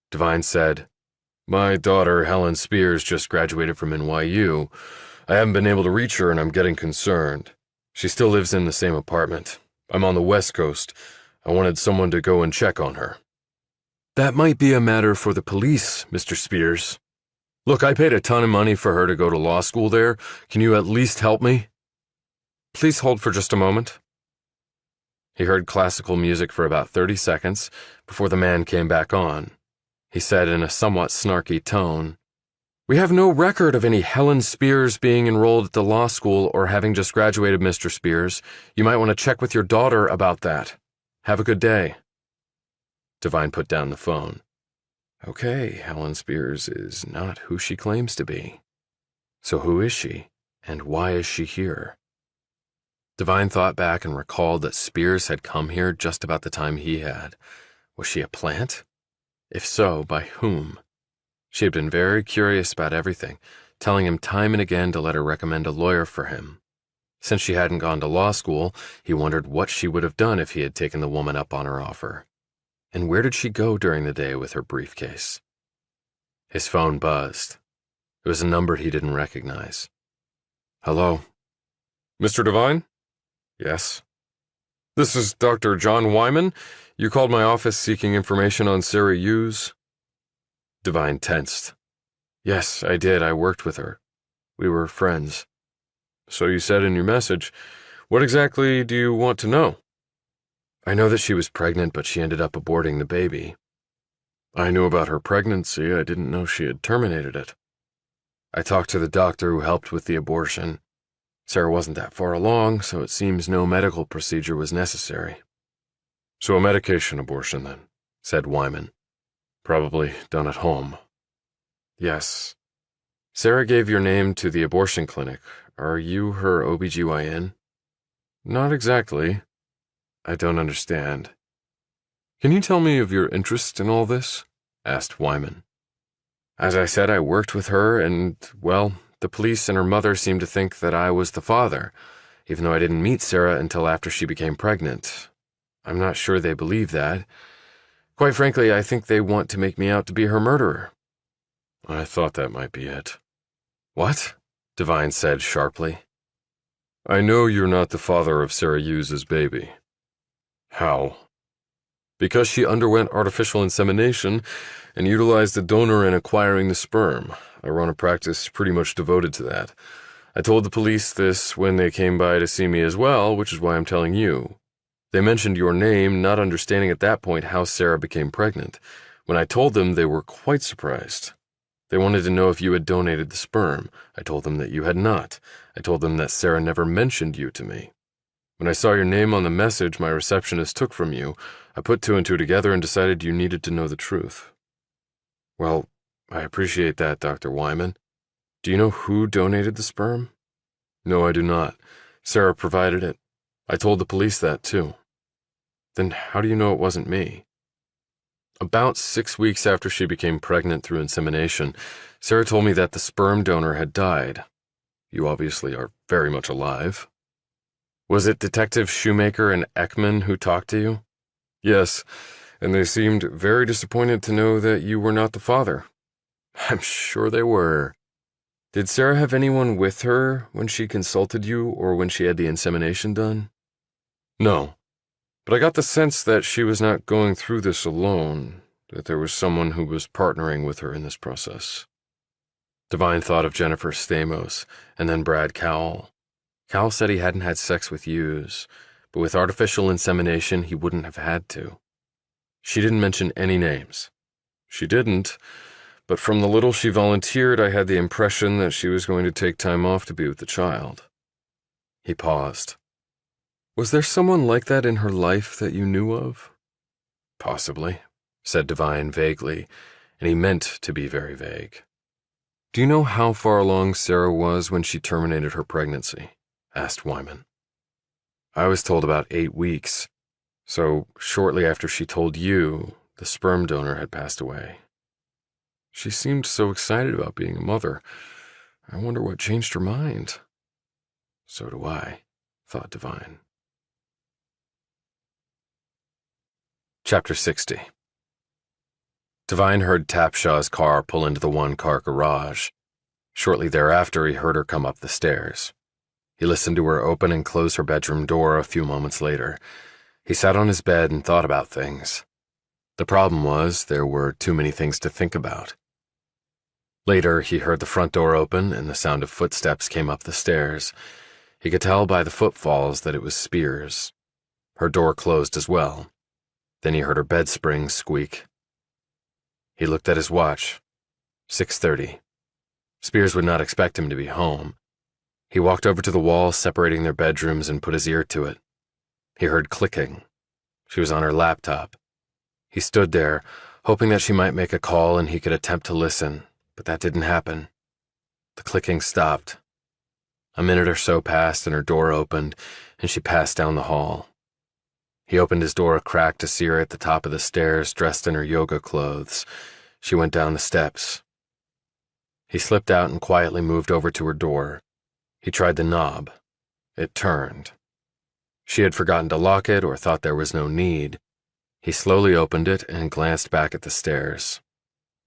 Devine said, "My daughter, Helen Spears, just graduated from NYU. I haven't been able to reach her and I'm getting concerned. She still lives in the same apartment. I'm on the West Coast. I wanted someone to go and check on her." "That might be a matter for the police, Mr. Spears." Look, I paid a ton of money for her to go to law school there. Can you at least help me? Please hold for just a moment. He heard classical music for about 30 seconds before the man came back on. He said in a somewhat snarky tone, "We have no record of any Helen Spears being enrolled at the law school or having just graduated, Mr. Spears. You might want to check with your daughter about that. Have a good day." Devine put down the phone. Okay, Helen Spears is not who she claims to be. So who is she, and why is she here? Devine thought back and recalled that Spears had come here just about the time he had. Was she a plant? If so, by whom? She had been very curious about everything, telling him time and again to let her recommend a lawyer for him. Since she hadn't gone to law school, he wondered what she would have done if he had taken the woman up on her offer. And where did she go during the day with her briefcase? His phone buzzed. It was a number he didn't recognize. Hello? Mr. Devine? Yes. This is Dr. John Wyman. You called my office seeking information on Sarah Hughes. Devine tensed. Yes, I did. I worked with her. We were friends. So you said in your message. What exactly do you want to know? I know that she was pregnant, but she ended up aborting the baby. I knew about her pregnancy. I didn't know she had terminated it. I talked to the doctor who helped with the abortion. Sarah wasn't that far along, so it seems no medical procedure was necessary. So a medication abortion, then, said Wyman. Probably done at home. Yes. Sarah gave your name to the abortion clinic. Are you her OBGYN? Not exactly. I don't understand. Can you tell me of your interest in all this? Asked Wyman. As I said, I worked with her and, well, the police and her mother seemed to think that I was the father, even though I didn't meet Sarah until after she became pregnant. I'm not sure they believe that. Quite frankly, I think they want to make me out to be her murderer. I thought that might be it. What? Devine said sharply. I know you're not the father of Sarah Hughes' baby. How? Because she underwent artificial insemination and utilized the donor in acquiring the sperm. I run a practice pretty much devoted to that. I told the police this when they came by to see me as well, which is why I'm telling you. They mentioned your name, not understanding at that point how Sarah became pregnant. When I told them, they were quite surprised. They wanted to know if you had donated the sperm. I told them that you had not. I told them that Sarah never mentioned you to me. When I saw your name on the message my receptionist took from you, I put two and two together and decided you needed to know the truth. Well, I appreciate that, Dr. Wyman. Do you know who donated the sperm? No, I do not. Sarah provided it. I told the police that, too. Then how do you know it wasn't me? About 6 weeks after she became pregnant through insemination, Sarah told me that the sperm donor had died. You obviously are very much alive. Was it Detective Shoemaker and Ekman who talked to you? Yes, and they seemed very disappointed to know that you were not the father. I'm sure they were. Did Sarah have anyone with her when she consulted you or when she had the insemination done? No, but I got the sense that she was not going through this alone, that there was someone who was partnering with her in this process. Devine thought of Jennifer Stamos and then Brad Cowell. Cowell said he hadn't had sex with Hughes, but with artificial insemination he wouldn't have had to. She didn't mention any names. She didn't, but from the little she volunteered, I had the impression that she was going to take time off to be with the child. He paused. Was there someone like that in her life that you knew of? Possibly, said Devine vaguely, and he meant to be very vague. Do you know how far along Sarah was when she terminated her pregnancy? Asked Wyman. I was told about 8 weeks, so shortly after she told you, the sperm donor had passed away. She seemed so excited about being a mother. I wonder what changed her mind. So do I, thought Devine. Chapter 60. Devine heard Tapshaw's car pull into the one-car garage. Shortly thereafter, he heard her come up the stairs. He listened to her open and close her bedroom door a few moments later. He sat on his bed and thought about things. The problem was there were too many things to think about. Later, he heard the front door open and the sound of footsteps came up the stairs. He could tell by the footfalls that it was Spears. Her door closed as well. Then he heard her bed spring squeak. He looked at his watch. 6:30. Spears would not expect him to be home. He walked over to the wall separating their bedrooms and put his ear to it. He heard clicking. She was on her laptop. He stood there, hoping that she might make a call and he could attempt to listen, but that didn't happen. The clicking stopped. A minute or so passed and her door opened, and she passed down the hall. He opened his door a crack to see her at the top of the stairs, dressed in her yoga clothes. She went down the steps. He slipped out and quietly moved over to her door. He tried the knob. It turned. She had forgotten to lock it or thought there was no need. He slowly opened it and glanced back at the stairs.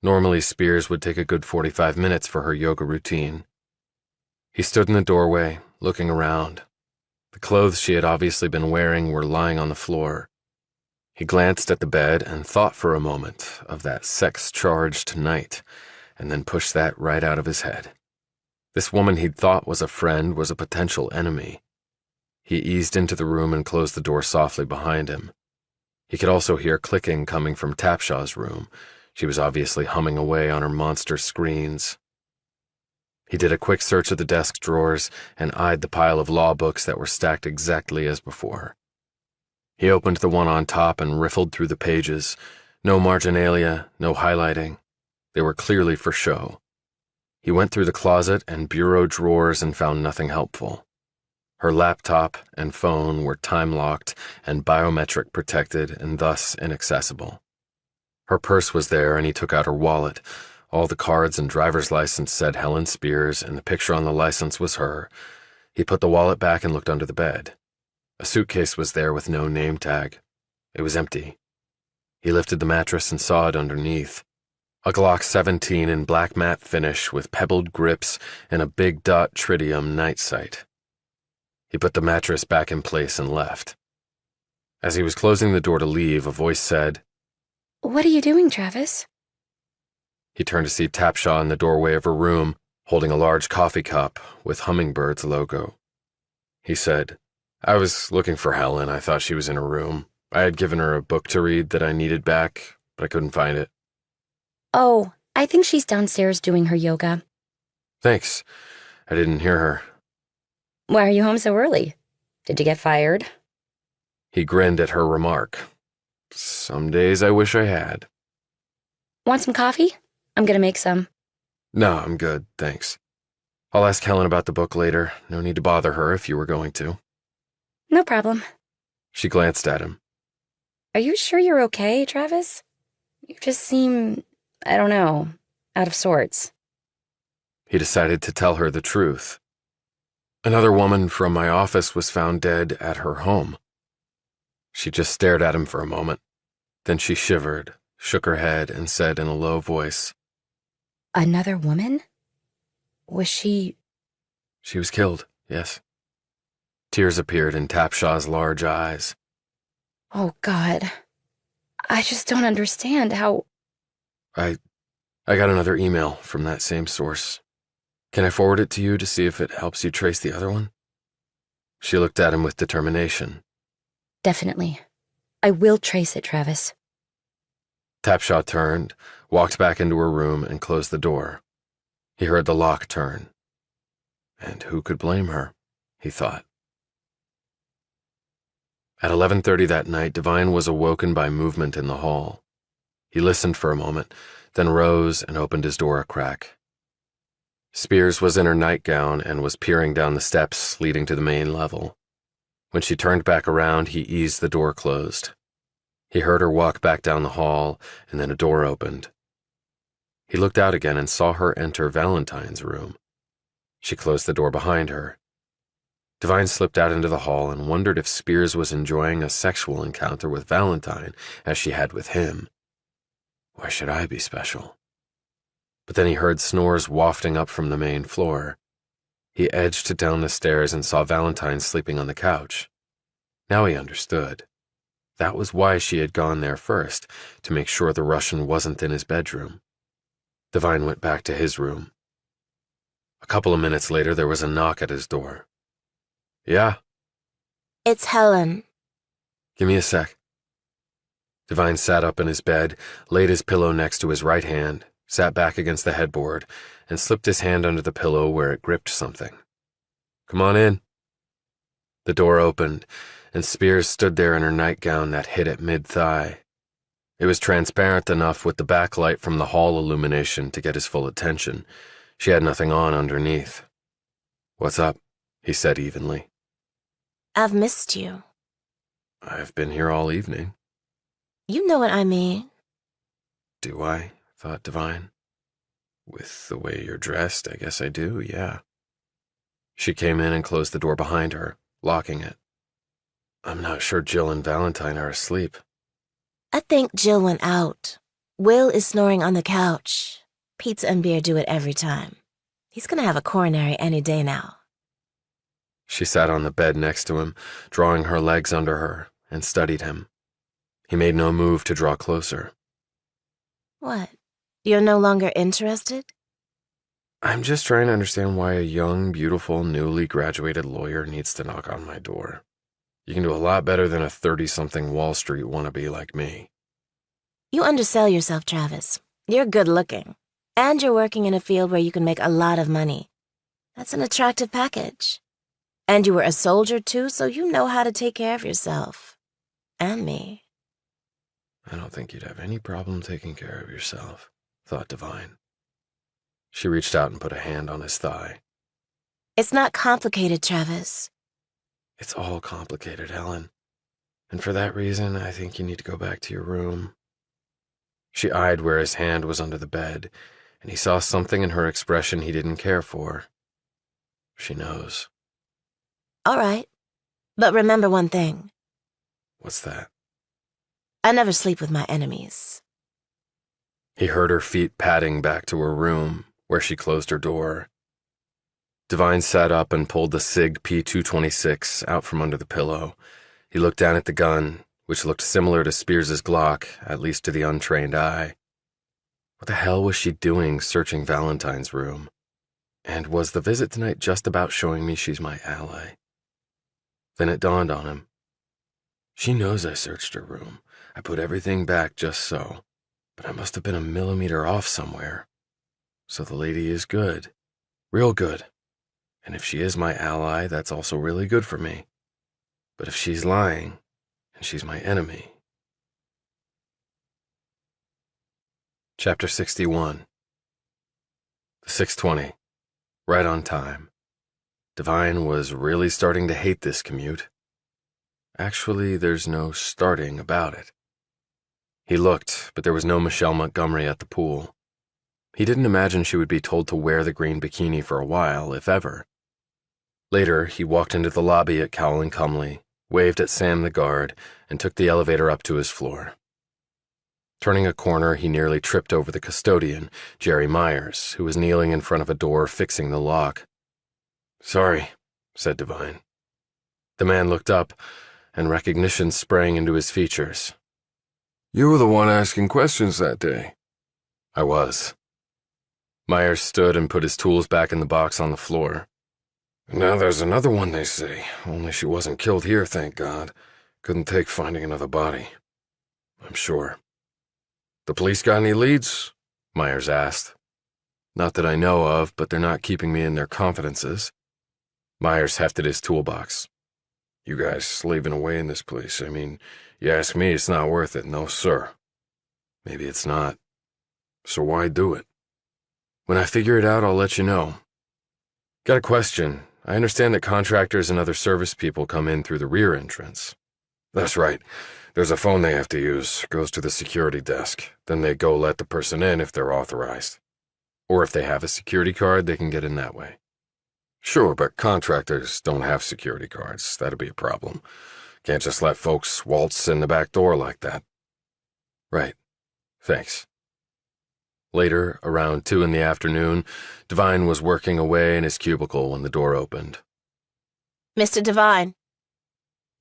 Normally, Spears would take a good 45 minutes for her yoga routine. He stood in the doorway, looking around. The clothes she had obviously been wearing were lying on the floor. He glanced at the bed and thought for a moment of that sex-charged night, and then pushed that right out of his head. This woman he'd thought was a friend was a potential enemy. He eased into the room and closed the door softly behind him. He could also hear clicking coming from Tapshaw's room. She was obviously humming away on her monster screens. He did a quick search of the desk drawers and eyed the pile of law books that were stacked exactly as before. He opened the one on top and riffled through the pages. No marginalia, no highlighting. They were clearly for show. He went through the closet and bureau drawers and found nothing helpful. Her laptop and phone were time-locked and biometric protected and thus inaccessible. Her purse was there and he took out her wallet. All the cards and driver's license said Helen Spears and the picture on the license was her. He put the wallet back and looked under the bed. A suitcase was there with no name tag. It was empty. He lifted the mattress and saw it underneath. A Glock 17 in black matte finish with pebbled grips and a big dot tritium night sight. He put the mattress back in place and left. As he was closing the door to leave, a voice said, "What are you doing, Travis?" He turned to see Tapshaw in the doorway of her room, holding a large coffee cup with Hummingbird's logo. He said, "I was looking for Helen. I thought she was in her room. I had given her a book to read that I needed back, but I couldn't find it." "Oh, I think she's downstairs doing her yoga." "Thanks. I didn't hear her." "Why are you home so early? Did you get fired?" He grinned at her remark. "Some days I wish I had." "Want some coffee? I'm gonna make some." "No, I'm good, thanks. I'll ask Helen about the book later. No need to bother her if you were going to." "No problem." She glanced at him. "Are you sure you're okay, Travis? You just seem, I don't know, out of sorts." He decided to tell her the truth. "Another woman from my office was found dead at her home." She just stared at him for a moment. Then she shivered, shook her head, and said in a low voice, "Another woman? Was she—" "She was killed, yes." Tears appeared in Tapshaw's large eyes. Oh, God. I just don't understand how— I got another email from that same source. Can I forward it to you to see if it helps you trace the other one?" She looked at him with determination. "Definitely. I will trace it, Travis." Tapshaw turned, walked back into her room, and closed the door. He heard the lock turn. And who could blame her, he thought. At 11:30 that night, Devine was awoken by movement in the hall. He listened for a moment, then rose and opened his door a crack. Spears was in her nightgown and was peering down the steps leading to the main level. When she turned back around, he eased the door closed. He heard her walk back down the hall, and then a door opened. He looked out again and saw her enter Valentine's room. She closed the door behind her. Devine slipped out into the hall and wondered if Spears was enjoying a sexual encounter with Valentine as she had with him. Why should I be special? But then he heard snores wafting up from the main floor. He edged down the stairs and saw Valentine sleeping on the couch. Now he understood. That was why she had gone there first, to make sure the Russian wasn't in his bedroom. Devine went back to his room. A couple of minutes later, there was a knock at his door. Yeah? It's Helen. Give me a sec. Devine sat up in his bed, laid his pillow next to his right hand, sat back against the headboard, and slipped his hand under the pillow where it gripped something. Come on in. The door opened, and Spears stood there in her nightgown that hit at mid-thigh. It was transparent enough with the backlight from the hall illumination to get his full attention. She had nothing on underneath. What's up? He said evenly. I've missed you. I've been here all evening. You know what I mean. Do I? Thought Devine. With the way you're dressed, I guess I do, yeah. She came in and closed the door behind her, locking it. I'm not sure Jill and Valentine are asleep. I think Jill went out. Will is snoring on the couch. Pizza and beer do it every time. He's gonna have a coronary any day now. She sat on the bed next to him, drawing her legs under her, and studied him. He made no move to draw closer. What? You're no longer interested? I'm just trying to understand why a young, beautiful, newly graduated lawyer needs to knock on my door. You can do a lot better than a 30-something Wall Street wannabe like me. You undersell yourself, Travis. You're good looking. And you're working in a field where you can make a lot of money. That's an attractive package. And you were a soldier too, so you know how to take care of yourself. And me. I don't think you'd have any problem taking care of yourself, thought Devine. She reached out and put a hand on his thigh. It's not complicated, Travis. It's all complicated, Helen. And for that reason, I think you need to go back to your room. She eyed where his hand was under the bed, and he saw something in her expression he didn't care for. She knows. All right. But remember one thing. What's that? I never sleep with my enemies. He heard her feet padding back to her room, where she closed her door. Devine sat up and pulled the SIG P226 out from under the pillow. He looked down at the gun, which looked similar to Spears's Glock, at least to the untrained eye. What the hell was she doing searching Valentine's room? And was the visit tonight just about showing me she's my ally? Then it dawned on him. She knows I searched her room. I put everything back just so. But I must have been a millimeter off somewhere. So the lady is good. Real good. And if she is my ally, that's also really good for me. But if she's lying, and she's my enemy... Chapter 61. The 6:20. Right on time. Devine was really starting to hate this commute. Actually, there's no starting about it. He looked, but there was no Michelle Montgomery at the pool. He didn't imagine she would be told to wear the green bikini for a while, if ever. Later, he walked into the lobby at Cowell and Cumley, waved at Sam the guard, and took the elevator up to his floor. Turning a corner, he nearly tripped over the custodian, Jerry Myers, who was kneeling in front of a door fixing the lock. Sorry, said Devine. The man looked up, and recognition sprang into his features. You were the one asking questions that day. I was. Myers stood and put his tools back in the box on the floor. Now there's another one, they say. Only she wasn't killed here, thank God. Couldn't take finding another body. I'm sure. The police got any leads? Myers asked. Not that I know of, but they're not keeping me in their confidences. Myers hefted his toolbox. You guys slaving away in this place. I mean, you ask me, it's not worth it. No, sir. Maybe it's not. So why do it? When I figure it out, I'll let you know. Got a question. I understand that contractors and other service people come in through the rear entrance. That's right. There's a phone they have to use. Goes to the security desk. Then they go let the person in if they're authorized. Or if they have a security card, they can get in that way. Sure, but contractors don't have security cards. That'd be a problem. Can't just let folks waltz in the back door like that. Right. Thanks. Later, around 2 in the afternoon, Devine was working away in his cubicle when the door opened. Mr. Devine.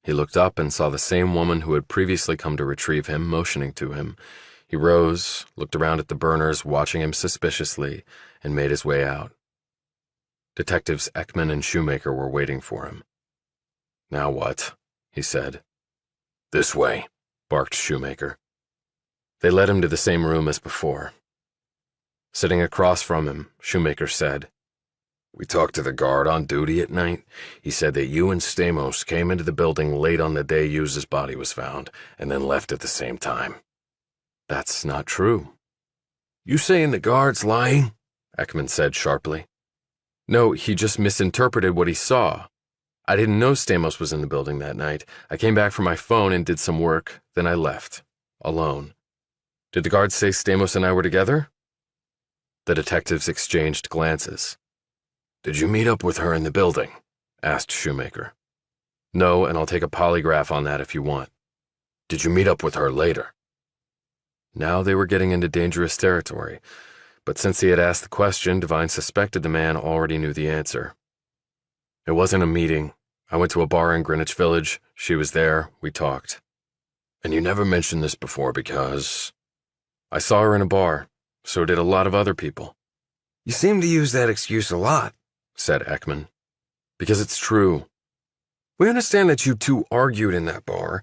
He looked up and saw the same woman who had previously come to retrieve him motioning to him. He rose, looked around at the burners watching him suspiciously, and made his way out. Detectives Ekman and Shoemaker were waiting for him. "Now what?" he said. "This way," barked Shoemaker. They led him to the same room as before. Sitting across from him, Shoemaker said, "We talked to the guard on duty at night. He said that you and Stamos came into the building late on the day Hughes' body was found, and then left at the same time." "That's not true." "You saying the guard's lying?" Ekman said sharply. "No, he just misinterpreted what he saw. I didn't know Stamos was in the building that night. I came back from my phone and did some work, then I left. Alone. Did the guard say Stamos and I were together?" The detectives exchanged glances. "Did you meet up with her in the building?" asked Shoemaker. "No, and I'll take a polygraph on that if you want." "Did you meet up with her later?" Now they were getting into dangerous territory, but since he had asked the question, Devine suspected the man already knew the answer. "It wasn't a meeting. I went to a bar in Greenwich Village. She was there. We talked." "And you never mentioned this before because—" "I saw her in a bar. So did a lot of other people." "You seem to use that excuse a lot," said Ekman. "Because it's true. "We understand that you two argued in that bar,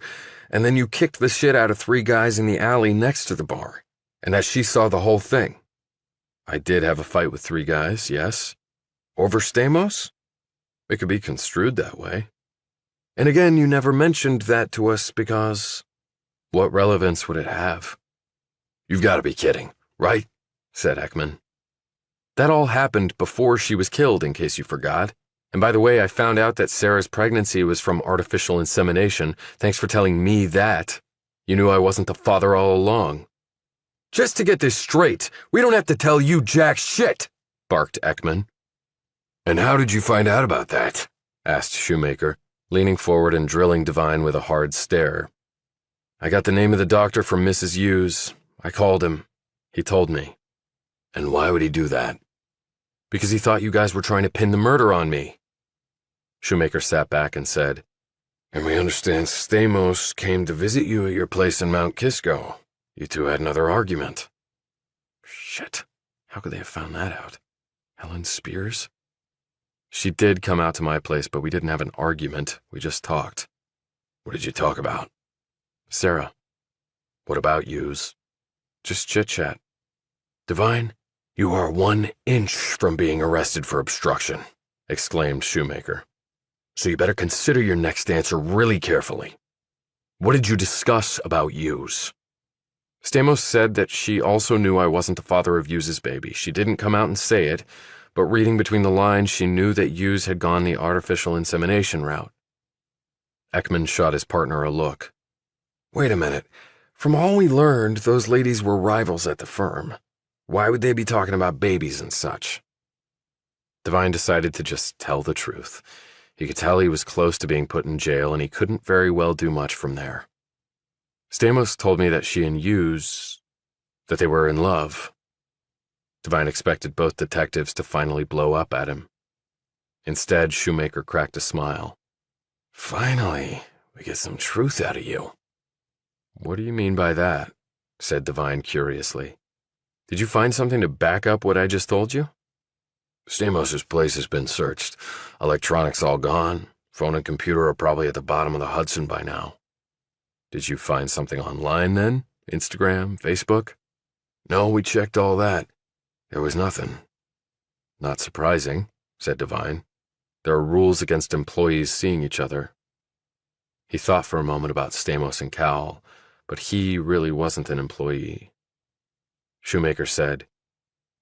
and then you kicked the shit out of 3 guys in the alley next to the bar, And that she saw the whole thing. I did have a fight with 3 guys, yes. over Stamos? It could be construed that way. And again, you never mentioned that to us because—" What relevance would it have?" "You've got to be kidding, right?" said Ekman. "That all happened before she was killed, in case you forgot. And by the way, I found out that Sarah's pregnancy was from artificial insemination. Thanks for telling me that. You knew I wasn't the father all along." "Just to get this straight, we don't have to tell you jack shit," barked Ekman. "And how did you find out about that?" asked Shoemaker, leaning forward and drilling Devine with a hard stare. "I got the name of the doctor from Mrs. Hughes. I called him. He told me." "And why would he do that?" "Because he thought you guys were trying to pin the murder on me." Shoemaker sat back and said, "And we understand Stamos came to visit you at your place in Mount Kisco. You two had another argument." "Shit. How could they have found that out? Helen Spears?" "She did come out to my place, but we didn't have an argument. We just talked." "What did you talk about?" "Sarah." "What about Hughes?" "Just chit-chat." "Devine, you are 1 inch from being arrested for obstruction," exclaimed Shoemaker. "So you better consider your next answer really carefully. What did you discuss about Hughes?" Stamos said that she also knew I wasn't the father of Hughes' baby. She didn't come out and say it, but reading between the lines, she knew that Hughes had gone the artificial insemination route. Ekman shot his partner a look. "Wait a minute. From all we learned, those ladies were rivals at the firm. Why would they be talking about babies and such?" Devine decided to just tell the truth. He could tell he was close to being put in jail, and he couldn't very well do much from there. "Stamos told me that she and Hughes, that they were in love." Devine expected both detectives to finally blow up at him. Instead, Shoemaker cracked a smile. "Finally, we get some truth out of you." "What do you mean by that?" said Devine curiously. "Did you find something to back up what I just told you?" "Stamos' place has been searched. Electronics all gone. Phone and computer are probably at the bottom of the Hudson by now." "Did you find something online then? Instagram, Facebook?" "No, we checked all that. There was nothing." "Not surprising," said Devine. "There are rules against employees seeing each other." He thought for a moment about Stamos and Cal, but he really wasn't an employee. Shoemaker said,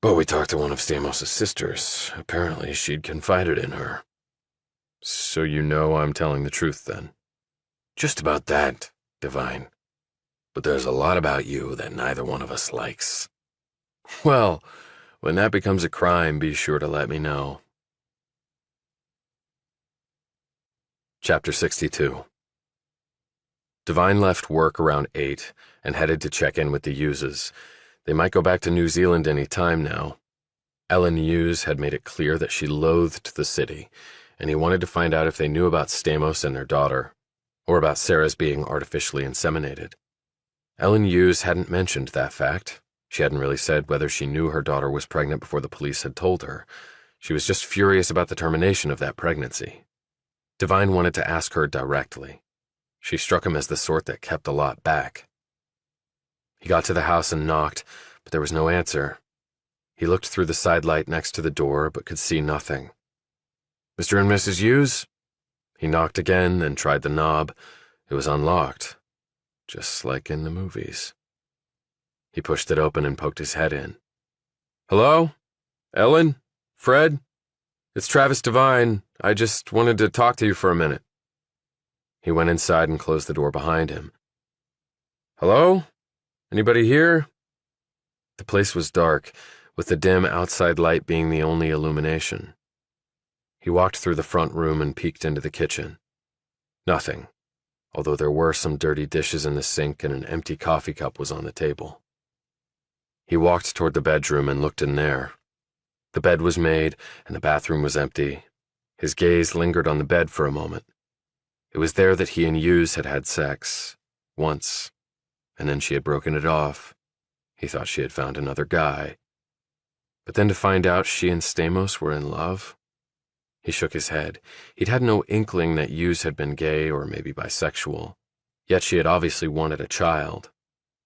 "But we talked to one of Stamos' sisters. Apparently she'd confided in her." "So you know I'm telling the truth then?" "Just about that, Devine. But there's a lot about you that neither one of us likes." "Well, when that becomes a crime, be sure to let me know." Chapter 62. Devine left work around 8 and headed to check in with the Hugheses. They might go back to New Zealand any time now. Ellen Hughes had made it clear that she loathed the city, and he wanted to find out if they knew about Stamos and their daughter, or about Sarah's being artificially inseminated. Ellen Hughes hadn't mentioned that fact. She hadn't really said whether she knew her daughter was pregnant before the police had told her. She was just furious about the termination of that pregnancy. Devine wanted to ask her directly. She struck him as the sort that kept a lot back. He got to the house and knocked, but there was no answer. He looked through the side light next to the door, but could see nothing. "Mr. and Mrs. Hughes?" He knocked again, then tried the knob. It was unlocked, just like in the movies. He pushed it open and poked his head in. "Hello? Ellen? Fred? It's Travis Devine. I just wanted to talk to you for a minute." He went inside and closed the door behind him. "Hello? Anybody here?" The place was dark, with the dim outside light being the only illumination. He walked through the front room and peeked into the kitchen. Nothing, although there were some dirty dishes in the sink and an empty coffee cup was on the table. He walked toward the bedroom and looked in there. The bed was made and the bathroom was empty. His gaze lingered on the bed for a moment. It was there that he and Hughes had had sex, once, and then she had broken it off. He thought she had found another guy. But then to find out she and Stamos were in love? He shook his head. He'd had no inkling that Hughes had been gay or maybe bisexual. Yet she had obviously wanted a child.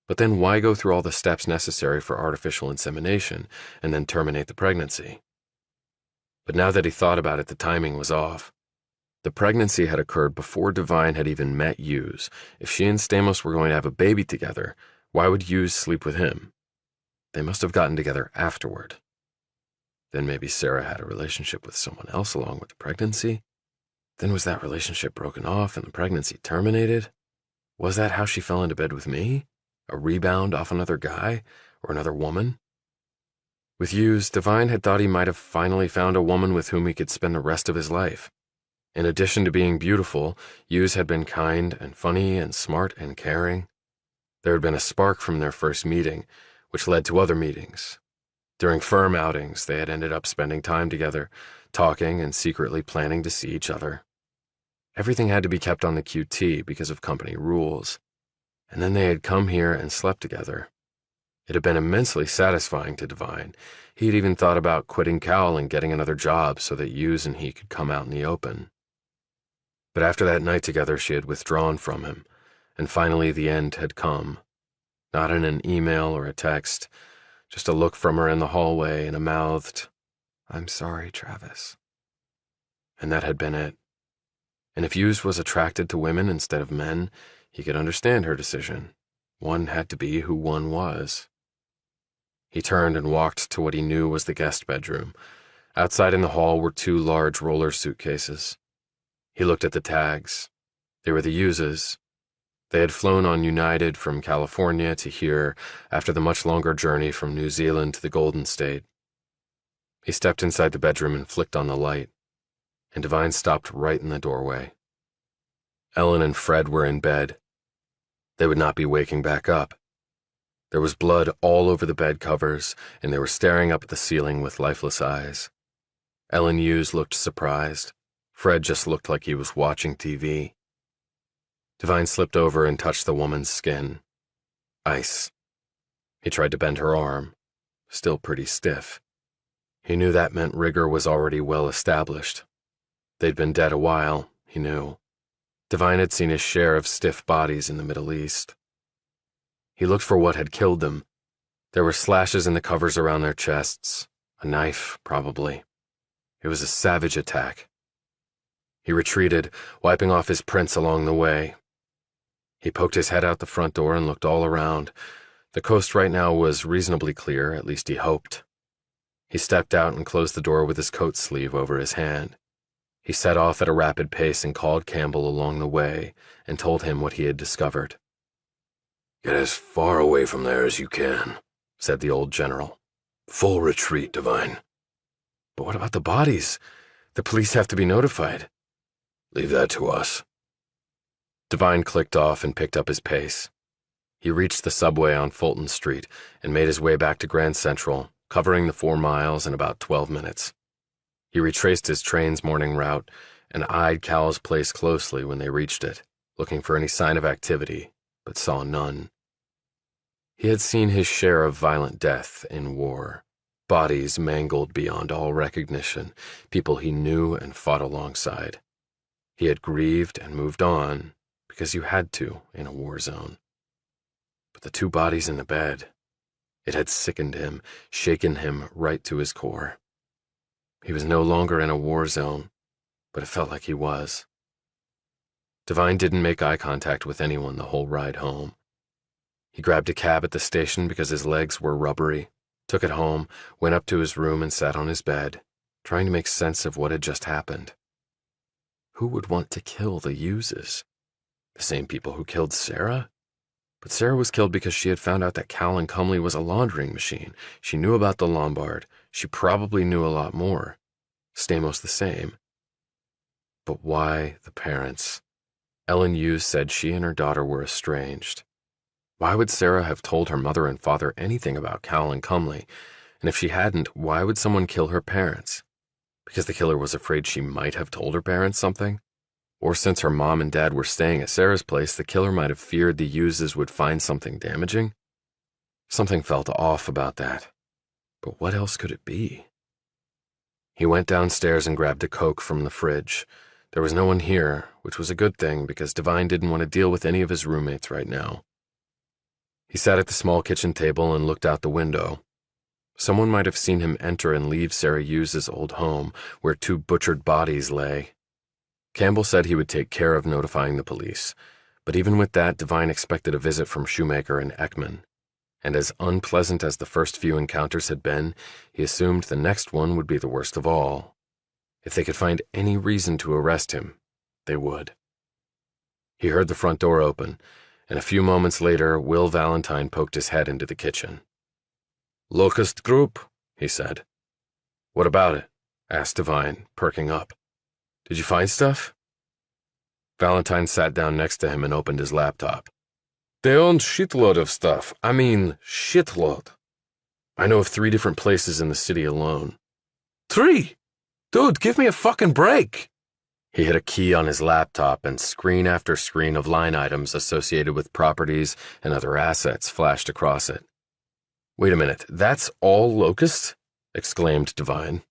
But then why go through all the steps necessary for artificial insemination and then terminate the pregnancy? But now that he thought about it, the timing was off. The pregnancy had occurred before Devine had even met Hughes. If she and Stamos were going to have a baby together, why would Hughes sleep with him? They must have gotten together afterward. Then maybe Sarah had a relationship with someone else along with the pregnancy. Then was that relationship broken off and the pregnancy terminated? Was that how she fell into bed with me? A rebound off another guy or another woman? With Hughes, Devine had thought he might have finally found a woman with whom he could spend the rest of his life. In addition to being beautiful, Hughes had been kind and funny and smart and caring. There had been a spark from their first meeting, which led to other meetings. During firm outings, they had ended up spending time together, talking and secretly planning to see each other. Everything had to be kept on the QT because of company rules. And then they had come here and slept together. It had been immensely satisfying to Devine. He had even thought about quitting Cowell and getting another job so that Hughes and he could come out in the open. But after that night together, she had withdrawn from him, and finally the end had come. Not in an email or a text, just a look from her in the hallway and a mouthed, "I'm sorry, Travis." And that had been it. And if Hughes was attracted to women instead of men, he could understand her decision. One had to be who one was. He turned and walked to what he knew was the guest bedroom. Outside in the hall were 2 large roller suitcases. He looked at the tags. They were the Hughes's. They had flown on United from California to here after the much longer journey from New Zealand to the Golden State. He stepped inside the bedroom and flicked on the light, and Devine stopped right in the doorway. Ellen and Fred were in bed. They would not be waking back up. There was blood all over the bed covers, and they were staring up at the ceiling with lifeless eyes. Ellen Hughes looked surprised. Fred just looked like he was watching TV. Devine slipped over and touched the woman's skin. Ice. He tried to bend her arm. Still pretty stiff. He knew that meant rigor was already well established. They'd been dead a while, he knew. Devine had seen his share of stiff bodies in the Middle East. He looked for what had killed them. There were slashes in the covers around their chests. A knife, probably. It was a savage attack. He retreated, wiping off his prints along the way. He poked his head out the front door and looked all around. The coast right now was reasonably clear, at least he hoped. He stepped out and closed the door with his coat sleeve over his hand. He set off at a rapid pace and called Campbell along the way and told him what he had discovered. "Get as far away from there as you can," said the old general. "Full retreat, Devine." "But what about the bodies? The police have to be notified." "Leave that to us." Devine clicked off and picked up his pace. He reached the subway on Fulton Street and made his way back to Grand Central, covering the 4 miles in about 12 minutes. He retraced his train's morning route and eyed Cowell's place closely when they reached it, looking for any sign of activity, but saw none. He had seen his share of violent death in war. Bodies mangled beyond all recognition, people he knew and fought alongside. He had grieved and moved on because you had to in a war zone. But the two bodies in the bed, it had sickened him, shaken him right to his core. He was no longer in a war zone, but it felt like he was. Devine didn't make eye contact with anyone the whole ride home. He grabbed a cab at the station because his legs were rubbery, took it home, went up to his room and sat on his bed, trying to make sense of what had just happened. Who would want to kill the Hugheses? The same people who killed Sarah? But Sarah was killed because she had found out that Cal and Cumley was a laundering machine. She knew about the Lombard. She probably knew a lot more. Stamos the same. But why the parents? Ellen Hughes said she and her daughter were estranged. Why would Sarah have told her mother and father anything about Cal and Cumley? And if she hadn't, why would someone kill her parents? Because the killer was afraid she might have told her parents something? Or since her mom and dad were staying at Sarah's place, the killer might have feared the Hugheses would find something damaging? Something felt off about that. But what else could it be? He went downstairs and grabbed a Coke from the fridge. There was no one here, which was a good thing because Devine didn't want to deal with any of his roommates right now. He sat at the small kitchen table and looked out the window. Someone might have seen him enter and leave Sarah Hughes' old home, where two butchered bodies lay. Campbell said he would take care of notifying the police, but even with that, Devine expected a visit from Shoemaker and Ekman. And as unpleasant as the first few encounters had been, he assumed the next one would be the worst of all. If they could find any reason to arrest him, they would. He heard the front door open, and a few moments later, Will Valentine poked his head into the kitchen. "Locust Group," he said. "What about it?" asked Devine, perking up. "Did you find stuff?" Valentine sat down next to him and opened his laptop. "They own shitload of stuff. I mean, shitload. I know of 3 different places in the city alone." "3? Dude, give me a fucking break." He hit a key on his laptop and screen after screen of line items associated with properties and other assets flashed across it. "Wait a minute, that's all Locust?" exclaimed Devine.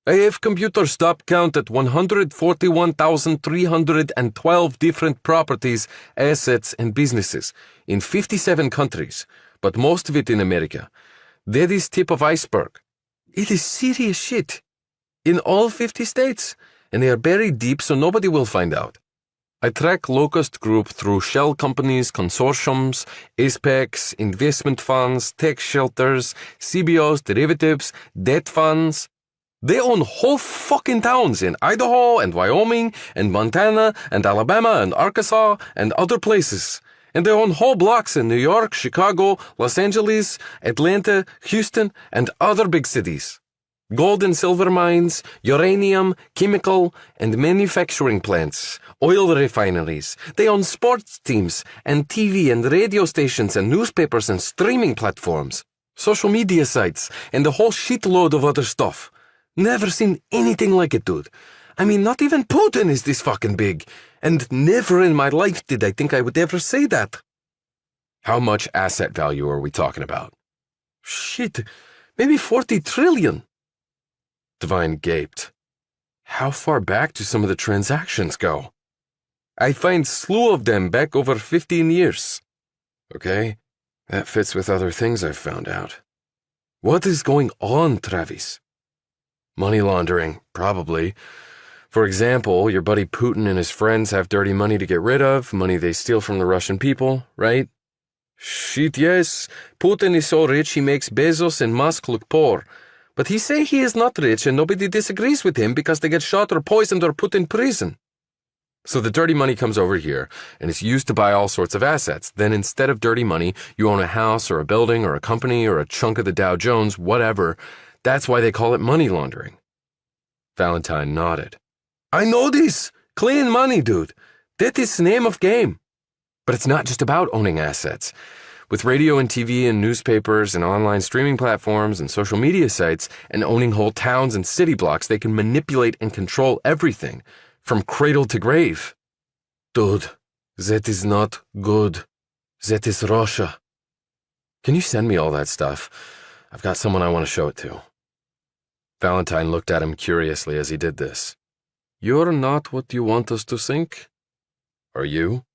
"I have computers stop count at 141,312 different properties, assets, and businesses in 57 countries, but most of it in America. That is tip of iceberg. It is serious shit. In all 50 states, and they are buried deep so nobody will find out. I track Locust Group through shell companies, consortiums, ASPECs, investment funds, tax shelters, CBOs, derivatives, debt funds. They own whole fucking towns in Idaho and Wyoming and Montana and Alabama and Arkansas and other places. And they own whole blocks in New York, Chicago, Los Angeles, Atlanta, Houston, and other big cities. Gold and silver mines, uranium, chemical, and manufacturing plants, oil refineries. They own sports teams and TV and radio stations and newspapers and streaming platforms, social media sites, and a whole shitload of other stuff. Never seen anything like it, dude. I mean, not even Putin is this fucking big. And never in my life did I think I would ever say that." "How much asset value are we talking about?" "Shit, maybe 40 trillion. Devine gaped. "How far back do some of the transactions go?" "I find slew of them back over 15 years. "Okay, that fits with other things I've found out. What is going on, Travis?" "Money laundering, probably. For example, your buddy Putin and his friends have dirty money to get rid of, money they steal from the Russian people, right?" "Shit, yes. Putin is so rich he makes Bezos and Musk look poor. But he say he is not rich and nobody disagrees with him because they get shot or poisoned or put in prison. So the dirty money comes over here and it's used to buy all sorts of assets. Then instead of dirty money, you own a house or a building or a company or a chunk of the Dow Jones, whatever. That's why they call it money laundering." Valentine nodded. "I know this. Clean money, dude. That is the name of game." "But it's not just about owning assets. With radio and TV and newspapers and online streaming platforms and social media sites and owning whole towns and city blocks, they can manipulate and control everything, from cradle to grave." "Dude, that is not good. That is Russia." Can you send me all that stuff? I've got someone I want to show it to. Valentine looked at him curiously as he did this. You're not what you want us to think. Are you?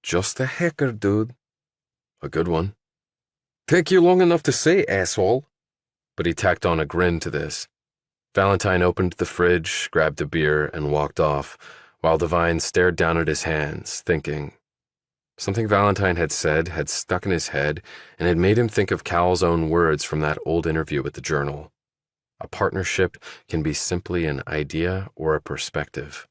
Just a hacker, dude. A good one. Take you long enough to say, asshole. But he tacked on a grin to this. Valentine opened the fridge, grabbed a beer, and walked off, while Devine stared down at his hands, thinking. Something Valentine had said had stuck in his head and had made him think of Cal's own words from that old interview with the Journal. A partnership can be simply an idea or a perspective.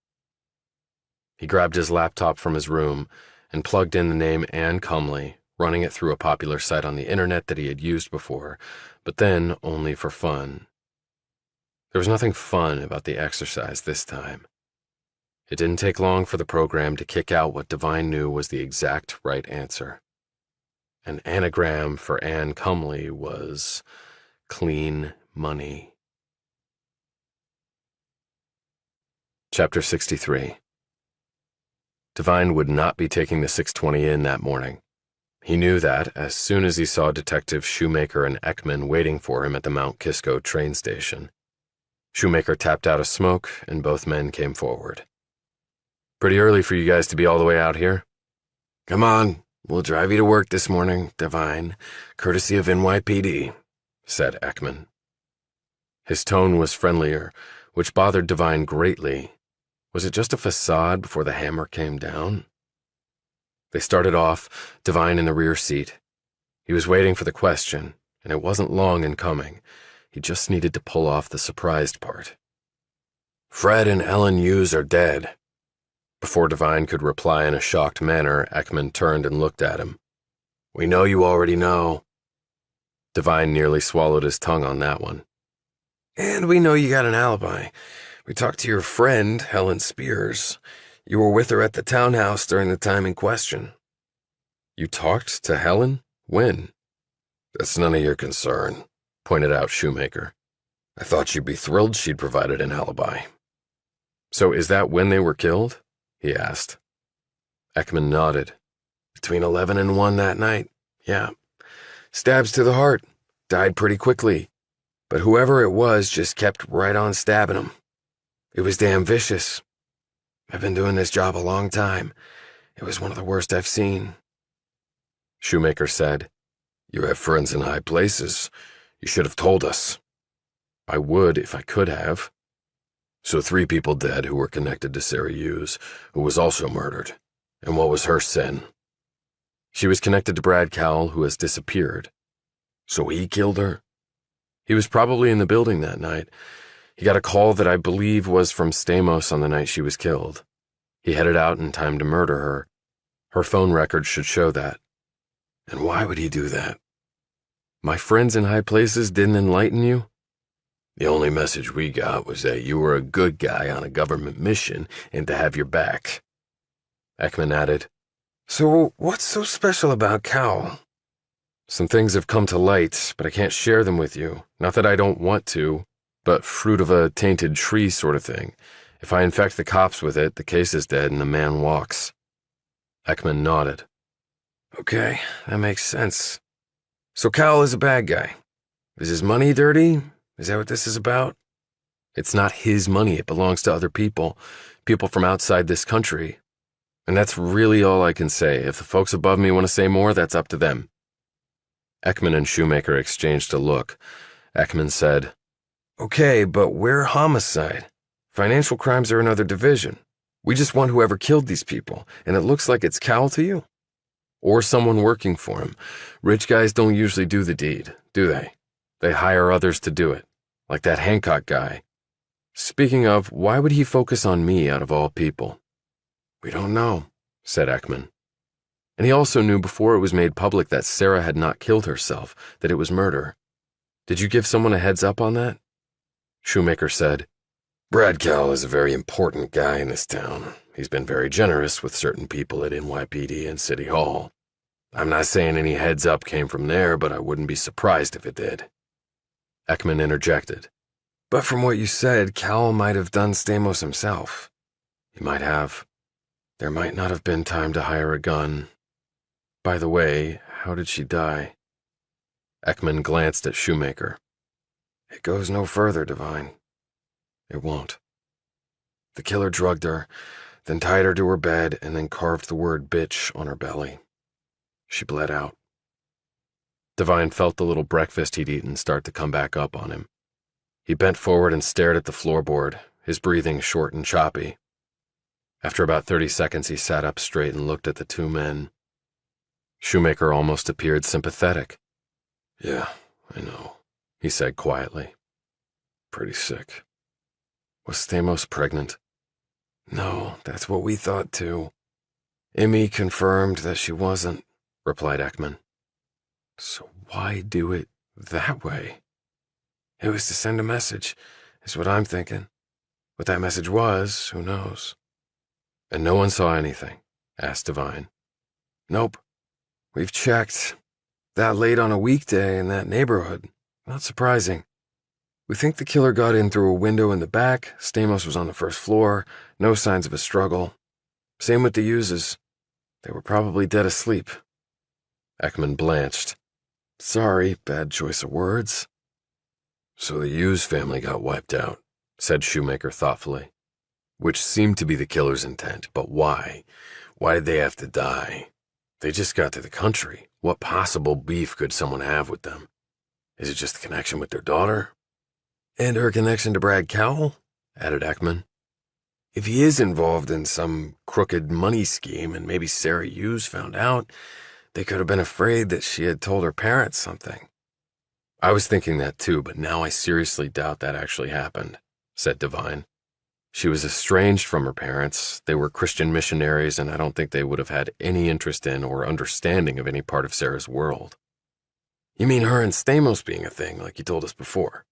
He grabbed his laptop from his room and plugged in the name Anne Comley, running it through a popular site on the internet that he had used before, but then only for fun. There was nothing fun about the exercise this time. It didn't take long for the program to kick out what Devine knew was the exact right answer. An anagram for Anne Comley was clean money. Chapter 63. Devine would not be taking the 6:20 in that morning. He knew that as soon as he saw Detectives Shoemaker and Ekman waiting for him at the Mount Kisco train station. Shoemaker tapped out a smoke, and both men came forward. Pretty early for you guys to be all the way out here? Come on, we'll drive you to work this morning, Devine, courtesy of NYPD, said Ekman. His tone was friendlier, which bothered Devine greatly. Was it just a facade before the hammer came down? They started off, Devine in the rear seat. He was waiting for the question, and it wasn't long in coming. He just needed to pull off the surprised part. Fred and Ellen Hughes are dead. Before Devine could reply in a shocked manner, Ekman turned and looked at him. We know you already know. Devine nearly swallowed his tongue on that one. And we know you got an alibi. We talked to your friend, Helen Spears. You were with her at the townhouse during the time in question. You talked to Helen? When? That's none of your concern, pointed out Shoemaker. I thought she'd be thrilled she'd provided an alibi. So is that when they were killed? He asked. Ekman nodded. Between 11 and 1 that night, yeah. Stabs to the heart. Died pretty quickly. But whoever it was just kept right on stabbing him. It was damn vicious. I've been doing this job a long time. It was one of the worst I've seen. Shoemaker said, You have friends in high places. You should have told us. I would if I could have. So 3 people dead who were connected to Sarah Hughes, who was also murdered. And what was her sin? She was connected to Brad Cowell, who has disappeared. So he killed her? He was probably in the building that night. He got a call that I believe was from Stamos on the night she was killed. He headed out in time to murder her. Her phone records should show that. And why would he do that? My friends in high places didn't enlighten you? The only message we got was that you were a good guy on a government mission and to have your back. Ekman added, So what's so special about Cowell? Some things have come to light, but I can't share them with you. Not that I don't want to, but fruit of a tainted tree sort of thing. If I infect the cops with it, the case is dead and the man walks. Ekman nodded. Okay, that makes sense. So Cowell is a bad guy. Is his money dirty? Is that what this is about? It's not his money. It belongs to other people. People from outside this country. And that's really all I can say. If the folks above me want to say more, that's up to them. Ekman and Shoemaker exchanged a look. Ekman said, Okay, but we're homicide. Financial crimes are another division. We just want whoever killed these people, and it looks like it's Cowell to you. Or someone working for him. Rich guys don't usually do the deed, do they? They hire others to do it, like that Hancock guy. Speaking of, why would he focus on me out of all people? We don't know, said Ekman. And he also knew before it was made public that Sarah had not killed herself, that it was murder. Did you give someone a heads up on that? Shoemaker said, Brad Cowell is a very important guy in this town. He's been very generous with certain people at NYPD and City Hall. I'm not saying any heads up came from there, but I wouldn't be surprised if it did. Ekman interjected. But from what you said, Cowell might have done Stamos himself. He might have. There might not have been time to hire a gun. By the way, how did she die? Ekman glanced at Shoemaker. It goes no further, Devine. It won't. The killer drugged her, then tied her to her bed, and then carved the word bitch on her belly. She bled out. Devine felt the little breakfast he'd eaten start to come back up on him. He bent forward and stared at the floorboard, his breathing short and choppy. After about 30 seconds, he sat up straight and looked at the two men. Shoemaker almost appeared sympathetic. Yeah, I know, he said quietly. Pretty sick. Was Stamos pregnant? No, that's what we thought too. Emmy confirmed that she wasn't, replied Ekman. So why do it that way? It was to send a message, is what I'm thinking. What that message was, who knows? And no one saw anything? Asked Devine. Nope. We've checked. That late on a weekday in that neighborhood. Not surprising. We think the killer got in through a window in the back. Stamos was on the first floor. No signs of a struggle. Same with the Hugheses. They were probably dead asleep. Ekman blanched. Sorry, bad choice of words. So the Hughes family got wiped out, said Shoemaker thoughtfully. Which seemed to be the killer's intent, but why? Why did they have to die? They just got to the country. What possible beef could someone have with them? Is it just a connection with their daughter? And her connection to Brad Cowell, added Ekman. If he is involved in some crooked money scheme and maybe Sarah Hughes found out, they could have been afraid that she had told her parents something. I was thinking that too, but now I seriously doubt that actually happened, said Devine. She was estranged from her parents. They were Christian missionaries, and I don't think they would have had any interest in or understanding of any part of Sarah's world. You mean her and Stamos being a thing, like you told us before?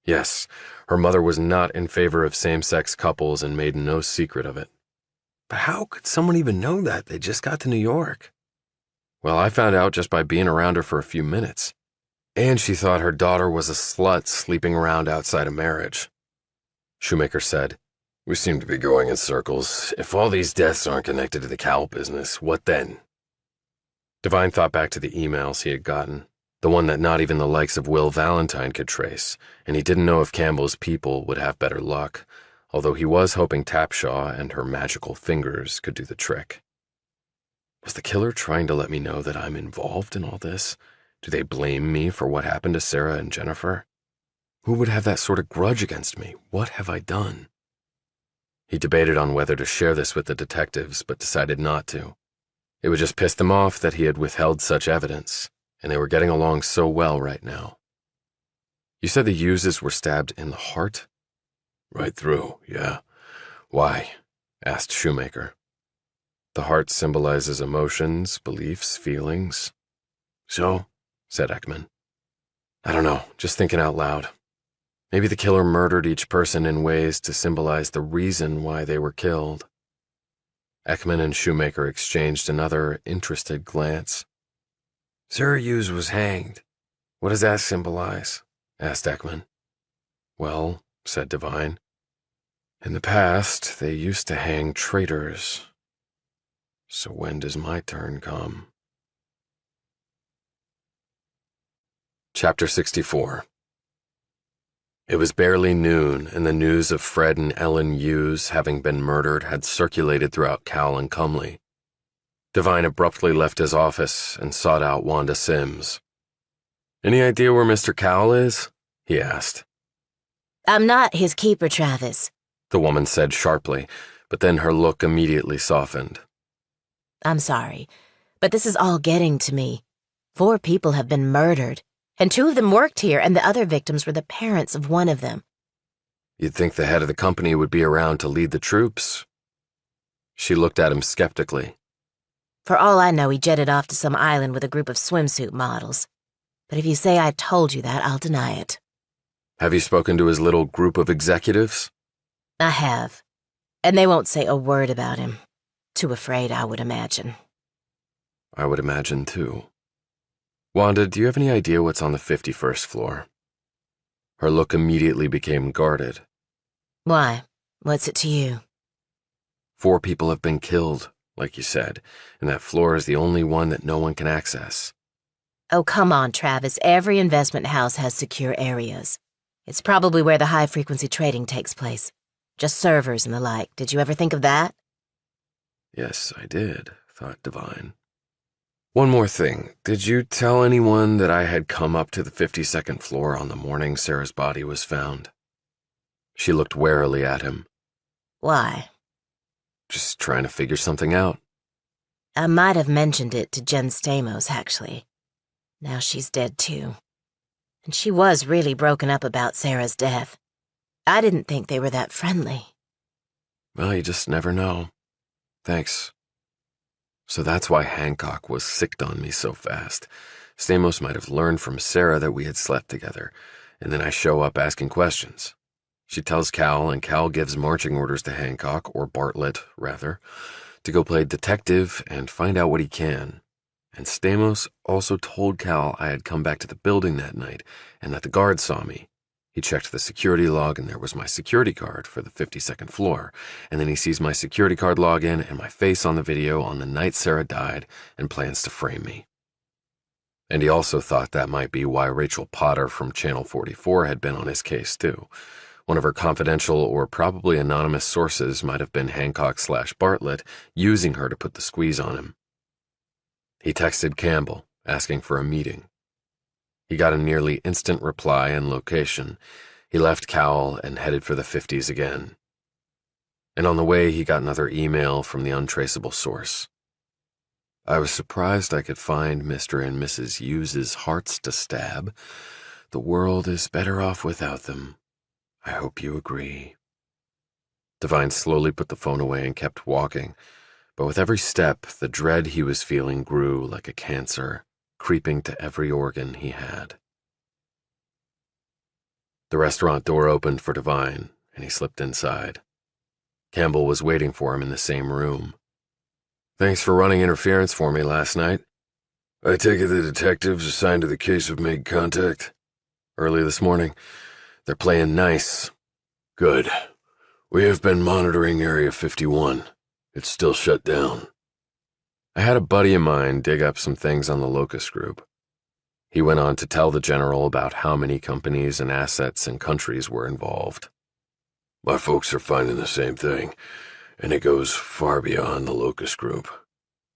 Yes, her mother was not in favor of same-sex couples and made no secret of it. But how could someone even know that? They just got to New York. Well, I found out just by being around her for a few minutes. And she thought her daughter was a slut sleeping around outside of marriage. Shoemaker said, We seem to be going in circles. If all these deaths aren't connected to the Cowell business, what then? Devine thought back to the emails he had gotten, the one that not even the likes of Will Valentine could trace, and he didn't know if Campbell's people would have better luck, although he was hoping Tapshaw and her magical fingers could do the trick. Was the killer trying to let me know that I'm involved in all this? Do they blame me for what happened to Sarah and Jennifer? Who would have that sort of grudge against me? What have I done? He debated on whether to share this with the detectives, but decided not to. It would just piss them off that he had withheld such evidence, and they were getting along so well right now. You said the Hugheses were stabbed in the heart? Right through, yeah. Why? Asked Shoemaker. The heart symbolizes emotions, beliefs, feelings. So? Said Ekman. I don't know, just thinking out loud. Maybe the killer murdered each person in ways to symbolize the reason why they were killed. Ekman and Shoemaker exchanged another interested glance. Sarah Hughes was hanged. What does that symbolize? Asked Ekman. Well, said Devine, in the past they used to hang traitors. So when does my turn come? Chapter 64. It was barely noon, and the news of Fred and Ellen Hughes having been murdered had circulated throughout Cowell and Cumley. Devine abruptly left his office and sought out Wanda Sims. Any idea where Mr. Cowell is? He asked. I'm not his keeper, Travis, the woman said sharply, but then her look immediately softened. I'm sorry, but this is all getting to me. 4 people have been murdered, and 2 of them worked here, and the other victims were the parents of one of them. You'd think the head of the company would be around to lead the troops. She looked at him skeptically. For all I know, he jetted off to some island with a group of swimsuit models. But if you say I told you that, I'll deny it. Have you spoken to his little group of executives? I have. And they won't say a word about him. Too afraid, I would imagine. I would imagine, too. Wanda, do you have any idea what's on the 51st floor? Her look immediately became guarded. Why? What's it to you? 4 people have been killed, like you said, and that floor is the only one that no one can access. Oh, come on, Travis. Every investment house has secure areas. It's probably where the high-frequency trading takes place. Just servers and the like. Did you ever think of that? Yes, I did, thought Devine. One more thing. Did you tell anyone that I had come up to the 52nd floor on the morning Sarah's body was found? She looked warily at him. Why? Just trying to figure something out. I might have mentioned it to Jen Stamos, actually. Now she's dead, too. And she was really broken up about Sarah's death. I didn't think they were that friendly. Well, you just never know. Thanks. So that's why Hancock was sicked on me so fast. Stamos might have learned from Sarah that we had slept together, and then I show up asking questions. She tells Cal, and Cal gives marching orders to Hancock, or Bartlett, rather, to go play detective and find out what he can. And Stamos also told Cal I had come back to the building that night and that the guard saw me. He checked the security log and there was my security card for the 52nd floor, and then he sees my security card login and my face on the video on the night Sarah died and plans to frame me. And he also thought that might be why Rachel Potter from Channel 44 had been on his case too. One of her confidential or probably anonymous sources might have been Hancock/Bartlett, using her to put the squeeze on him. He texted Campbell, asking for a meeting. He got a nearly instant reply and location. He left Cowell and headed for the 50s again. And on the way, he got another email from the untraceable source. I was surprised I could find Mr. and Mrs. Hughes's hearts to stab. The world is better off without them. I hope you agree. Devine slowly put the phone away and kept walking. But with every step, the dread he was feeling grew like a cancer, creeping to every organ he had. The restaurant door opened for Devine, and he slipped inside. Campbell was waiting for him in the same room. Thanks for running interference for me last night. I take it the detectives assigned to the case have made contact? Early this morning. They're playing nice. Good. We have been monitoring Area 51. It's still shut down. I had a buddy of mine dig up some things on the Locust Group. He went on to tell the general about how many companies and assets and countries were involved. My folks are finding the same thing, and it goes far beyond the Locust Group.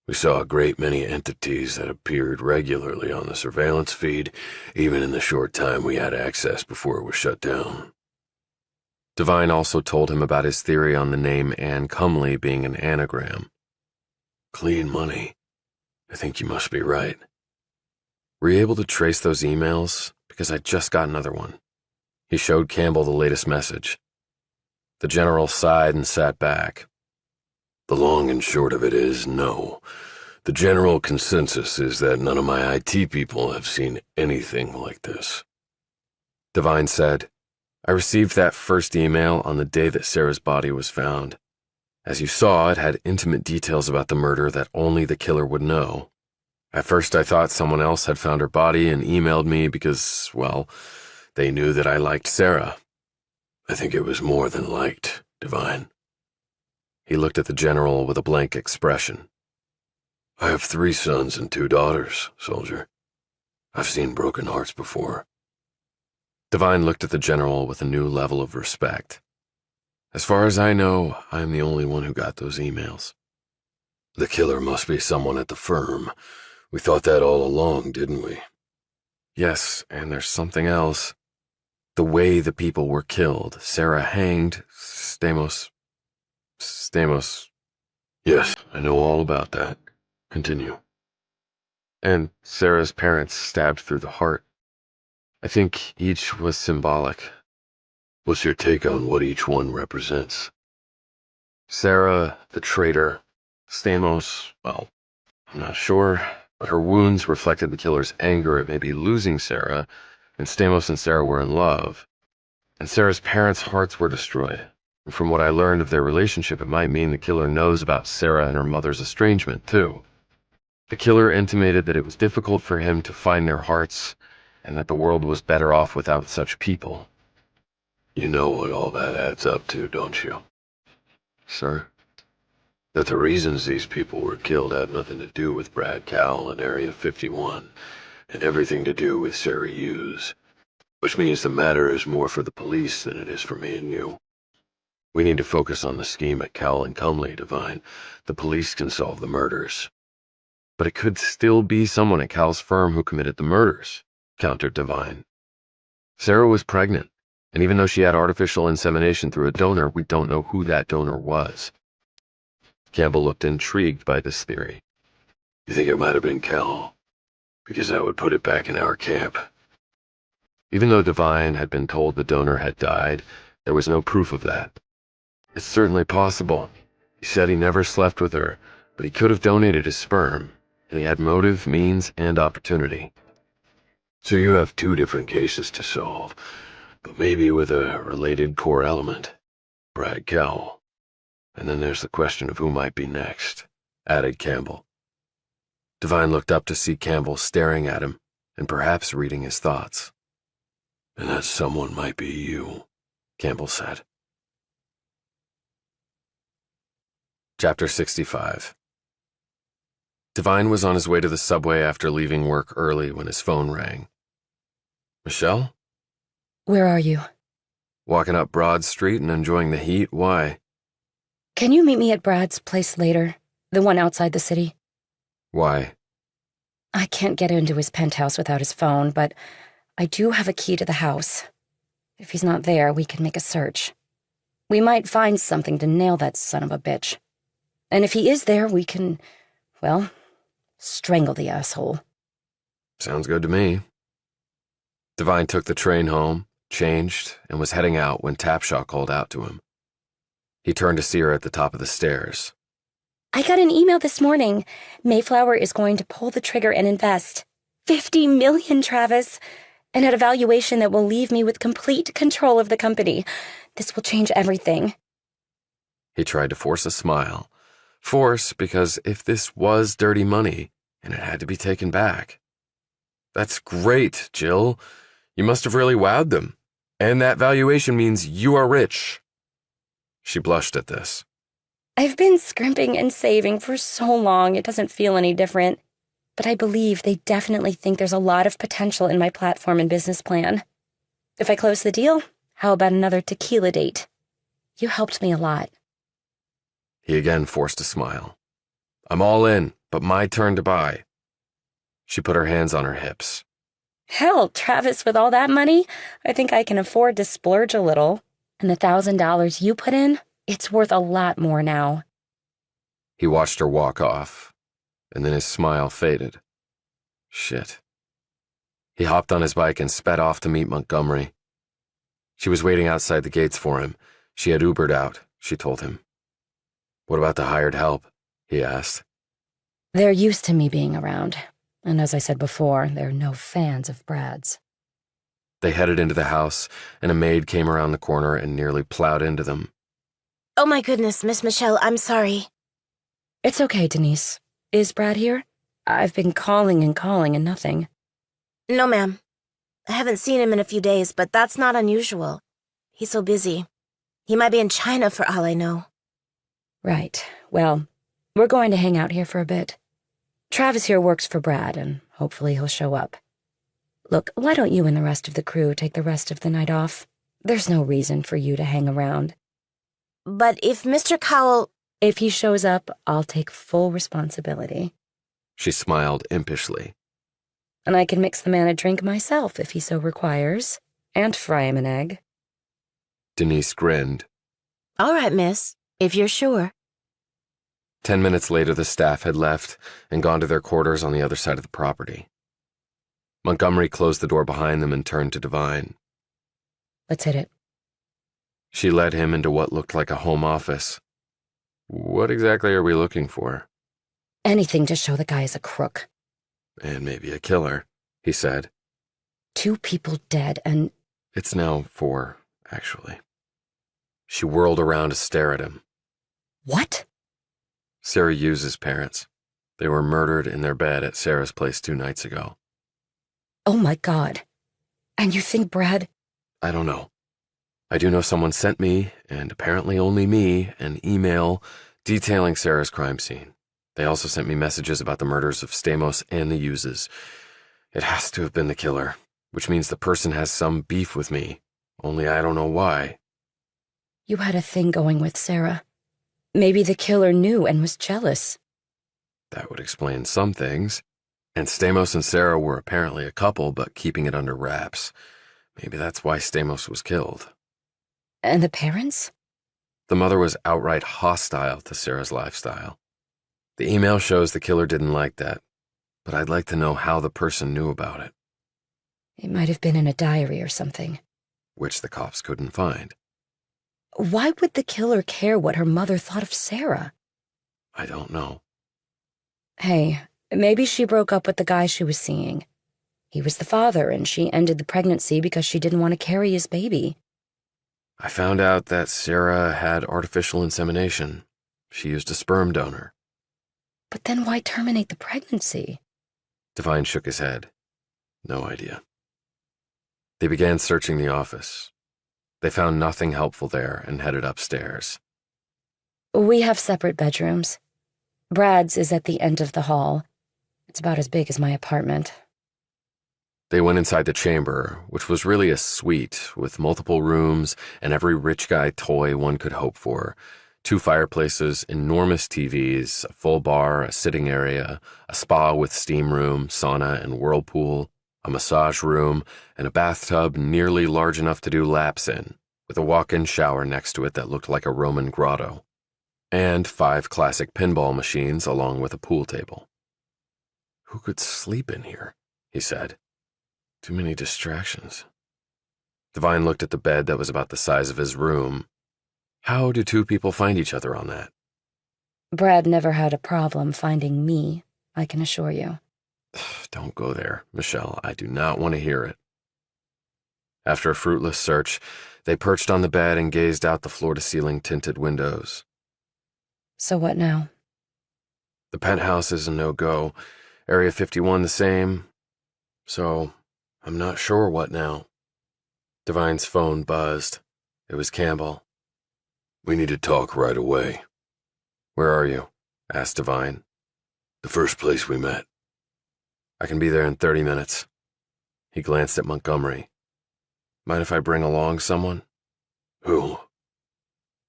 We saw a great many entities that appeared regularly on the surveillance feed, even in the short time we had access before it was shut down. Devine also told him about his theory on the name Ann Cumley being an anagram. Clean money. I think you must be right. Were you able to trace those emails? Because I just got another one. He showed Campbell the latest message. The general sighed and sat back. The long and short of it is no. The general consensus is that none of my IT people have seen anything like this. Devine said, I received that first email on the day that Sarah's body was found. As you saw, it had intimate details about the murder that only the killer would know. At first I thought someone else had found her body and emailed me because, well, they knew that I liked Sarah. I think it was more than liked, Devine. He looked at the general with a blank expression. I have 3 sons and 2 daughters, soldier. I've seen broken hearts before. Devine looked at the general with a new level of respect. As far as I know, I'm the only one who got those emails. The killer must be someone at the firm. We thought that all along, didn't we? Yes, and there's something else. The way the people were killed. Sarah hanged, Stamos. Yes, I know all about that. Continue. And Sarah's parents stabbed through the heart. I think each was symbolic. What's your take on what each one represents? Sarah, the traitor. Stamos, well, I'm not sure, but her wounds reflected the killer's anger at maybe losing Sarah, and Stamos and Sarah were in love. And Sarah's parents' hearts were destroyed. And from what I learned of their relationship, it might mean the killer knows about Sarah and her mother's estrangement, too. The killer intimated that it was difficult for him to find their hearts, and that the world was better off without such people. You know what all that adds up to, don't you? Sir? That the reasons these people were killed had nothing to do with Brad Cowell and Area 51, and everything to do with Sarah Hughes. Which means the matter is more for the police than it is for me and you. We need to focus on the scheme at Cowell and Cumley, Devine. The police can solve the murders. But it could still be someone at Cal's firm who committed the murders, countered Devine. Sarah was pregnant, and even though she had artificial insemination through a donor, we don't know who that donor was. Campbell looked intrigued by this theory. You think it might have been Cowell? Because that would put it back in our camp. Even though Devine had been told the donor had died, there was no proof of that. It's certainly possible. He said he never slept with her, but he could have donated his sperm, and he had motive, means, and opportunity. So you have two different cases to solve, but maybe with a related core element. Brad Cowell. And then there's the question of who might be next, added Campbell. Devine looked up to see Campbell staring at him, and perhaps reading his thoughts. And that someone might be you, Campbell said. Chapter 65. Devine was on his way to the subway after leaving work early when his phone rang. Michelle? Where are you? Walking up Broad Street and enjoying the heat? Why? Can you meet me at Brad's place later? The one outside the city? Why? I can't get into his penthouse without his phone, but I do have a key to the house. If he's not there, we can make a search. We might find something to nail that son of a bitch. And if he is there, we can, well, strangle the asshole. Sounds good to me. Devine took the train home, changed, and was heading out when Tapshaw called out to him. He turned to see her at the top of the stairs. I got an email this morning. Mayflower is going to pull the trigger and invest. $50 million, Travis. And at a valuation that will leave me with complete control of the company. This will change everything. He tried to force a smile. Force, because if this was dirty money, and it had to be taken back. That's great, Jill. You must have really wowed them. And that valuation means you are rich. She blushed at this. I've been scrimping and saving for so long, it doesn't feel any different. But I believe they definitely think there's a lot of potential in my platform and business plan. If I close the deal, how about another tequila date? You helped me a lot. He again forced a smile. I'm all in, but my turn to buy. She put her hands on her hips. Hell, Travis, with all that money, I think I can afford to splurge a little. And the $1,000 you put in, it's worth a lot more now. He watched her walk off, and then his smile faded. Shit. He hopped on his bike and sped off to meet Montgomery. She was waiting outside the gates for him. She had Ubered out, she told him. What about the hired help? He asked. They're used to me being around. And as I said before, they're no fans of Brad's. They headed into the house, and a maid came around the corner and nearly plowed into them. Oh my goodness, Miss Michelle, I'm sorry. It's okay, Denise. Is Brad here? I've been calling and nothing. No, ma'am. I haven't seen him in a few days, but that's not unusual. He's so busy. He might be in China for all I know. Right. Well, we're going to hang out here for a bit. Travis here works for Brad, and hopefully he'll show up. Look, why don't you and the rest of the crew take the rest of the night off? There's no reason for you to hang around. But if Mr. Cowell... If he shows up, I'll take full responsibility. She smiled impishly. And I can mix the man a drink myself if he so requires, and fry him an egg. Denise grinned. All right, miss, if you're sure. 10 minutes later, the staff had left and gone to their quarters on the other side of the property. Montgomery closed the door behind them and turned to Devine. Let's hit it. She led him into what looked like a home office. What exactly are we looking for? Anything to show the guy is a crook. And maybe a killer, he said. 2 people dead and... It's now 4, actually. She whirled around to stare at him. What? Sarah Hughes's parents. They were murdered in their bed at Sarah's place 2 nights ago. Oh my God. And you think Brad... I don't know. I do know someone sent me, and apparently only me, an email detailing Sarah's crime scene. They also sent me messages about the murders of Stamos and the Hughes's. It has to have been the killer, which means the person has some beef with me, only I don't know why. You had a thing going with Sarah. Maybe the killer knew and was jealous. That would explain some things. And Stamos and Sarah were apparently a couple, but keeping it under wraps. Maybe that's why Stamos was killed. And the parents? The mother was outright hostile to Sarah's lifestyle. The email shows the killer didn't like that, but I'd like to know how the person knew about it. It might have been in a diary or something. Which the cops couldn't find. Why would the killer care what her mother thought of Sarah? I don't know. Hey, maybe she broke up with the guy she was seeing. He was the father, and she ended the pregnancy because she didn't want to carry his baby. I found out that Sarah had artificial insemination. She used a sperm donor. But then why terminate the pregnancy? Devine shook his head. No idea. They began searching the office. They found nothing helpful there and headed upstairs. We have separate bedrooms. Brad's is at the end of the hall. It's about as big as my apartment. They went inside the chamber, which was really a suite with multiple rooms and every rich guy toy one could hope for. 2 fireplaces, enormous TVs, a full bar, a sitting area, a spa with steam room, sauna and whirlpool, a massage room, and a bathtub nearly large enough to do laps in, with a walk-in shower next to it that looked like a Roman grotto, and 5 classic pinball machines along with a pool table. Who could sleep in here? He said. Too many distractions. Devine looked at the bed that was about the size of his room. How do 2 people find each other on that? Brad never had a problem finding me, I can assure you. Don't go there, Michelle. I do not want to hear it. After a fruitless search, they perched on the bed and gazed out the floor-to-ceiling tinted windows. So what now? The penthouse is a no-go. Area 51 the same. So, I'm not sure what now. Devine's phone buzzed. It was Campbell. We need to talk right away. Where are you? Asked Devine. The first place we met. I can be there in 30 minutes. He glanced at Montgomery. Mind if I bring along someone? Who?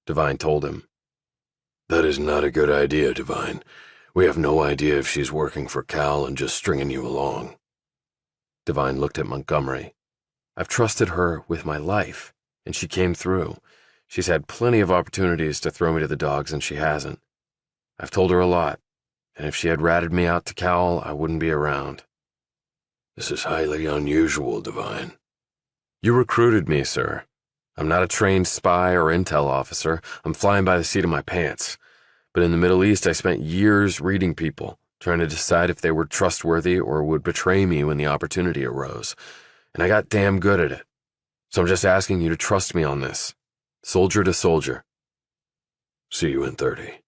Devine told him. That is not a good idea, Devine. We have no idea if she's working for Cal and just stringing you along. Devine looked at Montgomery. I've trusted her with my life, and she came through. She's had plenty of opportunities to throw me to the dogs, and she hasn't. I've told her a lot, and if she had ratted me out to Cal, I wouldn't be around. This is highly unusual, Devine. You recruited me, sir. I'm not a trained spy or intel officer. I'm flying by the seat of my pants. But in the Middle East, I spent years reading people, trying to decide if they were trustworthy or would betray me when the opportunity arose. And I got damn good at it. So I'm just asking you to trust me on this. Soldier to soldier. See you in 30.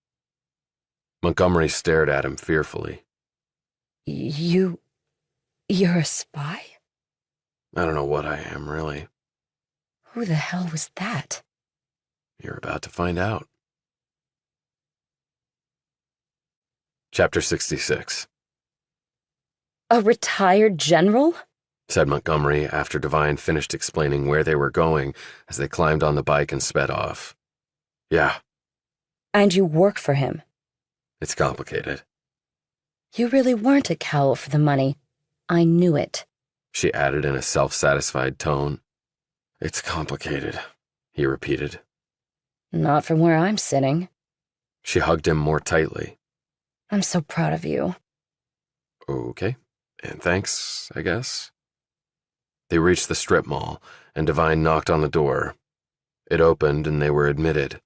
Montgomery stared at him fearfully. You're a spy? I don't know what I am, really. Who the hell was that? You're about to find out. Chapter 66. A retired general? Said Montgomery after Devine finished explaining where they were going as they climbed on the bike and sped off. Yeah. And you work for him? It's complicated. You really weren't at Cal for the money. I knew it. She added in a self-satisfied tone. It's complicated, he repeated. Not from where I'm sitting. She hugged him more tightly. I'm so proud of you. Okay, and thanks, I guess. They reached the strip mall, and Devine knocked on the door. It opened, and they were admitted.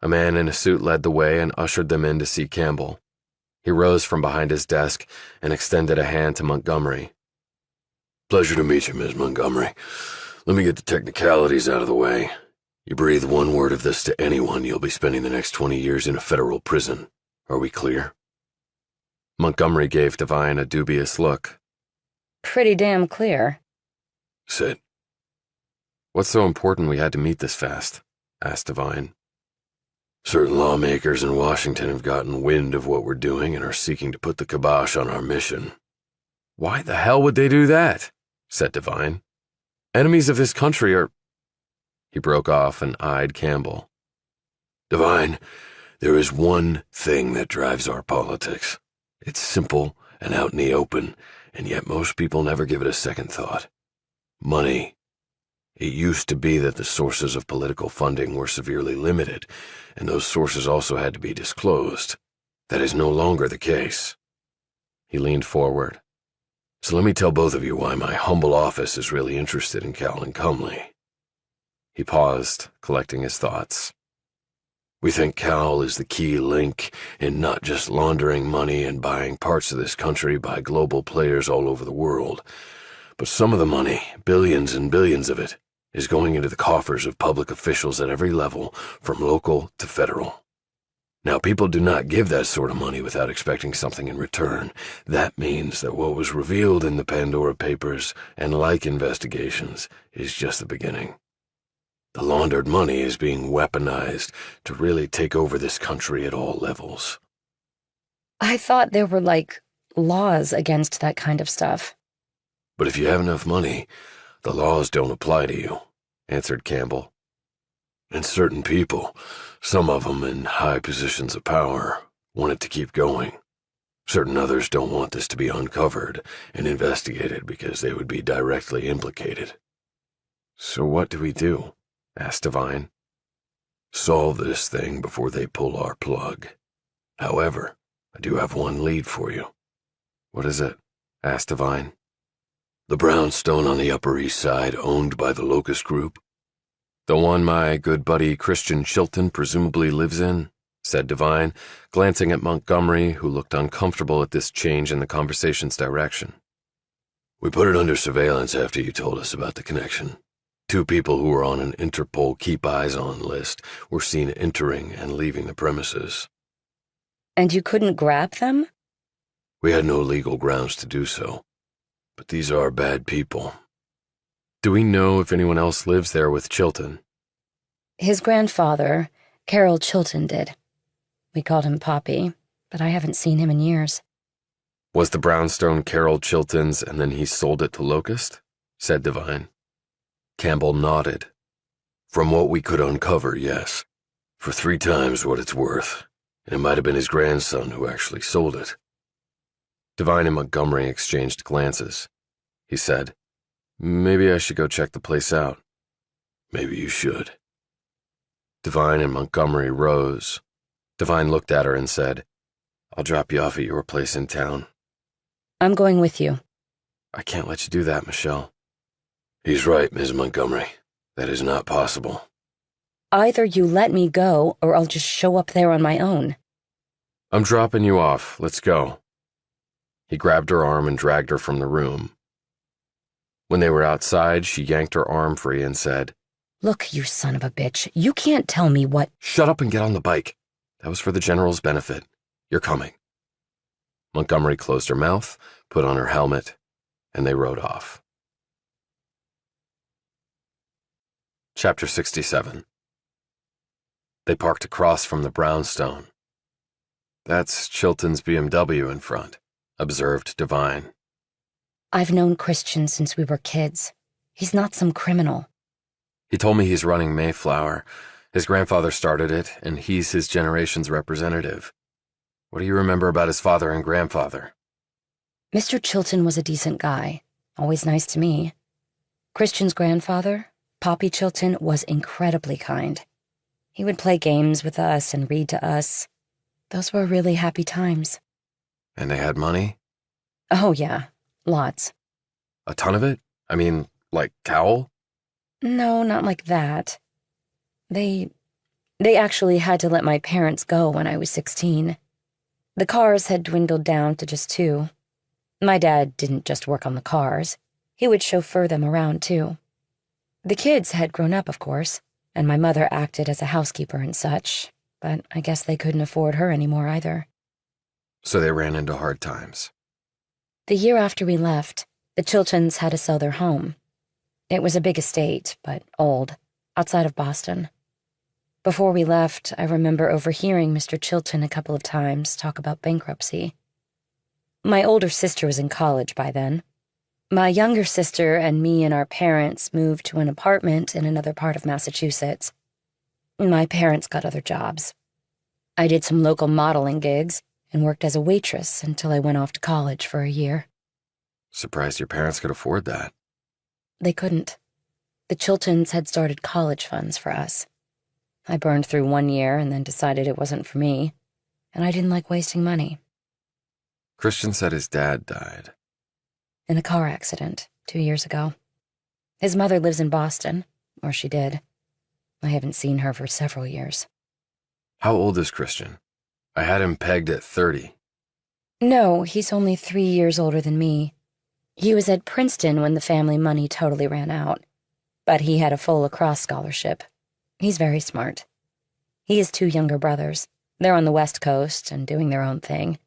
A man in a suit led the way and ushered them in to see Campbell. He rose from behind his desk and extended a hand to Montgomery. Pleasure to meet you, Miss Montgomery. Let me get the technicalities out of the way. You breathe one word of this to anyone, you'll be spending the next 20 years in a federal prison. Are we clear? Montgomery gave Devine a dubious look. Pretty damn clear. Sit. What's so important we had to meet this fast? Asked Devine. Certain lawmakers in Washington have gotten wind of what we're doing and are seeking to put the kibosh on our mission. Why the hell would they do that? Said Devine. Enemies of this country are... He broke off and eyed Campbell. Devine, there is one thing that drives our politics. It's simple and out in the open, and yet most people never give it a second thought. Money. It used to be that the sources of political funding were severely limited, and those sources also had to be disclosed. That is no longer the case. He leaned forward. So let me tell both of you why my humble office is really interested in Cal and Cumley. He paused, collecting his thoughts. We think Cal is the key link in not just laundering money and buying parts of this country by global players all over the world, but some of the money, billions and billions of it, is going into the coffers of public officials at every level, from local to federal. Now, people do not give that sort of money without expecting something in return. That means that what was revealed in the Pandora Papers and like investigations is just the beginning. The laundered money is being weaponized to really take over this country at all levels. I thought there were, laws against that kind of stuff. But if you have enough money, the laws don't apply to you, answered Campbell. And certain people, some of them in high positions of power, want it to keep going. Certain others don't want this to be uncovered and investigated because they would be directly implicated. So what do we do? Asked Devine. Solve this thing before they pull our plug. However, I do have one lead for you. What is it? Asked Devine. The brownstone on the Upper East Side owned by the Locust Group. The one my good buddy Christian Chilton presumably lives in, said Devine, glancing at Montgomery, who looked uncomfortable at this change in the conversation's direction. We put it under surveillance after you told us about the connection. 2 people who were on an Interpol Keep Eyes On list were seen entering and leaving the premises. And you couldn't grab them? We had no legal grounds to do so. But these are bad people. Do we know if anyone else lives there with Chilton? His grandfather, Carol Chilton, did. We called him Poppy, but I haven't seen him in years. Was the brownstone Carol Chilton's and then he sold it to Locust? Said Devine. Campbell nodded. From what we could uncover, yes. For 3 times what it's worth. And it might have been his grandson who actually sold it. Devine and Montgomery exchanged glances. He said, Maybe I should go check the place out. Maybe you should. Devine and Montgomery rose. Devine looked at her and said, I'll drop you off at your place in town. I'm going with you. I can't let you do that, Michelle. He's right, Ms. Montgomery. That is not possible. Either you let me go, or I'll just show up there on my own. I'm dropping you off. Let's go. He grabbed her arm and dragged her from the room. When they were outside, she yanked her arm free and said, Look, you son of a bitch, you can't tell me what— Shut up and get on the bike. That was for the General's benefit. You're coming. Montgomery closed her mouth, put on her helmet, and they rode off. Chapter 67. They parked across from the brownstone. That's Chilton's BMW in front, observed Devine. I've known Christian since we were kids. He's not some criminal. He told me he's running Mayflower. His grandfather started it, and he's his generation's representative. What do you remember about his father and grandfather? Mr. Chilton was a decent guy, always nice to me. Christian's grandfather, Poppy Chilton, was incredibly kind. He would play games with us and read to us. Those were really happy times. And they had money? Oh, yeah. Lots. A ton of it? I mean, like Cowell? No, not like that. They actually had to let my parents go when I was 16. The cars had dwindled down to just 2. My dad didn't just work on the cars. He would chauffeur them around, too. The kids had grown up, of course, and my mother acted as a housekeeper and such, but I guess they couldn't afford her anymore either. So they ran into hard times. The year after we left, the Chiltons had to sell their home. It was a big estate, but old, outside of Boston. Before we left, I remember overhearing Mr. Chilton a couple of times talk about bankruptcy. My older sister was in college by then. My younger sister and me and our parents moved to an apartment in another part of Massachusetts. My parents got other jobs. I did some local modeling gigs and worked as a waitress until I went off to college for a year. Surprised your parents could afford that. They couldn't. The Chiltons had started college funds for us. I burned through 1 year and then decided it wasn't for me, and I didn't like wasting money. Christian said his dad died. In a car accident 2 years ago. His mother lives in Boston, or she did. I haven't seen her for several years. How old is Christian? I had him pegged at 30. No, he's only 3 years older than me. He was at Princeton when the family money totally ran out, but he had a full lacrosse scholarship. He's very smart. He has 2 younger brothers. They're on the West Coast and doing their own thing,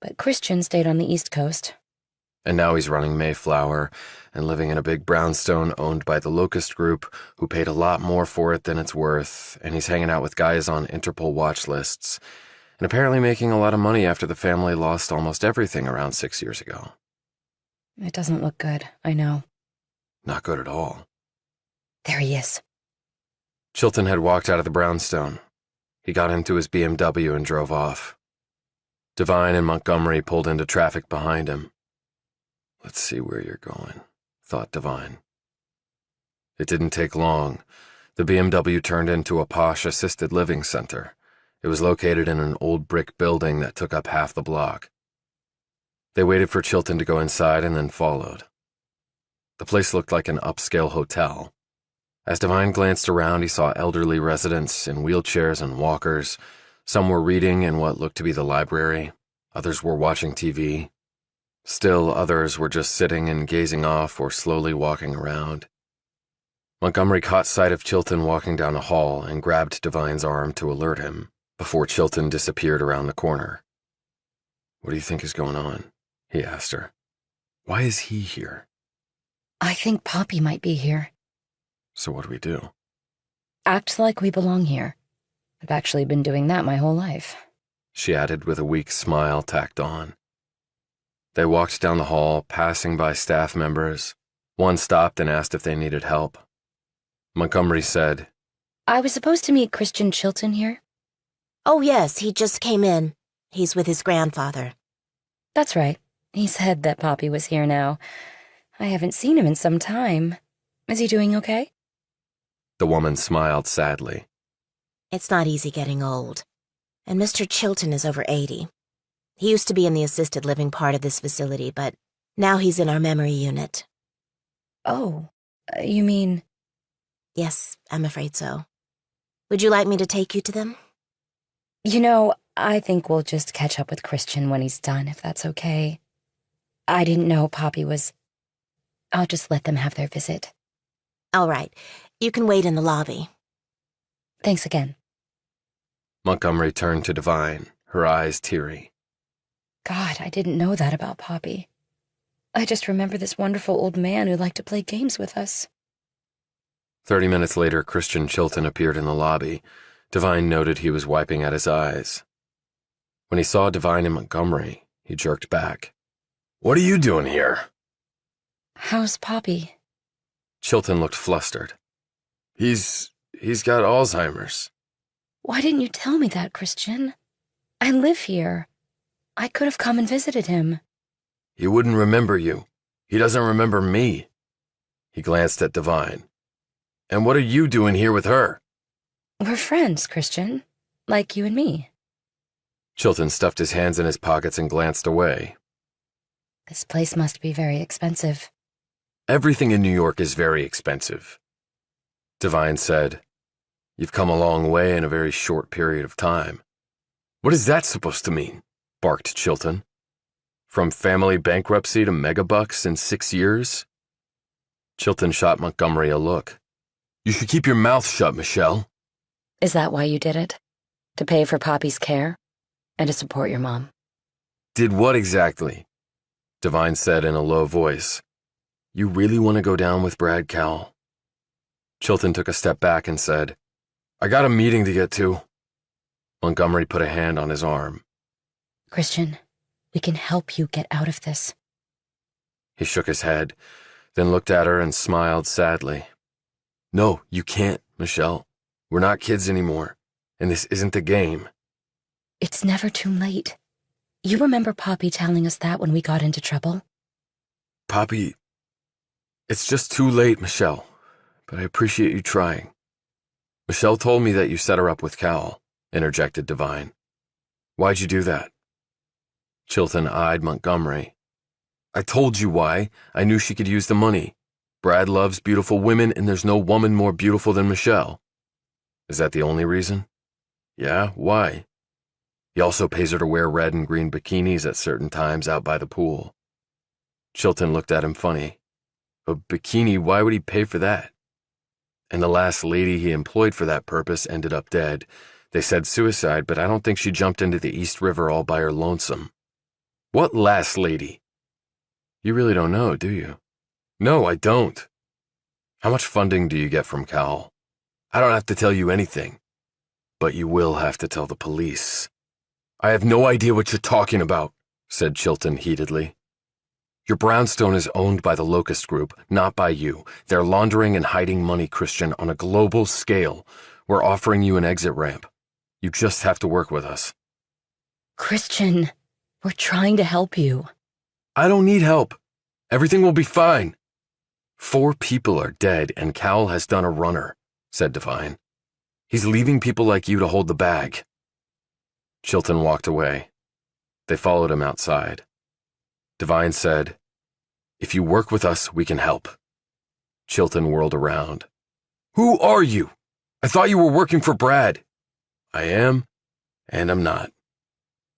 but Christian stayed on the East Coast. And now he's running Mayflower and living in a big brownstone owned by the Locust Group, who paid a lot more for it than it's worth, and he's hanging out with guys on Interpol watch lists, and apparently making a lot of money after the family lost almost everything around 6 years ago. It doesn't look good, I know. Not good at all. There he is. Chilton had walked out of the brownstone. He got into his BMW and drove off. Devine and Montgomery pulled into traffic behind him. Let's see where you're going, thought Devine. It didn't take long. The BMW turned into a posh assisted living center. It was located in an old brick building that took up half the block. They waited for Chilton to go inside and then followed. The place looked like an upscale hotel. As Devine glanced around, he saw elderly residents in wheelchairs and walkers. Some were reading in what looked to be the library. Others were watching TV. Still others were just sitting and gazing off or slowly walking around. Montgomery caught sight of Chilton walking down a hall and grabbed Devine's arm to alert him before Chilton disappeared around the corner. "What do you think is going on?" he asked her. "Why is he here?" I think Poppy might be here. "So what do we do?" Act like we belong here. I've actually been doing that my whole life. She added with a weak smile tacked on. They walked down the hall, passing by staff members. One stopped and asked if they needed help. Montgomery said, I was supposed to meet Christian Chilton here. Oh, yes, he just came in. He's with his grandfather. That's right. He said that Poppy was here now. I haven't seen him in some time. Is he doing okay? The woman smiled sadly. It's not easy getting old. And Mr. Chilton is over 80. He used to be in the assisted living part of this facility, but now he's in our memory unit. Oh, you mean... Yes, I'm afraid so. Would you like me to take you to them? You know, I think we'll just catch up with Christian when he's done, if that's okay. I didn't know Poppy was... I'll just let them have their visit. All right. You can wait in the lobby. Thanks again. Montgomery turned to Devine, her eyes teary. God, I didn't know that about Poppy. I just remember this wonderful old man who liked to play games with us. 30 minutes later, Christian Chilton appeared in the lobby. Devine noted he was wiping at his eyes. When he saw Devine and Montgomery, he jerked back. "What are you doing here?" How's Poppy? Chilton looked flustered. He's got Alzheimer's. Why didn't you tell me that, Christian? I live here. I could have come and visited him. He wouldn't remember you. He doesn't remember me. He glanced at Devine. And what are you doing here with her? We're friends, Christian. Like you and me. Chilton stuffed his hands in his pockets and glanced away. This place must be very expensive. Everything in New York is very expensive. Devine said, You've come a long way in a very short period of time. What is that supposed to mean? Barked Chilton. From family bankruptcy to megabucks in 6 years? Chilton shot Montgomery a look. You should keep your mouth shut, Michelle. Is that why you did it? To pay for Poppy's care? And to support your mom? Did what exactly? Devine said in a low voice. You really want to go down with Brad Cowell? Chilton took a step back and said, I got a meeting to get to. Montgomery put a hand on his arm. Christian, We can help you get out of this. He shook his head, then looked at her and smiled sadly. No, you can't, Michelle. We're not kids anymore, and this isn't a game. It's never too late. You remember Poppy telling us that when we got into trouble? Poppy, it's just too late, Michelle, but I appreciate you trying. Michelle told me that you set her up with Cal, interjected Devine. Why'd you do that? Chilton eyed Montgomery. I told you why. I knew she could use the money. Brad loves beautiful women, and there's no woman more beautiful than Michelle. Is that the only reason? Yeah, why? He also pays her to wear red and green bikinis at certain times out by the pool. Chilton looked at him funny. A bikini, why would he pay for that? And the last lady he employed for that purpose ended up dead. They said suicide, but I don't think she jumped into the East River all by her lonesome. What last lady? You really don't know, do you? No, I don't. How much funding do you get from Cal? I don't have to tell you anything. But you will have to tell the police. I have no idea what you're talking about, said Chilton heatedly. Your brownstone is owned by the Locust Group, not by you. They're laundering and hiding money, Christian, on a global scale. We're offering you an exit ramp. You just have to work with us. Christian, we're trying to help you. I don't need help. Everything will be fine. 4 people are dead, and Cal has done a runner, said Devine. He's leaving people like you to hold the bag. Chilton walked away. They followed him outside. Devine said, If you work with us, we can help. Chilton whirled around. Who are you? I thought you were working for Brad. I am, and I'm not.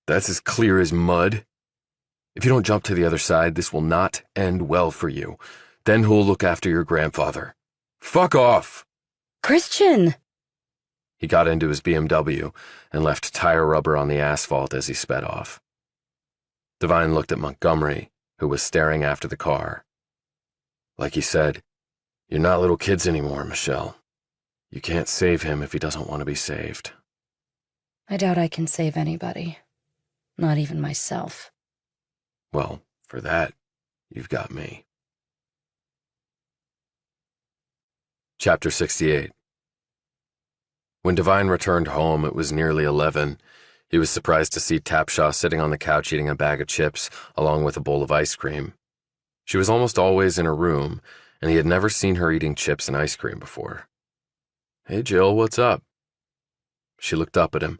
That's as clear as mud. If you don't jump to the other side, this will not end well for you. Then who'll look after your grandfather? Fuck off! Christian! He got into his BMW and left tire rubber on the asphalt as he sped off. Devine looked at Montgomery, who was staring after the car. Like he said, you're not little kids anymore, Michelle. You can't save him if he doesn't want to be saved. I doubt I can save anybody. Not even myself. Well, for that, you've got me. Chapter 68. When Devine returned home, it was nearly 11. He was surprised to see Tapshaw sitting on the couch eating a bag of chips, along with a bowl of ice cream. She was almost always in her room, and he had never seen her eating chips and ice cream before. Hey, Jill, what's up? She looked up at him.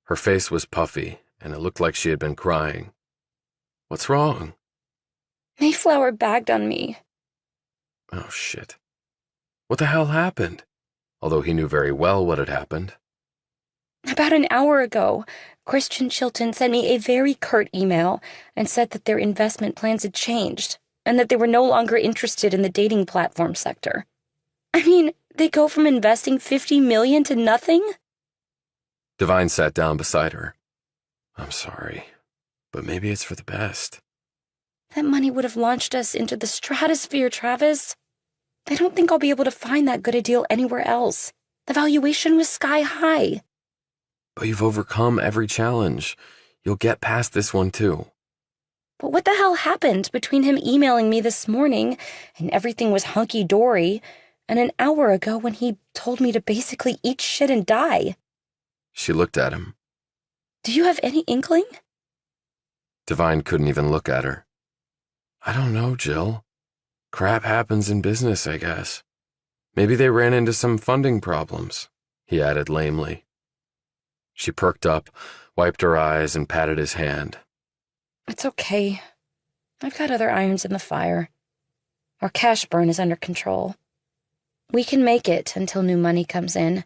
Her face was puffy, and it looked like she had been crying. What's wrong? Mayflower bagged on me. Oh, shit. What the hell happened? Although he knew very well what had happened. About an hour ago, Christian Chilton sent me a very curt email and said that their investment plans had changed and that they were no longer interested in the dating platform sector. I mean, they go from investing $50 million to nothing? Devine sat down beside her. I'm sorry, but maybe it's for the best. That money would have launched us into the stratosphere, Travis. I don't think I'll be able to find that good a deal anywhere else. The valuation was sky high. But you've overcome every challenge. You'll get past this one, too. But what the hell happened between him emailing me this morning and everything was hunky-dory and an hour ago when he told me to basically eat shit and die? She looked at him. Do you have any inkling? Devine couldn't even look at her. I don't know, Jill. Crap happens in business, I guess. Maybe they ran into some funding problems, he added lamely. She perked up, wiped her eyes, and patted his hand. It's okay. I've got other irons in the fire. Our cash burn is under control. We can make it until new money comes in,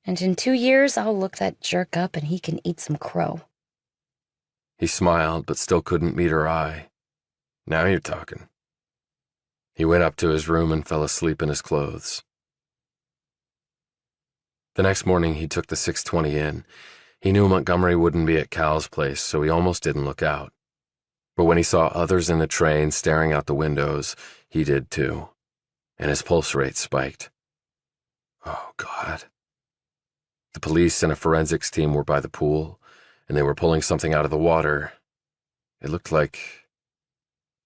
and in 2 years I'll look that jerk up and he can eat some crow. He smiled, but still couldn't meet her eye. Now you're talking. He went up to his room and fell asleep in his clothes. The next morning, he took the 6:20 in. He knew Montgomery wouldn't be at Cal's place, so he almost didn't look out. But when he saw others in the train staring out the windows, he did too, and his pulse rate spiked. Oh, God. The police and a forensics team were by the pool, and they were pulling something out of the water. It looked like...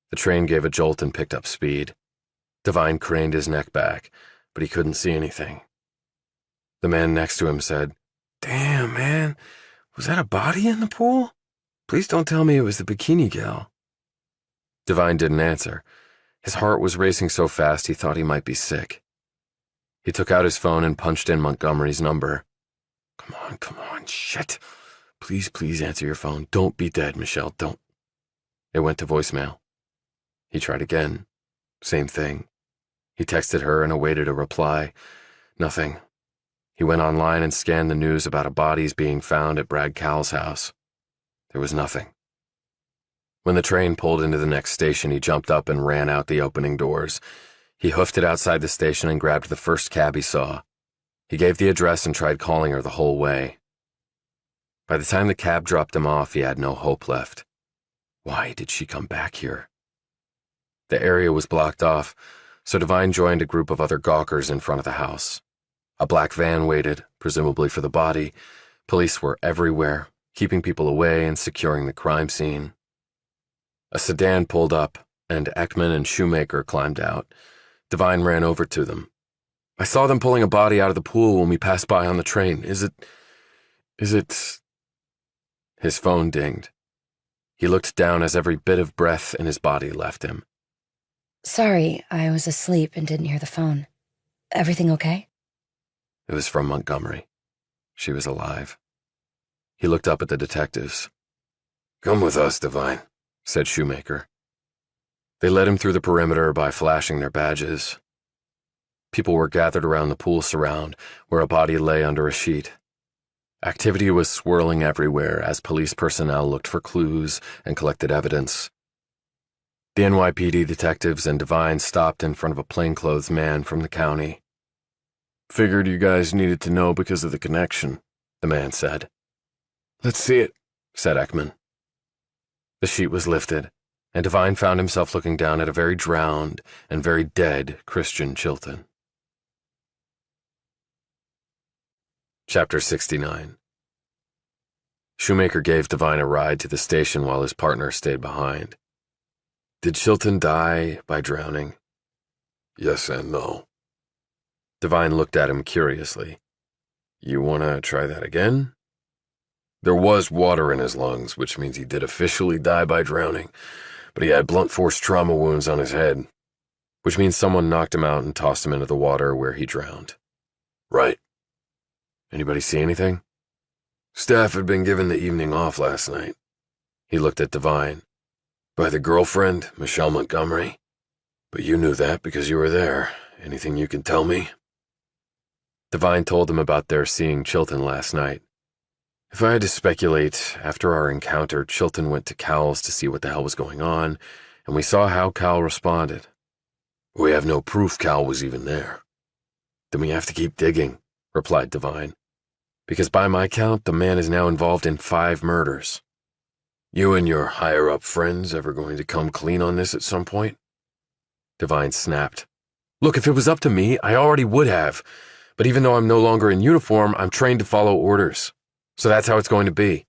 The train gave a jolt and picked up speed. Devine craned his neck back, but he couldn't see anything. The man next to him said, "Damn, man, was that a body in the pool? Please don't tell me it was the bikini gal." Devine didn't answer. His heart was racing so fast he thought he might be sick. He took out his phone and punched in Montgomery's number. Come on, shit. Please answer your phone. Don't be dead, Michelle, don't. It went to voicemail. He tried again. Same thing. He texted her and awaited a reply. Nothing. He went online and scanned the news about a bodies being found at Brad Cowell's house. There was nothing. When the train pulled into the next station, he jumped up and ran out the opening doors. He hoofed it outside the station and grabbed the first cab he saw. He gave the address and tried calling her the whole way. By the time the cab dropped him off, he had no hope left. Why did she come back here? The area was blocked off, so Devine joined a group of other gawkers in front of the house. A black van waited, presumably for the body. Police were everywhere, keeping people away and securing the crime scene. A sedan pulled up, and Ekman and Shoemaker climbed out. Devine ran over to them. "I saw them pulling a body out of the pool when we passed by on the train. Is it... His phone dinged. He looked down as every bit of breath in his body left him. Sorry, I was asleep and didn't hear the phone. Everything okay? It was from Montgomery. She was alive. He looked up at the detectives. "Come with us, Devine," said Shoemaker. They led him through the perimeter by flashing their badges. People were gathered around the pool surround, where a body lay under a sheet. Activity was swirling everywhere as police personnel looked for clues and collected evidence. The NYPD detectives and Devine stopped in front of a plainclothes man from the county. "Figured you guys needed to know because of the connection," the man said. "Let's see it," said Ekman. The sheet was lifted, and Devine found himself looking down at a very drowned and very dead Christian Chilton. Chapter 69. Shoemaker gave Devine a ride to the station while his partner stayed behind. Did Chilton die by drowning? Yes and no. Devine looked at him curiously. You want to try that again? There was water in his lungs, which means he did officially die by drowning, but he had blunt force trauma wounds on his head. Which means someone knocked him out and tossed him into the water where he drowned. Right. Anybody see anything? Staff had been given the evening off last night. He looked at Devine. By the girlfriend, Michelle Montgomery. But you knew that because you were there. Anything you can tell me? Devine told him about their seeing Chilton last night. If I had to speculate, after our encounter, Chilton went to Cowell's to see what the hell was going on, and we saw how Cowell responded. We have no proof Cowell was even there. Then we have to keep digging, replied Devine. Because by my count, the man is now involved in 5 murders. You and your higher-up friends ever going to come clean on this at some point? Devine snapped. Look, if it was up to me, I already would have. But even though I'm no longer in uniform, I'm trained to follow orders. So that's how it's going to be.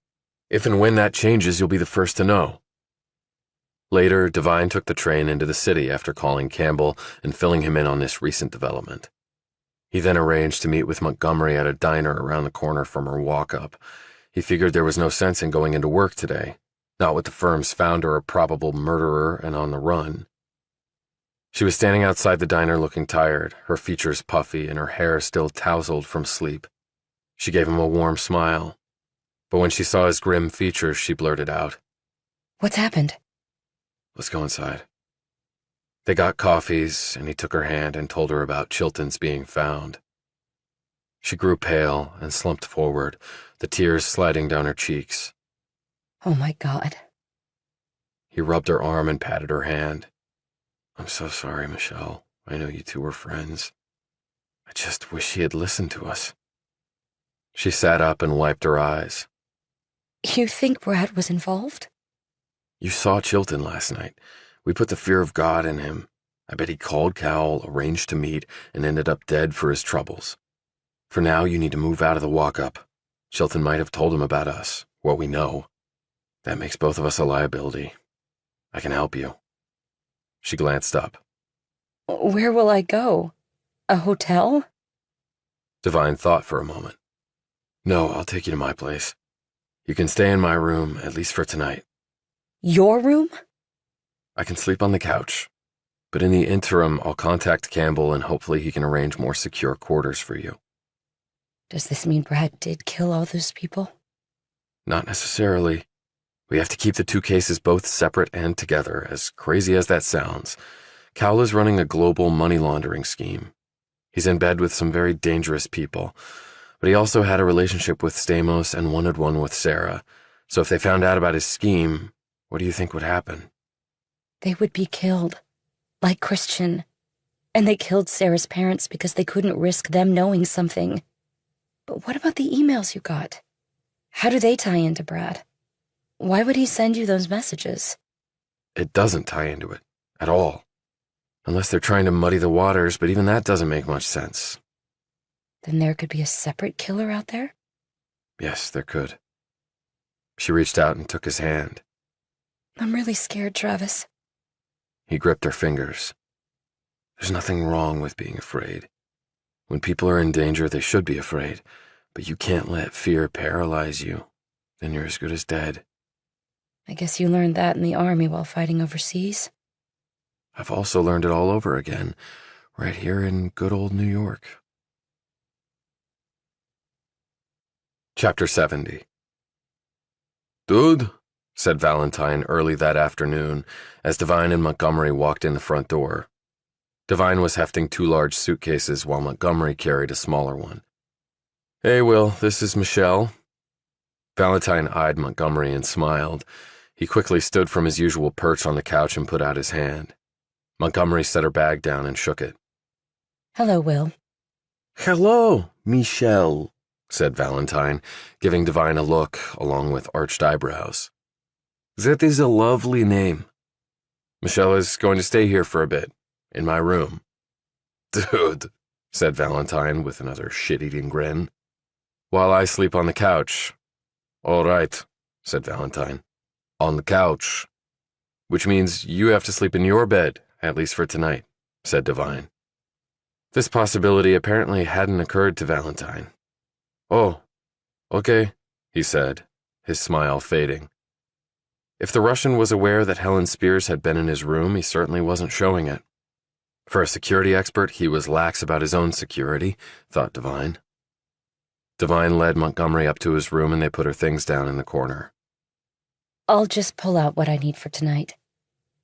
If and when that changes, you'll be the first to know. Later, Devine took the train into the city after calling Campbell and filling him in on this recent development. He then arranged to meet with Montgomery at a diner around the corner from her walk-up. He figured there was no sense in going into work today, not with the firm's founder a probable murderer and on the run. She was standing outside the diner looking tired, her features puffy and her hair still tousled from sleep. She gave him a warm smile, but when she saw his grim features, she blurted out, What's happened? Let's go inside. They got coffees, and he took her hand and told her about Chilton's being found. She grew pale and slumped forward, the tears sliding down her cheeks. Oh my God. He rubbed her arm and patted her hand. I'm so sorry, Michelle. I know you two were friends. I just wish he had listened to us. She sat up and wiped her eyes. You think Brad was involved? You saw Chilton last night. We put the fear of God in him. I bet he called Cowell, arranged to meet, and ended up dead for his troubles. For now, you need to move out of the walk-up. Chilton might have told him about us, what we know. That makes both of us a liability. I can help you. She glanced up. Where will I go? A hotel? Devine thought for a moment. No, I'll take you to my place. You can stay in my room, at least for tonight. Your room? I can sleep on the couch. But in the interim, I'll contact Campbell and hopefully he can arrange more secure quarters for you. Does this mean Brad did kill all those people? Not necessarily. We have to keep the two cases both separate and together, as crazy as that sounds. Cowell is running a global money laundering scheme. He's in bed with some very dangerous people, but he also had a relationship with Stamos and wanted one with Sarah. So if they found out about his scheme, what do you think would happen? They would be killed, like Christian. And they killed Sarah's parents because they couldn't risk them knowing something. But what about the emails you got? How do they tie into Brad? Why would he send you those messages? It doesn't tie into it, at all. Unless they're trying to muddy the waters, but even that doesn't make much sense. Then there could be a separate killer out there? Yes, there could. She reached out and took his hand. I'm really scared, Travis. He gripped her fingers. There's nothing wrong with being afraid. When people are in danger, they should be afraid, but you can't let fear paralyze you. Then you're as good as dead. I guess you learned that in the Army while fighting overseas? I've also learned it all over again, right here in good old New York. Chapter 70. Dude, said Valentine early that afternoon as Devine and Montgomery walked in the front door. Devine was hefting 2 large suitcases while Montgomery carried a smaller one. Hey, Will, this is Michelle. Valentine eyed Montgomery and smiled. He quickly stood from his usual perch on the couch and put out his hand. Montgomery set her bag down and shook it. Hello, Will. Hello, Michelle, said Valentine, giving Devine a look along with arched eyebrows. That is a lovely name. Michelle is going to stay here for a bit, in my room. Dude, said Valentine with another shit-eating grin. While I sleep on the couch. All right, said Valentine. On the couch. Which means you have to sleep in your bed, at least for tonight, said Devine. This possibility apparently hadn't occurred to Valentine. Oh, okay, he said, his smile fading. If the Russian was aware that Helen Spears had been in his room, he certainly wasn't showing it. For a security expert, he was lax about his own security, thought Devine. Devine led Montgomery up to his room and they put her things down in the corner. I'll just pull out what I need for tonight.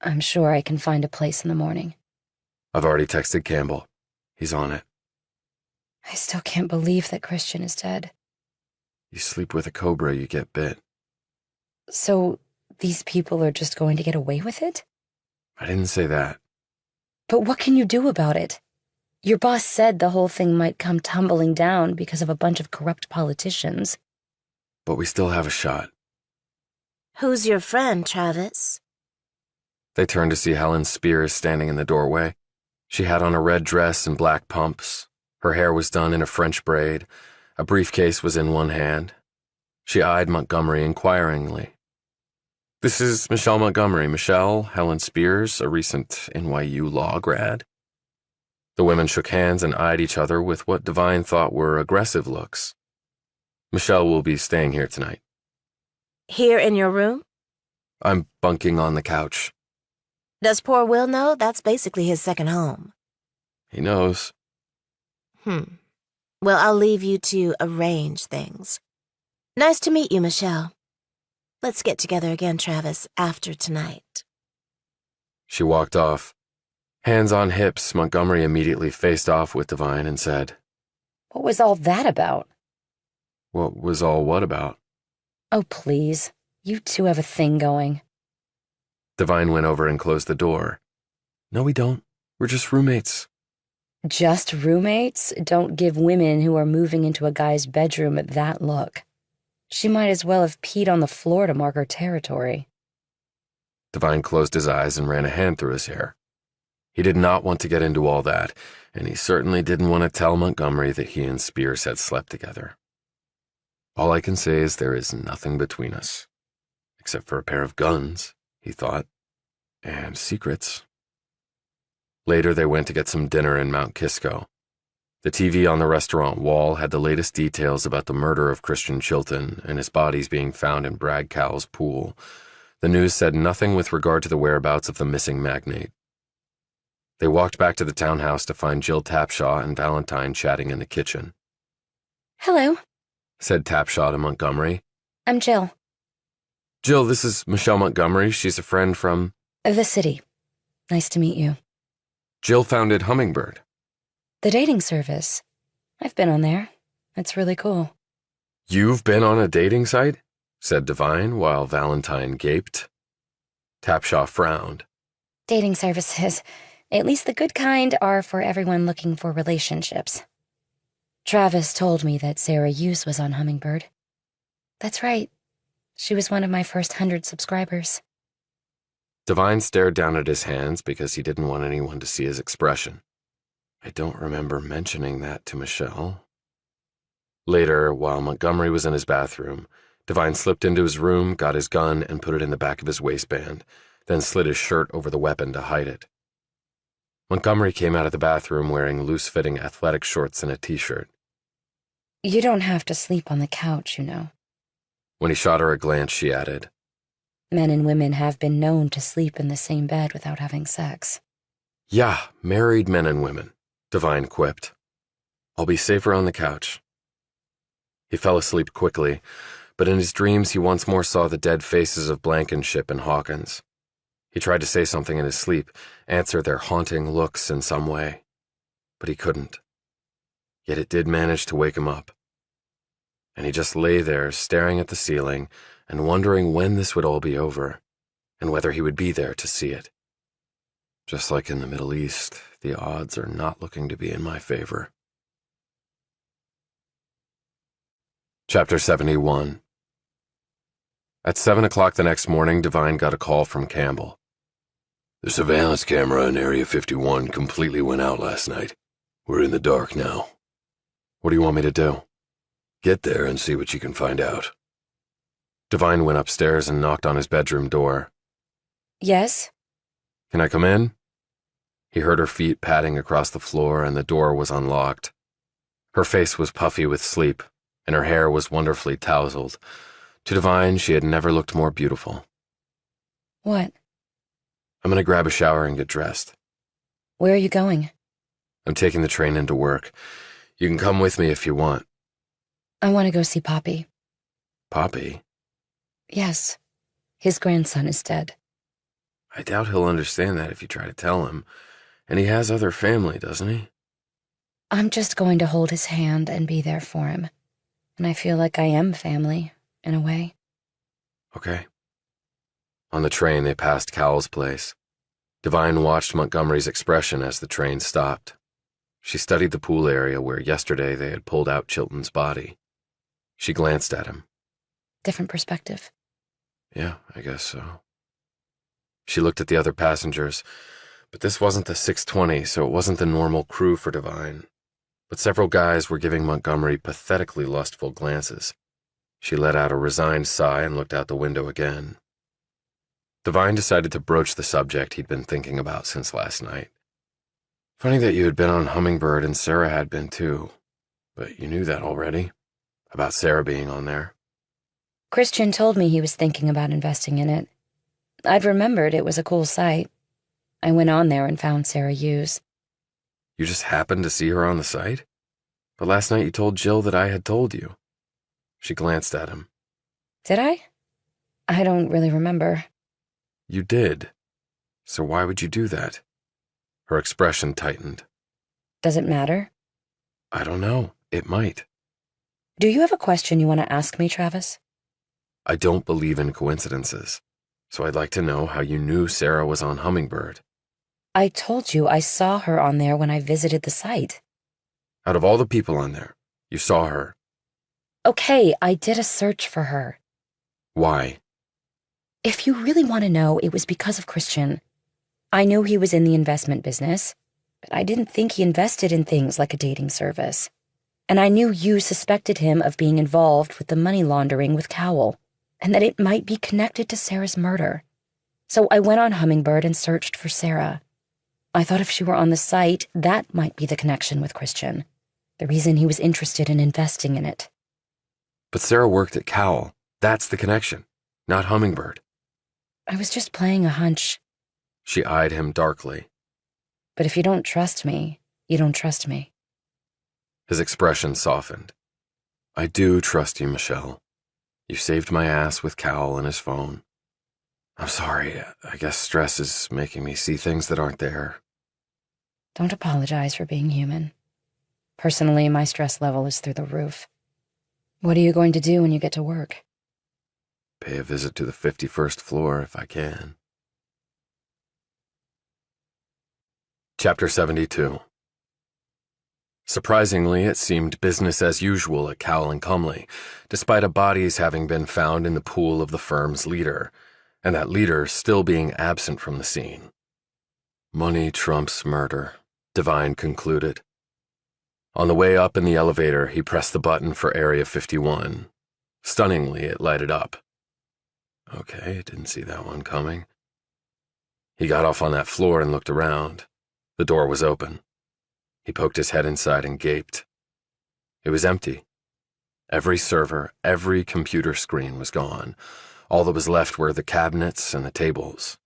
I'm sure I can find a place in the morning. I've already texted Campbell. He's on it. I still can't believe that Christian is dead. You sleep with a cobra, you get bit. So these people are just going to get away with it? I didn't say that. But what can you do about it? Your boss said the whole thing might come tumbling down because of a bunch of corrupt politicians. But we still have a shot. Who's your friend, Travis? They turned to see Helen Spears standing in the doorway. She had on a red dress and black pumps. Her hair was done in a French braid. A briefcase was in one hand. She eyed Montgomery inquiringly. This is Michelle Montgomery. Michelle, Helen Spears, a recent NYU law grad. The women shook hands and eyed each other with what Devine thought were aggressive looks. Michelle will be staying here tonight. Here in your room? I'm bunking on the couch. Does poor Will know? That's basically his second home. He knows. Well, I'll leave you to arrange things. Nice to meet you, Michelle. Let's get together again, Travis, after tonight. She walked off. Hands on hips, Montgomery immediately faced off with Devine and said, What was all that about? What was all what about? Oh, please. You two have a thing going. Devine went over and closed the door. No, we don't. We're just roommates. Just roommates? Don't give women who are moving into a guy's bedroom that look. She might as well have peed on the floor to mark her territory. Devine closed his eyes and ran a hand through his hair. He did not want to get into all that, and he certainly didn't want to tell Montgomery that he and Spears had slept together. All I can say is there is nothing between us, Except for a pair of guns, he thought, and secrets. Later, they went to get some dinner in Mount Kisco. The TV on the restaurant wall had the latest details about the murder of Christian Chilton and his bodies being found in Bragg Cowell's pool. The news said nothing with regard to the whereabouts of the missing magnate. They walked back to the townhouse to find Jill Tapshaw and Valentine chatting in the kitchen. Hello, Said Tapshaw to Montgomery. I'm Jill. Jill, this is Michelle Montgomery. She's a friend from... The city. Nice to meet you. Jill founded Hummingbird. The dating service. I've been on there. It's really cool. You've been on a dating site? Said Devine, while Valentine gaped. Tapshaw frowned. Dating services, at least the good kind, are for everyone looking for relationships. Travis told me that Sarah Hughes was on Hummingbird. That's right. She was one of my first 100 subscribers. Devine stared down at his hands because he didn't want anyone to see his expression. I don't remember mentioning that to Michelle. Later, while Montgomery was in his bathroom, Devine slipped into his room, got his gun, and put it in the back of his waistband, then slid his shirt over the weapon to hide it. Montgomery came out of the bathroom wearing loose-fitting athletic shorts and a t-shirt. You don't have to sleep on the couch, you know. When he shot her a glance, she added, Men and women have been known to sleep in the same bed without having sex. Yeah, married men and women, Devine quipped. I'll be safer on the couch. He fell asleep quickly, but in his dreams he once more saw the dead faces of Blankenship and Hawkins. He tried to say something in his sleep, answer their haunting looks in some way, but he couldn't. Yet it did manage to wake him up. And he just lay there staring at the ceiling and wondering when this would all be over, and whether he would be there to see it. Just like in the Middle East, the odds are not looking to be in my favor. Chapter 71. At 7 o'clock the next morning, Devine got a call from Campbell. The surveillance camera in Area 51 completely went out last night. We're in the dark now. What do you want me to do? Get there and see what you can find out. Devine went upstairs and knocked on his bedroom door. Yes? Can I come in? He heard her feet padding across the floor and the door was unlocked. Her face was puffy with sleep, and her hair was wonderfully tousled. To Devine, she had never looked more beautiful. What? I'm going to grab a shower and get dressed. Where are you going? I'm taking the train into work. You can come with me if you want. I want to go see Poppy. Poppy? Yes. His grandson is dead. I doubt he'll understand that if you try to tell him. And he has other family, doesn't he? I'm just going to hold his hand and be there for him. And I feel like I am family, in a way. Okay. On the train, they passed Cowell's place. Devine watched Montgomery's expression as the train stopped. She studied the pool area where yesterday they had pulled out Chilton's body. She glanced at him. Different perspective. Yeah, I guess so. She looked at the other passengers, but this wasn't the 620, so it wasn't the normal crew for Devine. But several guys were giving Montgomery pathetically lustful glances. She let out a resigned sigh and looked out the window again. Devine decided to broach the subject he'd been thinking about since last night. Funny that you had been on Hummingbird and Sarah had been too. But you knew that already, about Sarah being on there. Christian told me he was thinking about investing in it. I'd remembered it was a cool site. I went on there and found Sarah Hughes. You just happened to see her on the site? But last night you told Jill that I had told you. She glanced at him. Did I? I don't really remember. You did. So why would you do that? Her expression tightened. Does it matter? I don't know. It might. Do you have a question you want to ask me, Travis? I don't believe in coincidences, so I'd like to know how you knew Sarah was on Hummingbird. I told you I saw her on there when I visited the site. Out of all the people on there, you saw her. Okay, I did a search for her. Why? If you really want to know, it was because of Christian. I knew he was in the investment business, but I didn't think he invested in things like a dating service. And I knew you suspected him of being involved with the money laundering with Cowell, and that it might be connected to Sarah's murder. So I went on Hummingbird and searched for Sarah. I thought if she were on the site, that might be the connection with Christian, the reason he was interested in investing in it. But Sarah worked at Cowl. That's the connection, not Hummingbird. I was just playing a hunch. She eyed him darkly. But if you don't trust me, you don't trust me. His expression softened. I do trust you, Michelle. You saved my ass with Cowl and his phone. I'm sorry, I guess stress is making me see things that aren't there. Don't apologize for being human. Personally, my stress level is through the roof. What are you going to do when you get to work? Pay a visit to the 51st floor if I can. Chapter 72. Surprisingly, it seemed business as usual at Cowl and Cumley, despite a bodies having been found in the pool of the firm's leader, and that leader still being absent from the scene. Money trumps murder, Devine concluded. On the way up in the elevator, he pressed the button for Area 51. Stunningly, it lighted up. Okay, didn't see that one coming. He got off on that floor and looked around. The door was open. He poked his head inside and gaped. It was empty. Every server, every computer screen was gone. All that was left were the cabinets and the tables.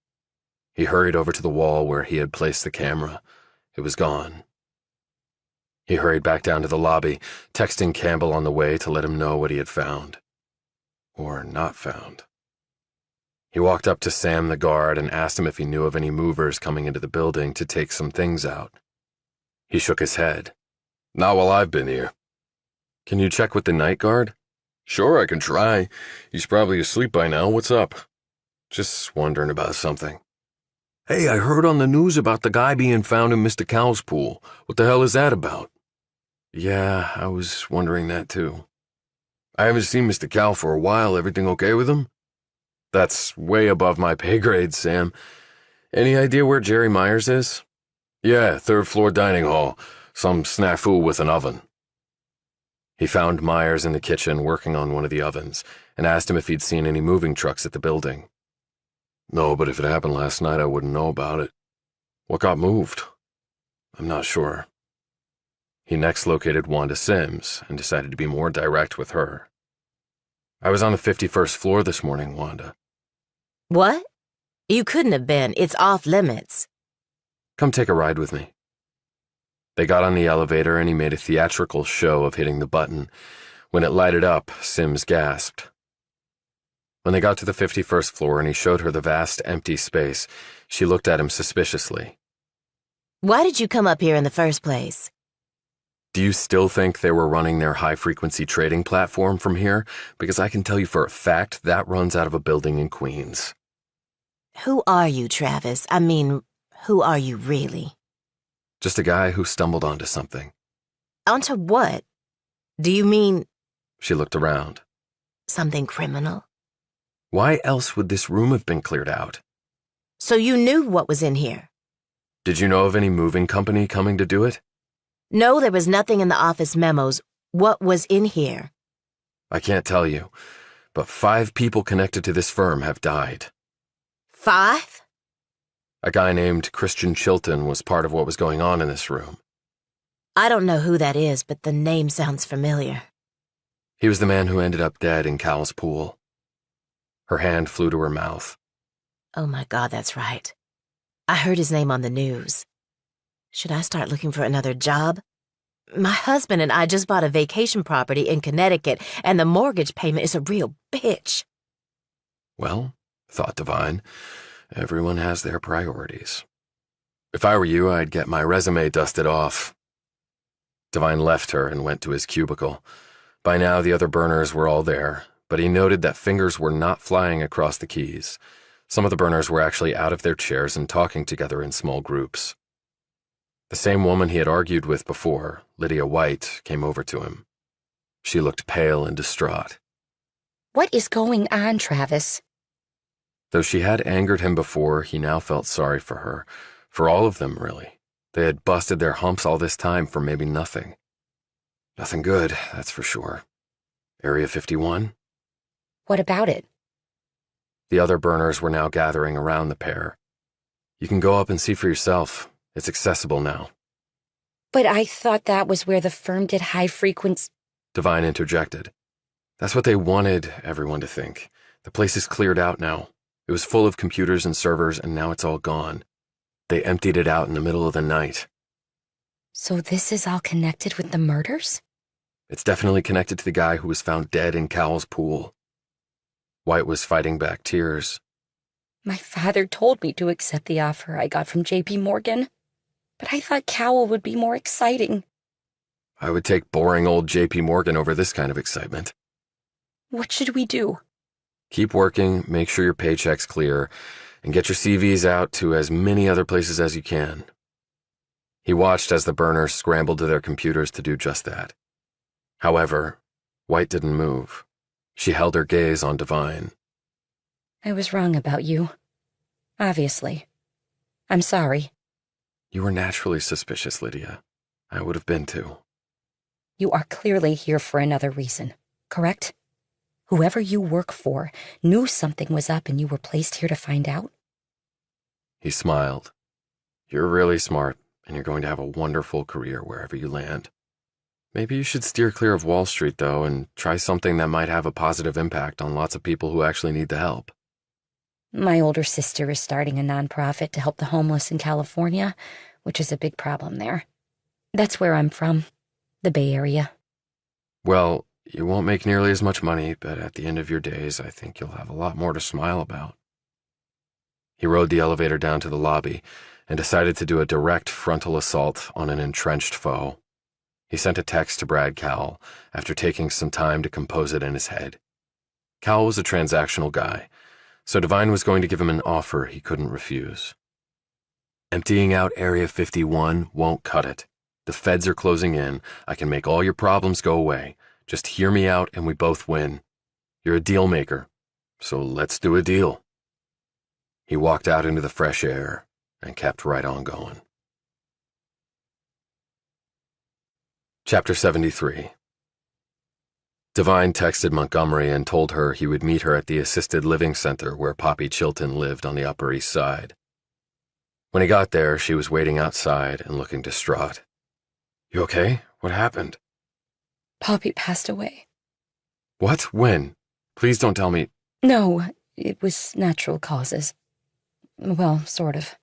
He hurried over to the wall where he had placed the camera. It was gone. He hurried back down to the lobby, texting Campbell on the way to let him know what he had found. Or not found. He walked up to Sam the guard and asked him if he knew of any movers coming into the building to take some things out. He shook his head. Not while I've been here. Can you check with the night guard? Sure, I can try. He's probably asleep by now. What's up? Just wondering about something. Hey, I heard on the news about the guy being found in Mr. Cowell's pool. What the hell is that about? Yeah, I was wondering that too. I haven't seen Mr. Cowell for a while. Everything okay with him? That's way above my pay grade, Sam. Any idea where Jerry Myers is? Yeah, 3rd floor dining hall. Some snafu with an oven. He found Myers in the kitchen working on one of the ovens and asked him if he'd seen any moving trucks at the building. No, but if it happened last night, I wouldn't know about it. What got moved? I'm not sure. He next located Wanda Sims and decided to be more direct with her. I was on the 51st floor this morning, Wanda. What? You couldn't have been. It's off limits. Come take a ride with me. They got on the elevator and he made a theatrical show of hitting the button. When it lighted up, Sims gasped. When they got to the 51st floor and he showed her the vast empty space, she looked at him suspiciously. Why did you come up here in the first place? Do you still think they were running their high-frequency trading platform from here? Because I can tell you for a fact that runs out of a building in Queens. Who are you, Travis? I mean, who are you really? Just a guy who stumbled onto something. Onto what? Do you mean... She looked around. Something criminal? Why else would this room have been cleared out? So you knew what was in here? Did you know of any moving company coming to do it? No, there was nothing in the office memos. What was in here? I can't tell you, but 5 people connected to this firm have died. 5? A guy named Christian Chilton was part of what was going on in this room. I don't know who that is, but the name sounds familiar. He was the man who ended up dead in Cowell's pool. Her hand flew to her mouth. Oh my God, that's right. I heard his name on the news. Should I start looking for another job? My husband and I just bought a vacation property in Connecticut, and the mortgage payment is a real bitch. Well, thought Devine, everyone has their priorities. If I were you, I'd get my resume dusted off. Devine left her and went to his cubicle. By now, the other burners were all there, but he noted that fingers were not flying across the keys. Some of the burners were actually out of their chairs and talking together in small groups. The same woman he had argued with before, Lydia White, came over to him. She looked pale and distraught. What is going on, Travis? Though she had angered him before, he now felt sorry for her. For all of them, really. They had busted their humps all this time for maybe nothing. Nothing good, that's for sure. Area 51? What about it? The other burners were now gathering around the pair. You can go up and see for yourself. It's accessible now. But I thought that was where the firm did high frequency. Devine interjected. That's what they wanted everyone to think. The place is cleared out now. It was full of computers and servers, and now it's all gone. They emptied it out in the middle of the night. So this is all connected with the murders? It's definitely connected to the guy who was found dead in Cowell's pool. White was fighting back tears. My father told me to accept the offer I got from J.P. Morgan, but I thought Cowell would be more exciting. I would take boring old J.P. Morgan over this kind of excitement. What should we do? Keep working, make sure your paycheck's clear, and get your CVs out to as many other places as you can. He watched as the burners scrambled to their computers to do just that. However, White didn't move. She held her gaze on Devine. I was wrong about you. Obviously. I'm sorry. You were naturally suspicious, Lydia. I would have been too. You are clearly here for another reason, correct? Whoever you work for knew something was up and you were placed here to find out? He smiled. You're really smart, and you're going to have a wonderful career wherever you land. Maybe you should steer clear of Wall Street, though, and try something that might have a positive impact on lots of people who actually need the help. My older sister is starting a nonprofit to help the homeless in California, which is a big problem there. That's where I'm from, the Bay Area. Well, you won't make nearly as much money, but at the end of your days, I think you'll have a lot more to smile about. He rode the elevator down to the lobby and decided to do a direct frontal assault on an entrenched foe. He sent a text to Brad Cowell after taking some time to compose it in his head. Cowell was a transactional guy, so Devine was going to give him an offer he couldn't refuse. Emptying out Area 51 won't cut it. The feds are closing in. I can make all your problems go away. Just hear me out and we both win. You're a deal maker, so let's do a deal. He walked out into the fresh air and kept right on going. Chapter 73. Devine texted Montgomery and told her he would meet her at the assisted living center where Poppy Chilton lived on the Upper East Side. When he got there, she was waiting outside and looking distraught. You okay? What happened? Poppy passed away. What? When? Please don't tell me. No, it was natural causes. Well, sort of.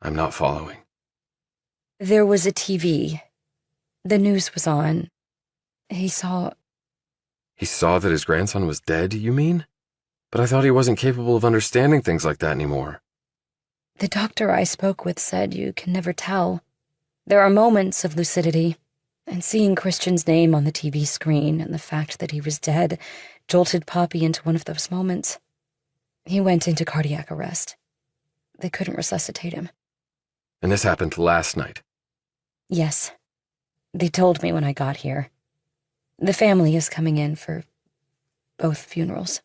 I'm not following. There was a TV. The news was on. He saw that his grandson was dead, you mean? But I thought he wasn't capable of understanding things like that anymore. The doctor I spoke with said you can never tell. There are moments of lucidity, and seeing Christian's name on the TV screen and the fact that he was dead jolted Poppy into one of those moments. He went into cardiac arrest. They couldn't resuscitate him. And this happened last night? Yes. They told me when I got here. The family is coming in for both funerals.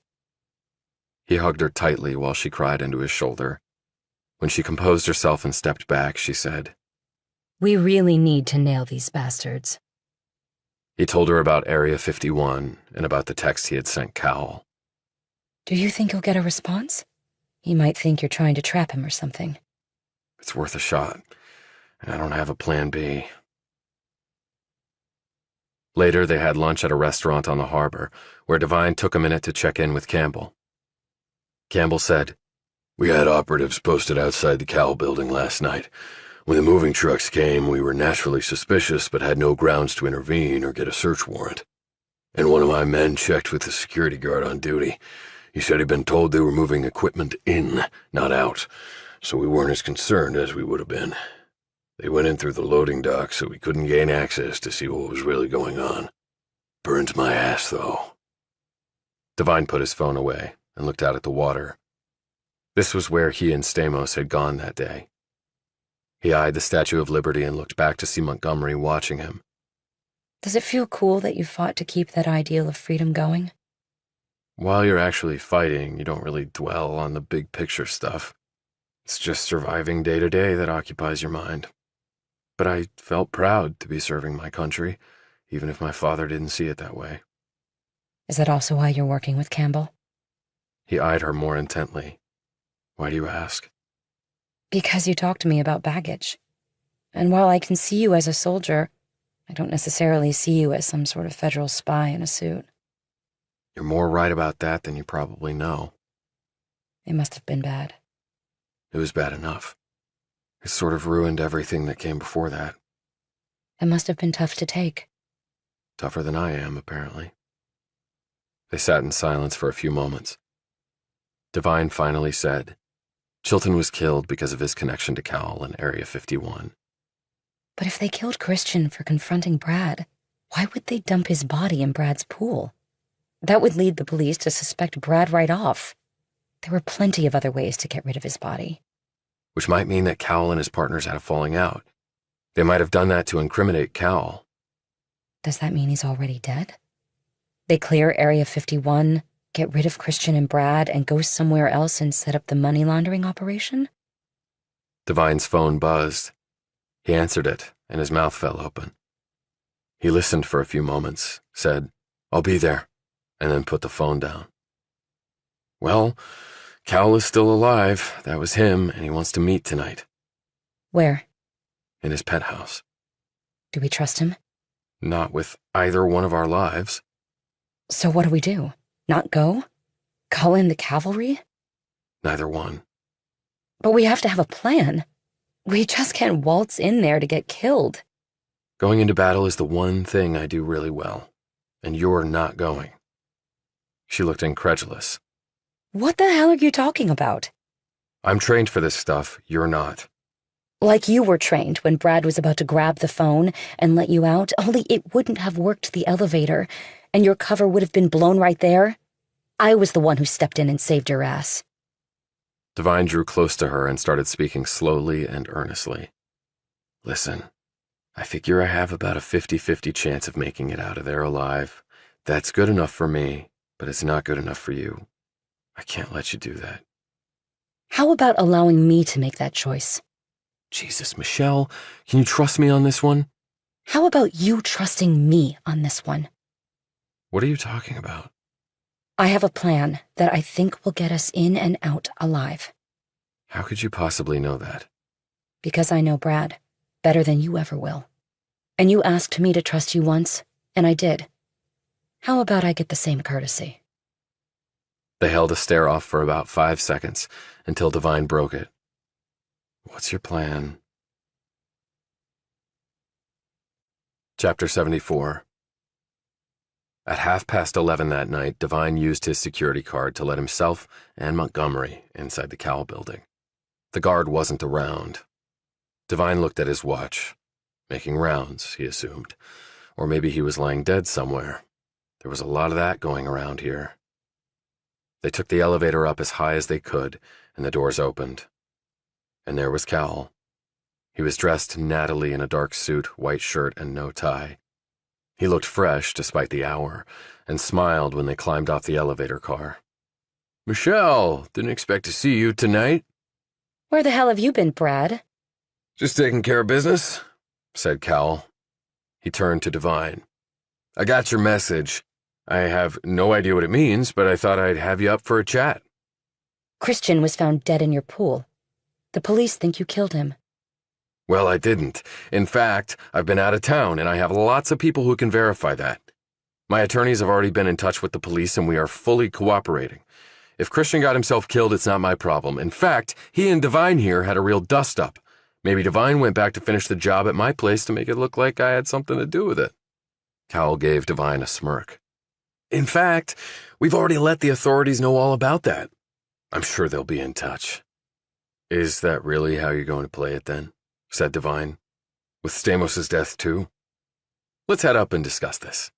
He hugged her tightly while she cried into his shoulder. When she composed herself and stepped back, she said, We really need to nail these bastards. He told her about Area 51 and about the text he had sent Cowell. Do you think he'll get a response? He might think you're trying to trap him or something. It's worth a shot, and I don't have a plan B. Later, they had lunch at a restaurant on the harbor, where Devine took a minute to check in with Campbell. Campbell said, We had operatives posted outside the Cowell building last night. When the moving trucks came, we were naturally suspicious but had no grounds to intervene or get a search warrant. And one of my men checked with the security guard on duty. He said he'd been told they were moving equipment in, not out, so we weren't as concerned as we would have been. They went in through the loading dock, so we couldn't gain access to see what was really going on. Burns my ass, though. Devine put his phone away and looked out at the water. This was where he and Stamos had gone that day. He eyed the Statue of Liberty and looked back to see Montgomery watching him. Does it feel cool that you fought to keep that ideal of freedom going? While you're actually fighting, you don't really dwell on the big picture stuff. It's just surviving day to day that occupies your mind. But I felt proud to be serving my country, even if my father didn't see it that way. Is that also why you're working with Campbell? He eyed her more intently. Why do you ask? Because you talked to me about baggage. And while I can see you as a soldier, I don't necessarily see you as some sort of federal spy in a suit. You're more right about that than you probably know. It must have been bad. It was bad enough. It sort of ruined everything that came before that. It must have been tough to take. Tougher than I am, apparently. They sat in silence for a few moments. Devine finally said, Chilton was killed because of his connection to Cal in Area 51. But if they killed Christian for confronting Brad, why would they dump his body in Brad's pool? That would lead the police to suspect Brad right off. There were plenty of other ways to get rid of his body. Which might mean that Cal and his partners had a falling out. They might have done that to incriminate Cal. Does that mean he's already dead? They clear Area 51, get rid of Christian and Brad, and go somewhere else and set up the money laundering operation? Devine's phone buzzed. He answered it, and his mouth fell open. He listened for a few moments, said, I'll be there, and then put the phone down. Well, Cal is still alive. That was him, and he wants to meet tonight. Where? In his penthouse. Do we trust him? Not with either one of our lives. So what do we do? Not go? Call in the cavalry? Neither one. But we have to have a plan. We just can't waltz in there to get killed. Going into battle is the one thing I do really well, and you're not going. She looked incredulous. What the hell are you talking about? I'm trained for this stuff, you're not. Like you were trained when Brad was about to grab the phone and let you out, only it wouldn't have worked the elevator, and your cover would have been blown right there. I was the one who stepped in and saved your ass. Devine drew close to her and started speaking slowly and earnestly. Listen, I figure I have about a 50-50 chance of making it out of there alive. That's good enough for me, but it's not good enough for you. I can't let you do that. How about allowing me to make that choice? Jesus, Michelle, can you trust me on this one? How about you trusting me on this one? What are you talking about? I have a plan that I think will get us in and out alive. How could you possibly know that? Because I know Brad better than you ever will. And you asked me to trust you once, and I did. How about I get the same courtesy? They held a stare-off for about 5 seconds until Devine broke it. What's your plan? Chapter 74. At 11:30 that night, Devine used his security card to let himself and Montgomery inside the Cal building. The guard wasn't around. Devine looked at his watch. Making rounds, he assumed. Or maybe he was lying dead somewhere. There was a lot of that going around here. They took the elevator up as high as they could, and the doors opened. And there was Cal. He was dressed nattily in a dark suit, white shirt, and no tie. He looked fresh despite the hour, and smiled when they climbed off the elevator car. Michelle, didn't expect to see you tonight. Where the hell have you been, Brad? Just taking care of business, said Cal. He turned to Devine. I got your message. I have no idea what it means, but I thought I'd have you up for a chat. Christian was found dead in your pool. The police think you killed him. Well, I didn't. In fact, I've been out of town, and I have lots of people who can verify that. My attorneys have already been in touch with the police, and we are fully cooperating. If Christian got himself killed, it's not my problem. In fact, he and Devine here had a real dust-up. Maybe Devine went back to finish the job at my place to make it look like I had something to do with it. Cal gave Devine a smirk. In fact, we've already let the authorities know all about that. I'm sure they'll be in touch. Is that really how you're going to play it then? Said Devine. With Stamos' death too? Let's head up and discuss this.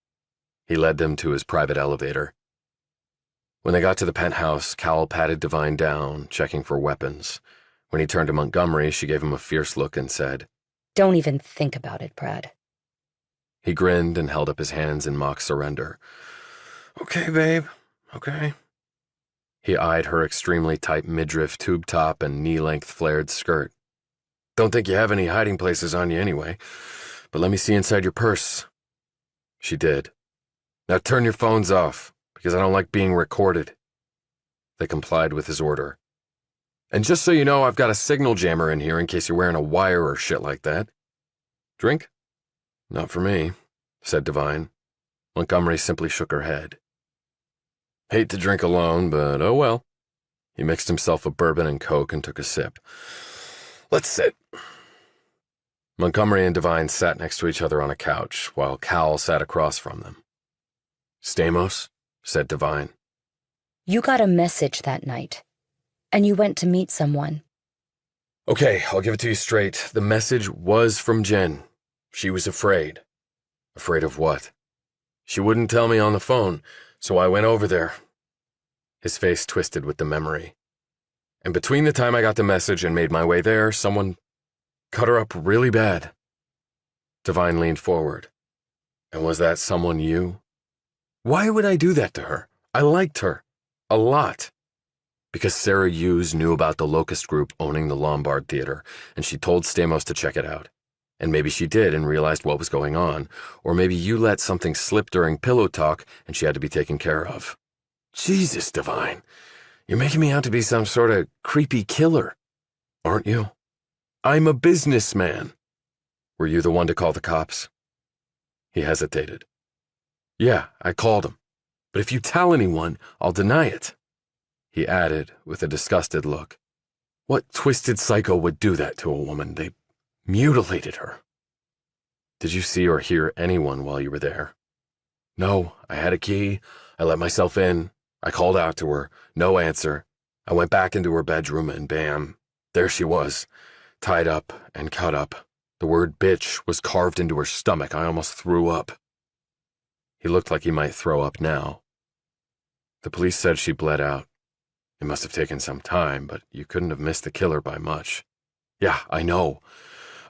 He led them to his private elevator. When they got to the penthouse, Cal patted Devine down, checking for weapons. When he turned to Montgomery, she gave him a fierce look and said, Don't even think about it, Brad. He grinned and held up his hands in mock surrender. Okay, babe. Okay. He eyed her extremely tight midriff tube top and knee-length flared skirt. Don't think you have any hiding places on you anyway, but let me see inside your purse. She did. Now turn your phones off, because I don't like being recorded. They complied with his order. And just so you know, I've got a signal jammer in here in case you're wearing a wire or shit like that. Drink? Not for me, said Devine. Montgomery simply shook her head. Hate to drink alone, but oh well. He mixed himself a bourbon and Coke and took a sip. Let's sit. Montgomery and Devine sat next to each other on a couch, while Cal sat across from them. Stamos, said Devine. You got a message that night, and you went to meet someone. Okay, I'll give it to you straight. The message was from Jen. She was afraid. Afraid of what? She wouldn't tell me on the phone, so I went over there. His face twisted with the memory. And between the time I got the message and made my way there, someone cut her up really bad. Devine leaned forward. And was that someone you? Why would I do that to her? I liked her. A lot. Because Sarah Hughes knew about the Locust Group owning the Lombard Theater, and she told Stamos to check it out. And maybe she did and realized what was going on, or maybe you let something slip during pillow talk and she had to be taken care of. Jesus, Devine, you're making me out to be some sort of creepy killer, aren't you? I'm a businessman. Were you the one to call the cops? He hesitated. Yeah, I called them. But if you tell anyone, I'll deny it. He added with a disgusted look. What twisted psycho would do that to a woman? They mutilated her. Did you see or hear anyone while you were there? No, I had a key. I let myself in. I called out to her. No answer. I went back into her bedroom and bam, there she was, tied up and cut up. The word bitch was carved into her stomach. I almost threw up. He looked like he might throw up now. The police said she bled out. It must have taken some time, but you couldn't have missed the killer by much. Yeah, I know.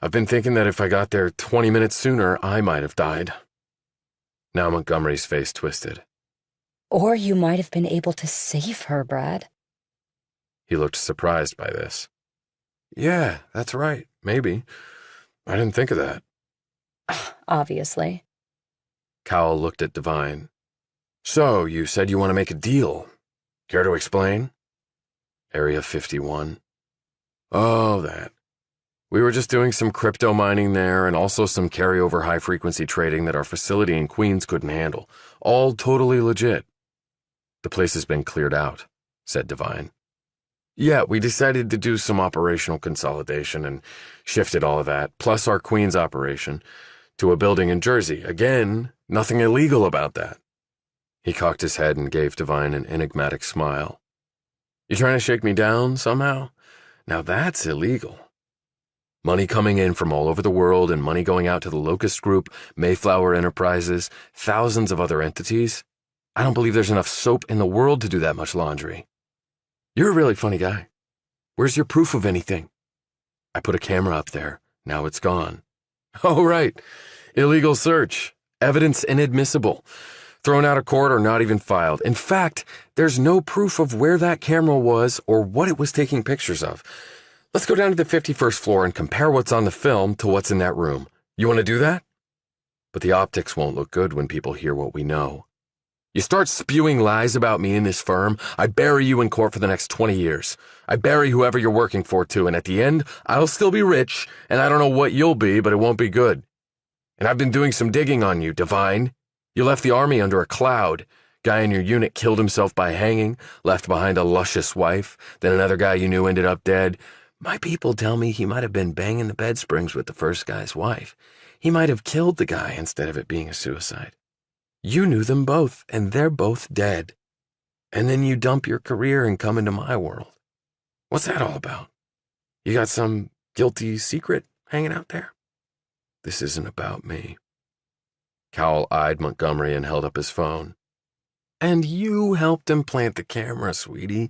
I've been thinking that if I got there 20 minutes sooner, I might have died. Now Montgomery's face twisted. Or you might have been able to save her, Brad. He looked surprised by this. Yeah, that's right. Maybe. I didn't think of that. Obviously. Cowell looked at Devine. So, you said you want to make a deal. Care to explain? Area 51. Oh, that. We were just doing some crypto mining there and also some carryover high-frequency trading that our facility in Queens couldn't handle. All totally legit. The place has been cleared out, said Devine. Yeah, we decided to do some operational consolidation and shifted all of that, plus our Queens operation, to a building in Jersey. Again, nothing illegal about that. He cocked his head and gave Devine an enigmatic smile. You trying to shake me down somehow? Now that's illegal. Money coming in from all over the world and money going out to the Locust Group, Mayflower Enterprises, thousands of other entities. I don't believe there's enough soap in the world to do that much laundry. You're a really funny guy. Where's your proof of anything? I put a camera up there. Now it's gone. Oh, right. Illegal search. Evidence inadmissible. Thrown out of court or not even filed. In fact, there's no proof of where that camera was or what it was taking pictures of. Let's go down to the 51st floor and compare what's on the film to what's in that room. You want to do that? But the optics won't look good when people hear what we know. You start spewing lies about me in this firm, I bury you in court for the next 20 years. I bury whoever you're working for, too, and at the end, I'll still be rich, and I don't know what you'll be, but it won't be good. And I've been doing some digging on you, Devine. You left the Army under a cloud. Guy in your unit killed himself by hanging, left behind a luscious wife. Then another guy you knew ended up dead. My people tell me he might have been banging the bed springs with the first guy's wife. He might have killed the guy instead of it being a suicide. You knew them both, and they're both dead. And then you dump your career and come into my world. What's that all about? You got some guilty secret hanging out there? This isn't about me. Cowell eyed Montgomery and held up his phone. And you helped him plant the camera, sweetie.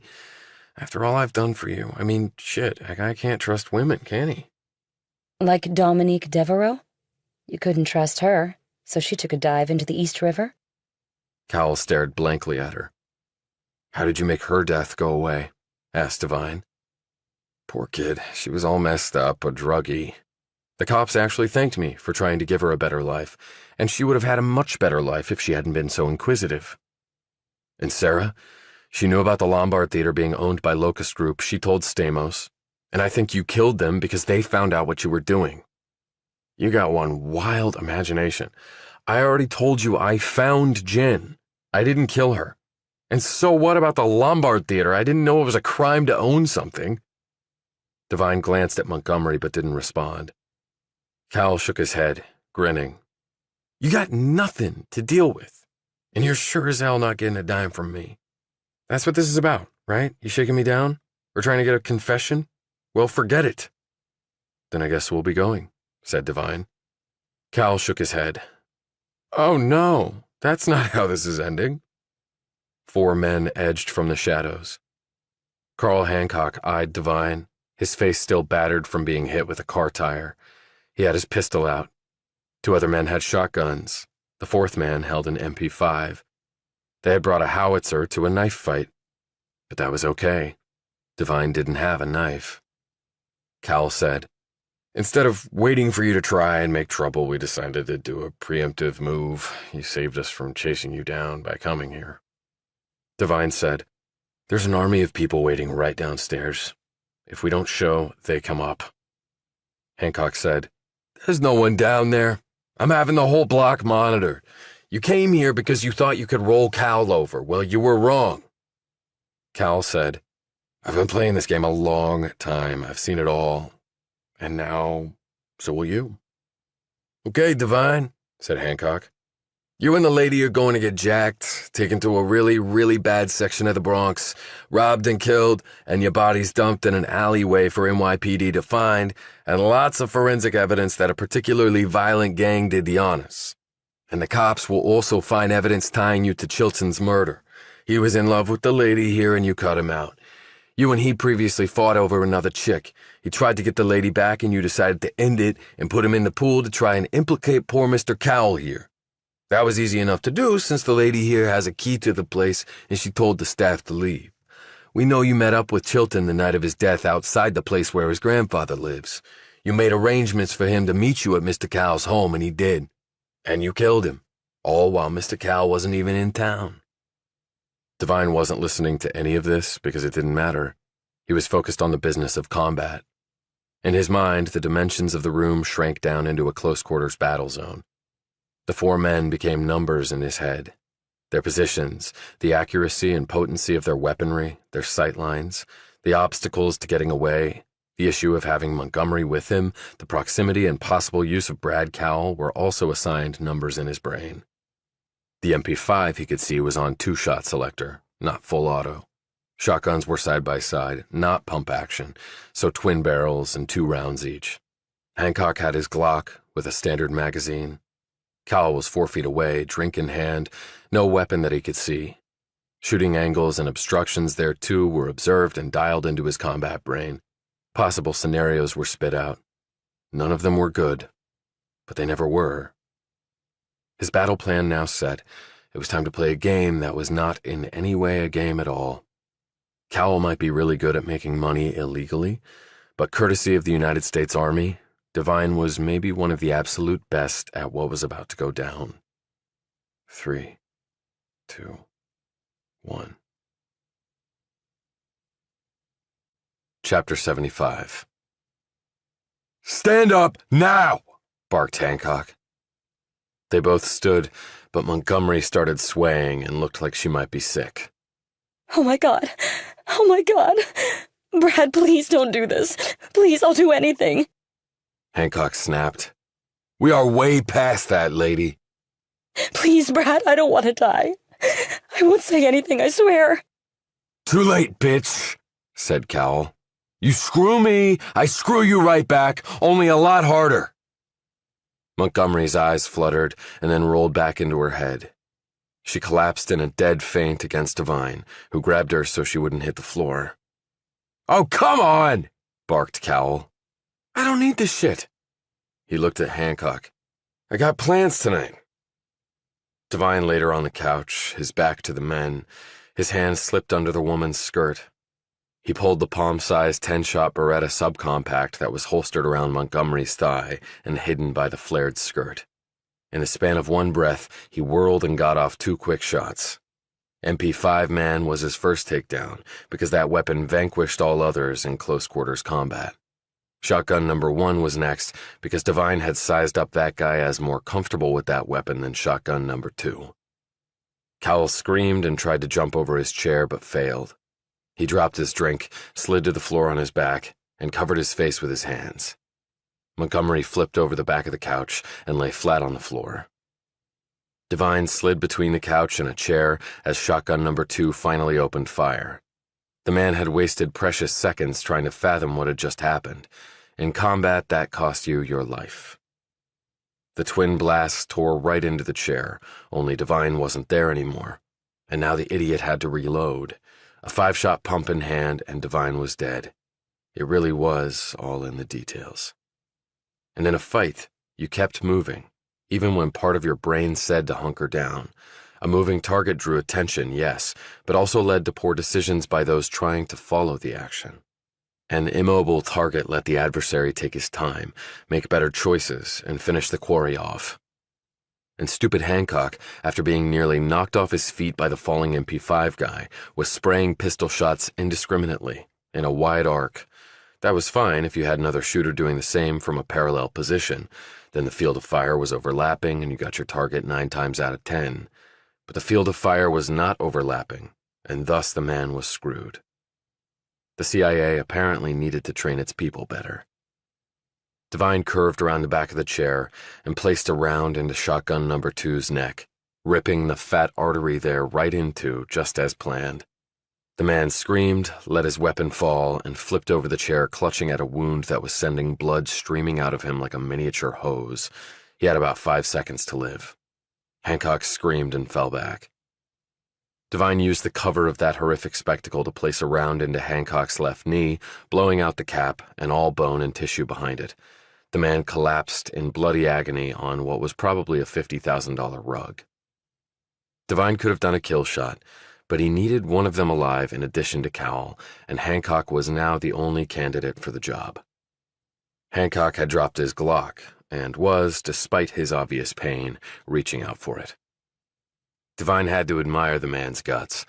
After all I've done for you, I mean, shit, a guy can't trust women, can he? Like Dominique Devereaux? You couldn't trust her, so she took a dive into the East River? Cowell stared blankly at her. How did you make her death go away? Asked Devine. Poor kid, she was all messed up, a druggie. The cops actually thanked me for trying to give her a better life, and she would have had a much better life if she hadn't been so inquisitive. And Sarah? She knew about the Lombard Theater being owned by Locust Group. She told Stamos. And I think you killed them because they found out what you were doing. You got one wild imagination. I already told you I found Jen. I didn't kill her. And so what about the Lombard Theater? I didn't know it was a crime to own something. Devine glanced at Montgomery but didn't respond. Cal shook his head, grinning. You got nothing to deal with, and you're sure as hell not getting a dime from me. That's what this is about, right? You shaking me down? Or trying to get a confession? Well, forget it. Then I guess we'll be going, said Devine. Cal shook his head. Oh no, that's not how this is ending. 4 men edged from the shadows. Carl Hancock eyed Devine, his face still battered from being hit with a car tire. He had his pistol out. 2 other men had shotguns. The 4th man held an MP5. They had brought a howitzer to a knife fight. But that was okay. Devine didn't have a knife. Cal said, Instead of waiting for you to try and make trouble, we decided to do a preemptive move. You saved us from chasing you down by coming here. Devine said, There's an army of people waiting right downstairs. If we don't show, they come up. Hancock said, There's no one down there. I'm having the whole block monitored. You came here because you thought you could roll Cal over. Well, you were wrong. Cal said, I've been playing this game a long time. I've seen it all. And now, so will you. Okay, Devine, said Hancock. You and the lady are going to get jacked, taken to a really, really bad section of the Bronx, robbed and killed, and your body's dumped in an alleyway for NYPD to find, and lots of forensic evidence that a particularly violent gang did the honors. And the cops will also find evidence tying you to Chilton's murder. He was in love with the lady here and you cut him out. You and he previously fought over another chick. He tried to get the lady back and you decided to end it and put him in the pool to try and implicate poor Mr. Cowell here. That was easy enough to do since the lady here has a key to the place and she told the staff to leave. We know you met up with Chilton the night of his death outside the place where his grandfather lives. You made arrangements for him to meet you at Mr. Cowell's home and he did. And you killed him, all while Mr. Cowell wasn't even in town. Devine wasn't listening to any of this because it didn't matter. He was focused on the business of combat. In his mind, the dimensions of the room shrank down into a close-quarters battle zone. The 4 men became numbers in his head. Their positions, the accuracy and potency of their weaponry, their sight lines, the obstacles to getting away, the issue of having Montgomery with him, the proximity and possible use of Brad Cowell were also assigned numbers in his brain. The MP5 he could see was on 2-shot selector, not full auto. Shotguns were side by side, not pump action, so twin barrels and 2 rounds each. Hancock had his Glock with a standard magazine. Cowell was 4 feet away, drink in hand, no weapon that he could see. Shooting angles and obstructions there too were observed and dialed into his combat brain. Possible scenarios were spit out. None of them were good, but they never were. His battle plan now set, it was time to play a game that was not in any way a game at all. Cowell might be really good at making money illegally, but courtesy of the United States Army, Devine was maybe one of the absolute best at what was about to go down. 3, 2, 1. Chapter 75. Stand up now, barked Hancock. They both stood, but Montgomery started swaying and looked like she might be sick. Oh my God. Oh my God. Brad, please don't do this. Please, I'll do anything. Hancock snapped. We are way past that, lady. Please, Brad, I don't want to die. I won't say anything, I swear. Too late, bitch, said Cowell. You screw me, I screw you right back, only a lot harder. Montgomery's eyes fluttered and then rolled back into her head. She collapsed in a dead faint against Devine, who grabbed her so she wouldn't hit the floor. Oh, come on, barked Cowell. I don't need this shit. He looked at Hancock. I got plans tonight. Devine laid her on the couch, his back to the men. His hand slipped under the woman's skirt. He pulled the palm-sized 10-shot Beretta subcompact that was holstered around Montgomery's thigh and hidden by the flared skirt. In the span of one breath, he whirled and got off 2 quick shots. MP5 man was his first takedown because that weapon vanquished all others in close quarters combat. Shotgun number 1 was next because Devine had sized up that guy as more comfortable with that weapon than shotgun number 2. Cowell screamed and tried to jump over his chair but failed. He dropped his drink, slid to the floor on his back, and covered his face with his hands. Montgomery flipped over the back of the couch and lay flat on the floor. Devine slid between the couch and a chair as shotgun number 2 finally opened fire. The man had wasted precious seconds trying to fathom what had just happened. In combat, that cost you your life. The twin blasts tore right into the chair, only Devine wasn't there anymore. And now the idiot had to reload. A 5-shot pump in hand, and Devine was dead. It really was all in the details. And in a fight, you kept moving, even when part of your brain said to hunker down. A moving target drew attention, yes, but also led to poor decisions by those trying to follow the action. An immobile target let the adversary take his time, make better choices, and finish the quarry off. And stupid Hancock, after being nearly knocked off his feet by the falling MP5 guy, was spraying pistol shots indiscriminately, in a wide arc. That was fine if you had another shooter doing the same from a parallel position. Then the field of fire was overlapping and you got your target 9 times out of 10. But the field of fire was not overlapping, and thus the man was screwed. The CIA apparently needed to train its people better. Devine curved around the back of the chair and placed a round into shotgun number 2's neck, ripping the fat artery there right into, just as planned. The man screamed, let his weapon fall, and flipped over the chair, clutching at a wound that was sending blood streaming out of him like a miniature hose. He had about 5 seconds to live. Hancock screamed and fell back. Devine used the cover of that horrific spectacle to place a round into Hancock's left knee, blowing out the cap and all bone and tissue behind it. The man collapsed in bloody agony on what was probably a $50,000 rug. Devine could have done a kill shot, but he needed one of them alive in addition to Cowell, and Hancock was now the only candidate for the job. Hancock had dropped his Glock and was, despite his obvious pain, reaching out for it. Devine had to admire the man's guts,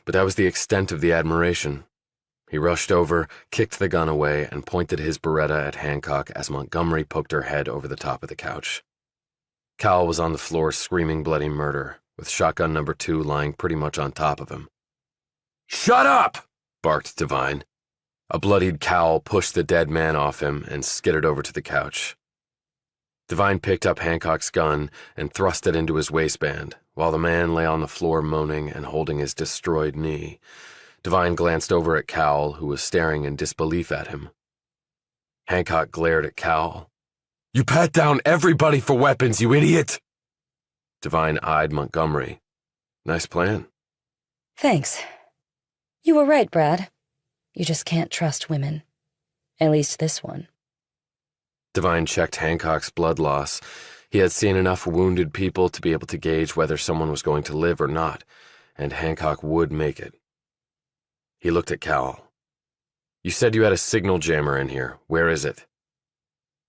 but that was the extent of the admiration. He rushed over, kicked the gun away, and pointed his Beretta at Hancock as Montgomery poked her head over the top of the couch. Cowell was on the floor screaming bloody murder, with shotgun number 2 lying pretty much on top of him. "Shut up!" barked Devine. A bloodied Cowell pushed the dead man off him and skidded over to the couch. Devine picked up Hancock's gun and thrust it into his waistband, while the man lay on the floor moaning and holding his destroyed knee. Devine glanced over at Cowell, who was staring in disbelief at him. Hancock glared at Cowell. "You pat down everybody for weapons, you idiot!" Devine eyed Montgomery. "Nice plan." Thanks. You were right, Brad. You just can't trust women. At least this one. Devine checked Hancock's blood loss. He had seen enough wounded people to be able to gauge whether someone was going to live or not, and Hancock would make it. He looked at Cowell. "You said you had a signal jammer in here. Where is it?"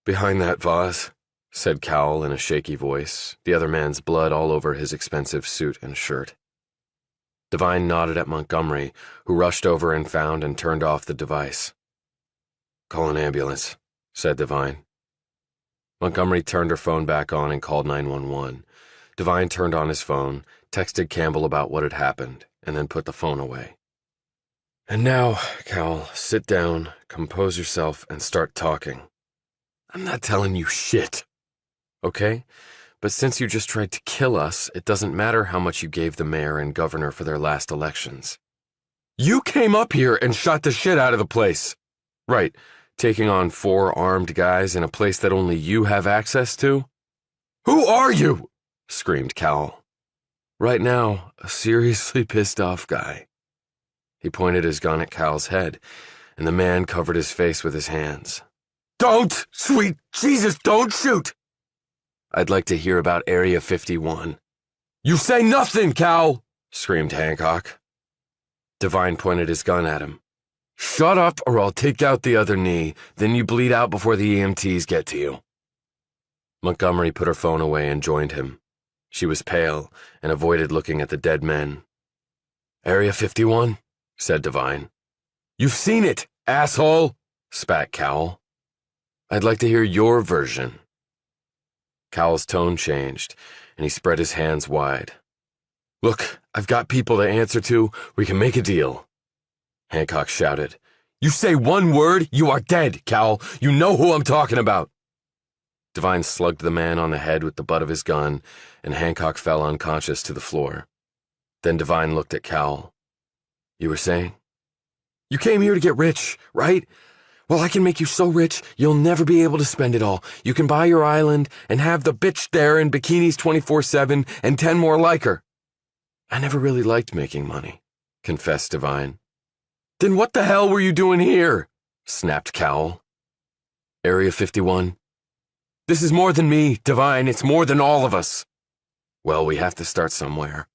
"Behind that vase," said Cowell in a shaky voice, the other man's blood all over his expensive suit and shirt. Devine nodded at Montgomery, who rushed over and found and turned off the device. "Call an ambulance," said Devine. Montgomery turned her phone back on and called 911. Devine turned on his phone, texted Campbell about what had happened, and then put the phone away. "And now, Cowell, sit down, compose yourself, and start talking." "I'm not telling you shit." "Okay, but since you just tried to kill us, it doesn't matter how much you gave the mayor and governor for their last elections." "You came up here and shot the shit out of the place." "Right. Taking on 4 armed guys in a place that only you have access to?" "Who are you?" screamed Cowell. "Right now, a seriously pissed off guy." He pointed his gun at Cowell's head, and the man covered his face with his hands. "Don't! Sweet Jesus, don't shoot!" "I'd like to hear about Area 51. "You say nothing, Cowell!" screamed Hancock. Devine pointed his gun at him. "Shut up or I'll take out the other knee, then you bleed out before the EMTs get to you." Montgomery put her phone away and joined him. She was pale and avoided looking at the dead men. Area 51, said Devine. You've seen it, asshole, spat Cowell. I'd like to hear your version. Cowell's tone changed, and he spread his hands wide. Look, I've got people to answer to. We can make a deal. Hancock shouted. You say one word, you are dead, Cowell. You know who I'm talking about. Devine slugged the man on the head with the butt of his gun, and Hancock fell unconscious to the floor. Then Devine looked at Cowell. You were saying? You came here to get rich, right? Well, I can make you so rich, you'll never be able to spend it all. You can buy your island and have the bitch there in bikinis 24/7 and 10 more like her. I never really liked making money, confessed Devine. Then what the hell were you doing here? Snapped Cowell. Area 51. This is more than me, Devine. It's more than all of us. Well, we have to start somewhere.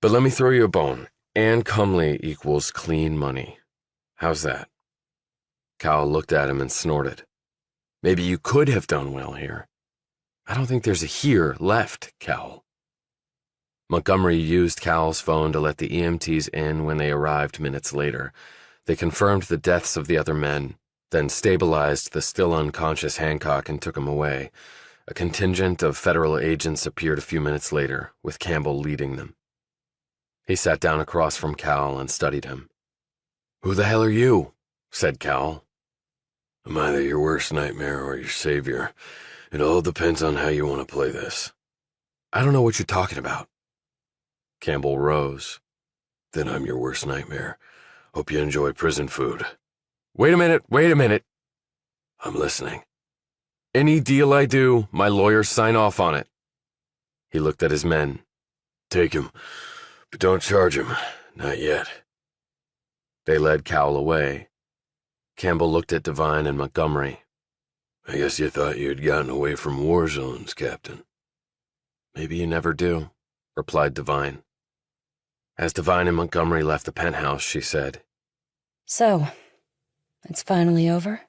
But let me throw you a bone. Ann Cumley equals clean money. How's that? Cowell looked at him and snorted. Maybe you could have done well here. I don't think there's a here left, Cowell. Montgomery used Cowell's phone to let the EMTs in when they arrived minutes later. They confirmed the deaths of the other men, then stabilized the still unconscious Hancock and took him away. A contingent of federal agents appeared a few minutes later, with Campbell leading them. He sat down across from Cowell and studied him. Who the hell are you? Said Cowell. I'm either your worst nightmare or your savior. It all depends on how you want to play this. I don't know what you're talking about. Campbell rose. Then I'm your worst nightmare. Hope you enjoy prison food. Wait a minute. I'm listening. Any deal I do, my lawyers sign off on it. He looked at his men. Take him, but don't charge him. Not yet. They led Cowell away. Campbell looked at Devine and Montgomery. I guess you thought you had gotten away from war zones, Captain. Maybe you never do, replied Devine. As Devine and Montgomery left the penthouse, she said, So, it's finally over?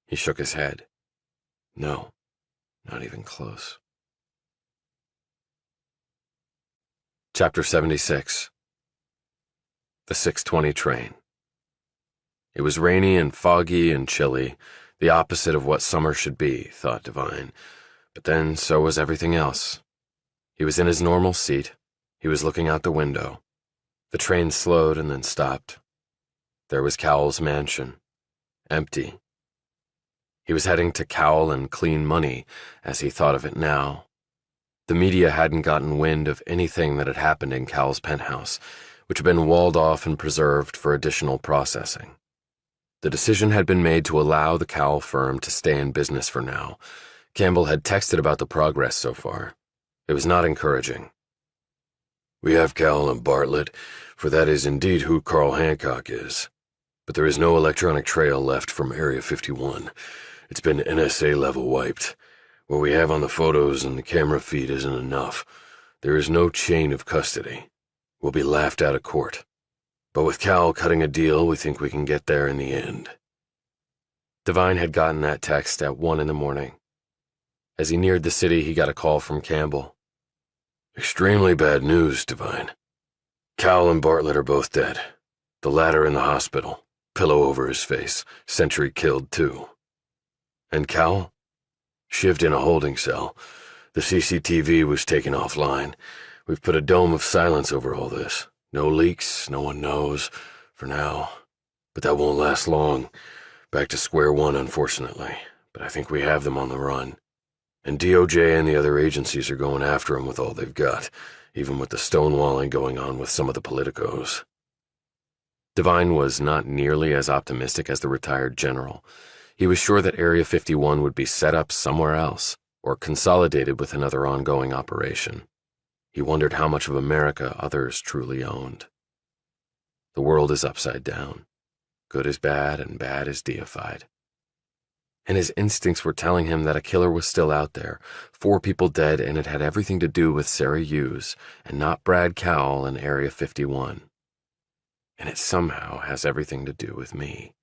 He shook his head. No, not even close. Chapter 76. The 6:20 train. It was rainy and foggy and chilly, the opposite of what summer should be, thought Devine, but then so was everything else. He was in his normal seat. He was looking out the window. The train slowed and then stopped. There was Cowell's mansion, empty. He was heading to Cowell and Clean Money, as he thought of it now. The media hadn't gotten wind of anything that had happened in Cowell's penthouse, which had been walled off and preserved for additional processing. The decision had been made to allow the Cowell firm to stay in business for now. Campbell had texted about the progress so far. It was not encouraging. We have Cowell and Bartlett, for that is indeed who Carl Hancock is. But there is no electronic trail left from Area 51. It's been NSA level wiped. What we have on the photos and the camera feed isn't enough. There is no chain of custody. We'll be laughed out of court. But with Cowell cutting a deal, we think we can get there in the end. Devine had gotten that text at 1 a.m. As he neared the city, he got a call from Campbell. Extremely bad news, Devine. Cowell and Bartlett are both dead. The latter in the hospital, pillow over his face, sentry killed too. And Cowell? Shivved in a holding cell. The CCTV was taken offline. We've put a dome of silence over all this. No leaks, no one knows, for now. But that won't last long. Back to square one, unfortunately. But I think we have them on the run. And DOJ and the other agencies are going after him with all they've got, even with the stonewalling going on with some of the politicos. Devine was not nearly as optimistic as the retired general. He was sure that Area 51 would be set up somewhere else, or consolidated with another ongoing operation. He wondered how much of America others truly owned. The world is upside down. Good is bad, and bad is deified. And his instincts were telling him that a killer was still out there, 4 people dead, and it had everything to do with Sarah Hughes, and not Brad Cowell in Area 51. And it somehow has everything to do with me.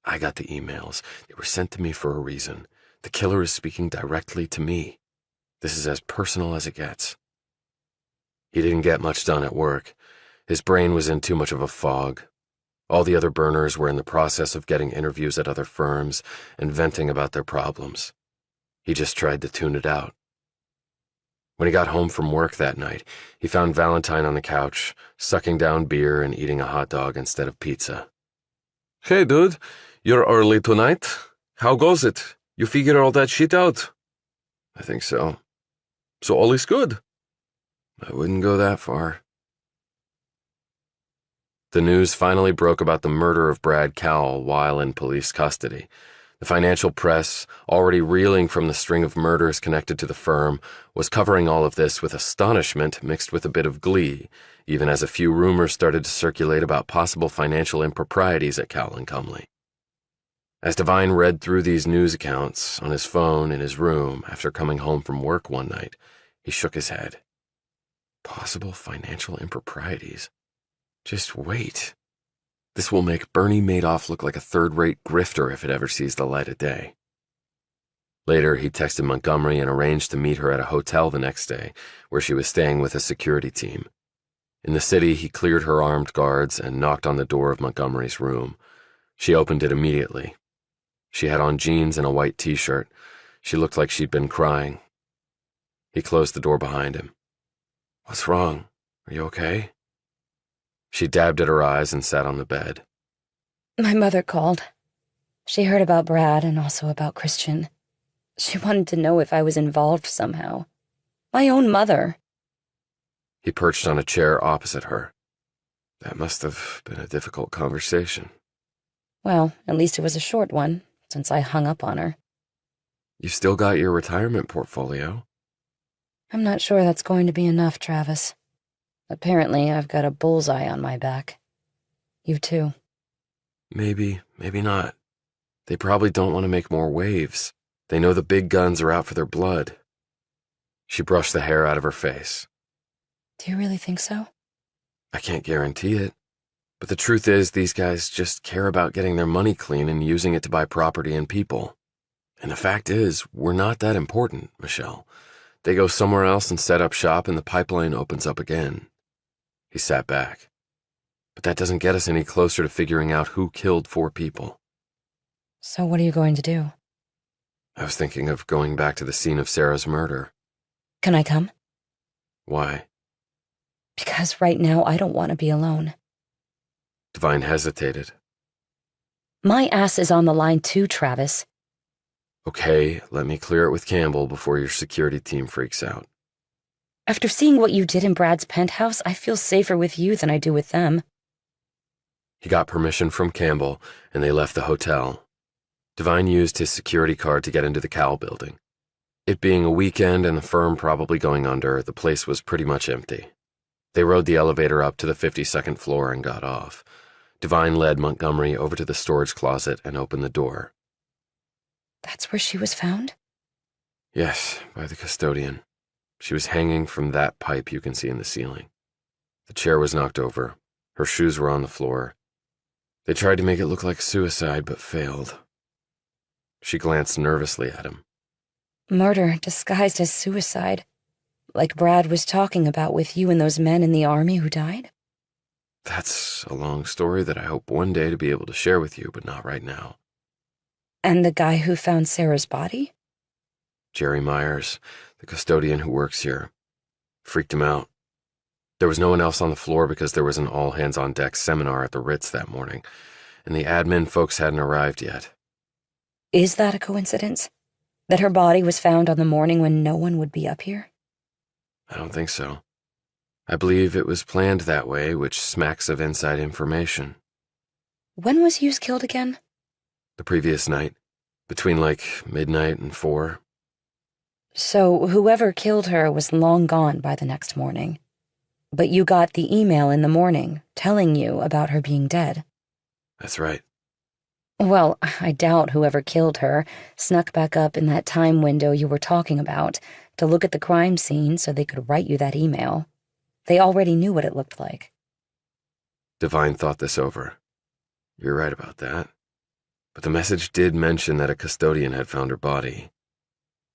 I got the emails. They were sent to me for a reason. The killer is speaking directly to me. This is as personal as it gets. He didn't get much done at work. His brain was in too much of a fog. All the other burners were in the process of getting interviews at other firms and venting about their problems. He just tried to tune it out. When he got home from work that night, he found Valentine on the couch, sucking down beer and eating a hot dog instead of pizza. "Hey, dude, you're early tonight. How goes it? You figure all that shit out?" "I think so." "So all is good?" "I wouldn't go that far." The news finally broke about the murder of Brad Cowell while in police custody. The financial press, already reeling from the string of murders connected to the firm, was covering all of this with astonishment mixed with a bit of glee, even as a few rumors started to circulate about possible financial improprieties at Cowell & Comley. As Devine read through these news accounts on his phone in his room after coming home from work one night, he shook his head. Possible financial improprieties? Just wait. This will make Bernie Madoff look like a third-rate grifter if it ever sees the light of day. Later, he texted Montgomery and arranged to meet her at a hotel the next day, where she was staying with a security team. In the city, he cleared her armed guards and knocked on the door of Montgomery's room. She opened it immediately. She had on jeans and a white t-shirt. She looked like she'd been crying. He closed the door behind him. "What's wrong? Are you okay?" She dabbed at her eyes and sat on the bed. My mother called. She heard about Brad and also about Christian. She wanted to know if I was involved somehow. My own mother. He perched on a chair opposite her. That must have been a difficult conversation. Well, at least it was a short one, since I hung up on her. You still got your retirement portfolio? I'm not sure that's going to be enough, Travis. Apparently, I've got a bullseye on my back. You too. Maybe, maybe not. They probably don't want to make more waves. They know the big guns are out for their blood. She brushed the hair out of her face. Do you really think so? I can't guarantee it. But the truth is, these guys just care about getting their money clean and using it to buy property and people. And the fact is, we're not that important, Michelle. They go somewhere else and set up shop and the pipeline opens up again. He sat back. But that doesn't get us any closer to figuring out who killed 4 people. So what are you going to do? I was thinking of going back to the scene of Sarah's murder. Can I come? Why? Because right now I don't want to be alone. Devine hesitated. My ass is on the line too, Travis. Okay, let me clear it with Campbell before your security team freaks out. After seeing what you did in Brad's penthouse, I feel safer with you than I do with them. He got permission from Campbell, and they left the hotel. Devine used his security card to get into the Cowell building. It being a weekend and the firm probably going under, the place was pretty much empty. They rode the elevator up to the 52nd floor and got off. Devine led Montgomery over to the storage closet and opened the door. That's where she was found? Yes, by the custodian. She was hanging from that pipe you can see in the ceiling. The chair was knocked over. Her shoes were on the floor. They tried to make it look like suicide, but failed. She glanced nervously at him. Murder disguised as suicide. Like Brad was talking about with you and those men in the army who died? That's a long story that I hope one day to be able to share with you, but not right now. And the guy who found Sarah's body? Jerry Myers, the custodian who works here. Freaked him out. There was no one else on the floor because there was an all-hands-on-deck seminar at the Ritz that morning, and the admin folks hadn't arrived yet. Is that a coincidence? That her body was found on the morning when no one would be up here? I don't think so. I believe it was planned that way, which smacks of inside information. When was Hughes killed again? The previous night, between like midnight and 4. So whoever killed her was long gone by the next morning. But you got the email in the morning telling you about her being dead. That's right. Well, I doubt whoever killed her snuck back up in that time window you were talking about to look at the crime scene so they could write you that email. They already knew what it looked like. Devine thought this over. You're right about that. But the message did mention that a custodian had found her body.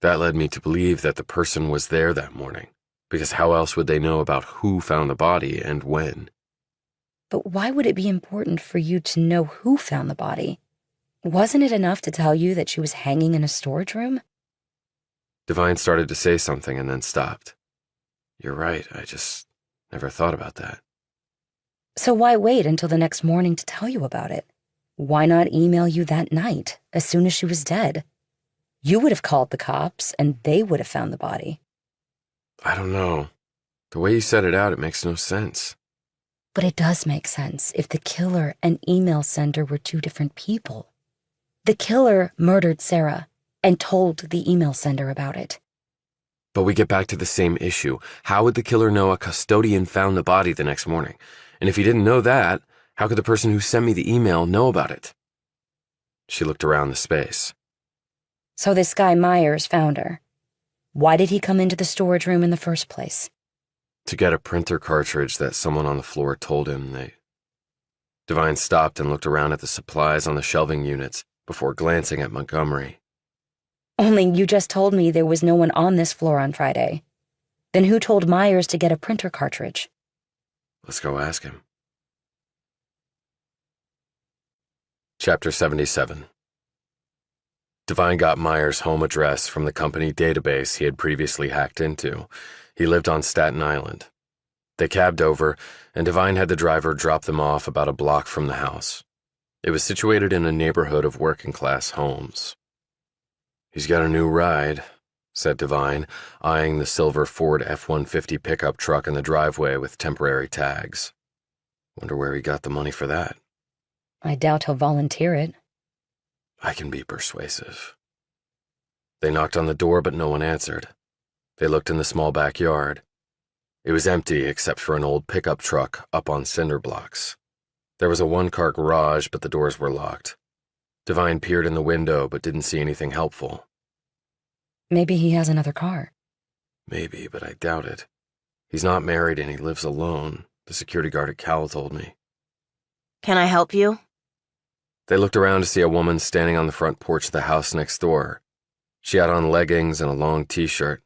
That led me to believe that the person was there that morning, because how else would they know about who found the body and when? But why would it be important for you to know who found the body? Wasn't it enough to tell you that she was hanging in a storage room? Devine started to say something and then stopped. You're right, I just never thought about that. So why wait until the next morning to tell you about it? Why not email you that night, as soon as she was dead? You would have called the cops, and they would have found the body. I don't know. The way you said it out, it makes no sense. But it does make sense if the killer and email sender were two different people. The killer murdered Sarah and told the email sender about it. But we get back to the same issue. How would the killer know a custodian found the body the next morning? And if he didn't know that, how could the person who sent me the email know about it? She looked around the space. So this guy Myers found her. Why did he come into the storage room in the first place? To get a printer cartridge that someone on the floor told him Devine stopped and looked around at the supplies on the shelving units before glancing at Montgomery. Only you just told me there was no one on this floor on Friday. Then who told Myers to get a printer cartridge? Let's go ask him. Chapter 77. Devine got Myers' home address from the company database he had previously hacked into. He lived on Staten Island. They cabbed over, and Devine had the driver drop them off about a block from the house. It was situated in a neighborhood of working-class homes. He's got a new ride, said Devine, eyeing the silver Ford F-150 pickup truck in the driveway with temporary tags. Wonder where he got the money for that. I doubt he'll volunteer it. I can be persuasive. They knocked on the door, but no one answered. They looked in the small backyard. It was empty except for an old pickup truck up on cinder blocks. There was a one-car garage, but the doors were locked. Devine peered in the window, but didn't see anything helpful. Maybe he has another car. Maybe, but I doubt it. He's not married and he lives alone, the security guard at Cal told me. Can I help you? They looked around to see a woman standing on the front porch of the house next door. She had on leggings and a long t-shirt.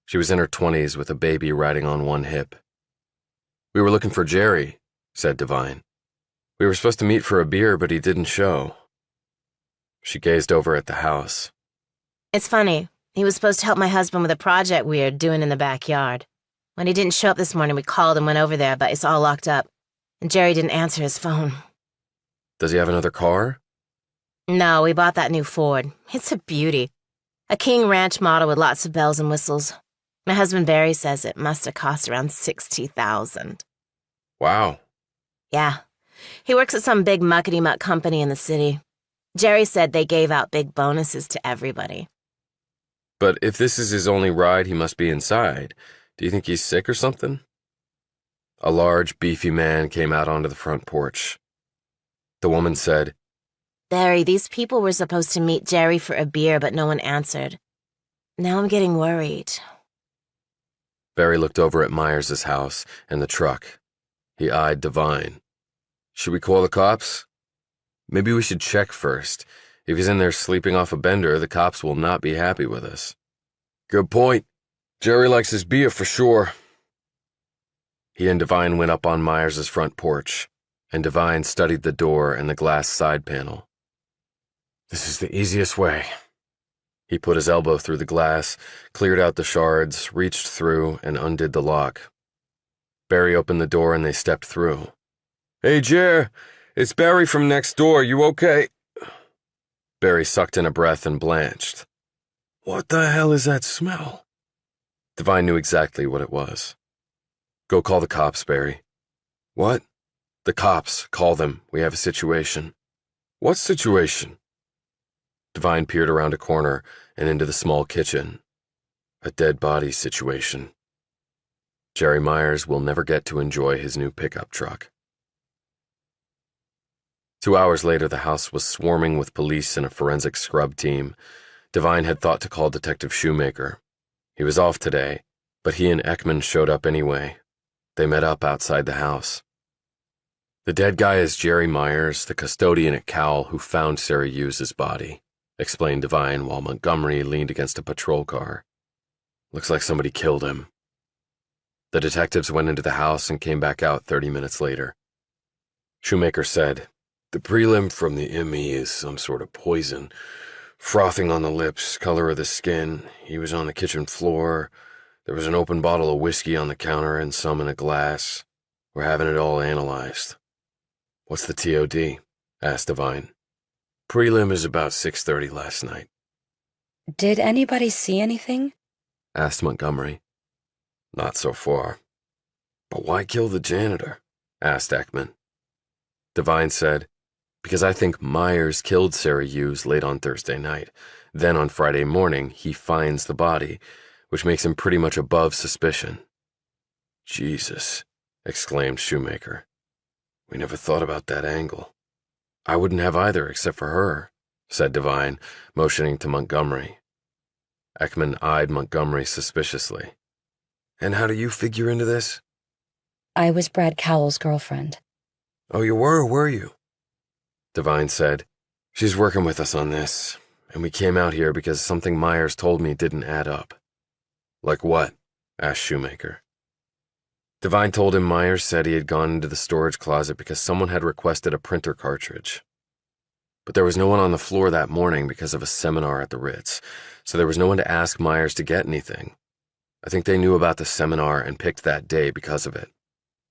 She was in her 20s with a baby riding on one hip. We were looking for Jerry, said Devine. We were supposed to meet for a beer, but he didn't show. She gazed over at the house. It's funny. He was supposed to help my husband with a project we are doing in the backyard. When he didn't show up this morning, we called and went over there, but it's all locked up. And Jerry didn't answer his phone. Does he have another car? No, we bought that new Ford. It's a beauty. A King Ranch model with lots of bells and whistles. My husband Barry says it must have cost around $60,000. Wow. Yeah. He works at some big muckety-muck company in the city. Jerry said they gave out big bonuses to everybody. But if this is his only ride, he must be inside. Do you think he's sick or something? A large, beefy man came out onto the front porch. The woman said, Barry, these people were supposed to meet Jerry for a beer, but no one answered. Now I'm getting worried. Barry looked over at Myers' house and the truck. He eyed Devine. Should we call the cops? Maybe we should check first. If he's in there sleeping off a bender, the cops will not be happy with us. Good point. Jerry likes his beer for sure. He and Devine went up on Myers' front porch, and Devine studied the door and the glass side panel. This is the easiest way. He put his elbow through the glass, cleared out the shards, reached through, and undid the lock. Barry opened the door and they stepped through. Hey, Jer, it's Barry from next door. You okay? Barry sucked in a breath and blanched. What the hell is that smell? Devine knew exactly what it was. Go call the cops, Barry. What? The cops. Call them. We have a situation. What situation? Devine peered around a corner and into the small kitchen. A dead body situation. Jerry Myers will never get to enjoy his new pickup truck. 2 hours later, the house was swarming with police and a forensic scrub team. Devine had thought to call Detective Shoemaker. He was off today, but he and Ekman showed up anyway. They met up outside the house. The dead guy is Jerry Myers, the custodian at Cal who found Sarah Hughes' body, explained Devine while Montgomery leaned against a patrol car. Looks like somebody killed him. The detectives went into the house and came back out 30 minutes later. Shoemaker said. The prelim from the ME is some sort of poison. Frothing on the lips, color of the skin. He was on the kitchen floor. There was an open bottle of whiskey on the counter and some in a glass. We're having it all analyzed. What's the TOD? Asked Devine. Prelim is about 6:30 last night. Did anybody see anything? Asked Montgomery. Not so far. But why kill the janitor? Asked Ekman. Devine said, because I think Myers killed Sarah Hughes late on Thursday night. Then on Friday morning, he finds the body, which makes him pretty much above suspicion. Jesus, exclaimed Shoemaker. We never thought about that angle. I wouldn't have either except for her, said Devine, motioning to Montgomery. Ekman eyed Montgomery suspiciously. And how do you figure into this? I was Brad Cowell's girlfriend. Oh, you were you? Devine said, she's working with us on this, and we came out here because something Myers told me didn't add up. Like what? Asked Shoemaker. Devine told him Myers said he had gone into the storage closet because someone had requested a printer cartridge. But there was no one on the floor that morning because of a seminar at the Ritz, so there was no one to ask Myers to get anything. I think they knew about the seminar and picked that day because of it.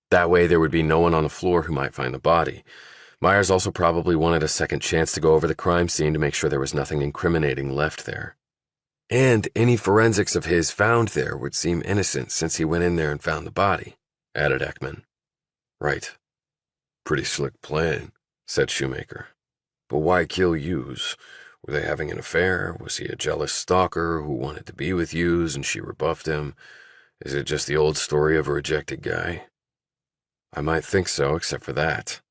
That way there would be no one on the floor who might find the body. Myers also probably wanted a second chance to go over the crime scene to make sure there was nothing incriminating left there. And any forensics of his found there would seem innocent since he went in there and found the body, added Ekman. Right. Pretty slick plan, said Shoemaker. But why kill Hughes? Were they having an affair? Was he a jealous stalker who wanted to be with Hughes and she rebuffed him? Is it just the old story of a rejected guy? I might think so, except for that.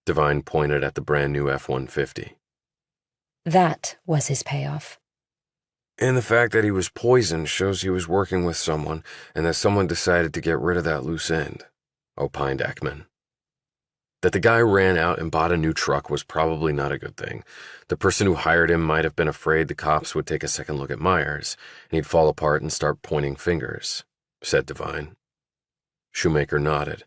Devine pointed at the brand new F-150. That was his payoff. And the fact that he was poisoned shows he was working with someone and that someone decided to get rid of that loose end, opined Ekman. That the guy ran out and bought a new truck was probably not a good thing. The person who hired him might have been afraid the cops would take a second look at Myers, and he'd fall apart and start pointing fingers, said Devine. Shoemaker nodded.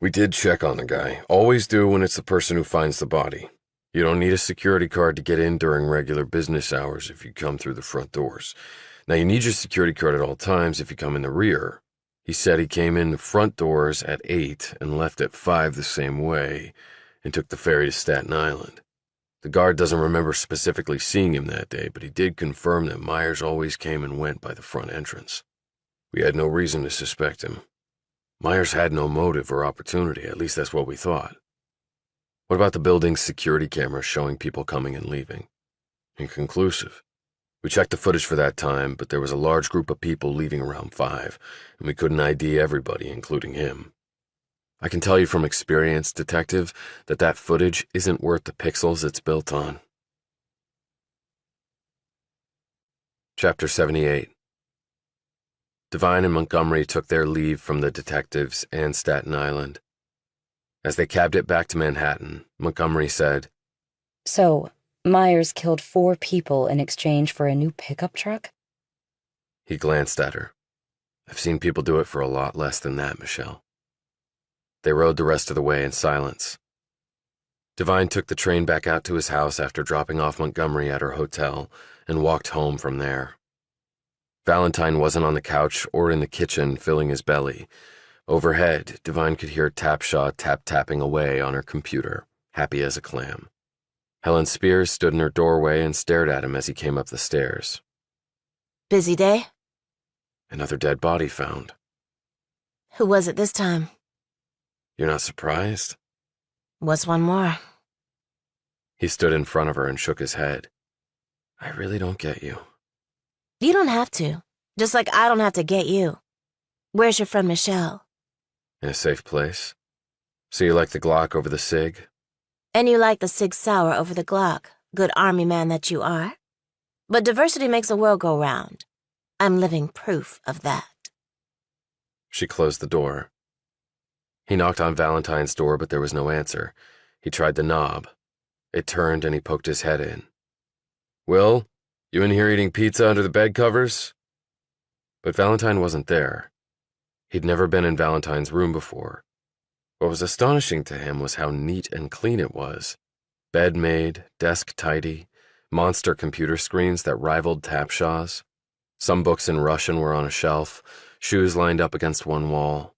We did check on the guy. Always do when it's the person who finds the body. You don't need a security card to get in during regular business hours if you come through the front doors. Now, you need your security card at all times if you come in the rear. He said he came in the front doors at 8 and left at 5 the same way and took the ferry to Staten Island. The guard doesn't remember specifically seeing him that day, but he did confirm that Myers always came and went by the front entrance. We had no reason to suspect him. Myers had no motive or opportunity, at least that's what we thought. What about the building's security cameras showing people coming and leaving? Inconclusive. We checked the footage for that time, but there was a large group of people leaving around 5, and we couldn't ID everybody, including him. I can tell you from experience, Detective, that footage isn't worth the pixels it's built on. Chapter 78. Devine and Montgomery took their leave from the detectives and Staten Island. As they cabbed it back to Manhattan, Montgomery said, So, Myers killed 4 people in exchange for a new pickup truck? He glanced at her. I've seen people do it for a lot less than that, Michelle. They rode the rest of the way in silence. Devine took the train back out to his house after dropping off Montgomery at her hotel and walked home from there. Valentine wasn't on the couch or in the kitchen filling his belly. Overhead, Devine could hear Tapshaw tap-tapping away on her computer, happy as a clam. Helen Spears stood in her doorway and stared at him as he came up the stairs. Busy day? Another dead body found. Who was it this time? You're not surprised? What's one more? He stood in front of her and shook his head. I really don't get you. You don't have to. Just like I don't have to get you. Where's your friend Michelle? In a safe place? So you like the Glock over the Sig? And you like the Sig Sauer over the Glock, good army man that you are. But diversity makes the world go round. I'm living proof of that. She closed the door. He knocked on Valentine's door, but there was no answer. He tried the knob. It turned and he poked his head in. Will, you in here eating pizza under the bed covers? But Valentine wasn't there. He'd never been in Valentine's room before. What was astonishing to him was how neat and clean it was. Bed made, desk tidy, monster computer screens that rivaled Tapshaw's. Some books in Russian were on a shelf, shoes lined up against one wall.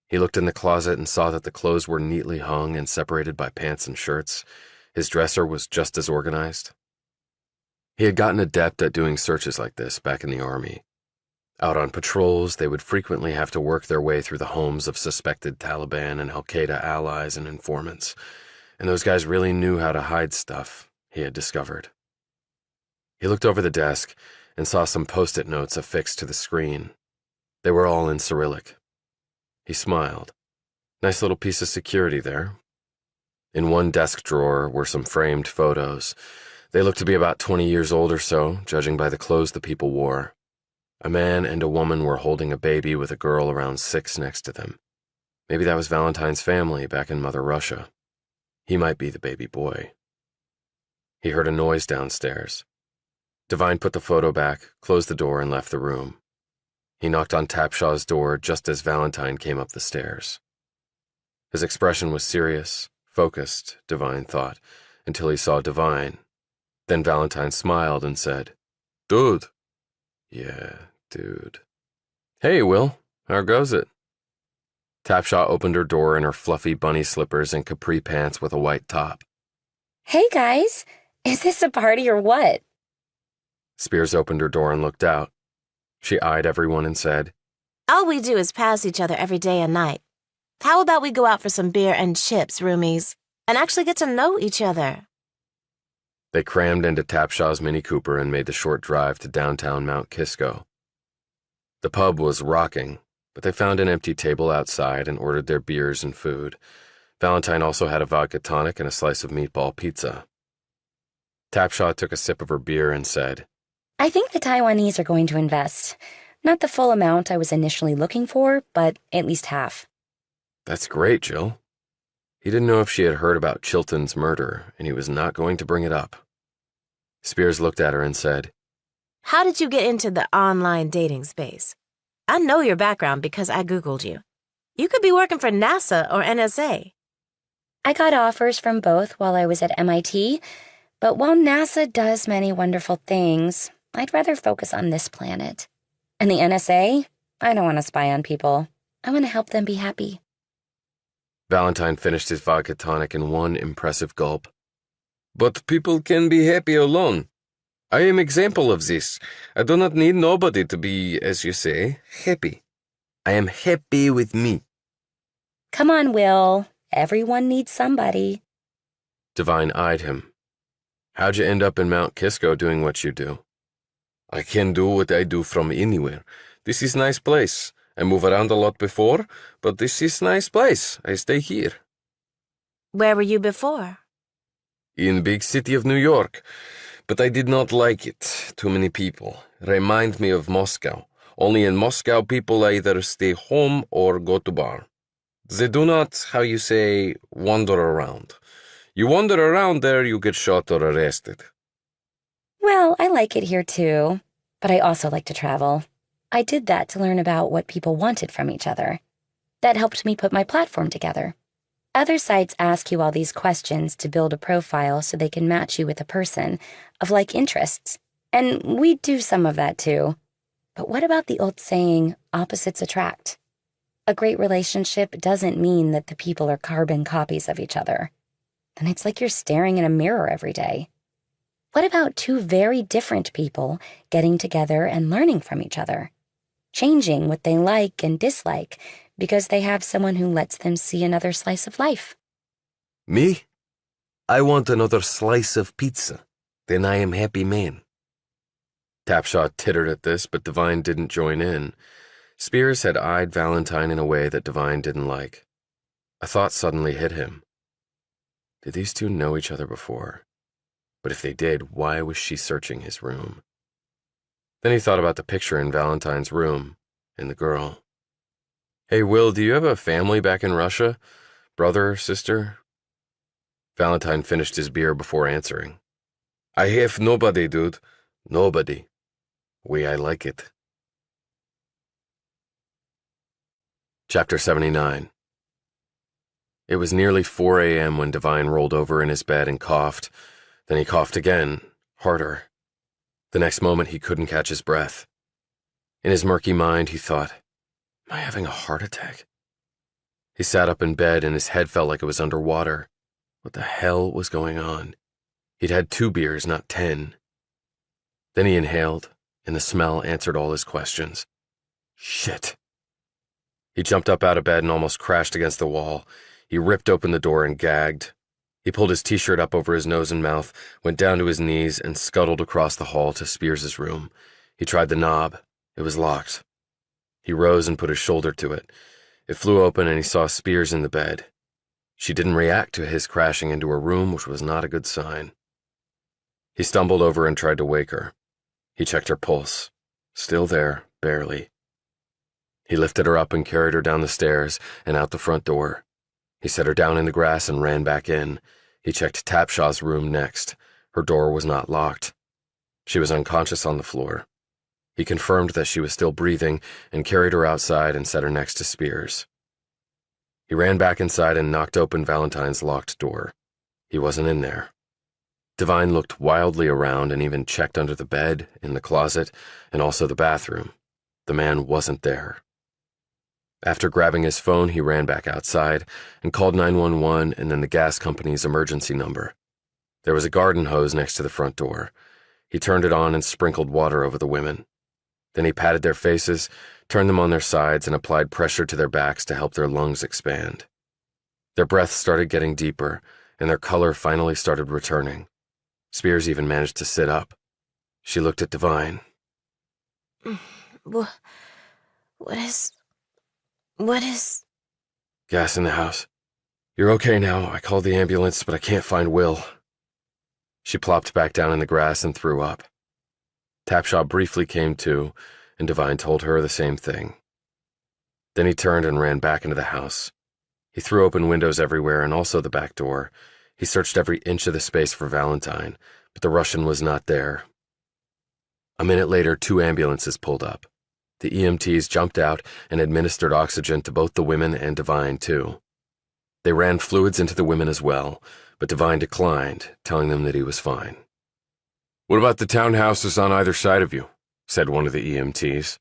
He looked in the closet and saw that the clothes were neatly hung and separated by pants and shirts. His dresser was just as organized. He had gotten adept at doing searches like this back in the Army. Out on patrols, they would frequently have to work their way through the homes of suspected Taliban and Al-Qaeda allies and informants, and those guys really knew how to hide stuff, he had discovered. He looked over the desk and saw some post-it notes affixed to the screen. They were all in Cyrillic. He smiled. Nice little piece of security there. In one desk drawer were some framed photos. They looked to be about 20 years old or so, judging by the clothes the people wore. A man and a woman were holding a baby with a girl around 6 next to them. Maybe that was Valentine's family back in Mother Russia. He might be the baby boy. He heard a noise downstairs. Devine put the photo back, closed the door, and left the room. He knocked on Tapshaw's door just as Valentine came up the stairs. His expression was serious, focused, Devine thought, until he saw Devine. Then Valentine smiled and said, "Dude." "Yeah, dude." "Hey, Will. How goes it?" Tapshaw opened her door in her fluffy bunny slippers and capri pants with a white top. Hey, guys. Is this a party or what? Spears opened her door and looked out. She eyed everyone and said, "All we do is pass each other every day and night. How about we go out for some beer and chips, roomies, and actually get to know each other?" They crammed into Tapshaw's Mini Cooper and made the short drive to downtown Mount Kisco. The pub was rocking, but they found an empty table outside and ordered their beers and food. Valentine also had a vodka tonic and a slice of meatball pizza. Tapshaw took a sip of her beer and said, I think the Taiwanese are going to invest. Not the full amount I was initially looking for, but at least half. "That's great, Jill." He didn't know if she had heard about Chilton's murder, and he was not going to bring it up. Spears looked at her and said, "How did you get into the online dating space? I know your background because I Googled you. You could be working for NASA or NSA. I got offers from both while I was at MIT, but while NASA does many wonderful things, I'd rather focus on this planet. And the NSA? I don't want to spy on people. I want to help them be happy." Valentine finished his vodka tonic in one impressive gulp. "But people can be happy alone. I am example of this. I do not need nobody to be, as you say, happy. I am happy with me." Come on, Will. Everyone needs somebody. Devine eyed him. "How'd you end up in Mount Kisco doing what you do?" "I can do what I do from anywhere. This is nice place. I move around a lot before, but this is nice place. I stay here." "Where were you before?" "In big city of New York, but I did not like it. Too many people. Remind me of Moscow. Only in Moscow people either stay home or go to bar. They do not, how you say, wander around. You wander around there, you get shot or arrested." Well, I like it here too, but I also like to travel. I did that to learn about what people wanted from each other. That helped me put my platform together. Other sites ask you all these questions to build a profile so they can match you with a person of like interests, and we do some of that too. But what about the old saying, opposites attract? A great relationship doesn't mean that the people are carbon copies of each other. Then it's like you're staring in a mirror every day. What about two very different people getting together and learning from each other? Changing what they like and dislike because they have someone who lets them see another slice of life. "Me? I want another slice of pizza. Then I am happy man." Tapshaw tittered at this, but Devine didn't join in. Spears had eyed Valentine in a way that Devine didn't like. A thought suddenly hit him. Did these two know each other before? But if they did, why was she searching his room? Then he thought about the picture in Valentine's room, and the girl. "Hey, Will, do you have a family back in Russia? Brother, sister?" Valentine finished his beer before answering. "I have nobody, dude. Nobody. Way I like it." Chapter 79. It was nearly 4 a.m. when Devine rolled over in his bed and coughed. Then he coughed again, harder. The next moment, he couldn't catch his breath. In his murky mind, he thought, "Am I having a heart attack?" He sat up in bed and his head felt like it was underwater. What the hell was going on? He'd had 2 beers, not 10. Then he inhaled, and the smell answered all his questions. Shit. He jumped up out of bed and almost crashed against the wall. He ripped open the door and gagged. He pulled his t-shirt up over his nose and mouth, went down to his knees, and scuttled across the hall to Spears's room. He tried the knob. It was locked. He rose and put his shoulder to it. It flew open and he saw Spears in the bed. She didn't react to his crashing into her room, which was not a good sign. He stumbled over and tried to wake her. He checked her pulse. Still there, barely. He lifted her up and carried her down the stairs and out the front door. He set her down in the grass and ran back in. He checked Tapshaw's room next. Her door was not locked. She was unconscious on the floor. He confirmed that she was still breathing and carried her outside and set her next to Spears. He ran back inside and knocked open Valentine's locked door. He wasn't in there. Devine looked wildly around and even checked under the bed, in the closet, and also the bathroom. The man wasn't there. After grabbing his phone, he ran back outside and called 911 and then the gas company's emergency number. There was a garden hose next to the front door. He turned it on and sprinkled water over the women. Then he patted their faces, turned them on their sides, and applied pressure to their backs to help their lungs expand. Their breaths started getting deeper, and their color finally started returning. Spears even managed to sit up. She looked at Devine. What is... Gas in the house. You're okay now. I called the ambulance, but I can't find Will. She plopped back down in the grass and threw up. Tapshaw briefly came to, and Devine told her the same thing. Then he turned and ran back into the house. He threw open windows everywhere and also the back door. He searched every inch of the space for Valentine, but the Russian was not there. A minute later, 2 ambulances pulled up. The EMTs jumped out and administered oxygen to both the women and Devine, too. They ran fluids into the women as well, but Devine declined, telling them that he was fine. "What about the townhouses on either side of you?" said one of the EMTs.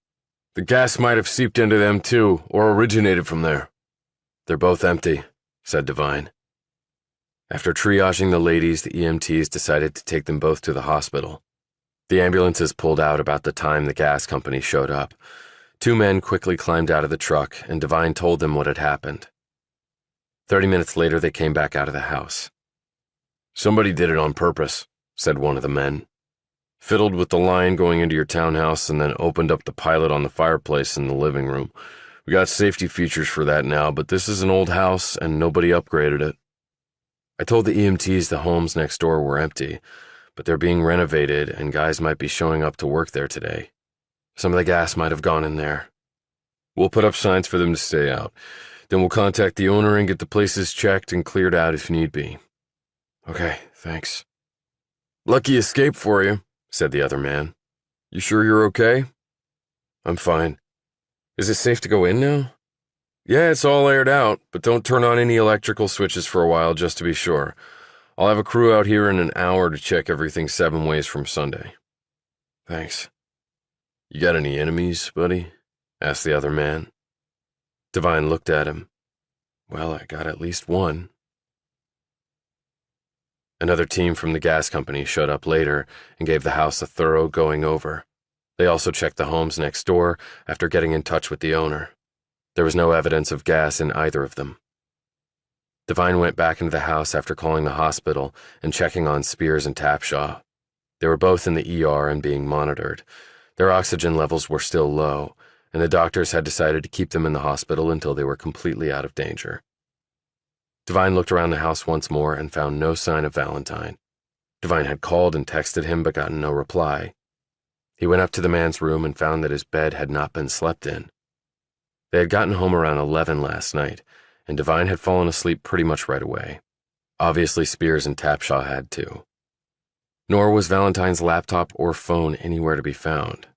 "The gas might have seeped into them too, or originated from there." "They're both empty," said Devine. After triaging the ladies, the EMTs decided to take them both to the hospital. The ambulances pulled out about the time the gas company showed up. 2 men quickly climbed out of the truck, and Devine told them what had happened. 30 minutes later, they came back out of the house. "Somebody did it on purpose," said one of the men. "Fiddled with the line going into your townhouse and then opened up the pilot on the fireplace in the living room. We got safety features for that now, but this is an old house and nobody upgraded it. I told the EMTs the homes next door were empty, but they're being renovated and guys might be showing up to work there today. Some of the gas might have gone in there. We'll put up signs for them to stay out. Then we'll contact the owner and get the places checked and cleared out if need be." "Okay, thanks." "Lucky escape for you," said the other man. "You sure you're okay?" "I'm fine. Is it safe to go in now?" "Yeah, it's all aired out, but don't turn on any electrical switches for a while just to be sure. I'll have a crew out here in an hour to check everything 7 ways from Sunday." "Thanks." "You got any enemies, buddy?" asked the other man. Devine looked at him. "Well, I got at least one." Another team from the gas company showed up later and gave the house a thorough going over. They also checked the homes next door after getting in touch with the owner. There was no evidence of gas in either of them. Devine went back into the house after calling the hospital and checking on Spears and Tapshaw. They were both in the ER and being monitored. Their oxygen levels were still low, and the doctors had decided to keep them in the hospital until they were completely out of danger. Devine looked around the house once more and found no sign of Valentine. Devine had called and texted him but gotten no reply. He went up to the man's room and found that his bed had not been slept in. They had gotten home around 11 last night, and Devine had fallen asleep pretty much right away. Obviously, Spears and Tapshaw had too. Nor was Valentine's laptop or phone anywhere to be found.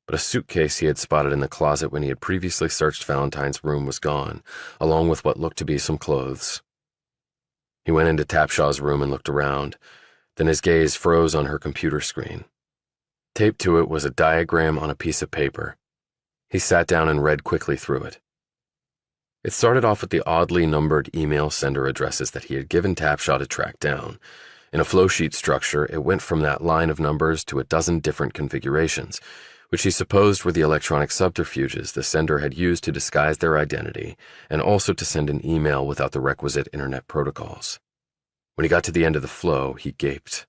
but a suitcase he had spotted in the closet when he had previously searched Valentine's room was gone, along with what looked to be some clothes. He went into Tapshaw's room and looked around. Then his gaze froze on her computer screen. Taped to it was a diagram on a piece of paper. He sat down and read quickly through it. It started off with the oddly numbered email sender addresses that he had given Tapshaw to track down. In a flowsheet structure, it went from that line of numbers to a dozen different configurations, which he supposed were the electronic subterfuges the sender had used to disguise their identity and also to send an email without the requisite internet protocols. When he got to the end of the flow, he gaped.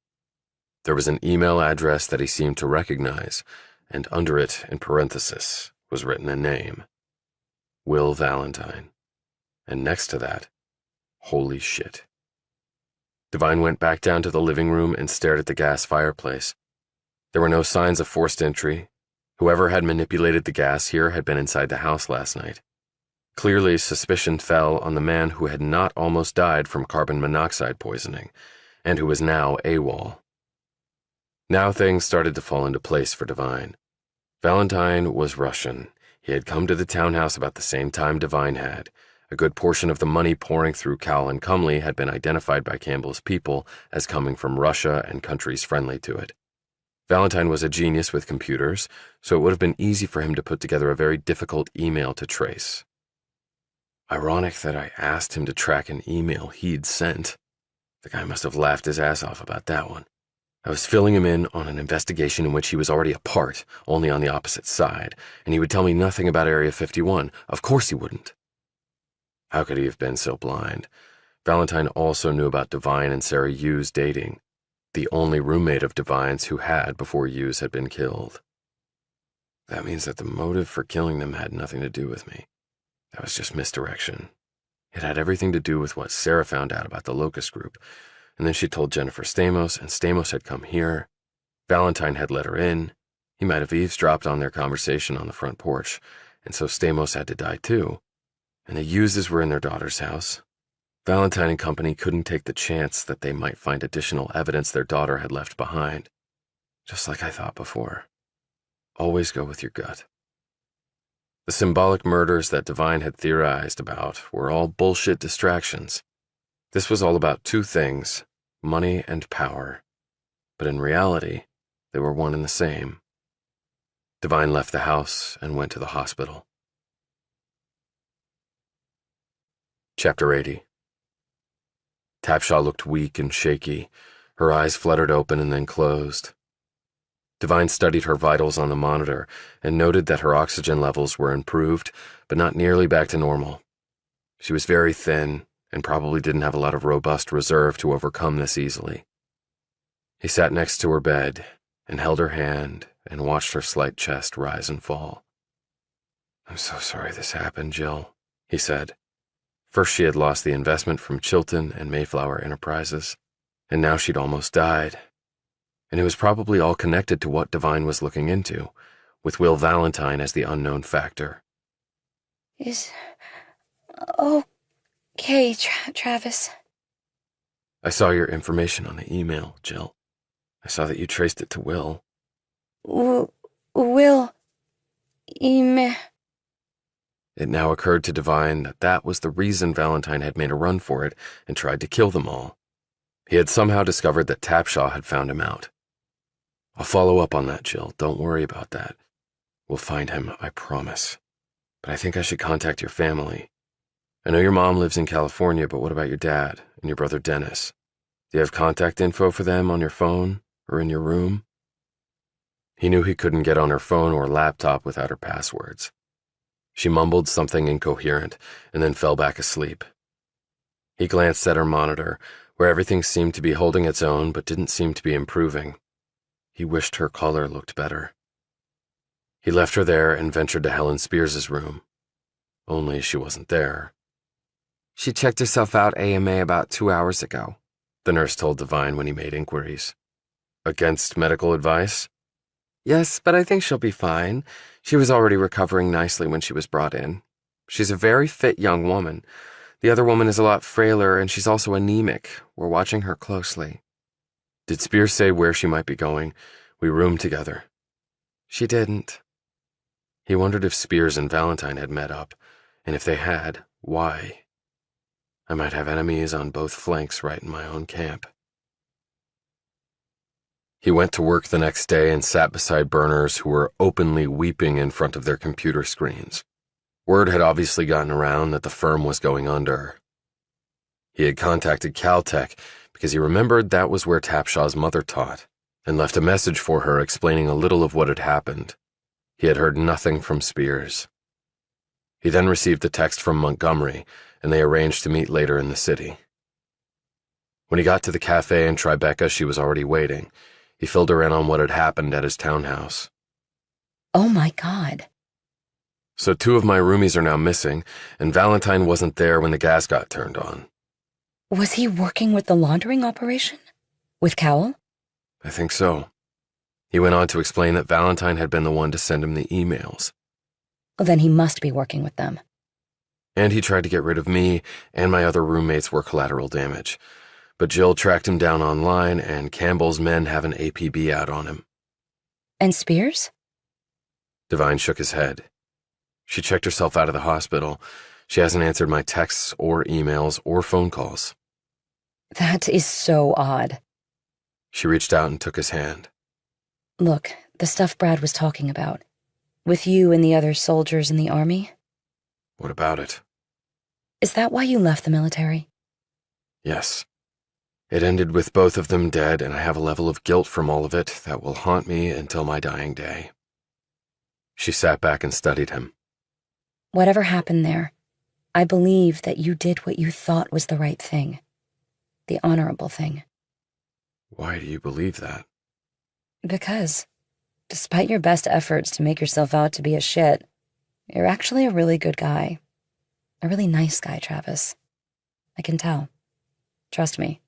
There was an email address that he seemed to recognize, and under it, in parenthesis, was written a name. Will Valentine. And next to that, holy shit. Devine went back down to the living room and stared at the gas fireplace. There were no signs of forced entry. Whoever had manipulated the gas here had been inside the house last night. Clearly, suspicion fell on the man who had not almost died from carbon monoxide poisoning, and who was now AWOL. Now things started to fall into place for Devine. Valentine was Russian. He had come to the townhouse about the same time Devine had. A good portion of the money pouring through Cowell and Cumley had been identified by Campbell's people as coming from Russia and countries friendly to it. Valentine was a genius with computers, so it would have been easy for him to put together a very difficult email to trace. Ironic that I asked him to track an email he'd sent. The guy must have laughed his ass off about that one. I was filling him in on an investigation in which he was already a part, only on the opposite side, and he would tell me nothing about Area 51. Of course he wouldn't. How could he have been so blind? Valentine also knew about Devine and Sarah Hughes dating, the only roommate of Devine's who had before Hughes had been killed. That means that the motive for killing them had nothing to do with me. That was just misdirection. It had everything to do with what Sarah found out about the Locust Group, and then she told Jennifer Stamos, and Stamos had come here. Valentine had let her in. He might have eavesdropped on their conversation on the front porch, and so Stamos had to die too. And the Hugheses were in their daughter's house. Valentine and company couldn't take the chance that they might find additional evidence their daughter had left behind. Just like I thought before. Always go with your gut. The symbolic murders that Devine had theorized about were all bullshit distractions. This was all about two things, money and power. But in reality, they were one and the same. Devine left the house and went to the hospital. Chapter 80. Tapshaw looked weak and shaky. Her eyes fluttered open and then closed. Devine studied her vitals on the monitor and noted that her oxygen levels were improved, but not nearly back to normal. She was very thin and probably didn't have a lot of robust reserve to overcome this easily. He sat next to her bed and held her hand and watched her slight chest rise and fall. "I'm so sorry this happened, Jill," he said. First she had lost the investment from Chilton and Mayflower Enterprises, and now she'd almost died. And it was probably all connected to what Devine was looking into, with Will Valentine as the unknown factor. Is okay, Travis. I saw your information on the email, Jill. I saw that you traced it to Will. Will, email. It now occurred to Devine that that was the reason Valentine had made a run for it and tried to kill them all. He had somehow discovered that Tapshaw had found him out. I'll follow up on that, Jill. Don't worry about that. We'll find him, I promise. But I think I should contact your family. I know your mom lives in California, but what about your dad and your brother Dennis? Do you have contact info for them on your phone or in your room? He knew he couldn't get on her phone or laptop without her passwords. She mumbled something incoherent and then fell back asleep. He glanced at her monitor, where everything seemed to be holding its own but didn't seem to be improving. He wished her color looked better. He left her there and ventured to Helen Spears's room. Only she wasn't there. "She checked herself out AMA about 2 hours ago," the nurse told Devine when he made inquiries. "Against medical advice?" "Yes, but I think she'll be fine. She was already recovering nicely when she was brought in. She's a very fit young woman. The other woman is a lot frailer, and she's also anemic. We're watching her closely." "Did Spears say where she might be going? We roomed together." "She didn't. He wondered if Spears and Valentine had met up, and if they had, why? I might have enemies on both flanks right in my own camp. He went to work the next day and sat beside burners who were openly weeping in front of their computer screens. Word had obviously gotten around that the firm was going under. He had contacted Caltech because he remembered that was where Tapshaw's mother taught, and left a message for her explaining a little of what had happened. He had heard nothing from Spears. He then received a text from Montgomery, and they arranged to meet later in the city. When he got to the cafe in Tribeca, she was already waiting. He filled her in on what had happened at his townhouse. Oh my God. So 2 of my roomies are now missing, and Valentine wasn't there when the gas got turned on. Was he working with the laundering operation? With Cowell? I think so. He went on to explain that Valentine had been the one to send him the emails. Well, then he must be working with them. And he tried to get rid of me, and my other roommates were collateral damage. But Jill tracked him down online, and Campbell's men have an APB out on him. And Spears? Devine shook his head. She checked herself out of the hospital. She hasn't answered my texts or emails or phone calls. That is so odd. She reached out and took his hand. Look, the stuff Brad was talking about. With you and the other soldiers in the Army? What about it? Is that why you left the military? Yes. It ended with both of them dead, and I have a level of guilt from all of it that will haunt me until my dying day. She sat back and studied him. Whatever happened there, I believe that you did what you thought was the right thing. The honorable thing. Why do you believe that? Because, despite your best efforts to make yourself out to be a shit, you're actually a really good guy. A really nice guy, Travis. I can tell. Trust me.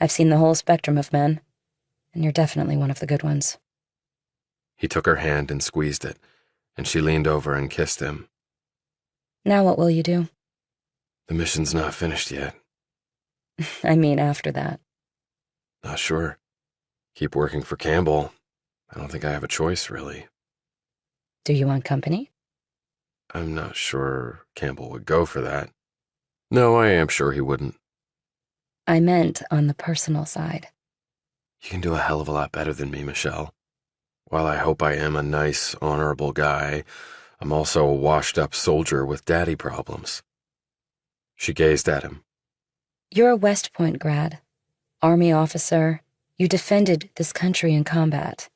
I've seen the whole spectrum of men, and you're definitely one of the good ones. He took her hand and squeezed it, and she leaned over and kissed him. Now what will you do? The mission's not finished yet. I mean, after that. Not sure. Keep working for Campbell. I don't think I have a choice, really. Do you want company? I'm not sure Campbell would go for that. No, I am sure he wouldn't. I meant on the personal side. You can do a hell of a lot better than me, Michelle. While I hope I am a nice, honorable guy, I'm also a washed-up soldier with daddy problems. She gazed at him. You're a West Point grad, Army officer. You defended this country in combat.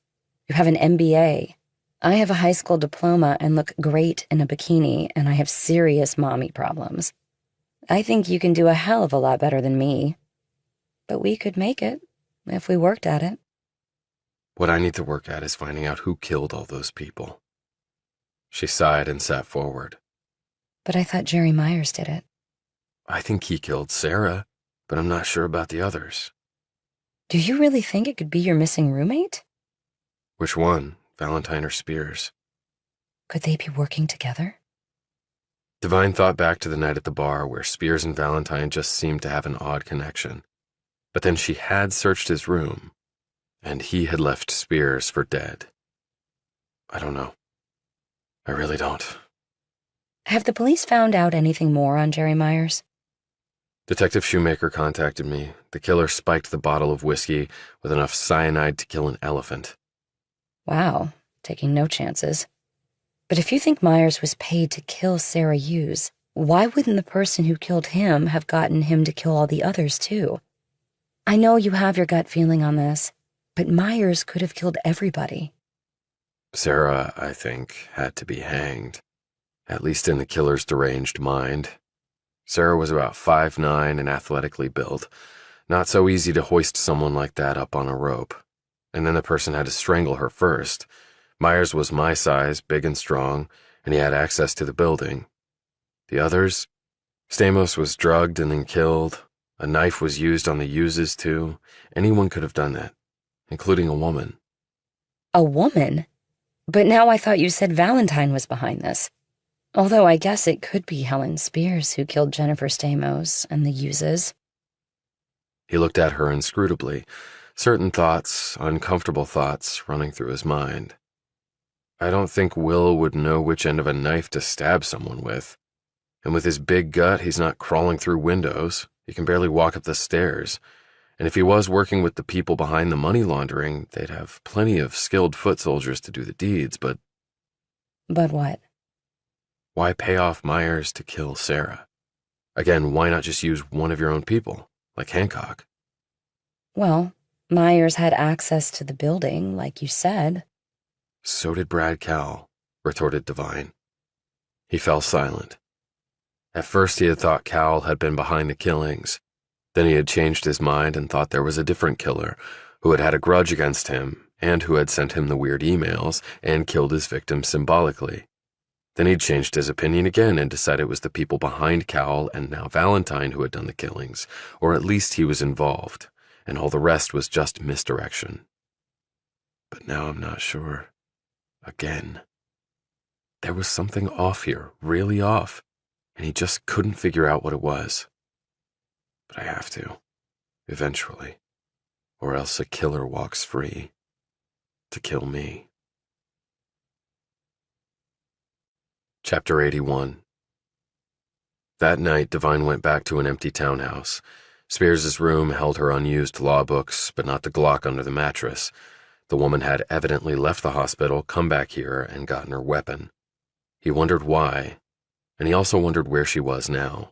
You have an MBA. I have a high school diploma and look great in a bikini, and I have serious mommy problems. I think you can do a hell of a lot better than me. But we could make it, if we worked at it. What I need to work at is finding out who killed all those people. She sighed and sat forward. But I thought Jerry Myers did it. I think he killed Sarah, but I'm not sure about the others. Do you really think it could be your missing roommate? Which one, Valentine or Spears? Could they be working together? Devine thought back to the night at the bar where Spears and Valentine just seemed to have an odd connection. But then she had searched his room, and he had left Spears for dead. I don't know. I really don't. Have the police found out anything more on Jerry Myers? Detective Shoemaker contacted me. The killer spiked the bottle of whiskey with enough cyanide to kill an elephant. Wow, taking no chances. But if you think Myers was paid to kill Sarah Hughes, why wouldn't the person who killed him have gotten him to kill all the others, too? I know you have your gut feeling on this, but Myers could have killed everybody. Sarah, I think, had to be hanged, at least in the killer's deranged mind. Sarah was about 5'9" and athletically built. Not so easy to hoist someone like that up on a rope. And then the person had to strangle her first. Myers was my size, big and strong, and he had access to the building. The others? Stamos was drugged and then killed. A knife was used on the Hughes's, too. Anyone could have done that, including a woman. A woman? But now I thought you said Valentine was behind this. Although I guess it could be Helen Spears who killed Jennifer Stamos and the Hughes's. He looked at her inscrutably, certain thoughts, uncomfortable thoughts, running through his mind. I don't think Will would know which end of a knife to stab someone with. And with his big gut, he's not crawling through windows. He can barely walk up the stairs. And if he was working with the people behind the money laundering, they'd have plenty of skilled foot soldiers to do the deeds, but... But what? Why pay off Myers to kill Sarah? Again, why not just use one of your own people, like Hancock? Well, Myers had access to the building, like you said. So did Brad Cowell, retorted Devine. He fell silent. At first he had thought Cowell had been behind the killings. Then he had changed his mind and thought there was a different killer who had had a grudge against him and who had sent him the weird emails and killed his victim symbolically. Then he'd changed his opinion again and decided it was the people behind Cowell and now Valentine who had done the killings, or at least he was involved, and all the rest was just misdirection. But now I'm not sure. Again. There was something off here, really off, and he just couldn't figure out what it was. But I have to, eventually, or else a killer walks free to kill me. Chapter 81. That night, Devine went back to an empty townhouse. Spears's room held her unused law books, but not the Glock under the mattress. The woman had evidently left the hospital, come back here, and gotten her weapon. He wondered why, and he also wondered where she was now.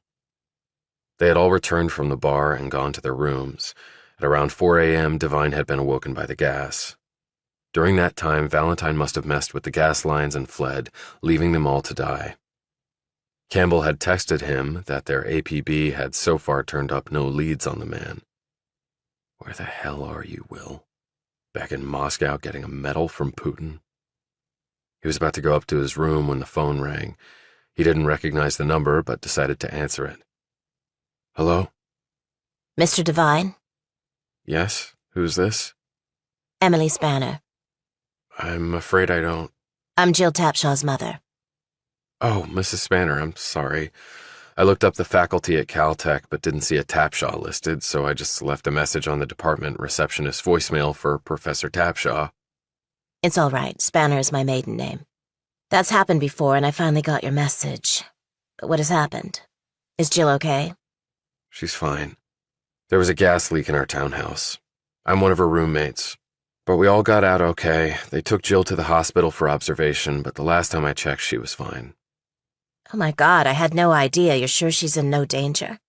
They had all returned from the bar and gone to their rooms. At around 4 a.m., Devine had been awoken by the gas. During that time, Valentine must have messed with the gas lines and fled, leaving them all to die. Campbell had texted him that their APB had so far turned up no leads on the man. Where the hell are you, Will? Back in Moscow getting a medal from Putin? He was about to go up to his room when the phone rang. He didn't recognize the number, but decided to answer it. Hello? Mr. Devine? Yes? Who's this? Emily Spanner. I'm afraid I don't... I'm Jill Tapshaw's mother. Oh, Mrs. Spanner, I'm sorry. I looked up the faculty at Caltech, but didn't see a Tapshaw listed, so I just left a message on the department receptionist's voicemail for Professor Tapshaw. It's all right. Spanner is my maiden name. That's happened before, and I finally got your message. But what has happened? Is Jill okay? She's fine. There was a gas leak in our townhouse. I'm one of her roommates. But we all got out okay. They took Jill to the hospital for observation, but the last time I checked, she was fine. Oh my God, I had no idea. You're sure she's in no danger?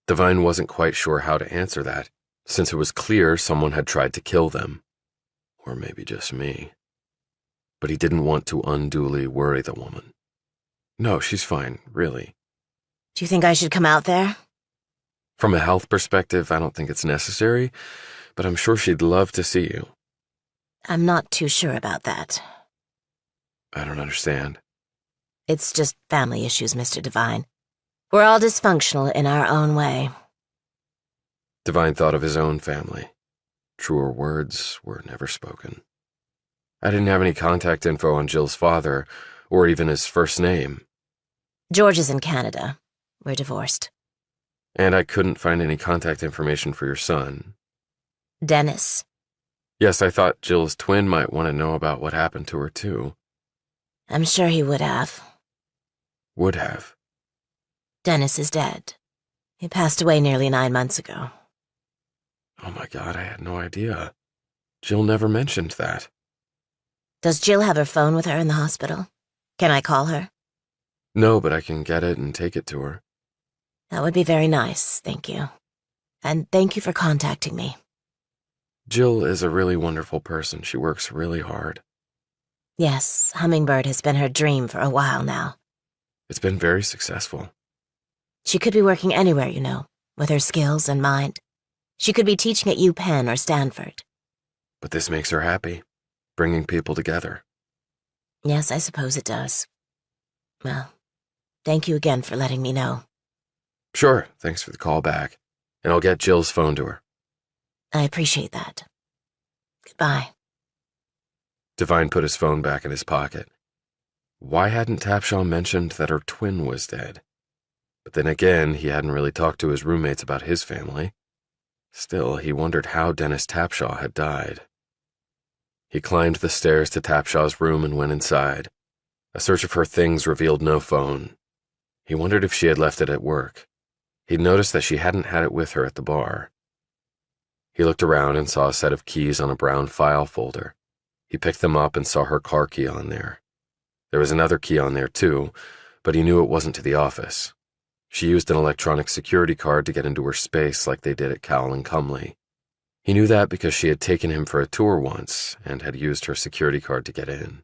Devine wasn't quite sure how to answer that, since it was clear someone had tried to kill them. Or maybe just me. But he didn't want to unduly worry the woman. No, she's fine, really. Do you think I should come out there? From a health perspective, I don't think it's necessary, but I'm sure she'd love to see you. I'm not too sure about that. I don't understand. It's just family issues, Mr. Devine. We're all dysfunctional in our own way. Devine thought of his own family. Truer words were never spoken. I didn't have any contact info on Jill's father, or even his first name. George is in Canada. We're divorced. And I couldn't find any contact information for your son. Dennis. Yes, I thought Jill's twin might want to know about what happened to her, too. I'm sure he would have. Would have. Dennis is dead. He passed away nearly 9 months ago. Oh my God, I had no idea. Jill never mentioned that. Does Jill have her phone with her in the hospital? Can I call her? No, but I can get it and take it to her. That would be very nice, thank you. And thank you for contacting me. Jill is a really wonderful person. She works really hard. Yes, Hummingbird has been her dream for a while now. It's been very successful. She could be working anywhere, you know, with her skills and mind. She could be teaching at UPenn or Stanford. But this makes her happy, bringing people together. Yes, I suppose it does. Well, thank you again for letting me know. Sure, thanks for the call back. And I'll get Jill's phone to her. I appreciate that. Goodbye. Devine put his phone back in his pocket. Why hadn't Tapshaw mentioned that her twin was dead? But then again, he hadn't really talked to his roommates about his family. Still, he wondered how Dennis Tapshaw had died. He climbed the stairs to Tapshaw's room and went inside. A search of her things revealed no phone. He wondered if she had left it at work. He'd noticed that she hadn't had it with her at the bar. He looked around and saw a set of keys on a brown file folder. He picked them up and saw her car key on there. There was another key on there too, but he knew it wasn't to the office. She used an electronic security card to get into her space like they did at Cowell and Cumley. He knew that because she had taken him for a tour once and had used her security card to get in.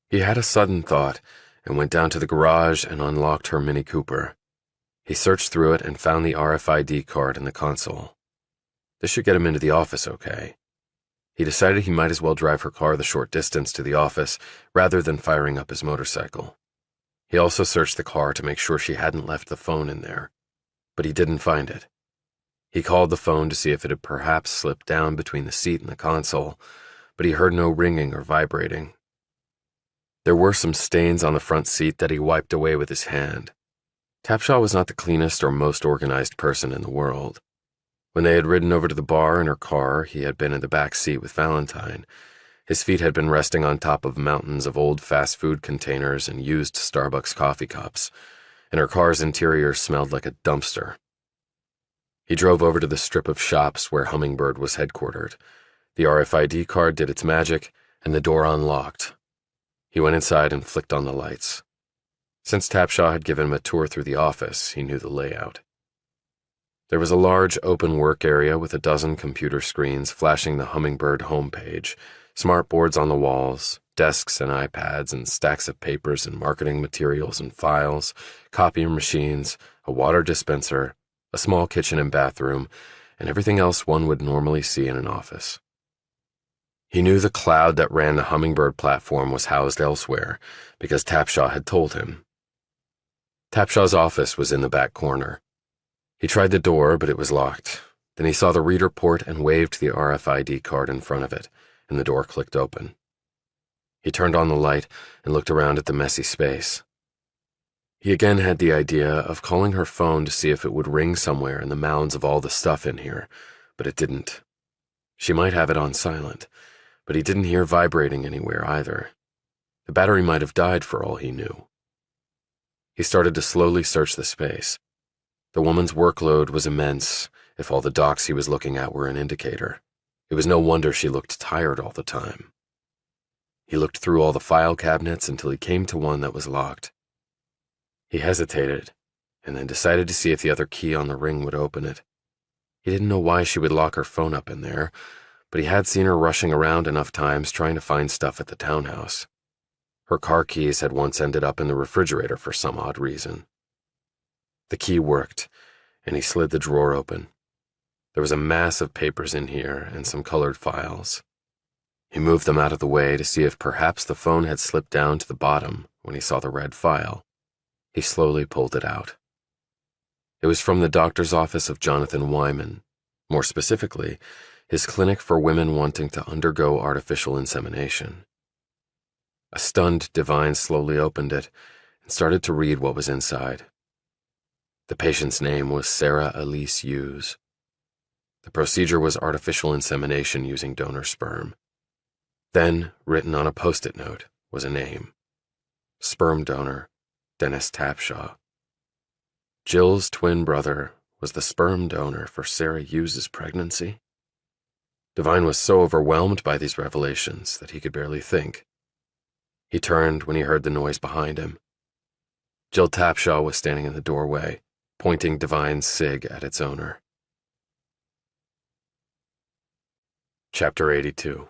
He had a sudden thought and went down to the garage and unlocked her Mini Cooper. He searched through it and found the RFID card in the console. This should get him into the office okay. He decided he might as well drive her car the short distance to the office rather than firing up his motorcycle. He also searched the car to make sure she hadn't left the phone in there, but he didn't find it. He called the phone to see if it had perhaps slipped down between the seat and the console, but he heard no ringing or vibrating. There were some stains on the front seat that he wiped away with his hand. Tapshaw was not the cleanest or most organized person in the world. When they had ridden over to the bar in her car, he had been in the back seat with Valentine. His feet had been resting on top of mountains of old fast food containers and used Starbucks coffee cups, and her car's interior smelled like a dumpster. He drove over to the strip of shops where Hummingbird was headquartered. The RFID card did its magic, and the door unlocked. He went inside and flicked on the lights. Since Tapshaw had given him a tour through the office, he knew the layout. There was a large open work area with a dozen computer screens flashing the Hummingbird homepage, smart boards on the walls, desks and iPads and stacks of papers and marketing materials and files, copy machines, a water dispenser, a small kitchen and bathroom, and everything else one would normally see in an office. He knew the cloud that ran the Hummingbird platform was housed elsewhere because Tapshaw had told him. Tapshaw's office was in the back corner. He tried the door, but it was locked. Then he saw the reader port and waved the RFID card in front of it, and the door clicked open. He turned on the light and looked around at the messy space. He again had the idea of calling her phone to see if it would ring somewhere in the mounds of all the stuff in here, but it didn't. She might have it on silent, but he didn't hear vibrating anywhere either. The battery might have died for all he knew. He started to slowly search the space. The woman's workload was immense, if all the docs he was looking at were an indicator. It was no wonder she looked tired all the time. He looked through all the file cabinets until he came to one that was locked. He hesitated, and then decided to see if the other key on the ring would open it. He didn't know why she would lock her phone up in there, but he had seen her rushing around enough times trying to find stuff at the townhouse. Her car keys had once ended up in the refrigerator for some odd reason. The key worked, and he slid the drawer open. There was a mass of papers in here and some colored files. He moved them out of the way to see if perhaps the phone had slipped down to the bottom when he saw the red file. He slowly pulled it out. It was from the doctor's office of Jonathan Wyman, more specifically, his clinic for women wanting to undergo artificial insemination. A stunned Devine slowly opened it and started to read what was inside. The patient's name was Sarah Elise Hughes. The procedure was artificial insemination using donor sperm. Then, written on a post-it note, was a name. Sperm donor, Dennis Tapshaw. Jill's twin brother was the sperm donor for Sarah Hughes's pregnancy. Devine was so overwhelmed by these revelations that he could barely think. He turned when he heard the noise behind him. Jill Tapshaw was standing in the doorway, pointing Devine's cig at its owner. Chapter 82.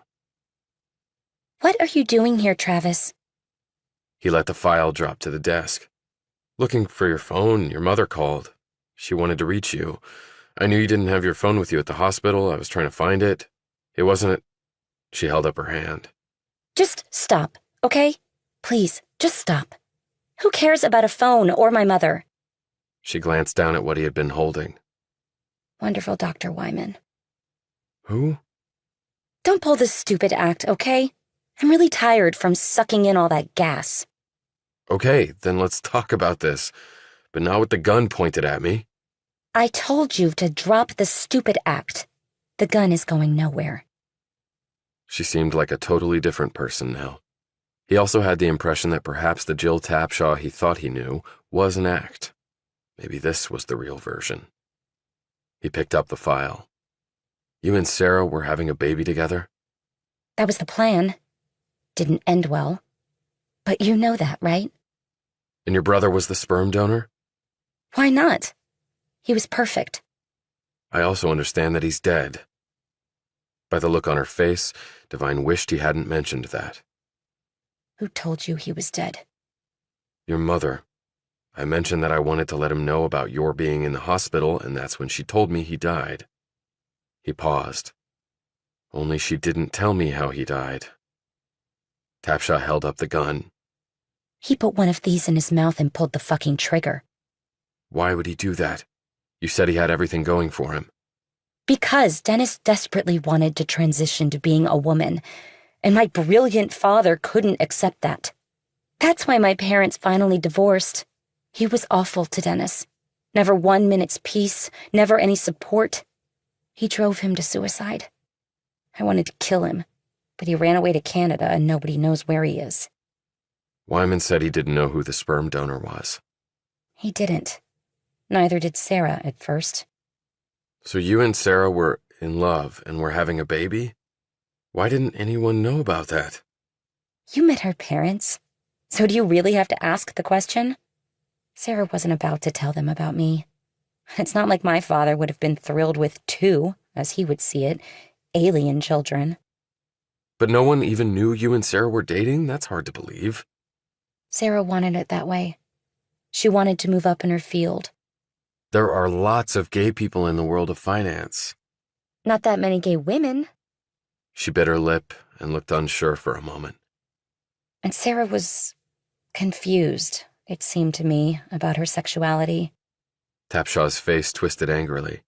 What are you doing here, Travis? He let the file drop to the desk. Looking for your phone, your mother called. She wanted to reach you. I knew you didn't have your phone with you at the hospital. I was trying to find it. It wasn't. She held up her hand. Just stop, okay? Please, just stop. Who cares about a phone or my mother? She glanced down at what he had been holding. Wonderful Dr. Wyman. Who? Don't pull this stupid act, okay? I'm really tired from sucking in all that gas. Okay, then let's talk about this, but not with the gun pointed at me. I told you to drop the stupid act. The gun is going nowhere. She seemed like a totally different person now. He also had the impression that perhaps the Jill Tapshaw he thought he knew was an act. Maybe this was the real version. He picked up the file. You and Sarah were having a baby together? That was the plan. Didn't end well. But you know that, right? And your brother was the sperm donor? Why not? He was perfect. I also understand that he's dead. By the look on her face, Devine wished he hadn't mentioned that. Who told you he was dead? Your mother. I mentioned that I wanted to let him know about your being in the hospital, and that's when she told me he died. He paused. Only she didn't tell me how he died. Tapshaw held up the gun. He put one of these in his mouth and pulled the fucking trigger. Why would he do that? You said he had everything going for him. Because Dennis desperately wanted to transition to being a woman, and my brilliant father couldn't accept that. That's why my parents finally divorced. He was awful to Dennis. Never 1 minute's peace, never any support. He drove him to suicide. I wanted to kill him, but he ran away to Canada and nobody knows where he is. Wyman said he didn't know who the sperm donor was. He didn't. Neither did Sarah at first. So you and Sarah were in love and were having a baby? Why didn't anyone know about that? You met her parents. So do you really have to ask the question? Sarah wasn't about to tell them about me. It's not like my father would have been thrilled with 2, as he would see it, alien children. But no one even knew you and Sarah were dating? That's hard to believe. Sarah wanted it that way. She wanted to move up in her field. There are lots of gay people in the world of finance. Not that many gay women. She bit her lip and looked unsure for a moment. And Sarah was confused, it seemed to me, about her sexuality. Tapshaw's face twisted angrily.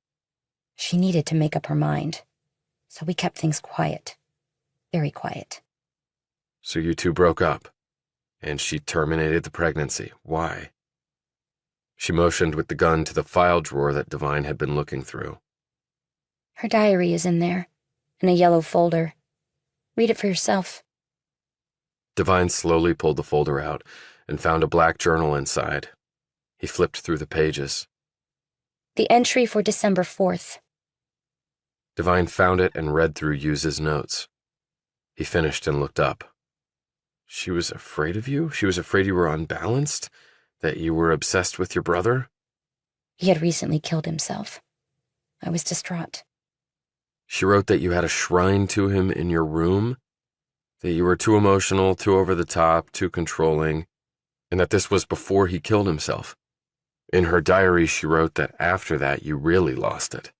She needed to make up her mind. So we kept things quiet. Very quiet. So you two broke up, and she terminated the pregnancy. Why? She motioned with the gun to the file drawer that Devine had been looking through. Her diary is in there, in a yellow folder. Read it for yourself. Devine slowly pulled the folder out and found a black journal inside. He flipped through the pages. The entry for December 4th. Devine found it and read through Yuze's notes. He finished and looked up. She was afraid of you? She was afraid you were unbalanced? That you were obsessed with your brother? He had recently killed himself. I was distraught. She wrote that you had a shrine to him in your room, that you were too emotional, too over the top, too controlling, and that this was before he killed himself. In her diary, she wrote that after that, you really lost it.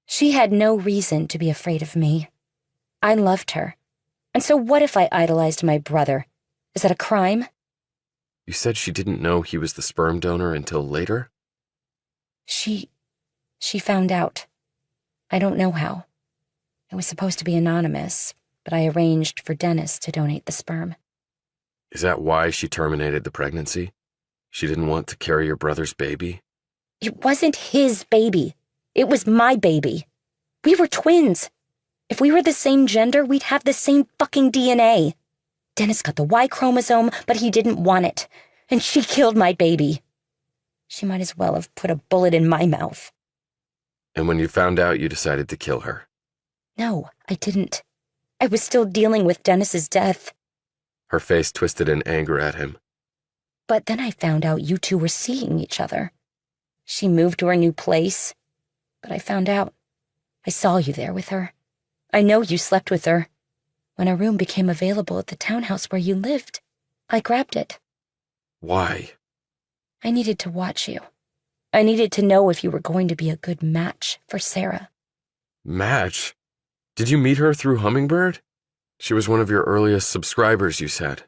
She had no reason to be afraid of me. I loved her. And so what if I idolized my brother? Is that a crime? You said she didn't know he was the sperm donor until later? She found out. I don't know how. It was supposed to be anonymous, but I arranged for Dennis to donate the sperm. Is that why she terminated the pregnancy? She didn't want to carry your brother's baby? It wasn't his baby. It was my baby. We were twins. If we were the same gender, we'd have the same fucking DNA. Dennis got the Y chromosome, but he didn't want it. And she killed my baby. She might as well have put a bullet in my mouth. And when you found out, you decided to kill her? No, I didn't. I was still dealing with Dennis's death. Her face twisted in anger at him. But then I found out you two were seeing each other. She moved to her new place. But I found out. I saw you there with her. I know you slept with her. When a room became available at the townhouse where you lived, I grabbed it. Why? I needed to watch you. I needed to know if you were going to be a good match for Sarah. Match? Did you meet her through Hummingbird? She was one of your earliest subscribers, you said.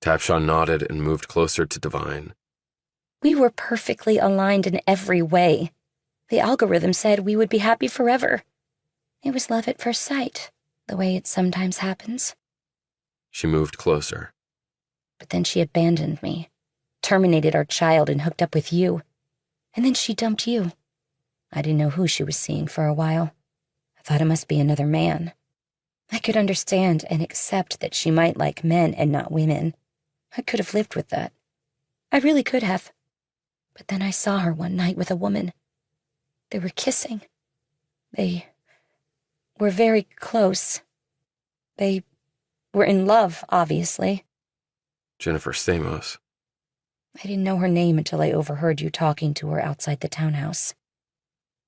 Tapshaw nodded and moved closer to Devine. We were perfectly aligned in every way. The algorithm said we would be happy forever. It was love at first sight, the way it sometimes happens. She moved closer. But then she abandoned me, terminated our child and hooked up with you. And then she dumped you. I didn't know who she was seeing for a while. I thought it must be another man. I could understand and accept that she might like men and not women. I could have lived with that. I really could have. But then I saw her one night with a woman. They were kissing. They were very close. They were in love, obviously. Jennifer Stamos. I didn't know her name until I overheard you talking to her outside the townhouse.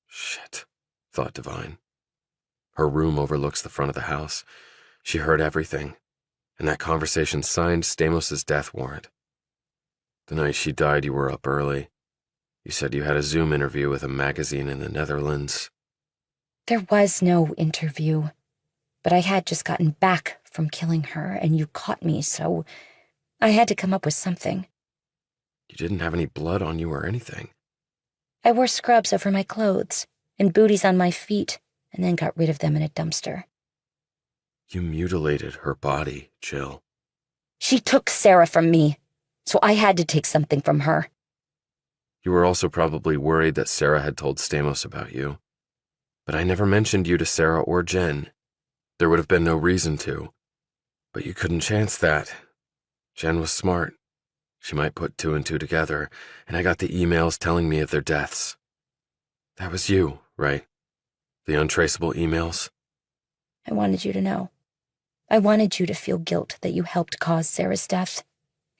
Shit, thought Devine. Her room overlooks the front of the house. She heard everything, and that conversation signed Stamos' death warrant. The night she died, you were up early. You said you had a Zoom interview with a magazine in the Netherlands. There was no interview, but I had just gotten back from killing her, and you caught me, so I had to come up with something. You didn't have any blood on you or anything. I wore scrubs over my clothes and booties on my feet, and then got rid of them in a dumpster. You mutilated her body, Jill. She took Sarah from me, so I had to take something from her. You were also probably worried that Sarah had told Stamos about you. But I never mentioned you to Sarah or Jen. There would have been no reason to. But you couldn't chance that. Jen was smart. She might put two and two together, and I got the emails telling me of their deaths. That was you, right? The untraceable emails? I wanted you to know. I wanted you to feel guilt that you helped cause Sarah's death.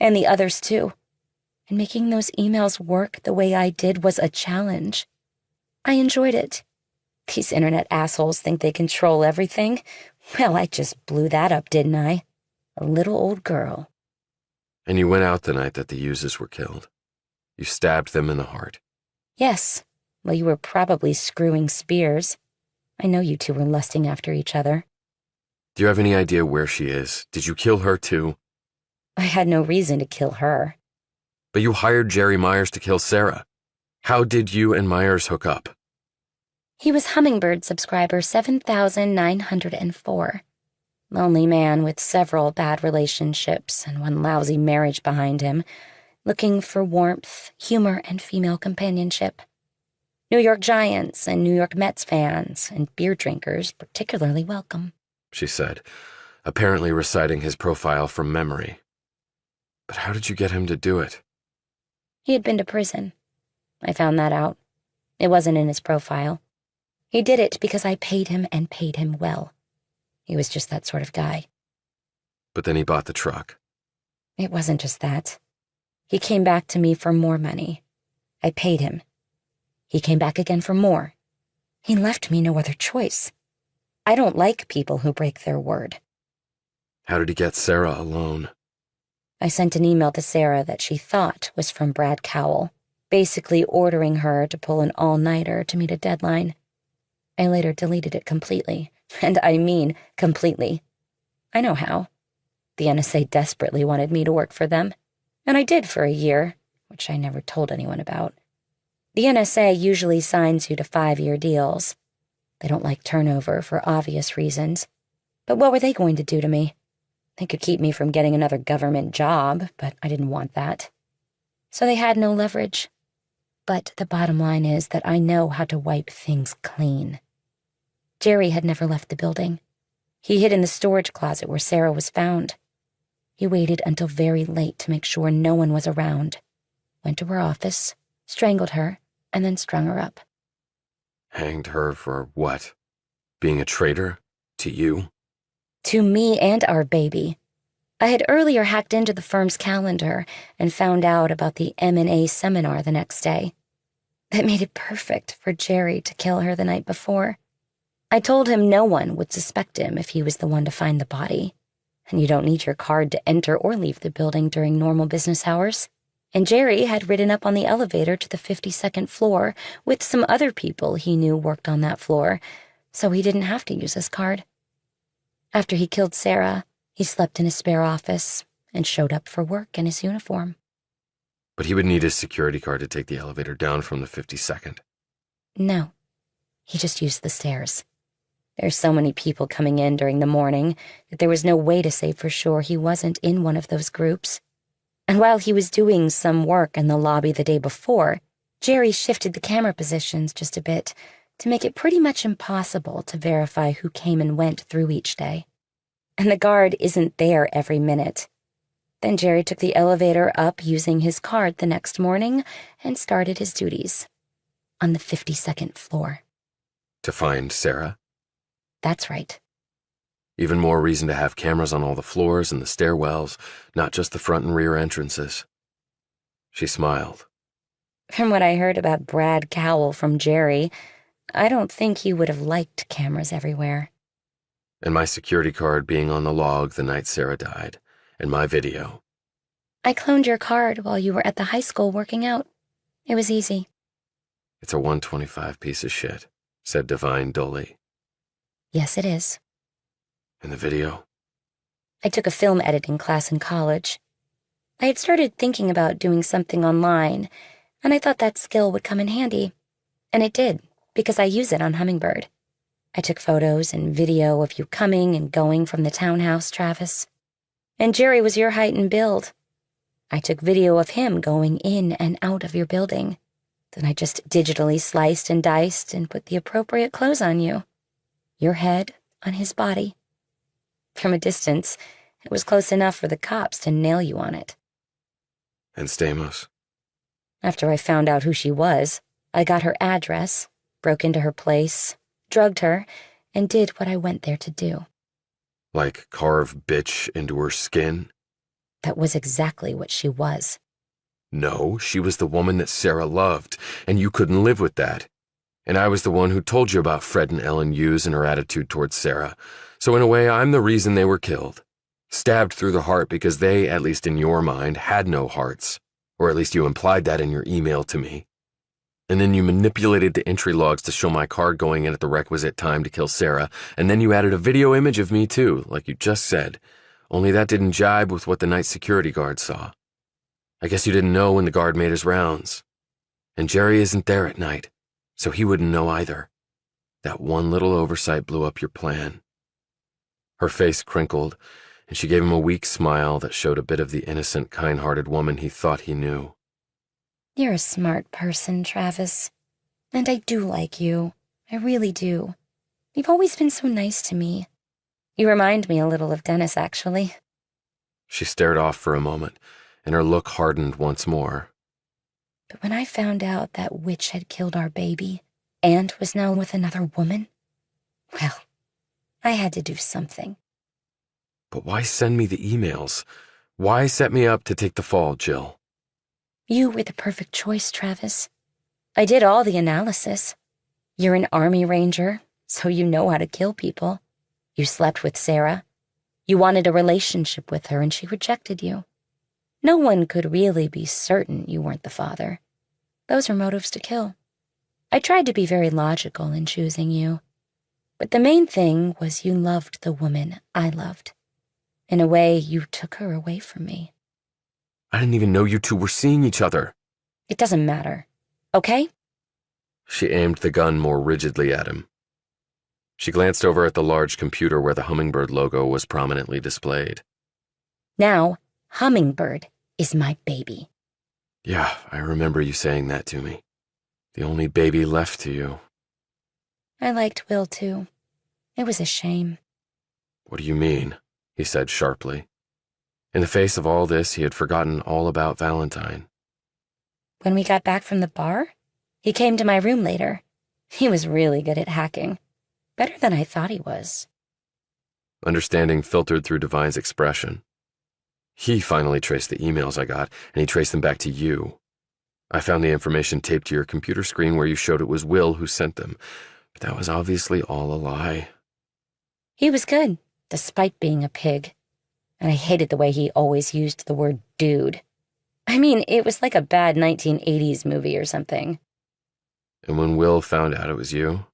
And the others, too. And making those emails work the way I did was a challenge. I enjoyed it. These internet assholes think they control everything. Well, I just blew that up, didn't I? A little old girl. And you went out the night that the Uses were killed. You stabbed them in the heart. Yes. Well, you were probably screwing spears. I know you two were lusting after each other. Do you have any idea where she is? Did you kill her too? I had no reason to kill her. But you hired Jerry Myers to kill Sarah. How did you and Myers hook up? He was Hummingbird subscriber 7,904. Lonely man with several bad relationships and one lousy marriage behind him, looking for warmth, humor, and female companionship. New York Giants and New York Mets fans and beer drinkers particularly welcome, she said, apparently reciting his profile from memory. But how did you get him to do it? He had been to prison. I found that out. It wasn't in his profile. He did it because I paid him and paid him well. He was just that sort of guy. But then he bought the truck. It wasn't just that. He came back to me for more money. I paid him. He came back again for more. He left me no other choice. I don't like people who break their word. How did he get Sarah alone? I sent an email to Sarah that she thought was from Brad Cowell, basically ordering her to pull an all-nighter to meet a deadline. I later deleted it completely, and I mean completely. I know how. The NSA desperately wanted me to work for them, and I did for a year, which I never told anyone about. The NSA usually signs you to 5-year deals. They don't like turnover for obvious reasons. But what were they going to do to me? They could keep me from getting another government job, but I didn't want that. So they had no leverage. But the bottom line is that I know how to wipe things clean. Jerry had never left the building. He hid in the storage closet where Sarah was found. He waited until very late to make sure no one was around, went to her office, strangled her, and then strung her up. Hanged her for what? Being a traitor? To you? To me and our baby. I had earlier hacked into the firm's calendar and found out about the M&A seminar the next day. That made it perfect for Jerry to kill her the night before. I told him no one would suspect him if he was the one to find the body. And you don't need your card to enter or leave the building during normal business hours. And Jerry had ridden up on the elevator to the 52nd floor with some other people he knew worked on that floor, so he didn't have to use his card. After he killed Sarah, he slept in his spare office and showed up for work in his uniform. But he would need his security card to take the elevator down from the 52nd. No, he just used the stairs. There's so many people coming in during the morning that there was no way to say for sure he wasn't in one of those groups. And while he was doing some work in the lobby the day before, Jerry shifted the camera positions just a bit to make it pretty much impossible to verify who came and went through each day. And the guard isn't there every minute. Then Jerry took the elevator up using his card the next morning and started his duties on the 52nd floor. To find Sarah? That's right. Even more reason to have cameras on all the floors and the stairwells, not just the front and rear entrances. She smiled. From what I heard about Brad Cowell from Jerry, I don't think he would have liked cameras everywhere. And my security card being on the log the night Sarah died, and my video. I cloned your card while you were at the high school working out. It was easy. It's a 125 piece of shit, said Devine dully. Yes, it is. And the video? I took a film editing class in college. I had started thinking about doing something online, and I thought that skill would come in handy. And it did, because I use it on Hummingbird. I took photos and video of you coming and going from the townhouse, Travis. And Jerry was your height and build. I took video of him going in and out of your building. Then I just digitally sliced and diced and put the appropriate clothes on you. Your head on his body. From a distance, it was close enough for the cops to nail you on it. And Stamos? After I found out who she was, I got her address, broke into her place, drugged her, and did what I went there to do. Like carve bitch into her skin? That was exactly what she was. No, she was the woman that Sarah loved, and you couldn't live with that. And I was the one who told you about Fred and Ellen Hughes and her attitude towards Sarah. So in a way, I'm the reason they were killed. Stabbed through the heart because they, at least in your mind, had no hearts. Or at least you implied that in your email to me. And then you manipulated the entry logs to show my card going in at the requisite time to kill Sarah, and then you added a video image of me too, like you just said. Only that didn't jibe with what the night security guard saw. I guess you didn't know when the guard made his rounds. And Jerry isn't there at night, so he wouldn't know either. That one little oversight blew up your plan. Her face crinkled, and she gave him a weak smile that showed a bit of the innocent, kind-hearted woman he thought he knew. You're a smart person, Travis. And I do like you. I really do. You've always been so nice to me. You remind me a little of Dennis, actually. She stared off for a moment, and her look hardened once more. But when I found out that witch had killed our baby and was now with another woman, well, I had to do something. But why send me the emails? Why set me up to take the fall, Jill? You were the perfect choice, Travis. I did all the analysis. You're an Army Ranger, so you know how to kill people. You slept with Sarah. You wanted a relationship with her, and she rejected you. No one could really be certain you weren't the father. Those are motives to kill. I tried to be very logical in choosing you. But the main thing was you loved the woman I loved. In a way, you took her away from me. I didn't even know you two were seeing each other. It doesn't matter, okay? She aimed the gun more rigidly at him. She glanced over at the large computer where the Hummingbird logo was prominently displayed. Now, Hummingbird is my baby. Yeah, I remember you saying that to me. The only baby left to you. I liked Will, too. It was a shame. What do you mean? He said sharply. In the face of all this, he had forgotten all about Valentine. When we got back from the bar, he came to my room later. He was really good at hacking. Better than I thought he was. Understanding filtered through Devine's expression. He finally traced the emails I got, and he traced them back to you. I found the information taped to your computer screen where you showed it was Will who sent them, but that was obviously all a lie. He was good, despite being a pig. And I hated the way he always used the word dude. I mean, it was like a bad 1980s movie or something. And when Will found out it was you?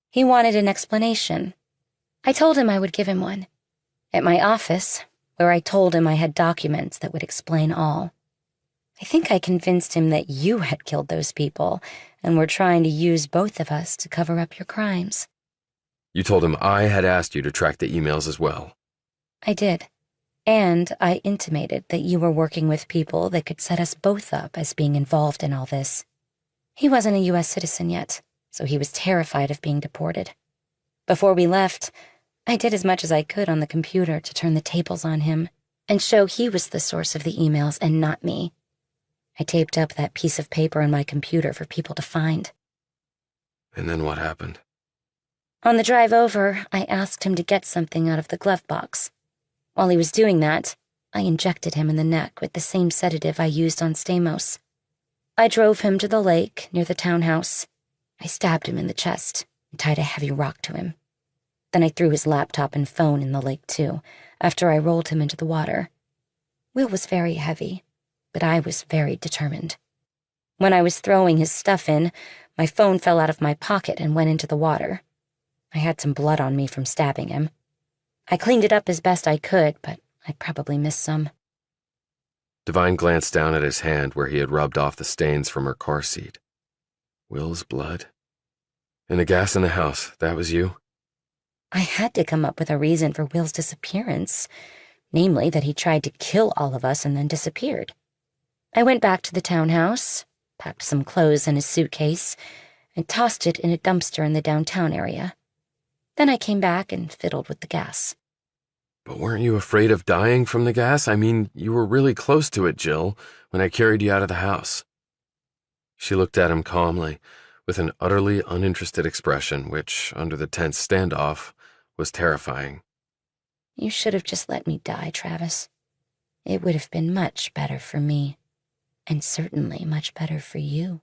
He wanted an explanation. I told him I would give him one. At my office, where I told him I had documents that would explain all. I think I convinced him that you had killed those people and were trying to use both of us to cover up your crimes. You told him I had asked you to track the emails as well. I did. And I intimated that you were working with people that could set us both up as being involved in all this. He wasn't a U.S. citizen yet, so he was terrified of being deported. Before we left, I did as much as I could on the computer to turn the tables on him and show he was the source of the emails and not me. I taped up that piece of paper on my computer for people to find. And then what happened? On the drive over, I asked him to get something out of the glove box. While he was doing that, I injected him in the neck with the same sedative I used on Stamos. I drove him to the lake near the townhouse. I stabbed him in the chest and tied a heavy rock to him. Then I threw his laptop and phone in the lake too, after I rolled him into the water. Will was very heavy, but I was very determined. When I was throwing his stuff in, my phone fell out of my pocket and went into the water. I had some blood on me from stabbing him. I cleaned it up as best I could, but I probably missed some. Devine glanced down at his hand where he had rubbed off the stains from her car seat. Will's blood? And the gas in the house, that was you? I had to come up with a reason for Will's disappearance, namely that he tried to kill all of us and then disappeared. I went back to the townhouse, packed some clothes in his suitcase, and tossed it in a dumpster in the downtown area. Then I came back and fiddled with the gas. But weren't you afraid of dying from the gas? I mean, you were really close to it, Jill, when I carried you out of the house. She looked at him calmly, with an utterly uninterested expression which, under the tense standoff, was terrifying. You should have just let me die, Travis. It would have been much better for me, and certainly much better for you.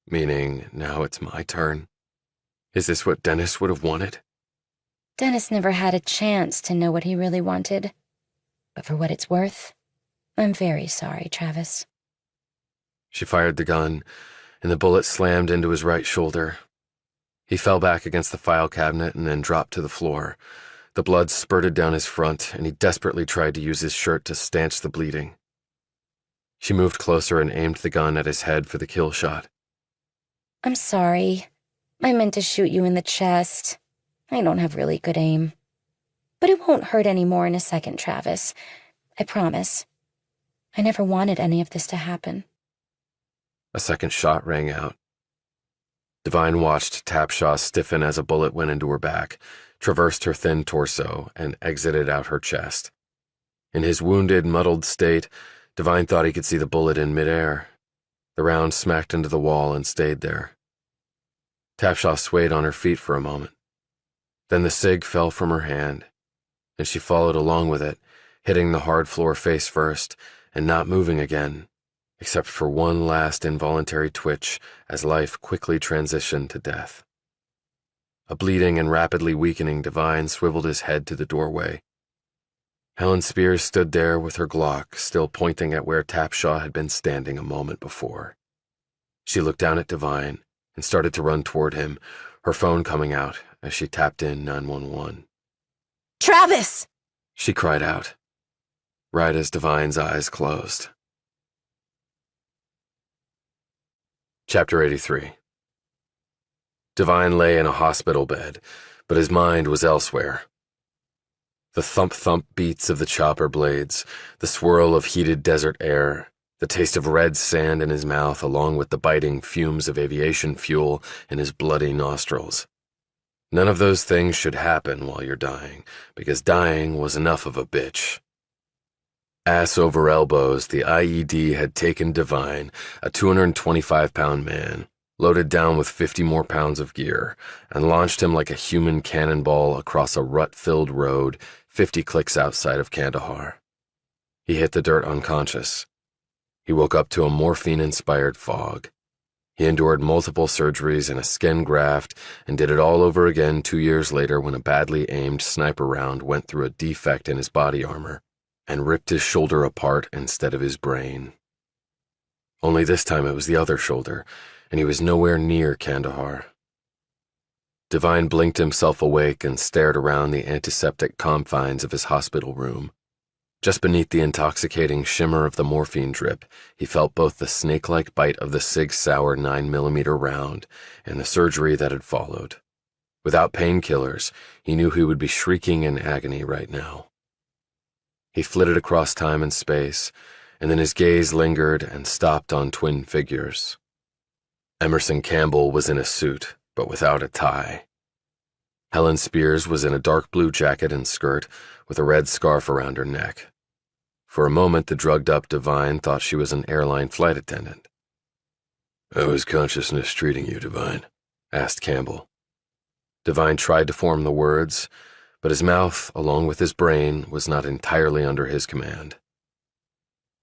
Meaning, now it's my turn? Is this what Dennis would have wanted? Dennis never had a chance to know what he really wanted. But for what it's worth, I'm very sorry, Travis. She fired the gun, and the bullet slammed into his right shoulder. He fell back against the file cabinet and then dropped to the floor. The blood spurted down his front, and he desperately tried to use his shirt to stanch the bleeding. She moved closer and aimed the gun at his head for the kill shot. I'm sorry. I meant to shoot you in the chest. I don't have really good aim. But it won't hurt any more in a second, Travis. I promise. I never wanted any of this to happen. A second shot rang out. Devine watched Tapshaw stiffen as a bullet went into her back, traversed her thin torso, and exited out her chest. In his wounded, muddled state, Devine thought he could see the bullet in midair. The round smacked into the wall and stayed there. Tapshaw swayed on her feet for a moment. Then the cig fell from her hand, and she followed along with it, hitting the hard floor face first, and not moving again, except for one last involuntary twitch as life quickly transitioned to death. A bleeding and rapidly weakening Devine swiveled his head to the doorway. Helen Spears stood there with her Glock still pointing at where Tapshaw had been standing a moment before. She looked down at Devine and started to run toward him, her phone coming out as she tapped in 911. Travis! She cried out, right as Devine's eyes closed. Chapter 83. Devine lay in a hospital bed, but his mind was elsewhere. The thump-thump beats of the chopper blades, the swirl of heated desert air, the taste of red sand in his mouth along with the biting fumes of aviation fuel in his bloody nostrils. None of those things should happen while you're dying, because dying was enough of a bitch. Ass over elbows, the IED had taken Devine, a 225-pound man, loaded down with 50 more pounds of gear, and launched him like a human cannonball across a rut-filled road 50 clicks outside of Kandahar. He hit the dirt unconscious. He woke up to a morphine-inspired fog. He endured multiple surgeries and a skin graft and did it all over again 2 years later when a badly aimed sniper round went through a defect in his body armor and ripped his shoulder apart instead of his brain. Only this time it was the other shoulder, and he was nowhere near Kandahar. Devine blinked himself awake and stared around the antiseptic confines of his hospital room. Just beneath the intoxicating shimmer of the morphine drip, he felt both the snake-like bite of the Sig Sauer 9mm round and the surgery that had followed. Without painkillers, he knew he would be shrieking in agony right now. He flitted across time and space, and then his gaze lingered and stopped on twin figures. Emerson Campbell was in a suit, but without a tie. Helen Spears was in a dark blue jacket and skirt with a red scarf around her neck. For a moment, the drugged-up Devine thought she was an airline flight attendant. "How is consciousness treating you, Devine?" asked Campbell. Devine tried to form the words, but his mouth, along with his brain, was not entirely under his command.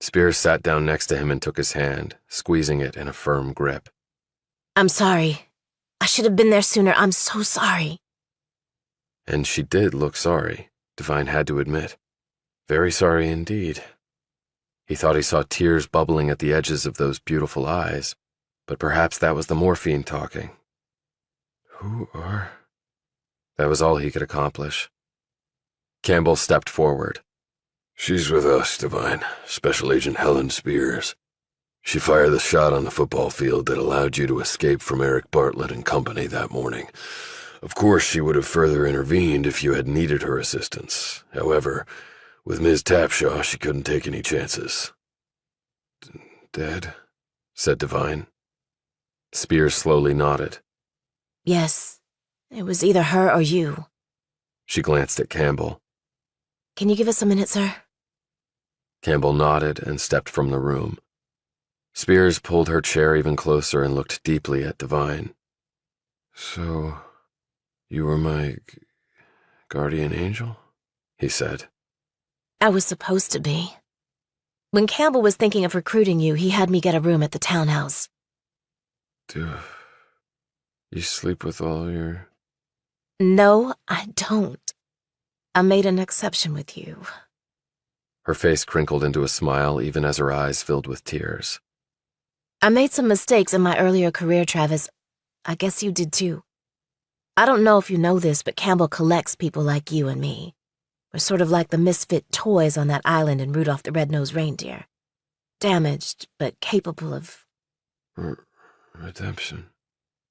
Spears sat down next to him and took his hand, squeezing it in a firm grip. I'm sorry. I should have been there sooner. I'm so sorry. And she did look sorry, Devine had to admit. Very sorry indeed. He thought he saw tears bubbling at the edges of those beautiful eyes, but perhaps that was the morphine talking. Who are... That was all he could accomplish. Campbell stepped forward. "She's with us, Devine. Special Agent Helen Spears. She fired the shot on the football field that allowed you to escape from Eric Bartlett and company that morning. Of course, she would have further intervened if you had needed her assistance. However, with Ms. Tapshaw, she couldn't take any chances." "Dead?" said Devine. Spears slowly nodded. Yes, it was either her or you. She glanced at Campbell. Can you give us a minute, sir? Campbell nodded and stepped from the room. Spears pulled her chair even closer and looked deeply at Devine. "So, you were my guardian angel?" he said. I was supposed to be. When Campbell was thinking of recruiting you, he had me get a room at the townhouse. "Do you sleep with all your..." No, I don't. I made an exception with you. Her face crinkled into a smile even as her eyes filled with tears. I made some mistakes in my earlier career, Travis. I guess you did too. I don't know if you know this, but Campbell collects people like you and me. We're sort of like the misfit toys on that island in Rudolph the Red-Nosed Reindeer. Damaged, but capable of... Redemption,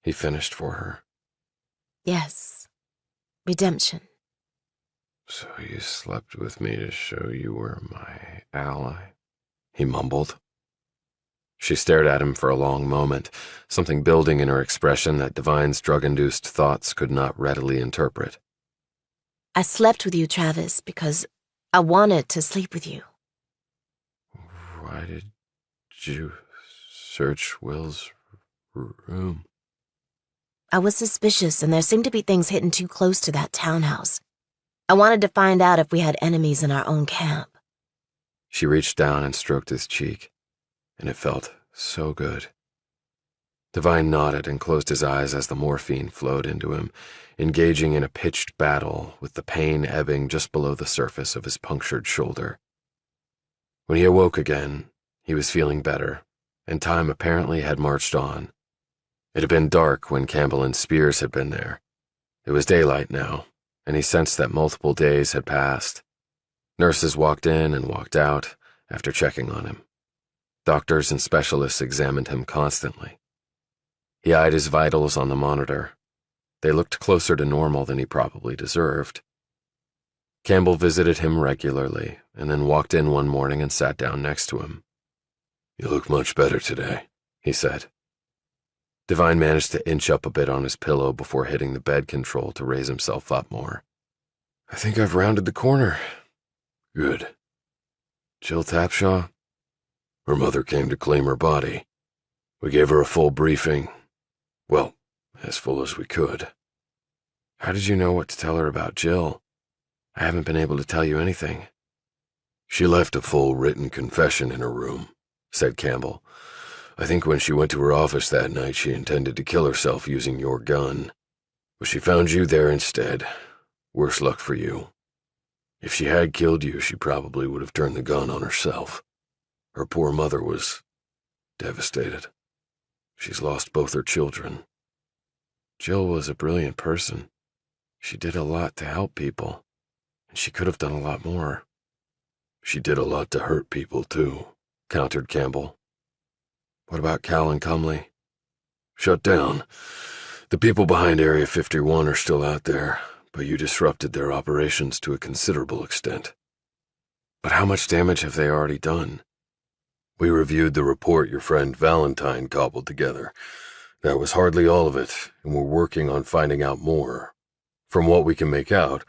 he finished for her. Yes. Redemption. "So you slept with me to show you were my ally," he mumbled. She stared at him for a long moment, something building in her expression that Devine's drug-induced thoughts could not readily interpret. I slept with you, Travis, because I wanted to sleep with you. "Why did you search Will's room?" I was suspicious, and there seemed to be things hidden too close to that townhouse. I wanted to find out if we had enemies in our own camp. She reached down and stroked his cheek, and it felt so good. Devine nodded and closed his eyes as the morphine flowed into him, engaging in a pitched battle with the pain ebbing just below the surface of his punctured shoulder. When he awoke again, he was feeling better, and time apparently had marched on. It had been dark when Campbell and Spears had been there. It was daylight now, and he sensed that multiple days had passed. Nurses walked in and walked out after checking on him. Doctors and specialists examined him constantly. He eyed his vitals on the monitor. They looked closer to normal than he probably deserved. Campbell visited him regularly and then walked in one morning and sat down next to him. "You look much better today," he said. Devine managed to inch up a bit on his pillow before hitting the bed control to raise himself up more. "I think I've rounded the corner." "Good." "Jill Tapshaw?" "Her mother came to claim her body. We gave her a full briefing. Well, as full as we could." "How did you know what to tell her about Jill? I haven't been able to tell you anything." "She left a full written confession in her room," said Campbell. "I think when she went to her office that night, she intended to kill herself using your gun. But she found you there instead. Worse luck for you. If she had killed you, she probably would have turned the gun on herself. Her poor mother was devastated. She's lost both her children." "Jill was a brilliant person. She did a lot to help people, and she could have done a lot more." "She did a lot to hurt people, too," countered Campbell. "What about Cal and Cumley?" "Shut down. The people behind Area 51 are still out there, but you disrupted their operations to a considerable extent." "But how much damage have they already done?" "We reviewed the report your friend Valentine cobbled together. That was hardly all of it, and we're working on finding out more. From what we can make out,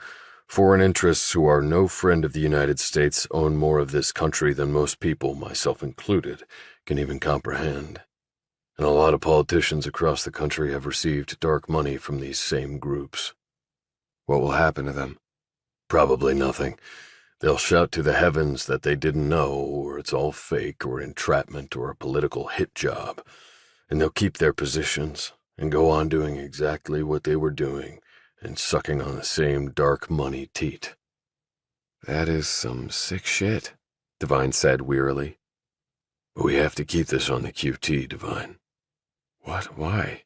foreign interests who are no friend of the United States own more of this country than most people, myself included, can even comprehend. And a lot of politicians across the country have received dark money from these same groups. What will happen to them? Probably nothing. They'll shout to the heavens that they didn't know, or it's all fake, or entrapment, or a political hit job. And they'll keep their positions and go on doing exactly what they were doing and sucking on the same dark money teat. That is some sick shit, Devine said wearily. But we have to keep this on the QT, Devine. What? Why?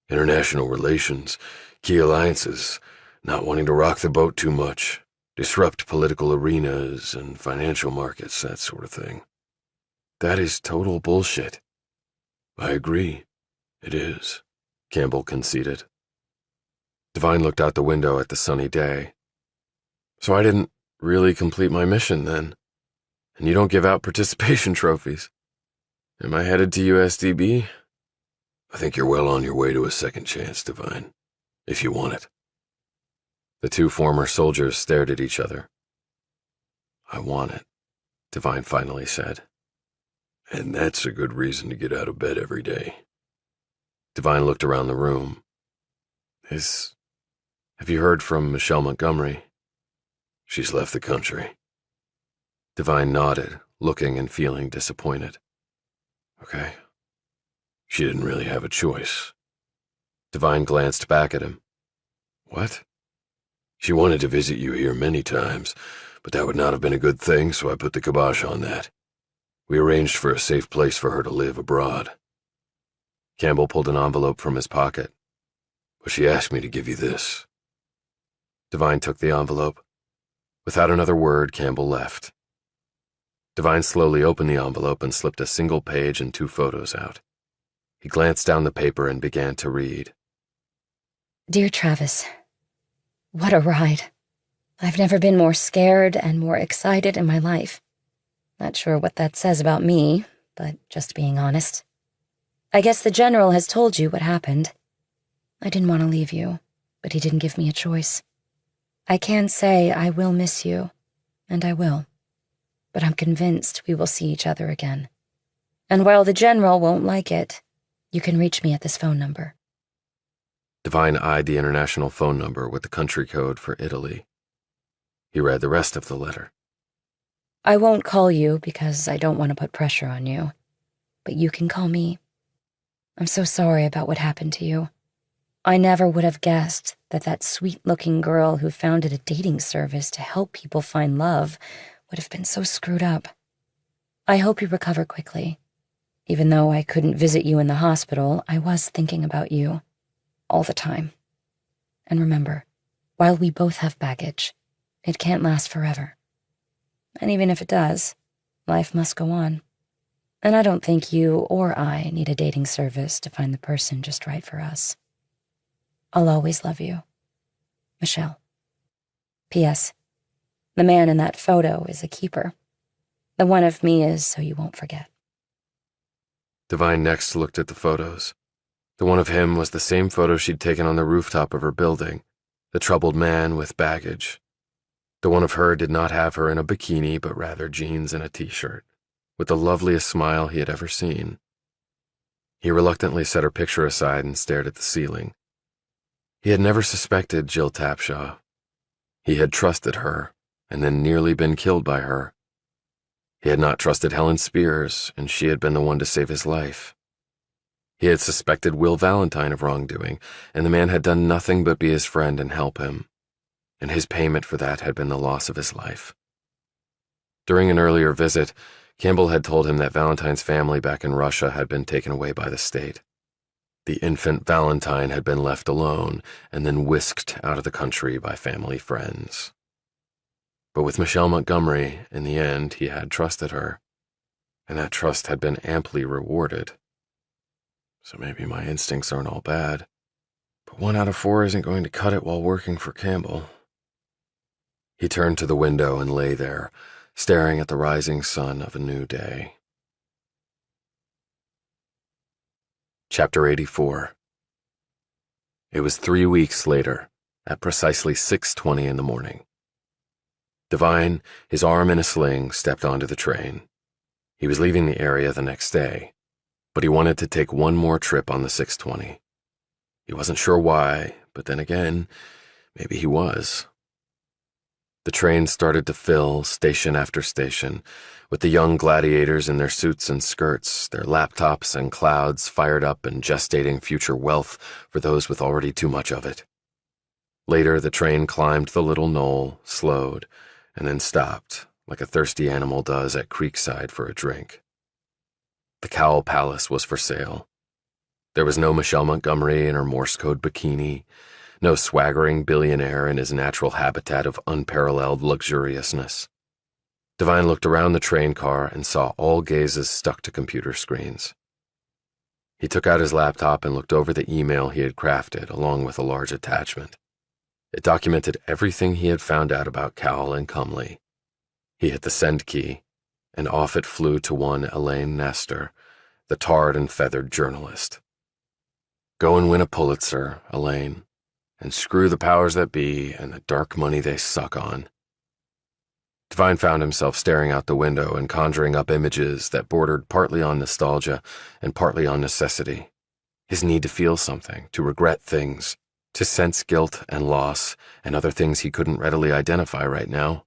International relations, key alliances, not wanting to rock the boat too much, disrupt political arenas and financial markets, that sort of thing. That is total bullshit. I agree. It is, Campbell conceded. Devine looked out the window at the sunny day. So I didn't really complete my mission then. And you don't give out participation trophies. Am I headed to USDB? I think you're well on your way to a second chance, Devine, if you want it. The two former soldiers stared at each other. I want it, Devine finally said. And that's a good reason to get out of bed every day. Devine looked around the room. Have you heard from Michelle Montgomery? She's left the country. Devine nodded, looking and feeling disappointed. Okay. She didn't really have a choice. Devine glanced back at him. What? She wanted to visit you here many times, but that would not have been a good thing, so I put the kibosh on that. We arranged for a safe place for her to live abroad. Campbell pulled an envelope from his pocket. But she asked me to give you this. Devine took the envelope. Without another word, Campbell left. Devine slowly opened the envelope and slipped a single page and 2 photos out. He glanced down the paper and began to read. Dear Travis, what a ride. I've never been more scared and more excited in my life. Not sure what that says about me, but just being honest. I guess the general has told you what happened. I didn't want to leave you, but he didn't give me a choice. I can say I will miss you, and I will. But I'm convinced we will see each other again. And while the general won't like it, you can reach me at this phone number. Devine eyed the international phone number with the country code for Italy. He read the rest of the letter. I won't call you because I don't want to put pressure on you, but you can call me. I'm so sorry about what happened to you. I never would have guessed that that sweet-looking girl who founded a dating service to help people find love would have been so screwed up. I hope you recover quickly. Even though I couldn't visit you in the hospital, I was thinking about you. All the time. And remember, while we both have baggage, it can't last forever. And even if it does, life must go on. And I don't think you or I need a dating service to find the person just right for us. I'll always love you. Michelle. P.S. The man in that photo is a keeper. The one of me is so you won't forget. Devine next looked at the photos. The one of him was the same photo she'd taken on the rooftop of her building, the troubled man with baggage. The one of her did not have her in a bikini, but rather jeans and a t-shirt, with the loveliest smile he had ever seen. He reluctantly set her picture aside and stared at the ceiling. He had never suspected Jill Tapshaw. He had trusted her, and then nearly been killed by her. He had not trusted Helen Spears, and she had been the one to save his life. He had suspected Will Valentine of wrongdoing, and the man had done nothing but be his friend and help him, and his payment for that had been the loss of his life. During an earlier visit, Campbell had told him that Valentine's family back in Russia had been taken away by the state. The infant Valentine had been left alone and then whisked out of the country by family friends. But with Michelle Montgomery, in the end, he had trusted her, and that trust had been amply rewarded. So maybe my instincts aren't all bad, but 1 out of 4 isn't going to cut it while working for Campbell. He turned to the window and lay there, staring at the rising sun of a new day. Chapter 84. It was 3 weeks later, at precisely 6:20 in the morning. Devine, his arm in a sling, stepped onto the train. He was leaving the area the next day, but he wanted to take one more trip on the 6:20. He wasn't sure why, but then again, maybe he was. The train started to fill station after station, with the young gladiators in their suits and skirts, their laptops and clouds fired up and gestating future wealth for those with already too much of it. Later, the train climbed the little knoll, slowed, and then stopped, like a thirsty animal does at creekside for a drink. The Cowl Palace was for sale. There was no Michelle Montgomery in her Morse code bikini, no swaggering billionaire in his natural habitat of unparalleled luxuriousness. Devine looked around the train car and saw all gazes stuck to computer screens. He took out his laptop and looked over the email he had crafted, along with a large attachment. It documented everything he had found out about Cowell and Cumley. He hit the send key, and off it flew to one Elaine Nestor, the tarred and feathered journalist. Go and win a Pulitzer, Elaine, and screw the powers that be and the dark money they suck on. Devine found himself staring out the window and conjuring up images that bordered partly on nostalgia and partly on necessity. His need to feel something, to regret things, to sense guilt and loss and other things he couldn't readily identify right now.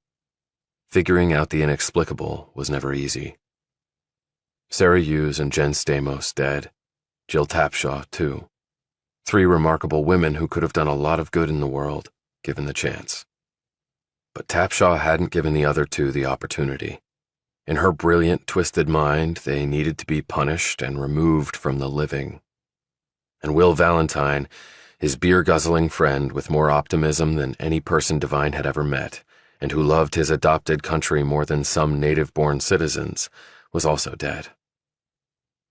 Figuring out the inexplicable was never easy. Sarah Hughes and Jen Stamos dead. Jill Tapshaw, too. 3 remarkable women who could have done a lot of good in the world, given the chance. But Tapshaw hadn't given the other 2 the opportunity. In her brilliant, twisted mind, they needed to be punished and removed from the living. And Will Valentine, his beer-guzzling friend with more optimism than any person Devine had ever met, and who loved his adopted country more than some native-born citizens, was also dead.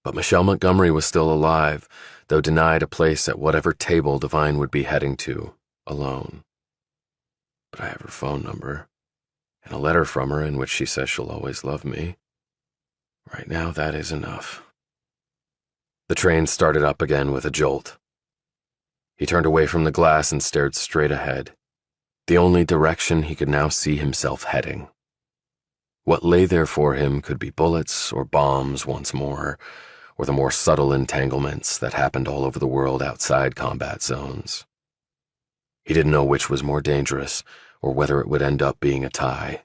But Michelle Montgomery was still alive, though denied a place at whatever table Devine would be heading to, alone. But I have her phone number, and a letter from her in which she says she'll always love me. Right now, that is enough. The train started up again with a jolt. He turned away from the glass and stared straight ahead, the only direction he could now see himself heading. What lay there for him could be bullets or bombs once more, or the more subtle entanglements that happened all over the world outside combat zones. He didn't know which was more dangerous, or whether it would end up being a tie.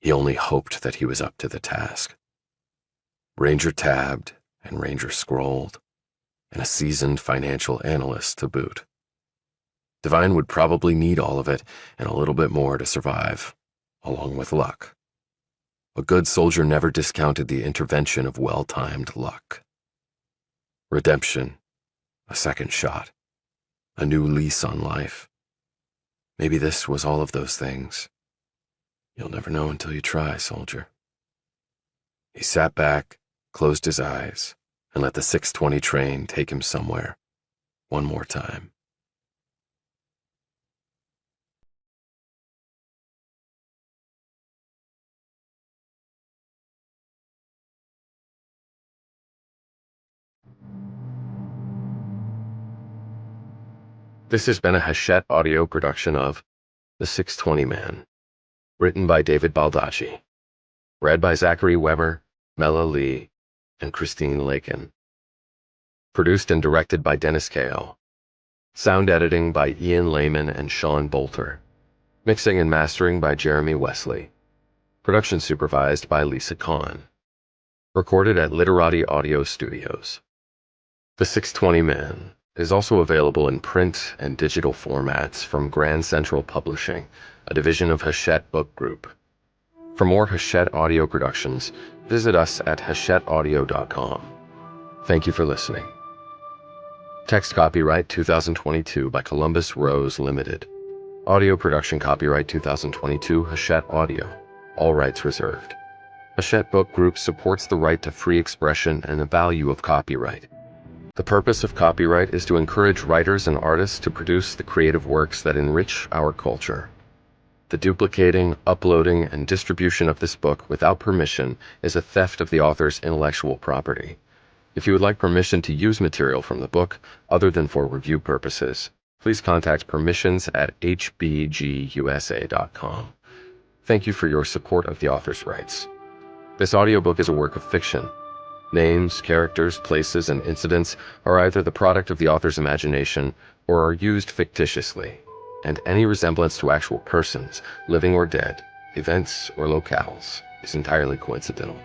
He only hoped that he was up to the task. Ranger tabbed and Ranger scrolled, and a seasoned financial analyst to boot. Devine would probably need all of it and a little bit more to survive, along with luck. A good soldier never discounted the intervention of well-timed luck. Redemption, a second shot, a new lease on life. Maybe this was all of those things. You'll never know until you try, soldier. He sat back, closed his eyes, and let the 6:20 train take him somewhere, one more time. This has been a Hachette audio production of The 6:20 Man, written by David Baldacci, read by Zachary Weber, Mela Lee, and Christine Lakin. Produced and directed by Dennis Kael. Sound editing by Ian Lehman and Sean Bolter. Mixing and mastering by Jeremy Wesley. Production supervised by Lisa Kahn. Recorded at Literati Audio Studios. The 6:20 Man is also available in print and digital formats from Grand Central Publishing, a division of Hachette Book Group. For more Hachette audio productions, visit us at hachetteaudio.com. Thank you for listening. Text copyright 2022 by Columbus Rose Limited. Audio production copyright 2022 Hachette Audio. All rights reserved. Hachette Book Group supports the right to free expression and the value of copyright. The purpose of copyright is to encourage writers and artists to produce the creative works that enrich our culture. The duplicating, uploading, and distribution of this book without permission is a theft of the author's intellectual property. If you would like permission to use material from the book other than for review purposes, please contact permissions@hbgusa.com. Thank you for your support of the author's rights. This audiobook is a work of fiction. Names, characters, places, and incidents are either the product of the author's imagination or are used fictitiously, and any resemblance to actual persons, living or dead, events or locales, is entirely coincidental.